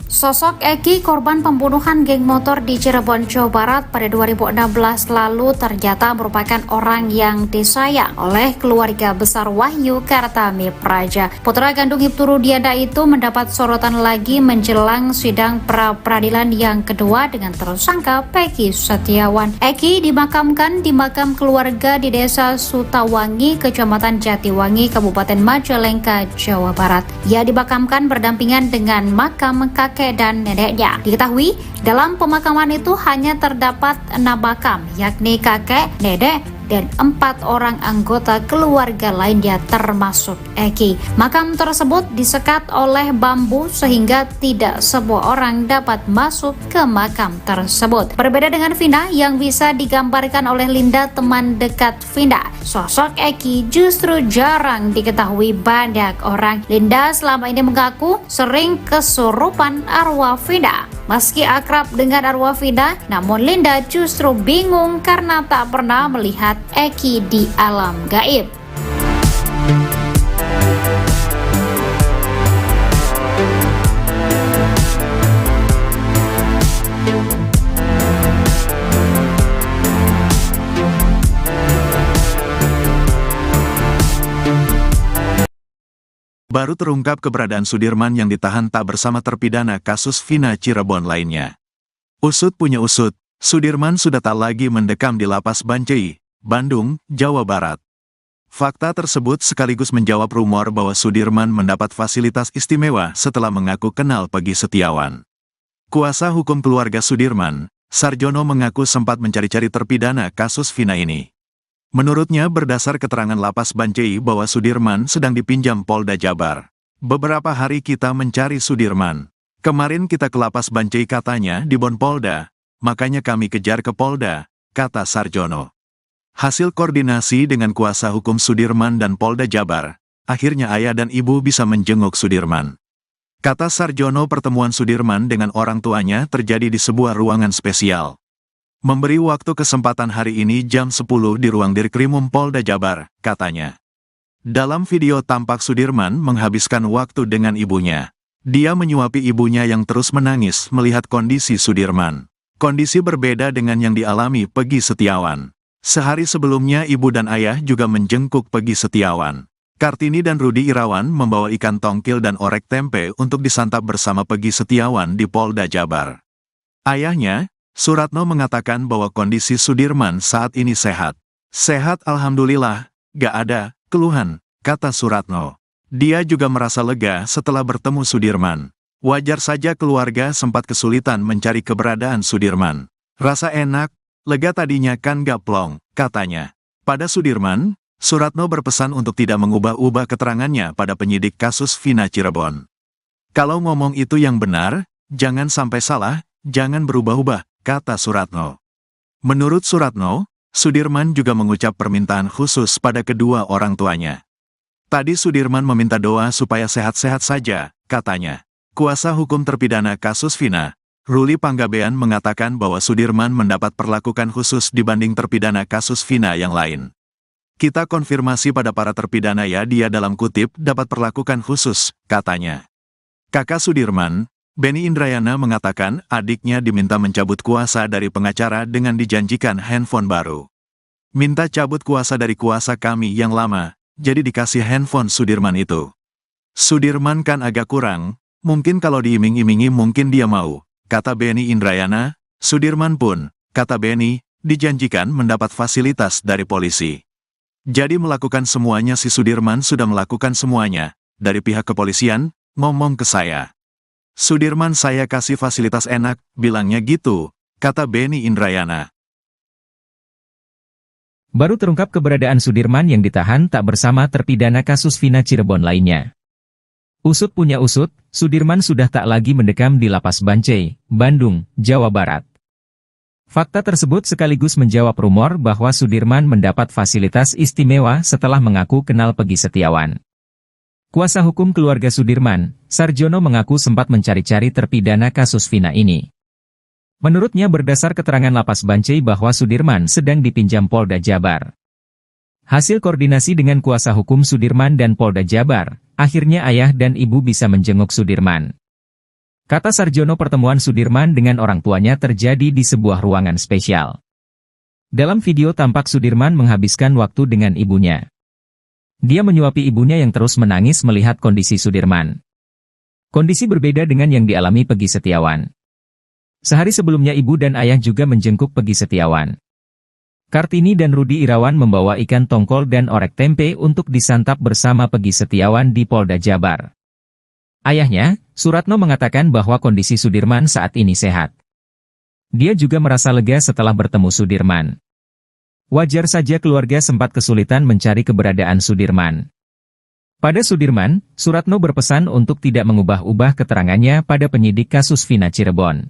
Sosok Eki, korban pembunuhan geng motor di Cirebon, Jawa Barat pada 2016 lalu ternyata merupakan orang yang disayang oleh keluarga besar Wahyu Kartami Praja. Putra kandung Ibtu Rudiana itu mendapat sorotan lagi menjelang sidang pra-peradilan yang kedua dengan tersangka Peggy Setiawan. Eki dimakamkan di makam keluarga di Desa Sutawangi, Kecamatan Jatiwangi, Kabupaten Majalengka, Jawa Barat. Ia dimakamkan berdampingan dengan makam kakek dan neneknya. Diketahui dalam pemakaman itu hanya terdapat 6 makam, yakni kakek, nenek, dan 4 orang anggota keluarga lainnya termasuk Eki. Makam tersebut disekat oleh bambu sehingga tidak semua orang dapat masuk ke makam tersebut. Berbeda dengan Vina yang bisa digambarkan oleh Linda, teman dekat Vina, sosok Eki justru jarang diketahui banyak orang. Linda selama ini mengaku sering kesurupan arwah Vina. Meski akrab dengan arwah Vina, namun Linda justru bingung karena tak pernah melihat Eki di alam gaib. Baru terungkap keberadaan Sudirman yang ditahan tak bersama terpidana kasus Vina Cirebon lainnya. Usut punya usut, Sudirman sudah tak lagi mendekam di lapas Bancai, Bandung, Jawa Barat. Fakta tersebut sekaligus menjawab rumor bahwa Sudirman mendapat fasilitas istimewa setelah mengaku kenal Peggy Setiawan. Kuasa hukum keluarga Sudirman, Sarjono, mengaku sempat mencari-cari terpidana kasus Vina ini. Menurutnya berdasar keterangan lapas Bancai bahwa Sudirman sedang dipinjam Polda Jabar. Beberapa hari kita mencari Sudirman. Kemarin kita ke lapas Bancai katanya di Bon Polda, makanya kami kejar ke Polda, kata Sarjono. Hasil koordinasi dengan kuasa hukum Sudirman dan Polda Jabar, akhirnya ayah dan ibu bisa menjenguk Sudirman. Kata Sarjono, pertemuan Sudirman dengan orang tuanya terjadi di sebuah ruangan spesial. Memberi waktu kesempatan hari ini jam 10 di ruang Dirkrimum Polda Jabar, katanya. Dalam video tampak Sudirman menghabiskan waktu dengan ibunya. Dia menyuapi ibunya yang terus menangis melihat kondisi Sudirman. Kondisi berbeda dengan yang dialami Peggy Setiawan. Sehari sebelumnya ibu dan ayah juga menjenguk Peggy Setiawan. Kartini dan Rudi Irawan membawa ikan tongkil dan orek tempe untuk disantap bersama Peggy Setiawan di Polda Jabar. Ayahnya, Suratno, mengatakan bahwa kondisi Sudirman saat ini sehat. Sehat alhamdulillah, gak ada keluhan, kata Suratno. Dia juga merasa lega setelah bertemu Sudirman. Wajar saja keluarga sempat kesulitan mencari keberadaan Sudirman. Rasa enak, lega tadinya kan gak plong, katanya. Pada Sudirman, Suratno berpesan untuk tidak mengubah-ubah keterangannya pada penyidik kasus Vina Cirebon. Kalau ngomong itu yang benar, jangan sampai salah, jangan berubah-ubah, kata Suratno. Menurut Suratno, Sudirman juga mengucap permintaan khusus pada kedua orang tuanya. Tadi Sudirman meminta doa supaya sehat-sehat saja, katanya. Kuasa hukum terpidana kasus Vina, Ruli Panggabean, mengatakan bahwa Sudirman mendapat perlakuan khusus dibanding terpidana kasus Vina yang lain. Kita konfirmasi pada para terpidana ya, dia dalam kutip dapat perlakuan khusus, katanya. Kakak Sudirman, Benny Indrayana, mengatakan adiknya diminta mencabut kuasa dari pengacara dengan dijanjikan handphone baru. Minta cabut kuasa dari kuasa kami yang lama, jadi dikasih handphone Sudirman itu. Sudirman kan agak kurang, mungkin kalau diiming-imingi mungkin dia mau, kata Benny Indrayana. Sudirman pun, kata Benny, dijanjikan mendapat fasilitas dari polisi. Jadi melakukan semuanya, si Sudirman sudah melakukan semuanya, dari pihak kepolisian, ngomong ke saya. Sudirman saya kasih fasilitas enak, bilangnya gitu, kata Benny Indrayana. Baru terungkap keberadaan Sudirman yang ditahan tak bersama terpidana kasus Vina Cirebon lainnya. Usut punya usut, Sudirman sudah tak lagi mendekam di lapas Bancai, Bandung, Jawa Barat. Fakta tersebut sekaligus menjawab rumor bahwa Sudirman mendapat fasilitas istimewa setelah mengaku kenal Peggy Setiawan. Kuasa hukum keluarga Sudirman, Sarjono, mengaku sempat mencari-cari terpidana kasus Vina ini. Menurutnya berdasar keterangan Lapas Bancai bahwa Sudirman sedang dipinjam Polda Jabar. Hasil koordinasi dengan kuasa hukum Sudirman dan Polda Jabar, akhirnya ayah dan ibu bisa menjenguk Sudirman. Kata Sarjono, pertemuan Sudirman dengan orang tuanya terjadi di sebuah ruangan spesial. Dalam video tampak Sudirman menghabiskan waktu dengan ibunya. Dia menyuapi ibunya yang terus menangis melihat kondisi Sudirman. Kondisi berbeda dengan yang dialami Peggy Setiawan. Sehari sebelumnya ibu dan ayah juga menjenguk Peggy Setiawan. Kartini dan Rudi Irawan membawa ikan tongkol dan orek tempe untuk disantap bersama Peggy Setiawan di Polda Jabar. Ayahnya, Suratno, mengatakan bahwa kondisi Sudirman saat ini sehat. Dia juga merasa lega setelah bertemu Sudirman. Wajar saja keluarga sempat kesulitan mencari keberadaan Sudirman. Pada Sudirman, Suratno berpesan untuk tidak mengubah-ubah keterangannya pada penyidik kasus Vina Cirebon.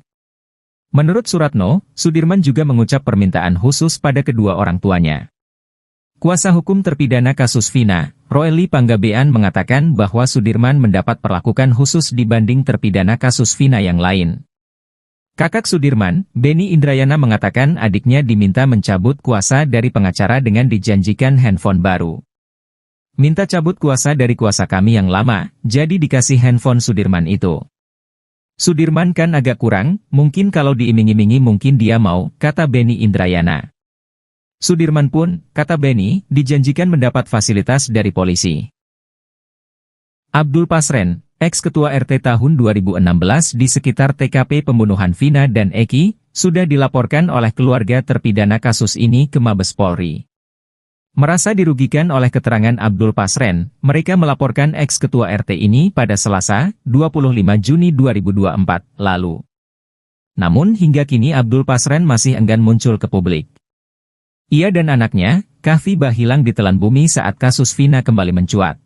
Menurut Suratno, Sudirman juga mengucap permintaan khusus pada kedua orang tuanya. Kuasa hukum terpidana kasus Vina, Roely Panggabean, mengatakan bahwa Sudirman mendapat perlakuan khusus dibanding terpidana kasus Vina yang lain. Kakak Sudirman, Benny Indrayana, mengatakan adiknya diminta mencabut kuasa dari pengacara dengan dijanjikan handphone baru. Minta cabut kuasa dari kuasa kami yang lama, jadi dikasih handphone Sudirman itu. Sudirman kan agak kurang, mungkin kalau diiming-imingi mungkin dia mau, kata Benny Indrayana. Sudirman pun, kata Benny, dijanjikan mendapat fasilitas dari polisi. Abdul Pasren, ex-ketua RT tahun 2016 di sekitar TKP pembunuhan Vina dan Eki, sudah dilaporkan oleh keluarga terpidana kasus ini ke Mabes Polri. Merasa dirugikan oleh keterangan Abdul Pasren, mereka melaporkan ex-ketua RT ini pada Selasa, 25 Juni 2024, lalu. Namun hingga kini Abdul Pasren masih enggan muncul ke publik. Ia dan anaknya, Kahfi, hilang ditelan bumi saat kasus Vina kembali mencuat.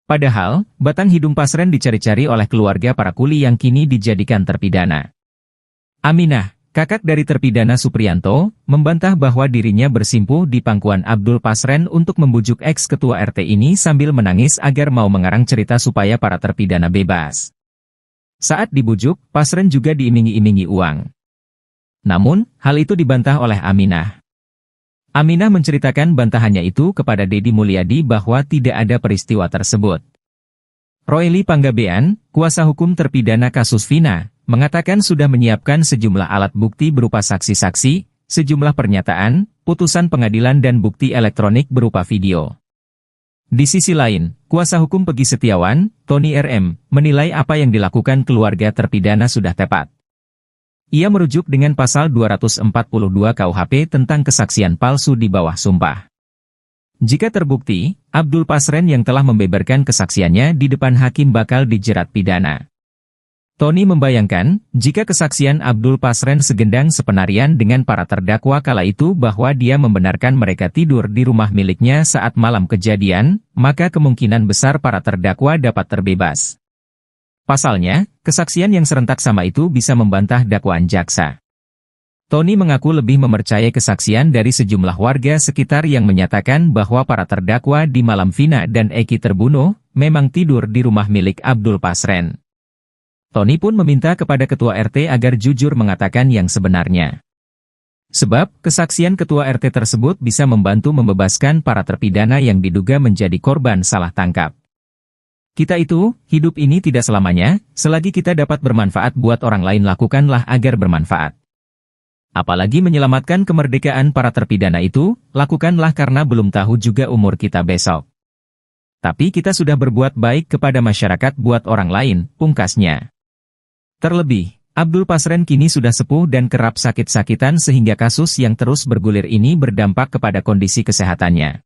Padahal, batang hidung Pasren dicari-cari oleh keluarga para kuli yang kini dijadikan terpidana. Aminah, kakak dari terpidana Supriyanto, membantah bahwa dirinya bersimpuh di pangkuan Abdul Pasren untuk membujuk ex-ketua RT ini sambil menangis agar mau mengarang cerita supaya para terpidana bebas. Saat dibujuk, Pasren juga diiming-imingi uang. Namun, hal itu dibantah oleh Aminah. Aminah menceritakan bantahannya itu kepada Deddy Mulyadi bahwa tidak ada peristiwa tersebut. Roely Panggabean, kuasa hukum terpidana kasus Vina, mengatakan sudah menyiapkan sejumlah alat bukti berupa saksi-saksi, sejumlah pernyataan, putusan pengadilan dan bukti elektronik berupa video. Di sisi lain, kuasa hukum Peggy Setiawan, Tony RM, menilai apa yang dilakukan keluarga terpidana sudah tepat. Ia merujuk dengan pasal 242 KUHP tentang kesaksian palsu di bawah sumpah. Jika terbukti, Abdul Pasren yang telah membeberkan kesaksiannya di depan hakim bakal dijerat pidana. Tony membayangkan, jika kesaksian Abdul Pasren segendang sepenarian dengan para terdakwa kala itu bahwa dia membenarkan mereka tidur di rumah miliknya saat malam kejadian, maka kemungkinan besar para terdakwa dapat terbebas. Pasalnya, kesaksian yang serentak sama itu bisa membantah dakwaan jaksa. Tony mengaku lebih mempercayai kesaksian dari sejumlah warga sekitar yang menyatakan bahwa para terdakwa di malam Vina dan Eki terbunuh, memang tidur di rumah milik Abdul Pasren. Tony pun meminta kepada ketua RT agar jujur mengatakan yang sebenarnya. Sebab, kesaksian ketua RT tersebut bisa membantu membebaskan para terpidana yang diduga menjadi korban salah tangkap. Kita itu, hidup ini tidak selamanya, selagi kita dapat bermanfaat buat orang lain lakukanlah agar bermanfaat. Apalagi menyelamatkan kemerdekaan para terpidana itu, lakukanlah karena belum tahu juga umur kita besok. Tapi kita sudah berbuat baik kepada masyarakat buat orang lain, pungkasnya. Terlebih, Abdul Pasren kini sudah sepuh dan kerap sakit-sakitan sehingga kasus yang terus bergulir ini berdampak kepada kondisi kesehatannya.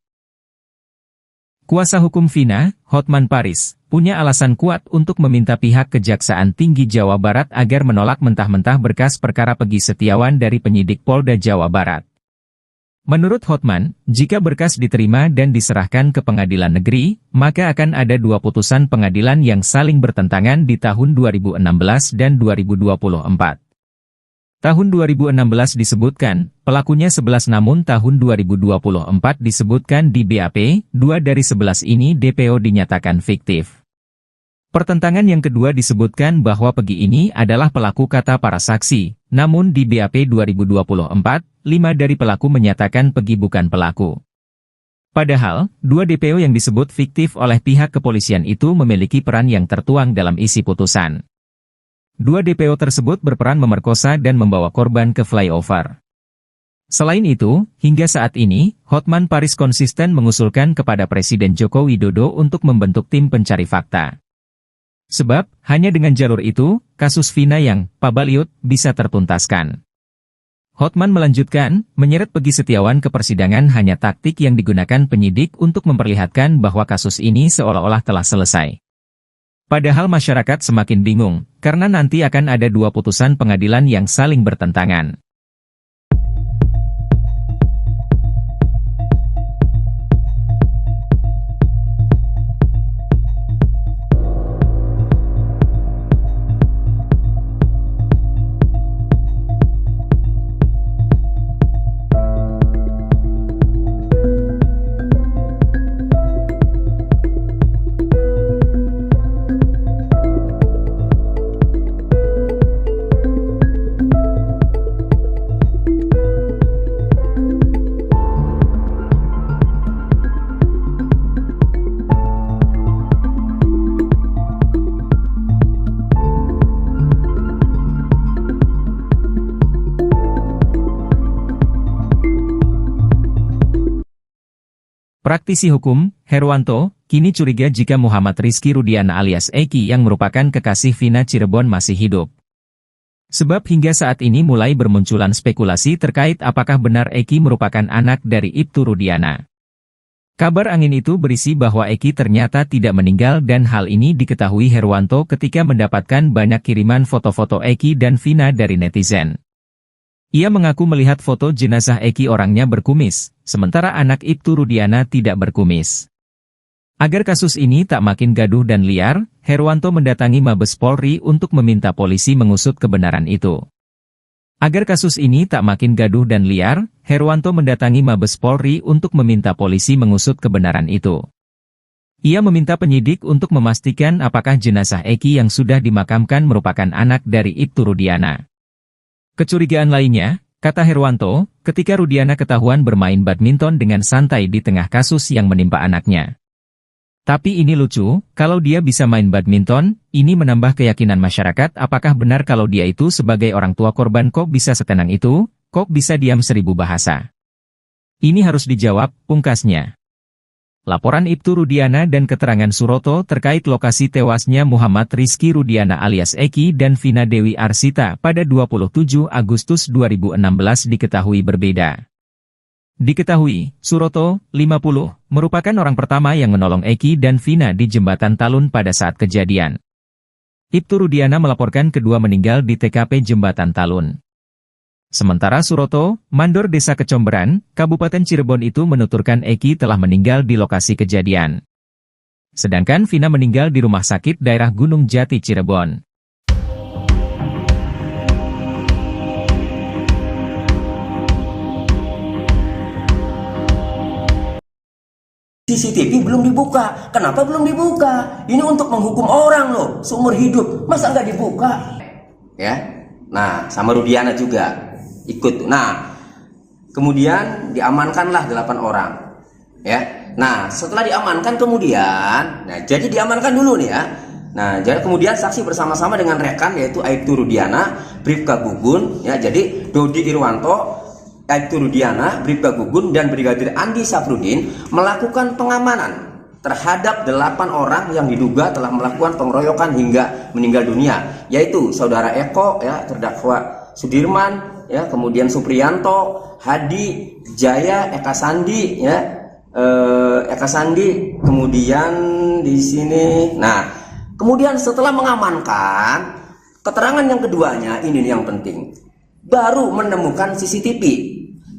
Kuasa hukum Vina, Hotman Paris, punya alasan kuat untuk meminta pihak Kejaksaan Tinggi Jawa Barat agar menolak mentah-mentah berkas perkara Peggy Setiawan dari penyidik Polda Jawa Barat. Menurut Hotman, jika berkas diterima dan diserahkan ke pengadilan negeri, maka akan ada dua putusan pengadilan yang saling bertentangan di tahun 2016 dan 2024. Tahun 2016 disebutkan, pelakunya 11 namun tahun 2024 disebutkan di BAP, 2 dari 11 ini DPO dinyatakan fiktif. Pertentangan yang kedua disebutkan bahwa Pegi ini adalah pelaku kata para saksi, namun di BAP 2024, 5 dari pelaku menyatakan Pegi bukan pelaku. Padahal, 2 DPO yang disebut fiktif oleh pihak kepolisian itu memiliki peran yang tertuang dalam isi putusan. 2 DPO tersebut berperan memerkosa dan membawa korban ke flyover. Selain itu, hingga saat ini, Hotman Paris konsisten mengusulkan kepada Presiden Joko Widodo untuk membentuk tim pencari fakta. Sebab, hanya dengan jalur itu, kasus Vina yang pabaliut bisa tertuntaskan. Hotman melanjutkan, menyeret Pegi Setiawan ke persidangan hanya taktik yang digunakan penyidik untuk memperlihatkan bahwa kasus ini seolah-olah telah selesai. Padahal masyarakat semakin bingung, karena nanti akan ada 2 putusan pengadilan yang saling bertentangan. Praktisi hukum, Herwanto, kini curiga jika Muhammad Rizky Rudiana alias Eki yang merupakan kekasih Vina Cirebon masih hidup. Sebab hingga saat ini mulai bermunculan spekulasi terkait apakah benar Eki merupakan anak dari Ibtu Rudiana. Kabar angin itu berisi bahwa Eki ternyata tidak meninggal dan hal ini diketahui Herwanto ketika mendapatkan banyak kiriman foto-foto Eki dan Vina dari netizen. Ia mengaku melihat foto jenazah Eki orangnya berkumis, sementara anak Ibtu Rudiana tidak berkumis. Agar kasus ini tak makin gaduh dan liar, Herwanto mendatangi Mabes Polri untuk meminta polisi mengusut kebenaran itu. Agar kasus ini tak makin gaduh dan liar, Herwanto mendatangi Mabes Polri untuk meminta polisi mengusut kebenaran itu. Ia meminta penyidik untuk memastikan apakah jenazah Eki yang sudah dimakamkan merupakan anak dari Ibtu Rudiana. Kecurigaan lainnya, kata Herwanto, ketika Rudiana ketahuan bermain badminton dengan santai di tengah kasus yang menimpa anaknya. Tapi ini lucu, kalau dia bisa main badminton, ini menambah keyakinan masyarakat apakah benar kalau dia itu sebagai orang tua korban kok bisa setenang itu, kok bisa diam 1000 bahasa. Ini harus dijawab, pungkasnya. Laporan Ibtu Rudiana dan keterangan Suroto terkait lokasi tewasnya Muhammad Rizky Rudiana alias Eki dan Vina Dewi Arsita pada 27 Agustus 2016 diketahui berbeda. Diketahui, Suroto, 50, merupakan orang pertama yang menolong Eki dan Vina di Jembatan Talun pada saat kejadian. Ibtu Rudiana melaporkan kedua meninggal di TKP Jembatan Talun. Sementara Suroto, mandor Desa Kecomberan, Kabupaten Cirebon itu menuturkan Eki telah meninggal di lokasi kejadian. Sedangkan Vina meninggal di rumah sakit daerah Gunung Jati Cirebon. CCTV belum dibuka. Kenapa belum dibuka? Ini untuk menghukum orang loh, seumur hidup. Masa nggak dibuka? Ya, nah sama Rudiana juga ikut. Nah, kemudian diamankanlah 8 orang. Ya, nah setelah diamankan kemudian, nah jadi diamankan dulu nih ya. Nah, jadi kemudian saksi bersama-sama dengan rekan yaitu Aibtu Rudiana, Bribka Gugun, ya jadi Dodi Irwanto, Aibtu Rudiana, Bribka Gugun, dan Brigadir Andi Safrudin melakukan pengamanan terhadap 8 orang yang diduga telah melakukan pengeroyokan hingga meninggal dunia, yaitu saudara Eko, ya terdakwa Sudirman, ya kemudian Supriyanto, Hadi, Jaya, Eka Sandi, ya Eka Sandi, kemudian di sini. Nah, kemudian setelah mengamankan, keterangan yang keduanya ini yang penting. Baru menemukan CCTV,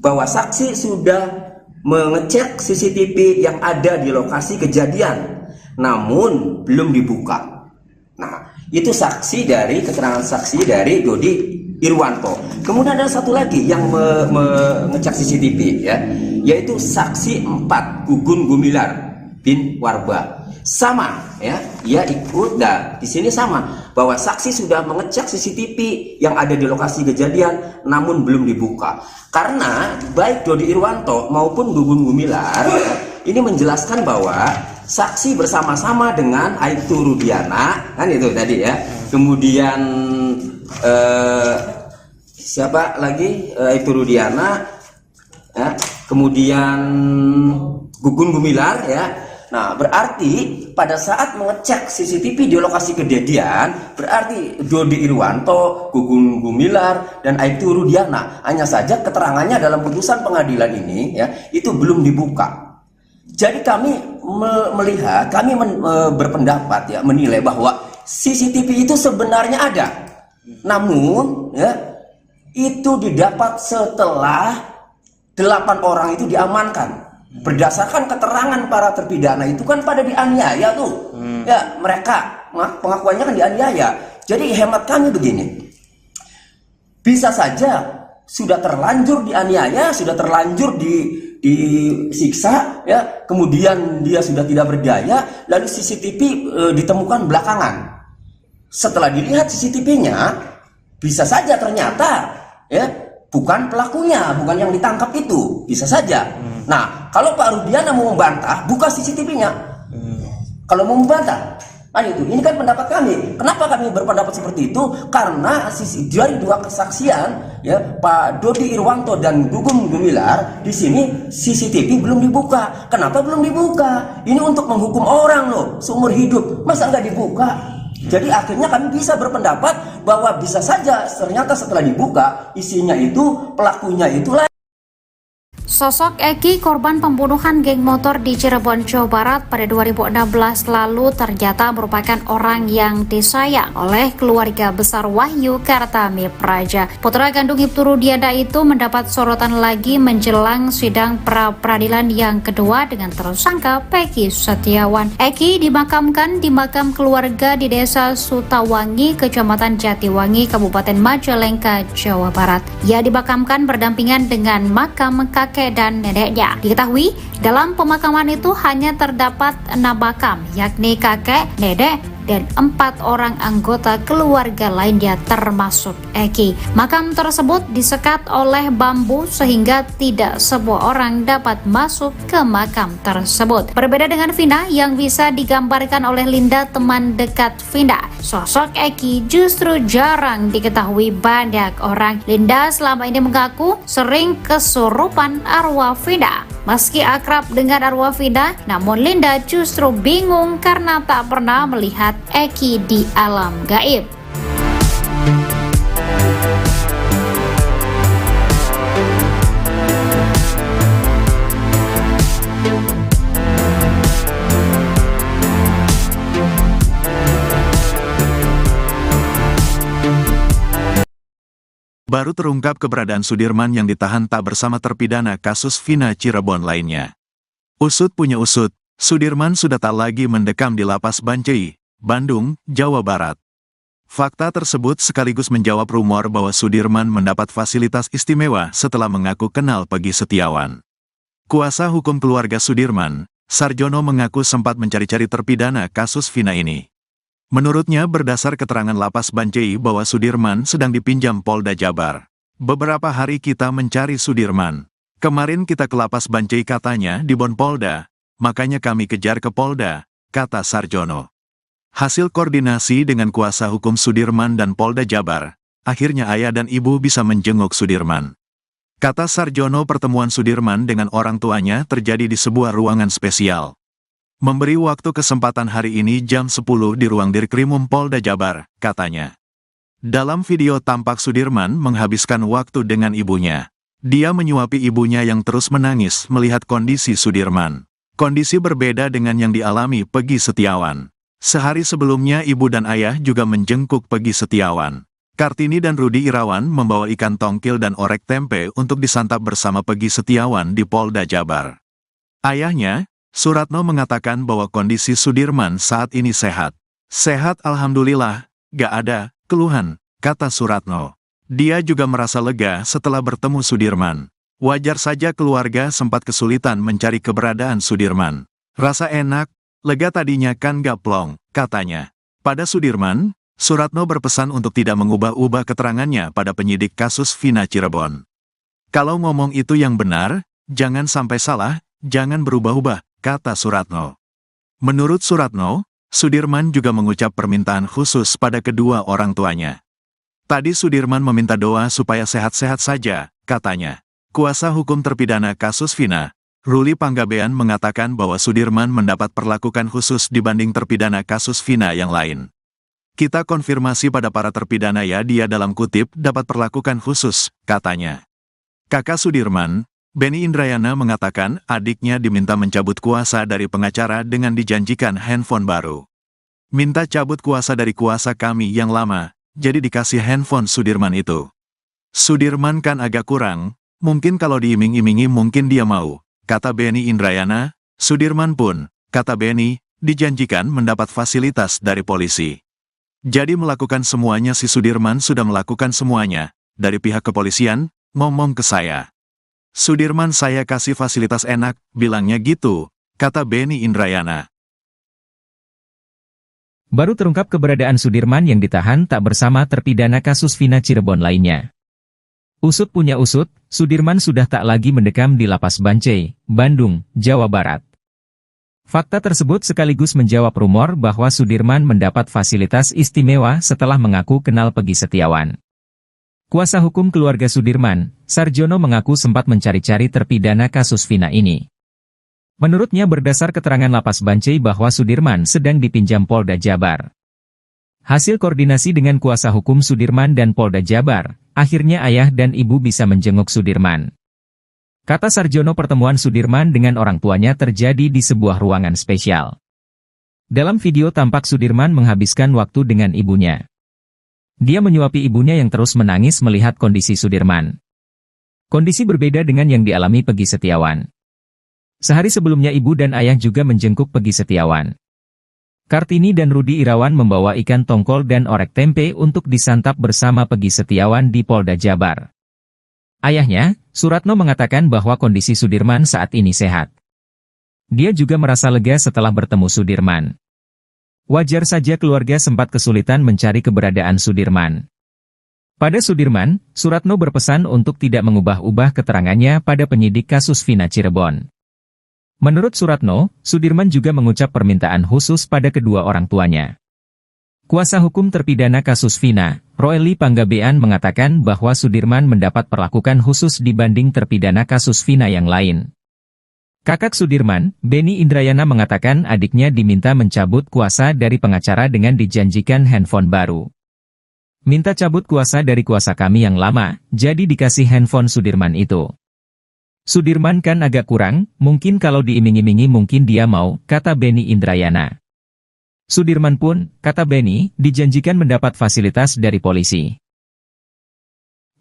bahwa saksi sudah mengecek CCTV yang ada di lokasi kejadian, namun belum dibuka. Nah, itu keterangan saksi dari Dodi Irwanto. Kemudian ada satu lagi yang mengecek CCTV ya, yaitu saksi 4 Gugun Gumilar bin Warba. Sama ya, ia ikut dan di sini sama bahwa saksi sudah mengecek CCTV yang ada di lokasi kejadian namun belum dibuka. Karena baik Dodi Irwanto maupun Gugun Gumilar ya, ini menjelaskan bahwa saksi bersama-sama dengan Aibtu Rudiana, kan itu tadi ya. Kemudian siapa lagi? Aibtu Rudiana, ya. Kemudian Gugun Gumilar ya. Nah, berarti pada saat mengecek CCTV di lokasi kejadian, berarti Dodi Irwanto, Gugun Gumilar, dan Aibtu Rudiana, hanya saja keterangannya dalam putusan pengadilan ini ya, itu belum dibuka. Jadi kami melihat, kami berpendapat ya, menilai bahwa CCTV itu sebenarnya ada. Namun ya, itu didapat setelah 8 orang itu diamankan. Berdasarkan keterangan para terpidana itu kan pada dianiaya tuh. Ya, mereka pengakuannya kan dianiaya. Jadi hemat kami begini. Bisa saja sudah terlanjur dianiaya, sudah terlanjur disiksa ya, kemudian dia sudah tidak berdaya, lalu CCTV ditemukan belakangan. Setelah dilihat CCTV-nya, bisa saja ternyata ya bukan pelakunya, bukan yang ditangkap itu, bisa saja. Nah, kalau Pak Rudiana mau membantah, buka CCTV-nya. Kalau mau membantah, ini kan pendapat kami. Kenapa kami berpendapat seperti itu? Karena dari 2 kesaksian, ya, Pak Dodi Irwanto dan Gugun Gumilar, di sini CCTV belum dibuka. Kenapa belum dibuka? Ini untuk menghukum orang loh, seumur hidup. Masa nggak dibuka? Jadi akhirnya kami bisa berpendapat bahwa bisa saja ternyata setelah dibuka, isinya itu pelakunya itulah. Sosok Eki, korban pembunuhan geng motor di Cirebon, Jawa Barat pada 2016 lalu ternyata merupakan orang yang disayang oleh keluarga besar Wahyu Kartami Praja. Putra kandung Aibtu Rudiana itu mendapat sorotan lagi menjelang sidang pra-peradilan yang kedua dengan tersangka Peggy Setiawan. Eki dimakamkan di makam keluarga di Desa Sutawangi, Kecamatan Jatiwangi, Kabupaten Majalengka, Jawa Barat. Ia dimakamkan berdampingan dengan makam kakek dan neneknya. Diketahui dalam pemakaman itu hanya terdapat 6 makam, yakni kakek, nenek, dan 4 orang anggota keluarga lainnya termasuk Eki. Makam tersebut disekat oleh bambu sehingga tidak semua orang dapat masuk ke makam tersebut. Berbeda dengan Vina yang bisa digambarkan oleh Linda, teman dekat Vina, sosok Eki justru jarang diketahui banyak orang. Linda selama ini mengaku sering kesurupan arwah Vina. Meski akrab dengan arwah Vina, namun Linda justru bingung karena tak pernah melihat Eki di alam gaib. Baru terungkap keberadaan Sudirman yang ditahan tak bersama terpidana kasus Vina Cirebon lainnya. Usut punya usut, Sudirman sudah tak lagi mendekam di Lapas Bancai, Bandung, Jawa Barat. Fakta tersebut sekaligus menjawab rumor bahwa Sudirman mendapat fasilitas istimewa setelah mengaku kenal Peggy Setiawan. Kuasa hukum keluarga Sudirman, Sarjono, mengaku sempat mencari-cari terpidana kasus Vina ini. Menurutnya berdasar keterangan Lapas Bancai bahwa Sudirman sedang dipinjam Polda Jabar. Beberapa hari kita mencari Sudirman. Kemarin kita ke Lapas Bancai katanya di Bon Polda, makanya kami kejar ke Polda, kata Sarjono. Hasil koordinasi dengan kuasa hukum Sudirman dan Polda Jabar, akhirnya ayah dan ibu bisa menjenguk Sudirman. Kata Sarjono, pertemuan Sudirman dengan orang tuanya terjadi di sebuah ruangan spesial. Memberi waktu kesempatan hari ini jam 10 di ruang Dirkrimum Polda Jabar, katanya. Dalam video tampak Sudirman menghabiskan waktu dengan ibunya. Dia menyuapi ibunya yang terus menangis melihat kondisi Sudirman. Kondisi berbeda dengan yang dialami Peggy Setiawan. Sehari sebelumnya ibu dan ayah juga menjenguk Peggy Setiawan. Kartini dan Rudi Irawan membawa ikan tongkil dan orek tempe untuk disantap bersama Peggy Setiawan di Polda Jabar. Ayahnya, Suratno, mengatakan bahwa kondisi Sudirman saat ini sehat. Sehat alhamdulillah, gak ada keluhan, kata Suratno. Dia juga merasa lega setelah bertemu Sudirman. Wajar saja keluarga sempat kesulitan mencari keberadaan Sudirman. Rasa enak, lega tadinya kan gak plong, katanya. Pada Sudirman, Suratno berpesan untuk tidak mengubah-ubah keterangannya pada penyidik kasus Vina Cirebon. Kalau ngomong itu yang benar, jangan sampai salah, jangan berubah-ubah, kata Suratno. Menurut Suratno, Sudirman juga mengucap permintaan khusus pada kedua orang tuanya. Tadi Sudirman meminta doa supaya sehat-sehat saja, katanya. Kuasa hukum terpidana kasus Vina, Ruli Panggabean mengatakan bahwa Sudirman mendapat perlakuan khusus dibanding terpidana kasus Vina yang lain. Kita konfirmasi pada para terpidana ya, dia dalam kutip dapat perlakuan khusus, katanya. Kakak Sudirman, Benny Indrayana mengatakan adiknya diminta mencabut kuasa dari pengacara dengan dijanjikan handphone baru. Minta cabut kuasa dari kuasa kami yang lama, jadi dikasih handphone Sudirman itu. Sudirman kan agak kurang, mungkin kalau diiming-imingi mungkin dia mau, kata Benny Indrayana. Sudirman pun, kata Benny, dijanjikan mendapat fasilitas dari polisi. Jadi melakukan semuanya, si Sudirman sudah melakukan semuanya, dari pihak kepolisian, ngomong ke saya. Sudirman saya kasih fasilitas enak, bilangnya gitu, kata Benny Indrayana. Baru terungkap keberadaan Sudirman yang ditahan tak bersama terpidana kasus Vina Cirebon lainnya. Usut punya usut, Sudirman sudah tak lagi mendekam di Lapas Bancai, Bandung, Jawa Barat. Fakta tersebut sekaligus menjawab rumor bahwa Sudirman mendapat fasilitas istimewa setelah mengaku kenal Peggy Setiawan. Kuasa hukum keluarga Sudirman, Sarjono, mengaku sempat mencari-cari terpidana kasus Vina ini. Menurutnya berdasar keterangan Lapas Bancai bahwa Sudirman sedang dipinjam Polda Jabar. Hasil koordinasi dengan kuasa hukum Sudirman dan Polda Jabar, akhirnya ayah dan ibu bisa menjenguk Sudirman. Kata Sarjono, pertemuan Sudirman dengan orang tuanya terjadi di sebuah ruangan spesial. Dalam video tampak Sudirman menghabiskan waktu dengan ibunya. Dia menyuapi ibunya yang terus menangis melihat kondisi Sudirman. Kondisi berbeda dengan yang dialami Peggy Setiawan. Sehari sebelumnya ibu dan ayah juga menjenguk Peggy Setiawan. Kartini dan Rudi Irawan membawa ikan tongkol dan orek tempe untuk disantap bersama Peggy Setiawan di Polda Jabar. Ayahnya, Suratno, mengatakan bahwa kondisi Sudirman saat ini sehat. Dia juga merasa lega setelah bertemu Sudirman. Wajar saja keluarga sempat kesulitan mencari keberadaan Sudirman. Pada Sudirman, Suratno berpesan untuk tidak mengubah-ubah keterangannya pada penyidik kasus Vina Cirebon. Menurut Suratno, Sudirman juga mengucap permintaan khusus pada kedua orang tuanya. Kuasa hukum terpidana kasus Vina, Ruli Panggabean, mengatakan bahwa Sudirman mendapat perlakuan khusus dibanding terpidana kasus Vina yang lain. Kakak Sudirman, Benny Indrayana, mengatakan adiknya diminta mencabut kuasa dari pengacara dengan dijanjikan handphone baru. Minta cabut kuasa dari kuasa kami yang lama, jadi dikasih handphone Sudirman itu. Sudirman kan agak kurang, mungkin kalau diiming-imingi mungkin dia mau, kata Benny Indrayana. Sudirman pun, kata Benny, dijanjikan mendapat fasilitas dari polisi.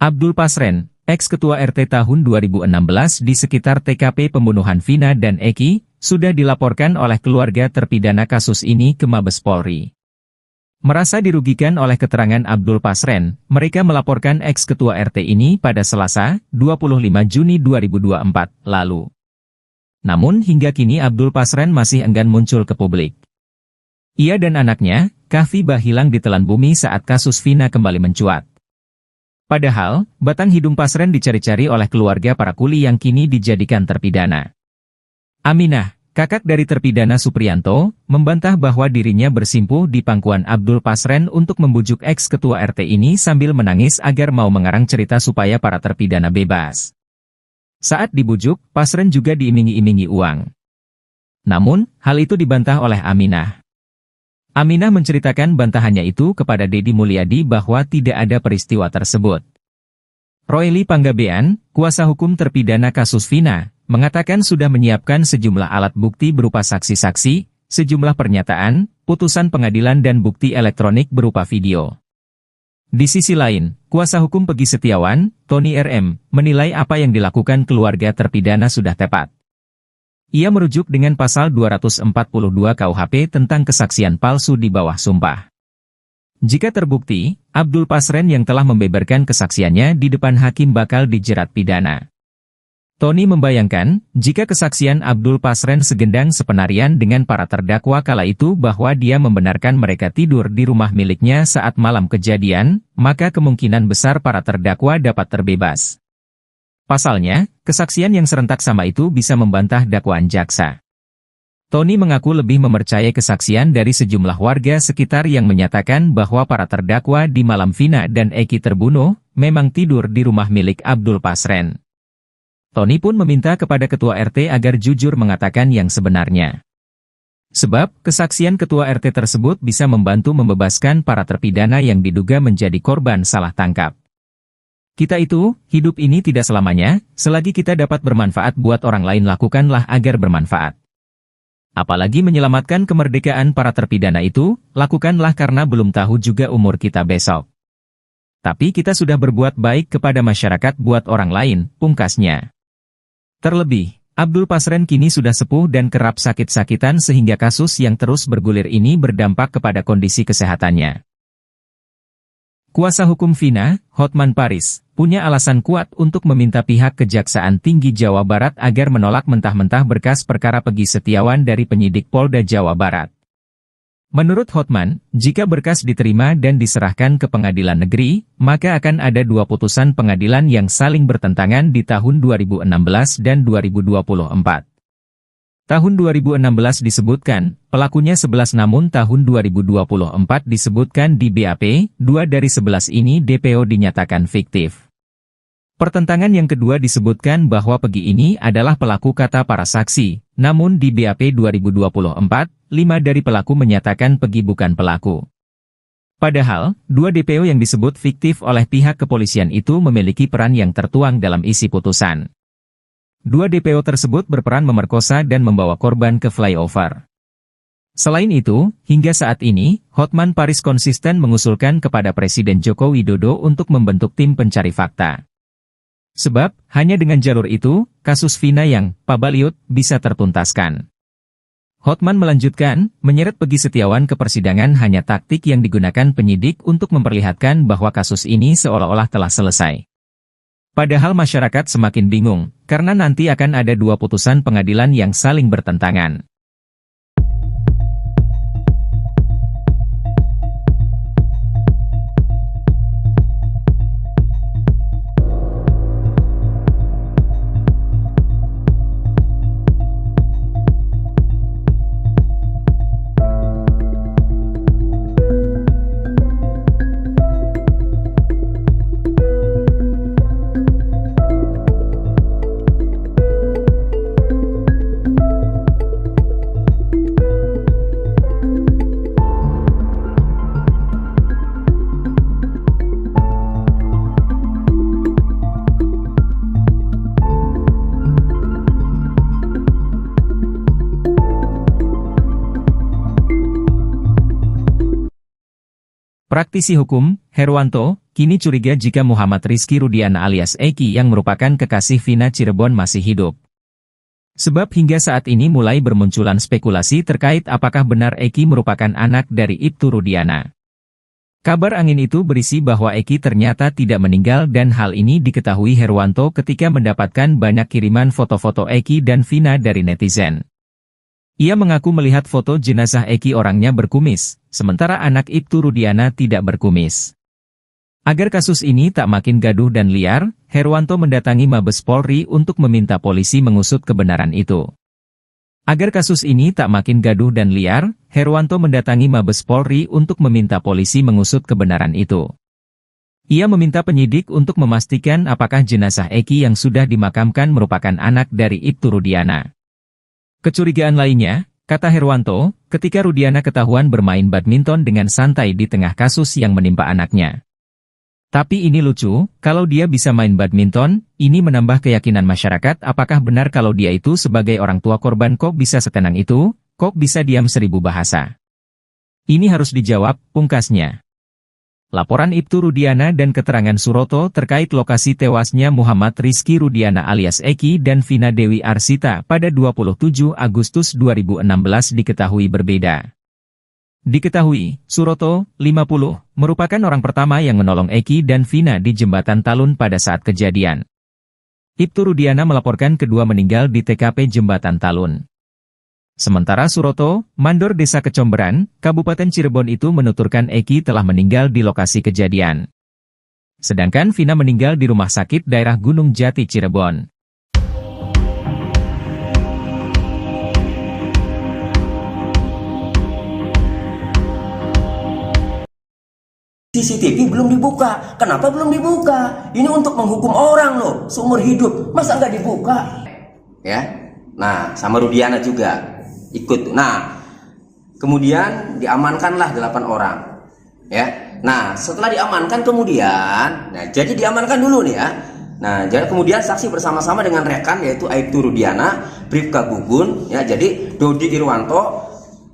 Abdul Pasren, ex-ketua RT tahun 2016 di sekitar TKP pembunuhan Vina dan Eki, sudah dilaporkan oleh keluarga terpidana kasus ini ke Mabes Polri. Merasa dirugikan oleh keterangan Abdul Pasren, mereka melaporkan ex-ketua RT ini pada Selasa, 25 Juni 2024, lalu. Namun hingga kini Abdul Pasren masih enggan muncul ke publik. Ia dan anaknya, Kahfi, hilang ditelan bumi saat kasus Vina kembali mencuat. Padahal, batang hidung Pasren dicari-cari oleh keluarga para kuli yang kini dijadikan terpidana. Aminah, kakak dari terpidana Supriyanto, membantah bahwa dirinya bersimpuh di pangkuan Abdul Pasren untuk membujuk ex-ketua RT ini sambil menangis agar mau mengarang cerita supaya para terpidana bebas. Saat dibujuk, Pasren juga diiming-imingi uang. Namun, hal itu dibantah oleh Aminah. Aminah menceritakan bantahannya itu kepada Deddy Mulyadi bahwa tidak ada peristiwa tersebut. Ruli Panggabean, kuasa hukum terpidana kasus Vina, mengatakan sudah menyiapkan sejumlah alat bukti berupa saksi-saksi, sejumlah pernyataan, putusan pengadilan dan bukti elektronik berupa video. Di sisi lain, kuasa hukum Peggy Setiawan, Tony RM, menilai apa yang dilakukan keluarga terpidana sudah tepat. Ia merujuk dengan pasal 242 KUHP tentang kesaksian palsu di bawah sumpah. Jika terbukti, Abdul Pasren yang telah membeberkan kesaksiannya di depan hakim bakal dijerat pidana. Tony membayangkan, jika kesaksian Abdul Pasren segendang sepenarian dengan para terdakwa kala itu bahwa dia membenarkan mereka tidur di rumah miliknya saat malam kejadian, maka kemungkinan besar para terdakwa dapat terbebas. Pasalnya, kesaksian yang serentak sama itu bisa membantah dakwaan jaksa. Tony mengaku lebih mempercayai kesaksian dari sejumlah warga sekitar yang menyatakan bahwa para terdakwa di malam Vina dan Eki terbunuh, memang tidur di rumah milik Abdul Pasren. Tony pun meminta kepada Ketua RT agar jujur mengatakan yang sebenarnya. Sebab, kesaksian Ketua RT tersebut bisa membantu membebaskan para terpidana yang diduga menjadi korban salah tangkap. Kita itu, hidup ini tidak selamanya, selagi kita dapat bermanfaat buat orang lain lakukanlah agar bermanfaat. Apalagi menyelamatkan kemerdekaan para terpidana itu, lakukanlah karena belum tahu juga umur kita besok. Tapi kita sudah berbuat baik kepada masyarakat buat orang lain, pungkasnya. Terlebih, Abdul Pasren kini sudah sepuh dan kerap sakit-sakitan sehingga kasus yang terus bergulir ini berdampak kepada kondisi kesehatannya. Kuasa hukum Vina, Hotman Paris, punya alasan kuat untuk meminta pihak Kejaksaan Tinggi Jawa Barat agar menolak mentah-mentah berkas perkara Peggy Setiawan dari penyidik Polda Jawa Barat. Menurut Hotman, jika berkas diterima dan diserahkan ke pengadilan negeri, maka akan ada dua putusan pengadilan yang saling bertentangan di tahun 2016 dan 2024. Tahun 2016 disebutkan, pelakunya 11 namun tahun 2024 disebutkan di BAP, 2 dari 11 ini DPO dinyatakan fiktif. Pertentangan yang kedua disebutkan bahwa Peggy ini adalah pelaku kata para saksi, namun di BAP 2024, 5 dari pelaku menyatakan Peggy bukan pelaku. Padahal, 2 DPO yang disebut fiktif oleh pihak kepolisian itu memiliki peran yang tertuang dalam isi putusan. 2 DPO tersebut berperan memerkosa dan membawa korban ke flyover. Selain itu, hingga saat ini, Hotman Paris konsisten mengusulkan kepada Presiden Joko Widodo untuk membentuk tim pencari fakta. Sebab, hanya dengan jalur itu, kasus Vina yang pabaliut bisa tertuntaskan. Hotman melanjutkan, menyeret Peggy Setiawan ke persidangan hanya taktik yang digunakan penyidik untuk memperlihatkan bahwa kasus ini seolah-olah telah selesai. Padahal masyarakat semakin bingung, karena nanti akan ada 2 putusan pengadilan yang saling bertentangan. Praktisi hukum, Herwanto, kini curiga jika Muhammad Rizky Rudiana alias Eki yang merupakan kekasih Vina Cirebon masih hidup. Sebab hingga saat ini mulai bermunculan spekulasi terkait apakah benar Eki merupakan anak dari Ibtu Rudiana. Kabar angin itu berisi bahwa Eki ternyata tidak meninggal dan hal ini diketahui Herwanto ketika mendapatkan banyak kiriman foto-foto Eki dan Vina dari netizen. Ia mengaku melihat foto jenazah Eki orangnya berkumis, sementara anak Ibtu Rudiana tidak berkumis. Agar kasus ini tak makin gaduh dan liar, Herwanto mendatangi Mabes Polri untuk meminta polisi mengusut kebenaran itu. Agar kasus ini tak makin gaduh dan liar, Herwanto mendatangi Mabes Polri untuk meminta polisi mengusut kebenaran itu. Ia meminta penyidik untuk memastikan apakah jenazah Eki yang sudah dimakamkan merupakan anak dari Ibtu Rudiana. Kecurigaan lainnya, kata Herwanto, ketika Rudiana ketahuan bermain badminton dengan santai di tengah kasus yang menimpa anaknya. Tapi ini lucu, kalau dia bisa main badminton, ini menambah keyakinan masyarakat apakah benar kalau dia itu sebagai orang tua korban kok bisa setenang itu, kok bisa diam 1000 bahasa. Ini harus dijawab, pungkasnya. Laporan Ibtu Rudiana dan keterangan Suroto terkait lokasi tewasnya Muhammad Rizky Rudiana alias Eki dan Vina Dewi Arsita pada 27 Agustus 2016 diketahui berbeda. Diketahui, Suroto, 50, merupakan orang pertama yang menolong Eki dan Vina di Jembatan Talun pada saat kejadian. Ibtu Rudiana melaporkan kedua meninggal di TKP Jembatan Talun. Sementara Suroto, mandor Desa Kecomberan, Kabupaten Cirebon itu menuturkan Eki telah meninggal di lokasi kejadian. Sedangkan Vina meninggal di rumah sakit daerah Gunung Jati Cirebon. CCTV belum dibuka. Kenapa belum dibuka? Ini untuk menghukum orang loh, seumur hidup. Masa nggak dibuka? Ya. Nah, sama Rudiana juga ikut. Nah, kemudian diamankanlah 8 orang. Ya. Nah, setelah diamankan kemudian, jadi diamankan dulu nih ya. Nah, jadi kemudian saksi bersama-sama dengan rekan yaitu Aibtu Rudiana, Bribka Gugun, ya. Jadi Dodi Irwanto,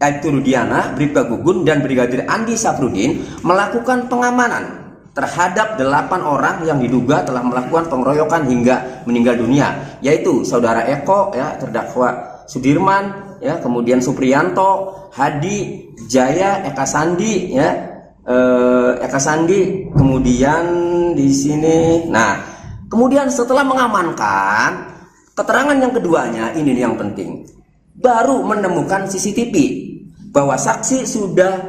Aibtu Rudiana, Bribka Gugun, dan Brigadir Andi Safrudin melakukan pengamanan terhadap 8 orang yang diduga telah melakukan pengeroyokan hingga meninggal dunia, yaitu saudara Eko, ya, terdakwa Sudirman, ya, kemudian Supriyanto, Hadi, Jaya, Eka Sandi, ya, Eka Sandi, kemudian di sini. Nah, kemudian setelah mengamankan, keterangan yang keduanya ini yang penting, baru menemukan CCTV. Bahwa saksi sudah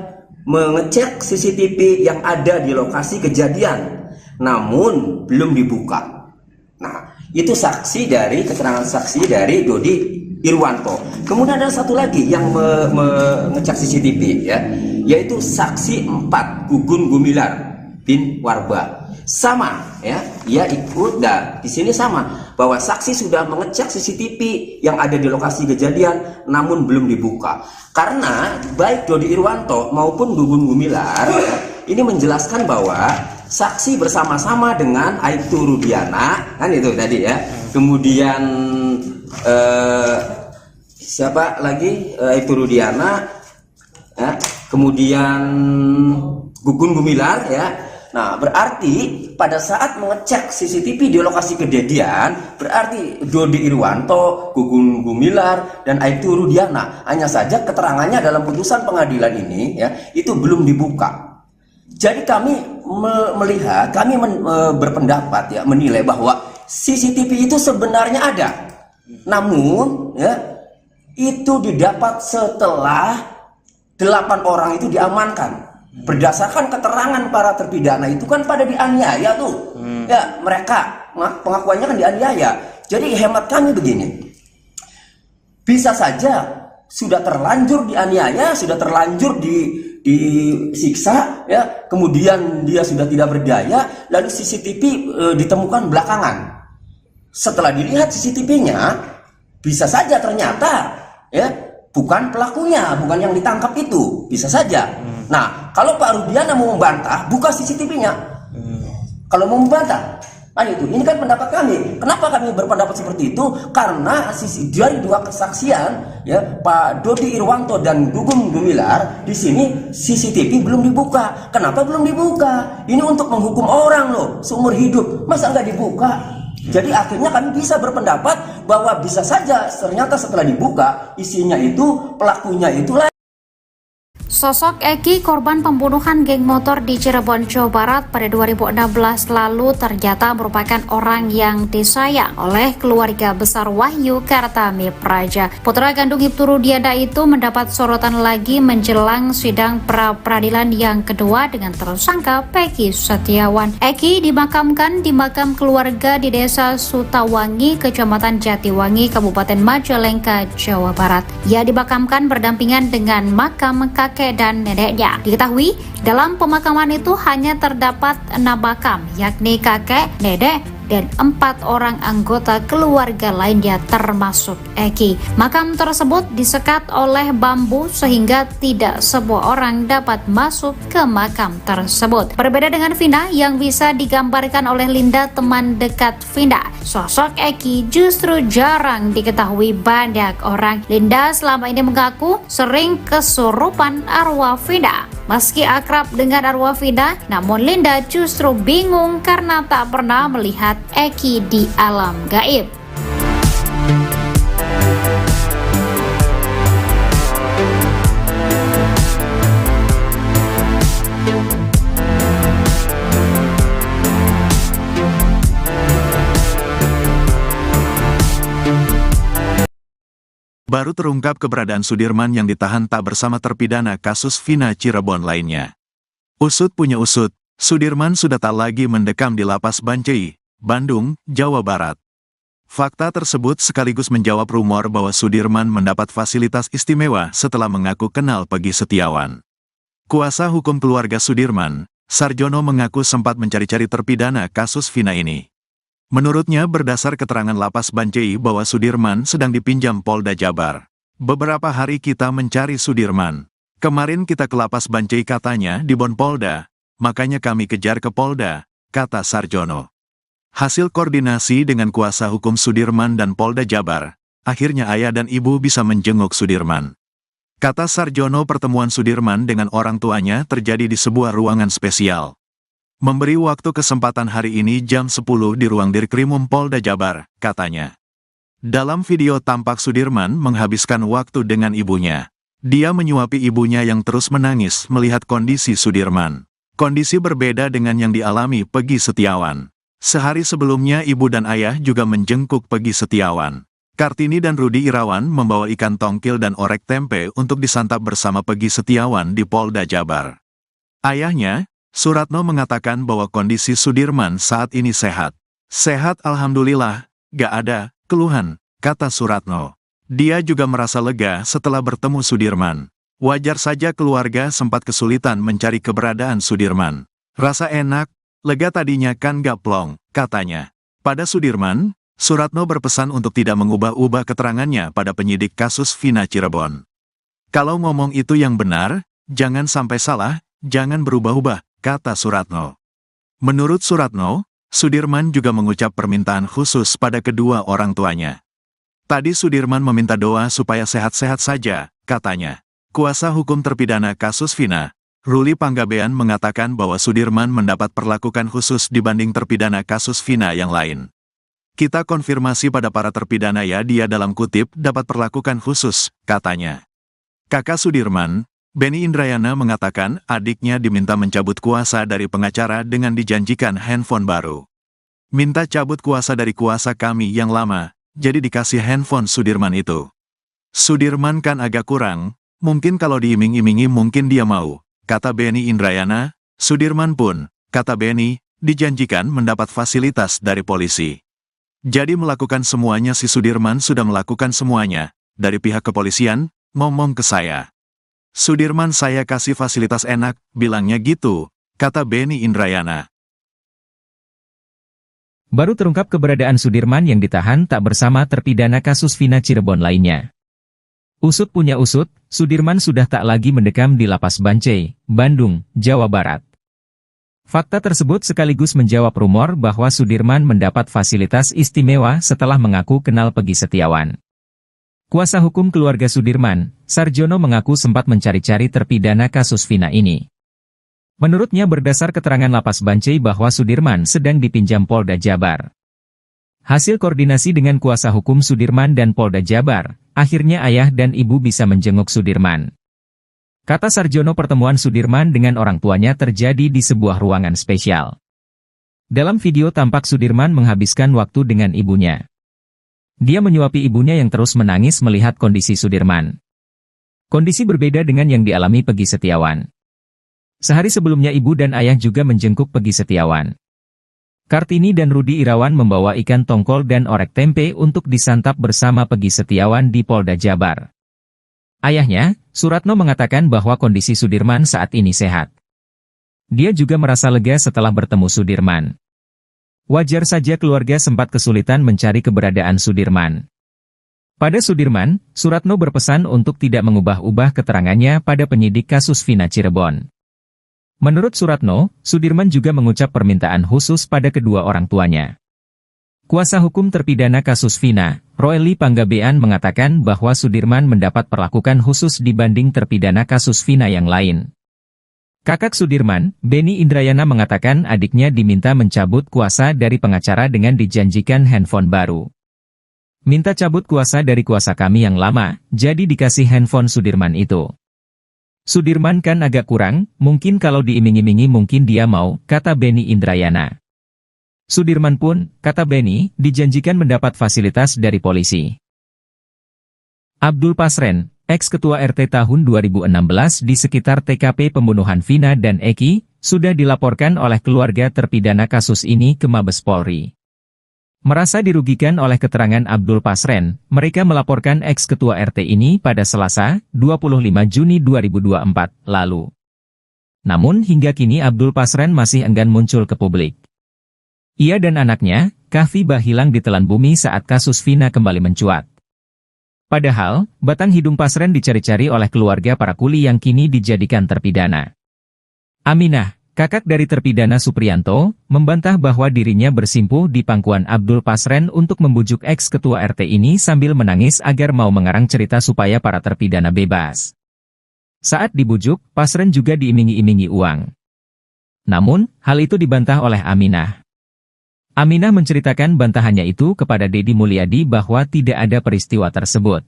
mengecek CCTV yang ada di lokasi kejadian, namun belum dibuka. Nah, itu saksi dari keterangan saksi dari Dodi Irwanto. Kemudian ada satu lagi yang mengecek CCTV, ya, yaitu saksi 4 Gugun Gumilar bin Warba. Sama, ya, ia ikut, dan di sini sama bahwa saksi sudah mengecek CCTV yang ada di lokasi kejadian, namun belum dibuka. Karena baik Dodi Irwanto maupun Gugun Gumilar, ya, ini menjelaskan bahwa saksi bersama-sama dengan Aibtu Rudiana, kan itu tadi ya. Kemudian siapa lagi? Aibtu Rudiana, ya. Kemudian Gugun Gumilar, ya. Nah, berarti pada saat mengecek CCTV di lokasi kejadian, berarti Dodi Irwanto, Gugun Gumilar, dan Aibtu Rudiana. Hanya saja keterangannya dalam putusan pengadilan ini, ya, itu belum dibuka. Jadi kami melihat, kami berpendapat, ya, menilai bahwa CCTV itu sebenarnya ada. Namun, ya, itu didapat setelah 8 orang itu diamankan. Berdasarkan keterangan para terpidana itu kan pada dianiaya tuh, ya, mereka pengakuannya kan dianiaya. Jadi hemat kami begini, bisa saja sudah terlanjur dianiaya, sudah terlanjur disiksa, ya, kemudian dia sudah tidak berdaya, lalu CCTV ditemukan belakangan. Setelah dilihat CCTV-nya, bisa saja ternyata, ya, bukan pelakunya, bukan yang ditangkap itu, bisa saja. Nah, kalau Pak Rudiana mau membantah, buka CCTV-nya. Kalau mau membantah, nah itu, ini kan pendapat kami. Kenapa kami berpendapat seperti itu? Karena dari 2 kesaksian, ya, Pak Dodi Irwanto dan Gugun Gumilar, di sini CCTV belum dibuka. Kenapa belum dibuka? Ini untuk menghukum orang loh, seumur hidup. Masa nggak dibuka? Jadi akhirnya kami bisa berpendapat bahwa bisa saja ternyata setelah dibuka, isinya itu, pelakunya itulah. Sosok Eki, korban pembunuhan geng motor di Cirebon, Jawa Barat pada 2016 lalu ternyata merupakan orang yang disayang oleh keluarga besar Wahyu Kartami Praja. Putra kandung Ibtu Rudiana itu mendapat sorotan lagi menjelang sidang pra-peradilan yang kedua dengan tersangka Peggy Setiawan. Eki dimakamkan di makam keluarga di Desa Sutawangi, Kecamatan Jatiwangi, Kabupaten Majalengka, Jawa Barat. Ia dimakamkan berdampingan dengan makam kakek dan neneknya. Diketahui, dalam pemakaman itu hanya terdapat 6 makam, yakni kakek, nenek, dan 4 orang anggota keluarga lainnya termasuk Eki. Makam tersebut disekat oleh bambu sehingga tidak semua orang dapat masuk ke makam tersebut. Berbeda dengan Vina yang bisa digambarkan oleh Linda, teman dekat Vina, sosok Eki justru jarang diketahui banyak orang. Linda selama ini mengaku sering kesurupan arwah Vina. Meski akrab dengan arwah Vina, namun Linda justru bingung karena tak pernah melihat Eki di alam gaib. Baru terungkap keberadaan Sudirman yang ditahan tak bersama terpidana kasus Vina Cirebon lainnya. Usut punya usut, Sudirman sudah tak lagi mendekam di Lapas Bancai, Bandung, Jawa Barat. Fakta tersebut sekaligus menjawab rumor bahwa Sudirman mendapat fasilitas istimewa setelah mengaku kenal Peggy Setiawan. Kuasa hukum keluarga Sudirman, Sarjono, mengaku sempat mencari-cari terpidana kasus Vina ini. Menurutnya berdasar keterangan Lapas Bancai bahwa Sudirman sedang dipinjam Polda Jabar. Beberapa hari kita mencari Sudirman. Kemarin kita ke Lapas Bancai katanya di Bon Polda, makanya kami kejar ke Polda, kata Sarjono. Hasil koordinasi dengan kuasa hukum Sudirman dan Polda Jabar, akhirnya ayah dan ibu bisa menjenguk Sudirman. Kata Sarjono, pertemuan Sudirman dengan orang tuanya terjadi di sebuah ruangan spesial. Memberi waktu kesempatan hari ini jam 10 di ruang Dirkrimum Polda Jabar, katanya. Dalam video tampak Sudirman menghabiskan waktu dengan ibunya. Dia menyuapi ibunya yang terus menangis melihat kondisi Sudirman. Kondisi berbeda dengan yang dialami Peggy Setiawan. Sehari sebelumnya ibu dan ayah juga menjengkuk Peggy Setiawan. Kartini dan Rudi Irawan membawa ikan tongkil dan orek tempe untuk disantap bersama Peggy Setiawan di Polda Jabar. Ayahnya, Suratno, mengatakan bahwa kondisi Sudirman saat ini sehat. Sehat alhamdulillah, gak ada keluhan, kata Suratno. Dia juga merasa lega setelah bertemu Sudirman. Wajar saja keluarga sempat kesulitan mencari keberadaan Sudirman. Rasa enak, lega tadinya kan gak plong, katanya. Pada Sudirman, Suratno berpesan untuk tidak mengubah-ubah keterangannya pada penyidik kasus Vina Cirebon. Kalau ngomong itu yang benar, jangan sampai salah, jangan berubah-ubah, kata Suratno. Menurut Suratno, Sudirman juga mengucap permintaan khusus pada kedua orang tuanya. Tadi Sudirman meminta doa supaya sehat-sehat saja, katanya. Kuasa hukum terpidana kasus Vina, Ruli Panggabean, mengatakan bahwa Sudirman mendapat perlakuan khusus dibanding terpidana kasus Vina yang lain. Kita konfirmasi pada para terpidana ya, dia dalam kutip dapat perlakuan khusus, katanya. Kakak Sudirman, Benny Indrayana, mengatakan adiknya diminta mencabut kuasa dari pengacara dengan dijanjikan handphone baru. Minta cabut kuasa dari kuasa kami yang lama, jadi dikasih handphone Sudirman itu. Sudirman kan agak kurang, mungkin kalau diiming-imingi mungkin dia mau, kata Benny Indrayana. Sudirman pun, kata Benny, dijanjikan mendapat fasilitas dari polisi. Jadi melakukan semuanya, si Sudirman sudah melakukan semuanya, dari pihak kepolisian, ngomong ke saya. Sudirman saya kasih fasilitas enak, bilangnya gitu, kata Benny Indrayana. Baru terungkap keberadaan Sudirman yang ditahan tak bersama terpidana kasus Vina Cirebon lainnya. Usut punya usut, Sudirman sudah tak lagi mendekam di Lapas Bancai, Bandung, Jawa Barat. Fakta tersebut sekaligus menjawab rumor bahwa Sudirman mendapat fasilitas istimewa setelah mengaku kenal Peggy Setiawan. Kuasa hukum keluarga Sudirman, Sarjono, mengaku sempat mencari-cari terpidana kasus Vina ini. Menurutnya berdasar keterangan Lapas Bancai bahwa Sudirman sedang dipinjam Polda Jabar. Hasil koordinasi dengan kuasa hukum Sudirman dan Polda Jabar, akhirnya ayah dan ibu bisa menjenguk Sudirman. Kata Sarjono, pertemuan Sudirman dengan orang tuanya terjadi di sebuah ruangan spesial. Dalam video tampak Sudirman menghabiskan waktu dengan ibunya. Dia menyuapi ibunya yang terus menangis melihat kondisi Sudirman. Kondisi berbeda dengan yang dialami Peggy Setiawan. Sehari sebelumnya ibu dan ayah juga menjengkuk Peggy Setiawan. Kartini dan Rudi Irawan membawa ikan tongkol dan orek tempe untuk disantap bersama Peggy Setiawan di Polda Jabar. Ayahnya, Suratno, mengatakan bahwa kondisi Sudirman saat ini sehat. Dia juga merasa lega setelah bertemu Sudirman. Wajar saja keluarga sempat kesulitan mencari keberadaan Sudirman. Pada Sudirman, Suratno berpesan untuk tidak mengubah-ubah keterangannya pada penyidik kasus Vina Cirebon. Menurut Suratno, Sudirman juga mengucap permintaan khusus pada kedua orang tuanya. Kuasa hukum terpidana kasus Vina, Ruli Panggabean, mengatakan bahwa Sudirman mendapat perlakuan khusus dibanding terpidana kasus Vina yang lain. Kakak Sudirman, Benny Indrayana, mengatakan adiknya diminta mencabut kuasa dari pengacara dengan dijanjikan handphone baru. Minta cabut kuasa dari kuasa kami yang lama, jadi dikasih handphone Sudirman itu. Sudirman kan agak kurang, mungkin kalau diiming-imingi mungkin dia mau, kata Benny Indrayana. Sudirman pun, kata Benny, dijanjikan mendapat fasilitas dari polisi. Abdul Pasren, ex-ketua RT tahun 2016 di sekitar TKP pembunuhan Vina dan Eki, sudah dilaporkan oleh keluarga terpidana kasus ini ke Mabes Polri. Merasa dirugikan oleh keterangan Abdul Pasren, mereka melaporkan ex-ketua RT ini pada Selasa, 25 Juni 2024, lalu. Namun hingga kini Abdul Pasren masih enggan muncul ke publik. Ia dan anaknya, Kahfi hilang ditelan bumi saat kasus Vina kembali mencuat. Padahal, batang hidung Pasren dicari-cari oleh keluarga para kuli yang kini dijadikan terpidana. Aminah, kakak dari terpidana Supriyanto, membantah bahwa dirinya bersimpuh di pangkuan Abdul Pasren untuk membujuk ex-ketua RT ini sambil menangis agar mau mengarang cerita supaya para terpidana bebas. Saat dibujuk, Pasren juga diiming-imingi uang. Namun, hal itu dibantah oleh Aminah. Aminah menceritakan bantahannya itu kepada Deddy Mulyadi bahwa tidak ada peristiwa tersebut.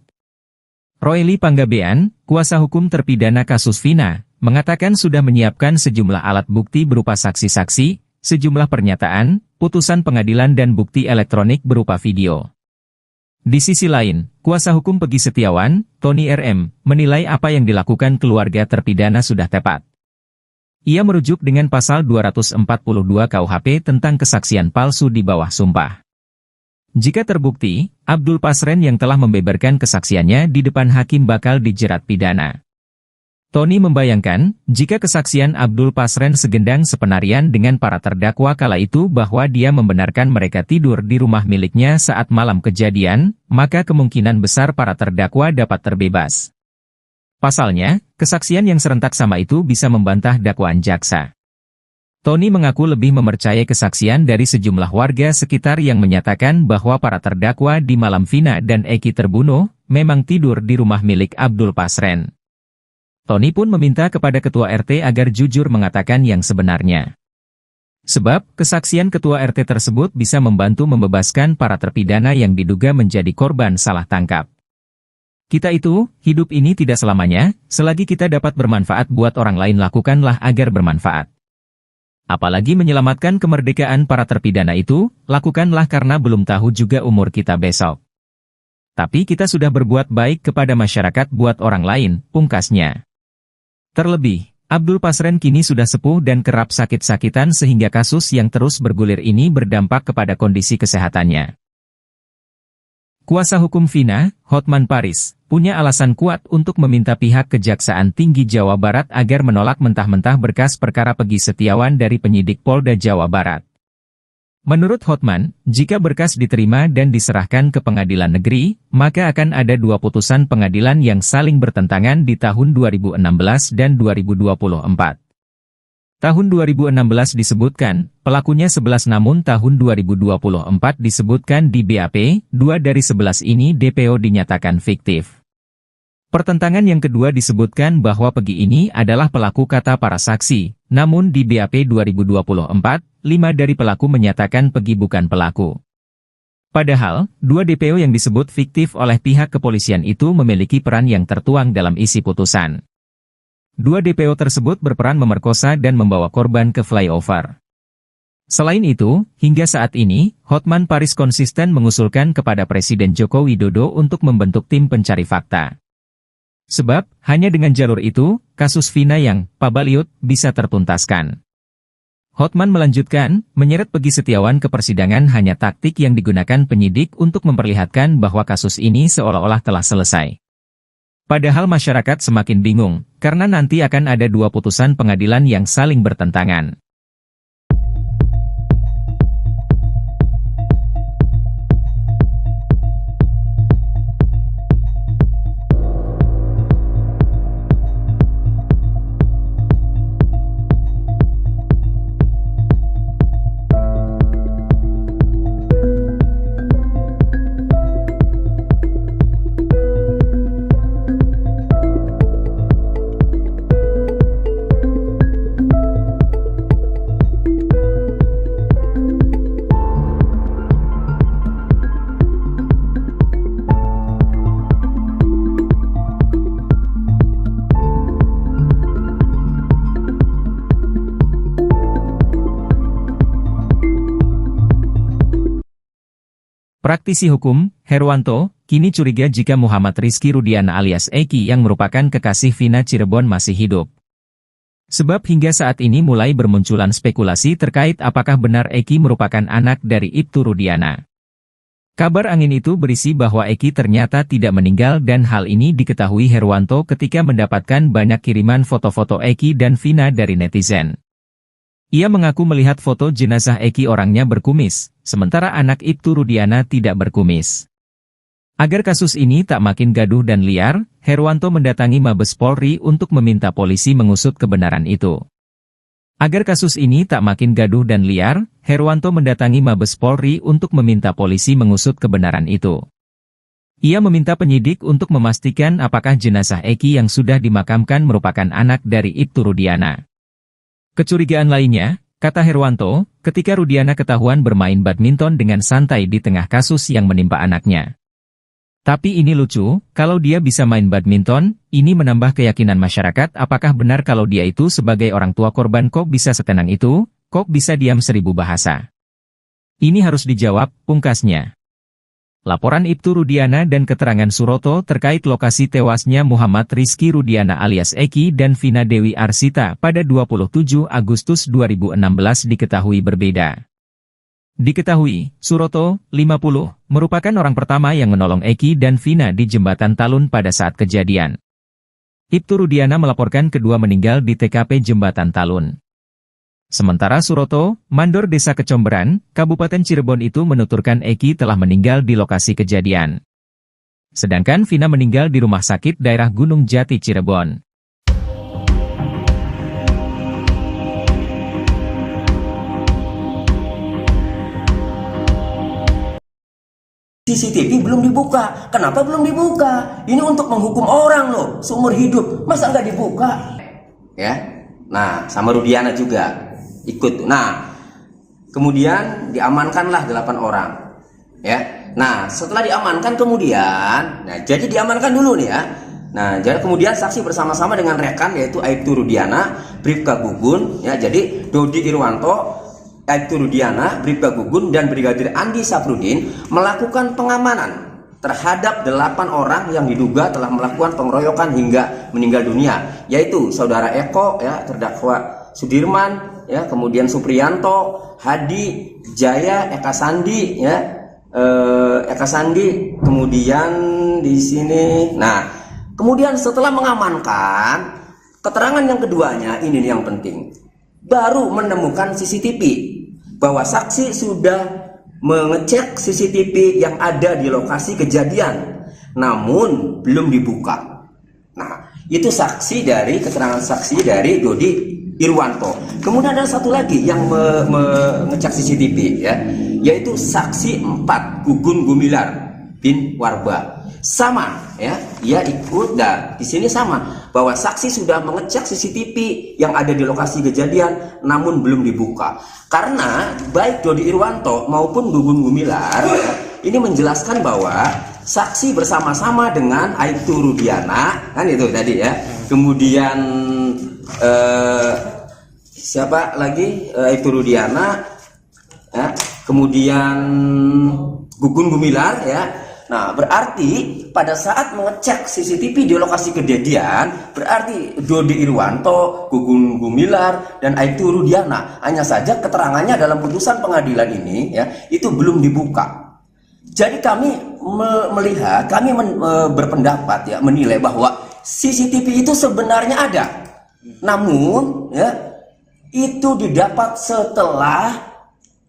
Royli Panggabean, kuasa hukum terpidana kasus Vina, mengatakan sudah menyiapkan sejumlah alat bukti berupa saksi-saksi, sejumlah pernyataan, putusan pengadilan dan bukti elektronik berupa video. Di sisi lain, kuasa hukum Peggy Setiawan, Tony RM, menilai apa yang dilakukan keluarga terpidana sudah tepat. Ia merujuk dengan pasal 242 KUHP tentang kesaksian palsu di bawah sumpah. Jika terbukti, Abdul Pasren yang telah membeberkan kesaksiannya di depan hakim bakal dijerat pidana. Tony membayangkan, jika kesaksian Abdul Pasren segendang sepenarian dengan para terdakwa kala itu bahwa dia membenarkan mereka tidur di rumah miliknya saat malam kejadian, maka kemungkinan besar para terdakwa dapat terbebas. Pasalnya, kesaksian yang serentak sama itu bisa membantah dakwaan jaksa. Tony mengaku lebih mempercayai kesaksian dari sejumlah warga sekitar yang menyatakan bahwa para terdakwa di malam Vina dan Eki terbunuh, memang tidur di rumah milik Abdul Pasren. Tony pun meminta kepada ketua RT agar jujur mengatakan yang sebenarnya. Sebab, kesaksian ketua RT tersebut bisa membantu membebaskan para terpidana yang diduga menjadi korban salah tangkap. Kita itu, hidup ini tidak selamanya, selagi kita dapat bermanfaat buat orang lain lakukanlah agar bermanfaat. Apalagi menyelamatkan kemerdekaan para terpidana itu, lakukanlah karena belum tahu juga umur kita besok. Tapi kita sudah berbuat baik kepada masyarakat buat orang lain, pungkasnya. Terlebih, Abdul Pasren kini sudah sepuh dan kerap sakit-sakitan sehingga kasus yang terus bergulir ini berdampak kepada kondisi kesehatannya. Kuasa hukum Vina, Hotman Paris, punya alasan kuat untuk meminta pihak Kejaksaan Tinggi Jawa Barat agar menolak mentah-mentah berkas perkara Peggy Setiawan dari penyidik Polda Jawa Barat. Menurut Hotman, jika berkas diterima dan diserahkan ke pengadilan negeri, maka akan ada dua putusan pengadilan yang saling bertentangan di tahun 2016 dan 2024. Tahun 2016 disebutkan, pelakunya 11 namun tahun 2024 disebutkan di BAP, 2 dari 11 ini DPO dinyatakan fiktif. Pertentangan yang kedua disebutkan bahwa Peggy ini adalah pelaku kata para saksi, namun di BAP 2024, 5 dari pelaku menyatakan Peggy bukan pelaku. Padahal, 2 DPO yang disebut fiktif oleh pihak kepolisian itu memiliki peran yang tertuang dalam isi putusan. 2 DPO tersebut berperan memerkosa dan membawa korban ke flyover. Selain itu, hingga saat ini, Hotman Paris konsisten mengusulkan kepada Presiden Joko Widodo untuk membentuk tim pencari fakta. Sebab, hanya dengan jalur itu, kasus Vina yang pabaliut bisa tertuntaskan. Hotman melanjutkan, menyeret Peggy Setiawan ke persidangan hanya taktik yang digunakan penyidik untuk memperlihatkan bahwa kasus ini seolah-olah telah selesai. Padahal masyarakat semakin bingung, karena nanti akan ada 2 putusan pengadilan yang saling bertentangan. Praktisi hukum, Herwanto, kini curiga jika Muhammad Rizky Rudiana alias Eki yang merupakan kekasih Vina Cirebon masih hidup. Sebab hingga saat ini mulai bermunculan spekulasi terkait apakah benar Eki merupakan anak dari Ibtu Rudiana. Kabar angin itu berisi bahwa Eki ternyata tidak meninggal dan hal ini diketahui Herwanto ketika mendapatkan banyak kiriman foto-foto Eki dan Vina dari netizen. Ia mengaku melihat foto jenazah Eki orangnya berkumis, sementara anak Ibtu Rudiana tidak berkumis. Agar kasus ini tak makin gaduh dan liar, Herwanto mendatangi Mabes Polri untuk meminta polisi mengusut kebenaran itu. Agar kasus ini tak makin gaduh dan liar, Herwanto mendatangi Mabes Polri untuk meminta polisi mengusut kebenaran itu. Ia meminta penyidik untuk memastikan apakah jenazah Eki yang sudah dimakamkan merupakan anak dari Ibtu Rudiana. Kecurigaan lainnya, kata Herwanto, ketika Rudiana ketahuan bermain badminton dengan santai di tengah kasus yang menimpa anaknya. Tapi ini lucu, kalau dia bisa main badminton, ini menambah keyakinan masyarakat apakah benar kalau dia itu sebagai orang tua korban kok bisa setenang itu, kok bisa diam 1000 bahasa. Ini harus dijawab, pungkasnya. Laporan Ibtu Rudiana dan keterangan Suroto terkait lokasi tewasnya Muhammad Rizky Rudiana alias Eki dan Vina Dewi Arsita pada 27 Agustus 2016 diketahui berbeda. Diketahui, Suroto, 50, merupakan orang pertama yang menolong Eki dan Vina di Jembatan Talun pada saat kejadian. Ibtu Rudiana melaporkan kedua meninggal di TKP Jembatan Talun. Sementara Suroto, mandor Desa Kecomberan, Kabupaten Cirebon itu menuturkan Eki telah meninggal di lokasi kejadian. Sedangkan Vina meninggal di rumah sakit daerah Gunung Jati Cirebon. CCTV belum dibuka. Kenapa belum dibuka? Ini untuk menghukum orang loh, seumur hidup. Masa nggak dibuka? Ya. Nah, sama Rudiana juga ikut. Nah, kemudian diamankanlah 8 orang. Ya. Nah, setelah diamankan kemudian, jadi diamankan dulu nih ya. Nah, jadi kemudian saksi bersama-sama dengan rekan yaitu Ibtu Rudiana, Bribka Gugun, ya. Jadi Dodi Irwanto, Ibtu Rudiana, Bribka Gugun, dan Brigadir Andi Safrudin melakukan pengamanan terhadap 8 orang yang diduga telah melakukan pengeroyokan hingga meninggal dunia, yaitu saudara Eko, ya, terdakwa Sudirman, ya, kemudian Supriyanto, Hadi, Jaya, Eka Sandi, ya, Eka Sandi, kemudian di sini. Nah, kemudian setelah mengamankan, keterangan yang keduanya ini yang penting. Baru menemukan CCTV, bahwa saksi sudah mengecek CCTV yang ada di lokasi kejadian, namun belum dibuka. Nah, itu keterangan saksi dari Dodi Irwanto. Kemudian ada satu lagi yang mengecek CCTV, ya, yaitu saksi 4, Gugun Gumilar bin Warba. Sama, ya, ia ikut, dan di sini sama bahwa saksi sudah mengecek CCTV yang ada di lokasi kejadian namun belum dibuka. Karena baik Dodi Irwanto maupun Gugun Gumilar, ya, ini menjelaskan bahwa saksi bersama-sama dengan Ibtu Rudiana, kan itu tadi ya. Kemudian siapa lagi? Ibtu Rudiana, ya. Kemudian Gugun Gumilar, ya. Nah, berarti pada saat mengecek CCTV di lokasi kejadian, berarti Dodi Irwanto, Gugun Gumilar, dan Ibtu Rudiana. Hanya saja keterangannya dalam putusan pengadilan ini, ya, itu belum dibuka. Jadi kami melihat, kami berpendapat, ya, menilai bahwa CCTV itu sebenarnya ada. Namun, ya, itu didapat setelah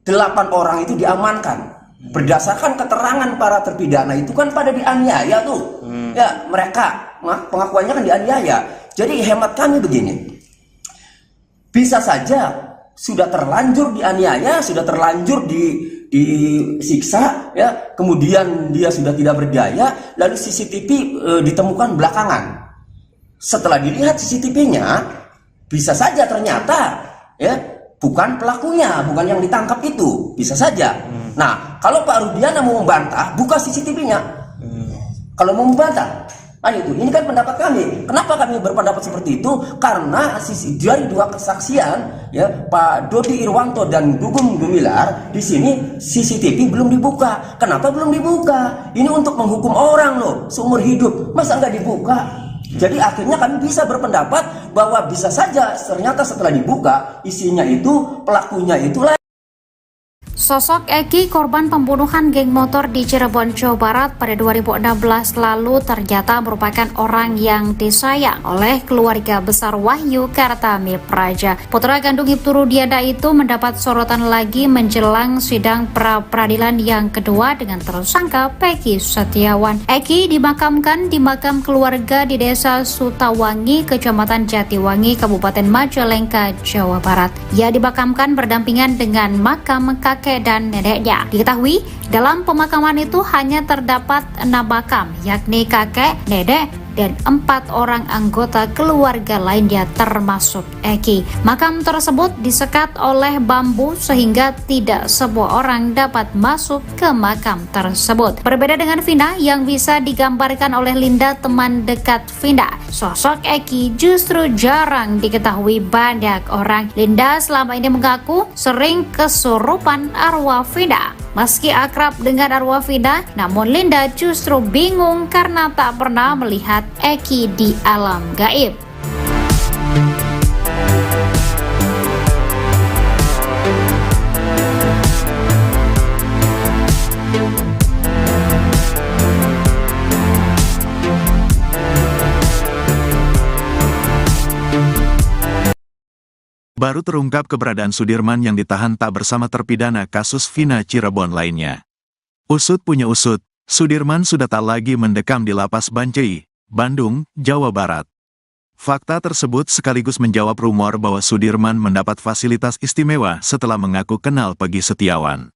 8 orang itu diamankan. Berdasarkan keterangan para terpidana itu kan pada dianiaya tuh, ya, mereka pengakuannya kan dianiaya. Jadi hemat kami begini, bisa saja sudah terlanjur dianiaya, sudah terlanjur disiksa, ya, kemudian dia sudah tidak berdaya, lalu CCTV ditemukan belakangan. Setelah dilihat CCTV-nya, bisa saja ternyata, ya, bukan pelakunya, bukan yang ditangkap itu, bisa saja. Nah, kalau Pak Rudiana mau membantah, buka CCTV-nya. Kalau mau membantah, Ini kan pendapat kami. Kenapa kami berpendapat seperti itu? Karena dari dua kesaksian, ya, Pak Dodi Irwanto dan Gugum Gumilar, di sini CCTV belum dibuka. Kenapa belum dibuka? Ini untuk menghukum orang loh, seumur hidup. Masa nggak dibuka? Jadi akhirnya kami bisa berpendapat bahwa bisa saja ternyata setelah dibuka isinya itu pelakunya itulah. Sosok Eki, korban pembunuhan geng motor di Cirebon, Jawa Barat pada 2016 lalu ternyata merupakan orang yang disayang oleh keluarga besar Wahyu Kartami Praja. Putra kandung Ibtu Rudiana itu mendapat sorotan lagi menjelang sidang pra-peradilan yang kedua dengan tersangka Peggy Setiawan. Eki dimakamkan di makam keluarga di Desa Sutawangi, Kecamatan Jatiwangi, Kabupaten Majalengka, Jawa Barat. Ia dimakamkan berdampingan dengan makam kakek dan neneknya. Diketahui dalam pemakaman itu hanya terdapat 6 makam, yakni kakek, nenek, dan 4 orang anggota keluarga lainnya termasuk Eki. Makam tersebut disekat oleh bambu sehingga tidak semua orang dapat masuk ke makam tersebut. Berbeda dengan Vina yang bisa digambarkan oleh Linda, teman dekat Vina, sosok Eki justru jarang diketahui banyak orang. Linda selama ini mengaku sering kesurupan arwah Vina. Meski akrab dengan arwah Vina, namun Linda justru bingung karena tak pernah melihat Eki di alam gaib. Baru terungkap keberadaan Sudirman yang ditahan tak bersama terpidana kasus Vina Cirebon lainnya. Usut punya usut, Sudirman sudah tak lagi mendekam di lapas Bancai, Bandung, Jawa Barat. Fakta tersebut sekaligus menjawab rumor bahwa Sudirman mendapat fasilitas istimewa setelah mengaku kenal Peggy Setiawan.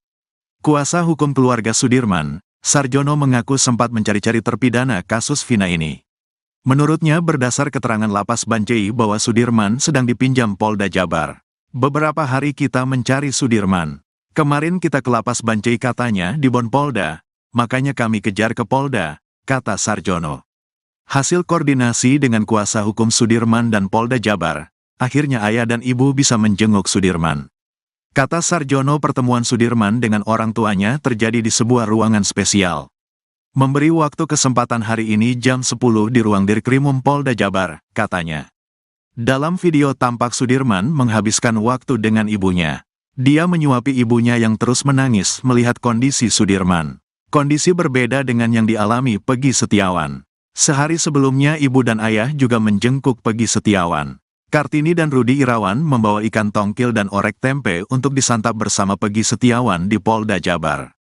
Kuasa hukum keluarga Sudirman, Sarjono, mengaku sempat mencari-cari terpidana kasus Vina ini. Menurutnya berdasar keterangan lapas Bancai bahwa Sudirman sedang dipinjam Polda Jabar. Beberapa hari kita mencari Sudirman. Kemarin kita ke lapas Bancai katanya di Bon Polda, makanya kami kejar ke Polda, kata Sarjono. Hasil koordinasi dengan kuasa hukum Sudirman dan Polda Jabar, akhirnya ayah dan ibu bisa menjenguk Sudirman. Kata Sarjono, pertemuan Sudirman dengan orang tuanya terjadi di sebuah ruangan spesial. Memberi waktu kesempatan hari ini jam 10 di ruang Dirkrimum Polda Jabar, katanya. Dalam video tampak Sudirman menghabiskan waktu dengan ibunya. Dia menyuapi ibunya yang terus menangis melihat kondisi Sudirman. Kondisi berbeda dengan yang dialami Peggy Setiawan. Sehari sebelumnya ibu dan ayah juga menjenguk Peggy Setiawan. Kartini dan Rudi Irawan membawa ikan tongkil dan orek tempe untuk disantap bersama Peggy Setiawan di Polda Jabar.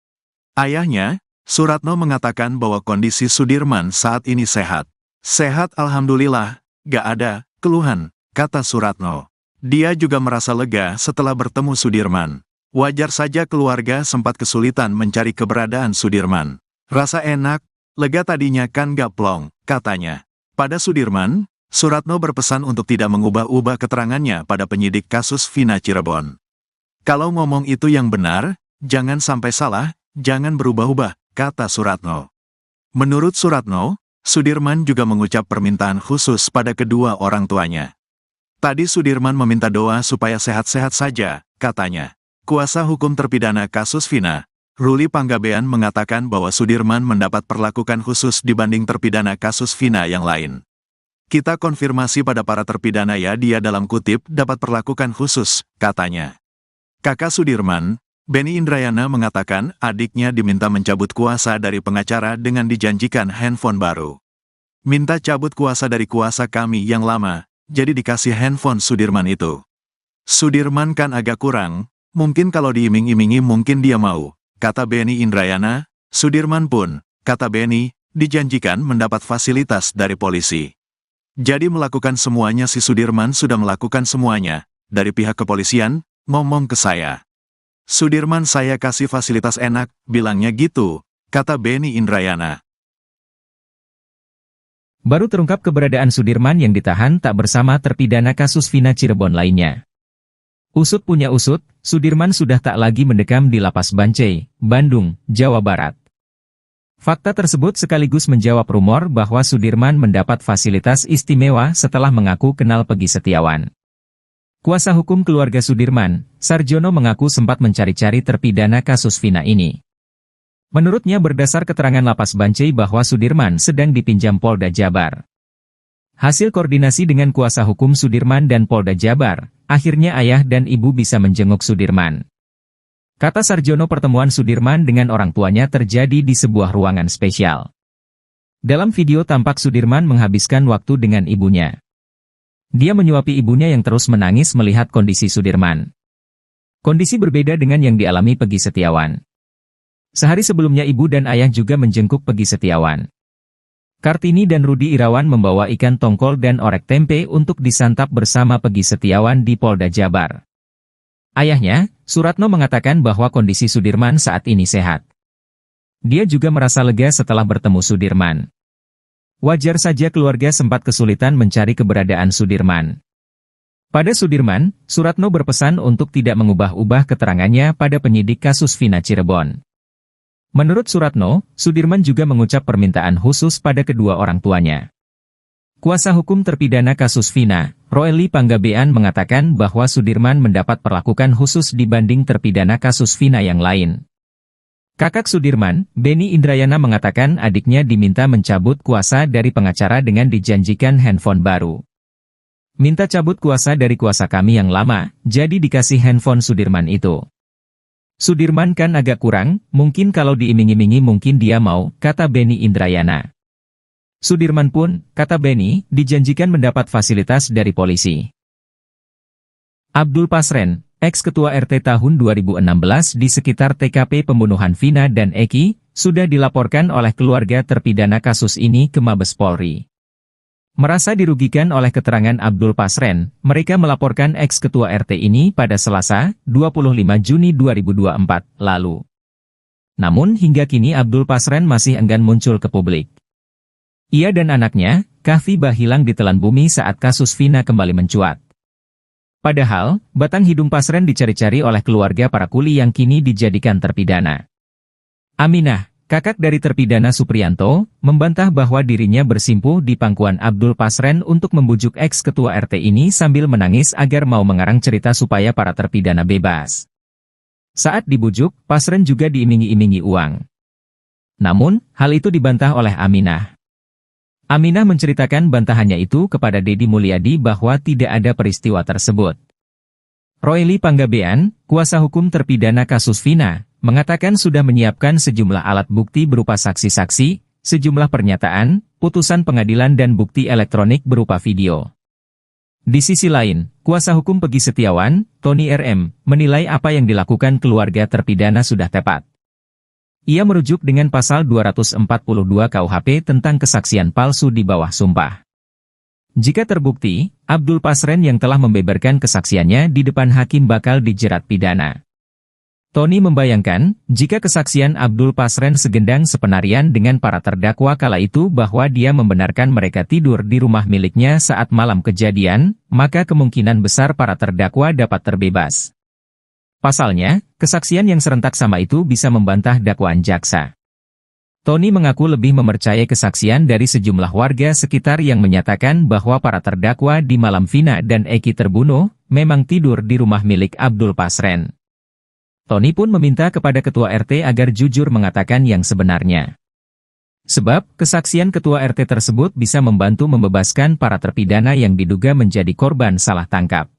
Ayahnya, Suratno, mengatakan bahwa kondisi Sudirman saat ini sehat. Sehat alhamdulillah, gak ada keluhan, kata Suratno. Dia juga merasa lega setelah bertemu Sudirman. Wajar saja keluarga sempat kesulitan mencari keberadaan Sudirman. Rasa enak, lega tadinya kan gak plong, katanya. Pada Sudirman, Suratno berpesan untuk tidak mengubah-ubah keterangannya pada penyidik kasus Vina Cirebon. Kalau ngomong itu yang benar, jangan sampai salah, jangan berubah-ubah, kata Suratno. Menurut Suratno, Sudirman juga mengucap permintaan khusus pada kedua orang tuanya. Tadi Sudirman meminta doa supaya sehat-sehat saja, katanya. Kuasa hukum terpidana kasus Vina, Ruli Panggabean, mengatakan bahwa Sudirman mendapat perlakuan khusus dibanding terpidana kasus Vina yang lain. Kita konfirmasi pada para terpidana ya, dia dalam kutip dapat perlakuan khusus, katanya. Kakak Sudirman, Benny Indrayana, mengatakan adiknya diminta mencabut kuasa dari pengacara dengan dijanjikan handphone baru. Minta cabut kuasa dari kuasa kami yang lama, jadi dikasih handphone Sudirman itu. Sudirman kan agak kurang, mungkin kalau diiming-imingi mungkin dia mau, kata Benny Indrayana. Sudirman pun, kata Benny, dijanjikan mendapat fasilitas dari polisi. Jadi melakukan semuanya, si Sudirman sudah melakukan semuanya, dari pihak kepolisian, ngomong ke saya. Sudirman saya kasih fasilitas enak, bilangnya gitu, kata Benny Indrayana. Baru terungkap keberadaan Sudirman yang ditahan tak bersama terpidana kasus Vina Cirebon lainnya. Usut punya usut, Sudirman sudah tak lagi mendekam di lapas Bancai, Bandung, Jawa Barat. Fakta tersebut sekaligus menjawab rumor bahwa Sudirman mendapat fasilitas istimewa setelah mengaku kenal Peggy Setiawan. Kuasa hukum keluarga Sudirman, Sarjono, mengaku sempat mencari-cari terpidana kasus Vina ini. Menurutnya berdasar keterangan Lapas Bancai bahwa Sudirman sedang dipinjam Polda Jabar. Hasil koordinasi dengan kuasa hukum Sudirman dan Polda Jabar, akhirnya ayah dan ibu bisa menjenguk Sudirman. Kata Sarjono, pertemuan Sudirman dengan orang tuanya terjadi di sebuah ruangan spesial. Dalam video tampak Sudirman menghabiskan waktu dengan ibunya. Dia menyuapi ibunya yang terus menangis melihat kondisi Sudirman. Kondisi berbeda dengan yang dialami Peggy Setiawan. Sehari sebelumnya ibu dan ayah juga menjenguk Peggy Setiawan. Kartini dan Rudi Irawan membawa ikan tongkol dan orek tempe untuk disantap bersama Peggy Setiawan di Polda Jabar. Ayahnya, Suratno, mengatakan bahwa kondisi Sudirman saat ini sehat. Dia juga merasa lega setelah bertemu Sudirman. Wajar saja keluarga sempat kesulitan mencari keberadaan Sudirman. Pada Sudirman, Suratno berpesan untuk tidak mengubah-ubah keterangannya pada penyidik kasus Vina Cirebon. Menurut Suratno, Sudirman juga mengucap permintaan khusus pada kedua orang tuanya. Kuasa hukum terpidana kasus Vina, Roely Panggabean, mengatakan bahwa Sudirman mendapat perlakuan khusus dibanding terpidana kasus Vina yang lain. Kakak Sudirman, Benny Indrayana, mengatakan adiknya diminta mencabut kuasa dari pengacara dengan dijanjikan handphone baru. Minta cabut kuasa dari kuasa kami yang lama, jadi dikasih handphone Sudirman itu. Sudirman kan agak kurang, mungkin kalau diiming-imingi mungkin dia mau, kata Benny Indrayana. Sudirman pun, kata Benny, dijanjikan mendapat fasilitas dari polisi. Abdul Pasren, ex-ketua RT tahun 2016 di sekitar TKP pembunuhan Vina dan Eki, sudah dilaporkan oleh keluarga terpidana kasus ini ke Mabes Polri. Merasa dirugikan oleh keterangan Abdul Pasren, mereka melaporkan ex-ketua RT ini pada Selasa, 25 Juni 2024, lalu. Namun hingga kini Abdul Pasren masih enggan muncul ke publik. Ia dan anaknya, Kahfi, hilang ditelan bumi saat kasus Vina kembali mencuat. Padahal, batang hidung Pasren dicari-cari oleh keluarga para kuli yang kini dijadikan terpidana. Aminah, kakak dari terpidana Supriyanto, membantah bahwa dirinya bersimpuh di pangkuan Abdul Pasren untuk membujuk ex-ketua RT ini sambil menangis agar mau mengarang cerita supaya para terpidana bebas. Saat dibujuk, Pasren juga diiming-imingi uang. Namun, hal itu dibantah oleh Aminah. Aminah menceritakan bantahannya itu kepada Deddy Mulyadi bahwa tidak ada peristiwa tersebut. Roely Panggabean, kuasa hukum terpidana kasus Vina, mengatakan sudah menyiapkan sejumlah alat bukti berupa saksi-saksi, sejumlah pernyataan, putusan pengadilan dan bukti elektronik berupa video. Di sisi lain, kuasa hukum Peggy Setiawan, Tony RM, menilai apa yang dilakukan keluarga terpidana sudah tepat. Ia merujuk dengan pasal 242 KUHP tentang kesaksian palsu di bawah sumpah. Jika terbukti, Abdul Pasren yang telah membeberkan kesaksiannya di depan hakim bakal dijerat pidana. Tony membayangkan, jika kesaksian Abdul Pasren segendang sepenarian dengan para terdakwa kala itu bahwa dia membenarkan mereka tidur di rumah miliknya saat malam kejadian, maka kemungkinan besar para terdakwa dapat terbebas. Pasalnya, kesaksian yang serentak sama itu bisa membantah dakwaan jaksa. Tony mengaku lebih mempercayai kesaksian dari sejumlah warga sekitar yang menyatakan bahwa para terdakwa di malam Vina dan Eki terbunuh, memang tidur di rumah milik Abdul Pasren. Tony pun meminta kepada ketua RT agar jujur mengatakan yang sebenarnya. Sebab, kesaksian ketua RT tersebut bisa membantu membebaskan para terpidana yang diduga menjadi korban salah tangkap.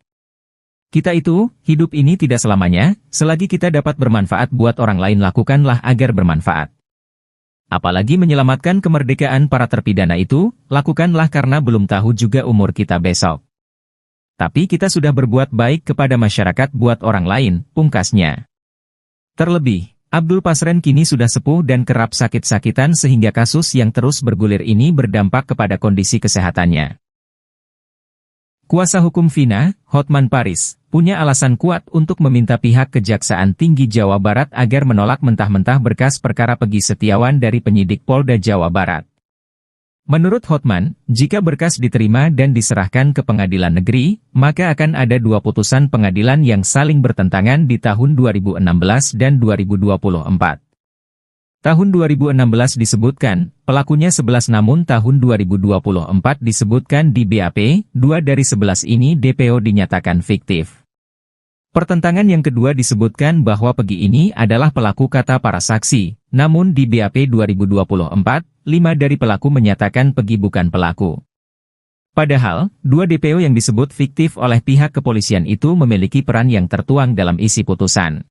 Kita itu, hidup ini tidak selamanya, selagi kita dapat bermanfaat buat orang lain lakukanlah agar bermanfaat. Apalagi menyelamatkan kemerdekaan para terpidana itu, lakukanlah karena belum tahu juga umur kita besok. Tapi kita sudah berbuat baik kepada masyarakat buat orang lain, pungkasnya. Terlebih, Abdul Pasren kini sudah sepuh dan kerap sakit-sakitan sehingga kasus yang terus bergulir ini berdampak kepada kondisi kesehatannya. Kuasa hukum Vina, Hotman Paris, punya alasan kuat untuk meminta pihak Kejaksaan Tinggi Jawa Barat agar menolak mentah-mentah berkas perkara Peggy Setiawan dari penyidik Polda Jawa Barat. Menurut Hotman, jika berkas diterima dan diserahkan ke pengadilan negeri, maka akan ada dua putusan pengadilan yang saling bertentangan di tahun 2016 dan 2024. Tahun 2016 disebutkan, pelakunya 11 namun tahun 2024 disebutkan di BAP, 2 dari 11 ini DPO dinyatakan fiktif. Pertentangan yang kedua disebutkan bahwa Pegi ini adalah pelaku kata para saksi, namun di BAP 2024, 5 dari pelaku menyatakan Pegi bukan pelaku. Padahal, 2 DPO yang disebut fiktif oleh pihak kepolisian itu memiliki peran yang tertuang dalam isi putusan.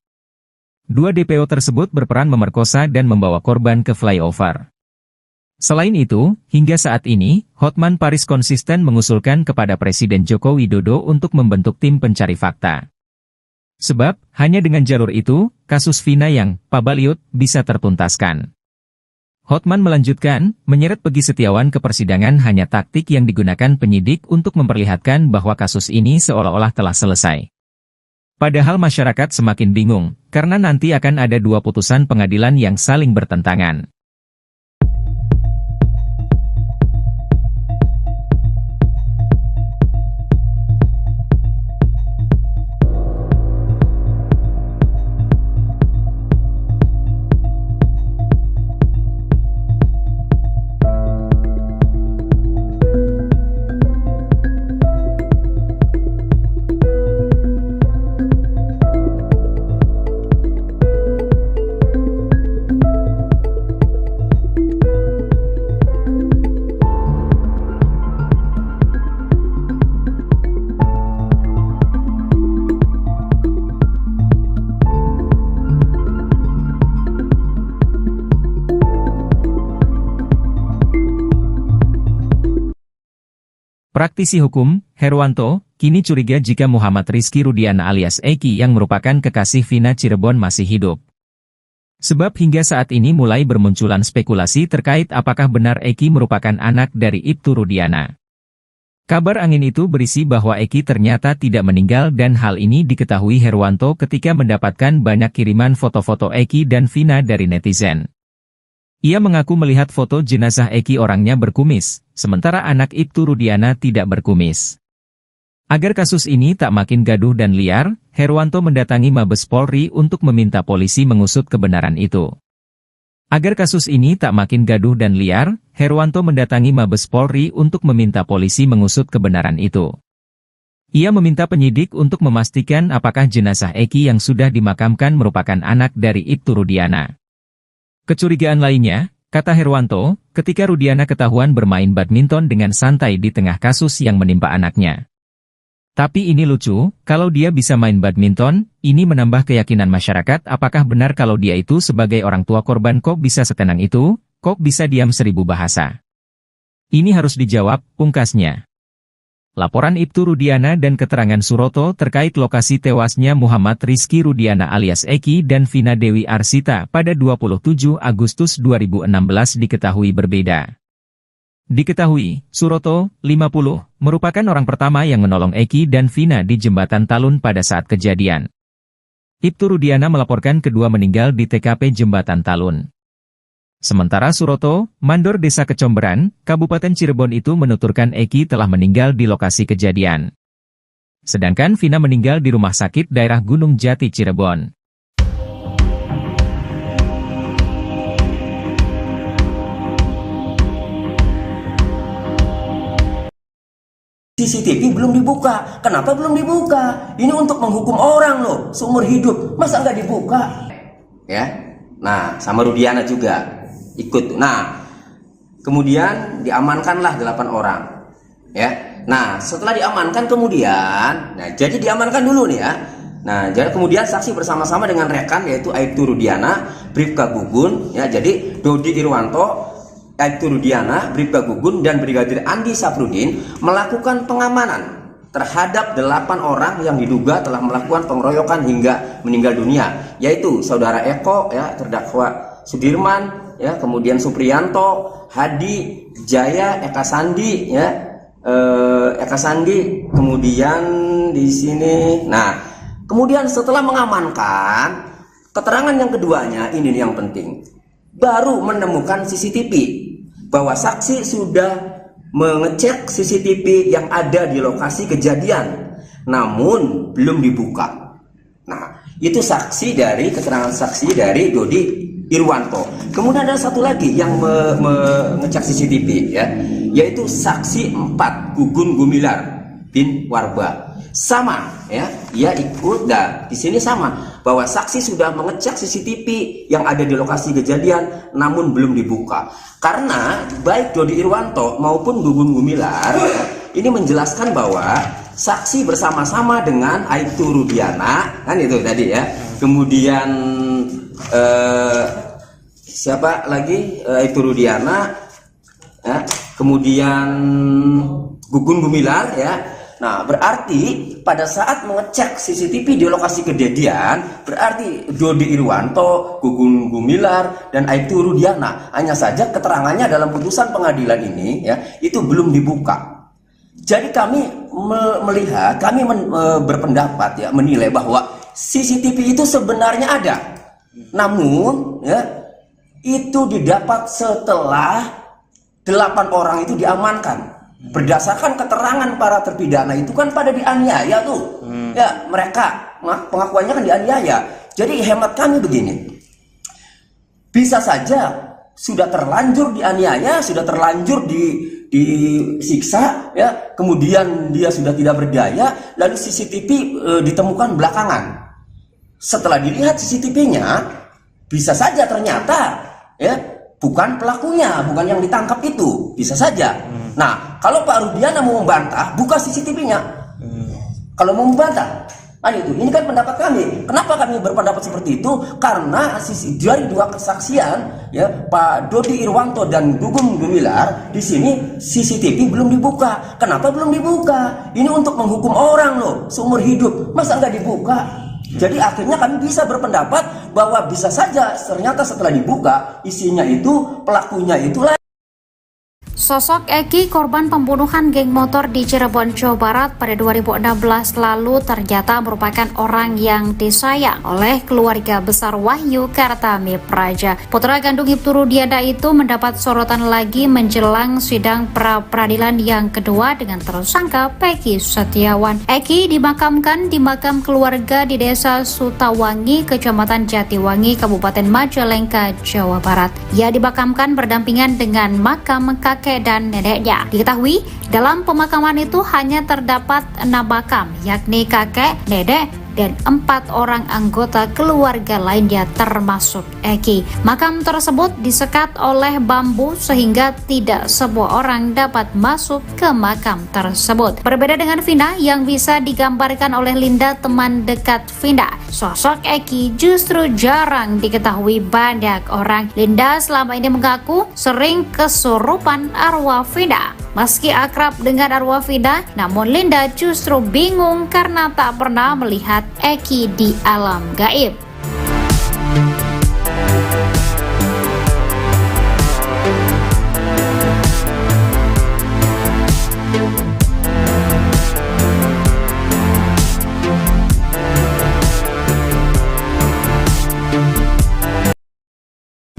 2 DPO tersebut berperan memerkosa dan membawa korban ke flyover. Selain itu, hingga saat ini, Hotman Paris konsisten mengusulkan kepada Presiden Joko Widodo untuk membentuk tim pencari fakta. Sebab, hanya dengan jalur itu, kasus Vina yang Pabaliut bisa tertuntaskan. Hotman melanjutkan, menyeret Pegi Setiawan ke persidangan hanya taktik yang digunakan penyidik untuk memperlihatkan bahwa kasus ini seolah-olah telah selesai. Padahal masyarakat semakin bingung, karena nanti akan ada 2 putusan pengadilan yang saling bertentangan. Praktisi hukum, Herwanto, kini curiga jika Muhammad Rizky Rudiana alias Eki yang merupakan kekasih Vina Cirebon masih hidup. Sebab hingga saat ini mulai bermunculan spekulasi terkait apakah benar Eki merupakan anak dari Ibtu Rudiana. Kabar angin itu berisi bahwa Eki ternyata tidak meninggal dan hal ini diketahui Herwanto ketika mendapatkan banyak kiriman foto-foto Eki dan Vina dari netizen. Ia mengaku melihat foto jenazah Eki orangnya berkumis, sementara anak Ibtu Rudiana tidak berkumis. Agar kasus ini tak makin gaduh dan liar, Herwanto mendatangi Mabes Polri untuk meminta polisi mengusut kebenaran itu. Agar kasus ini tak makin gaduh dan liar, Herwanto mendatangi Mabes Polri untuk meminta polisi mengusut kebenaran itu. Ia meminta penyidik untuk memastikan apakah jenazah Eki yang sudah dimakamkan merupakan anak dari Ibtu Rudiana. Kecurigaan lainnya, kata Herwanto, ketika Rudiana ketahuan bermain badminton dengan santai di tengah kasus yang menimpa anaknya. Tapi ini lucu, kalau dia bisa main badminton, ini menambah keyakinan masyarakat apakah benar kalau dia itu sebagai orang tua korban kok bisa setenang itu, kok bisa diam 1000 bahasa. Ini harus dijawab, pungkasnya. Laporan Ibtu Rudiana dan keterangan Suroto terkait lokasi tewasnya Muhammad Rizky Rudiana alias Eki dan Vina Dewi Arsita pada 27 Agustus 2016 diketahui berbeda. Diketahui, Suroto, 50, merupakan orang pertama yang menolong Eki dan Vina di Jembatan Talun pada saat kejadian. Ibtu Rudiana melaporkan kedua meninggal di TKP Jembatan Talun. Sementara Suroto, mandor Desa Kecomberan, Kabupaten Cirebon itu menuturkan Eki telah meninggal di lokasi kejadian. Sedangkan Vina meninggal di rumah sakit daerah Gunung Jati Cirebon. CCTV belum dibuka. Kenapa belum dibuka? Ini untuk menghukum orang loh, seumur hidup. Masa nggak dibuka? Ya, nah sama Rudiana juga ikut. Nah, kemudian diamankanlah 8 orang. Ya, nah setelah diamankan kemudian, nah jadi diamankan dulu nih ya. Nah, jadi kemudian saksi bersama-sama dengan rekan yaitu Aibtu Rudiana, Bribka Gugun, ya jadi Dodi Irwanto, Aibtu Rudiana, Bribka Gugun, dan Brigadir Andi Safrudin melakukan pengamanan terhadap 8 orang yang diduga telah melakukan pengeroyokan hingga meninggal dunia, yaitu saudara Eko, ya terdakwa Sudirman, ya kemudian Supriyanto, Hadi, Jaya, Eka Sandi, ya Eka Sandi, kemudian di sini. Nah, kemudian setelah mengamankan, keterangan yang keduanya ini yang penting, baru menemukan CCTV. Bahwa saksi sudah mengecek CCTV yang ada di lokasi kejadian, namun belum dibuka. Nah, itu saksi dari keterangan saksi dari Dodi Irwanto. Kemudian ada satu lagi yang mengecek CCTV ya, yaitu saksi 4 Gugun Gumilar bin Warba. Sama ya, ia ikut dan di sini sama bahwa saksi sudah mengecek CCTV yang ada di lokasi kejadian namun belum dibuka. Karena baik Dodi Irwanto maupun Gugun Gumilar ya, ini menjelaskan bahwa saksi bersama-sama dengan Aibtu Rudiana, kan itu tadi ya. Kemudian siapa lagi? Aibtu Rudiana ya. Kemudian Gugun Gumilar ya. Nah, berarti pada saat mengecek CCTV di lokasi kejadian, berarti Dodi Irwanto, Gugun Gumilar, dan Aibtu Rudiana, hanya saja keterangannya dalam putusan pengadilan ini ya, itu belum dibuka. Jadi kami melihat, kami berpendapat ya, menilai bahwa CCTV itu sebenarnya ada. Namun ya, itu didapat setelah 8 orang itu diamankan. Berdasarkan keterangan para terpidana itu kan pada dianiaya tuh. Ya, mereka pengakuannya kan dianiaya. Jadi hemat kami begini. Bisa saja sudah terlanjur dianiaya, sudah terlanjur disiksa ya, kemudian dia sudah tidak berdaya, lalu CCTV ditemukan belakangan. Setelah dilihat CCTV-nya, bisa saja ternyata ya bukan pelakunya, bukan yang ditangkap itu, bisa saja. Nah, kalau Pak Rudiana mau membantah, buka CCTV-nya. Kalau mau membantah, nah itu, ini kan pendapat kami. Kenapa kami berpendapat seperti itu? Karena dari 2 kesaksian, ya Pak Dodi Irwanto dan Gugun Gumilar, di sini CCTV belum dibuka. Kenapa belum dibuka? Ini untuk menghukum orang loh, seumur hidup, masa nggak dibuka? Jadi akhirnya kami bisa berpendapat bahwa bisa saja ternyata setelah dibuka isinya itu pelakunya itulah. Sosok Eki, korban pembunuhan geng motor di Cirebon, Jawa Barat pada 2016 lalu ternyata merupakan orang yang disayang oleh keluarga besar Wahyu Kartami Praja. Putra kandung Aibtu Rudiana itu mendapat sorotan lagi menjelang sidang pra-peradilan yang kedua dengan tersangka Peggy Setiawan. Eki dimakamkan di makam keluarga di Desa Sutawangi, Kecamatan Jatiwangi, Kabupaten Majalengka, Jawa Barat. Ia dimakamkan berdampingan dengan makam kakek dan neneknya. Diketahui dalam pemakaman itu hanya terdapat 6 makam, yakni kakek, nenek, dan 4 orang anggota keluarga lainnya termasuk Eki. Makam tersebut disekat oleh bambu sehingga tidak semua orang dapat masuk ke makam tersebut. Berbeda dengan Vina yang bisa digambarkan oleh Linda, teman dekat Vina, sosok Eki justru jarang diketahui banyak orang. Linda selama ini mengaku sering kesurupan arwah Vina. Meski akrab dengan arwah Vina, namun Linda justru bingung karena tak pernah melihat Eki di alam gaib.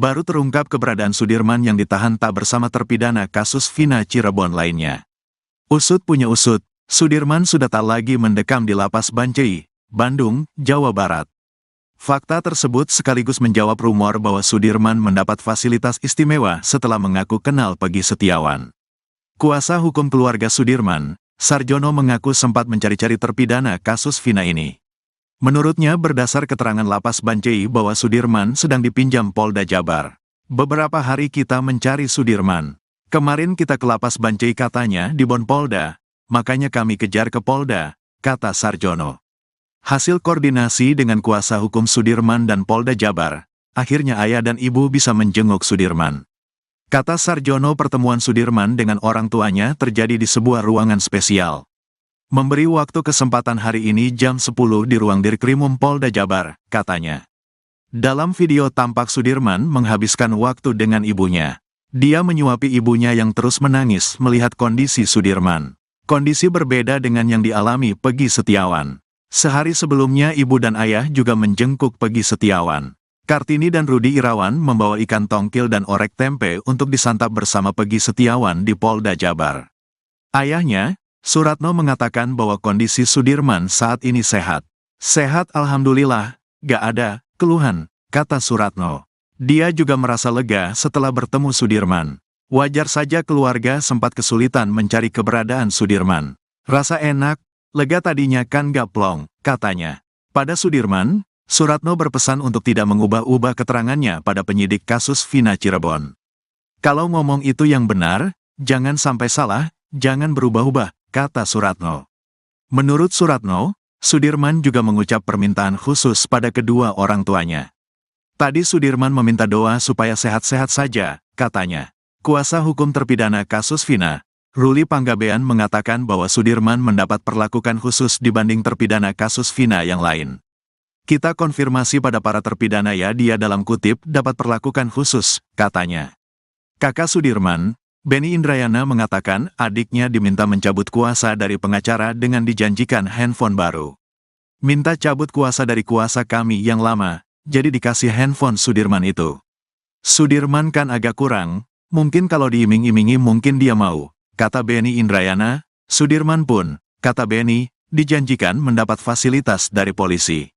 Baru terungkap keberadaan Sudirman yang ditahan tak bersama terpidana kasus Vina Cirebon lainnya. Usut punya usut, Sudirman sudah tak lagi mendekam di Lapas Bancai, Bandung, Jawa Barat. Fakta tersebut sekaligus menjawab rumor bahwa Sudirman mendapat fasilitas istimewa setelah mengaku kenal Peggy Setiawan. Kuasa hukum keluarga Sudirman, Sarjono, mengaku sempat mencari-cari terpidana kasus Vina ini. Menurutnya berdasar keterangan Lapas Bancai bahwa Sudirman sedang dipinjam Polda Jabar. Beberapa hari kita mencari Sudirman. Kemarin kita ke Lapas Bancai katanya di Bon Polda, makanya kami kejar ke Polda, kata Sarjono. Hasil koordinasi dengan kuasa hukum Sudirman dan Polda Jabar, akhirnya ayah dan ibu bisa menjenguk Sudirman. Kata Sarjono, pertemuan Sudirman dengan orang tuanya terjadi di sebuah ruangan spesial. Memberi waktu kesempatan hari ini jam 10 di ruang Dirkrimum Polda Jabar, katanya. Dalam video tampak Sudirman menghabiskan waktu dengan ibunya. Dia menyuapi ibunya yang terus menangis melihat kondisi Sudirman. Kondisi berbeda dengan yang dialami Peggy Setiawan. Sehari sebelumnya ibu dan ayah juga menjenguk Peggy Setiawan. Kartini dan Rudi Irawan membawa ikan tongkil dan orek tempe untuk disantap bersama Peggy Setiawan di Polda Jabar. Ayahnya, Suratno, mengatakan bahwa kondisi Sudirman saat ini sehat. Sehat alhamdulillah, gak ada keluhan, kata Suratno. Dia juga merasa lega setelah bertemu Sudirman. Wajar saja keluarga sempat kesulitan mencari keberadaan Sudirman. Rasa enak, lega tadinya kan gak plong, katanya. Pada Sudirman, Suratno berpesan untuk tidak mengubah-ubah keterangannya pada penyidik kasus Vina Cirebon. Kalau ngomong itu yang benar, jangan sampai salah, jangan berubah-ubah, kata Suratno. Menurut Suratno, Sudirman juga mengucap permintaan khusus pada kedua orang tuanya. Tadi Sudirman meminta doa supaya sehat-sehat saja, katanya. Kuasa hukum terpidana kasus Vina, Ruli Panggabean mengatakan bahwa Sudirman mendapat perlakuan khusus dibanding terpidana kasus Vina yang lain. Kita konfirmasi pada para terpidana ya, dia dalam kutip dapat perlakuan khusus, katanya. Kakak Sudirman, Benny Indrayana mengatakan adiknya diminta mencabut kuasa dari pengacara dengan dijanjikan handphone baru. Minta cabut kuasa dari kuasa kami yang lama, jadi dikasih handphone Sudirman itu. Sudirman kan agak kurang, mungkin kalau diiming-imingi mungkin dia mau, kata Benny Indrayana. Sudirman pun, kata Benny, dijanjikan mendapat fasilitas dari polisi.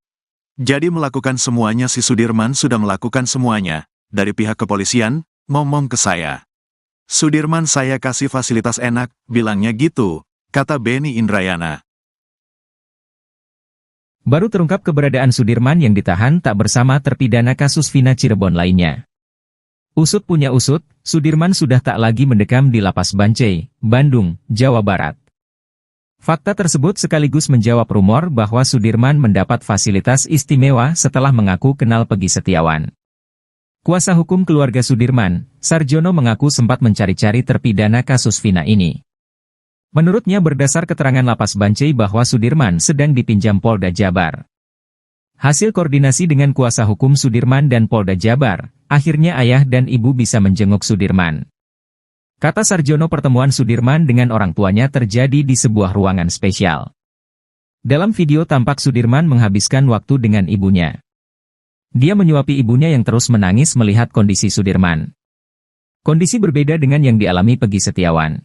Jadi melakukan semuanya, si Sudirman sudah melakukan semuanya, dari pihak kepolisian, ngomong ke saya. Sudirman saya kasih fasilitas enak, bilangnya gitu, kata Benny Indrayana. Baru terungkap keberadaan Sudirman yang ditahan tak bersama terpidana kasus Vina Cirebon lainnya. Usut punya usut, Sudirman sudah tak lagi mendekam di Lapas Bancai, Bandung, Jawa Barat. Fakta tersebut sekaligus menjawab rumor bahwa Sudirman mendapat fasilitas istimewa setelah mengaku kenal Peggy Setiawan. Kuasa hukum keluarga Sudirman, Sarjono, mengaku sempat mencari-cari terpidana kasus Vina ini. Menurutnya berdasar keterangan Lapas Bancai bahwa Sudirman sedang dipinjam Polda Jabar. Hasil koordinasi dengan kuasa hukum Sudirman dan Polda Jabar, akhirnya ayah dan ibu bisa menjenguk Sudirman. Kata Sarjono, pertemuan Sudirman dengan orang tuanya terjadi di sebuah ruangan spesial. Dalam video tampak Sudirman menghabiskan waktu dengan ibunya. Dia menyuapi ibunya yang terus menangis melihat kondisi Sudirman. Kondisi berbeda dengan yang dialami Peggy Setiawan.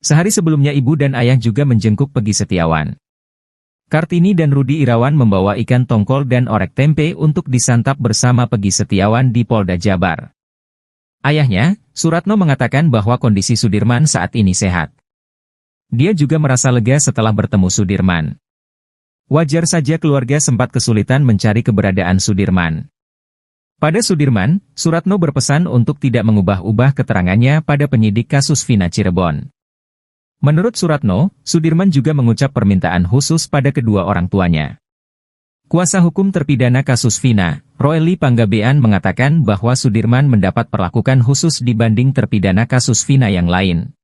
Sehari sebelumnya ibu dan ayah juga menjenguk Peggy Setiawan. Kartini dan Rudi Irawan membawa ikan tongkol dan orek tempe untuk disantap bersama Peggy Setiawan di Polda Jabar. Ayahnya, Suratno, mengatakan bahwa kondisi Sudirman saat ini sehat. Dia juga merasa lega setelah bertemu Sudirman. Wajar saja keluarga sempat kesulitan mencari keberadaan Sudirman. Pada Sudirman, Suratno berpesan untuk tidak mengubah-ubah keterangannya pada penyidik kasus Vina Cirebon. Menurut Suratno, Sudirman juga mengucap permintaan khusus pada kedua orang tuanya. Kuasa hukum terpidana kasus Vina, Ruli Panggabean, mengatakan bahwa Sudirman mendapat perlakuan khusus dibanding terpidana kasus Vina yang lain.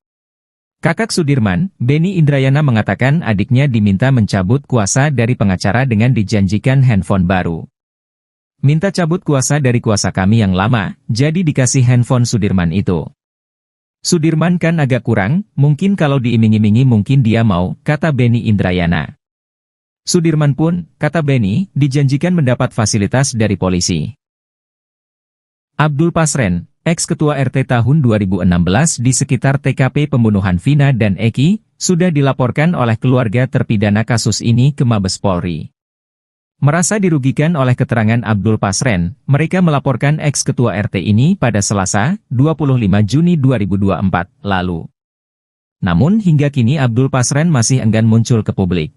Kakak Sudirman, Benny Indrayana, mengatakan adiknya diminta mencabut kuasa dari pengacara dengan dijanjikan handphone baru. Minta cabut kuasa dari kuasa kami yang lama, jadi dikasih handphone Sudirman itu. Sudirman kan agak kurang, mungkin kalau diiming-imingi mungkin dia mau, kata Benny Indrayana. Sudirman pun, kata Benny, dijanjikan mendapat fasilitas dari polisi. Abdul Pasren, ex-ketua RT tahun 2016 di sekitar TKP pembunuhan Vina dan Eki, sudah dilaporkan oleh keluarga terpidana kasus ini ke Mabes Polri. Merasa dirugikan oleh keterangan Abdul Pasren, mereka melaporkan ex-ketua RT ini pada Selasa, 25 Juni 2024, lalu. Namun hingga kini Abdul Pasren masih enggan muncul ke publik.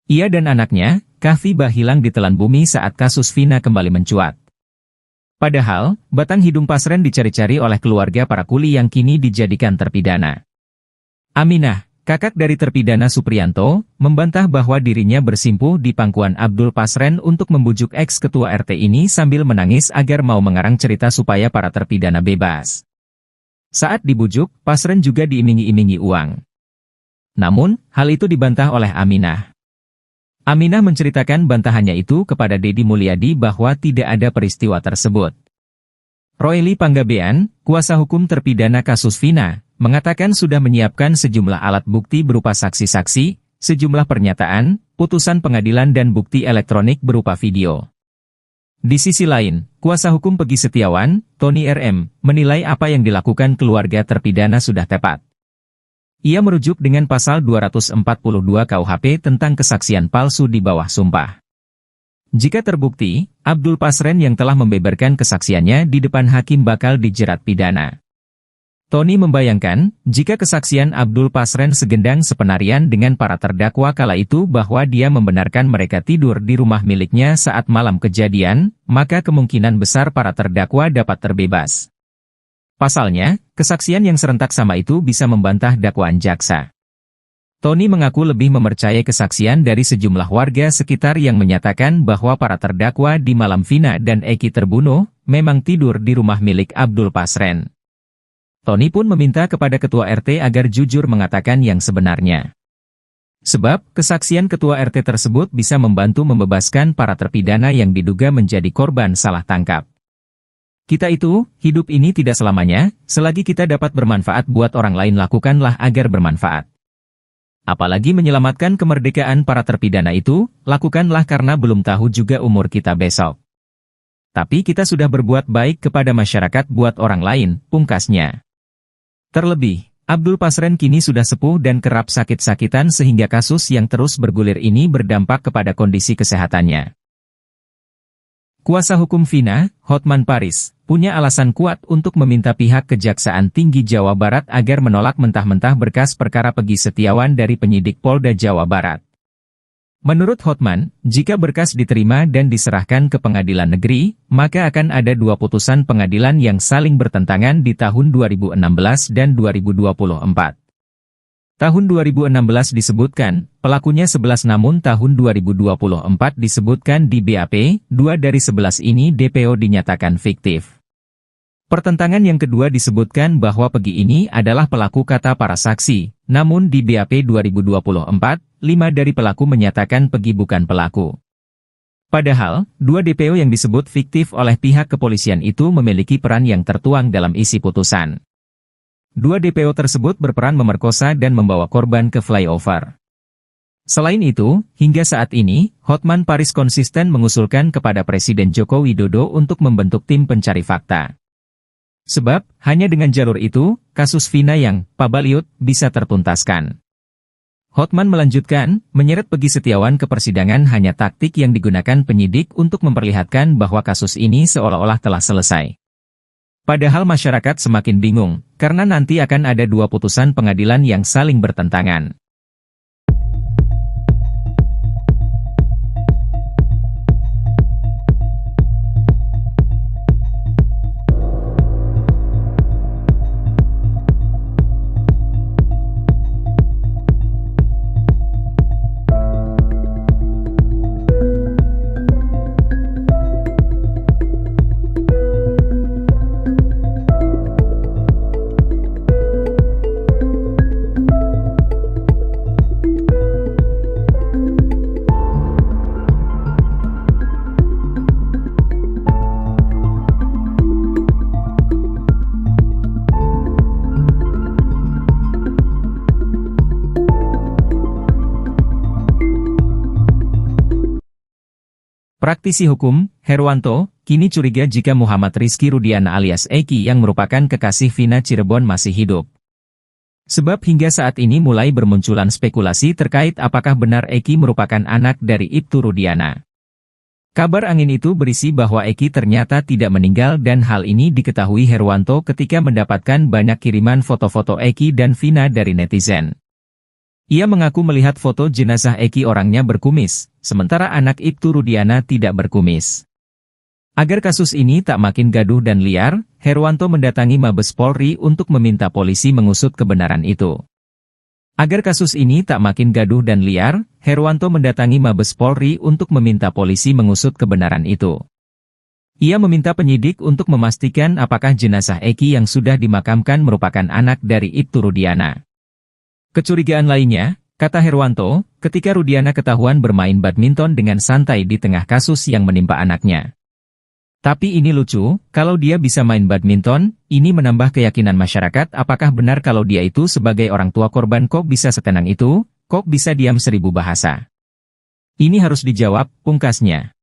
Ia dan anaknya, Kahfi, hilang ditelan bumi saat kasus Vina kembali mencuat. Padahal, batang hidung Pasren dicari-cari oleh keluarga para kuli yang kini dijadikan terpidana. Aminah, kakak dari terpidana Supriyanto, membantah bahwa dirinya bersimpuh di pangkuan Abdul Pasren untuk membujuk ex-ketua RT ini sambil menangis agar mau mengarang cerita supaya para terpidana bebas. Saat dibujuk, Pasren juga diiming-imingi uang. Namun, hal itu dibantah oleh Aminah. Aminah menceritakan bantahannya itu kepada Deddy Mulyadi bahwa tidak ada peristiwa tersebut. Ruli Panggabean, kuasa hukum terpidana kasus Vina, mengatakan sudah menyiapkan sejumlah alat bukti berupa saksi-saksi, sejumlah pernyataan, putusan pengadilan dan bukti elektronik berupa video. Di sisi lain, kuasa hukum Peggy Setiawan, Tony RM, menilai apa yang dilakukan keluarga terpidana sudah tepat. Ia merujuk dengan pasal 242 KUHP tentang kesaksian palsu di bawah sumpah. Jika terbukti, Abdul Pasren yang telah membeberkan kesaksiannya di depan hakim bakal dijerat pidana. Tony membayangkan, jika kesaksian Abdul Pasren segendang sepenarian dengan para terdakwa kala itu bahwa dia membenarkan mereka tidur di rumah miliknya saat malam kejadian, maka kemungkinan besar para terdakwa dapat terbebas. Pasalnya, kesaksian yang serentak sama itu bisa membantah dakwaan jaksa. Tony mengaku lebih mempercayai kesaksian dari sejumlah warga sekitar yang menyatakan bahwa para terdakwa di malam Vina dan Eki terbunuh, memang tidur di rumah milik Abdul Pasren. Tony pun meminta kepada Ketua RT agar jujur mengatakan yang sebenarnya. Sebab, kesaksian Ketua RT tersebut bisa membantu membebaskan para terpidana yang diduga menjadi korban salah tangkap. Kita itu, hidup ini tidak selamanya, selagi kita dapat bermanfaat buat orang lain lakukanlah agar bermanfaat. Apalagi menyelamatkan kemerdekaan para terpidana itu, lakukanlah karena belum tahu juga umur kita besok. Tapi kita sudah berbuat baik kepada masyarakat buat orang lain, pungkasnya. Terlebih, Abdul Pasren kini sudah sepuh dan kerap sakit-sakitan sehingga kasus yang terus bergulir ini berdampak kepada kondisi kesehatannya. Kuasa hukum Vina, Hotman Paris, punya alasan kuat untuk meminta pihak Kejaksaan Tinggi Jawa Barat agar menolak mentah-mentah berkas perkara Peggy Setiawan dari penyidik Polda Jawa Barat. Menurut Hotman, jika berkas diterima dan diserahkan ke pengadilan negeri, maka akan ada dua putusan pengadilan yang saling bertentangan di tahun 2016 dan 2024. Tahun 2016 disebutkan, pelakunya 11 namun tahun 2024 disebutkan di BAP, 2 dari 11 ini DPO dinyatakan fiktif. Pertentangan yang kedua disebutkan bahwa Peggy ini adalah pelaku kata para saksi, namun di BAP 2024, 5 dari pelaku menyatakan Peggy bukan pelaku. Padahal, 2 DPO yang disebut fiktif oleh pihak kepolisian itu memiliki peran yang tertuang dalam isi putusan. 2 DPO tersebut berperan memerkosa dan membawa korban ke flyover. Selain itu, hingga saat ini, Hotman Paris konsisten mengusulkan kepada Presiden Joko Widodo untuk membentuk tim pencari fakta. Sebab, hanya dengan jalur itu, kasus Vina yang pabaliut bisa tertuntaskan. Hotman melanjutkan, menyeret Peggy Setiawan ke persidangan hanya taktik yang digunakan penyidik untuk memperlihatkan bahwa kasus ini seolah-olah telah selesai. Padahal masyarakat semakin bingung, karena nanti akan ada 2 putusan pengadilan yang saling bertentangan. Praktisi hukum, Herwanto, kini curiga jika Muhammad Rizky Rudiana alias Eki yang merupakan kekasih Vina Cirebon masih hidup. Sebab hingga saat ini mulai bermunculan spekulasi terkait apakah benar Eki merupakan anak dari Ibtu Rudiana. Kabar angin itu berisi bahwa Eki ternyata tidak meninggal dan hal ini diketahui Herwanto ketika mendapatkan banyak kiriman foto-foto Eki dan Vina dari netizen. Ia mengaku melihat foto jenazah Eki orangnya berkumis, sementara anak Ibtu Rudiana tidak berkumis. Agar kasus ini tak makin gaduh dan liar, Herwanto mendatangi Mabes Polri untuk meminta polisi mengusut kebenaran itu. Agar kasus ini tak makin gaduh dan liar, Herwanto mendatangi Mabes Polri untuk meminta polisi mengusut kebenaran itu. Ia meminta penyidik untuk memastikan apakah jenazah Eki yang sudah dimakamkan merupakan anak dari Ibtu Rudiana. Kecurigaan lainnya, kata Herwanto, ketika Rudiana ketahuan bermain badminton dengan santai di tengah kasus yang menimpa anaknya. Tapi ini lucu, kalau dia bisa main badminton, ini menambah keyakinan masyarakat apakah benar kalau dia itu sebagai orang tua korban kok bisa setenang itu, kok bisa diam 1000 bahasa. Ini harus dijawab, pungkasnya.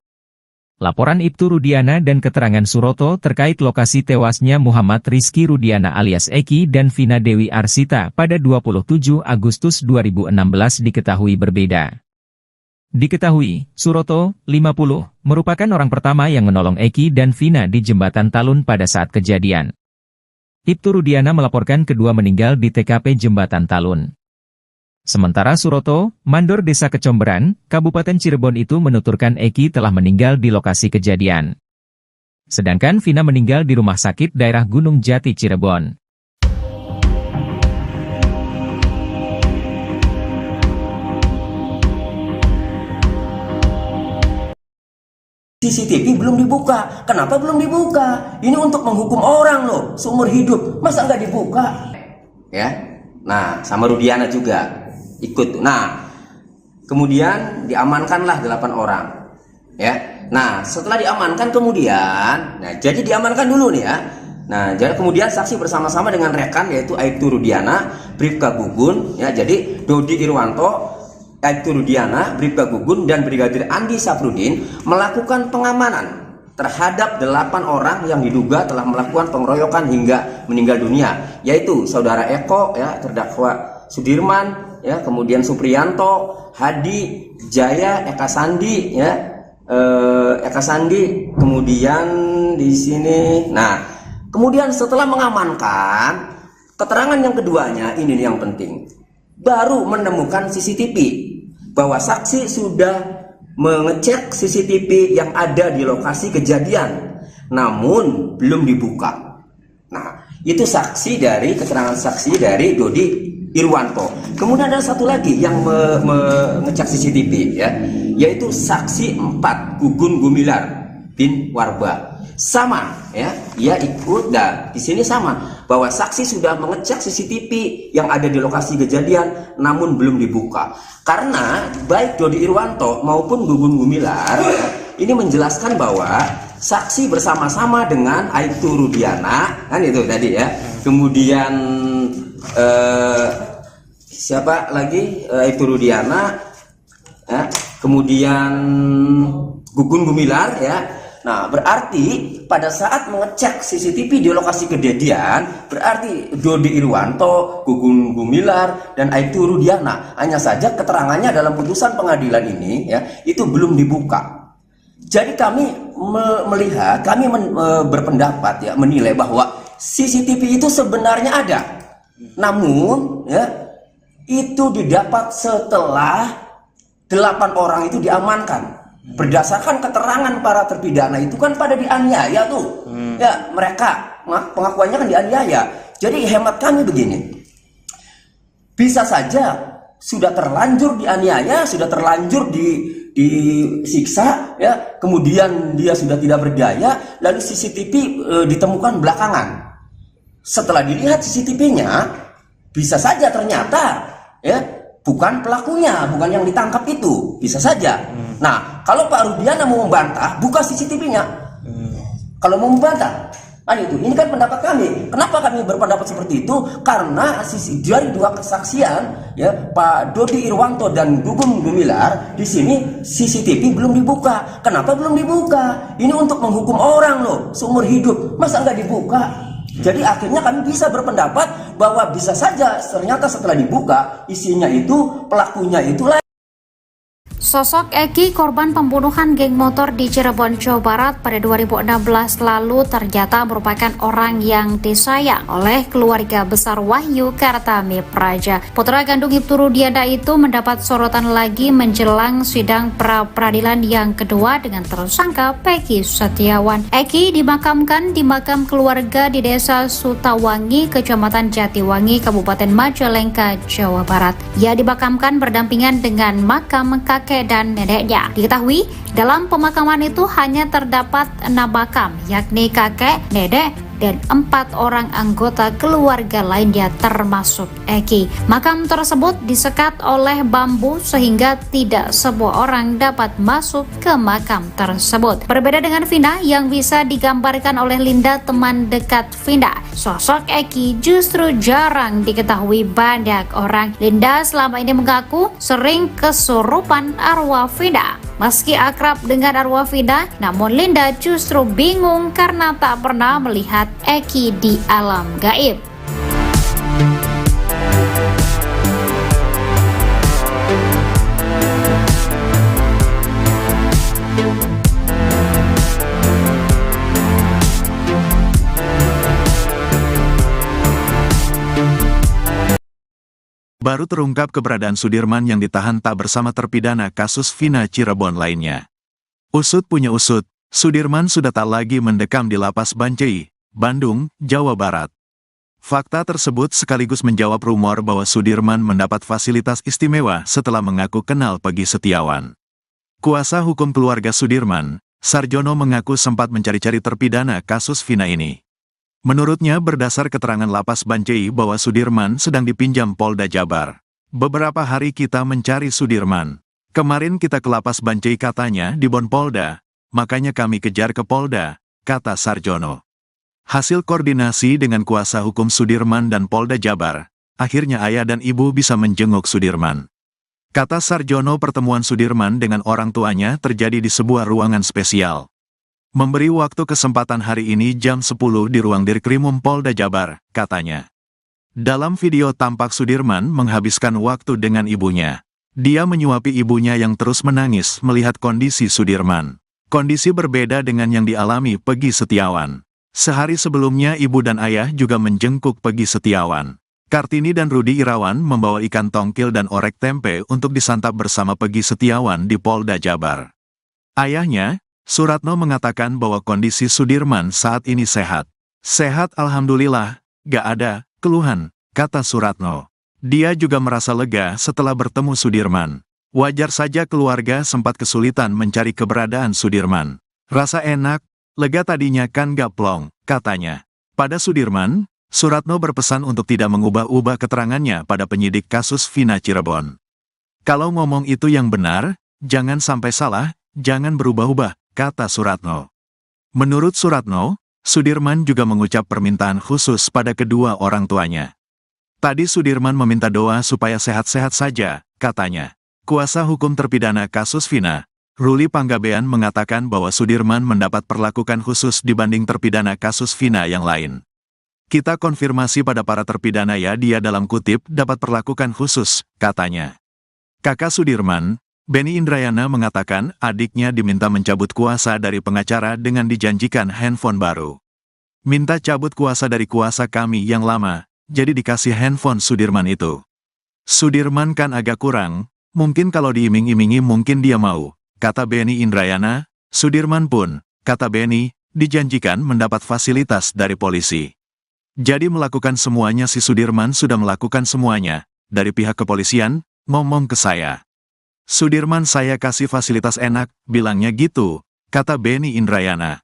Laporan Ibtu Rudiana dan keterangan Suroto terkait lokasi tewasnya Muhammad Rizky Rudiana alias Eki dan Vina Dewi Arsita pada 27 Agustus 2016 diketahui berbeda. Diketahui, Suroto, 50, merupakan orang pertama yang menolong Eki dan Vina di Jembatan Talun pada saat kejadian. Ibtu Rudiana melaporkan kedua meninggal di TKP Jembatan Talun. Sementara Suroto, mandor Desa Kecomberan, Kabupaten Cirebon itu menuturkan Eki telah meninggal di lokasi kejadian. Sedangkan Vina meninggal di rumah sakit daerah Gunung Jati Cirebon. CCTV belum dibuka. Kenapa belum dibuka? Ini untuk menghukum orang loh, seumur hidup. Masa nggak dibuka? Ya. Nah, sama Rudiana juga ikut. Nah, kemudian diamankanlah 8 orang. Ya. Nah, setelah diamankan kemudian, jadi diamankan dulu nih ya. Nah, jadi kemudian saksi bersama-sama dengan rekan yaitu Aibtu Rudiana, Bribka Gugun, ya. Jadi Dodi Irwanto, Aibtu Rudiana, Bribka Gugun, dan Brigadir Andi Safrudin melakukan pengamanan terhadap 8 orang yang diduga telah melakukan pengeroyokan hingga meninggal dunia, yaitu saudara Eko, ya, terdakwa Sudirman, ya, kemudian Supriyanto, Hadi, Jaya, Eka Sandi, ya, Eka Sandi, kemudian di sini. Nah, kemudian setelah mengamankan, keterangan yang keduanya ini yang penting. Baru menemukan CCTV, bahwa saksi sudah mengecek CCTV yang ada di lokasi kejadian, namun belum dibuka. Nah, itu keterangan saksi dari Dodi Irwanto. Kemudian ada satu lagi yang mengecek CCTV, ya, yaitu saksi 4, Gugun Gumilar bin Warba. Sama, ya, ia ikut. Dan di sini sama, bahwa saksi sudah mengecek CCTV yang ada di lokasi kejadian, namun belum dibuka. Karena baik Dodi Irwanto maupun Gugun Gumilar, ya, ini menjelaskan bahwa saksi bersama-sama dengan Aibtu Rudiana, kan itu tadi ya. Kemudian siapa lagi? Aibtu Rudiana, ya. Kemudian Gugun Gumilar, ya. Nah, berarti pada saat mengecek CCTV di lokasi kejadian, berarti Dodi Irwanto, Gugun Gumilar, dan Aibtu Rudiana. Hanya saja keterangannya dalam putusan pengadilan ini, ya, itu belum dibuka. Jadi kami melihat, kami berpendapat, ya, menilai bahwa CCTV itu sebenarnya ada. Namun, ya, itu didapat setelah 8 orang itu diamankan. Berdasarkan keterangan para terpidana itu kan pada dianiaya tuh. Ya, mereka pengakuannya kan dianiaya. Jadi hemat kami begini. Bisa saja sudah terlanjur dianiaya, sudah terlanjur disiksa, ya. Kemudian dia sudah tidak berdaya, lalu CCTV ditemukan belakangan. Setelah dilihat CCTV-nya, bisa saja ternyata, ya, bukan pelakunya, bukan yang ditangkap itu, bisa saja. Nah, kalau Pak Rudiana mau membantah, buka CCTV-nya. Kalau mau membantah, itu. Ini kan pendapat kami. Kenapa kami berpendapat seperti itu? Karena dari 2 kesaksian, ya, Pak Dodi Irwanto dan Gugun Gumilar, di sini CCTV belum dibuka. Kenapa belum dibuka? Ini untuk menghukum orang loh, seumur hidup. Masa nggak dibuka? Jadi akhirnya kami bisa berpendapat bahwa bisa saja ternyata setelah dibuka isinya itu pelakunya itulah. Sosok Eki, korban pembunuhan geng motor di Cirebon, Jawa Barat pada 2016 lalu ternyata merupakan orang yang disayang oleh keluarga besar Wahyu Kartami Praja. Putra kandung Ibtu Rudiana itu mendapat sorotan lagi menjelang sidang pra-peradilan yang kedua dengan tersangka Peggy Setiawan. Eki dimakamkan di makam keluarga di Desa Sutawangi, Kecamatan Jatiwangi, Kabupaten Majalengka, Jawa Barat. Ia dimakamkan berdampingan dengan makam kakek dan neneknya. Diketahui, dalam pemakaman itu hanya terdapat 6 makam, yakni kakek, nenek, dan 4 orang anggota keluarga lainnya termasuk Eki. Makam tersebut disekat oleh bambu sehingga tidak semua orang dapat masuk ke makam tersebut. Berbeda dengan Vina yang bisa digambarkan oleh Linda, teman dekat Vina, sosok Eki justru jarang diketahui banyak orang. Linda selama ini mengaku sering kesurupan arwah Vina. Meski akrab dengan arwah Vina, namun Linda justru bingung karena tak pernah melihat Eki di alam gaib. Baru terungkap keberadaan Sudirman yang ditahan tak bersama terpidana kasus Vina Cirebon lainnya. Usut punya usut, Sudirman sudah tak lagi mendekam di lapas Bancai, Bandung, Jawa Barat. Fakta tersebut sekaligus menjawab rumor bahwa Sudirman mendapat fasilitas istimewa setelah mengaku kenal Peggy Setiawan. Kuasa hukum keluarga Sudirman, Sarjono, mengaku sempat mencari-cari terpidana kasus Vina ini. Menurutnya, berdasar keterangan lapas Bancai bahwa Sudirman sedang dipinjam Polda Jabar. Beberapa hari kita mencari Sudirman. Kemarin kita ke lapas Bancai, katanya, di Bon Polda. Makanya kami kejar ke Polda, kata Sarjono. Hasil koordinasi dengan kuasa hukum Sudirman dan Polda Jabar, akhirnya ayah dan ibu bisa menjenguk Sudirman. Kata Sarjono, pertemuan Sudirman dengan orang tuanya terjadi di sebuah ruangan spesial. Memberi waktu kesempatan hari ini jam 10 di ruang Dirkrimum Polda Jabar, katanya. Dalam video tampak Sudirman menghabiskan waktu dengan ibunya. Dia menyuapi ibunya yang terus menangis melihat kondisi Sudirman. Kondisi berbeda dengan yang dialami Peggy Setiawan. Sehari sebelumnya ibu dan ayah juga menjenguk Peggy Setiawan. Kartini dan Rudi Irawan membawa ikan tongkil dan orek tempe untuk disantap bersama Peggy Setiawan di Polda Jabar. Ayahnya, Suratno, mengatakan bahwa kondisi Sudirman saat ini sehat. Sehat alhamdulillah, gak ada keluhan, kata Suratno. Dia juga merasa lega setelah bertemu Sudirman. Wajar saja keluarga sempat kesulitan mencari keberadaan Sudirman. Rasa enak, lega tadinya kan gak plong, katanya. Pada Sudirman, Suratno berpesan untuk tidak mengubah-ubah keterangannya pada penyidik kasus Vina Cirebon. Kalau ngomong itu yang benar, jangan sampai salah, jangan berubah-ubah, kata Suratno. Menurut Suratno, Sudirman juga mengucap permintaan khusus pada kedua orang tuanya. Tadi Sudirman meminta doa supaya sehat-sehat saja, katanya. Kuasa hukum terpidana kasus Vina, Ruli Panggabean, mengatakan bahwa Sudirman mendapat perlakuan khusus dibanding terpidana kasus Vina yang lain. Kita konfirmasi pada para terpidana ya, dia dalam kutip dapat perlakuan khusus, katanya. Kakak Sudirman, Benny Indrayana, mengatakan adiknya diminta mencabut kuasa dari pengacara dengan dijanjikan handphone baru. Minta cabut kuasa dari kuasa kami yang lama, jadi dikasih handphone Sudirman itu. Sudirman kan agak kurang, mungkin kalau diiming-imingi mungkin dia mau, kata Benny Indrayana. Sudirman pun, kata Benny, dijanjikan mendapat fasilitas dari polisi. Jadi melakukan semuanya, si Sudirman sudah melakukan semuanya, dari pihak kepolisian, ngomong ke saya. Sudirman saya kasih fasilitas enak, bilangnya gitu, kata Benny Indrayana.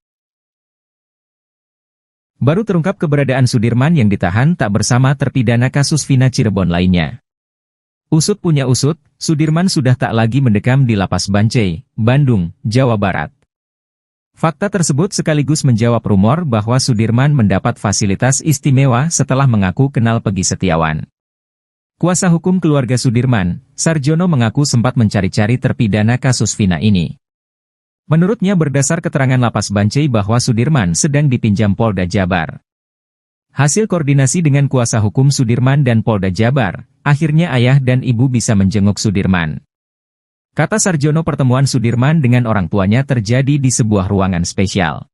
Baru terungkap keberadaan Sudirman yang ditahan tak bersama terpidana kasus Vina Cirebon lainnya. Usut punya usut, Sudirman sudah tak lagi mendekam di lapas Bancai, Bandung, Jawa Barat. Fakta tersebut sekaligus menjawab rumor bahwa Sudirman mendapat fasilitas istimewa setelah mengaku kenal Peggy Setiawan. Kuasa hukum keluarga Sudirman, Sarjono, mengaku sempat mencari-cari terpidana kasus Vina ini. Menurutnya, berdasar keterangan lapas Bancai bahwa Sudirman sedang dipinjam Polda Jabar. Hasil koordinasi dengan kuasa hukum Sudirman dan Polda Jabar, akhirnya ayah dan ibu bisa menjenguk Sudirman. Kata Sarjono, pertemuan Sudirman dengan orang tuanya terjadi di sebuah ruangan spesial.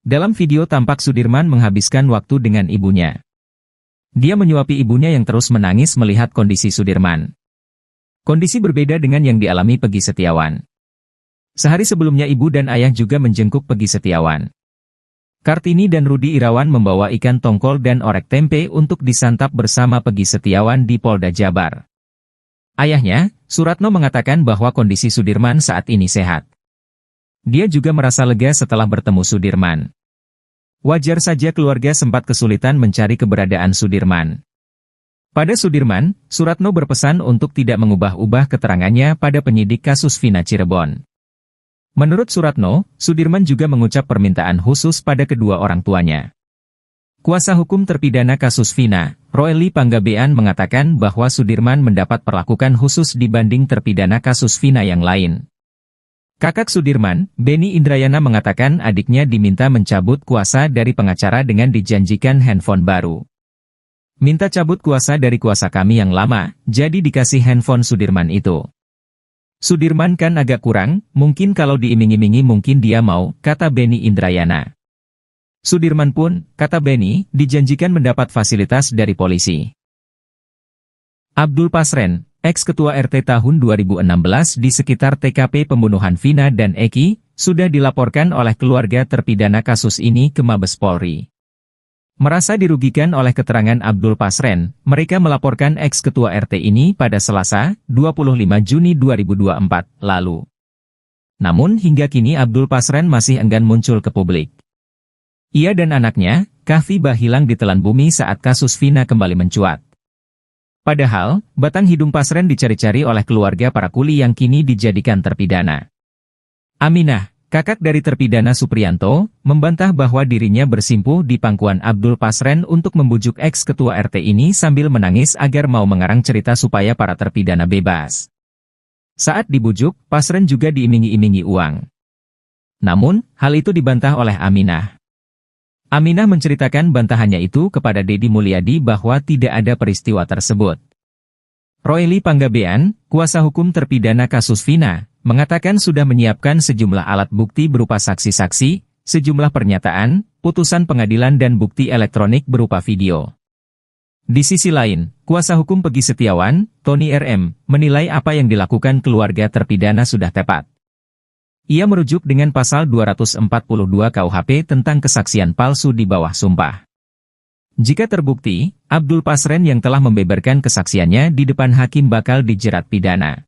Dalam video tampak Sudirman menghabiskan waktu dengan ibunya. Dia menyuapi ibunya yang terus menangis melihat kondisi Sudirman. Kondisi berbeda dengan yang dialami Peggy Setiawan. Sehari sebelumnya ibu dan ayah juga menjenguk Peggy Setiawan. Kartini dan Rudi Irawan membawa ikan tongkol dan orek tempe untuk disantap bersama Peggy Setiawan di Polda Jabar. Ayahnya, Suratno, mengatakan bahwa kondisi Sudirman saat ini sehat. Dia juga merasa lega setelah bertemu Sudirman. Wajar saja keluarga sempat kesulitan mencari keberadaan Sudirman. Pada Sudirman, Suratno berpesan untuk tidak mengubah-ubah keterangannya pada penyidik kasus Vina Cirebon. Menurut Suratno, Sudirman juga mengucap permintaan khusus pada kedua orang tuanya. Kuasa hukum terpidana kasus Vina, Ruli Panggabean, mengatakan bahwa Sudirman mendapat perlakuan khusus dibanding terpidana kasus Vina yang lain. Kakak Sudirman, Benny Indrayana, mengatakan adiknya diminta mencabut kuasa dari pengacara dengan dijanjikan handphone baru. Minta cabut kuasa dari kuasa kami yang lama, jadi dikasih handphone Sudirman itu. Sudirman kan agak kurang, mungkin kalau diiming-imingi mungkin dia mau, kata Benny Indrayana. Sudirman pun, kata Benny, dijanjikan mendapat fasilitas dari polisi. Abdul Pasren, ex-ketua RT tahun 2016 di sekitar TKP pembunuhan Vina dan Eki, sudah dilaporkan oleh keluarga terpidana kasus ini ke Mabes Polri. Merasa dirugikan oleh keterangan Abdul Pasren, mereka melaporkan ex-ketua RT ini pada Selasa, 25 Juni 2024, lalu. Namun hingga kini Abdul Pasren masih enggan muncul ke publik. Ia dan anaknya, Kahfi hilang ditelan bumi saat kasus Vina kembali mencuat. Padahal, batang hidung Pasren dicari-cari oleh keluarga para kuli yang kini dijadikan terpidana. Aminah, kakak dari terpidana Supriyanto, membantah bahwa dirinya bersimpuh di pangkuan Abdul Pasren untuk membujuk ex-ketua RT ini sambil menangis agar mau mengarang cerita supaya para terpidana bebas. Saat dibujuk, Pasren juga diiming-imingi uang. Namun, hal itu dibantah oleh Aminah. Aminah menceritakan bantahannya itu kepada Deddy Mulyadi bahwa tidak ada peristiwa tersebut. Royli Panggabean, kuasa hukum terpidana kasus Vina, mengatakan sudah menyiapkan sejumlah alat bukti berupa saksi-saksi, sejumlah pernyataan, putusan pengadilan dan bukti elektronik berupa video. Di sisi lain, kuasa hukum Peggy Setiawan, Tony RM, menilai apa yang dilakukan keluarga terpidana sudah tepat. Ia merujuk dengan pasal 242 KUHP tentang kesaksian palsu di bawah sumpah. Jika terbukti, Abdul Pasren yang telah membeberkan kesaksiannya di depan hakim bakal dijerat pidana.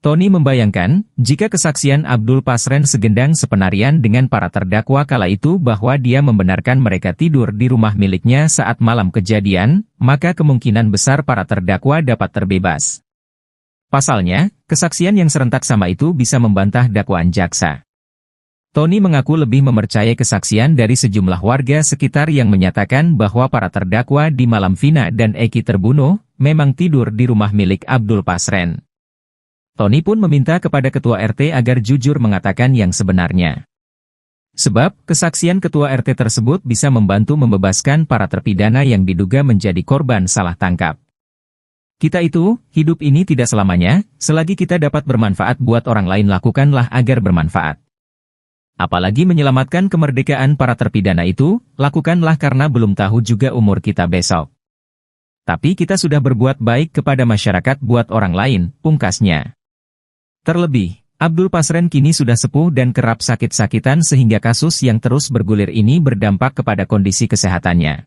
Tony membayangkan, jika kesaksian Abdul Pasren segendang sepenarian dengan para terdakwa kala itu bahwa dia membenarkan mereka tidur di rumah miliknya saat malam kejadian, maka kemungkinan besar para terdakwa dapat terbebas. Pasalnya, kesaksian yang serentak sama itu bisa membantah dakwaan jaksa. Tony mengaku lebih mempercayai kesaksian dari sejumlah warga sekitar yang menyatakan bahwa para terdakwa di malam Vina dan Eki terbunuh, memang tidur di rumah milik Abdul Pasren. Tony pun meminta kepada ketua RT agar jujur mengatakan yang sebenarnya. Sebab, kesaksian ketua RT tersebut bisa membantu membebaskan para terpidana yang diduga menjadi korban salah tangkap. Kita itu, hidup ini tidak selamanya, selagi kita dapat bermanfaat buat orang lain lakukanlah agar bermanfaat. Apalagi menyelamatkan kemerdekaan para terpidana itu, lakukanlah karena belum tahu juga umur kita besok. Tapi kita sudah berbuat baik kepada masyarakat buat orang lain, pungkasnya. Terlebih, Abdul Pasren kini sudah sepuh dan kerap sakit-sakitan sehingga kasus yang terus bergulir ini berdampak kepada kondisi kesehatannya.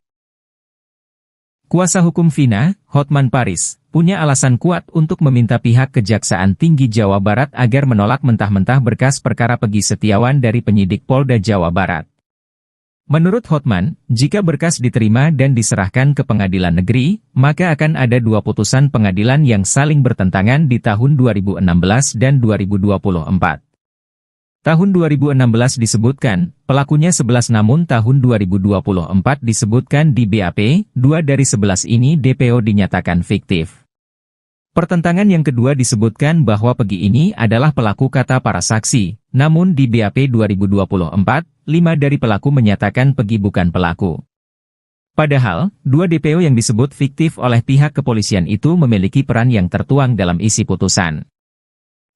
Kuasa hukum Vina, Hotman Paris, punya alasan kuat untuk meminta pihak Kejaksaan Tinggi Jawa Barat agar menolak mentah-mentah berkas perkara Peggy Setiawan dari penyidik Polda Jawa Barat. Menurut Hotman, jika berkas diterima dan diserahkan ke pengadilan negeri, maka akan ada dua putusan pengadilan yang saling bertentangan di tahun 2016 dan 2024. Tahun 2016 disebutkan, pelakunya 11 namun tahun 2024 disebutkan di BAP, 2 dari 11 ini DPO dinyatakan fiktif. Pertentangan yang kedua disebutkan bahwa Peggy ini adalah pelaku kata para saksi, namun di BAP 2024, 5 dari pelaku menyatakan Peggy bukan pelaku. Padahal, 2 DPO yang disebut fiktif oleh pihak kepolisian itu memiliki peran yang tertuang dalam isi putusan.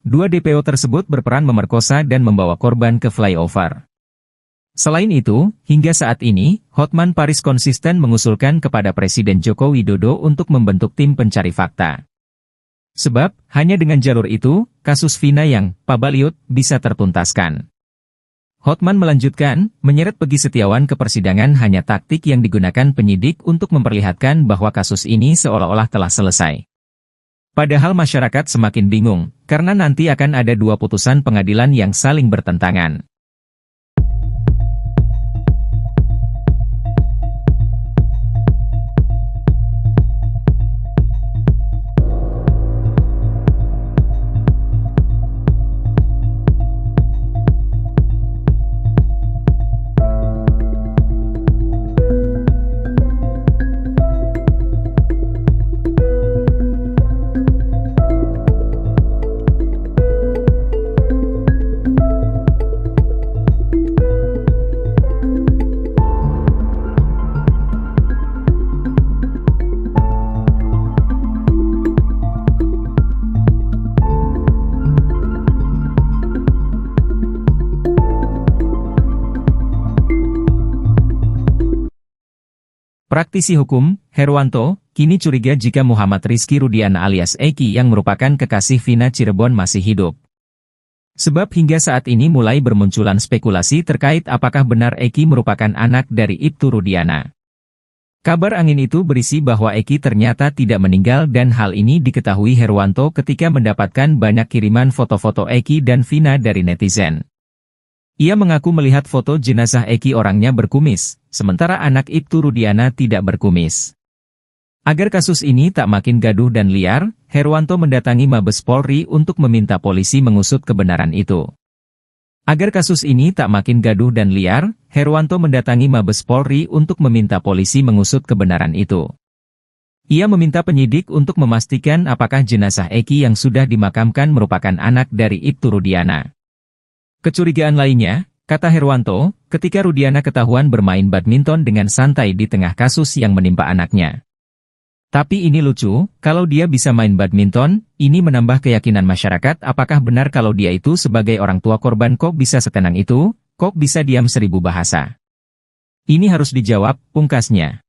2 DPO tersebut berperan memerkosa dan membawa korban ke flyover. Selain itu, hingga saat ini, Hotman Paris konsisten mengusulkan kepada Presiden Joko Widodo untuk membentuk tim pencari fakta. Sebab, hanya dengan jalur itu, kasus Vina yang pabaliut bisa tertuntaskan. Hotman melanjutkan, menyeret Peggy Setiawan ke persidangan hanya taktik yang digunakan penyidik untuk memperlihatkan bahwa kasus ini seolah-olah telah selesai. Padahal masyarakat semakin bingung, karena nanti akan ada 2 putusan pengadilan yang saling bertentangan. Praktisi hukum, Herwanto, kini curiga jika Muhammad Rizky Rudiana alias Eki yang merupakan kekasih Vina Cirebon masih hidup. Sebab hingga saat ini mulai bermunculan spekulasi terkait apakah benar Eki merupakan anak dari Ibtu Rudiana. Kabar angin itu berisi bahwa Eki ternyata tidak meninggal dan hal ini diketahui Herwanto ketika mendapatkan banyak kiriman foto-foto Eki dan Vina dari netizen. Ia mengaku melihat foto jenazah Eki orangnya berkumis, sementara anak Ibtu Rudiana tidak berkumis. Agar kasus ini tak makin gaduh dan liar, Herwanto mendatangi Mabes Polri untuk meminta polisi mengusut kebenaran itu. Agar kasus ini tak makin gaduh dan liar, Herwanto mendatangi Mabes Polri untuk meminta polisi mengusut kebenaran itu. Ia meminta penyidik untuk memastikan apakah jenazah Eki yang sudah dimakamkan merupakan anak dari Ibtu Rudiana. Kecurigaan lainnya, kata Herwanto, ketika Rudiana ketahuan bermain badminton dengan santai di tengah kasus yang menimpa anaknya. Tapi ini lucu, kalau dia bisa main badminton, ini menambah keyakinan masyarakat apakah benar kalau dia itu sebagai orang tua korban kok bisa setenang itu, kok bisa diam 1000 bahasa. Ini harus dijawab, pungkasnya.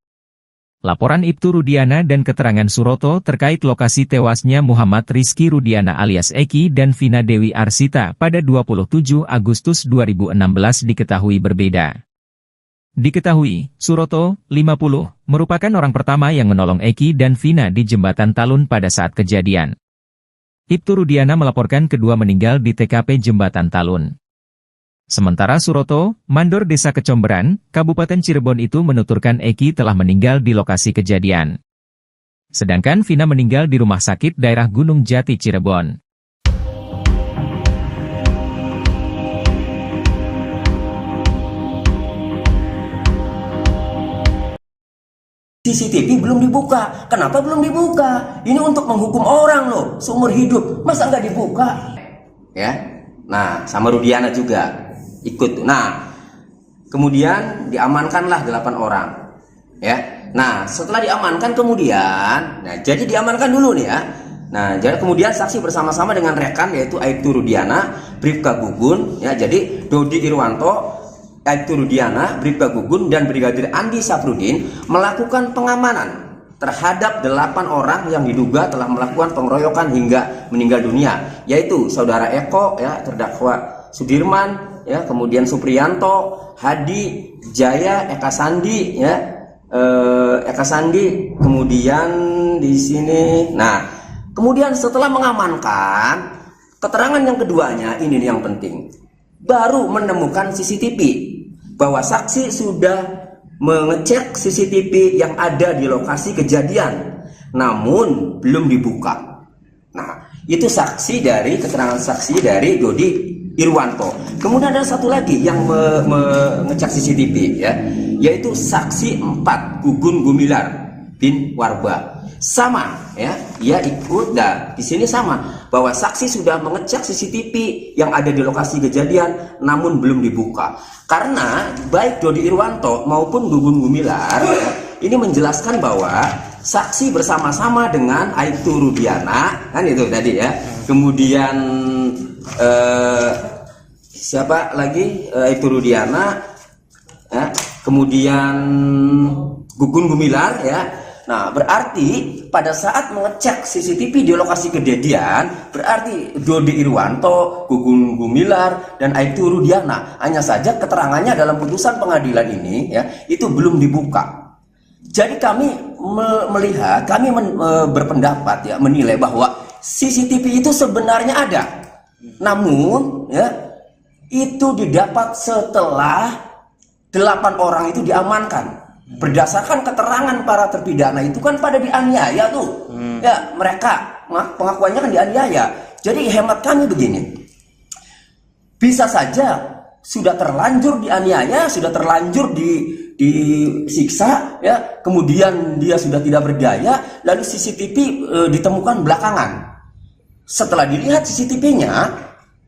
Laporan Ibtu Rudiana dan keterangan Suroto terkait lokasi tewasnya Muhammad Rizky Rudiana alias Eki dan Vina Dewi Arsita pada 27 Agustus 2016 diketahui berbeda. Diketahui, Suroto, 50, merupakan orang pertama yang menolong Eki dan Vina di Jembatan Talun pada saat kejadian. Ibtu Rudiana melaporkan kedua meninggal di TKP Jembatan Talun. Sementara Suroto, mandor Desa Kecomberan, Kabupaten Cirebon itu menuturkan Eki telah meninggal di lokasi kejadian. Sedangkan Vina meninggal di rumah sakit daerah Gunung Jati Cirebon. CCTV belum dibuka. Kenapa belum dibuka? Ini untuk menghukum orang loh, seumur hidup. Masa nggak dibuka? Ya, nah sama Rudiana juga ikut. Nah, kemudian diamankanlah 8 orang. Ya, nah setelah diamankan kemudian, nah jadi diamankan dulu nih ya. Nah, jadi kemudian saksi bersama-sama dengan rekan yaitu Aibtu Rudiana, Bribka Gugun. Ya, jadi Dodi Irwanto, Aibtu Rudiana, Bribka Gugun, dan Brigadir Andi Safrudin melakukan pengamanan terhadap 8 orang yang diduga telah melakukan pengeroyokan hingga meninggal dunia, yaitu saudara Eko, ya, terdakwa Sudirman, ya, kemudian Supriyanto, Hadi, Jaya, Eka Sandi, ya, Eka Sandi, kemudian di sini. Nah, kemudian setelah mengamankan, keterangan yang keduanya ini yang penting, baru menemukan CCTV. Bahwa saksi sudah mengecek CCTV yang ada di lokasi kejadian, namun belum dibuka. Nah, itu saksi dari keterangan saksi dari Dodi Irwanto. Kemudian ada satu lagi yang mengecek CCTV, ya, yaitu saksi 4 Gugun Gumilar bin Warba. Sama, ya, ia ikut. Dan di sini sama bahwa saksi sudah mengecek CCTV yang ada di lokasi kejadian, namun belum dibuka. Karena baik Dodi Irwanto maupun Gugun Gumilar, ya, ini menjelaskan bahwa saksi bersama-sama dengan Aibtu Rudiana, kan itu tadi ya. Kemudian siapa lagi? Aibtu Rudiana, ya. Kemudian Gugun Gumilar, ya. Nah, berarti pada saat mengecek CCTV di lokasi kejadian, berarti Dodi Irwanto, Gugun Gumilar, dan Aibtu Rudiana. Hanya saja keterangannya dalam putusan pengadilan ini, ya, itu belum dibuka. Jadi kami melihat, kami berpendapat, ya, menilai bahwa CCTV itu sebenarnya ada. Namun, ya, itu didapat setelah 8 orang itu diamankan. Berdasarkan keterangan para terpidana itu kan pada dianiaya tuh. Ya, mereka pengakuannya kan dianiaya. Jadi hemat kami begini. Bisa saja sudah terlanjur dianiaya, sudah terlanjur disiksa, ya. Kemudian dia sudah tidak berdaya, lalu CCTV ditemukan belakangan. Setelah dilihat CCTV-nya,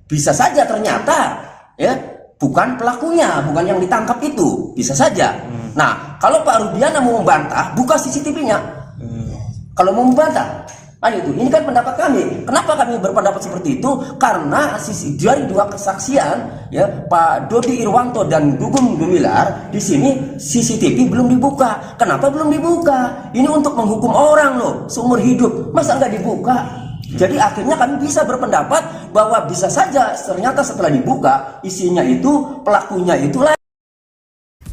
bisa saja ternyata, ya, bukan pelakunya, bukan yang ditangkap itu, bisa saja. Nah, kalau Pak Rudiana mau membantah, buka CCTV-nya. Kalau mau membantah, Kan itu, ini kan pendapat kami. Kenapa kami berpendapat seperti itu? Karena dari dua kesaksian, ya, Pak Dodi Irwanto dan Gugum Gumilar, di sini CCTV belum dibuka. Kenapa belum dibuka? Ini untuk menghukum orang loh, seumur hidup. Masa nggak dibuka? Jadi akhirnya kami bisa berpendapat bahwa bisa saja ternyata setelah dibuka isinya itu pelakunya itulah.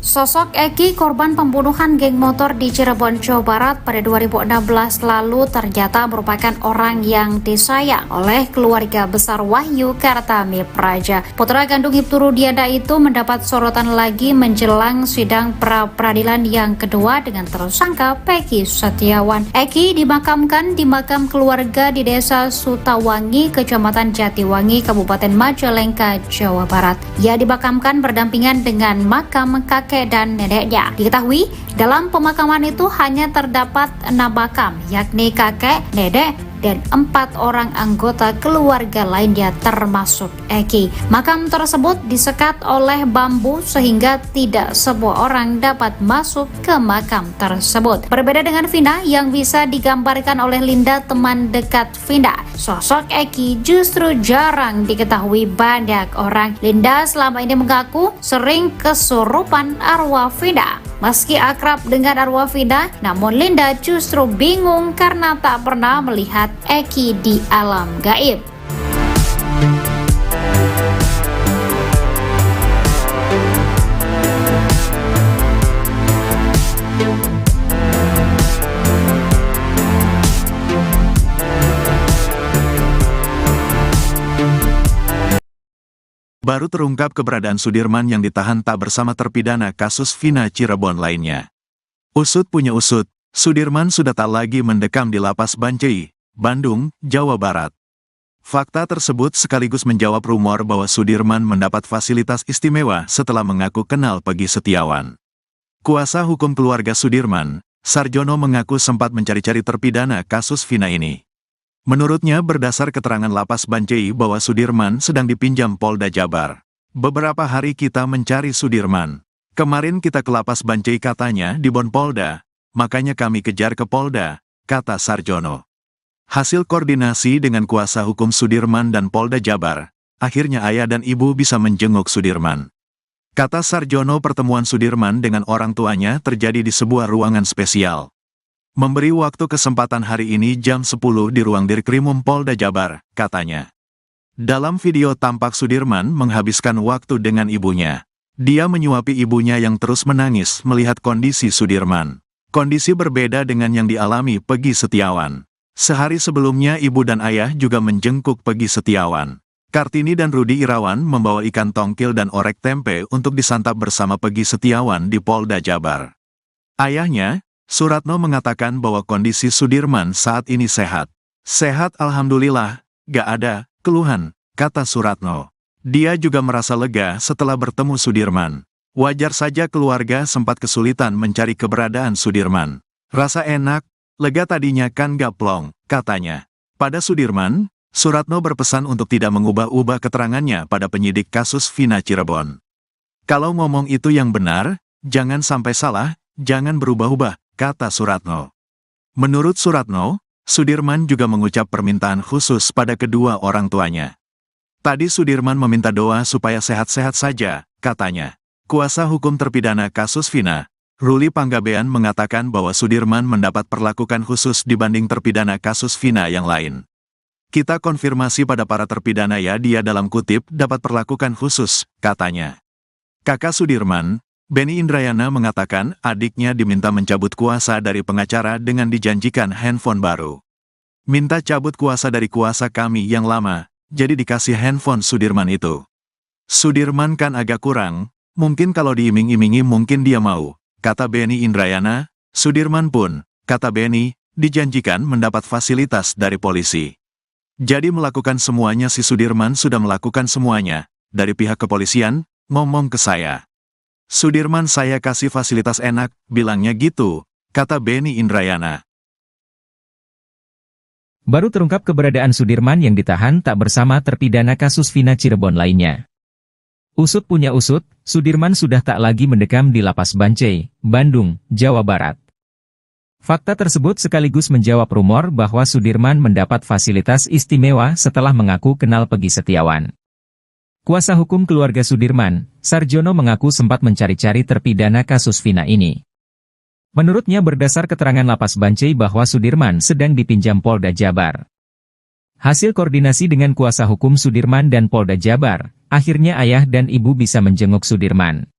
Sosok Eki, korban pembunuhan geng motor di Cirebon, Jawa Barat pada 2016 lalu ternyata merupakan orang yang disayang oleh keluarga besar Wahyu Kartami Praja. Putra kandung Hibtu Rudiana itu mendapat sorotan lagi menjelang sidang pra-peradilan yang kedua dengan tersangka Peggy Setiawan. Eki dimakamkan di makam keluarga di Desa Sutawangi, Kecamatan Jatiwangi, Kabupaten Majalengka, Jawa Barat. Ia dimakamkan berdampingan dengan makam kakek dan neneknya. Diketahui dalam pemakaman itu hanya terdapat 6 makam, yakni kakek, nenek, dan 4 orang anggota keluarga lainnya termasuk Eki. Makam tersebut disekat oleh bambu sehingga tidak semua orang dapat masuk ke makam tersebut. Berbeda dengan Vina yang bisa digambarkan oleh Linda, teman dekat Vina, sosok Eki justru jarang diketahui banyak orang. Linda selama ini mengaku sering kesurupan arwah Vina. Meski akrab dengan arwah Vina, namun Linda justru bingung karena tak pernah melihat Eki di alam gaib. Baru terungkap keberadaan Sudirman yang ditahan tak bersama terpidana kasus Vina Cirebon lainnya. Usut punya usut, Sudirman sudah tak lagi mendekam di lapas Bancai, Bandung, Jawa Barat. Fakta tersebut sekaligus menjawab rumor bahwa Sudirman mendapat fasilitas istimewa setelah mengaku kenal Peggy Setiawan. Kuasa hukum keluarga Sudirman, Sarjono, mengaku sempat mencari-cari terpidana kasus Vina ini. Menurutnya berdasar keterangan lapas Bancai bahwa Sudirman sedang dipinjam Polda Jabar. Beberapa hari kita mencari Sudirman. Kemarin kita ke lapas Bancai katanya di Bon Polda, makanya kami kejar ke Polda, kata Sarjono. Hasil koordinasi dengan kuasa hukum Sudirman dan Polda Jabar, akhirnya ayah dan ibu bisa menjenguk Sudirman. Kata Sarjono, pertemuan Sudirman dengan orang tuanya terjadi di sebuah ruangan spesial. Memberi waktu kesempatan hari ini jam 10 di ruang Dirkrimum Polda Jabar, katanya. Dalam video tampak Sudirman menghabiskan waktu dengan ibunya. Dia menyuapi ibunya yang terus menangis melihat kondisi Sudirman. Kondisi berbeda dengan yang dialami Peggy Setiawan. Sehari sebelumnya ibu dan ayah juga menjenguk Peggy Setiawan. Kartini dan Rudi Irawan membawa ikan tongkil dan orek tempe untuk disantap bersama Peggy Setiawan di Polda Jabar. Ayahnya, Suratno, mengatakan bahwa kondisi Sudirman saat ini sehat. Sehat alhamdulillah, gak ada keluhan, kata Suratno. Dia juga merasa lega setelah bertemu Sudirman. Wajar saja keluarga sempat kesulitan mencari keberadaan Sudirman. Rasa enak, lega tadinya kan gak plong, katanya. Pada Sudirman, Suratno berpesan untuk tidak mengubah-ubah keterangannya pada penyidik kasus Vina Cirebon. Kalau ngomong itu yang benar, jangan sampai salah, jangan berubah-ubah, kata Suratno. Menurut Suratno, Sudirman juga mengucap permintaan khusus pada kedua orang tuanya. Tadi Sudirman meminta doa supaya sehat-sehat saja, katanya. Kuasa hukum terpidana kasus Vina, Ruli Panggabean, mengatakan bahwa Sudirman mendapat perlakuan khusus dibanding terpidana kasus Vina yang lain. Kita konfirmasi pada para terpidana ya, dia dalam kutip dapat perlakuan khusus, katanya. Kakak Sudirman, Benny Indrayana, mengatakan adiknya diminta mencabut kuasa dari pengacara dengan dijanjikan handphone baru. Minta cabut kuasa dari kuasa kami yang lama, jadi dikasih handphone Sudirman itu. Sudirman kan agak kurang, mungkin kalau diiming-imingi mungkin dia mau, kata Benny Indrayana. Sudirman pun, kata Benny, dijanjikan mendapat fasilitas dari polisi. Jadi melakukan semuanya, si Sudirman sudah melakukan semuanya, dari pihak kepolisian, ngomong ke saya. Sudirman saya kasih fasilitas enak, bilangnya gitu, kata Benny Indrayana. Baru terungkap keberadaan Sudirman yang ditahan tak bersama terpidana kasus Vina Cirebon lainnya. Usut punya usut, Sudirman sudah tak lagi mendekam di lapas Bancai, Bandung, Jawa Barat. Fakta tersebut sekaligus menjawab rumor bahwa Sudirman mendapat fasilitas istimewa setelah mengaku kenal Peggy Setiawan. Kuasa hukum keluarga Sudirman, Sarjono mengaku sempat mencari-cari terpidana kasus Vina ini. Menurutnya berdasar keterangan Lapas Bancai bahwa Sudirman sedang dipinjam Polda Jabar. Hasil koordinasi dengan kuasa hukum Sudirman dan Polda Jabar, akhirnya ayah dan ibu bisa menjenguk Sudirman.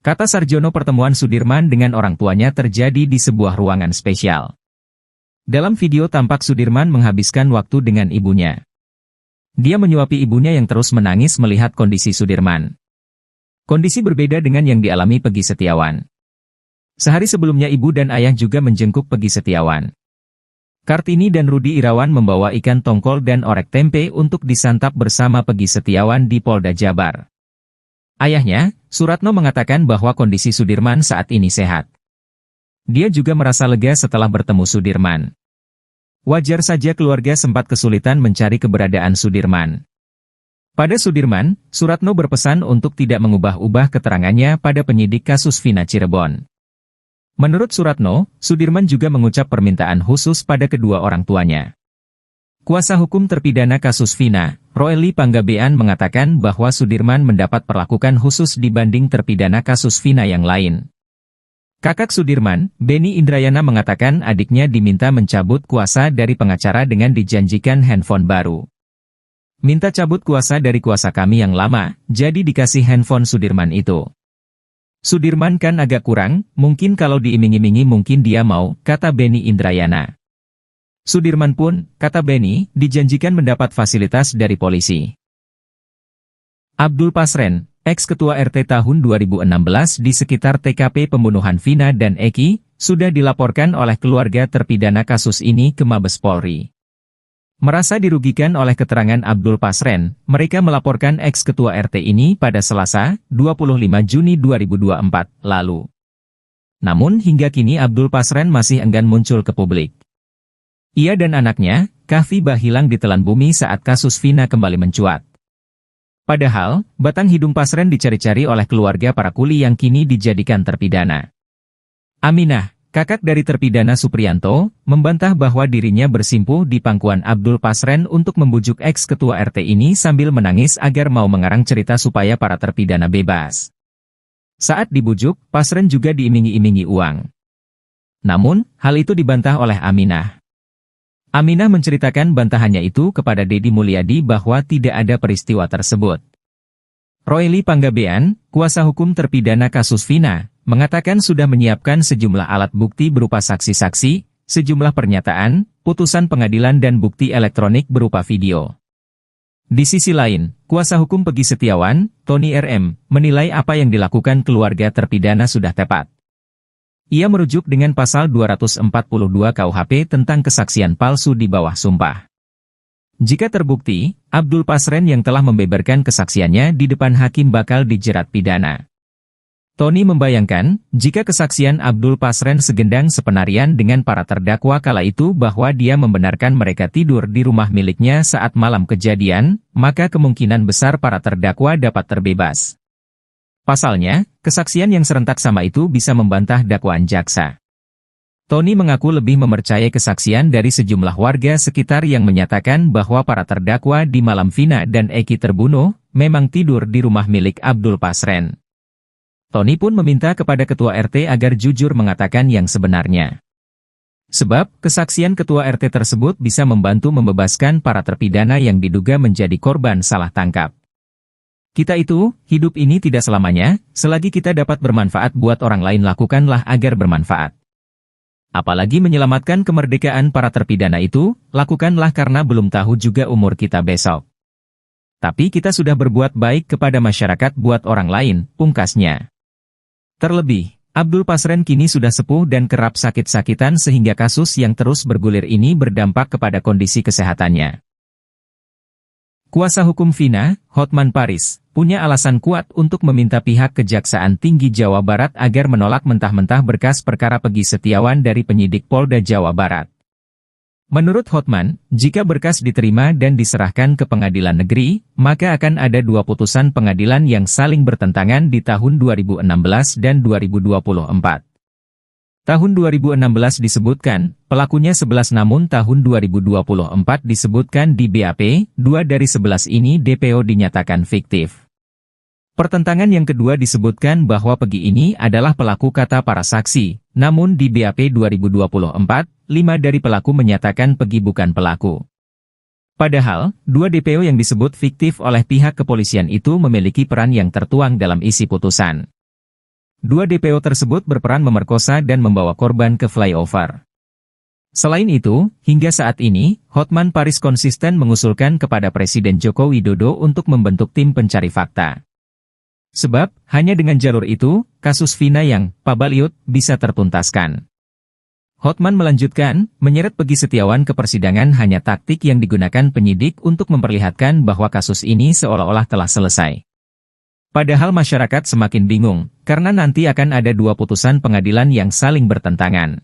Kata Sarjono, pertemuan Sudirman dengan orang tuanya terjadi di sebuah ruangan spesial. Dalam video tampak Sudirman menghabiskan waktu dengan ibunya. Dia menyuapi ibunya yang terus menangis melihat kondisi Sudirman. Kondisi berbeda dengan yang dialami Peggy Setiawan. Sehari sebelumnya ibu dan ayah juga menjenguk Peggy Setiawan. Kartini dan Rudi Irawan membawa ikan tongkol dan orek tempe untuk disantap bersama Peggy Setiawan di Polda Jabar. Ayahnya, Suratno, mengatakan bahwa kondisi Sudirman saat ini sehat. Dia juga merasa lega setelah bertemu Sudirman. Wajar saja keluarga sempat kesulitan mencari keberadaan Sudirman. Pada Sudirman, Suratno berpesan untuk tidak mengubah-ubah keterangannya pada penyidik kasus Vina Cirebon. Menurut Suratno, Sudirman juga mengucap permintaan khusus pada kedua orang tuanya. Kuasa hukum terpidana kasus Vina, Roely Panggabean, mengatakan bahwa Sudirman mendapat perlakuan khusus dibanding terpidana kasus Vina yang lain. Kakak Sudirman, Benny Indrayana, mengatakan adiknya diminta mencabut kuasa dari pengacara dengan dijanjikan handphone baru. Minta cabut kuasa dari kuasa kami yang lama, jadi dikasih handphone Sudirman itu. Sudirman kan agak kurang, mungkin kalau diiming-imingi mungkin dia mau, kata Benny Indrayana. Sudirman pun, kata Benny, dijanjikan mendapat fasilitas dari polisi. Abdul Pasren, ex-ketua RT tahun 2016 di sekitar TKP pembunuhan Vina dan Eki, sudah dilaporkan oleh keluarga terpidana kasus ini ke Mabes Polri. Merasa dirugikan oleh keterangan Abdul Pasren, mereka melaporkan ex-ketua RT ini pada Selasa, 25 Juni 2024, lalu. Namun hingga kini Abdul Pasren masih enggan muncul ke publik. Ia dan anaknya, Kahfi, hilang ditelan bumi saat kasus Vina kembali mencuat. Padahal, batang hidung Pasren dicari-cari oleh keluarga para kuli yang kini dijadikan terpidana. Aminah, kakak dari terpidana Supriyanto, membantah bahwa dirinya bersimpuh di pangkuan Abdul Pasren untuk membujuk ex-ketua RT ini sambil menangis agar mau mengarang cerita supaya para terpidana bebas. Saat dibujuk, Pasren juga diiming-imingi uang. Namun, hal itu dibantah oleh Aminah. Aminah menceritakan bantahannya itu kepada Deddy Mulyadi bahwa tidak ada peristiwa tersebut. Roely Panggabean, kuasa hukum terpidana kasus Vina, mengatakan sudah menyiapkan sejumlah alat bukti berupa saksi-saksi, sejumlah pernyataan, putusan pengadilan dan bukti elektronik berupa video. Di sisi lain, kuasa hukum Peggy Setiawan, Tony RM, menilai apa yang dilakukan keluarga terpidana sudah tepat. Ia merujuk dengan pasal 242 KUHP tentang kesaksian palsu di bawah sumpah. Jika terbukti, Abdul Pasren yang telah membeberkan kesaksiannya di depan hakim bakal dijerat pidana. Tony membayangkan, jika kesaksian Abdul Pasren segendang sepenarian dengan para terdakwa kala itu bahwa dia membenarkan mereka tidur di rumah miliknya saat malam kejadian, maka kemungkinan besar para terdakwa dapat terbebas. Pasalnya, kesaksian yang serentak sama itu bisa membantah dakwaan jaksa. Tony mengaku lebih mempercayai kesaksian dari sejumlah warga sekitar yang menyatakan bahwa para terdakwa di malam Vina dan Eki terbunuh, memang tidur di rumah milik Abdul Pasren. Tony pun meminta kepada ketua RT agar jujur mengatakan yang sebenarnya. Sebab, kesaksian ketua RT tersebut bisa membantu membebaskan para terpidana yang diduga menjadi korban salah tangkap. Kita itu, hidup ini tidak selamanya, selagi kita dapat bermanfaat buat orang lain lakukanlah agar bermanfaat. Apalagi menyelamatkan kemerdekaan para terpidana itu, lakukanlah karena belum tahu juga umur kita besok. Tapi kita sudah berbuat baik kepada masyarakat buat orang lain, pungkasnya. Terlebih, Abdul Pasren kini sudah sepuh dan kerap sakit-sakitan sehingga kasus yang terus bergulir ini berdampak kepada kondisi kesehatannya. Kuasa hukum Vina, Hotman Paris, punya alasan kuat untuk meminta pihak Kejaksaan Tinggi Jawa Barat agar menolak mentah-mentah berkas perkara Peggy Setiawan dari penyidik Polda Jawa Barat. Menurut Hotman, jika berkas diterima dan diserahkan ke pengadilan negeri, maka akan ada dua putusan pengadilan yang saling bertentangan di tahun 2016 dan 2024. Tahun 2016 disebutkan, pelakunya 11 namun tahun 2024 disebutkan di BAP, 2 dari 11 ini DPO dinyatakan fiktif. Pertentangan yang kedua disebutkan bahwa Pegi ini adalah pelaku kata para saksi, namun di BAP 2024, 5 dari pelaku menyatakan Pegi bukan pelaku. Padahal, 2 DPO yang disebut fiktif oleh pihak kepolisian itu memiliki peran yang tertuang dalam isi putusan. 2 DPO tersebut berperan memerkosa dan membawa korban ke flyover. Selain itu, hingga saat ini, Hotman Paris konsisten mengusulkan kepada Presiden Joko Widodo untuk membentuk tim pencari fakta. Sebab, hanya dengan jalur itu, kasus Vina yang pabaliut bisa tertuntaskan. Hotman melanjutkan, menyeret Pegi Setiawan ke persidangan hanya taktik yang digunakan penyidik untuk memperlihatkan bahwa kasus ini seolah-olah telah selesai. Padahal masyarakat semakin bingung, karena nanti akan ada 2 putusan pengadilan yang saling bertentangan.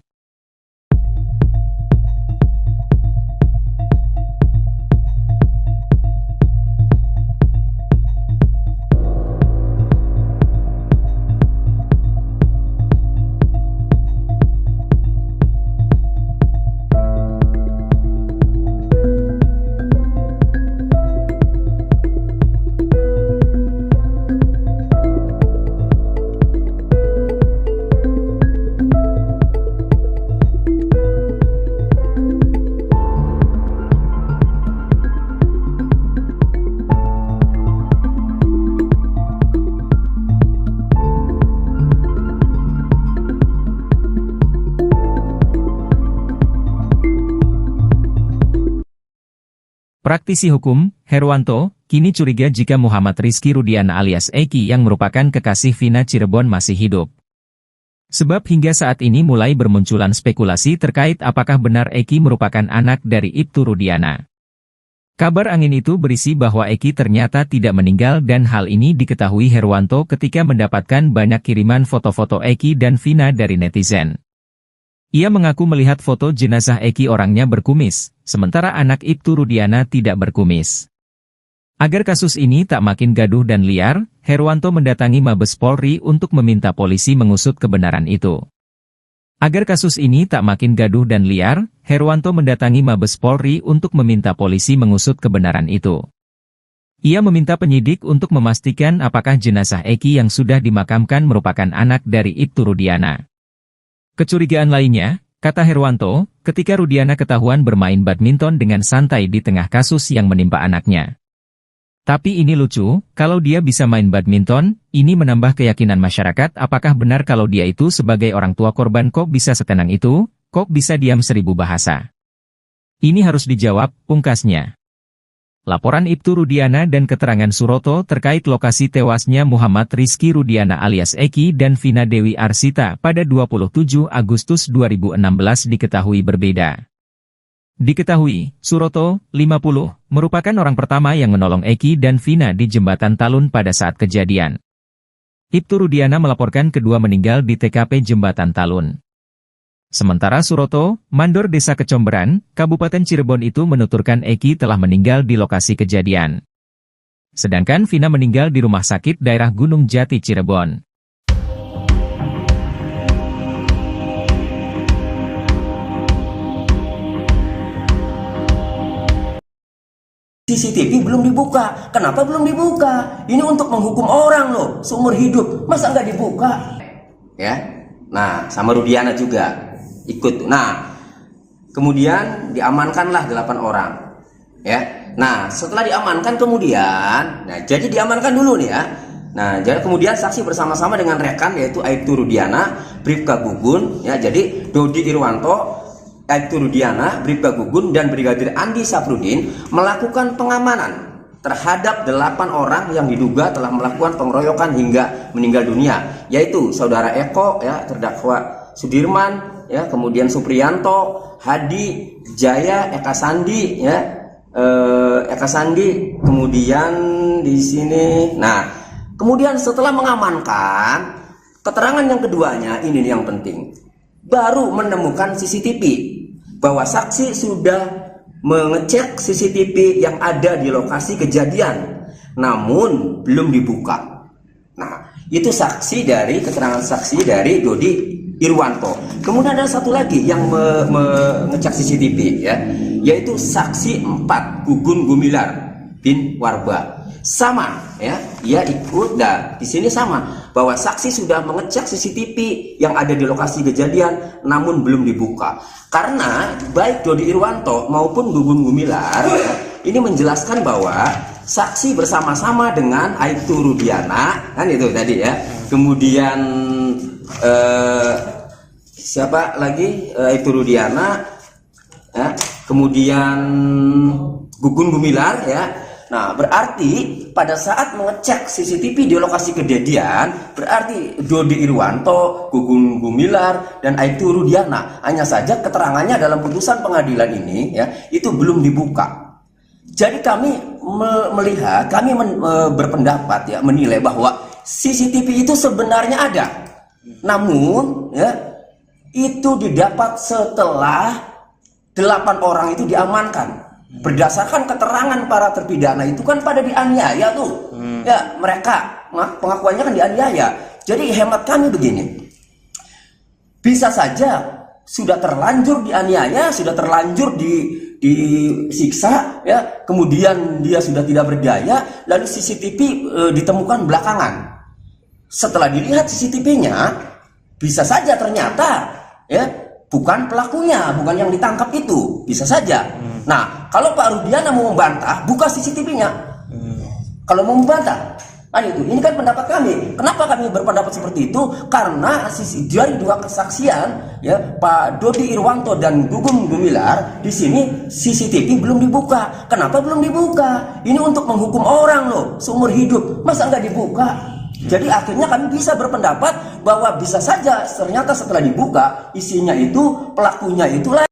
Praktisi hukum, Herwanto, kini curiga jika Muhammad Rizky Rudiana alias Eki yang merupakan kekasih Vina Cirebon masih hidup. Sebab hingga saat ini mulai bermunculan spekulasi terkait apakah benar Eki merupakan anak dari Ibtu Rudiana. Kabar angin itu berisi bahwa Eki ternyata tidak meninggal dan hal ini diketahui Herwanto ketika mendapatkan banyak kiriman foto-foto Eki dan Vina dari netizen. Ia mengaku melihat foto jenazah Eki orangnya berkumis, sementara anak Ibtu Rudiana tidak berkumis. Agar kasus ini tak makin gaduh dan liar, Herwanto mendatangi Mabes Polri untuk meminta polisi mengusut kebenaran itu. Agar kasus ini tak makin gaduh dan liar, Herwanto mendatangi Mabes Polri untuk meminta polisi mengusut kebenaran itu. Ia meminta penyidik untuk memastikan apakah jenazah Eki yang sudah dimakamkan merupakan anak dari Ibtu Rudiana. Kecurigaan lainnya, kata Herwanto, ketika Rudiana ketahuan bermain badminton dengan santai di tengah kasus yang menimpa anaknya. Tapi ini lucu, kalau dia bisa main badminton, ini menambah keyakinan masyarakat apakah benar kalau dia itu sebagai orang tua korban kok bisa setenang itu, kok bisa diam 1000 bahasa. Ini harus dijawab, pungkasnya. Laporan Ibtu Rudiana dan keterangan Suroto terkait lokasi tewasnya Muhammad Rizky Rudiana alias Eki dan Vina Dewi Arsita pada 27 Agustus 2016 diketahui berbeda. Diketahui, Suroto, 50, merupakan orang pertama yang menolong Eki dan Vina di Jembatan Talun pada saat kejadian. Ibtu Rudiana melaporkan kedua meninggal di TKP Jembatan Talun. Sementara Suroto, mandor Desa Kecomberan, Kabupaten Cirebon itu menuturkan Eki telah meninggal di lokasi kejadian. Sedangkan Vina meninggal di rumah sakit daerah Gunung Jati Cirebon. CCTV belum dibuka. Kenapa belum dibuka? Ini untuk menghukum orang loh, seumur hidup. Masa nggak dibuka? Ya, nah sama Rudiana juga ikut. Nah, kemudian diamankanlah 8 orang. Ya, nah setelah diamankan kemudian, nah jadi diamankan dulu nih ya. Nah, jadi kemudian saksi bersama-sama dengan rekan yaitu Aibtu Rudiana, Bribka Gugun, ya jadi Dodi Irwanto, Aibtu Rudiana, Bribka Gugun, dan Brigadir Andi Safrudin melakukan pengamanan terhadap 8 orang yang diduga telah melakukan pengeroyokan hingga meninggal dunia, yaitu saudara Eko, ya terdakwa Sudirman, ya kemudian Supriyanto, Hadi, Jaya, Eka Sandi, ya Eka Sandi, kemudian di sini. Nah, kemudian setelah mengamankan, keterangan yang keduanya ini yang penting, baru menemukan CCTV bahwa saksi sudah mengecek CCTV yang ada di lokasi kejadian, namun belum dibuka. Nah, itu keterangan saksi dari Dodi Irwanto. Kemudian ada satu lagi yang mengecek CCTV ya, yaitu saksi 4 Gugun Gumilar bin Warba. Sama ya, ia ikut dan di sini sama bahwa saksi sudah mengecek CCTV yang ada di lokasi kejadian namun belum dibuka. Karena baik Dodi Irwanto maupun Gugun Gumilar ya, ini menjelaskan bahwa saksi bersama-sama dengan Aibtu Rudiana, kan itu tadi ya. Kemudian siapa lagi? Aibtu Rudiana ya. Kemudian Gugun Gumilar ya. Nah, berarti pada saat mengecek CCTV di lokasi kejadian, berarti Dodi Irwanto, Gugun Gumilar, dan Aibtu Rudiana. Hanya saja keterangannya dalam putusan pengadilan ini ya, itu belum dibuka. Jadi kami melihat, kami berpendapat ya, menilai bahwa CCTV itu sebenarnya ada. Namun ya, itu didapat setelah 8 orang itu diamankan. Berdasarkan keterangan para terpidana itu kan pada dianiaya tuh. Ya, mereka pengakuannya kan dianiaya. Jadi hemat kami begini. Bisa saja sudah terlanjur dianiaya, sudah terlanjur disiksa ya, kemudian dia sudah tidak berdaya, lalu CCTV ditemukan belakangan. Setelah dilihat CCTV-nya, bisa saja ternyata ya bukan pelakunya, bukan yang ditangkap itu, bisa saja. Nah, kalau Pak Rudiana mau membantah, buka CCTV-nya. Kalau mau membantah, kan itu. Ini kan pendapat kami. Kenapa kami berpendapat seperti itu? Karena dari 2 kesaksian, ya, Pak Dodi Irwanto dan Gugun Gumilar, di sini CCTV belum dibuka. Kenapa belum dibuka? Ini untuk menghukum orang loh, seumur hidup. Masa nggak dibuka? Jadi akhirnya kami bisa berpendapat bahwa bisa saja ternyata setelah dibuka, isinya itu pelakunya itulah.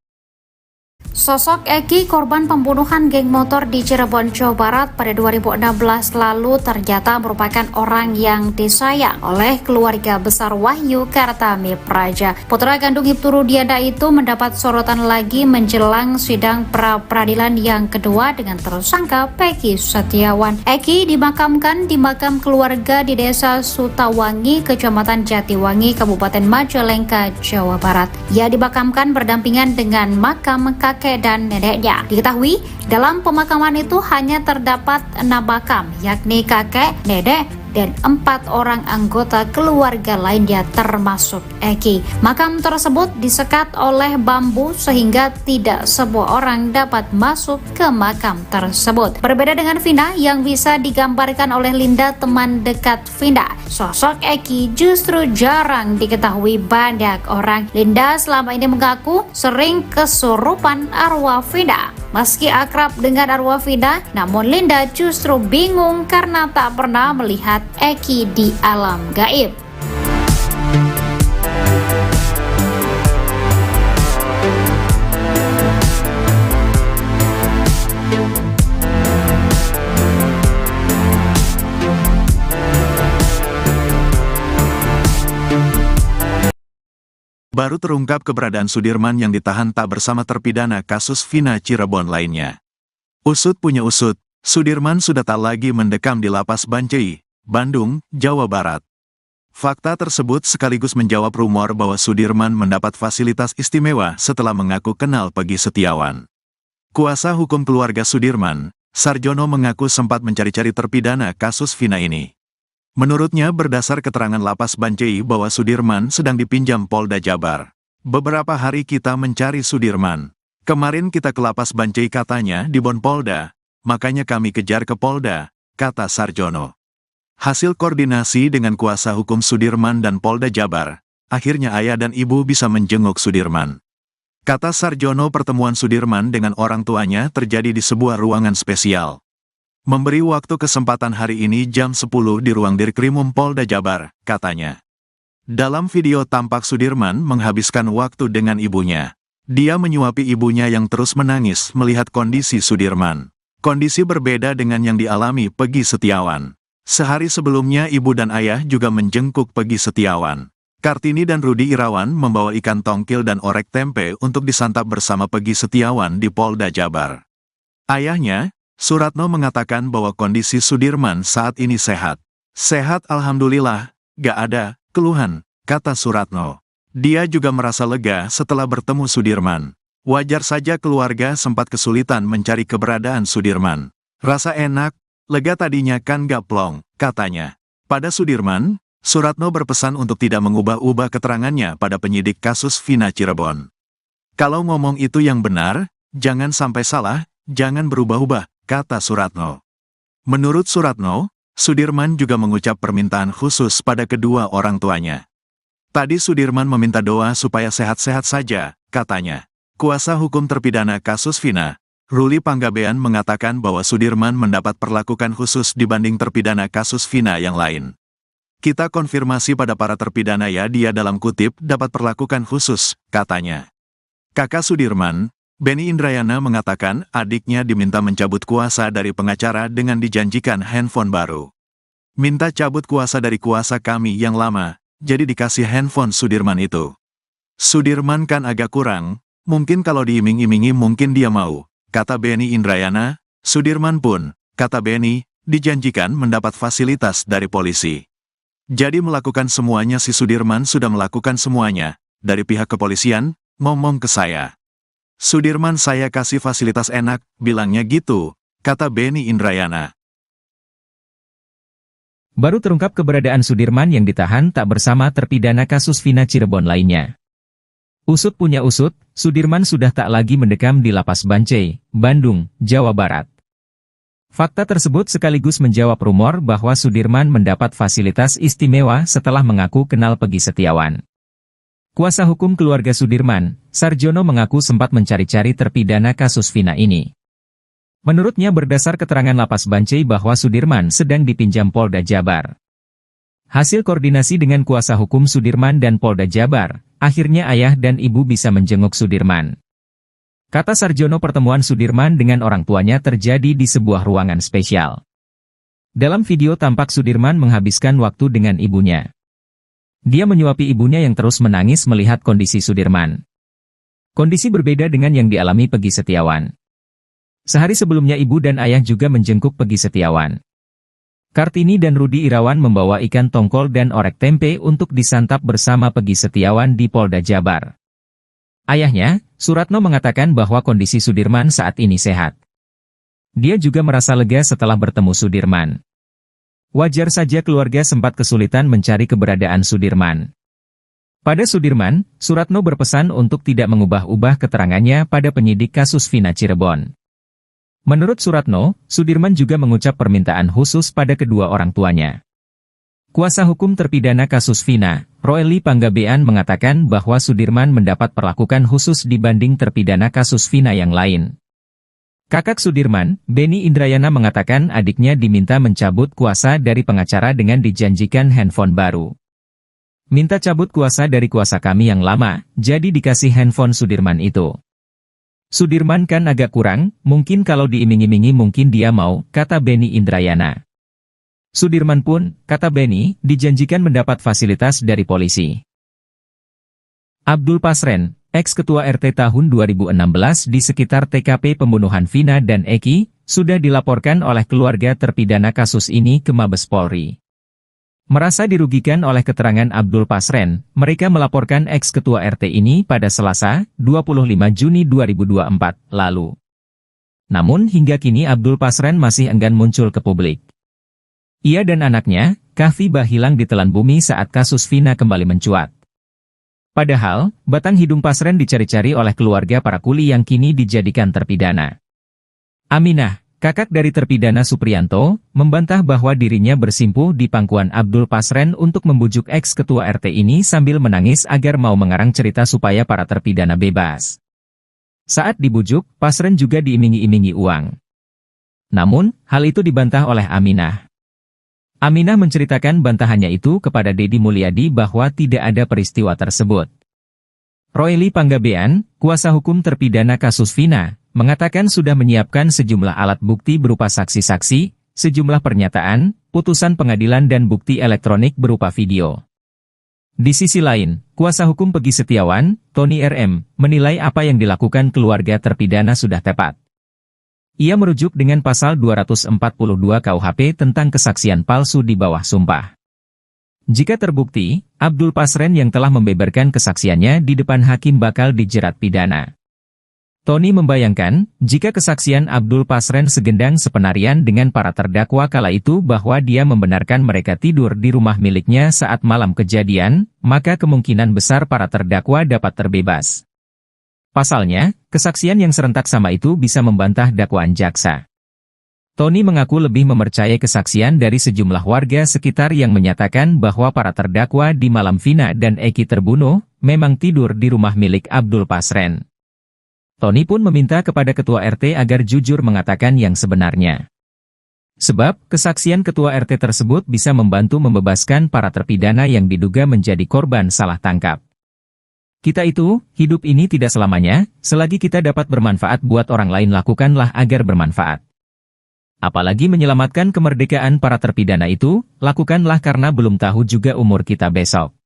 Sosok Eki, korban pembunuhan geng motor di Cirebon, Jawa Barat pada 2016 lalu ternyata merupakan orang yang disayang oleh keluarga besar Wahyu Kartami Praja. Putra kandung Aibtu Rudiana itu mendapat sorotan lagi menjelang sidang pra-peradilan yang kedua dengan tersangka Peggy Setiawan. Eki dimakamkan di makam keluarga di Desa Sutawangi, Kecamatan Jatiwangi, Kabupaten Majalengka, Jawa Barat. Ia dimakamkan berdampingan dengan makam kakek dan neneknya. Diketahui dalam pemakaman itu hanya terdapat 6 makam, yakni kakek, nenek, dan 4 orang anggota keluarga lainnya termasuk Eki. Makam tersebut disekat oleh bambu sehingga tidak semua orang dapat masuk ke makam tersebut. Berbeda dengan Vina yang bisa digambarkan oleh Linda, teman dekat Vina, sosok Eki justru jarang diketahui banyak orang. Linda selama ini mengaku sering kesurupan arwah Vina. Meski akrab dengan arwah Vina, namun Linda justru bingung karena tak pernah melihat Eki di alam gaib. Baru terungkap keberadaan Sudirman yang ditahan tak bersama terpidana kasus Vina Cirebon lainnya. Usut punya usut, Sudirman sudah tak lagi mendekam di lapas Bancai, Bandung, Jawa Barat. Fakta tersebut sekaligus menjawab rumor bahwa Sudirman mendapat fasilitas istimewa setelah mengaku kenal Peggy Setiawan. Kuasa hukum keluarga Sudirman, Sarjono, mengaku sempat mencari-cari terpidana kasus Vina ini. Menurutnya berdasar keterangan lapas Bancai bahwa Sudirman sedang dipinjam Polda Jabar. Beberapa hari kita mencari Sudirman. Kemarin kita ke lapas Bancai katanya di Bon Polda, makanya kami kejar ke Polda, kata Sarjono. Hasil koordinasi dengan kuasa hukum Sudirman dan Polda Jabar, akhirnya ayah dan ibu bisa menjenguk Sudirman. Kata Sarjono, pertemuan Sudirman dengan orang tuanya terjadi di sebuah ruangan spesial. Memberi waktu kesempatan hari ini jam 10 di ruang Dirkrimum Polda Jabar, katanya. Dalam video tampak Sudirman menghabiskan waktu dengan ibunya. Dia menyuapi ibunya yang terus menangis melihat kondisi Sudirman. Kondisi berbeda dengan yang dialami Peggy Setiawan. Sehari sebelumnya ibu dan ayah juga menjenguk Peggy Setiawan. Kartini dan Rudi Irawan membawa ikan tongkil dan orek tempe untuk disantap bersama Peggy Setiawan di Polda Jabar. Ayahnya, Suratno, mengatakan bahwa kondisi Sudirman saat ini sehat. Sehat alhamdulillah, gak ada keluhan, kata Suratno. Dia juga merasa lega setelah bertemu Sudirman. Wajar saja keluarga sempat kesulitan mencari keberadaan Sudirman. Rasa enak, lega tadinya kan gak plong, katanya. Pada Sudirman, Suratno berpesan untuk tidak mengubah-ubah keterangannya pada penyidik kasus Vina Cirebon. Kalau ngomong itu yang benar, jangan sampai salah, jangan berubah-ubah, kata Suratno. Menurut Suratno, Sudirman juga mengucap permintaan khusus pada kedua orang tuanya. Tadi Sudirman meminta doa supaya sehat-sehat saja, katanya. Kuasa hukum terpidana kasus Vina, Ruli Panggabean mengatakan bahwa Sudirman mendapat perlakuan khusus dibanding terpidana kasus Vina yang lain. Kita konfirmasi pada para terpidana ya, dia dalam kutip dapat perlakuan khusus, katanya. Kakak Sudirman, Benny Indrayana mengatakan adiknya diminta mencabut kuasa dari pengacara dengan dijanjikan handphone baru. Minta cabut kuasa dari kuasa kami yang lama, jadi dikasih handphone Sudirman itu. Sudirman kan agak kurang, mungkin kalau diiming-imingi mungkin dia mau, kata Benny Indrayana. Sudirman pun, kata Benny, dijanjikan mendapat fasilitas dari polisi. Jadi melakukan semuanya, si Sudirman sudah melakukan semuanya, dari pihak kepolisian, ngomong ke saya. Sudirman saya kasih fasilitas enak, bilangnya gitu, kata Benny Indrayana. Baru terungkap keberadaan Sudirman yang ditahan tak bersama terpidana kasus Vina Cirebon lainnya. Usut punya usut, Sudirman sudah tak lagi mendekam di Lapas Bancai, Bandung, Jawa Barat. Fakta tersebut sekaligus menjawab rumor bahwa Sudirman mendapat fasilitas istimewa setelah mengaku kenal Peggy Setiawan. Kuasa hukum keluarga Sudirman, Sarjono, mengaku sempat mencari-cari terpidana kasus Vina ini. Menurutnya berdasar keterangan Lapas Bancai bahwa Sudirman sedang dipinjam Polda Jabar. Hasil koordinasi dengan kuasa hukum Sudirman dan Polda Jabar, akhirnya ayah dan ibu bisa menjenguk Sudirman. Kata Sarjono, pertemuan Sudirman dengan orang tuanya terjadi di sebuah ruangan spesial. Dalam video tampak Sudirman menghabiskan waktu dengan ibunya. Dia menyuapi ibunya yang terus menangis melihat kondisi Sudirman. Kondisi berbeda dengan yang dialami Peggy Setiawan. Sehari sebelumnya ibu dan ayah juga menjenguk Peggy Setiawan. Kartini dan Rudi Irawan membawa ikan tongkol dan orek tempe untuk disantap bersama Peggy Setiawan di Polda Jabar. Ayahnya, Suratno, mengatakan bahwa kondisi Sudirman saat ini sehat. Dia juga merasa lega setelah bertemu Sudirman. Wajar saja keluarga sempat kesulitan mencari keberadaan Sudirman. Pada Sudirman, Suratno berpesan untuk tidak mengubah-ubah keterangannya pada penyidik kasus Vina Cirebon. Menurut Suratno, Sudirman juga mengucap permintaan khusus pada kedua orang tuanya. Kuasa hukum terpidana kasus Vina, Ruli Panggabean, mengatakan bahwa Sudirman mendapat perlakuan khusus dibanding terpidana kasus Vina yang lain. Kakak Sudirman, Benny Indrayana, mengatakan adiknya diminta mencabut kuasa dari pengacara dengan dijanjikan handphone baru. Minta cabut kuasa dari kuasa kami yang lama, jadi dikasih handphone Sudirman itu. Sudirman kan agak kurang, mungkin kalau diiming-imingi mungkin dia mau, kata Benny Indrayana. Sudirman pun, kata Benny, dijanjikan mendapat fasilitas dari polisi. Abdul Pasren, ex-ketua RT tahun 2016 di sekitar TKP pembunuhan Vina dan Eki, sudah dilaporkan oleh keluarga terpidana kasus ini ke Mabes Polri. Merasa dirugikan oleh keterangan Abdul Pasren, mereka melaporkan ex-ketua RT ini pada Selasa, 25 Juni 2024, lalu. Namun hingga kini Abdul Pasren masih enggan muncul ke publik. Ia dan anaknya, Kahfi, hilang ditelan bumi saat kasus Vina kembali mencuat. Padahal, batang hidung Pasren dicari-cari oleh keluarga para kuli yang kini dijadikan terpidana. Aminah, kakak dari terpidana Supriyanto, membantah bahwa dirinya bersimpuh di pangkuan Abdul Pasren untuk membujuk ex-ketua RT ini sambil menangis agar mau mengarang cerita supaya para terpidana bebas. Saat dibujuk, Pasren juga diiming-imingi uang. Namun, hal itu dibantah oleh Aminah. Aminah menceritakan bantahannya itu kepada Deddy Mulyadi bahwa tidak ada peristiwa tersebut. Ruli Panggabean, kuasa hukum terpidana kasus Vina, mengatakan sudah menyiapkan sejumlah alat bukti berupa saksi-saksi, sejumlah pernyataan, putusan pengadilan dan bukti elektronik berupa video. Di sisi lain, kuasa hukum Peggy Setiawan, Tony RM, menilai apa yang dilakukan keluarga terpidana sudah tepat. Ia merujuk dengan pasal 242 KUHP tentang kesaksian palsu di bawah sumpah. jika terbukti, Abdul Pasren yang telah membeberkan kesaksiannya di depan hakim bakal dijerat pidana. Tony membayangkan, jika kesaksian Abdul Pasren segendang sepenarian dengan para terdakwa kala itu bahwa dia membenarkan mereka tidur di rumah miliknya saat malam kejadian, maka kemungkinan besar para terdakwa dapat terbebas. Pasalnya, kesaksian yang serentak sama itu bisa membantah dakwaan jaksa. Tony mengaku lebih mempercayai kesaksian dari sejumlah warga sekitar yang menyatakan bahwa para terdakwa di malam Vina dan Eki terbunuh, memang tidur di rumah milik Abdul Pasren. Tony pun meminta kepada Ketua RT agar jujur mengatakan yang sebenarnya. Sebab, kesaksian Ketua RT tersebut bisa membantu membebaskan para terpidana yang diduga menjadi korban salah tangkap. Kita itu, hidup ini tidak selamanya, selagi kita dapat bermanfaat buat orang lain lakukanlah agar bermanfaat. Apalagi menyelamatkan kemerdekaan para terpidana itu, lakukanlah karena belum tahu juga umur kita besok.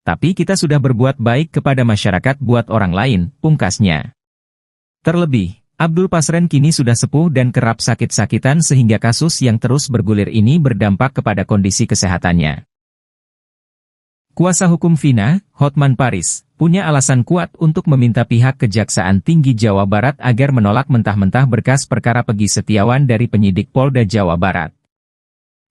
Tapi kita sudah berbuat baik kepada masyarakat buat orang lain, pungkasnya. Terlebih, Abdul Pasren kini sudah sepuh dan kerap sakit-sakitan sehingga kasus yang terus bergulir ini berdampak kepada kondisi kesehatannya. Kuasa hukum Vina, Hotman Paris, punya alasan kuat untuk meminta pihak Kejaksaan Tinggi Jawa Barat agar menolak mentah-mentah berkas perkara Peggy Setiawan dari penyidik Polda Jawa Barat.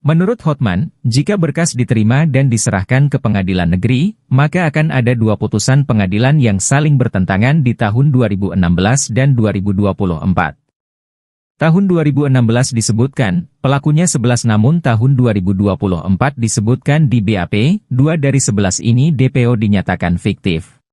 Menurut Hotman, jika berkas diterima dan diserahkan ke pengadilan negeri, maka akan ada dua putusan pengadilan yang saling bertentangan di tahun 2016 dan 2024. Tahun 2016 disebutkan, pelakunya 11 namun tahun 2024 disebutkan di BAP, 2 dari 11 ini DPO dinyatakan fiktif.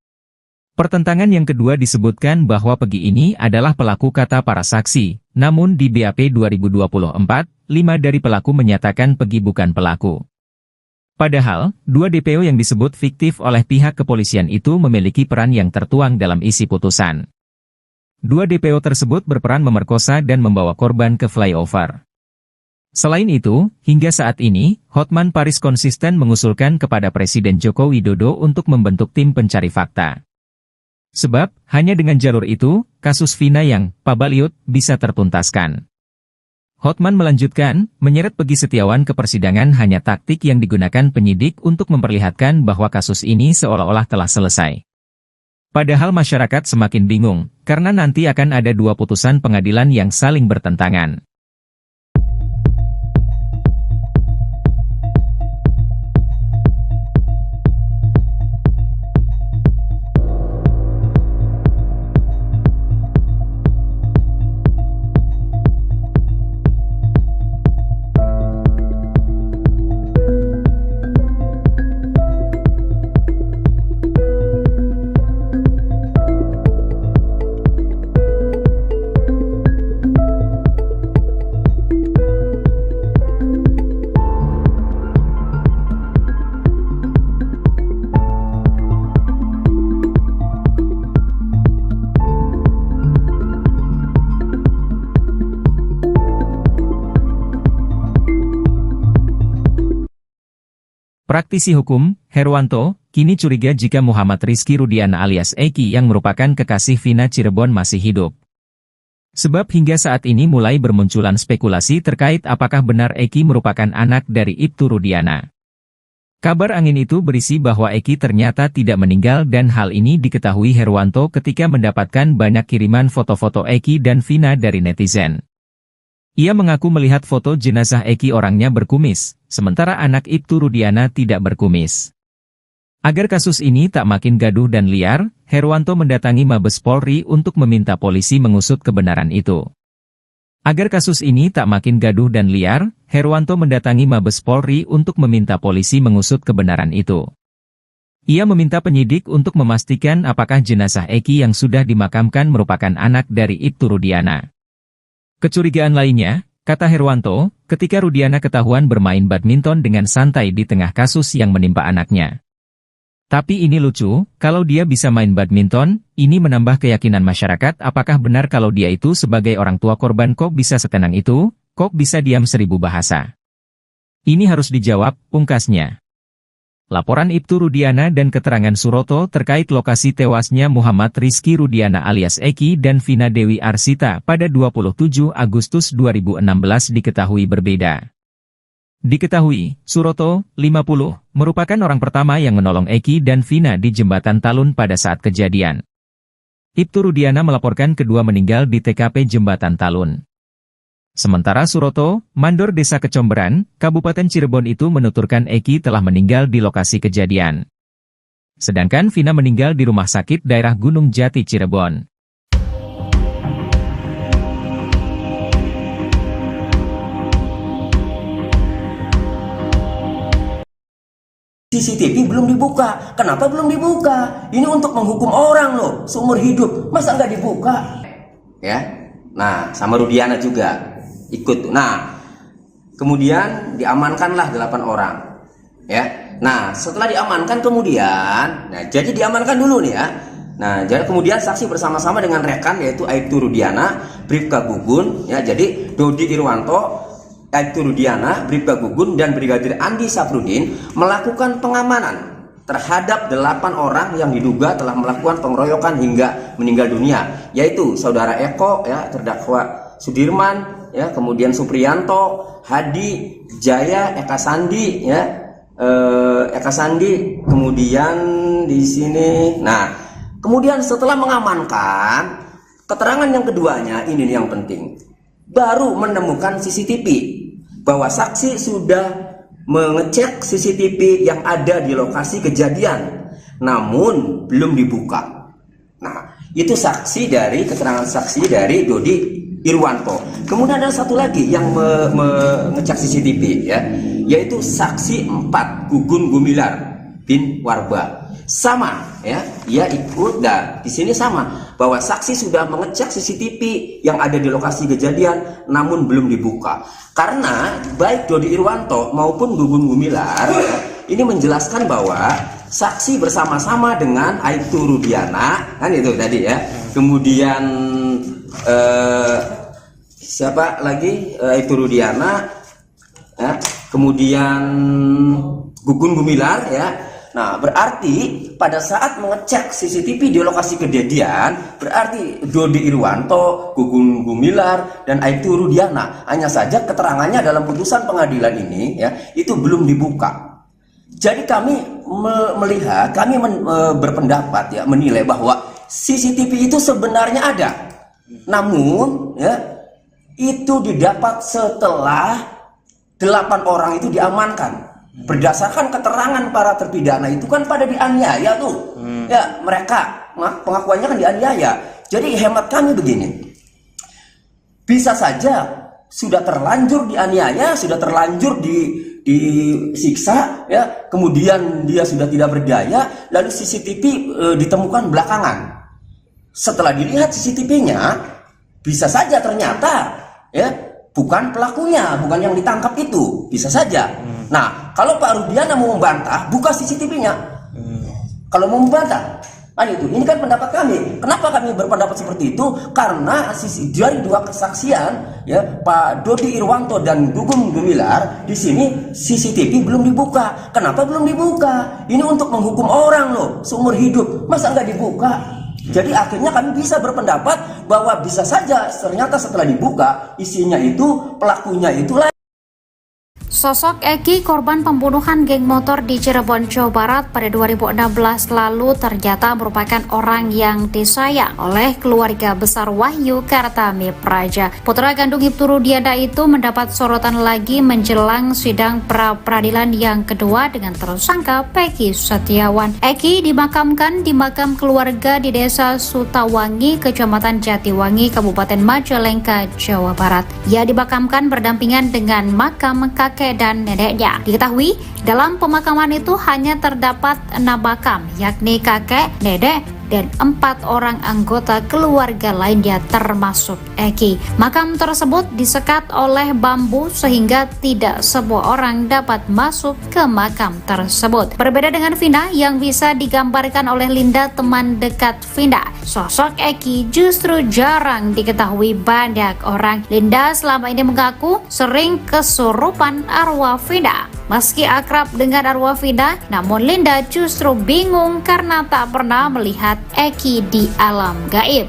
Pertentangan yang kedua disebutkan bahwa Peggy ini adalah pelaku kata para saksi, namun di BAP 2024, 5 dari pelaku menyatakan Peggy bukan pelaku. Padahal, 2 DPO yang disebut fiktif oleh pihak kepolisian itu memiliki peran yang tertuang dalam isi putusan. 2 DPO tersebut berperan memerkosa dan membawa korban ke flyover. Selain itu, hingga saat ini, Hotman Paris konsisten mengusulkan kepada Presiden Joko Widodo untuk membentuk tim pencari fakta. Sebab, hanya dengan jalur itu, kasus Vina yang pabaliut bisa tertuntaskan. Hotman melanjutkan, menyeret Peggy Setiawan ke persidangan hanya taktik yang digunakan penyidik untuk memperlihatkan bahwa kasus ini seolah-olah telah selesai. Padahal masyarakat semakin bingung, karena nanti akan ada 2 putusan pengadilan yang saling bertentangan. Praktisi hukum, Herwanto, kini curiga jika Muhammad Rizky Rudiana alias Eki yang merupakan kekasih Vina Cirebon masih hidup. Sebab hingga saat ini mulai bermunculan spekulasi terkait apakah benar Eki merupakan anak dari Ibtu Rudiana. Kabar angin itu berisi bahwa Eki ternyata tidak meninggal dan hal ini diketahui Herwanto ketika mendapatkan banyak kiriman foto-foto Eki dan Vina dari netizen. Ia mengaku melihat foto jenazah Eki orangnya berkumis, sementara anak Ibtu Rudiana tidak berkumis. Agar kasus ini tak makin gaduh dan liar, Herwanto mendatangi Mabes Polri untuk meminta polisi mengusut kebenaran itu. Agar kasus ini tak makin gaduh dan liar, Herwanto mendatangi Mabes Polri untuk meminta polisi mengusut kebenaran itu. Ia meminta penyidik untuk memastikan apakah jenazah Eki yang sudah dimakamkan merupakan anak dari Ibtu Rudiana. Kecurigaan lainnya, kata Herwanto, ketika Rudiana ketahuan bermain badminton dengan santai di tengah kasus yang menimpa anaknya. Tapi ini lucu, kalau dia bisa main badminton, ini menambah keyakinan masyarakat apakah benar kalau dia itu sebagai orang tua korban kok bisa setenang itu, kok bisa diam 1000 bahasa. Ini harus dijawab, pungkasnya. Laporan Ibtu Rudiana dan keterangan Suroto terkait lokasi tewasnya Muhammad Rizky Rudiana alias Eki dan Vina Dewi Arsita pada 27 Agustus 2016 diketahui berbeda. Diketahui, Suroto, 50, merupakan orang pertama yang menolong Eki dan Vina di Jembatan Talun pada saat kejadian. Ibtu Rudiana melaporkan kedua meninggal di TKP Jembatan Talun. Sementara Suroto, mandor Desa Kecomberan, Kabupaten Cirebon itu menuturkan Eki telah meninggal di lokasi kejadian. Sedangkan Vina meninggal di rumah sakit daerah Gunung Jati Cirebon. CCTV belum dibuka. Kenapa belum dibuka? Ini untuk menghukum orang loh, seumur hidup. Masa nggak dibuka? Ya. Nah, sama Rudiana juga ikut. Nah, kemudian diamankanlah 8 orang. Ya. Nah, setelah diamankan kemudian, jadi diamankan dulu nih ya. Nah, jadi kemudian saksi bersama-sama dengan rekan yaitu Aibtu Rudiana, Bribka Gugun, ya. Jadi Dodi Irwanto, Aibtu Rudiana, Bribka Gugun, dan Brigadir Andi Safrudin melakukan pengamanan terhadap 8 orang yang diduga telah melakukan pengeroyokan hingga meninggal dunia, yaitu saudara Eko, ya, terdakwa Sudirman, ya, kemudian Supriyanto, Hadi, Jaya, Eka Sandi, ya, Eka Sandi, kemudian di sini. Nah, kemudian setelah mengamankan, keterangan yang keduanya ini yang penting, baru menemukan CCTV. Bahwa saksi sudah mengecek CCTV yang ada di lokasi kejadian, namun belum dibuka. Nah, itu saksi dari keterangan saksi dari Dodi Irwanto. Kemudian ada satu lagi yang mengecek CCTV, ya, yaitu saksi 4 Gugun Gumilar bin Warba. Sama, ya, ia ikut. Dan di sini sama bahwa saksi sudah mengecek CCTV yang ada di lokasi kejadian, namun belum dibuka. Karena baik Dodi Irwanto maupun Gugun Gumilar, ya, ini menjelaskan bahwa saksi bersama-sama dengan Aibtu Rudiana, kan itu tadi ya. Kemudian siapa lagi? Aibtu Rudiana, ya. Kemudian Gugun Gumilar, ya. Nah, berarti pada saat mengecek CCTV di lokasi kejadian, berarti Dodi Irwanto, Gugun Gumilar, dan Aibtu Rudiana. Hanya saja keterangannya dalam putusan pengadilan ini, ya, itu belum dibuka. Jadi kami melihat, kami berpendapat, ya, menilai bahwa CCTV itu sebenarnya ada. Namun, ya, itu didapat setelah 8 orang itu diamankan. Berdasarkan keterangan para terpidana itu kan pada dianiaya tuh, ya, mereka pengakuannya kan dianiaya. Jadi hemat kami begini, bisa saja sudah terlanjur dianiaya, sudah terlanjur disiksa, ya, kemudian dia sudah tidak berdaya, lalu CCTV ditemukan belakangan. Setelah dilihat CCTV-nya, bisa saja ternyata, ya, bukan pelakunya, bukan yang ditangkap itu, bisa saja. Nah, kalau Pak Rudiana mau membantah, buka CCTV-nya. Kalau mau membantah, itu. Ini kan pendapat kami. Kenapa kami berpendapat seperti itu? Karena dari 2 kesaksian, ya, Pak Dodi Irwanto dan Gugun Gumilar, di sini CCTV belum dibuka. Kenapa belum dibuka? Ini untuk menghukum orang loh, seumur hidup. Masa nggak dibuka? Jadi akhirnya kami bisa berpendapat bahwa bisa saja ternyata setelah dibuka isinya itu pelakunya itulah. Sosok Eki, korban pembunuhan geng motor di Cirebon, Jawa Barat pada 2016 lalu ternyata merupakan orang yang disayang oleh keluarga besar Wahyu Kartami Praja. Putra kandung Ibtu Rudiana itu mendapat sorotan lagi menjelang sidang pra-peradilan yang kedua dengan tersangka Peggy Setiawan. Eki dimakamkan di makam keluarga di Desa Sutawangi, Kecamatan Jatiwangi, Kabupaten Majalengka, Jawa Barat. Ia dimakamkan berdampingan dengan makam kakek dan neneknya. Diketahui, dalam pemakaman itu hanya terdapat 6 makam, yakni kakek, nenek, dan 4 orang anggota keluarga lainnya termasuk Eki. Makam tersebut disekat oleh bambu sehingga tidak semua orang dapat masuk ke makam tersebut. Berbeda dengan Vina yang bisa digambarkan oleh Linda, teman dekat Vina, sosok Eki justru jarang diketahui banyak orang. Linda selama ini mengaku sering kesurupan arwah Vina. Meski akrab dengan arwah Vina, namun Linda justru bingung karena tak pernah melihat Eki di alam gaib.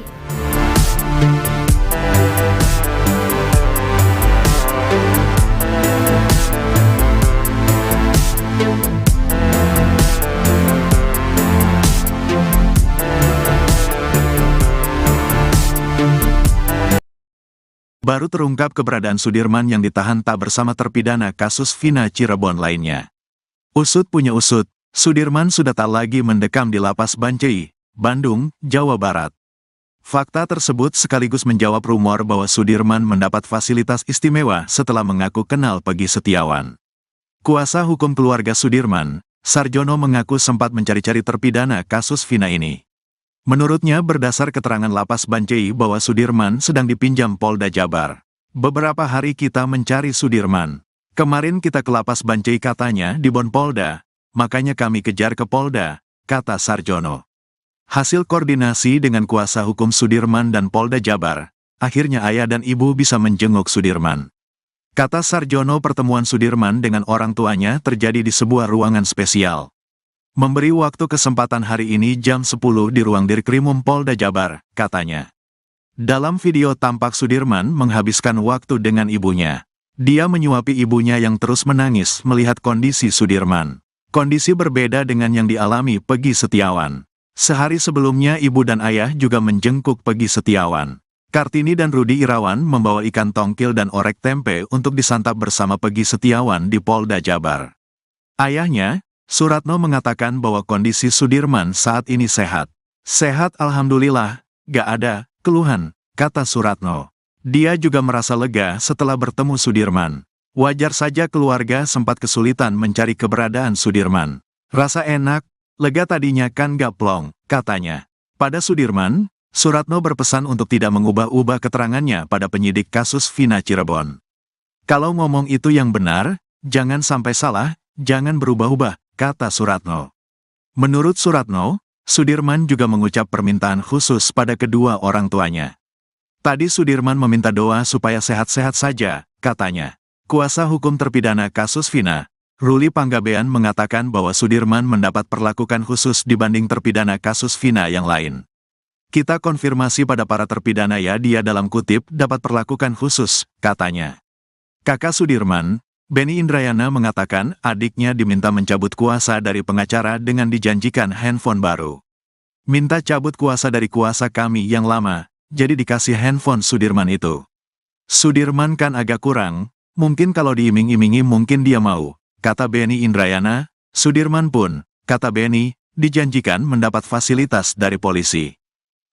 Baru terungkap keberadaan Sudirman yang ditahan tak bersama terpidana kasus Vina Cirebon lainnya. Usut punya usut, Sudirman sudah tak lagi mendekam di lapas Bancai, Bandung, Jawa Barat. Fakta tersebut sekaligus menjawab rumor bahwa Sudirman mendapat fasilitas istimewa setelah mengaku kenal Peggy Setiawan. Kuasa hukum keluarga Sudirman, Sarjono, mengaku sempat mencari-cari terpidana kasus Vina ini. Menurutnya berdasar keterangan lapas Bancai bahwa Sudirman sedang dipinjam Polda Jabar. Beberapa hari kita mencari Sudirman. Kemarin kita ke lapas Bancai, katanya di Bon Polda, makanya kami kejar ke Polda, kata Sarjono. Hasil koordinasi dengan kuasa hukum Sudirman dan Polda Jabar, akhirnya ayah dan ibu bisa menjenguk Sudirman. Kata Sarjono, pertemuan Sudirman dengan orang tuanya terjadi di sebuah ruangan spesial. Memberi waktu kesempatan hari ini jam 10 di ruang Dirkrimum Polda Jabar, katanya. Dalam video tampak Sudirman menghabiskan waktu dengan ibunya. Dia menyuapi ibunya yang terus menangis melihat kondisi Sudirman. Kondisi berbeda dengan yang dialami Peggy Setiawan. Sehari sebelumnya ibu dan ayah juga menjenguk Peggy Setiawan. Kartini dan Rudi Irawan membawa ikan tongkil dan orek tempe untuk disantap bersama Peggy Setiawan di Polda Jabar. Ayahnya, Suratno, mengatakan bahwa kondisi Sudirman saat ini sehat. Sehat alhamdulillah, gak ada keluhan, kata Suratno. Dia juga merasa lega setelah bertemu Sudirman. Wajar saja keluarga sempat kesulitan mencari keberadaan Sudirman. Rasa enak, lega tadinya kan gak plong, katanya. Pada Sudirman, Suratno berpesan untuk tidak mengubah-ubah keterangannya pada penyidik kasus Vina Cirebon. Kalau ngomong itu yang benar, jangan sampai salah, jangan berubah-ubah, kata Suratno. Menurut Suratno, Sudirman juga mengucap permintaan khusus pada kedua orang tuanya. Tadi Sudirman meminta doa supaya sehat-sehat saja, katanya. Kuasa hukum terpidana kasus Vina, Ruli Panggabean, mengatakan bahwa Sudirman mendapat perlakuan khusus dibanding terpidana kasus Vina yang lain. Kita konfirmasi pada para terpidana ya, dia dalam kutip dapat perlakuan khusus, katanya. Kakak Sudirman, Benny Indrayana, mengatakan adiknya diminta mencabut kuasa dari pengacara dengan dijanjikan handphone baru. Minta cabut kuasa dari kuasa kami yang lama, jadi dikasih handphone Sudirman itu. Sudirman kan agak kurang, mungkin kalau diiming-imingi mungkin dia mau, kata Benny Indrayana. Sudirman pun, kata Benny, dijanjikan mendapat fasilitas dari polisi.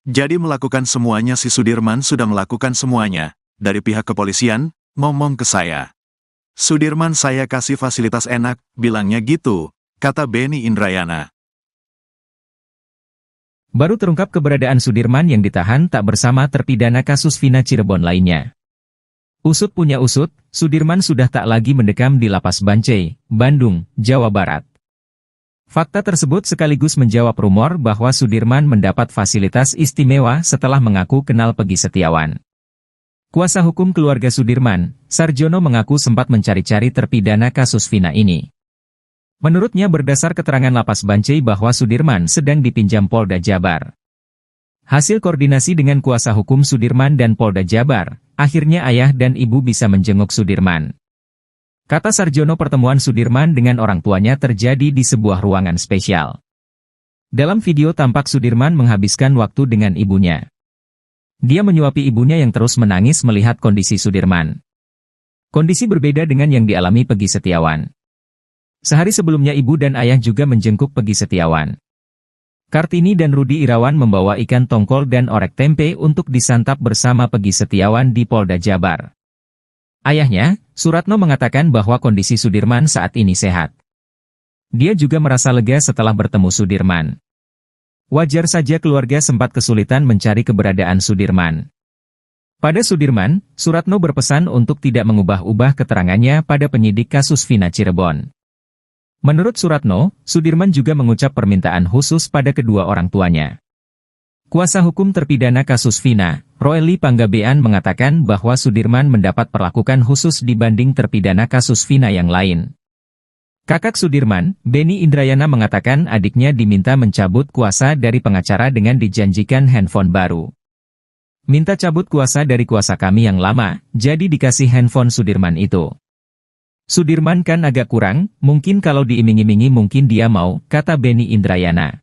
Jadi melakukan semuanya, si Sudirman sudah melakukan semuanya, dari pihak kepolisian, ngomong ke saya. Sudirman saya kasih fasilitas enak, bilangnya gitu, kata Benny Indrayana. Baru terungkap keberadaan Sudirman yang ditahan tak bersama terpidana kasus Vina Cirebon lainnya. Usut punya usut, Sudirman sudah tak lagi mendekam di lapas Bancai, Bandung, Jawa Barat. Fakta tersebut sekaligus menjawab rumor bahwa Sudirman mendapat fasilitas istimewa setelah mengaku kenal Peggy Setiawan. Kuasa hukum keluarga Sudirman, Sarjono, mengaku sempat mencari-cari terpidana kasus Vina ini. Menurutnya berdasar keterangan lapas Bancai bahwa Sudirman sedang dipinjam Polda Jabar. Hasil koordinasi dengan kuasa hukum Sudirman dan Polda Jabar, akhirnya ayah dan ibu bisa menjenguk Sudirman. Kata Sarjono, pertemuan Sudirman dengan orang tuanya terjadi di sebuah ruangan spesial. Dalam video tampak Sudirman menghabiskan waktu dengan ibunya. Dia menyuapi ibunya yang terus menangis melihat kondisi Sudirman. Kondisi berbeda dengan yang dialami Peggy Setiawan. Sehari sebelumnya ibu dan ayah juga menjenguk Peggy Setiawan. Kartini dan Rudi Irawan membawa ikan tongkol dan orek tempe untuk disantap bersama Peggy Setiawan di Polda Jabar. Ayahnya, Suratno, mengatakan bahwa kondisi Sudirman saat ini sehat. Dia juga merasa lega setelah bertemu Sudirman. Wajar saja keluarga sempat kesulitan mencari keberadaan Sudirman. Pada Sudirman, Suratno berpesan untuk tidak mengubah-ubah keterangannya pada penyidik kasus Vina Cirebon. Menurut Suratno, Sudirman juga mengucap permintaan khusus pada kedua orang tuanya. Kuasa hukum terpidana kasus Vina, Ruli Panggabean, mengatakan bahwa Sudirman mendapat perlakuan khusus dibanding terpidana kasus Vina yang lain. Kakak Sudirman, Benny Indrayana, mengatakan adiknya diminta mencabut kuasa dari pengacara dengan dijanjikan handphone baru. Minta cabut kuasa dari kuasa kami yang lama, jadi dikasih handphone Sudirman itu. Sudirman kan agak kurang, mungkin kalau diiming-imingi mungkin dia mau, kata Benny Indrayana.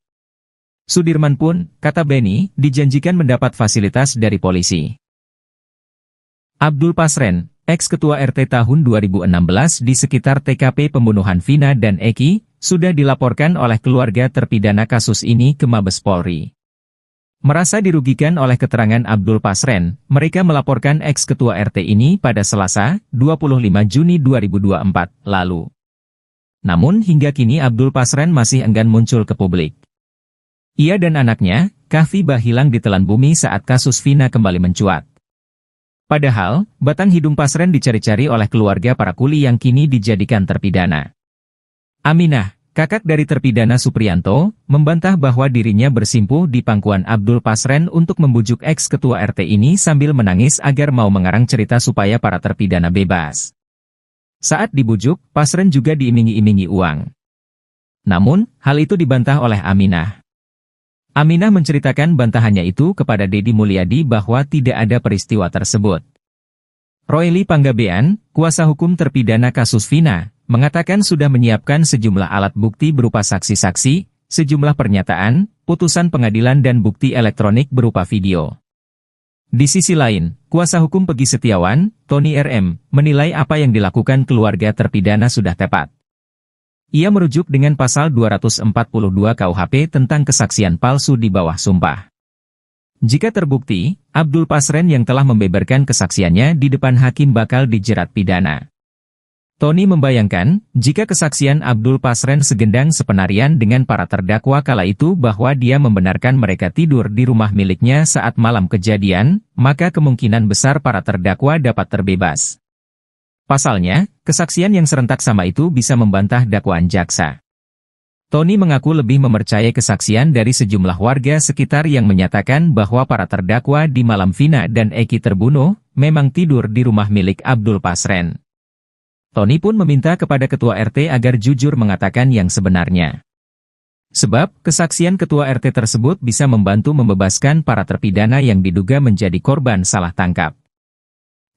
Sudirman pun, kata Benny, dijanjikan mendapat fasilitas dari polisi. Abdul Pasren, ex-ketua RT tahun 2016 di sekitar TKP pembunuhan Vina dan Eki, sudah dilaporkan oleh keluarga terpidana kasus ini ke Mabes Polri. Merasa dirugikan oleh keterangan Abdul Pasren, mereka melaporkan ex-ketua RT ini pada Selasa, 25 Juni 2024, lalu. Namun hingga kini Abdul Pasren masih enggan muncul ke publik. Ia dan anaknya, Kahfi hilang ditelan bumi saat kasus Vina kembali mencuat. Padahal, batang hidung Pasren dicari-cari oleh keluarga para kuli yang kini dijadikan terpidana. Aminah, kakak dari terpidana Supriyanto, membantah bahwa dirinya bersimpuh di pangkuan Abdul Pasren untuk membujuk ex-ketua RT ini sambil menangis agar mau mengarang cerita supaya para terpidana bebas. Saat dibujuk, Pasren juga diiming-imingi uang. Namun, hal itu dibantah oleh Aminah. Aminah menceritakan bantahannya itu kepada Deddy Mulyadi bahwa tidak ada peristiwa tersebut. Royli Panggabean, kuasa hukum terpidana kasus Vina, mengatakan sudah menyiapkan sejumlah alat bukti berupa saksi-saksi, sejumlah pernyataan, putusan pengadilan dan bukti elektronik berupa video. Di sisi lain, kuasa hukum Peggy Setiawan, Tony RM, menilai apa yang dilakukan keluarga terpidana sudah tepat. Ia merujuk dengan pasal 242 KUHP tentang kesaksian palsu di bawah sumpah. Jika terbukti, Abdul Pasren yang telah membeberkan kesaksiannya di depan hakim bakal dijerat pidana. Tony membayangkan, jika kesaksian Abdul Pasren segendang sepenarian dengan para terdakwa kala itu bahwa dia membenarkan mereka tidur di rumah miliknya saat malam kejadian, maka kemungkinan besar para terdakwa dapat terbebas. Pasalnya, kesaksian yang serentak sama itu bisa membantah dakwaan jaksa. Tony mengaku lebih mempercayai kesaksian dari sejumlah warga sekitar yang menyatakan bahwa para terdakwa di malam Vina dan Eki terbunuh, memang tidur di rumah milik Abdul Pasren. Tony pun meminta kepada ketua RT agar jujur mengatakan yang sebenarnya. Sebab, kesaksian ketua RT tersebut bisa membantu membebaskan para terpidana yang diduga menjadi korban salah tangkap.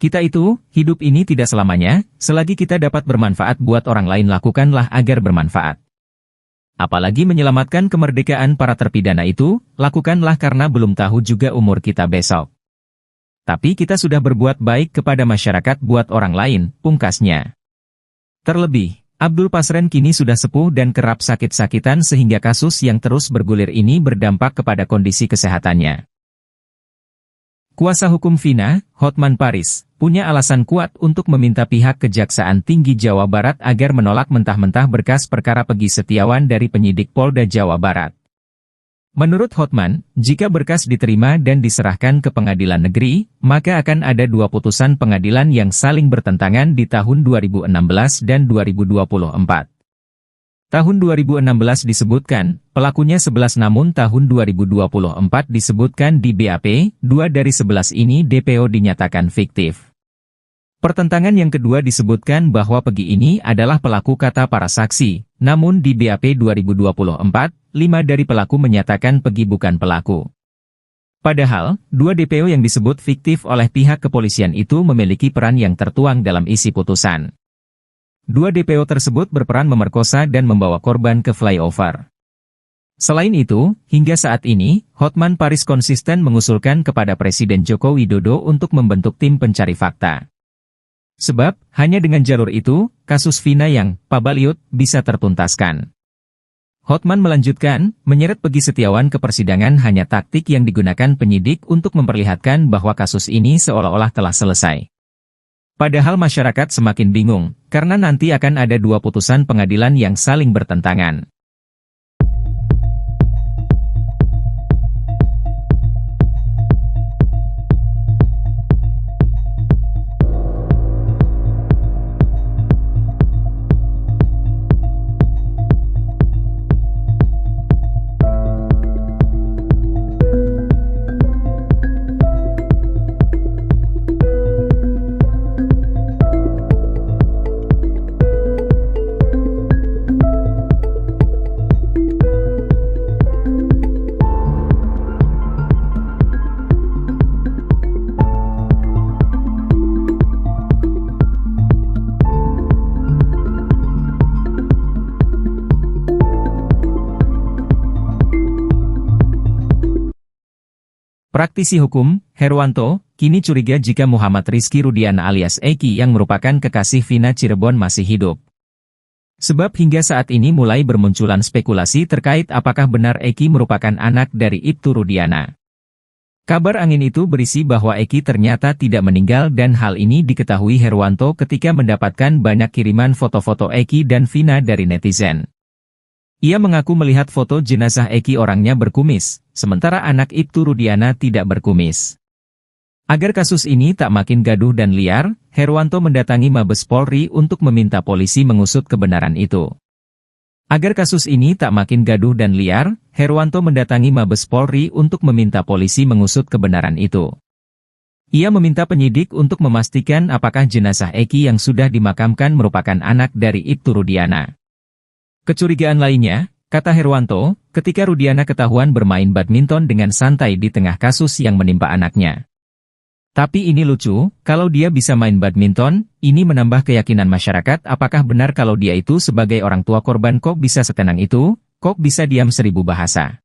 Kita itu, hidup ini tidak selamanya, selagi kita dapat bermanfaat buat orang lain lakukanlah agar bermanfaat. Apalagi menyelamatkan kemerdekaan para terpidana itu, lakukanlah karena belum tahu juga umur kita besok. Tapi kita sudah berbuat baik kepada masyarakat buat orang lain, pungkasnya. Terlebih, Abdul Pasren kini sudah sepuh dan kerap sakit-sakitan sehingga kasus yang terus bergulir ini berdampak kepada kondisi kesehatannya. Kuasa hukum Vina, Hotman Paris, punya alasan kuat untuk meminta pihak Kejaksaan Tinggi Jawa Barat agar menolak mentah-mentah berkas perkara Peggy Setiawan dari penyidik Polda Jawa Barat. Menurut Hotman, jika berkas diterima dan diserahkan ke pengadilan negeri, maka akan ada dua putusan pengadilan yang saling bertentangan di tahun 2016 dan 2024. Tahun 2016 disebutkan, pelakunya 11 namun tahun 2024 disebutkan di BAP, 2 dari 11 ini DPO dinyatakan fiktif. Pertentangan yang kedua disebutkan bahwa Peggy ini adalah pelaku kata para saksi, namun di BAP 2024, 5 dari pelaku menyatakan Peggy bukan pelaku. Padahal, 2 DPO yang disebut fiktif oleh pihak kepolisian itu memiliki peran yang tertuang dalam isi putusan. 2 DPO tersebut berperan memerkosa dan membawa korban ke flyover. Selain itu, hingga saat ini, Hotman Paris konsisten mengusulkan kepada Presiden Joko Widodo untuk membentuk tim pencari fakta. Sebab, hanya dengan jalur itu, kasus Vina yang pabaliut bisa tertuntaskan. Hotman melanjutkan, menyeret Peggy Setiawan ke persidangan hanya taktik yang digunakan penyidik untuk memperlihatkan bahwa kasus ini seolah-olah telah selesai. Padahal masyarakat semakin bingung, karena nanti akan ada 2 putusan pengadilan yang saling bertentangan. Praktisi hukum, Herwanto, kini curiga jika Muhammad Rizky Rudiana alias Eki yang merupakan kekasih Vina Cirebon masih hidup. Sebab hingga saat ini mulai bermunculan spekulasi terkait apakah benar Eki merupakan anak dari Ibtu Rudiana. Kabar angin itu berisi bahwa Eki ternyata tidak meninggal dan hal ini diketahui Herwanto ketika mendapatkan banyak kiriman foto-foto Eki dan Vina dari netizen. Ia mengaku melihat foto jenazah Eki orangnya berkumis, sementara anak Ibtu Rudiana tidak berkumis. Agar kasus ini tak makin gaduh dan liar, Herwanto mendatangi Mabes Polri untuk meminta polisi mengusut kebenaran itu. Agar kasus ini tak makin gaduh dan liar, Herwanto mendatangi Mabes Polri untuk meminta polisi mengusut kebenaran itu. Ia meminta penyidik untuk memastikan apakah jenazah Eki yang sudah dimakamkan merupakan anak dari Ibtu Rudiana. Kecurigaan lainnya, kata Herwanto, ketika Rudiana ketahuan bermain badminton dengan santai di tengah kasus yang menimpa anaknya. Tapi ini lucu, kalau dia bisa main badminton, ini menambah keyakinan masyarakat apakah benar kalau dia itu sebagai orang tua korban kok bisa setenang itu, kok bisa diam 1000 bahasa.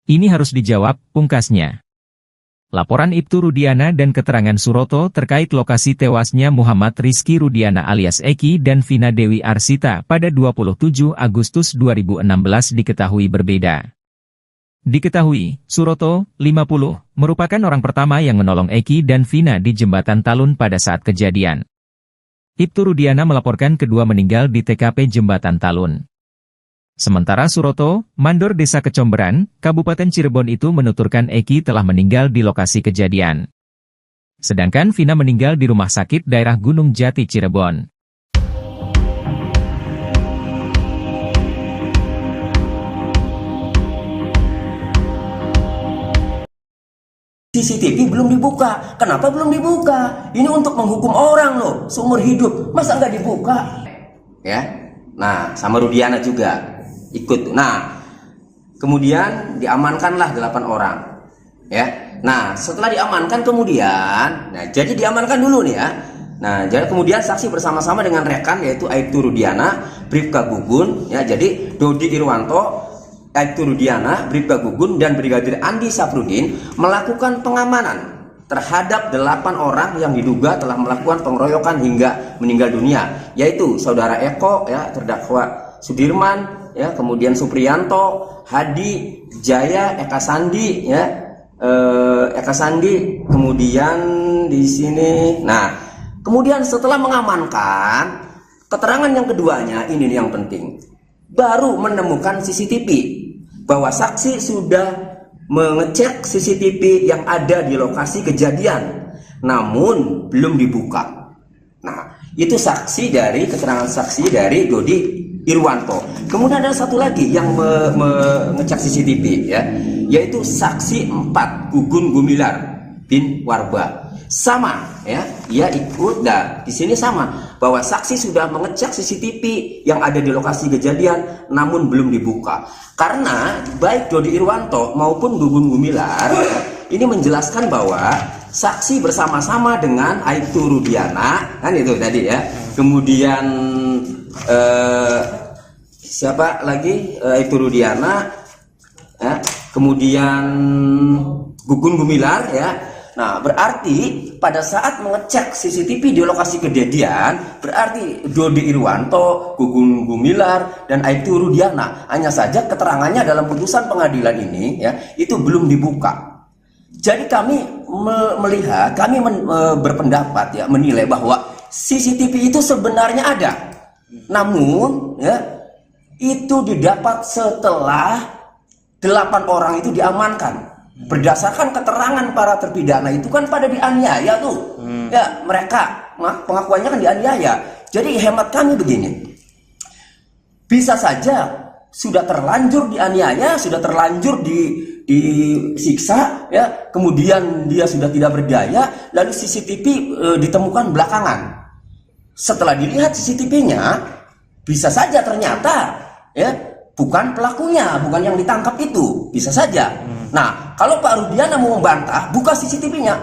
Ini harus dijawab, pungkasnya. Laporan Ibtu Rudiana dan keterangan Suroto terkait lokasi tewasnya Muhammad Rizky Rudiana alias Eki dan Vina Dewi Arsita pada 27 Agustus 2016 diketahui berbeda. Diketahui, Suroto, 50, merupakan orang pertama yang menolong Eki dan Vina di Jembatan Talun pada saat kejadian. Ibtu Rudiana melaporkan kedua meninggal di TKP Jembatan Talun. Sementara Suroto, mandor Desa Kecomberan, Kabupaten Cirebon itu menuturkan Eki telah meninggal di lokasi kejadian. Sedangkan Vina meninggal di rumah sakit daerah Gunung Jati Cirebon. CCTV belum dibuka. Kenapa belum dibuka? Ini untuk menghukum orang loh, seumur hidup. Masa nggak dibuka? Ya, nah sama Rudiana juga ikut. Nah, kemudian diamankanlah 8 orang. Ya, nah setelah diamankan kemudian, nah jadi diamankan dulu nih ya. Nah, jadi kemudian saksi bersama-sama dengan rekan yaitu Aibtu Rudiana, Bribka Gugun, ya jadi Dodi Irwanto, Aibtu Rudiana, Bribka Gugun, dan Brigadir Andi Safrudin melakukan pengamanan terhadap 8 orang yang diduga telah melakukan pengeroyokan hingga meninggal dunia, yaitu saudara Eko, ya terdakwa Sudirman, ya kemudian Supriyanto, Hadi, Jaya, Eka Sandi, ya Eka Sandi, kemudian di sini. Nah, kemudian setelah mengamankan, keterangan yang keduanya ini yang penting, baru menemukan CCTV, bahwa saksi sudah mengecek CCTV yang ada di lokasi kejadian, namun belum dibuka. Nah, itu saksi dari keterangan saksi dari Dodi Irwanto. Kemudian ada satu lagi yang mengecek CCTV, ya, yaitu saksi 4 Gugun Gumilar bin Warba. Sama, ya, ia ikut. Dan di sini sama, bahwa saksi sudah mengecek CCTV yang ada di lokasi kejadian, namun belum dibuka. Karena baik Dodi Irwanto maupun Gugun Gumilar, ya, ini menjelaskan bahwa saksi bersama-sama dengan Aibtu Rudiana, kan itu tadi ya. Kemudian siapa lagi? Aibtu Rudiana, ya. Kemudian Gugun Gumilar, ya. Nah, berarti pada saat mengecek CCTV di lokasi kejadian, berarti Dodi Irwanto, Gugun Gumilar, dan Aibtu Rudiana. Hanya saja keterangannya dalam putusan pengadilan ini, ya, itu belum dibuka. Jadi kami melihat, kami berpendapat, ya, menilai bahwa CCTV itu sebenarnya ada. Namun, ya, itu didapat setelah 8 orang itu diamankan. Berdasarkan keterangan para terpidana itu kan pada dianiaya tuh. Ya, mereka pengakuannya kan dianiaya. Jadi hemat kami begini. Bisa saja sudah terlanjur dianiaya, sudah terlanjur disiksa, ya. Kemudian dia sudah tidak berdaya, lalu CCTV ditemukan belakangan. Setelah dilihat CCTV-nya, bisa saja ternyata, ya, bukan pelakunya, bukan yang ditangkap itu, bisa saja. Nah, kalau Pak Rudiana mau membantah, buka CCTV-nya.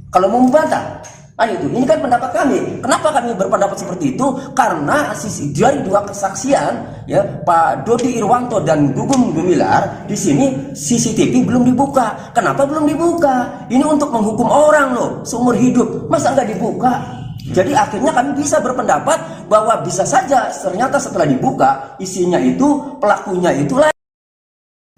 Kalau mau membantah, Ini kan pendapat kami. Kenapa kami berpendapat seperti itu? Karena dari dua kesaksian, ya, Pak Dodi Irwanto dan Gugum Gumilar, di sini CCTV belum dibuka. Kenapa belum dibuka? Ini untuk menghukum orang loh, seumur hidup. Masa nggak dibuka? Jadi akhirnya kami bisa berpendapat bahwa bisa saja ternyata setelah dibuka isinya itu pelakunya itulah.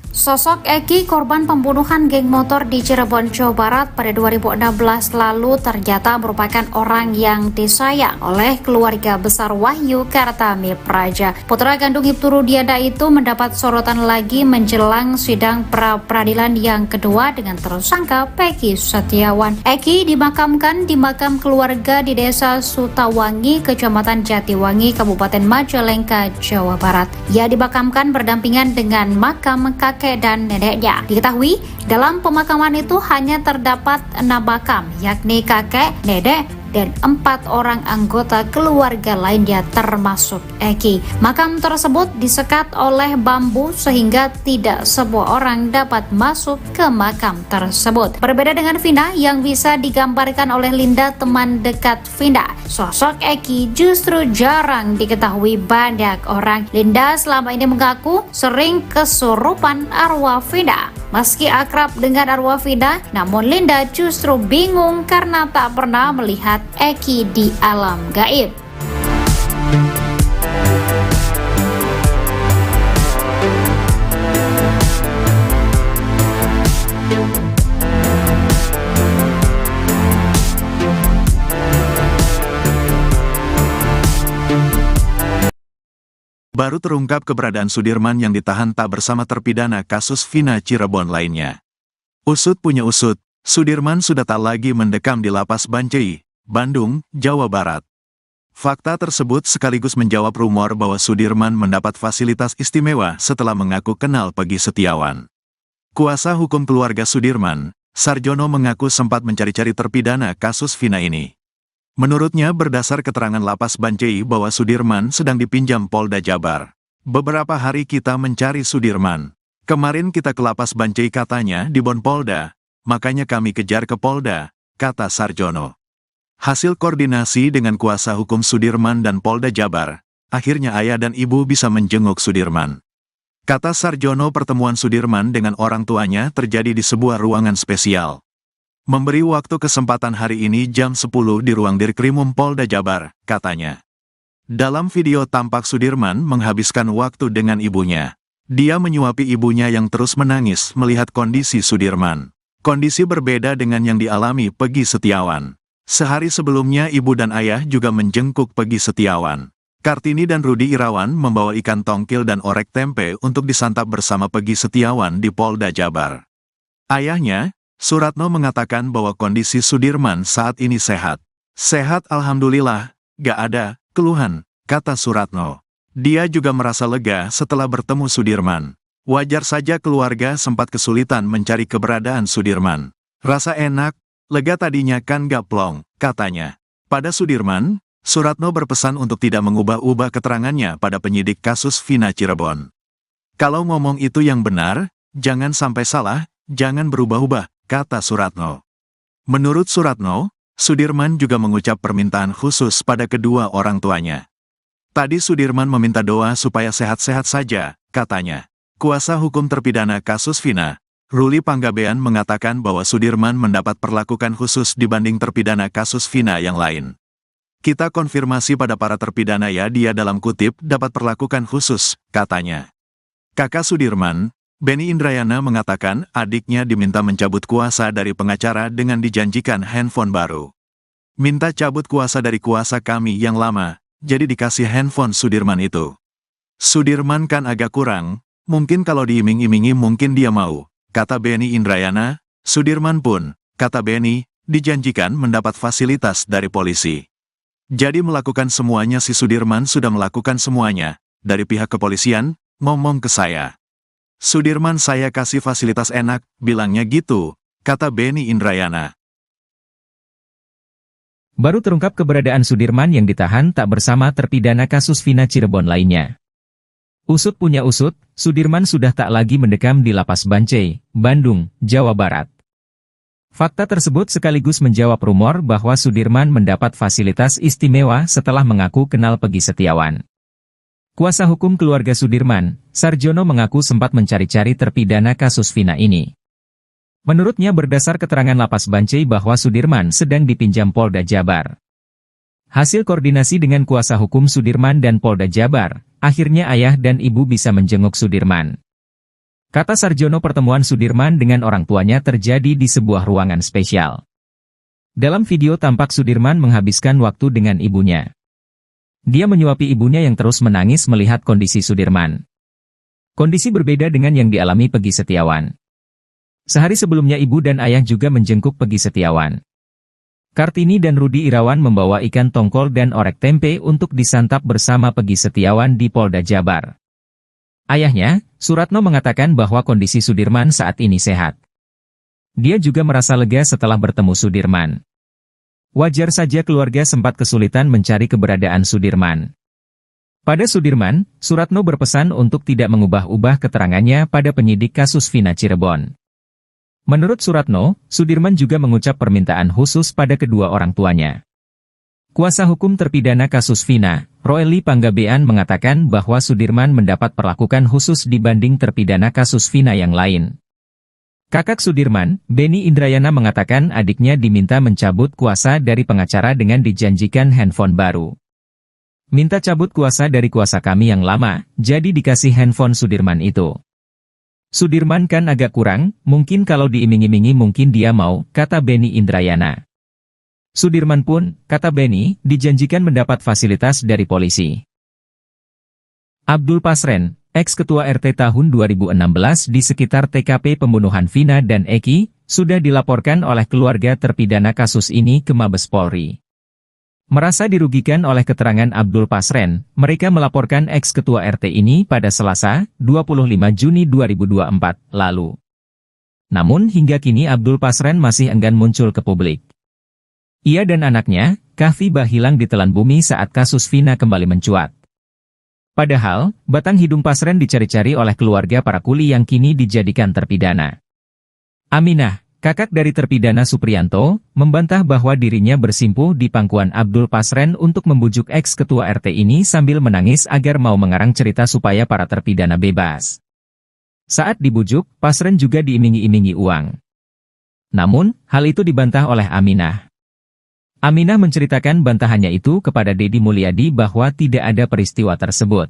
Sosok Eki, korban pembunuhan geng motor di Cirebon, Jawa Barat pada 2016 lalu ternyata merupakan orang yang disayang oleh keluarga besar Wahyu Kartami Praja. Putra kandung Ibtu Rudiana itu mendapat sorotan lagi menjelang sidang pra-peradilan yang kedua dengan tersangka Peggy Setiawan. Eki dimakamkan di makam keluarga di Desa Sutawangi, Kecamatan Jatiwangi, Kabupaten Majalengka, Jawa Barat. Ia dimakamkan berdampingan dengan makam kakek dan neneknya. Diketahui dalam pemakaman itu hanya terdapat 6 makam, yakni kakek, nenek, dan 4 orang anggota keluarga lainnya termasuk Eki. Makam tersebut disekat oleh bambu sehingga tidak semua orang dapat masuk ke makam tersebut. Berbeda dengan Vina yang bisa digambarkan oleh Linda, teman dekat Vina, sosok Eki justru jarang diketahui banyak orang. Linda selama ini mengaku sering kesurupan arwah Vina. Meski akrab dengan arwah Vina, namun Linda justru bingung karena tak pernah melihat Eki di alam gaib. Baru terungkap keberadaan Sudirman yang ditahan tak bersama terpidana kasus Vina Cirebon lainnya. Usut punya usut, Sudirman sudah tak lagi mendekam di Lapas Bancai, Bandung, Jawa Barat. Fakta tersebut sekaligus menjawab rumor bahwa Sudirman mendapat fasilitas istimewa setelah mengaku kenal Peggy Setiawan. Kuasa hukum keluarga Sudirman, Sarjono, mengaku sempat mencari-cari terpidana kasus Vina ini. Menurutnya berdasar keterangan Lapas Bancai bahwa Sudirman sedang dipinjam Polda Jabar. Beberapa hari kita mencari Sudirman. Kemarin kita ke Lapas Bancai katanya di Bon Polda, makanya kami kejar ke Polda, kata Sarjono. Hasil koordinasi dengan kuasa hukum Sudirman dan Polda Jabar, akhirnya ayah dan ibu bisa menjenguk Sudirman. Kata Sarjono, pertemuan Sudirman dengan orang tuanya terjadi di sebuah ruangan spesial. Memberi waktu kesempatan hari ini jam 10 di ruang Dirkrimum Polda Jabar, katanya. Dalam video tampak Sudirman menghabiskan waktu dengan ibunya. Dia menyuapi ibunya yang terus menangis melihat kondisi Sudirman. Kondisi berbeda dengan yang dialami Peggy Setiawan. Sehari sebelumnya ibu dan ayah juga menjenguk Peggy Setiawan. Kartini dan Rudi Irawan membawa ikan tongkil dan orek tempe untuk disantap bersama Peggy Setiawan di Polda Jabar. Ayahnya, Suratno, mengatakan bahwa kondisi Sudirman saat ini sehat. Sehat alhamdulillah, gak ada keluhan, kata Suratno. Dia juga merasa lega setelah bertemu Sudirman. Wajar saja keluarga sempat kesulitan mencari keberadaan Sudirman. Rasa enak, lega tadinya kan gak plong, katanya. Pada Sudirman, Suratno berpesan untuk tidak mengubah-ubah keterangannya pada penyidik kasus Vina Cirebon. Kalau ngomong itu yang benar, jangan sampai salah, jangan berubah-ubah, kata Suratno. Menurut Suratno, Sudirman juga mengucap permintaan khusus pada kedua orang tuanya. Tadi Sudirman meminta doa supaya sehat-sehat saja, katanya. Kuasa hukum terpidana kasus Vina, Ruli Panggabean, mengatakan bahwa Sudirman mendapat perlakuan khusus dibanding terpidana kasus Vina yang lain. Kita konfirmasi pada para terpidana ya, dia dalam kutip dapat perlakuan khusus, katanya. Kakak Sudirman, Benny Indrayana, mengatakan adiknya diminta mencabut kuasa dari pengacara dengan dijanjikan handphone baru. Minta cabut kuasa dari kuasa kami yang lama, jadi dikasih handphone Sudirman itu. Sudirman kan agak kurang, mungkin kalau diiming-imingi mungkin dia mau, kata Benny Indrayana. Sudirman pun, kata Benny, dijanjikan mendapat fasilitas dari polisi. Jadi melakukan semuanya, si Sudirman sudah melakukan semuanya, dari pihak kepolisian, ngomong ke saya. Sudirman saya kasih fasilitas enak, bilangnya gitu, kata Benny Indrayana. Baru terungkap keberadaan Sudirman yang ditahan tak bersama terpidana kasus Vina Cirebon lainnya. Usut punya usut, Sudirman sudah tak lagi mendekam di Lapas Bancai, Bandung, Jawa Barat. Fakta tersebut sekaligus menjawab rumor bahwa Sudirman mendapat fasilitas istimewa setelah mengaku kenal Peggy Setiawan. Kuasa hukum keluarga Sudirman, Sarjono, mengaku sempat mencari-cari terpidana kasus Vina ini. Menurutnya berdasar keterangan Lapas Bancai bahwa Sudirman sedang dipinjam Polda Jabar. Hasil koordinasi dengan kuasa hukum Sudirman dan Polda Jabar, akhirnya ayah dan ibu bisa menjenguk Sudirman. Kata Sarjono, pertemuan Sudirman dengan orang tuanya terjadi di sebuah ruangan spesial. Dalam video tampak Sudirman menghabiskan waktu dengan ibunya. Dia menyuapi ibunya yang terus menangis melihat kondisi Sudirman. Kondisi berbeda dengan yang dialami Peggy Setiawan. Sehari sebelumnya ibu dan ayah juga menjenguk Peggy Setiawan. Kartini dan Rudi Irawan membawa ikan tongkol dan orek tempe untuk disantap bersama Peggy Setiawan di Polda Jabar. Ayahnya, Suratno, mengatakan bahwa kondisi Sudirman saat ini sehat. Dia juga merasa lega setelah bertemu Sudirman. Wajar saja keluarga sempat kesulitan mencari keberadaan Sudirman. Pada Sudirman, Suratno berpesan untuk tidak mengubah-ubah keterangannya pada penyidik kasus Vina Cirebon. Menurut Suratno, Sudirman juga mengucap permintaan khusus pada kedua orang tuanya. Kuasa hukum terpidana kasus Vina, Roely Panggabean, mengatakan bahwa Sudirman mendapat perlakuan khusus dibanding terpidana kasus Vina yang lain. Kakak Sudirman, Benny Indrayana, mengatakan adiknya diminta mencabut kuasa dari pengacara dengan dijanjikan handphone baru. Minta cabut kuasa dari kuasa kami yang lama, jadi dikasih handphone Sudirman itu. Sudirman kan agak kurang, mungkin kalau diiming-imingi mungkin dia mau, kata Benny Indrayana. Sudirman pun, kata Benny, dijanjikan mendapat fasilitas dari polisi. Abdul Pasren, ex-ketua RT tahun 2016 di sekitar TKP pembunuhan Vina dan Eki, sudah dilaporkan oleh keluarga terpidana kasus ini ke Mabes Polri. Merasa dirugikan oleh keterangan Abdul Pasren, mereka melaporkan ex-ketua RT ini pada Selasa, 25 Juni 2024, lalu. Namun hingga kini Abdul Pasren masih enggan muncul ke publik. Ia dan anaknya, Kahfi, hilang ditelan bumi saat kasus Vina kembali mencuat. Padahal, batang hidung Pasren dicari-cari oleh keluarga para kuli yang kini dijadikan terpidana. Aminah, kakak dari terpidana Supriyanto, membantah bahwa dirinya bersimpuh di pangkuan Abdul Pasren untuk membujuk ex-ketua RT ini sambil menangis agar mau mengarang cerita supaya para terpidana bebas. Saat dibujuk, Pasren juga diiming-imingi uang. Namun, hal itu dibantah oleh Aminah. Aminah menceritakan bantahannya itu kepada Deddy Mulyadi bahwa tidak ada peristiwa tersebut.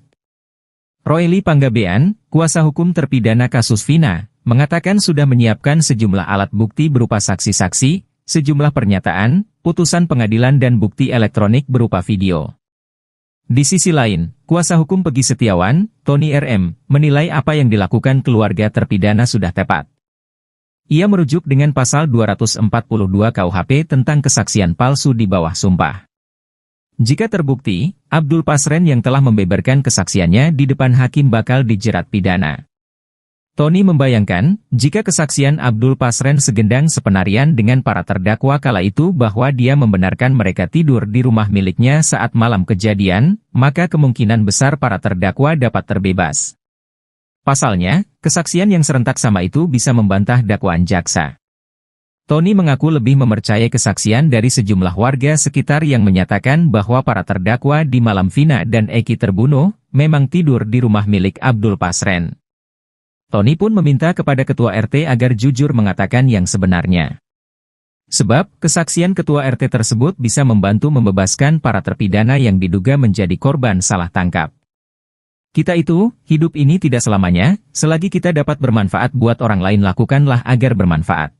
Roely Panggabean, kuasa hukum terpidana kasus Vina, mengatakan sudah menyiapkan sejumlah alat bukti berupa saksi-saksi, sejumlah pernyataan, putusan pengadilan dan bukti elektronik berupa video. Di sisi lain, kuasa hukum Peggy Setiawan, Tony RM, menilai apa yang dilakukan keluarga terpidana sudah tepat. Ia merujuk dengan pasal 242 KUHP tentang kesaksian palsu di bawah sumpah. Jika terbukti, Abdul Pasren yang telah membeberkan kesaksiannya di depan hakim bakal dijerat pidana. Tony membayangkan, jika kesaksian Abdul Pasren segendang sepenarian dengan para terdakwa kala itu bahwa dia membenarkan mereka tidur di rumah miliknya saat malam kejadian, maka kemungkinan besar para terdakwa dapat terbebas. Pasalnya, kesaksian yang serentak sama itu bisa membantah dakwaan jaksa. Tony mengaku lebih mempercayai kesaksian dari sejumlah warga sekitar yang menyatakan bahwa para terdakwa di malam Vina dan Eki terbunuh, memang tidur di rumah milik Abdul Pasren. Tony pun meminta kepada ketua RT agar jujur mengatakan yang sebenarnya. Sebab, kesaksian ketua RT tersebut bisa membantu membebaskan para terpidana yang diduga menjadi korban salah tangkap. Kita itu, hidup ini tidak selamanya, selagi kita dapat bermanfaat buat orang lain lakukanlah agar bermanfaat.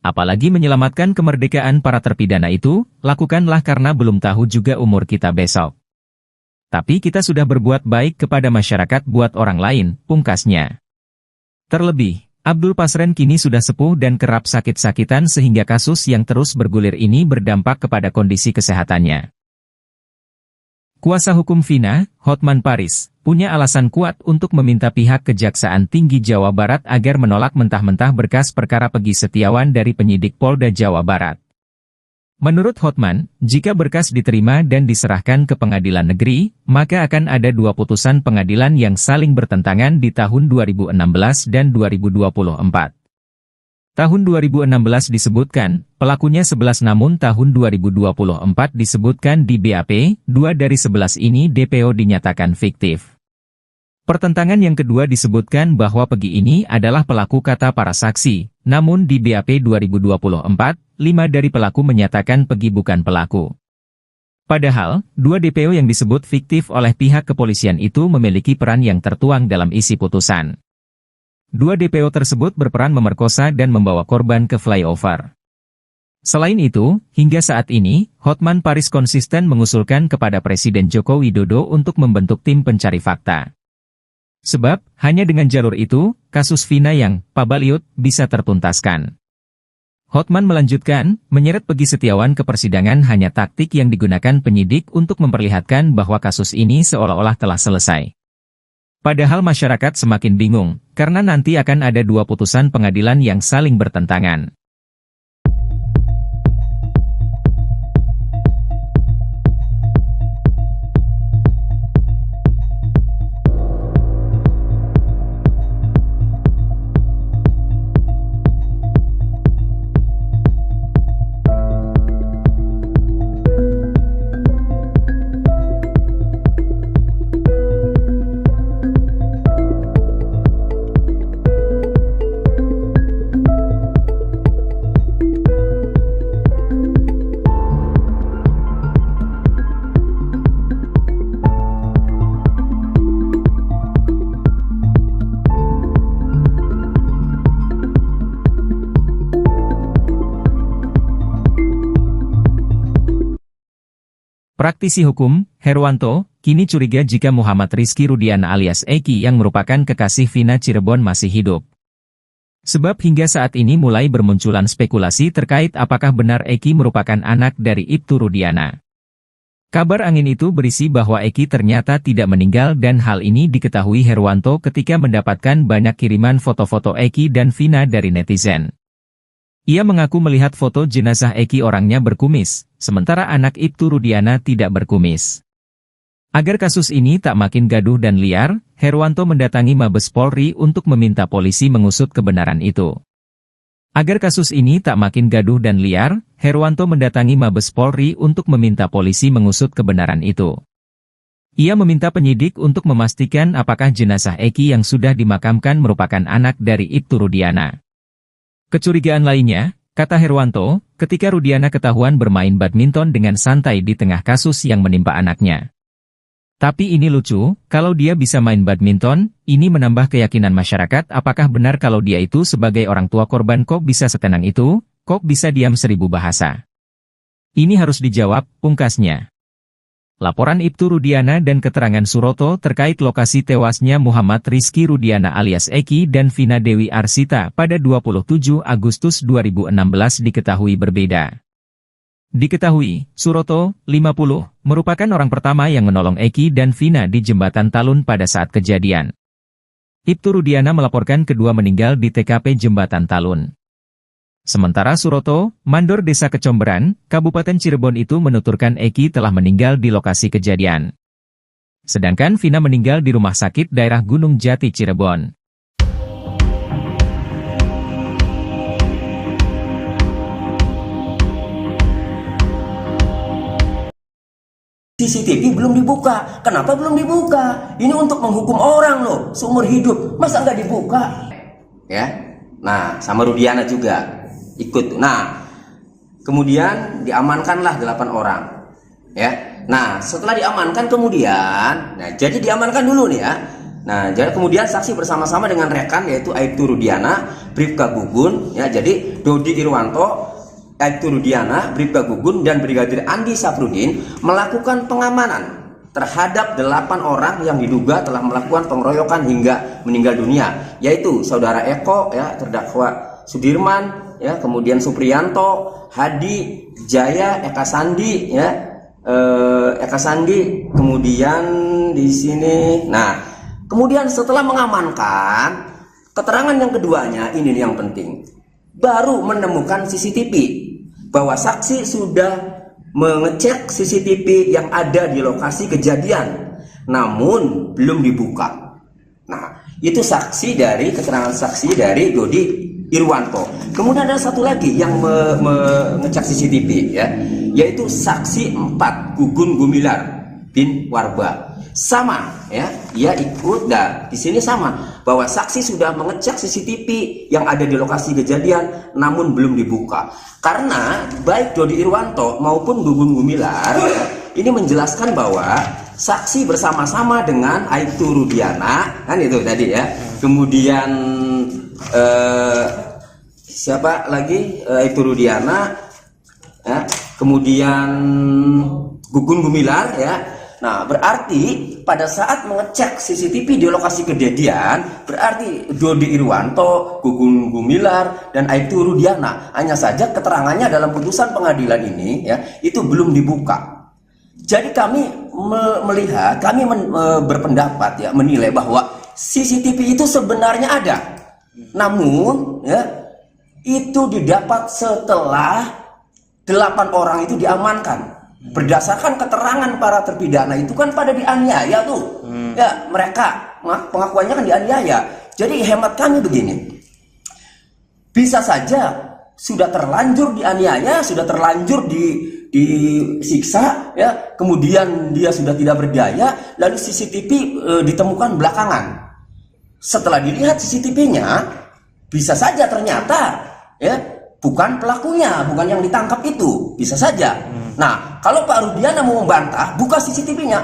Apalagi menyelamatkan kemerdekaan para terpidana itu, lakukanlah karena belum tahu juga umur kita besok. Tapi kita sudah berbuat baik kepada masyarakat buat orang lain, pungkasnya. Terlebih, Abdul Pasren kini sudah sepuh dan kerap sakit-sakitan sehingga kasus yang terus bergulir ini berdampak kepada kondisi kesehatannya. Kuasa hukum Vina, Hotman Paris, punya alasan kuat untuk meminta pihak Kejaksaan Tinggi Jawa Barat agar menolak mentah-mentah berkas perkara Peggy Setiawan dari penyidik Polda Jawa Barat. Menurut Hotman, jika berkas diterima dan diserahkan ke pengadilan negeri, maka akan ada dua putusan pengadilan yang saling bertentangan di tahun 2016 dan 2024. Tahun 2016 disebutkan, pelakunya 11 namun tahun 2024 disebutkan di BAP, 2 dari 11 ini DPO dinyatakan fiktif. Pertentangan yang kedua disebutkan bahwa Pegi ini adalah pelaku kata para saksi, namun di BAP 2024, 5 dari pelaku menyatakan Pegi bukan pelaku. Padahal, 2 DPO yang disebut fiktif oleh pihak kepolisian itu memiliki peran yang tertuang dalam isi putusan. 2 DPO tersebut berperan memerkosa dan membawa korban ke flyover. Selain itu, hingga saat ini, Hotman Paris konsisten mengusulkan kepada Presiden Joko Widodo untuk membentuk tim pencari fakta. Sebab, hanya dengan jalur itu, kasus Vina yang pabaliut bisa tertuntaskan. Hotman melanjutkan, menyeret Pegi Setiawan ke persidangan hanya taktik yang digunakan penyidik untuk memperlihatkan bahwa kasus ini seolah-olah telah selesai. Padahal masyarakat semakin bingung, karena nanti akan ada 2 putusan pengadilan yang saling bertentangan. Praktisi hukum, Herwanto, kini curiga jika Muhammad Rizky Rudiana alias Eki yang merupakan kekasih Vina Cirebon masih hidup. Sebab hingga saat ini mulai bermunculan spekulasi terkait apakah benar Eki merupakan anak dari Ibtu Rudiana. Kabar angin itu berisi bahwa Eki ternyata tidak meninggal dan hal ini diketahui Herwanto ketika mendapatkan banyak kiriman foto-foto Eki dan Vina dari netizen. Ia mengaku melihat foto jenazah Eki orangnya berkumis, sementara anak Ibtu Rudiana tidak berkumis. Agar kasus ini tak makin gaduh dan liar, Herwanto mendatangi Mabes Polri untuk meminta polisi mengusut kebenaran itu. Agar kasus ini tak makin gaduh dan liar, Herwanto mendatangi Mabes Polri untuk meminta polisi mengusut kebenaran itu. Ia meminta penyidik untuk memastikan apakah jenazah Eki yang sudah dimakamkan merupakan anak dari Ibtu Rudiana. Kecurigaan lainnya, kata Herwanto, ketika Rudiana ketahuan bermain badminton dengan santai di tengah kasus yang menimpa anaknya. Tapi ini lucu, kalau dia bisa main badminton, ini menambah keyakinan masyarakat apakah benar kalau dia itu sebagai orang tua korban kok bisa setenang itu, kok bisa diam 1000 bahasa. Ini harus dijawab, pungkasnya. Laporan Ibtu Rudiana dan keterangan Suroto terkait lokasi tewasnya Muhammad Rizky Rudiana alias Eki dan Vina Dewi Arsita pada 27 Agustus 2016 diketahui berbeda. Diketahui, Suroto, 50, merupakan orang pertama yang menolong Eki dan Vina di Jembatan Talun pada saat kejadian. Ibtu Rudiana melaporkan kedua meninggal di TKP Jembatan Talun. Sementara Suroto, mandor desa Kecomberan, Kabupaten Cirebon itu menuturkan Eki telah meninggal di lokasi kejadian. Sedangkan Vina meninggal di rumah sakit daerah Gunung Jati Cirebon. CCTV belum dibuka. Kenapa belum dibuka? Ini untuk menghukum orang loh, seumur hidup. Masa nggak dibuka? Ya, nah sama Rudiana juga ikut. Nah, kemudian diamankanlah 8 orang. Ya, nah setelah diamankan kemudian, nah jadi diamankan dulu nih ya. Nah, jadi kemudian saksi bersama-sama dengan rekan yaitu Aibtu Rudiana, Bribka Gugun, ya jadi Dodi Irwanto, Aibtu Rudiana, Bribka Gugun, dan Brigadir Andi Safrudin melakukan pengamanan terhadap 8 orang yang diduga telah melakukan pengeroyokan hingga meninggal dunia, yaitu saudara Eko, ya terdakwa Sudirman, ya kemudian Supriyanto, Hadi, Jaya, Eka Sandi, ya Eka Sandi, kemudian di sini. Nah, kemudian setelah mengamankan, keterangan yang keduanya ini yang penting, baru menemukan CCTV. Bahwa saksi sudah mengecek CCTV yang ada di lokasi kejadian, namun belum dibuka. Nah, itu saksi dari keterangan saksi dari Dodi Irwanto. Kemudian ada satu lagi yang mengecek CCTV ya, yaitu saksi 4 Gugun Gumilar bin Warba. Sama ya, dia ikut dan di sini sama bahwa saksi sudah mengecek CCTV yang ada di lokasi kejadian namun belum dibuka. Karena baik Dodi Irwanto maupun Gugun Gumilar ya, ini menjelaskan bahwa saksi bersama-sama dengan Aibtu Rudiana, kan itu tadi ya. Kemudian siapa lagi? Aibtu Rudiana ya. Kemudian Gugun Gumilar ya. Nah, berarti pada saat mengecek CCTV di lokasi kejadian, berarti Dodi Irwanto, Gugun Gumilar, dan Aibtu Rudiana, hanya saja keterangannya dalam putusan pengadilan ini ya, itu belum dibuka. Jadi kami melihat, kami berpendapat ya, menilai bahwa CCTV itu sebenarnya ada. Namun ya, itu didapat setelah 8 orang itu diamankan. Berdasarkan keterangan para terpidana itu kan pada dianiaya tuh. Ya, mereka pengakuannya kan dianiaya. Jadi hemat kami begini. Bisa saja sudah terlanjur dianiaya, sudah terlanjur disiksa ya, kemudian dia sudah tidak berdaya, lalu CCTV ditemukan belakangan. Setelah dilihat CCTV-nya, bisa saja ternyata ya bukan pelakunya, bukan yang ditangkap itu, bisa saja. Nah, kalau Pak Rudiana mau membantah, buka CCTV-nya.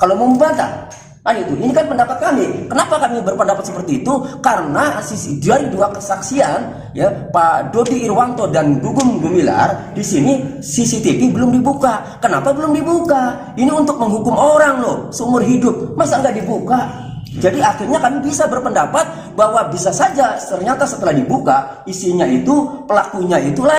Kalau mau membantah, kan itu. Ini kan pendapat kami. Kenapa kami berpendapat seperti itu? Karena dari 2 kesaksian, ya, Pak Dodi Irwanto dan Gugun Gumilar, di sini CCTV belum dibuka. Kenapa belum dibuka? Ini untuk menghukum orang loh, seumur hidup. Masa nggak dibuka? Jadi akhirnya kami bisa berpendapat bahwa bisa saja ternyata setelah dibuka isinya itu pelakunya itulah.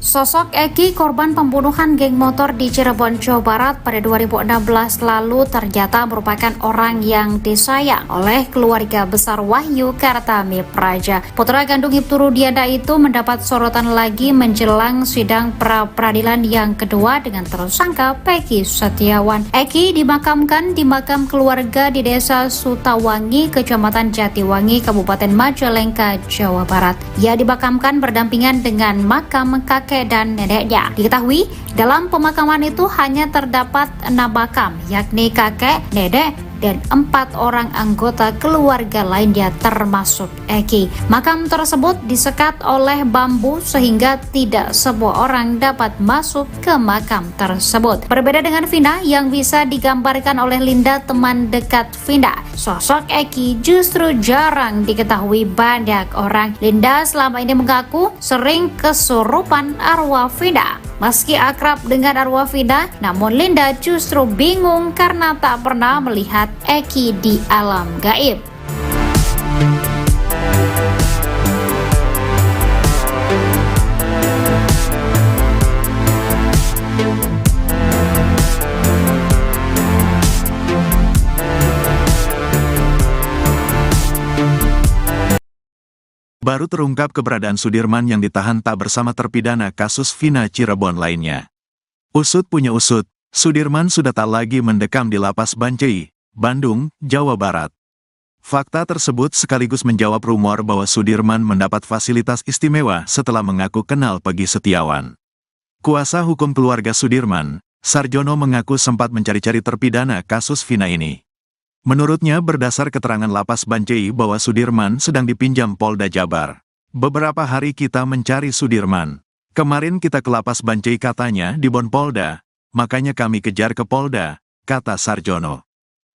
Sosok Eki, korban pembunuhan geng motor di Cirebon, Jawa Barat pada 2016 lalu ternyata merupakan orang yang disayang oleh keluarga besar Wahyu Kartami Praja. Putra kandung Aibtu Rudiana itu mendapat sorotan lagi menjelang sidang pra-peradilan yang kedua dengan tersangka Peggy Setiawan. Eki dimakamkan di makam keluarga di Desa Sutawangi, Kecamatan Jatiwangi, Kabupaten Majalengka, Jawa Barat. Ia dimakamkan berdampingan dengan makam kakek dan neneknya. Diketahui dalam pemakaman itu hanya terdapat 6 makam, yakni kakek, nenek, dan 4 orang anggota keluarga lainnya termasuk Eki. Makam tersebut disekat oleh bambu sehingga tidak semua orang dapat masuk ke makam tersebut. Berbeda dengan Vina yang bisa digambarkan oleh Linda, teman dekat Vina, sosok Eki justru jarang diketahui banyak orang. Linda selama ini mengaku sering kesurupan arwah Vina. Meski akrab dengan arwah Vina, namun Linda justru bingung karena tak pernah melihat Eki di alam gaib. Baru terungkap keberadaan Sudirman yang ditahan tak bersama terpidana kasus Vina Cirebon lainnya. Usut punya usut, Sudirman sudah tak lagi mendekam di Lapas Bancai, Bandung, Jawa Barat. Fakta tersebut sekaligus menjawab rumor bahwa Sudirman mendapat fasilitas istimewa setelah mengaku kenal Peggy Setiawan. Kuasa hukum keluarga Sudirman, Sarjono, mengaku sempat mencari-cari terpidana kasus Vina ini. Menurutnya berdasar keterangan Lapas Bancai bahwa Sudirman sedang dipinjam Polda Jabar. Beberapa hari kita mencari Sudirman. Kemarin kita ke Lapas Bancai katanya di Bon Polda, makanya kami kejar ke Polda, kata Sarjono.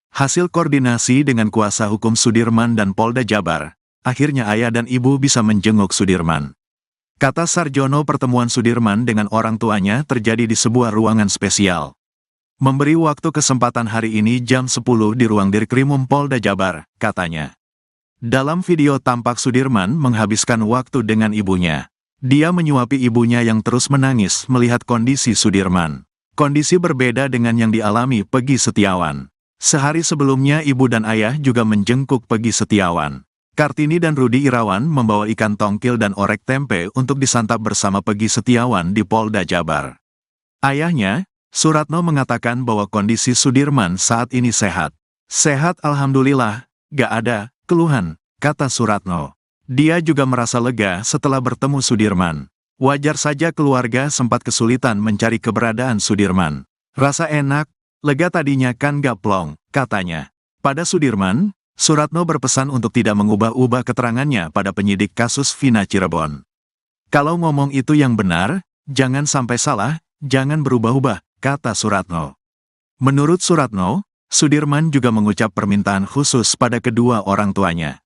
Hasil koordinasi dengan kuasa hukum Sudirman dan Polda Jabar, akhirnya ayah dan ibu bisa menjenguk Sudirman. Kata Sarjono, pertemuan Sudirman dengan orang tuanya terjadi di sebuah ruangan spesial. Memberi waktu kesempatan hari ini jam 10 di ruang Dirkrimum Polda Jabar, katanya. Dalam video tampak Sudirman menghabiskan waktu dengan ibunya. Dia menyuapi ibunya yang terus menangis melihat kondisi Sudirman. Kondisi berbeda dengan yang dialami Peggy Setiawan. Sehari sebelumnya ibu dan ayah juga menjenguk Peggy Setiawan. Kartini dan Rudi Irawan membawa ikan tongkil dan orek tempe untuk disantap bersama Peggy Setiawan di Polda Jabar. Ayahnya, Suratno, mengatakan bahwa kondisi Sudirman saat ini sehat. Sehat alhamdulillah, gak ada keluhan, kata Suratno. Dia juga merasa lega setelah bertemu Sudirman. Wajar saja keluarga sempat kesulitan mencari keberadaan Sudirman. Rasa enak, lega tadinya kan gak plong, katanya. Pada Sudirman, Suratno berpesan untuk tidak mengubah-ubah keterangannya pada penyidik kasus Vina Cirebon. Kalau ngomong itu yang benar, jangan sampai salah, jangan berubah-ubah, kata Suratno. Menurut Suratno, Sudirman juga mengucap permintaan khusus pada kedua orang tuanya.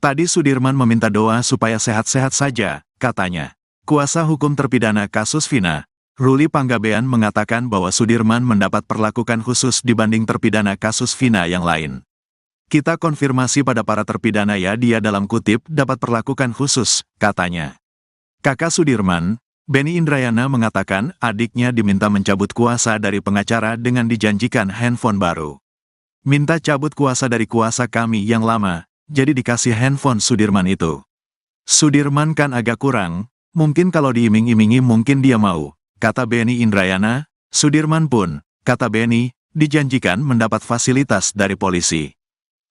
Tadi Sudirman meminta doa supaya sehat-sehat saja, katanya. Kuasa hukum terpidana kasus Vina, Ruli Panggabean mengatakan bahwa Sudirman mendapat perlakuan khusus dibanding terpidana kasus Vina yang lain. Kita konfirmasi pada para terpidana ya, dia dalam kutip dapat perlakuan khusus, katanya. Kakak Sudirman, Benny Indrayana mengatakan adiknya diminta mencabut kuasa dari pengacara dengan dijanjikan handphone baru. Minta cabut kuasa dari kuasa kami yang lama, jadi dikasih handphone Sudirman itu. Sudirman kan agak kurang, mungkin kalau diiming-imingi mungkin dia mau, kata Benny Indrayana. Sudirman pun, kata Benny, dijanjikan mendapat fasilitas dari polisi.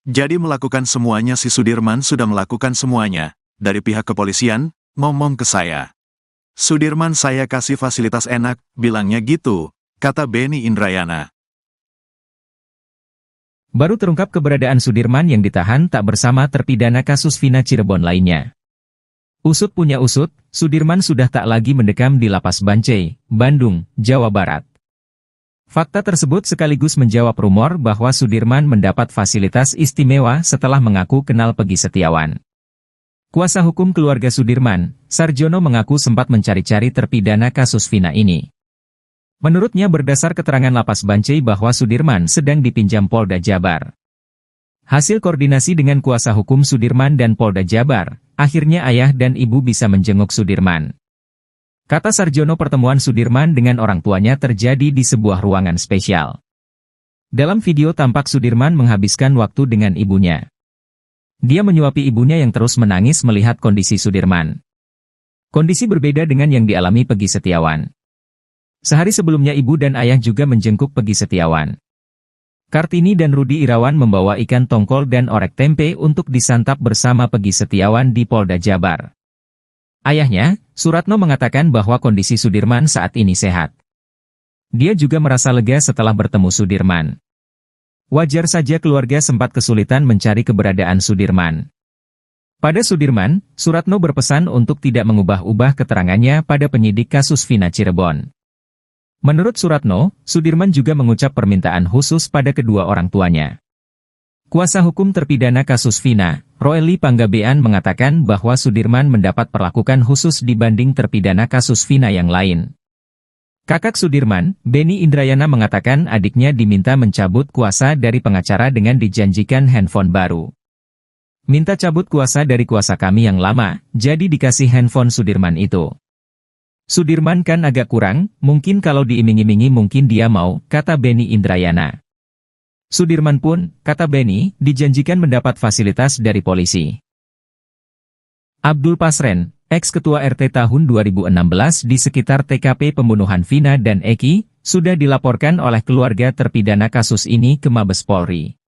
Jadi melakukan semuanya, si Sudirman sudah melakukan semuanya, dari pihak kepolisian, ngomong ke saya. Sudirman saya kasih fasilitas enak, bilangnya gitu, kata Benny Indrayana. Baru terungkap keberadaan Sudirman yang ditahan tak bersama terpidana kasus Vina Cirebon lainnya. Usut punya usut, Sudirman sudah tak lagi mendekam di Lapas Bancai, Bandung, Jawa Barat. Fakta tersebut sekaligus menjawab rumor bahwa Sudirman mendapat fasilitas istimewa setelah mengaku kenal Peggy Setiawan. Kuasa hukum keluarga Sudirman, Sarjono mengaku sempat mencari-cari terpidana kasus Vina ini. Menurutnya berdasar keterangan Lapas Bancai bahwa Sudirman sedang dipinjam Polda Jabar. Hasil koordinasi dengan kuasa hukum Sudirman dan Polda Jabar, akhirnya ayah dan ibu bisa menjenguk Sudirman. Kata Sarjono, pertemuan Sudirman dengan orang tuanya terjadi di sebuah ruangan spesial. Dalam video tampak Sudirman menghabiskan waktu dengan ibunya. Dia menyuapi ibunya yang terus menangis melihat kondisi Sudirman. Kondisi berbeda dengan yang dialami Peggy Setiawan. Sehari sebelumnya ibu dan ayah juga menjenguk Peggy Setiawan. Kartini dan Rudi Irawan membawa ikan tongkol dan orek tempe untuk disantap bersama Peggy Setiawan di Polda Jabar. Ayahnya, Suratno mengatakan bahwa kondisi Sudirman saat ini sehat. Dia juga merasa lega setelah bertemu Sudirman. Wajar saja keluarga sempat kesulitan mencari keberadaan Sudirman. Pada Sudirman, Suratno berpesan untuk tidak mengubah-ubah keterangannya pada penyidik kasus Vina Cirebon. Menurut Suratno, Sudirman juga mengucap permintaan khusus pada kedua orang tuanya. Kuasa hukum terpidana kasus Vina, Ruli Panggabean mengatakan bahwa Sudirman mendapat perlakuan khusus dibanding terpidana kasus Vina yang lain. Kakak Sudirman, Benny Indrayana mengatakan adiknya diminta mencabut kuasa dari pengacara dengan dijanjikan handphone baru. Minta cabut kuasa dari kuasa kami yang lama, jadi dikasih handphone Sudirman itu. Sudirman kan agak kurang, mungkin kalau diiming-imingi mungkin dia mau, kata Benny Indrayana. Sudirman pun, kata Benny, dijanjikan mendapat fasilitas dari polisi. Abdul Pasren, ex-ketua RT tahun 2016 di sekitar TKP pembunuhan Vina dan Eki, sudah dilaporkan oleh keluarga terpidana kasus ini ke Mabes Polri.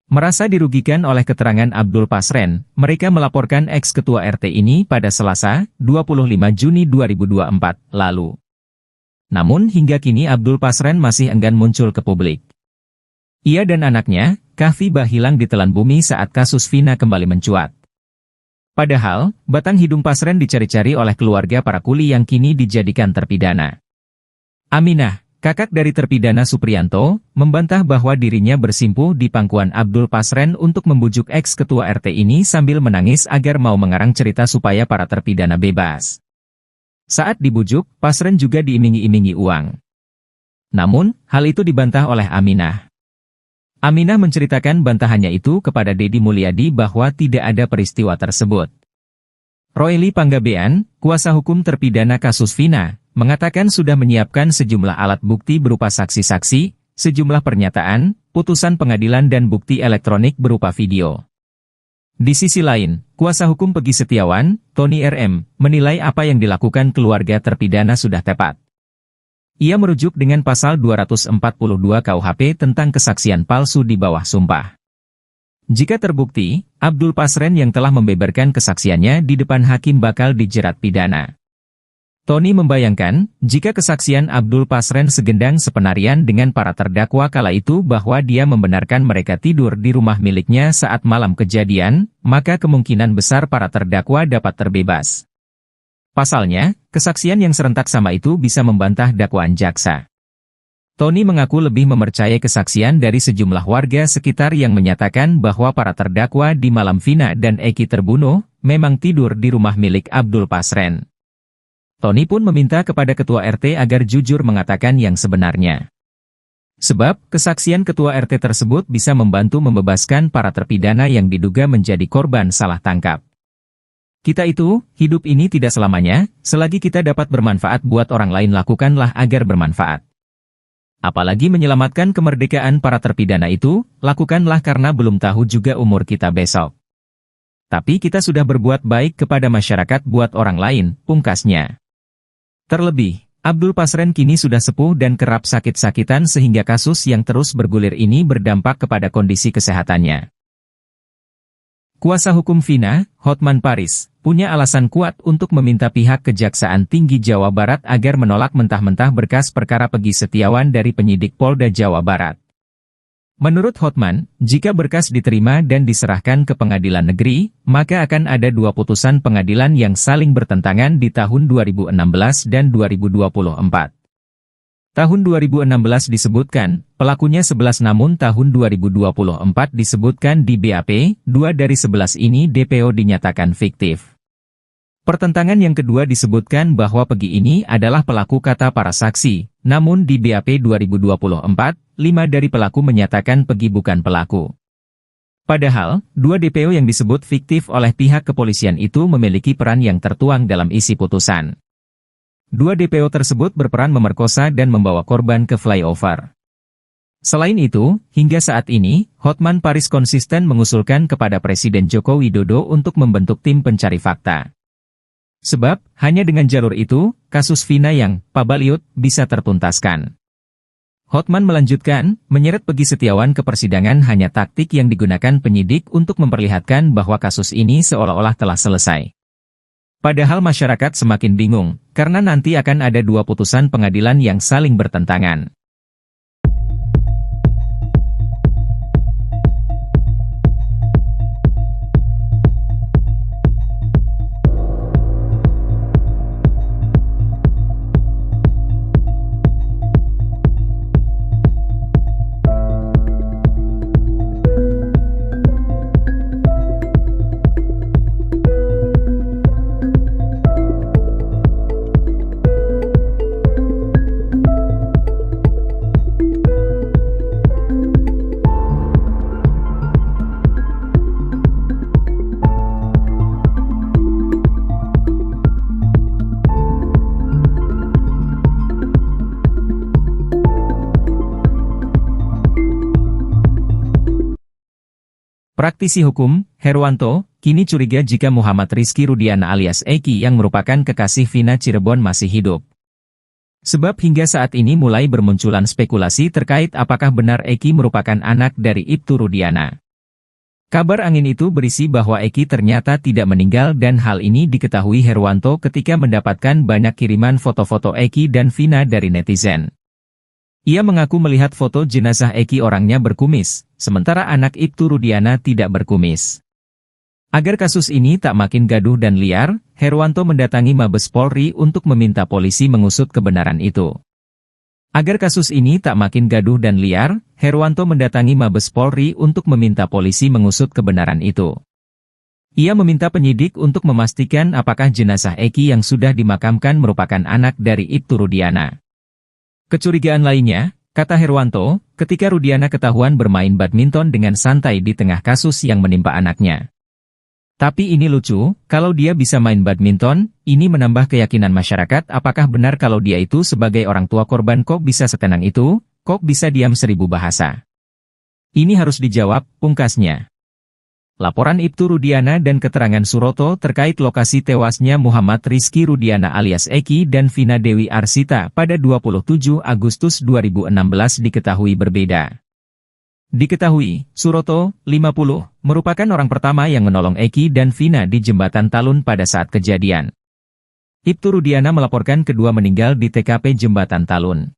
Merasa dirugikan oleh keterangan Abdul Pasren, mereka melaporkan ex-ketua RT ini pada Selasa, 25 Juni 2024, lalu. Namun hingga kini Abdul Pasren masih enggan muncul ke publik. Ia dan anaknya, Kahfi hilang ditelan bumi saat kasus Vina kembali mencuat. Padahal, batang hidung Pasren dicari-cari oleh keluarga para kuli yang kini dijadikan terpidana. Aminah, kakak dari terpidana Supriyanto, membantah bahwa dirinya bersimpuh di pangkuan Abdul Pasren untuk membujuk ex-ketua RT ini sambil menangis agar mau mengarang cerita supaya para terpidana bebas. Saat dibujuk, Pasren juga diiming-imingi uang. Namun, hal itu dibantah oleh Aminah. Aminah menceritakan bantahannya itu kepada Deddy Mulyadi bahwa tidak ada peristiwa tersebut. Ruli Panggabean, kuasa hukum terpidana kasus Vina, mengatakan sudah menyiapkan sejumlah alat bukti berupa saksi-saksi, sejumlah pernyataan, putusan pengadilan dan bukti elektronik berupa video. Di sisi lain, kuasa hukum Peggy Setiawan, Tony RM, menilai apa yang dilakukan keluarga terpidana sudah tepat. Ia merujuk dengan pasal 242 KUHP tentang kesaksian palsu di bawah sumpah. Jika terbukti, Abdul Pasren yang telah membeberkan kesaksiannya di depan hakim bakal dijerat pidana. Tony membayangkan, jika kesaksian Abdul Pasren segendang sepenarian dengan para terdakwa kala itu bahwa dia membenarkan mereka tidur di rumah miliknya saat malam kejadian, maka kemungkinan besar para terdakwa dapat terbebas. Pasalnya, kesaksian yang serentak sama itu bisa membantah dakwaan jaksa. Tony mengaku lebih mempercayai kesaksian dari sejumlah warga sekitar yang menyatakan bahwa para terdakwa di malam Vina dan Eki terbunuh, memang tidur di rumah milik Abdul Pasren. Tony pun meminta kepada ketua RT agar jujur mengatakan yang sebenarnya. Sebab, kesaksian ketua RT tersebut bisa membantu membebaskan para terpidana yang diduga menjadi korban salah tangkap. Kita itu, hidup ini tidak selamanya, selagi kita dapat bermanfaat buat orang lain lakukanlah agar bermanfaat. Apalagi menyelamatkan kemerdekaan para terpidana itu, lakukanlah karena belum tahu juga umur kita besok. Tapi kita sudah berbuat baik kepada masyarakat buat orang lain, pungkasnya. Terlebih, Abdul Pasren kini sudah sepuh dan kerap sakit-sakitan sehingga kasus yang terus bergulir ini berdampak kepada kondisi kesehatannya. Kuasa hukum Vina, Hotman Paris, punya alasan kuat untuk meminta pihak Kejaksaan Tinggi Jawa Barat agar menolak mentah-mentah berkas perkara Peggy Setiawan dari penyidik Polda Jawa Barat. Menurut Hotman, jika berkas diterima dan diserahkan ke pengadilan negeri, maka akan ada dua putusan pengadilan yang saling bertentangan di tahun 2016 dan 2024. Tahun 2016 disebutkan, pelakunya 11 namun tahun 2024 disebutkan di BAP, 2 dari 11 ini DPO dinyatakan fiktif. Pertentangan yang kedua disebutkan bahwa Peggy ini adalah pelaku kata para saksi, namun di BAP 2024, 5 dari pelaku menyatakan Peggy bukan pelaku. Padahal, 2 DPO yang disebut fiktif oleh pihak kepolisian itu memiliki peran yang tertuang dalam isi putusan. 2 DPO tersebut berperan memerkosa dan membawa korban ke flyover. Selain itu, hingga saat ini, Hotman Paris konsisten mengusulkan kepada Presiden Joko Widodo untuk membentuk tim pencari fakta. Sebab, hanya dengan jalur itu, kasus Vina yang pabaliut bisa tertuntaskan. Hotman melanjutkan, menyeret Peggy Setiawan ke persidangan hanya taktik yang digunakan penyidik untuk memperlihatkan bahwa kasus ini seolah-olah telah selesai. Padahal masyarakat semakin bingung, karena nanti akan ada 2 putusan pengadilan yang saling bertentangan. Praktisi hukum, Herwanto, kini curiga jika Muhammad Rizky Rudiana alias Eki yang merupakan kekasih Vina Cirebon masih hidup. Sebab hingga saat ini mulai bermunculan spekulasi terkait apakah benar Eki merupakan anak dari Ibtu Rudiana. Kabar angin itu berisi bahwa Eki ternyata tidak meninggal dan hal ini diketahui Herwanto ketika mendapatkan banyak kiriman foto-foto Eki dan Vina dari netizen. Ia mengaku melihat foto jenazah Eki orangnya berkumis, sementara anak Ibtu Rudiana tidak berkumis. Agar kasus ini tak makin gaduh dan liar, Herwanto mendatangi Mabes Polri untuk meminta polisi mengusut kebenaran itu. Agar kasus ini tak makin gaduh dan liar, Herwanto mendatangi Mabes Polri untuk meminta polisi mengusut kebenaran itu. Ia meminta penyidik untuk memastikan apakah jenazah Eki yang sudah dimakamkan merupakan anak dari Ibtu Rudiana. Kecurigaan lainnya, kata Herwanto, ketika Rudiana ketahuan bermain badminton dengan santai di tengah kasus yang menimpa anaknya. Tapi ini lucu, kalau dia bisa main badminton, ini menambah keyakinan masyarakat apakah benar kalau dia itu sebagai orang tua korban kok bisa setenang itu, kok bisa diam 1000 bahasa. Ini harus dijawab, pungkasnya. Laporan Ibtu Rudiana dan keterangan Suroto terkait lokasi tewasnya Muhammad Rizky Rudiana alias Eki dan Vina Dewi Arsita pada 27 Agustus 2016 diketahui berbeda. Diketahui, Suroto, 50, merupakan orang pertama yang menolong Eki dan Vina di Jembatan Talun pada saat kejadian. Ibtu Rudiana melaporkan kedua meninggal di TKP Jembatan Talun.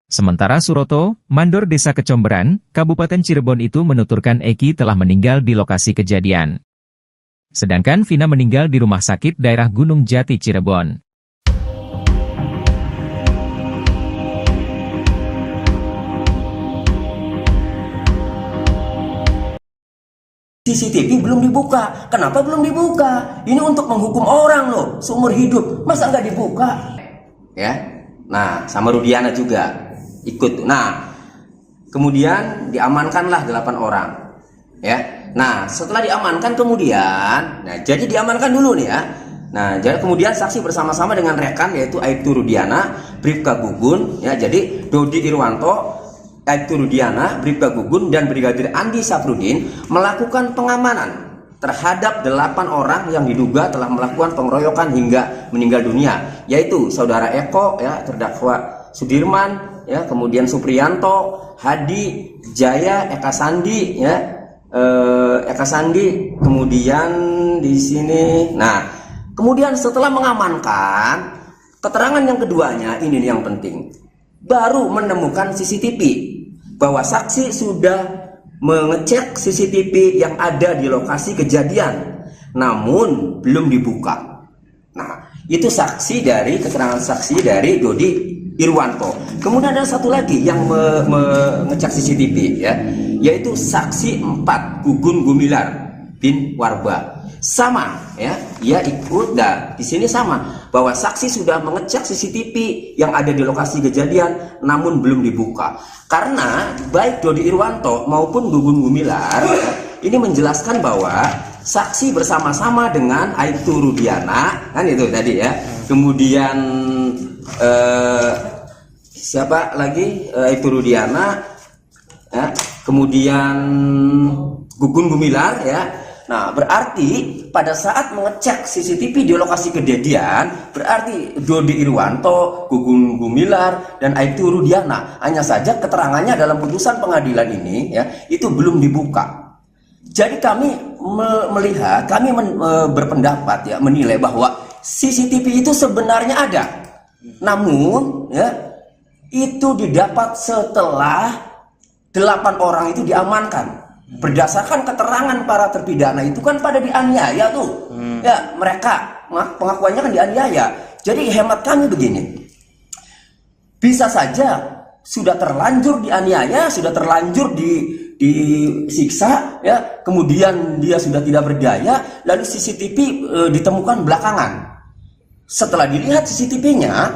Sementara Suroto, mandor Desa Kecomberan, Kabupaten Cirebon itu menuturkan Eki telah meninggal di lokasi kejadian. Sedangkan Vina meninggal di rumah sakit daerah Gunung Jati Cirebon. CCTV belum dibuka. Kenapa belum dibuka? Ini untuk menghukum orang loh, seumur hidup. Masa nggak dibuka? Ya. Nah, sama Rudiana juga ikut. Nah, kemudian diamankanlah 8 orang. Ya. Nah, setelah diamankan kemudian, jadi diamankan dulu nih ya. Nah, jadi kemudian saksi bersama-sama dengan rekan yaitu Aibtu Rudiana, Bribka Gugun, ya. Jadi Dodi Irwanto, Aibtu Rudiana, Bribka Gugun, dan Brigadir Andi Safrudin melakukan pengamanan terhadap 8 orang yang diduga telah melakukan pengeroyokan hingga meninggal dunia, yaitu saudara Eko, ya, terdakwa Sudirman, ya, kemudian Supriyanto, Hadi, Jaya, Eka Sandi, ya, Eka Sandi, kemudian di sini. Nah, kemudian setelah mengamankan, keterangan yang keduanya ini yang penting, baru menemukan CCTV, bahwa saksi sudah mengecek CCTV yang ada di lokasi kejadian, namun belum dibuka. Nah, itu saksi dari keterangan saksi dari Dodi Irwanto. Kemudian ada satu lagi yang mengecek CCTV, ya, yaitu saksi 4 Gugun Gumilar bin Warba. Sama, ya, ia ikut, dan di sini sama bahwa saksi sudah mengecek CCTV yang ada di lokasi kejadian, namun belum dibuka. Karena baik Dodi Irwanto maupun Gugun Gumilar, ya, ini menjelaskan bahwa saksi bersama-sama dengan Aibtu Rudiana, kan itu tadi ya. Kemudian siapa lagi? Aibtu Rudiana, ya. Kemudian Gugun Gumilar, ya. Nah, berarti pada saat mengecek CCTV di lokasi kejadian, berarti Dodi Irwanto, Gugun Gumilar, dan Aibtu Rudiana. Hanya saja keterangannya dalam putusan pengadilan ini, ya, itu belum dibuka. Jadi kami melihat, kami berpendapat, ya, menilai bahwa CCTV itu sebenarnya ada. Namun, ya, itu didapat setelah 8 orang itu diamankan. Berdasarkan keterangan para terpidana itu kan pada dianiaya tuh. Ya, mereka pengakuannya kan dianiaya. Jadi hemat kami begini. Bisa saja sudah terlanjur dianiaya, sudah terlanjur disiksa, ya. Kemudian dia sudah tidak berdaya, lalu CCTV ditemukan belakangan. Setelah dilihat CCTV-nya,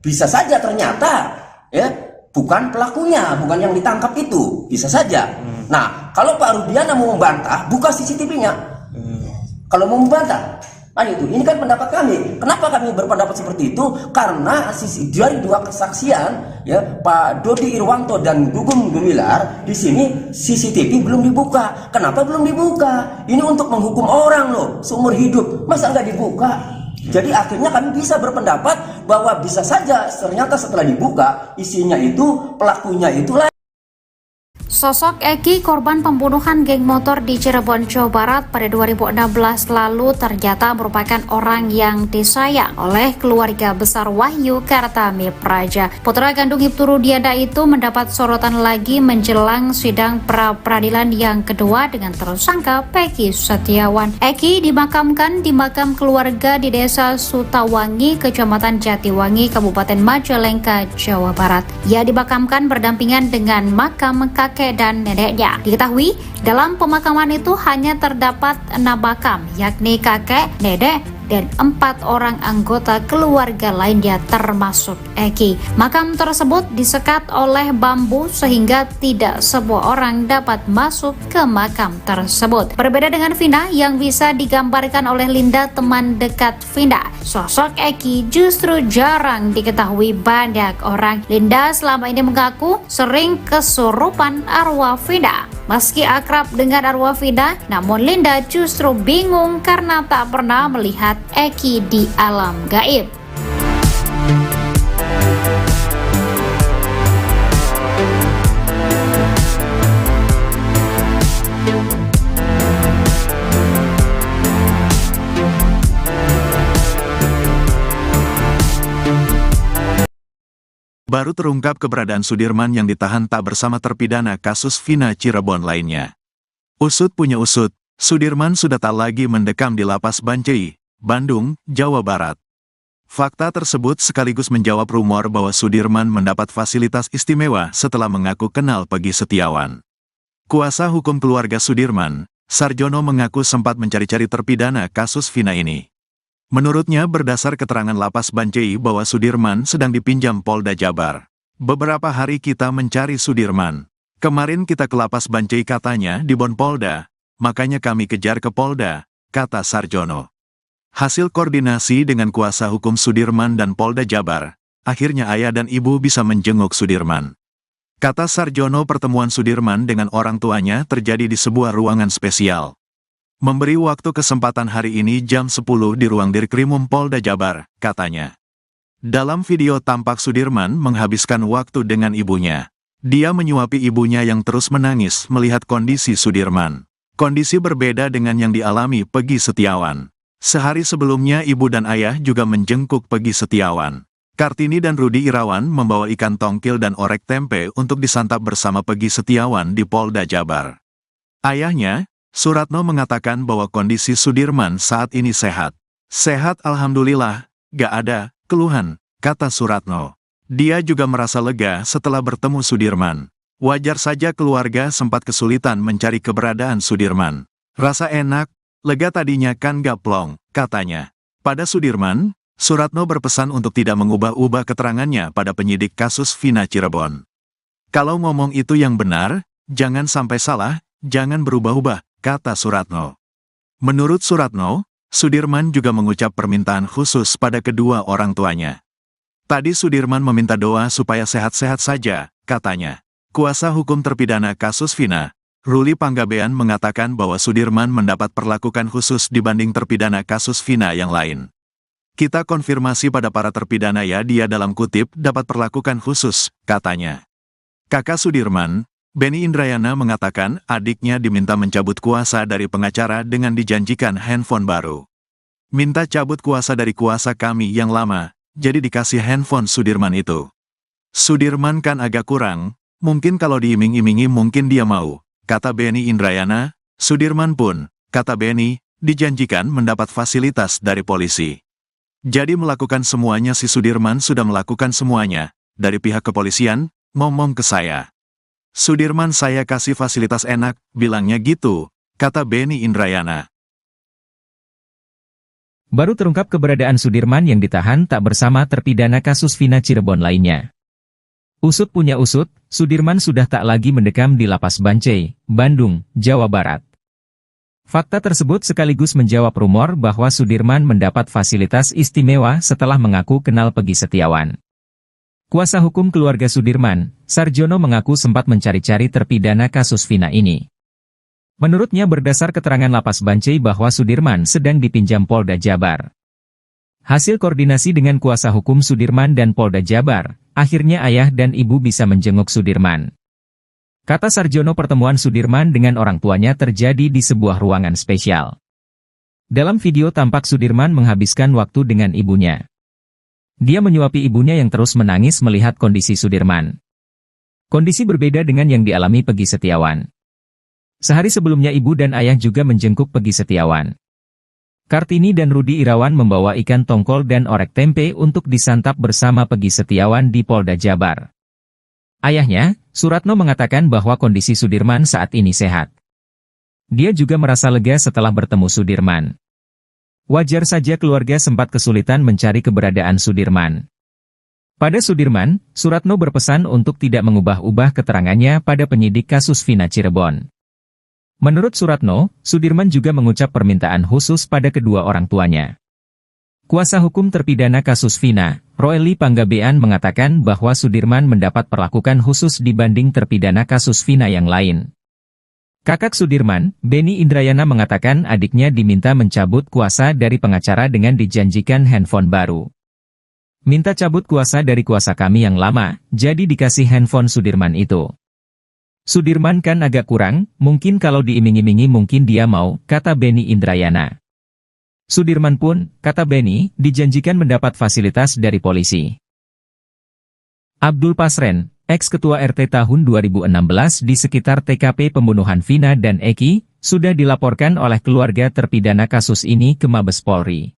bisa saja ternyata, ya, bukan pelakunya, bukan yang ditangkap itu, bisa saja. Nah, kalau Pak Rudiana mau membantah, buka CCTV-nya. Kalau mau membantah, itu. Ini kan pendapat kami. Kenapa kami berpendapat seperti itu? Karena dari 2 kesaksian, ya, Pak Dodi Irwanto dan Gugun Gumilar, di sini CCTV belum dibuka. Kenapa belum dibuka? Ini untuk menghukum orang loh, seumur hidup. Masa nggak dibuka? Jadi akhirnya kami bisa berpendapat bahwa bisa saja ternyata setelah dibuka isinya itu pelakunya itulah. Sosok Eki, korban pembunuhan geng motor di Cirebon, Jawa Barat pada 2016 lalu ternyata merupakan orang yang disayang oleh keluarga besar Wahyu Kartami Praja. Putra kandung Ibtu Rudiana itu mendapat sorotan lagi menjelang sidang pra-peradilan yang kedua dengan tersangka Peggy Setiawan. Eki dimakamkan di makam keluarga di Desa Sutawangi, Kecamatan Jatiwangi, Kabupaten Majalengka, Jawa Barat. Ia dimakamkan berdampingan dengan makam kakek dan neneknya. Diketahui, dalam pemakaman itu hanya terdapat 6 makam, yakni kakek, nenek, dan 4 orang anggota keluarga lainnya termasuk Eki. Makam tersebut disekat oleh bambu sehingga tidak semua orang dapat masuk ke makam tersebut. Berbeda dengan Vina yang bisa digambarkan oleh Linda, teman dekat Vina, sosok Eki justru jarang diketahui banyak orang. Linda selama ini mengaku sering kesurupan arwah Vina. Meski akrab dengan arwah Vina, namun Linda justru bingung karena tak pernah melihat Eki di alam gaib. Baru terungkap keberadaan Sudirman yang ditahan tak bersama terpidana kasus Vina Cirebon lainnya. Usut punya usut, Sudirman sudah tak lagi mendekam di lapas Bancai, Bandung, Jawa Barat. Fakta tersebut sekaligus menjawab rumor bahwa Sudirman mendapat fasilitas istimewa setelah mengaku kenal Peggy Setiawan. Kuasa hukum keluarga Sudirman, Sarjono, mengaku sempat mencari-cari terpidana kasus Vina ini. Menurutnya berdasar keterangan lapas Bancai bahwa Sudirman sedang dipinjam Polda Jabar. Beberapa hari kita mencari Sudirman. Kemarin kita ke lapas Bancai katanya di Bon Polda, makanya kami kejar ke Polda, kata Sarjono. Hasil koordinasi dengan kuasa hukum Sudirman dan Polda Jabar, akhirnya ayah dan ibu bisa menjenguk Sudirman. Kata Sarjono, pertemuan Sudirman dengan orang tuanya terjadi di sebuah ruangan spesial. Memberi waktu kesempatan hari ini jam 10 di ruang Dirkrimum Polda Jabar, katanya. Dalam video tampak Sudirman menghabiskan waktu dengan ibunya. Dia menyuapi ibunya yang terus menangis melihat kondisi Sudirman. Kondisi berbeda dengan yang dialami Peggy Setiawan. Sehari sebelumnya ibu dan ayah juga menjenguk Peggy Setiawan. Kartini dan Rudi Irawan membawa ikan tongkil dan orek tempe untuk disantap bersama Peggy Setiawan di Polda Jabar. Ayahnya, Suratno, mengatakan bahwa kondisi Sudirman saat ini sehat. Sehat alhamdulillah, gak ada keluhan, kata Suratno. Dia juga merasa lega setelah bertemu Sudirman. Wajar saja keluarga sempat kesulitan mencari keberadaan Sudirman. Rasa enak, lega tadinya kan gak plong, katanya. Pada Sudirman, Suratno berpesan untuk tidak mengubah-ubah keterangannya pada penyidik kasus Vina Cirebon. Kalau ngomong itu yang benar, jangan sampai salah, jangan berubah-ubah, kata Suratno. Menurut Suratno, Sudirman juga mengucap permintaan khusus pada kedua orang tuanya. Tadi Sudirman meminta doa supaya sehat-sehat saja, katanya. Kuasa hukum terpidana kasus Vina, Ruli Panggabean, mengatakan bahwa Sudirman mendapat perlakuan khusus dibanding terpidana kasus Vina yang lain. Kita konfirmasi pada para terpidana ya, dia dalam kutip dapat perlakuan khusus, katanya. Kakak Sudirman, Benny Indrayana, mengatakan adiknya diminta mencabut kuasa dari pengacara dengan dijanjikan handphone baru. Minta cabut kuasa dari kuasa kami yang lama, jadi dikasih handphone Sudirman itu. Sudirman kan agak kurang, mungkin kalau diiming-imingi mungkin dia mau, kata Benny Indrayana. Sudirman pun, kata Benny, dijanjikan mendapat fasilitas dari polisi. Jadi melakukan semuanya, si Sudirman sudah melakukan semuanya, dari pihak kepolisian, ngomong ke saya. Sudirman saya kasih fasilitas enak, bilangnya gitu, kata Benny Indrayana. Baru terungkap keberadaan Sudirman yang ditahan tak bersama terpidana kasus Vina Cirebon lainnya. Usut punya usut, Sudirman sudah tak lagi mendekam di lapas Bancai, Bandung, Jawa Barat. Fakta tersebut sekaligus menjawab rumor bahwa Sudirman mendapat fasilitas istimewa setelah mengaku kenal Peggy Setiawan. Kuasa hukum keluarga Sudirman, Sarjono, mengaku sempat mencari-cari terpidana kasus Vina ini. Menurutnya berdasar keterangan lapas Bancai bahwa Sudirman sedang dipinjam Polda Jabar. Hasil koordinasi dengan kuasa hukum Sudirman dan Polda Jabar, akhirnya ayah dan ibu bisa menjenguk Sudirman. Kata Sarjono, pertemuan Sudirman dengan orang tuanya terjadi di sebuah ruangan spesial. Dalam video tampak Sudirman menghabiskan waktu dengan ibunya. Dia menyuapi ibunya yang terus menangis melihat kondisi Sudirman. Kondisi berbeda dengan yang dialami Peggy Setiawan. Sehari sebelumnya ibu dan ayah juga menjenguk Peggy Setiawan. Kartini dan Rudi Irawan membawa ikan tongkol dan orek tempe untuk disantap bersama Peggy Setiawan di Polda Jabar. Ayahnya, Suratno, mengatakan bahwa kondisi Sudirman saat ini sehat. Dia juga merasa lega setelah bertemu Sudirman. Wajar saja keluarga sempat kesulitan mencari keberadaan Sudirman. Pada Sudirman, Suratno berpesan untuk tidak mengubah-ubah keterangannya pada penyidik kasus Vina Cirebon. Menurut Suratno, Sudirman juga mengucap permintaan khusus pada kedua orang tuanya. Kuasa hukum terpidana kasus Vina, Ruli Panggabean, mengatakan bahwa Sudirman mendapat perlakuan khusus dibanding terpidana kasus Vina yang lain. Kakak Sudirman, Benny Indrayana, mengatakan adiknya diminta mencabut kuasa dari pengacara dengan dijanjikan handphone baru. Minta cabut kuasa dari kuasa kami yang lama, jadi dikasih handphone Sudirman itu. Sudirman kan agak kurang, mungkin kalau diiming-imingi mungkin dia mau, kata Benny Indrayana. Sudirman pun, kata Benny, dijanjikan mendapat fasilitas dari polisi. Abdul Pasren, ex-ketua RT tahun 2016 di sekitar TKP pembunuhan Vina dan Eki, sudah dilaporkan oleh keluarga terpidana kasus ini ke Mabes Polri.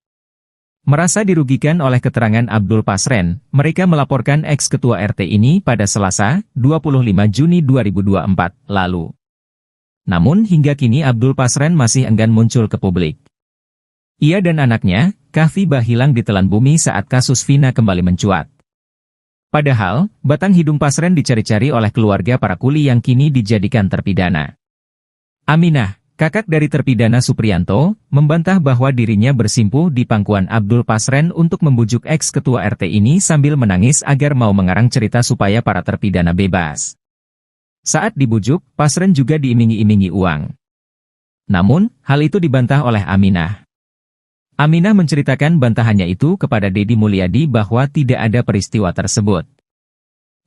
Merasa dirugikan oleh keterangan Abdul Pasren, mereka melaporkan ex-ketua RT ini pada Selasa, 25 Juni 2024, lalu. Namun hingga kini Abdul Pasren masih enggan muncul ke publik. Ia dan anaknya, Kahfi Bah, hilang ditelan bumi saat kasus Vina kembali mencuat. Padahal, batang hidung Pasren dicari-cari oleh keluarga para kuli yang kini dijadikan terpidana. Aminah, kakak dari terpidana Supriyanto, membantah bahwa dirinya bersimpuh di pangkuan Abdul Pasren untuk membujuk ex-ketua RT ini sambil menangis agar mau mengarang cerita supaya para terpidana bebas. Saat dibujuk, Pasren juga diiming-imingi uang. Namun, hal itu dibantah oleh Aminah. Aminah menceritakan bantahannya itu kepada Deddy Mulyadi bahwa tidak ada peristiwa tersebut.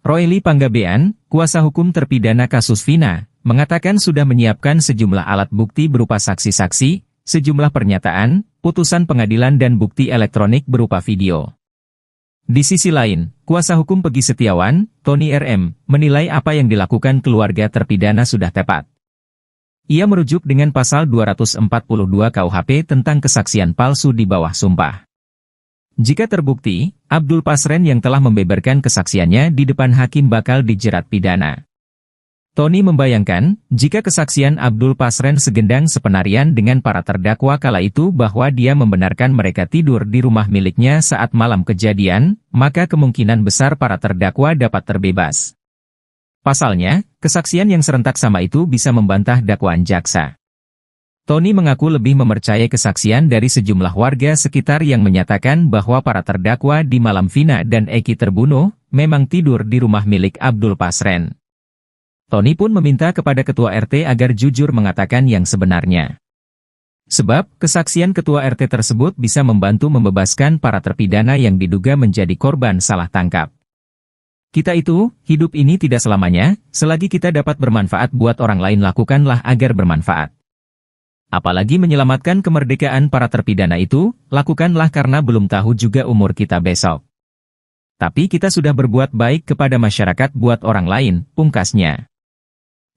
Royli Panggabean, kuasa hukum terpidana kasus Vina, mengatakan sudah menyiapkan sejumlah alat bukti berupa saksi-saksi, sejumlah pernyataan, putusan pengadilan dan bukti elektronik berupa video. Di sisi lain, kuasa hukum Peggy Setiawan, Tony RM, menilai apa yang dilakukan keluarga terpidana sudah tepat. Ia merujuk dengan pasal 242 KUHP tentang kesaksian palsu di bawah sumpah. Jika terbukti, Abdul Pasren yang telah membeberkan kesaksiannya di depan hakim bakal dijerat pidana. Tony membayangkan, jika kesaksian Abdul Pasren segendang sepenarian dengan para terdakwa kala itu bahwa dia membenarkan mereka tidur di rumah miliknya saat malam kejadian, maka kemungkinan besar para terdakwa dapat terbebas. Pasalnya, kesaksian yang serentak sama itu bisa membantah dakwaan jaksa. Tony mengaku lebih mempercayai kesaksian dari sejumlah warga sekitar yang menyatakan bahwa para terdakwa di malam Vina dan Eki terbunuh, memang tidur di rumah milik Abdul Pasren. Tony pun meminta kepada ketua RT agar jujur mengatakan yang sebenarnya. Sebab, kesaksian ketua RT tersebut bisa membantu membebaskan para terpidana yang diduga menjadi korban salah tangkap. Kita itu, hidup ini tidak selamanya, selagi kita dapat bermanfaat buat orang lain lakukanlah agar bermanfaat. Apalagi menyelamatkan kemerdekaan para terpidana itu, lakukanlah karena belum tahu juga umur kita besok. Tapi kita sudah berbuat baik kepada masyarakat buat orang lain, pungkasnya.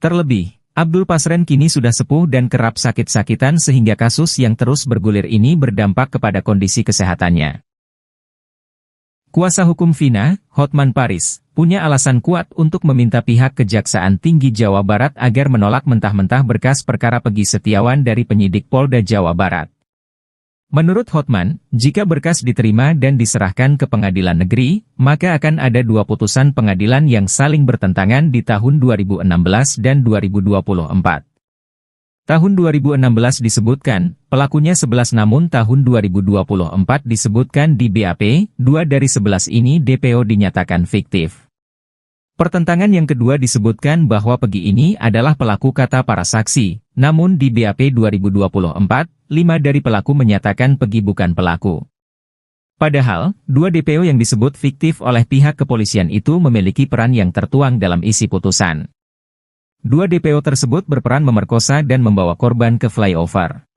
Terlebih, Abdul Pasren kini sudah sepuh dan kerap sakit-sakitan sehingga kasus yang terus bergulir ini berdampak kepada kondisi kesehatannya. Kuasa hukum Vina, Hotman Paris, punya alasan kuat untuk meminta pihak Kejaksaan Tinggi Jawa Barat agar menolak mentah-mentah berkas perkara Peggy Setiawan dari penyidik Polda Jawa Barat. Menurut Hotman, jika berkas diterima dan diserahkan ke pengadilan negeri, maka akan ada dua putusan pengadilan yang saling bertentangan di tahun 2016 dan 2024. Tahun 2016 disebutkan, pelakunya 11 namun tahun 2024 disebutkan di BAP, 2 dari 11 ini DPO dinyatakan fiktif. Pertentangan yang kedua disebutkan bahwa Peggy ini adalah pelaku kata para saksi, namun di BAP 2024, 5 dari pelaku menyatakan Peggy bukan pelaku. Padahal, 2 DPO yang disebut fiktif oleh pihak kepolisian itu memiliki peran yang tertuang dalam isi putusan. 2 DPO tersebut berperan memerkosa dan membawa korban ke flyover.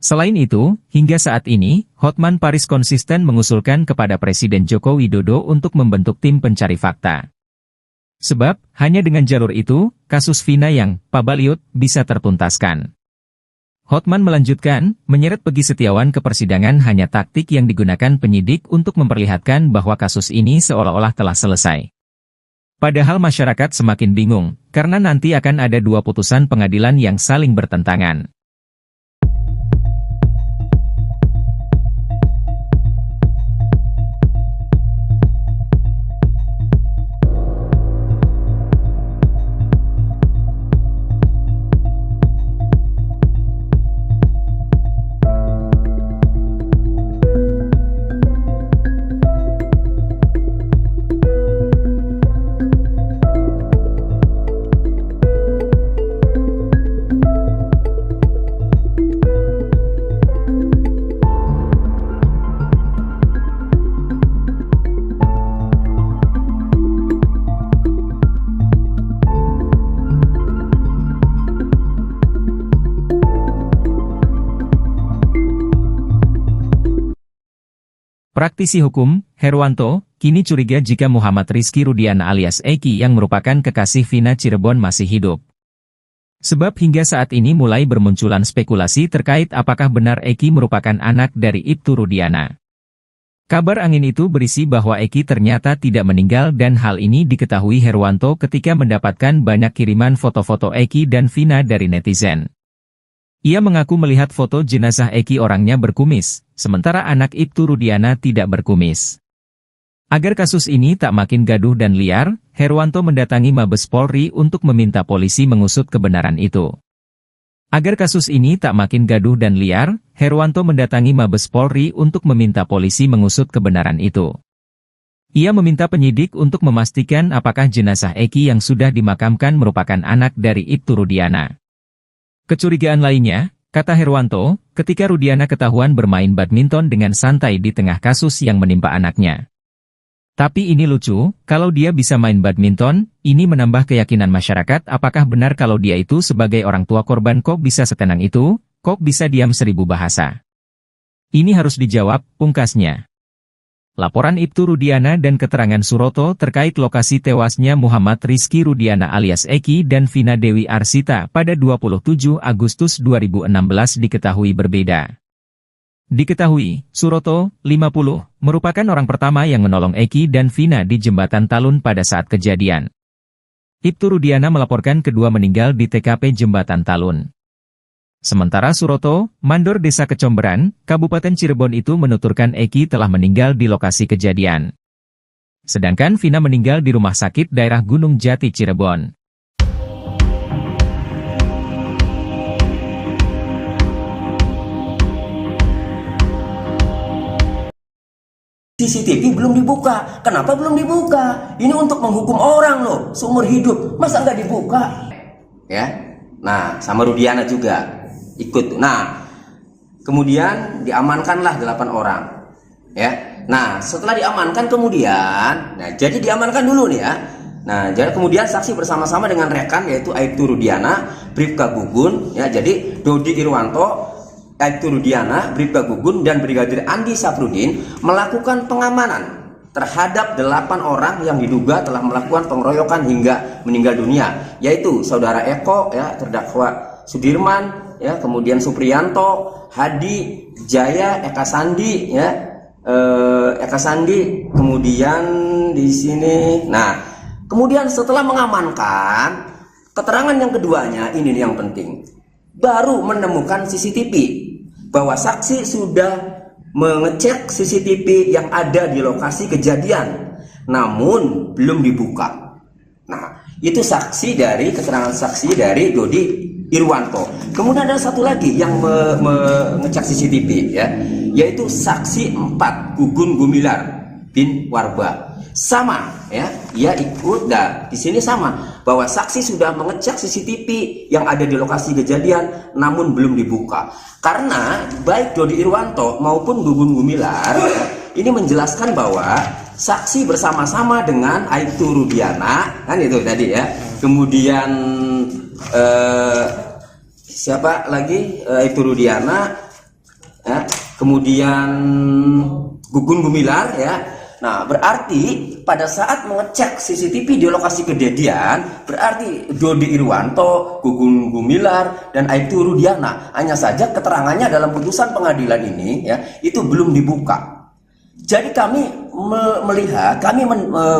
Selain itu, hingga saat ini, Hotman Paris konsisten mengusulkan kepada Presiden Joko Widodo untuk membentuk tim pencari fakta. Sebab, hanya dengan jalur itu, kasus Vina yang pabaliut bisa tertuntaskan. Hotman melanjutkan, menyeret Peggy Setiawan ke persidangan hanya taktik yang digunakan penyidik untuk memperlihatkan bahwa kasus ini seolah-olah telah selesai. Padahal masyarakat semakin bingung, karena nanti akan ada 2 putusan pengadilan yang saling bertentangan. Praktisi hukum, Herwanto, kini curiga jika Muhammad Rizky Rudiana alias Eki yang merupakan kekasih Vina Cirebon masih hidup. Sebab hingga saat ini mulai bermunculan spekulasi terkait apakah benar Eki merupakan anak dari Ibtu Rudiana. Kabar angin itu berisi bahwa Eki ternyata tidak meninggal dan hal ini diketahui Herwanto ketika mendapatkan banyak kiriman foto-foto Eki dan Vina dari netizen. Ia mengaku melihat foto jenazah Eki orangnya berkumis, sementara anak Ibtu Rudiana tidak berkumis. Agar kasus ini tak makin gaduh dan liar, Herwanto mendatangi Mabes Polri untuk meminta polisi mengusut kebenaran itu. Agar kasus ini tak makin gaduh dan liar, Herwanto mendatangi Mabes Polri untuk meminta polisi mengusut kebenaran itu. Ia meminta penyidik untuk memastikan apakah jenazah Eki yang sudah dimakamkan merupakan anak dari Ibtu Rudiana. Kecurigaan lainnya, kata Herwanto, ketika Rudiana ketahuan bermain badminton dengan santai di tengah kasus yang menimpa anaknya. Tapi ini lucu, kalau dia bisa main badminton, ini menambah keyakinan masyarakat apakah benar kalau dia itu sebagai orang tua korban kok bisa setenang itu, kok bisa diam 1000 bahasa. Ini harus dijawab, pungkasnya. Laporan Ibtu Rudiana dan keterangan Suroto terkait lokasi tewasnya Muhammad Rizky Rudiana alias Eki dan Vina Dewi Arsita pada 27 Agustus 2016 diketahui berbeda. Diketahui, Suroto, 50, merupakan orang pertama yang menolong Eki dan Vina di Jembatan Talun pada saat kejadian. Ibtu Rudiana melaporkan kedua meninggal di TKP Jembatan Talun. Sementara Suroto, mandor Desa Kecomberan, Kabupaten Cirebon itu menuturkan Eki telah meninggal di lokasi kejadian. Sedangkan Vina meninggal di rumah sakit daerah Gunung Jati Cirebon. CCTV belum dibuka. Kenapa belum dibuka? Ini untuk menghukum orang loh, seumur hidup. Masa nggak dibuka? Ya. Nah, sama Rudiana juga ikut. Nah, kemudian diamankanlah 8 orang. Ya. Nah, setelah diamankan kemudian, jadi diamankan dulu nih ya. Nah, jadi kemudian saksi bersama-sama dengan rekan yaitu Aibtu Rudiana, Bribka Gugun, ya. Jadi Dodi Irwanto, Aibtu Rudiana, Bribka Gugun, dan Brigadir Andi Safrudin melakukan pengamanan terhadap 8 orang yang diduga telah melakukan pengeroyokan hingga meninggal dunia, yaitu Saudara Eko, ya, terdakwa Sudirman, ya, kemudian Supriyanto, Hadi, Jaya, Eka Sandi, ya, Eka Sandi, kemudian di sini. Nah, kemudian setelah mengamankan, keterangan yang keduanya ini yang penting, baru menemukan CCTV. Bahwa saksi sudah mengecek CCTV yang ada di lokasi kejadian, namun belum dibuka. Nah, itu saksi dari keterangan saksi dari Dodi Irwanto. Kemudian ada satu lagi yang mengecek CCTV, ya, yaitu saksi 4 Gugun Gumilar bin Warba. Sama, ya, ia ikut. Dan di sini sama bahwa saksi sudah mengecek CCTV yang ada di lokasi kejadian, namun belum dibuka. Karena baik Dodi Irwanto maupun Gugun Gumilar, ya, ini menjelaskan bahwa saksi bersama-sama dengan Aibtu Rudiana, kan itu tadi ya. Kemudian siapa lagi? Aibtu Rudiana, ya. Kemudian Gugun Gumilar, ya. Nah, berarti pada saat mengecek CCTV di lokasi kejadian, berarti Dodi Irwanto, Gugun Gumilar, dan Aibtu Rudiana. Hanya saja keterangannya dalam putusan pengadilan ini, ya, itu belum dibuka. Jadi kami melihat, kami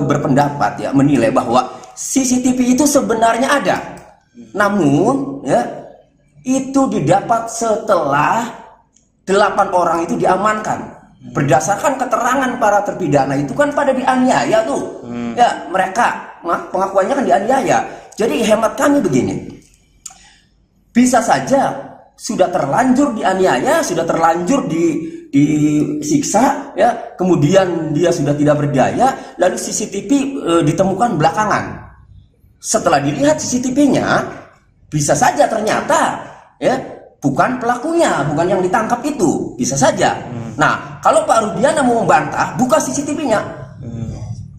berpendapat, ya, menilai bahwa CCTV itu sebenarnya ada. Namun, ya, itu didapat setelah 8 orang itu diamankan. Berdasarkan keterangan para terpidana itu kan pada dianiaya tuh, ya, mereka pengakuannya kan dianiaya. Jadi hemat kami begini, bisa saja sudah terlanjur dianiaya, sudah terlanjur disiksa, ya, kemudian dia sudah tidak berdaya, lalu CCTV ditemukan belakangan. Setelah dilihat CCTV-nya, bisa saja ternyata, ya, bukan pelakunya, bukan yang ditangkap itu, bisa saja. Nah, kalau Pak Rudiana mau membantah, buka CCTV-nya.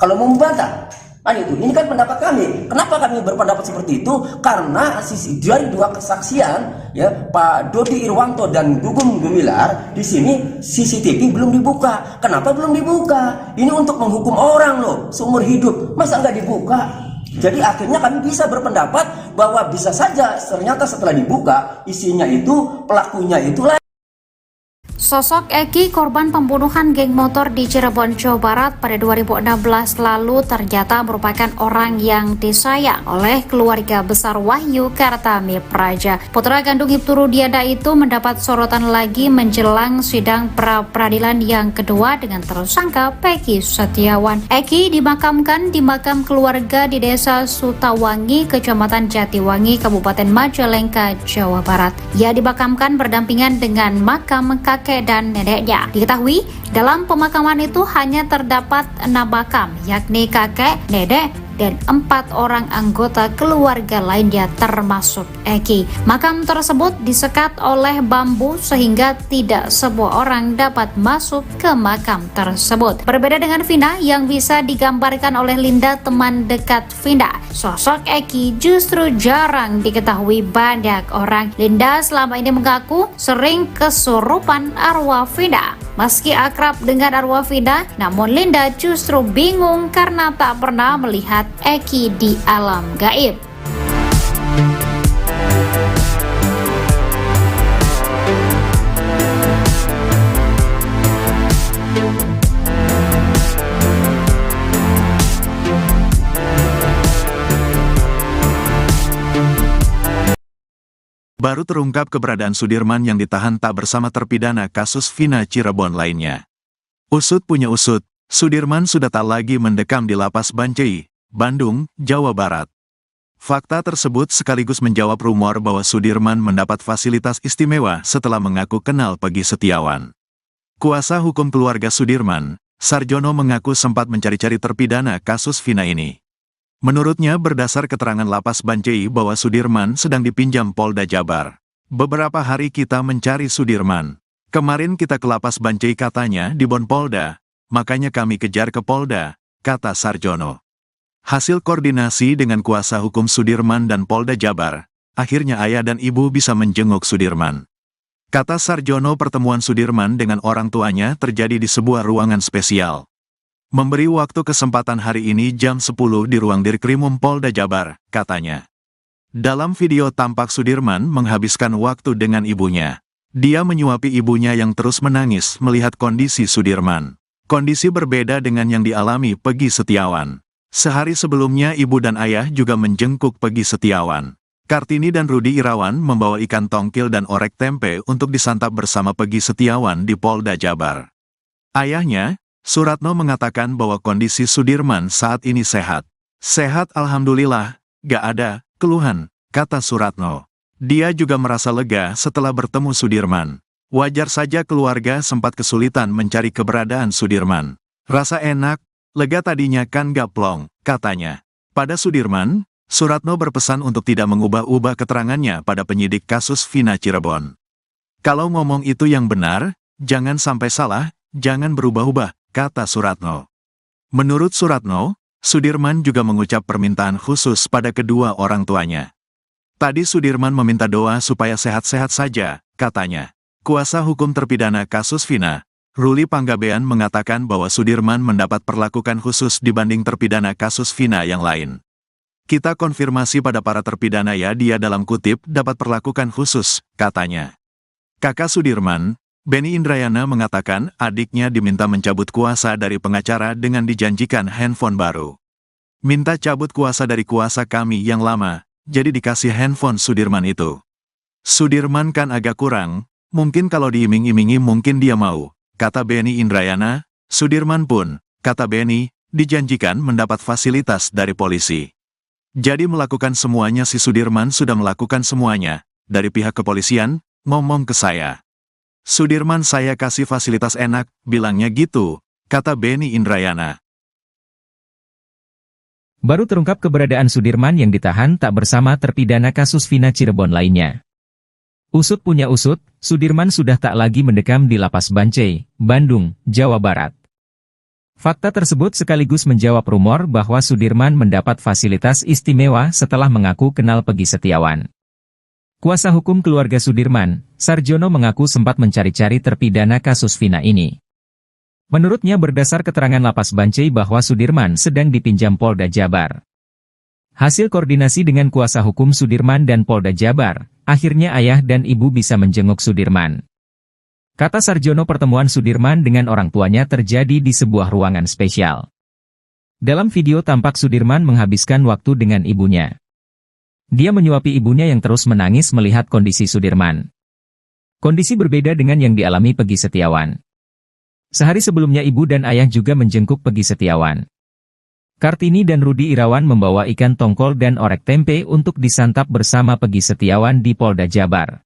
Kalau mau membantah, Kan itu, ini kan pendapat kami. Kenapa kami berpendapat seperti itu? Karena dari dua kesaksian, ya, Pak Dodi Irwanto dan Gugum Gumilar, di sini CCTV belum dibuka. Kenapa belum dibuka? Ini untuk menghukum orang loh, seumur hidup. Masa nggak dibuka? Jadi akhirnya kami bisa berpendapat bahwa bisa saja ternyata setelah dibuka isinya itu pelakunya itulah. Sosok Eki, korban pembunuhan geng motor di Cirebon, Jawa Barat pada 2016 lalu ternyata merupakan orang yang disayang oleh keluarga besar Wahyu Kartami Praja. Putra kandung Ibtu Rudiana itu mendapat sorotan lagi menjelang sidang pra-peradilan yang kedua dengan tersangka Peggy Setiawan. Eki dimakamkan di makam keluarga di Desa Sutawangi, Kecamatan Jatiwangi, Kabupaten Majalengka, Jawa Barat. Ia dimakamkan berdampingan dengan makam kakek dan neneknya. Diketahui dalam pemakaman itu hanya terdapat 6 makam, yakni kakek, nenek, dan 4 orang anggota keluarga lainnya termasuk Eki. Makam tersebut disekat oleh bambu sehingga tidak semua orang dapat masuk ke makam tersebut. Berbeda dengan Vina yang bisa digambarkan oleh Linda, teman dekat Vina, sosok Eki justru jarang diketahui banyak orang. Linda selama ini mengaku sering kesurupan arwah Vina. Meski akrab dengan arwah Vina, namun Linda justru bingung karena tak pernah melihat Eki di alam gaib. Baru terungkap keberadaan Sudirman yang ditahan tak bersama terpidana kasus Vina Cirebon lainnya. Usut punya usut, Sudirman sudah tak lagi mendekam di lapas Bancai, Bandung, Jawa Barat. Fakta tersebut sekaligus menjawab rumor bahwa Sudirman mendapat fasilitas istimewa setelah mengaku kenal Peggy Setiawan. Kuasa hukum keluarga Sudirman, Sarjono, mengaku sempat mencari-cari terpidana kasus Vina ini. Menurutnya berdasar keterangan lapas Bancai bahwa Sudirman sedang dipinjam Polda Jabar. Beberapa hari kita mencari Sudirman. Kemarin kita ke lapas Bancai katanya di Bon Polda, makanya kami kejar ke Polda, kata Sarjono. Hasil koordinasi dengan kuasa hukum Sudirman dan Polda Jabar, akhirnya ayah dan ibu bisa menjenguk Sudirman. Kata Sarjono, pertemuan Sudirman dengan orang tuanya terjadi di sebuah ruangan spesial. Memberi waktu kesempatan hari ini jam 10 di ruang Dirkrimum Polda Jabar, katanya. Dalam video tampak Sudirman menghabiskan waktu dengan ibunya. Dia menyuapi ibunya yang terus menangis melihat kondisi Sudirman. Kondisi berbeda dengan yang dialami Peggy Setiawan. Sehari sebelumnya ibu dan ayah juga menjenguk Peggy Setiawan. Kartini dan Rudi Irawan membawa ikan tongkil dan orek tempe untuk disantap bersama Peggy Setiawan di Polda Jabar. Ayahnya, Suratno, mengatakan bahwa kondisi Sudirman saat ini sehat. Sehat alhamdulillah, gak ada keluhan, kata Suratno. Dia juga merasa lega setelah bertemu Sudirman. Wajar saja keluarga sempat kesulitan mencari keberadaan Sudirman. Rasa enak, lega tadinya kan gak plong, katanya. Pada Sudirman, Suratno berpesan untuk tidak mengubah-ubah keterangannya pada penyidik kasus Vina Cirebon. Kalau ngomong itu yang benar, jangan sampai salah, jangan berubah-ubah, kata Suratno. Menurut Suratno, Sudirman juga mengucap permintaan khusus pada kedua orang tuanya. Tadi Sudirman meminta doa supaya sehat-sehat saja, katanya. Kuasa hukum terpidana kasus Vina, Ruli Panggabean, mengatakan bahwa Sudirman mendapat perlakuan khusus dibanding terpidana kasus Vina yang lain. Kita konfirmasi pada para terpidana ya, dia dalam kutip dapat perlakuan khusus, katanya. Kakak Sudirman, Benny Indrayana, mengatakan adiknya diminta mencabut kuasa dari pengacara dengan dijanjikan handphone baru. Minta cabut kuasa dari kuasa kami yang lama, jadi dikasih handphone Sudirman itu. Sudirman kan agak kurang, mungkin kalau diiming-imingi mungkin dia mau, kata Benny Indrayana. Sudirman pun, kata Benny, dijanjikan mendapat fasilitas dari polisi. Jadi melakukan semuanya, si Sudirman sudah melakukan semuanya, dari pihak kepolisian, ngomong ke saya. Sudirman saya kasih fasilitas enak, bilangnya gitu, kata Benny Indrayana. Baru terungkap keberadaan Sudirman yang ditahan tak bersama terpidana kasus Vina Cirebon lainnya. Usut punya usut, Sudirman sudah tak lagi mendekam di lapas Bancai, Bandung, Jawa Barat. Fakta tersebut sekaligus menjawab rumor bahwa Sudirman mendapat fasilitas istimewa setelah mengaku kenal Peggy Setiawan. Kuasa hukum keluarga Sudirman, Sarjono mengaku sempat mencari-cari terpidana kasus Vina ini. Menurutnya berdasar keterangan Lapas Bancai bahwa Sudirman sedang dipinjam Polda Jabar. Hasil koordinasi dengan kuasa hukum Sudirman dan Polda Jabar, akhirnya ayah dan ibu bisa menjenguk Sudirman. Kata Sarjono, pertemuan Sudirman dengan orang tuanya terjadi di sebuah ruangan spesial. Dalam video tampak Sudirman menghabiskan waktu dengan ibunya. Dia menyuapi ibunya yang terus menangis melihat kondisi Sudirman. Kondisi berbeda dengan yang dialami Peggy Setiawan. Sehari sebelumnya ibu dan ayah juga menjenguk Peggy Setiawan. Kartini dan Rudi Irawan membawa ikan tongkol dan orek tempe untuk disantap bersama Peggy Setiawan di Polda Jabar.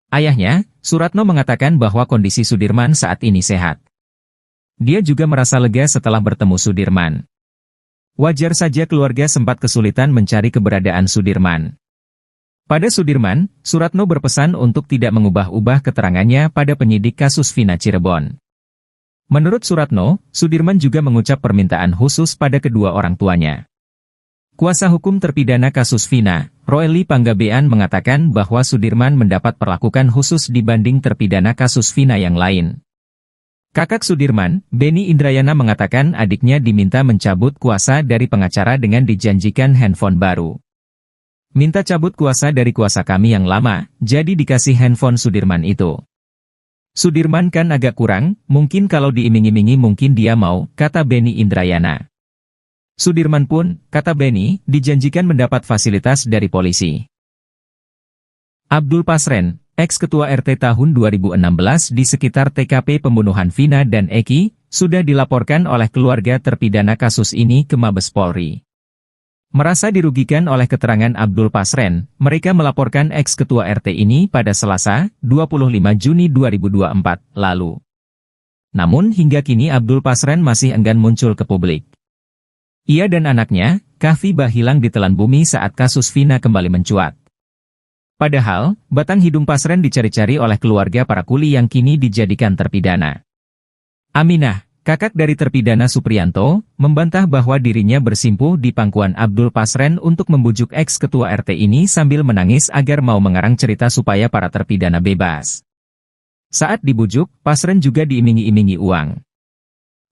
Ayahnya, Suratno, mengatakan bahwa kondisi Sudirman saat ini sehat. Dia juga merasa lega setelah bertemu Sudirman. Wajar saja keluarga sempat kesulitan mencari keberadaan Sudirman. Pada Sudirman, Suratno berpesan untuk tidak mengubah-ubah keterangannya pada penyidik kasus Vina Cirebon. Menurut Suratno, Sudirman juga mengucap permintaan khusus pada kedua orang tuanya. Kuasa hukum terpidana kasus Vina, Roely Panggabean, mengatakan bahwa Sudirman mendapat perlakuan khusus dibanding terpidana kasus Vina yang lain. Kakak Sudirman, Benny Indrayana, mengatakan adiknya diminta mencabut kuasa dari pengacara dengan dijanjikan handphone baru. Minta cabut kuasa dari kuasa kami yang lama, jadi dikasih handphone Sudirman itu. Sudirman kan agak kurang, mungkin kalau diiming-imingi mungkin dia mau, kata Benny Indrayana. Sudirman pun, kata Benny, dijanjikan mendapat fasilitas dari polisi. Abdul Pasren, ex-ketua RT tahun 2016 di sekitar TKP pembunuhan Vina dan Eki, sudah dilaporkan oleh keluarga terpidana kasus ini ke Mabes Polri. Merasa dirugikan oleh keterangan Abdul Pasren, mereka melaporkan ex-ketua RT ini pada Selasa, 25 Juni 2024, lalu. Namun hingga kini Abdul Pasren masih enggan muncul ke publik. Ia dan anaknya, Kahfi, hilang ditelan bumi saat kasus Vina kembali mencuat. Padahal, batang hidung Pasren dicari-cari oleh keluarga para kuli yang kini dijadikan terpidana. Aminah, kakak dari terpidana Supriyanto, membantah bahwa dirinya bersimpuh di pangkuan Abdul Pasren untuk membujuk ex-ketua RT ini sambil menangis agar mau mengarang cerita supaya para terpidana bebas. Saat dibujuk, Pasren juga diiming-imingi uang.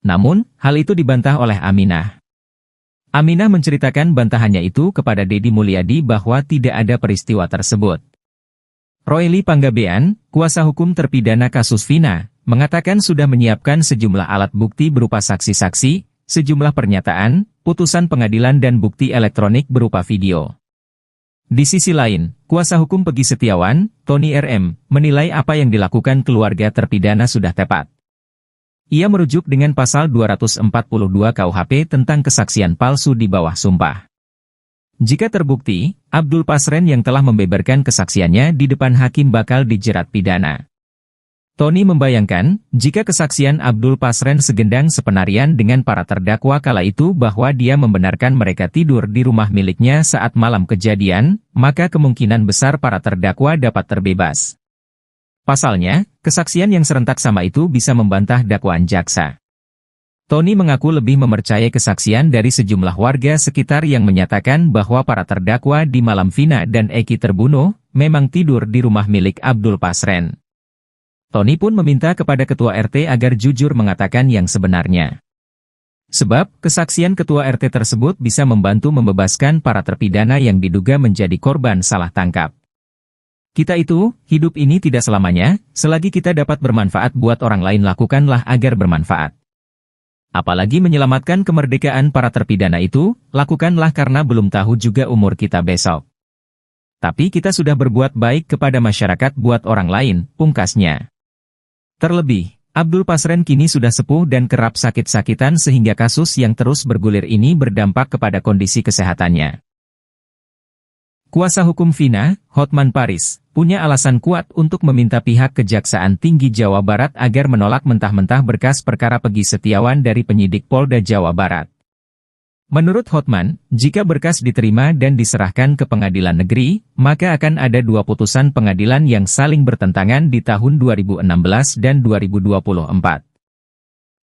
Namun, hal itu dibantah oleh Aminah. Aminah menceritakan bantahannya itu kepada Deddy Mulyadi bahwa tidak ada peristiwa tersebut. Roely Panggabean, kuasa hukum terpidana kasus Vina, mengatakan sudah menyiapkan sejumlah alat bukti berupa saksi-saksi, sejumlah pernyataan, putusan pengadilan dan bukti elektronik berupa video. Di sisi lain, kuasa hukum Peggy Setiawan, Tony RM, menilai apa yang dilakukan keluarga terpidana sudah tepat. Ia merujuk dengan pasal 242 KUHP tentang kesaksian palsu di bawah sumpah. Jika terbukti, Abdul Pasren yang telah membeberkan kesaksiannya di depan hakim bakal dijerat pidana. Tony membayangkan, jika kesaksian Abdul Pasren segendang sepenarian dengan para terdakwa kala itu bahwa dia membenarkan mereka tidur di rumah miliknya saat malam kejadian, maka kemungkinan besar para terdakwa dapat terbebas. Pasalnya, kesaksian yang serentak sama itu bisa membantah dakwaan jaksa. Tony mengaku lebih mempercayai kesaksian dari sejumlah warga sekitar yang menyatakan bahwa para terdakwa di malam Vina dan Eki terbunuh, memang tidur di rumah milik Abdul Pasren. Tony pun meminta kepada ketua RT agar jujur mengatakan yang sebenarnya. Sebab, kesaksian ketua RT tersebut bisa membantu membebaskan para terpidana yang diduga menjadi korban salah tangkap. Kita itu, hidup ini tidak selamanya, selagi kita dapat bermanfaat buat orang lain lakukanlah agar bermanfaat. Apalagi menyelamatkan kemerdekaan para terpidana itu, lakukanlah karena belum tahu juga umur kita besok. Tapi kita sudah berbuat baik kepada masyarakat buat orang lain, pungkasnya. Terlebih, Abdul Pasren kini sudah sepuh dan kerap sakit-sakitan sehingga kasus yang terus bergulir ini berdampak kepada kondisi kesehatannya. Kuasa hukum Vina, Hotman Paris, punya alasan kuat untuk meminta pihak Kejaksaan Tinggi Jawa Barat agar menolak mentah-mentah berkas perkara Peggy Setiawan dari penyidik Polda Jawa Barat. Menurut Hotman, jika berkas diterima dan diserahkan ke pengadilan negeri, maka akan ada dua putusan pengadilan yang saling bertentangan di tahun 2016 dan 2024.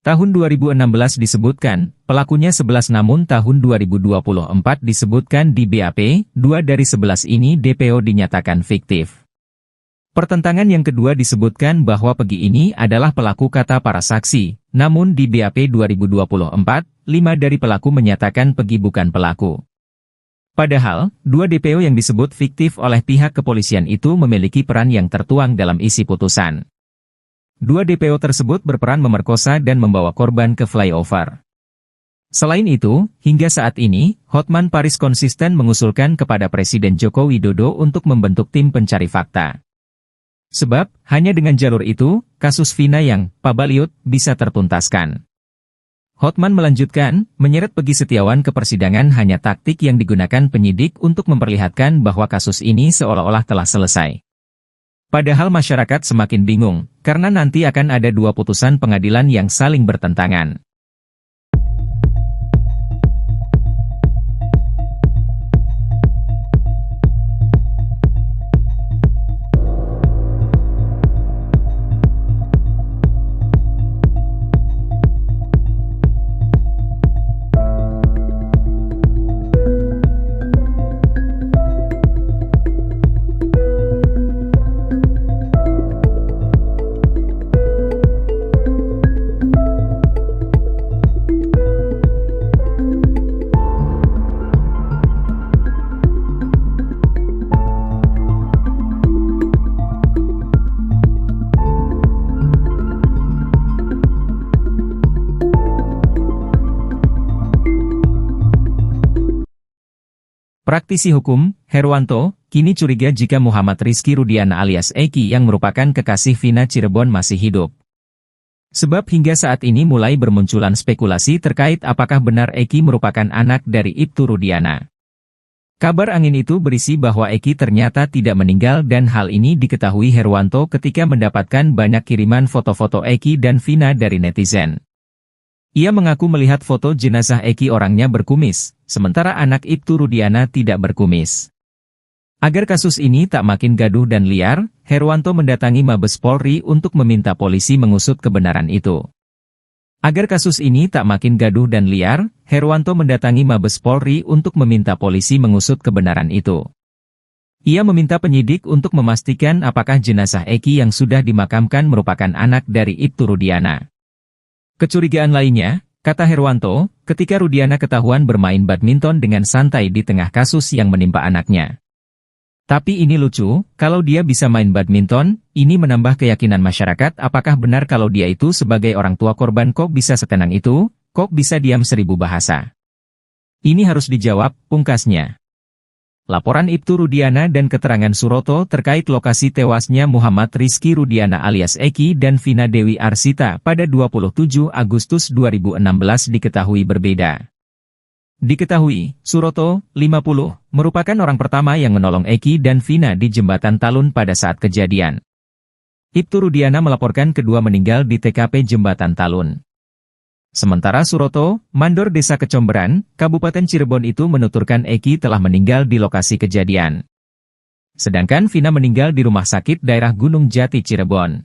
Tahun 2016 disebutkan, pelakunya 11 namun tahun 2024 disebutkan di BAP, 2 dari 11 ini DPO dinyatakan fiktif. Pertentangan yang kedua disebutkan bahwa Pegi ini adalah pelaku kata para saksi, namun di BAP 2024, 5 dari pelaku menyatakan Pegi bukan pelaku. Padahal, 2 DPO yang disebut fiktif oleh pihak kepolisian itu memiliki peran yang tertuang dalam isi putusan. 2 DPO tersebut berperan memerkosa dan membawa korban ke flyover. Selain itu, hingga saat ini, Hotman Paris konsisten mengusulkan kepada Presiden Joko Widodo untuk membentuk tim pencari fakta. Sebab, hanya dengan jalur itu, kasus Vina yang pabaliut bisa tertuntaskan. Hotman melanjutkan, menyeret Pegi Setiawan ke persidangan hanya taktik yang digunakan penyidik untuk memperlihatkan bahwa kasus ini seolah-olah telah selesai. Padahal masyarakat semakin bingung, karena nanti akan ada 2 putusan pengadilan yang saling bertentangan. Praktisi hukum, Herwanto, kini curiga jika Muhammad Rizky Rudiana alias Eki yang merupakan kekasih Vina Cirebon masih hidup. Sebab hingga saat ini mulai bermunculan spekulasi terkait apakah benar Eki merupakan anak dari Ibtu Rudiana. Kabar angin itu berisi bahwa Eki ternyata tidak meninggal dan hal ini diketahui Herwanto ketika mendapatkan banyak kiriman foto-foto Eki dan Vina dari netizen. Ia mengaku melihat foto jenazah Eki orangnya berkumis, sementara anak Ibtu Rudiana tidak berkumis. Agar kasus ini tak makin gaduh dan liar, Herwanto mendatangi Mabes Polri untuk meminta polisi mengusut kebenaran itu. Agar kasus ini tak makin gaduh dan liar, Herwanto mendatangi Mabes Polri untuk meminta polisi mengusut kebenaran itu. Ia meminta penyidik untuk memastikan apakah jenazah Eki yang sudah dimakamkan merupakan anak dari Ibtu Rudiana. Kecurigaan lainnya, kata Herwanto, ketika Rudiana ketahuan bermain badminton dengan santai di tengah kasus yang menimpa anaknya. Tapi ini lucu, kalau dia bisa main badminton, ini menambah keyakinan masyarakat apakah benar kalau dia itu sebagai orang tua korban kok bisa setenang itu, kok bisa diam 1000 bahasa. Ini harus dijawab, pungkasnya. Laporan Ibtu Rudiana dan keterangan Suroto terkait lokasi tewasnya Muhammad Rizky Rudiana alias Eki dan Vina Dewi Arsita pada 27 Agustus 2016 diketahui berbeda. Diketahui, Suroto, 50, merupakan orang pertama yang menolong Eki dan Vina di Jembatan Talun pada saat kejadian. Ibtu Rudiana melaporkan kedua meninggal di TKP Jembatan Talun. Sementara Suroto, mandor Desa Kecomberan, Kabupaten Cirebon itu menuturkan Eki telah meninggal di lokasi kejadian. Sedangkan Vina meninggal di rumah sakit daerah Gunung Jati Cirebon.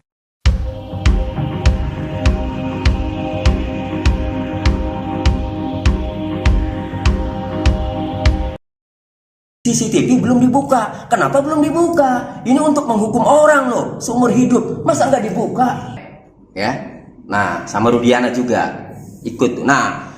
CCTV belum dibuka. Kenapa belum dibuka? Ini untuk menghukum orang loh, seumur hidup. Masa nggak dibuka? Ya, nah sama Rudiana juga ikut. Nah,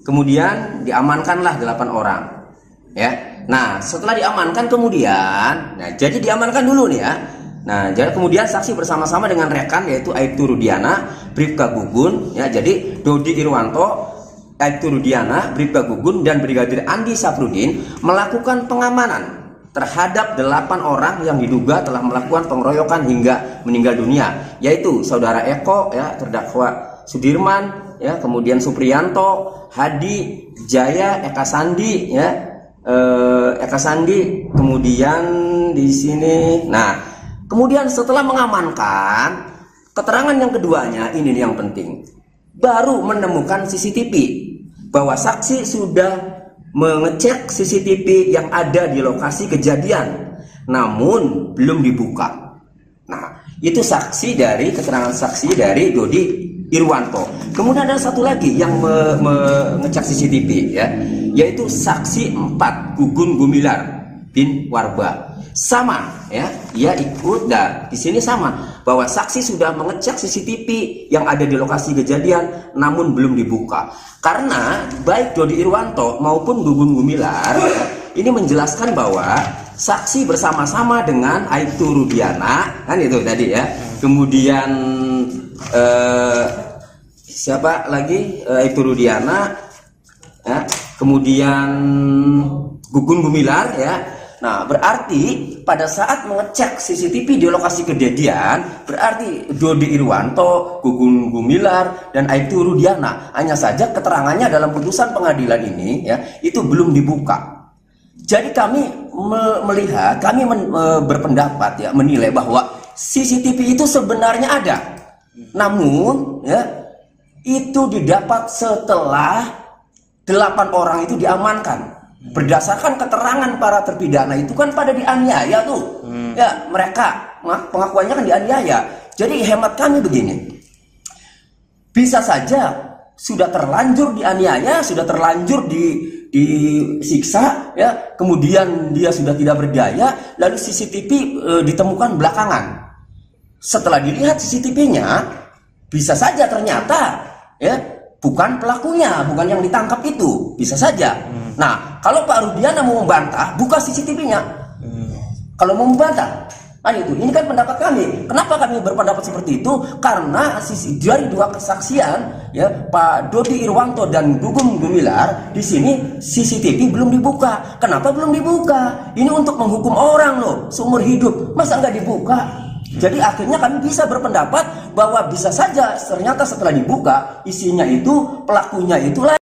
kemudian diamankanlah 8 orang. Ya, nah setelah diamankan kemudian, nah jadi diamankan dulu nih ya. Nah, jadi kemudian saksi bersama-sama dengan rekan yaitu Ibtu Rudiana, Bribka Gugun, ya jadi Dodi Irwanto, Ibtu Rudiana, Bribka Gugun dan Brigadir Andi Safrudin melakukan pengamanan terhadap 8 orang yang diduga telah melakukan pengeroyokan hingga meninggal dunia, yaitu saudara Eko, ya terdakwa Sudirman, ya kemudian Supriyanto, Hadi, Jaya, Eka Sandi, ya Eka Sandi, kemudian di sini. Nah, kemudian setelah mengamankan, keterangan yang keduanya ini yang penting, baru menemukan CCTV bahwa saksi sudah mengecek CCTV yang ada di lokasi kejadian, namun belum dibuka. Nah, Itu keterangan saksi dari Dodi Irwanto. Kemudian ada satu lagi yang mengecek CCTV ya, yaitu saksi 4 Gugun Gumilar bin Warba. Sama ya, ia ikut dan di sini sama bahwa saksi sudah mengecek CCTV yang ada di lokasi kejadian namun belum dibuka. Karena baik Dodi Irwanto maupun Gugun Gumilar ya, ini menjelaskan bahwa saksi bersama-sama dengan Aibtu Rudiana, kan itu tadi ya. Kemudian siapa lagi? Aibtu Rudiana ya. Kemudian Gugun Gumilar ya. Nah, berarti pada saat mengecek CCTV di lokasi kejadian, berarti Dodi Irwanto, Gugun Gumilar, dan Aibtu Rudiana, hanya saja keterangannya dalam putusan pengadilan ini ya, itu belum dibuka. Jadi kami melihat, kami berpendapat ya, menilai bahwa CCTV itu sebenarnya ada. Namun ya, itu didapat setelah 8 orang itu diamankan. Berdasarkan keterangan para terpidana itu kan pada dianiaya tuh. Ya, mereka pengakuannya kan dianiaya. Jadi hemat kami begini. Bisa saja sudah terlanjur dianiaya, sudah terlanjur disiksa ya, kemudian dia sudah tidak berdaya, lalu CCTV ditemukan belakangan. Setelah dilihat CCTV-nya, bisa saja ternyata ya bukan pelakunya, bukan yang ditangkap itu, bisa saja. Nah, kalau Pak Rudiana mau membantah, buka CCTV-nya. Kalau mau membantah, itu. Ini kan pendapat kami. Kenapa kami berpendapat seperti itu? Karena dari 2 kesaksian, ya, Pak Dodi Irwanto dan Gugun Gumilar, di sini CCTV belum dibuka. Kenapa belum dibuka? Ini untuk menghukum orang loh, seumur hidup. Masa nggak dibuka? Jadi akhirnya kami bisa berpendapat bahwa bisa saja ternyata setelah dibuka, isinya itu pelakunya itulah.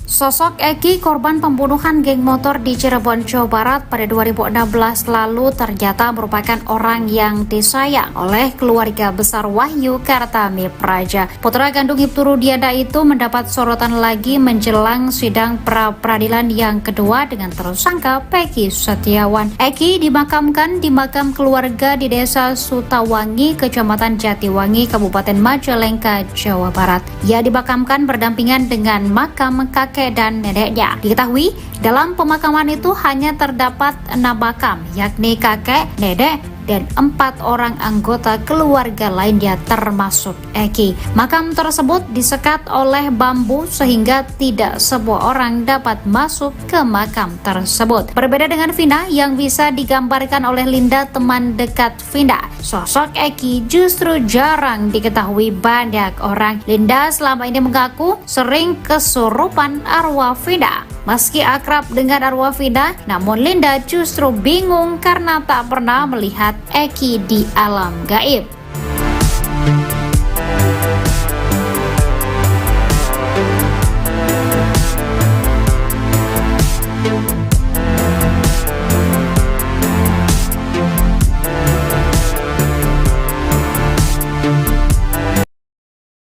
Sosok Eki, korban pembunuhan geng motor di Cirebon, Jawa Barat pada 2016 lalu ternyata merupakan orang yang disayang oleh keluarga besar Wahyu Kartami Praja. Putra kandung Aibtu Rudiana itu mendapat sorotan lagi menjelang sidang pra-peradilan yang kedua dengan tersangka Peggy Setiawan. Eki dimakamkan di makam keluarga di Desa Sutawangi, Kecamatan Jatiwangi, Kabupaten Majalengka, Jawa Barat. Ia dimakamkan berdampingan dengan makam kakek dan neneknya. Diketahui dalam pemakaman itu hanya terdapat 6 makam, yakni kakek, nenek, dan 4 orang anggota keluarga lainnya termasuk Eki. Makam tersebut disekat oleh bambu sehingga tidak semua orang dapat masuk ke makam tersebut. Berbeda dengan Vina yang bisa digambarkan oleh Linda, teman dekat Vina, sosok Eki justru jarang diketahui banyak orang. Linda selama ini mengaku sering kesurupan arwah Vina. Meski akrab dengan arwah Vina, namun Linda justru bingung karena tak pernah melihat Eki di alam gaib.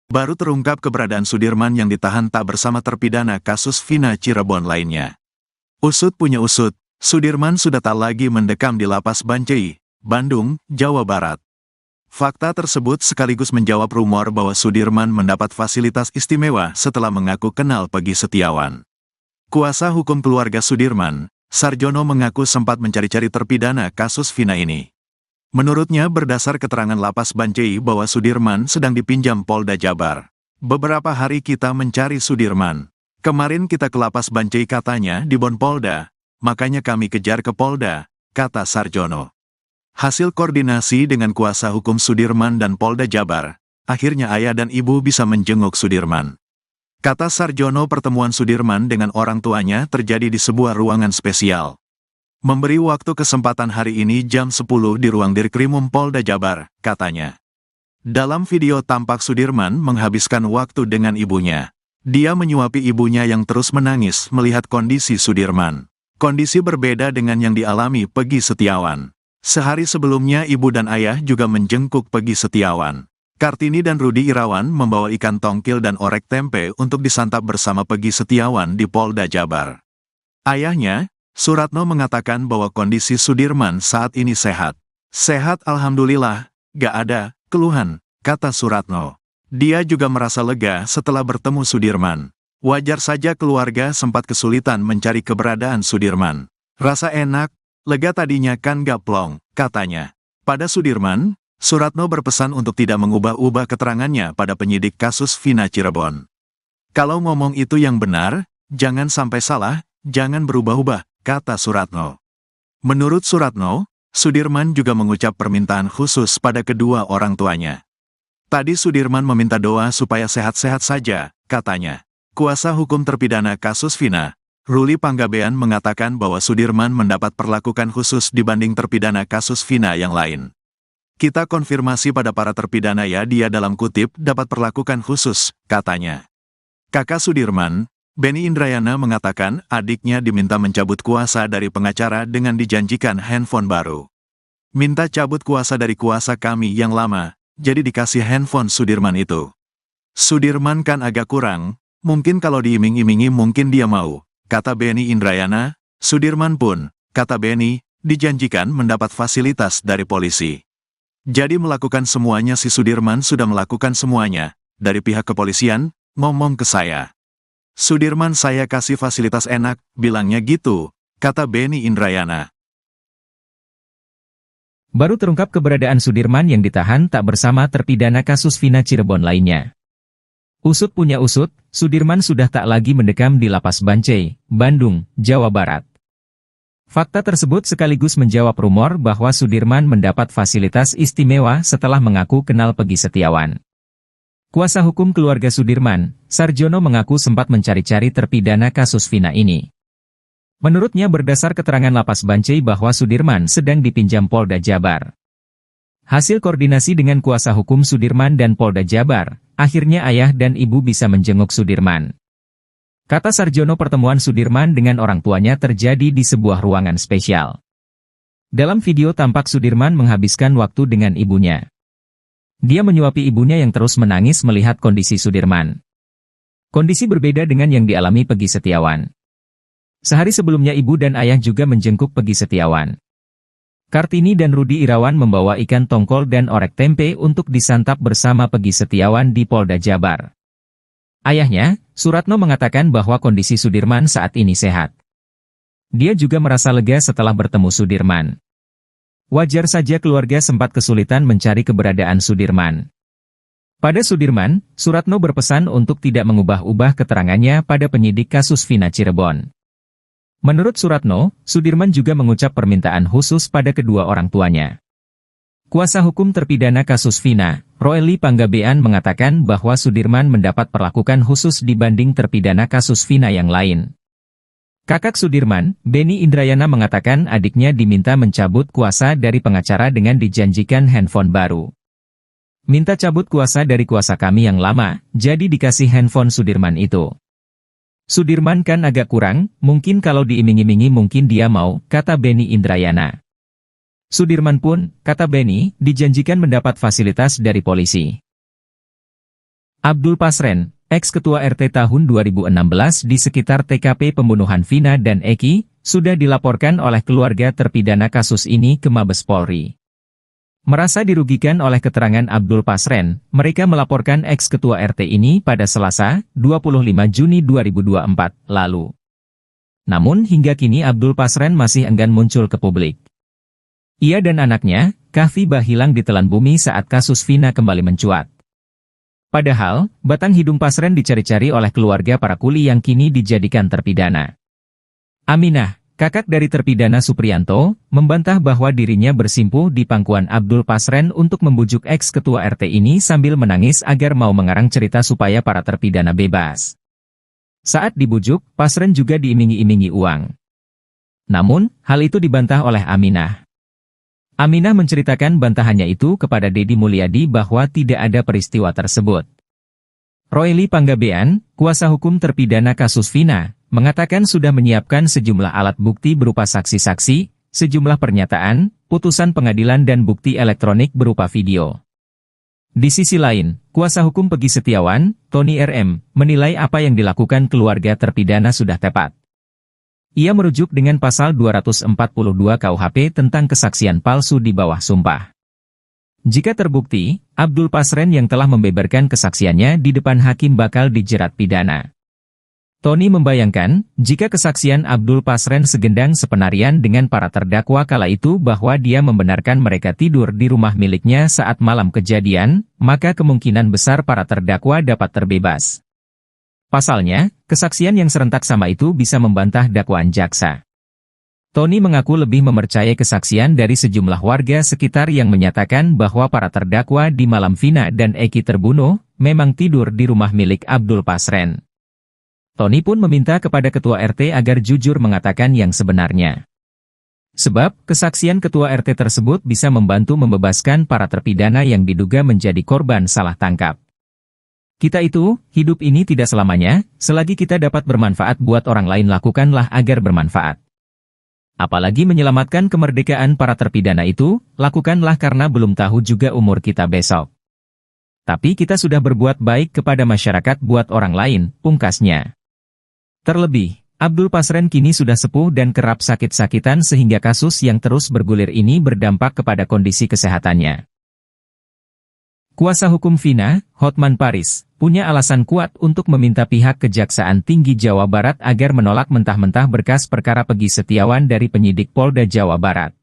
Baru terungkap keberadaan Sudirman yang ditahan tak bersama terpidana kasus Vina Cirebon lainnya. Usut punya usut, Sudirman sudah tak lagi mendekam di lapas Bancai, Bandung, Jawa Barat. Fakta tersebut sekaligus menjawab rumor bahwa Sudirman mendapat fasilitas istimewa setelah mengaku kenal Peggy Setiawan. Kuasa hukum keluarga Sudirman, Sarjono, mengaku sempat mencari-cari terpidana kasus Vina ini. Menurutnya berdasar keterangan lapas Bancai bahwa Sudirman sedang dipinjam Polda Jabar. Beberapa hari kita mencari Sudirman. Kemarin kita ke lapas Bancai katanya di Bon Polda, makanya kami kejar ke Polda, kata Sarjono. Hasil koordinasi dengan kuasa hukum Sudirman dan Polda Jabar, akhirnya ayah dan ibu bisa menjenguk Sudirman. Kata Sarjono, pertemuan Sudirman dengan orang tuanya terjadi di sebuah ruangan spesial. Memberi waktu kesempatan hari ini jam 10 di ruang Dirkrimum Polda Jabar, katanya. Dalam video tampak Sudirman menghabiskan waktu dengan ibunya. Dia menyuapi ibunya yang terus menangis melihat kondisi Sudirman. Kondisi berbeda dengan yang dialami Peggy Setiawan. Sehari sebelumnya ibu dan ayah juga menjengkuk Peggy Setiawan. Kartini dan Rudi Irawan membawa ikan tongkil dan orek tempe untuk disantap bersama Peggy Setiawan di Polda Jabar. Ayahnya, Suratno, mengatakan bahwa kondisi Sudirman saat ini sehat. Sehat alhamdulillah, gak ada keluhan, kata Suratno. Dia juga merasa lega setelah bertemu Sudirman. Wajar saja keluarga sempat kesulitan mencari keberadaan Sudirman. Rasa enak, lega tadinya kan gak plong, katanya. Pada Sudirman, Suratno berpesan untuk tidak mengubah-ubah keterangannya pada penyidik kasus Vina Cirebon. Kalau ngomong itu yang benar, jangan sampai salah, jangan berubah-ubah, kata Suratno. Menurut Suratno, Sudirman juga mengucap permintaan khusus pada kedua orang tuanya. Tadi Sudirman meminta doa supaya sehat-sehat saja, katanya. Kuasa hukum terpidana kasus Vina, Ruli Panggabean, mengatakan bahwa Sudirman mendapat perlakuan khusus dibanding terpidana kasus Vina yang lain. Kita konfirmasi pada para terpidana ya, dia dalam kutip dapat perlakuan khusus, katanya. Kakak Sudirman, Benny Indrayana, mengatakan adiknya diminta mencabut kuasa dari pengacara dengan dijanjikan handphone baru. Minta cabut kuasa dari kuasa kami yang lama, jadi dikasih handphone Sudirman itu. Sudirman kan agak kurang, mungkin kalau diiming-imingi mungkin dia mau, kata Benny Indrayana. Sudirman pun, kata Benny, dijanjikan mendapat fasilitas dari polisi. Jadi melakukan semuanya, si Sudirman sudah melakukan semuanya, dari pihak kepolisian, ngomong ke saya. Sudirman saya kasih fasilitas enak, bilangnya gitu, kata Benny Indrayana. Baru terungkap keberadaan Sudirman yang ditahan tak bersama terpidana kasus Vina Cirebon lainnya. Usut punya usut, Sudirman sudah tak lagi mendekam di Lapas Bancai, Bandung, Jawa Barat. Fakta tersebut sekaligus menjawab rumor bahwa Sudirman mendapat fasilitas istimewa setelah mengaku kenal Peggy Setiawan. Kuasa hukum keluarga Sudirman, Sarjono, mengaku sempat mencari-cari terpidana kasus Vina ini. Menurutnya berdasar keterangan Lapas Bancai bahwa Sudirman sedang dipinjam Polda Jabar. Hasil koordinasi dengan kuasa hukum Sudirman dan Polda Jabar, akhirnya ayah dan ibu bisa menjenguk Sudirman. Kata Sarjono, pertemuan Sudirman dengan orang tuanya terjadi di sebuah ruangan spesial. Dalam video tampak Sudirman menghabiskan waktu dengan ibunya. Dia menyuapi ibunya yang terus menangis melihat kondisi Sudirman. Kondisi berbeda dengan yang dialami Peggy Setiawan. Sehari sebelumnya ibu dan ayah juga menjenguk Peggy Setiawan. Kartini dan Rudi Irawan membawa ikan tongkol dan orek tempe untuk disantap bersama Peggy Setiawan di Polda Jabar. Ayahnya, Suratno, mengatakan bahwa kondisi Sudirman saat ini sehat. Dia juga merasa lega setelah bertemu Sudirman. Wajar saja keluarga sempat kesulitan mencari keberadaan Sudirman. Pada Sudirman, Suratno berpesan untuk tidak mengubah-ubah keterangannya pada penyidik kasus Vina Cirebon. Menurut Suratno, Sudirman juga mengucap permintaan khusus pada kedua orang tuanya. Kuasa hukum terpidana kasus Vina, Ruli Panggabean, mengatakan bahwa Sudirman mendapat perlakuan khusus dibanding terpidana kasus Vina yang lain. Kakak Sudirman, Benny Indrayana, mengatakan adiknya diminta mencabut kuasa dari pengacara dengan dijanjikan handphone baru. Minta cabut kuasa dari kuasa kami yang lama, jadi dikasih handphone Sudirman itu. Sudirman kan agak kurang, mungkin kalau diiming-imingi mungkin dia mau, kata Benny Indrayana. Sudirman pun, kata Benny, dijanjikan mendapat fasilitas dari polisi. Abdul Pasren, ex-ketua RT tahun 2016 di sekitar TKP pembunuhan Vina dan Eki, sudah dilaporkan oleh keluarga terpidana kasus ini ke Mabes Polri. Merasa dirugikan oleh keterangan Abdul Pasren, mereka melaporkan ex-ketua RT ini pada Selasa, 25 Juni 2024, lalu. Namun hingga kini Abdul Pasren masih enggan muncul ke publik. Ia dan anaknya, Kahfi, hilang ditelan bumi saat kasus Vina kembali mencuat. Padahal, batang hidung Pasren dicari-cari oleh keluarga para kuli yang kini dijadikan terpidana. Aminah, kakak dari terpidana Supriyanto, membantah bahwa dirinya bersimpuh di pangkuan Abdul Pasren untuk membujuk ex-ketua RT ini sambil menangis agar mau mengarang cerita supaya para terpidana bebas. Saat dibujuk, Pasren juga diiming-imingi uang. Namun, hal itu dibantah oleh Aminah. Aminah menceritakan bantahannya itu kepada Deddy Mulyadi bahwa tidak ada peristiwa tersebut. Ruli Panggabean, kuasa hukum terpidana kasus Vina, mengatakan sudah menyiapkan sejumlah alat bukti berupa saksi-saksi, sejumlah pernyataan, putusan pengadilan dan bukti elektronik berupa video. Di sisi lain, kuasa hukum Peggy Setiawan, Tony RM, menilai apa yang dilakukan keluarga terpidana sudah tepat. Ia merujuk dengan pasal 242 KUHP tentang kesaksian palsu di bawah sumpah. jika terbukti, Abdul Pasren yang telah membeberkan kesaksiannya di depan hakim bakal dijerat pidana. Tony membayangkan, jika kesaksian Abdul Pasren segendang sepenarian dengan para terdakwa kala itu bahwa dia membenarkan mereka tidur di rumah miliknya saat malam kejadian, maka kemungkinan besar para terdakwa dapat terbebas. Pasalnya, kesaksian yang serentak sama itu bisa membantah dakwaan jaksa. Tony mengaku lebih mempercayai kesaksian dari sejumlah warga sekitar yang menyatakan bahwa para terdakwa di malam Vina dan Eki terbunuh, memang tidur di rumah milik Abdul Pasren. Tony pun meminta kepada Ketua RT agar jujur mengatakan yang sebenarnya. Sebab, kesaksian Ketua RT tersebut bisa membantu membebaskan para terpidana yang diduga menjadi korban salah tangkap. Kita itu, hidup ini tidak selamanya, selagi kita dapat bermanfaat buat orang lain lakukanlah agar bermanfaat. Apalagi menyelamatkan kemerdekaan para terpidana itu, lakukanlah karena belum tahu juga umur kita besok. Tapi kita sudah berbuat baik kepada masyarakat buat orang lain, pungkasnya. Terlebih, Abdul Pasren kini sudah sepuh dan kerap sakit-sakitan sehingga kasus yang terus bergulir ini berdampak kepada kondisi kesehatannya. Kuasa hukum Vina, Hotman Paris, punya alasan kuat untuk meminta pihak Kejaksaan Tinggi Jawa Barat agar menolak mentah-mentah berkas perkara Peggy Setiawan dari penyidik Polda Jawa Barat.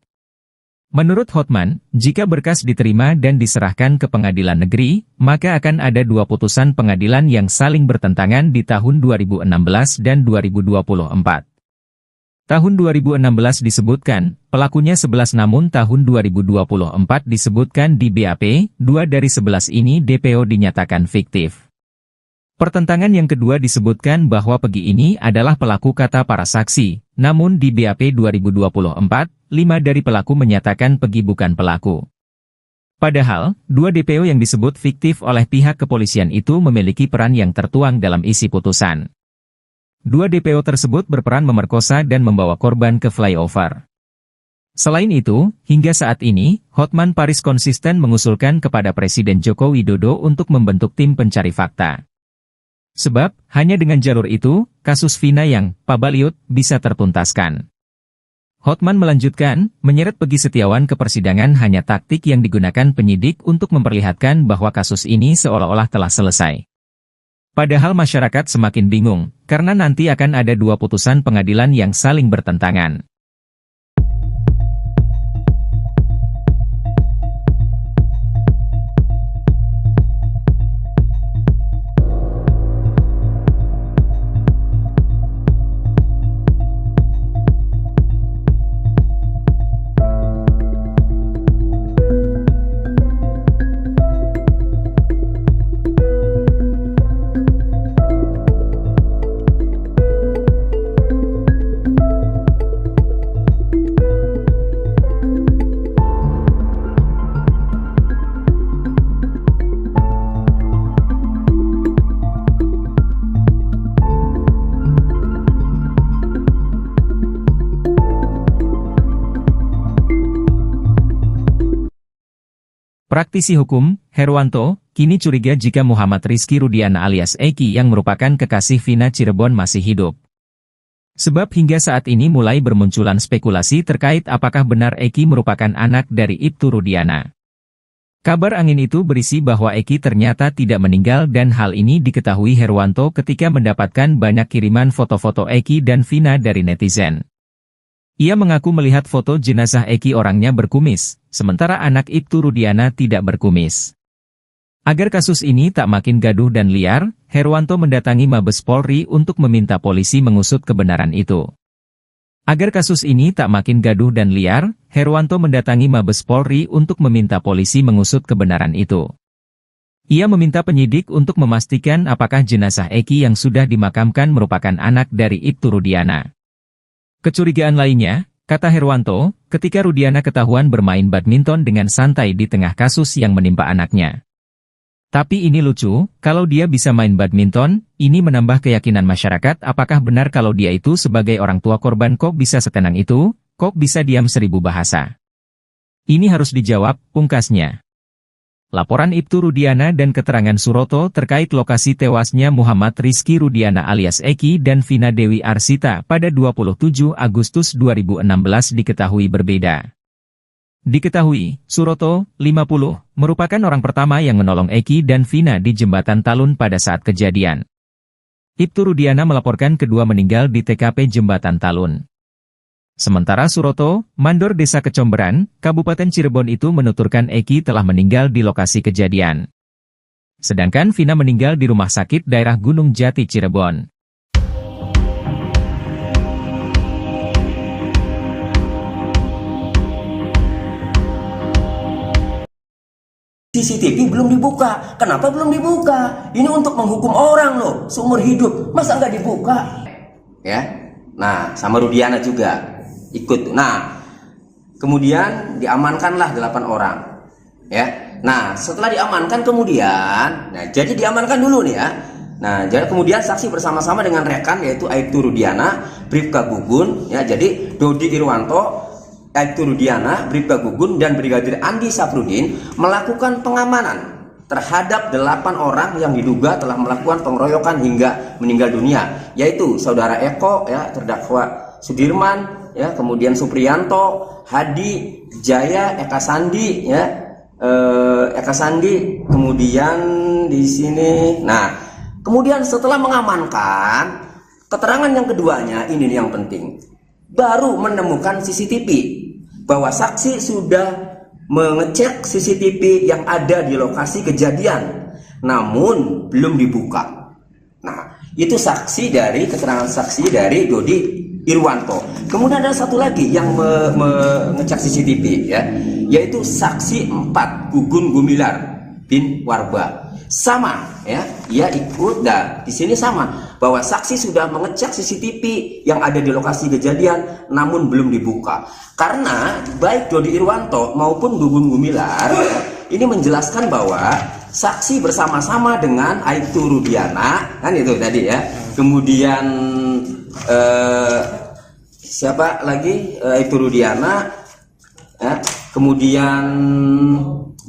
Menurut Hotman, jika berkas diterima dan diserahkan ke pengadilan negeri, maka akan ada dua putusan pengadilan yang saling bertentangan di tahun 2016 dan 2024. Tahun 2016 disebutkan, pelakunya 11 namun tahun 2024 disebutkan di BAP, 2 dari 11 ini DPO dinyatakan fiktif. Pertentangan yang kedua disebutkan bahwa Peggy ini adalah pelaku kata para saksi, namun di BAP 2024, 5 dari pelaku menyatakan Peggy bukan pelaku. Padahal, 2 DPO yang disebut fiktif oleh pihak kepolisian itu memiliki peran yang tertuang dalam isi putusan. 2 DPO tersebut berperan memerkosa dan membawa korban ke flyover. Selain itu, hingga saat ini, Hotman Paris konsisten mengusulkan kepada Presiden Joko Widodo untuk membentuk tim pencari fakta. Sebab, hanya dengan jalur itu, kasus Vina yang pabaliut bisa tertuntaskan. Hotman melanjutkan, menyeret Peggy Setiawan ke persidangan hanya taktik yang digunakan penyidik untuk memperlihatkan bahwa kasus ini seolah-olah telah selesai. Padahal masyarakat semakin bingung, karena nanti akan ada 2 putusan pengadilan yang saling bertentangan. Praktisi hukum, Herwanto, kini curiga jika Muhammad Rizky Rudiana alias Eki yang merupakan kekasih Vina Cirebon masih hidup. Sebab hingga saat ini mulai bermunculan spekulasi terkait apakah benar Eki merupakan anak dari Ibtu Rudiana. Kabar angin itu berisi bahwa Eki ternyata tidak meninggal dan hal ini diketahui Herwanto ketika mendapatkan banyak kiriman foto-foto Eki dan Vina dari netizen. Ia mengaku melihat foto jenazah Eki orangnya berkumis, sementara anak Ibtu Rudiana tidak berkumis. Agar kasus ini tak makin gaduh dan liar, Herwanto mendatangi Mabes Polri untuk meminta polisi mengusut kebenaran itu. Agar kasus ini tak makin gaduh dan liar, Herwanto mendatangi Mabes Polri untuk meminta polisi mengusut kebenaran itu. Ia meminta penyidik untuk memastikan apakah jenazah Eki yang sudah dimakamkan merupakan anak dari Ibtu Rudiana. Kecurigaan lainnya, kata Herwanto, ketika Rudiana ketahuan bermain badminton dengan santai di tengah kasus yang menimpa anaknya. Tapi ini lucu, kalau dia bisa main badminton, ini menambah keyakinan masyarakat apakah benar kalau dia itu sebagai orang tua korban kok bisa setenang itu, kok bisa diam 1000 bahasa. Ini harus dijawab, pungkasnya. Laporan Ibtu Rudiana dan keterangan Suroto terkait lokasi tewasnya Muhammad Rizky Rudiana alias Eki dan Vina Dewi Arsita pada 27 Agustus 2016 diketahui berbeda. Diketahui, Suroto, 50, merupakan orang pertama yang menolong Eki dan Vina di Jembatan Talun pada saat kejadian. Ibtu Rudiana melaporkan kedua meninggal di TKP Jembatan Talun. Sementara Suroto, mandor Desa Kecomberan, Kabupaten Cirebon itu menuturkan Eki telah meninggal di lokasi kejadian. Sedangkan Vina meninggal di rumah sakit daerah Gunung Jati Cirebon. CCTV belum dibuka. Kenapa belum dibuka? Ini untuk menghukum orang loh, seumur hidup. Masa nggak dibuka? Ya. Nah, sama Rudiana juga ikut. Nah, kemudian diamankanlah 8 orang. Ya. Nah, setelah diamankan kemudian, jadi diamankan dulu nih ya. Nah, jadi kemudian saksi bersama-sama dengan rekan yaitu Aibtu Rudiana, Bribka Gugun, ya. Jadi Dodi Irwanto, Aibtu Rudiana, Bribka Gugun, dan Brigadir Andi Safrudin melakukan pengamanan terhadap 8 orang yang diduga telah melakukan pengeroyokan hingga meninggal dunia, yaitu saudara Eko, ya, terdakwa Sudirman, ya, kemudian Supriyanto, Hadi, Jaya, Eka Sandi, ya, Eka Sandi, kemudian di sini. Nah, kemudian setelah mengamankan, keterangan yang keduanya ini yang penting. Baru menemukan CCTV, bahwa saksi sudah mengecek CCTV yang ada di lokasi kejadian, namun belum dibuka. Nah, itu keterangan saksi dari Dodi Irwanto. Kemudian ada satu lagi yang mengecek CCTV, ya, yaitu saksi 4, Gugun Gumilar bin Warba. Sama, ya, ia ikut. Dan di sini sama, bahwa saksi sudah mengecek CCTV yang ada di lokasi kejadian, namun belum dibuka. Karena baik Dodi Irwanto maupun Gugun Gumilar, ya, ini menjelaskan bahwa saksi bersama-sama dengan Aibtu Rudiana, kan itu tadi ya. Kemudian siapa lagi? Aibtu Rudiana, ya. Kemudian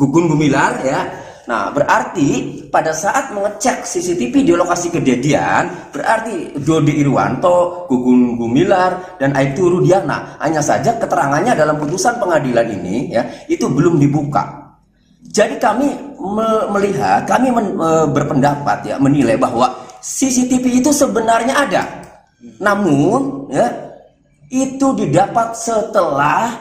Gugun Gumilar, ya. Nah, berarti pada saat mengecek CCTV di lokasi kejadian, berarti Dodi Irwanto, Gugun Gumilar, dan Aibtu Rudiana, hanya saja keterangannya dalam putusan pengadilan ini, ya, itu belum dibuka. Jadi kami melihat, kami berpendapat, ya, menilai bahwa CCTV itu sebenarnya ada, namun, ya, itu didapat setelah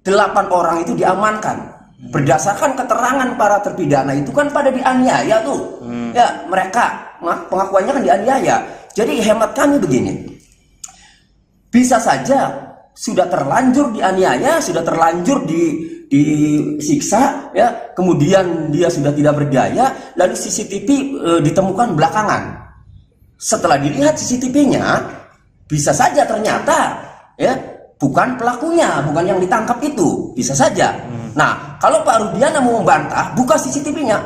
8 orang itu diamankan. Berdasarkan keterangan para terpidana itu kan pada dianiaya tuh, ya, mereka pengakuannya kan dianiaya. Jadi hemat kami begini, bisa saja sudah terlanjur dianiaya, sudah terlanjur disiksa, ya, kemudian dia sudah tidak berdaya, lalu CCTV ditemukan belakangan. Setelah dilihat CCTV-nya, bisa saja ternyata, ya, bukan pelakunya, bukan yang ditangkap itu, bisa saja. Nah, kalau Pak Rudiana mau membantah, buka CCTV-nya.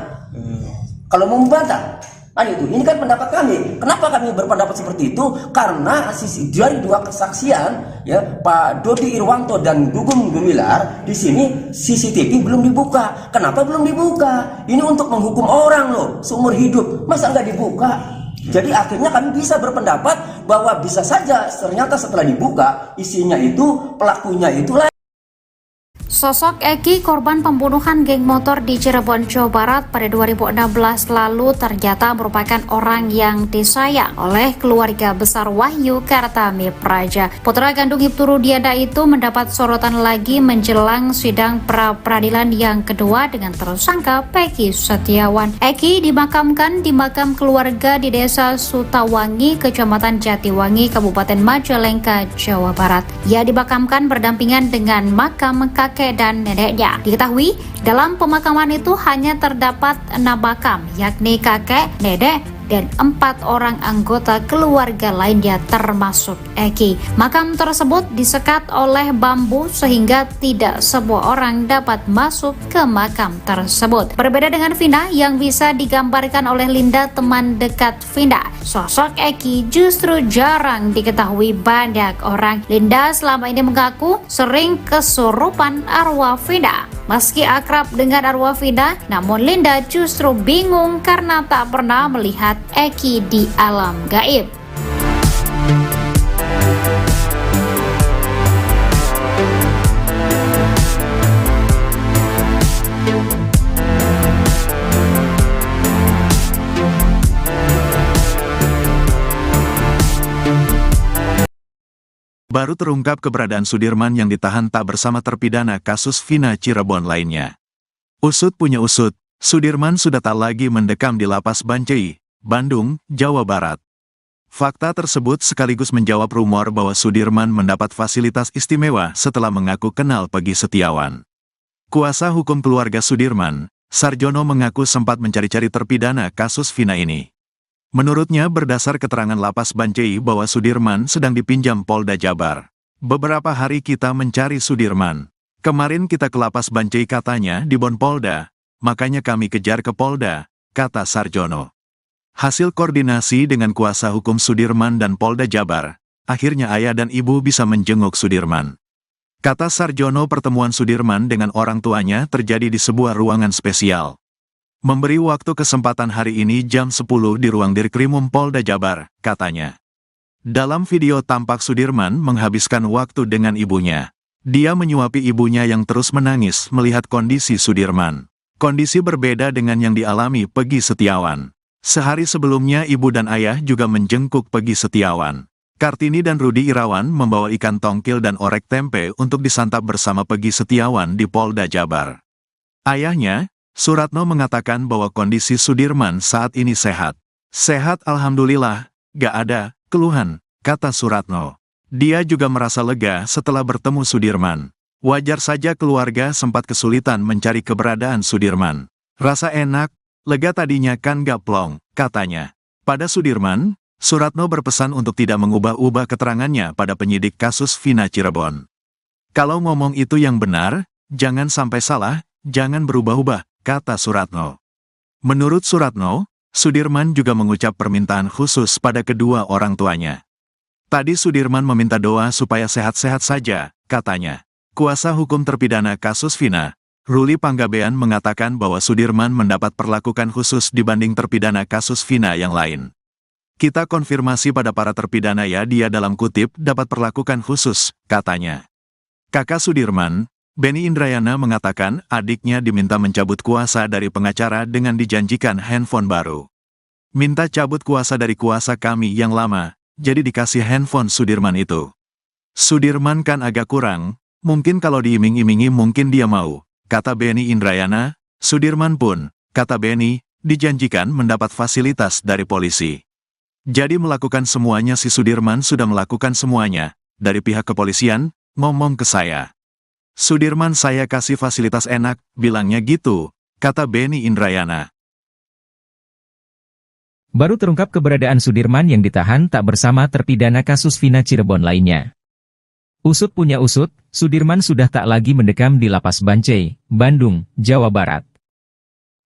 Kalau mau membantah, kan itu. Ini kan pendapat kami. Kenapa kami berpendapat seperti itu? Karena dari 2 kesaksian, ya, Pak Dodi Irwanto dan Gugun Gumilar, di sini CCTV belum dibuka. Kenapa belum dibuka? Ini untuk menghukum orang loh, seumur hidup. Masa nggak dibuka? Jadi akhirnya kami bisa berpendapat bahwa bisa saja ternyata setelah dibuka, isinya itu, pelakunya itulah. Sosok Eki, korban pembunuhan geng motor di Cirebon, Jawa Barat pada 2016 lalu ternyata merupakan orang yang disayang oleh keluarga besar Wahyu Kartami Praja. Putra kandung Ibtu Rudiana itu mendapat sorotan lagi menjelang sidang pra-peradilan yang kedua dengan tersangka Peggy Setiawan. Eki dimakamkan di makam keluarga di Desa Sutawangi, Kecamatan Jatiwangi, Kabupaten Majalengka, Jawa Barat. Ia dimakamkan berdampingan dengan makam kakek dan neneknya. Diketahui, dalam pemakaman itu hanya terdapat 6 makam, yakni kakek, nenek, dan 4 orang anggota keluarga lainnya termasuk Eki. Makam tersebut disekat oleh bambu sehingga tidak semua orang dapat masuk ke makam tersebut. Berbeda dengan Vina yang bisa digambarkan oleh Linda, teman dekat Vina, sosok Eki justru jarang diketahui banyak orang. Linda selama ini mengaku sering kesurupan arwah Vina. Meski akrab dengan arwah Vina, namun Linda justru bingung karena tak pernah melihat Eki di alam gaib. Baru terungkap keberadaan Sudirman yang ditahan tak bersama terpidana kasus Vina Cirebon lainnya. Usut punya usut, Sudirman sudah tak lagi mendekam di lapas Bancai, Bandung, Jawa Barat. Fakta tersebut sekaligus menjawab rumor bahwa Sudirman mendapat fasilitas istimewa setelah mengaku kenal Peggy Setiawan. Kuasa hukum keluarga Sudirman, Sarjono, mengaku sempat mencari-cari terpidana kasus Vina ini. Menurutnya berdasar keterangan lapas Bancai bahwa Sudirman sedang dipinjam Polda Jabar. Beberapa hari kita mencari Sudirman. Kemarin kita ke lapas Bancai katanya di Bon Polda, makanya kami kejar ke Polda, kata Sarjono. Hasil koordinasi dengan kuasa hukum Sudirman dan Polda Jabar, akhirnya ayah dan ibu bisa menjenguk Sudirman. Kata Sarjono, pertemuan Sudirman dengan orang tuanya terjadi di sebuah ruangan spesial. Memberi waktu kesempatan hari ini jam 10 di ruang Dirkrimum Polda Jabar, katanya. Dalam video tampak Sudirman menghabiskan waktu dengan ibunya. Dia menyuapi ibunya yang terus menangis melihat kondisi Sudirman. Kondisi berbeda dengan yang dialami Peggy Setiawan. Sehari sebelumnya ibu dan ayah juga menjenguk Peggy Setiawan. Kartini dan Rudi Irawan membawa ikan tongkil dan orek tempe untuk disantap bersama Peggy Setiawan di Polda Jabar. Ayahnya, Suratno, mengatakan bahwa kondisi Sudirman saat ini sehat. Sehat alhamdulillah, gak ada keluhan, kata Suratno. Dia juga merasa lega setelah bertemu Sudirman. Wajar saja keluarga sempat kesulitan mencari keberadaan Sudirman. Rasa enak, lega tadinya kan gak plong, katanya. Pada Sudirman, Suratno berpesan untuk tidak mengubah-ubah keterangannya pada penyidik kasus Vina Cirebon. Kalau ngomong itu yang benar, jangan sampai salah, jangan berubah-ubah, kata Suratno. Menurut Suratno, Sudirman juga mengucap permintaan khusus pada kedua orang tuanya. Tadi Sudirman meminta doa supaya sehat-sehat saja, katanya. Kuasa hukum terpidana kasus Vina, Ruli Panggabean, mengatakan bahwa Sudirman mendapat perlakuan khusus dibanding terpidana kasus Vina yang lain. Kita konfirmasi pada para terpidana ya, dia dalam kutip dapat perlakuan khusus, katanya. Kakak Sudirman, Benny Indrayana, mengatakan adiknya diminta mencabut kuasa dari pengacara dengan dijanjikan handphone baru. Minta cabut kuasa dari kuasa kami yang lama, jadi dikasih handphone Sudirman itu. Sudirman kan agak kurang, mungkin kalau diiming-imingi mungkin dia mau, kata Benny Indrayana. Sudirman pun, kata Benny, dijanjikan mendapat fasilitas dari polisi. Jadi melakukan semuanya, si Sudirman sudah melakukan semuanya, dari pihak kepolisian, ngomong ke saya. Sudirman saya kasih fasilitas enak, bilangnya gitu, kata Benny Indrayana. Baru terungkap keberadaan Sudirman yang ditahan tak bersama terpidana kasus Vina Cirebon lainnya. Usut punya usut, Sudirman sudah tak lagi mendekam di lapas Bancai, Bandung, Jawa Barat.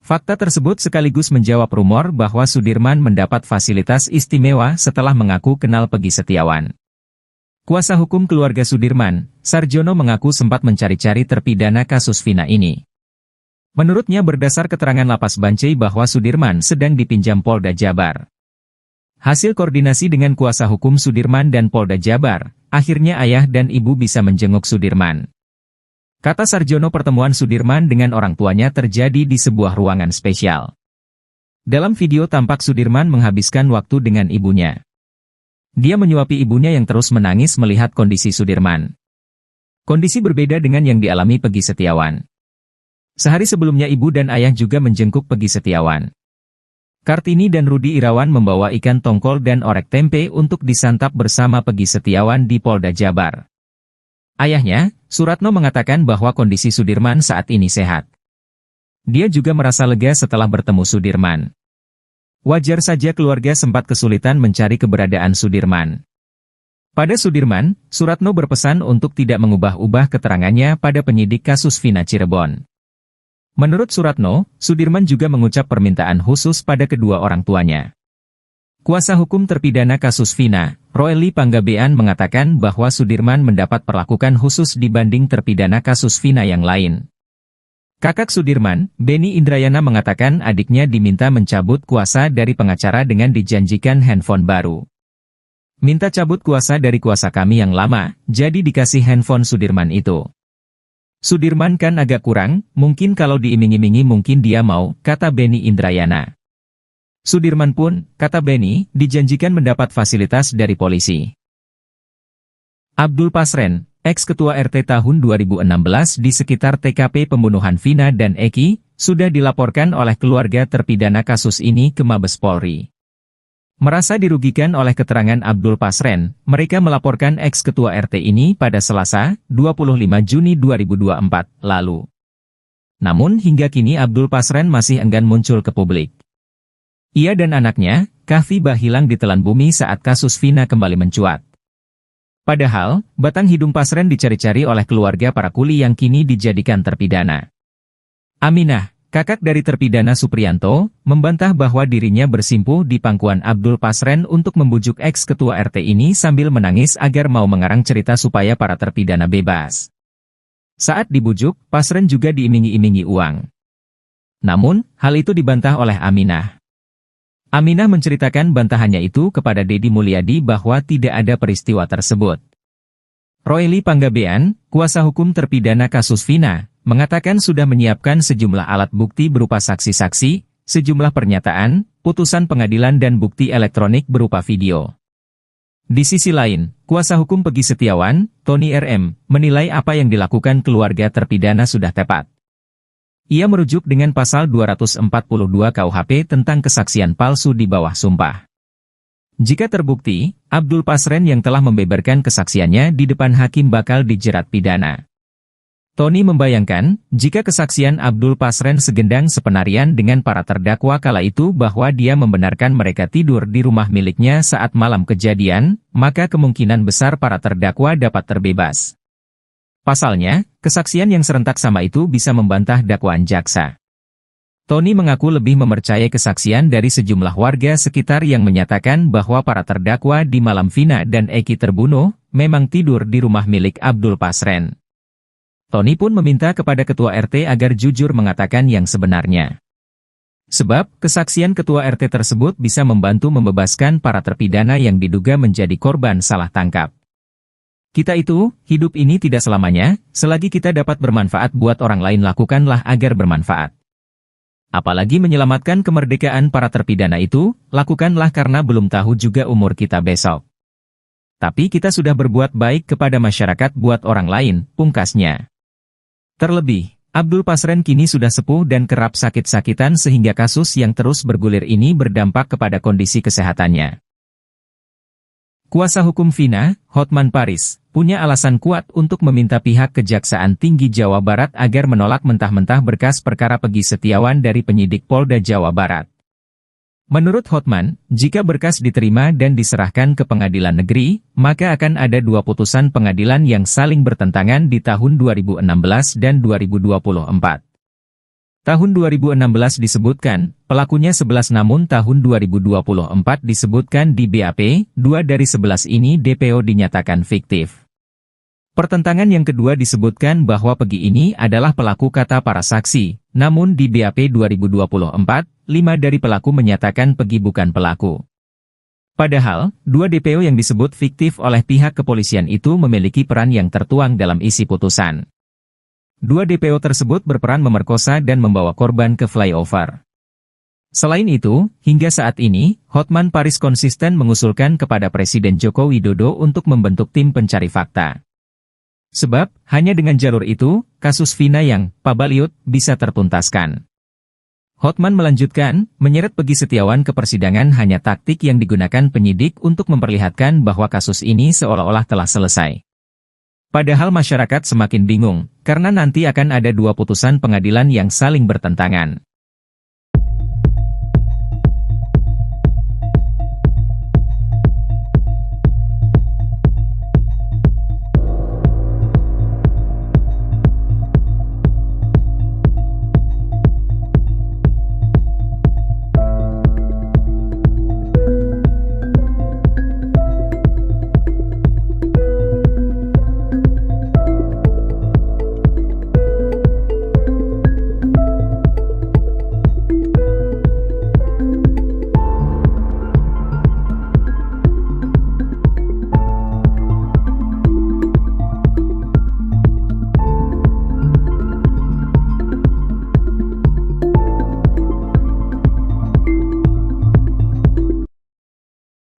Fakta tersebut sekaligus menjawab rumor bahwa Sudirman mendapat fasilitas istimewa setelah mengaku kenal Peggy Setiawan. Kuasa hukum keluarga Sudirman, Sarjono, mengaku sempat mencari-cari terpidana kasus Vina ini. Menurutnya berdasar keterangan lapas Bancai bahwa Sudirman sedang dipinjam Polda Jabar. Hasil koordinasi dengan kuasa hukum Sudirman dan Polda Jabar, akhirnya ayah dan ibu bisa menjenguk Sudirman. Kata Sarjono, pertemuan Sudirman dengan orang tuanya terjadi di sebuah ruangan spesial. Dalam video tampak Sudirman menghabiskan waktu dengan ibunya. Dia menyuapi ibunya yang terus menangis melihat kondisi Sudirman. Kondisi berbeda dengan yang dialami Peggy Setiawan. Sehari sebelumnya ibu dan ayah juga menjenguk Peggy Setiawan. Kartini dan Rudi Irawan membawa ikan tongkol dan orek tempe untuk disantap bersama Peggy Setiawan di Polda Jabar. Ayahnya, Suratno, mengatakan bahwa kondisi Sudirman saat ini sehat. Dia juga merasa lega setelah bertemu Sudirman. Wajar saja keluarga sempat kesulitan mencari keberadaan Sudirman. Pada Sudirman, Suratno berpesan untuk tidak mengubah-ubah keterangannya pada penyidik kasus Vina Cirebon. Menurut Suratno, Sudirman juga mengucap permintaan khusus pada kedua orang tuanya. Kuasa hukum terpidana kasus Vina, Ruli Panggabean, mengatakan bahwa Sudirman mendapat perlakuan khusus dibanding terpidana kasus Vina yang lain. Kakak Sudirman, Benny Indrayana, mengatakan adiknya diminta mencabut kuasa dari pengacara dengan dijanjikan handphone baru. Minta cabut kuasa dari kuasa kami yang lama, jadi dikasih handphone Sudirman itu. Sudirman kan agak kurang, mungkin kalau diiming-imingi mungkin dia mau, kata Benny Indrayana. Sudirman pun, kata Benny, dijanjikan mendapat fasilitas dari polisi. Abdul Pasren, ex-ketua RT tahun 2016 di sekitar TKP pembunuhan Vina dan Eki, sudah dilaporkan oleh keluarga terpidana kasus ini ke Mabes Polri. Merasa dirugikan oleh keterangan Abdul Pasren, mereka melaporkan ex-ketua RT ini pada Selasa, 25 Juni 2024, lalu. Namun hingga kini Abdul Pasren masih enggan muncul ke publik. Ia dan anaknya, Kahfi hilang ditelan bumi saat kasus Vina kembali mencuat. Padahal, batang hidung Pasren dicari-cari oleh keluarga para kuli yang kini dijadikan terpidana. Aminah, kakak dari terpidana Supriyanto, membantah bahwa dirinya bersimpuh di pangkuan Abdul Pasren untuk membujuk ex-ketua RT ini sambil menangis agar mau mengarang cerita supaya para terpidana bebas. Saat dibujuk, Pasren juga diiming-imingi uang. Namun, hal itu dibantah oleh Aminah. Aminah menceritakan bantahannya itu kepada Deddy Mulyadi bahwa tidak ada peristiwa tersebut. Royli Panggabean, kuasa hukum terpidana kasus Vina, mengatakan sudah menyiapkan sejumlah alat bukti berupa saksi-saksi, sejumlah pernyataan, putusan pengadilan dan bukti elektronik berupa video. Di sisi lain, kuasa hukum Peggy Setiawan, Tony RM, menilai apa yang dilakukan keluarga terpidana sudah tepat. Ia merujuk dengan pasal 242 KUHP tentang kesaksian palsu di bawah sumpah. Jika terbukti, Abdul Pasren yang telah membeberkan kesaksiannya di depan hakim bakal dijerat pidana. Tony membayangkan, jika kesaksian Abdul Pasren segendang sepenarian dengan para terdakwa kala itu bahwa dia membenarkan mereka tidur di rumah miliknya saat malam kejadian, maka kemungkinan besar para terdakwa dapat terbebas. Pasalnya, kesaksian yang serentak sama itu bisa membantah dakwaan jaksa. Tony mengaku lebih mempercayai kesaksian dari sejumlah warga sekitar yang menyatakan bahwa para terdakwa di malam Vina dan Eki terbunuh, memang tidur di rumah milik Abdul Pasren. Tony pun meminta kepada ketua RT agar jujur mengatakan yang sebenarnya. Sebab, kesaksian ketua RT tersebut bisa membantu membebaskan para terpidana yang diduga menjadi korban salah tangkap. Kita itu, hidup ini tidak selamanya, selagi kita dapat bermanfaat buat orang lain lakukanlah agar bermanfaat. Apalagi menyelamatkan kemerdekaan para terpidana itu, lakukanlah karena belum tahu juga umur kita besok. Tapi kita sudah berbuat baik kepada masyarakat buat orang lain, pungkasnya. Terlebih, Abdul Pasren kini sudah sepuh dan kerap sakit-sakitan sehingga kasus yang terus bergulir ini berdampak kepada kondisi kesehatannya. Kuasa hukum Vina, Hotman Paris, punya alasan kuat untuk meminta pihak Kejaksaan Tinggi Jawa Barat agar menolak mentah-mentah berkas perkara Peggy Setiawan dari penyidik Polda Jawa Barat. Menurut Hotman, jika berkas diterima dan diserahkan ke pengadilan negeri, maka akan ada dua putusan pengadilan yang saling bertentangan di tahun 2016 dan 2024. Tahun 2016 disebutkan, pelakunya 11 namun tahun 2024 disebutkan di BAP, 2 dari 11 ini DPO dinyatakan fiktif. Pertentangan yang kedua disebutkan bahwa Peggy ini adalah pelaku kata para saksi, namun di BAP 2024, 5 dari pelaku menyatakan Peggy bukan pelaku. Padahal, 2 DPO yang disebut fiktif oleh pihak kepolisian itu memiliki peran yang tertuang dalam isi putusan. 2 DPO tersebut berperan memerkosa dan membawa korban ke flyover. Selain itu, hingga saat ini, Hotman Paris konsisten mengusulkan kepada Presiden Joko Widodo untuk membentuk tim pencari fakta. Sebab, hanya dengan jalur itu, kasus Vina yang pabaliut bisa tertuntaskan. Hotman melanjutkan, menyeret Peggy Setiawan ke persidangan hanya taktik yang digunakan penyidik untuk memperlihatkan bahwa kasus ini seolah-olah telah selesai. Padahal masyarakat semakin bingung, karena nanti akan ada 2 putusan pengadilan yang saling bertentangan.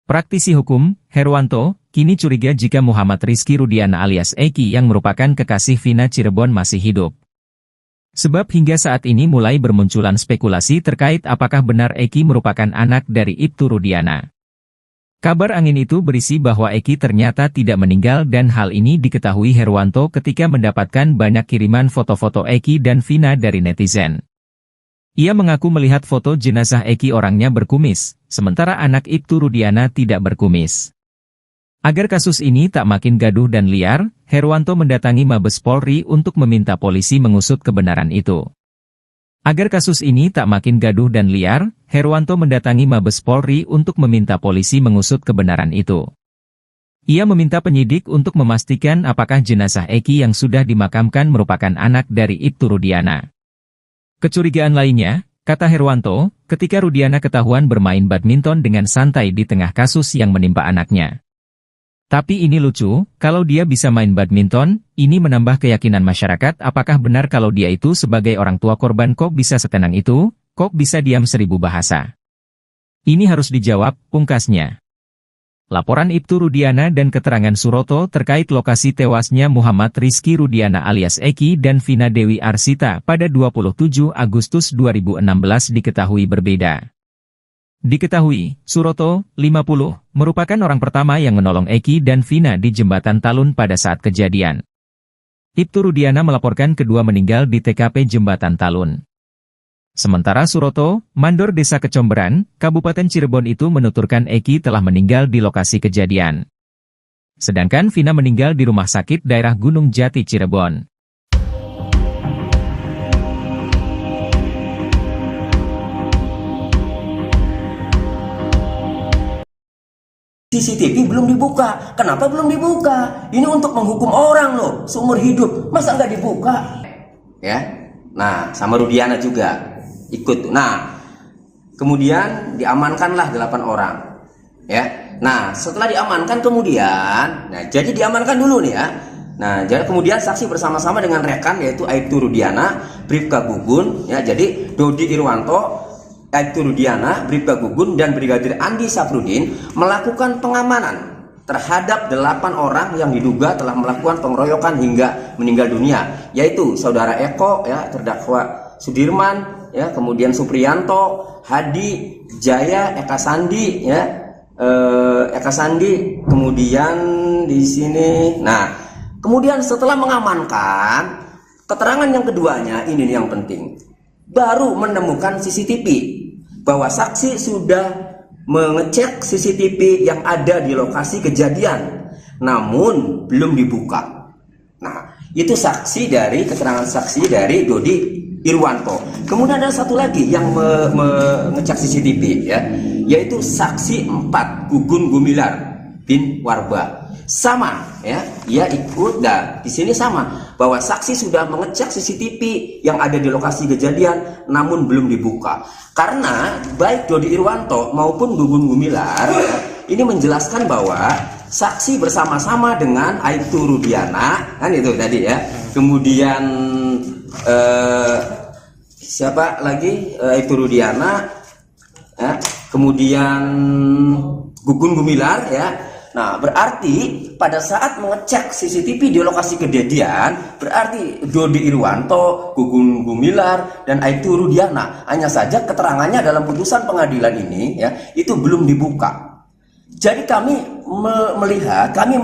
Praktisi hukum, Herwanto, kini curiga jika Muhammad Rizky Rudiana alias Eki yang merupakan kekasih Vina Cirebon masih hidup. Sebab hingga saat ini mulai bermunculan spekulasi terkait apakah benar Eki merupakan anak dari Ibtu Rudiana. Kabar angin itu berisi bahwa Eki ternyata tidak meninggal dan hal ini diketahui Herwanto ketika mendapatkan banyak kiriman foto-foto Eki dan Vina dari netizen. Ia mengaku melihat foto jenazah Eki orangnya berkumis, sementara anak Ibtu Rudiana tidak berkumis. Agar kasus ini tak makin gaduh dan liar, Herwanto mendatangi Mabes Polri untuk meminta polisi mengusut kebenaran itu. Agar kasus ini tak makin gaduh dan liar, Herwanto mendatangi Mabes Polri untuk meminta polisi mengusut kebenaran itu. Ia meminta penyidik untuk memastikan apakah jenazah Eki yang sudah dimakamkan merupakan anak dari Ibtu Rudiana. Kecurigaan lainnya, kata Herwanto, ketika Rudiana ketahuan bermain badminton dengan santai di tengah kasus yang menimpa anaknya. Tapi ini lucu, kalau dia bisa main badminton, ini menambah keyakinan masyarakat apakah benar kalau dia itu sebagai orang tua korban kok bisa setenang itu, kok bisa diam 1000 bahasa. Ini harus dijawab, pungkasnya. Laporan Ibtu Rudiana dan keterangan Suroto terkait lokasi tewasnya Muhammad Rizky Rudiana alias Eki dan Vina Dewi Arsita pada 27 Agustus 2016 diketahui berbeda. Diketahui, Suroto, 50, merupakan orang pertama yang menolong Eki dan Vina di Jembatan Talun pada saat kejadian. Ibtu Rudiana melaporkan kedua meninggal di TKP Jembatan Talun. Sementara Suroto, mandor Desa Kecomberan, Kabupaten Cirebon itu menuturkan Eki telah meninggal di lokasi kejadian. Sedangkan Vina meninggal di rumah sakit daerah Gunung Jati Cirebon. CCTV belum dibuka. Kenapa belum dibuka? Ini untuk menghukum orang loh, seumur hidup. Masa nggak dibuka? Ya. Nah, sama Rudiana juga ikut. Nah, kemudian diamankanlah 8 orang. Ya. Nah, setelah diamankan kemudian, jadi diamankan dulu nih ya. Nah, jadi kemudian saksi bersama-sama dengan rekan yaitu Aibtu Rudiana, Bribka Gugun, ya. Jadi Dodi Irwanto, Aibtu Rudiana, Bribka Gugun, dan Brigadir Andi Safrudin melakukan pengamanan terhadap 8 orang yang diduga telah melakukan pengeroyokan hingga meninggal dunia, yaitu saudara Eko, ya, terdakwa Sudirman, ya, kemudian Supriyanto, Hadi, Jaya, Eka Sandi, ya, Eka Sandi, kemudian di sini. Nah, kemudian setelah mengamankan, keterangan yang keduanya ini yang penting, baru menemukan CCTV. Bahwa saksi sudah mengecek CCTV yang ada di lokasi kejadian, namun belum dibuka. Nah, itu saksi dari keterangan saksi dari Dodi Irwanto. Kemudian ada satu lagi yang mengecek CCTV, ya, yaitu saksi 4 Gugun Gumilar bin Warba. Sama, ya, ia ikut, dan di sini sama bahwa saksi sudah mengecek CCTV yang ada di lokasi kejadian, namun belum dibuka. Karena baik Dodi Irwanto maupun Gugun Gumilar, ya, ini menjelaskan bahwa saksi bersama-sama dengan Aibtu Rudiana, kan itu tadi ya. Kemudian siapa lagi? Aibtu Rudiana, ya. Kemudian Gugun Gumilar, ya. Nah, berarti pada saat mengecek CCTV di lokasi kejadian, berarti Dodi Irwanto, Gugun Gumilar, dan Aibtu Rudiana. Hanya saja keterangannya dalam putusan pengadilan ini, ya, itu belum dibuka. Jadi kami melihat, kami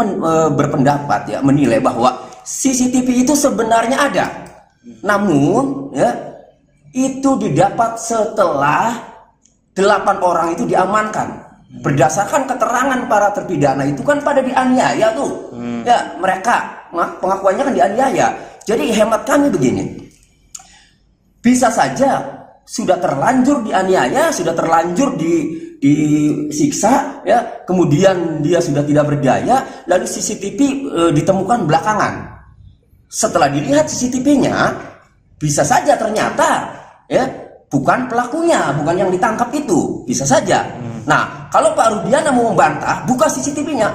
berpendapat, ya, menilai bahwa CCTV itu sebenarnya ada. Namun, ya, itu didapat setelah 8 orang itu diamankan. Berdasarkan keterangan para terpidana itu kan pada dianiaya tuh, ya, mereka pengakuannya kan dianiaya. Jadi hemat kami begini, bisa saja sudah terlanjur dianiaya, sudah terlanjur disiksa, ya, kemudian dia sudah tidak berdaya, lalu CCTV ditemukan belakangan. Setelah dilihat CCTV-nya, bisa saja ternyata, ya, bukan pelakunya, bukan yang ditangkap itu, bisa saja. Nah, kalau Pak Rudiana mau membantah, buka CCTV-nya.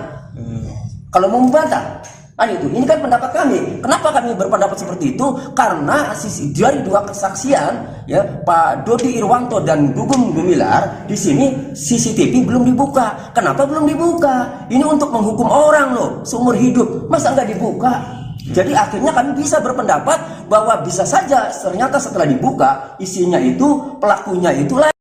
Kalau mau membantah, Kan itu, ini kan pendapat kami. Kenapa kami berpendapat seperti itu? Karena dari dua kesaksian, ya, Pak Dodi Irwanto dan Gugum Gumilar, di sini CCTV belum dibuka. Kenapa belum dibuka? Ini untuk menghukum orang loh, seumur hidup. Masa nggak dibuka? Jadi akhirnya kami bisa berpendapat bahwa bisa saja ternyata setelah dibuka isinya itu pelakunya itulah.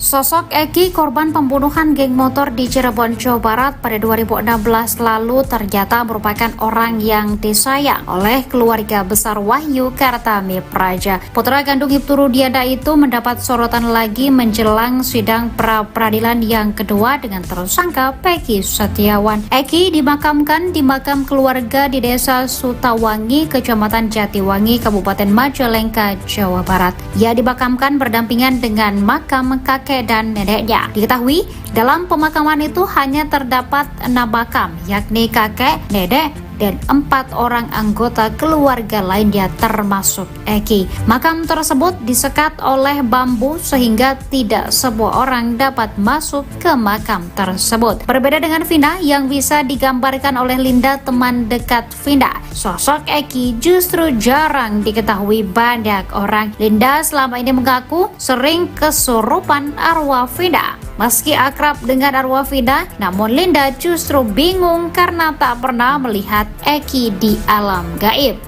Sosok Eki, korban pembunuhan geng motor di Cirebon, Jawa Barat pada 2016 lalu ternyata merupakan orang yang disayang oleh keluarga besar Wahyu Kartami Praja. Putra kandung Ibtu Rudiana itu mendapat sorotan lagi menjelang sidang pra-peradilan yang kedua dengan tersangka Peggy Setiawan. Eki dimakamkan di makam keluarga di Desa Sutawangi, Kecamatan Jatiwangi, Kabupaten Majalengka, Jawa Barat. Ia dimakamkan berdampingan dengan makam kakek dan neneknya. Diketahui dalam pemakaman itu hanya terdapat 6 makam, yakni kakek, nenek, dan 4 orang anggota keluarga lainnya termasuk Eki. Makam tersebut disekat oleh bambu sehingga tidak semua orang dapat masuk ke makam tersebut. Berbeda dengan Vina yang bisa digambarkan oleh Linda, teman dekat Vina, sosok Eki justru jarang diketahui banyak orang. Linda selama ini mengaku sering kesurupan arwah Vina. Meski akrab dengan arwah Vina, namun Linda justru bingung karena tak pernah melihat Eki di alam gaib.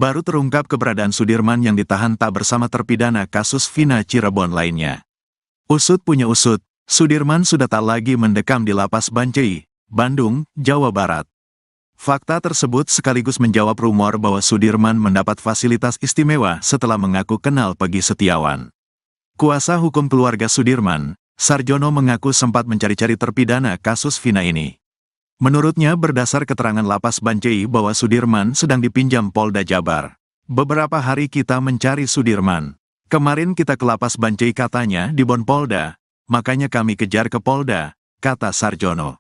Baru terungkap keberadaan Sudirman yang ditahan tak bersama terpidana kasus Vina Cirebon lainnya. Usut punya usut, Sudirman sudah tak lagi mendekam di Lapas Bancai, Bandung, Jawa Barat. Fakta tersebut sekaligus menjawab rumor bahwa Sudirman mendapat fasilitas istimewa setelah mengaku kenal Peggy Setiawan. Kuasa hukum keluarga Sudirman, Sarjono, mengaku sempat mencari-cari terpidana kasus Vina ini. Menurutnya berdasar keterangan Lapas Bancai bahwa Sudirman sedang dipinjam Polda Jabar. Beberapa hari kita mencari Sudirman. Kemarin kita ke Lapas Bancai katanya di Bon Polda, makanya kami kejar ke Polda, kata Sarjono.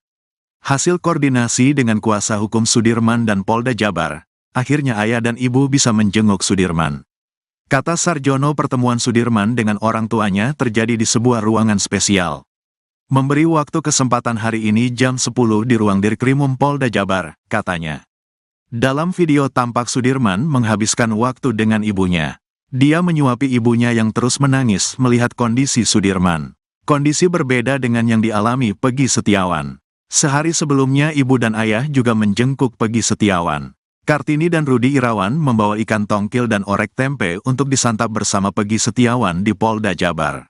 Hasil koordinasi dengan kuasa hukum Sudirman dan Polda Jabar, akhirnya ayah dan ibu bisa menjenguk Sudirman. Kata Sarjono, pertemuan Sudirman dengan orang tuanya terjadi di sebuah ruangan spesial. Memberi waktu kesempatan hari ini jam 10 di ruang Dirkrimum Polda Jabar, katanya. Dalam video tampak Sudirman menghabiskan waktu dengan ibunya. Dia menyuapi ibunya yang terus menangis melihat kondisi Sudirman. Kondisi berbeda dengan yang dialami Peggy Setiawan. Sehari sebelumnya ibu dan ayah juga menjenguk Peggy Setiawan. Kartini dan Rudi Irawan membawa ikan tongkil dan orek tempe untuk disantap bersama Peggy Setiawan di Polda Jabar.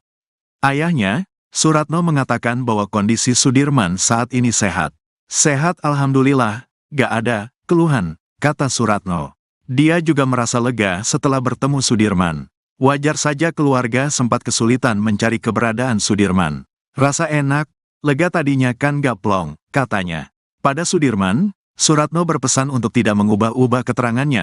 Ayahnya, Suratno, mengatakan bahwa kondisi Sudirman saat ini sehat. Sehat alhamdulillah, gak ada keluhan, kata Suratno. Dia juga merasa lega setelah bertemu Sudirman. Wajar saja keluarga sempat kesulitan mencari keberadaan Sudirman. Rasa enak, lega tadinya kan gak plong, katanya. Pada Sudirman, Suratno berpesan untuk tidak mengubah-ubah keterangannya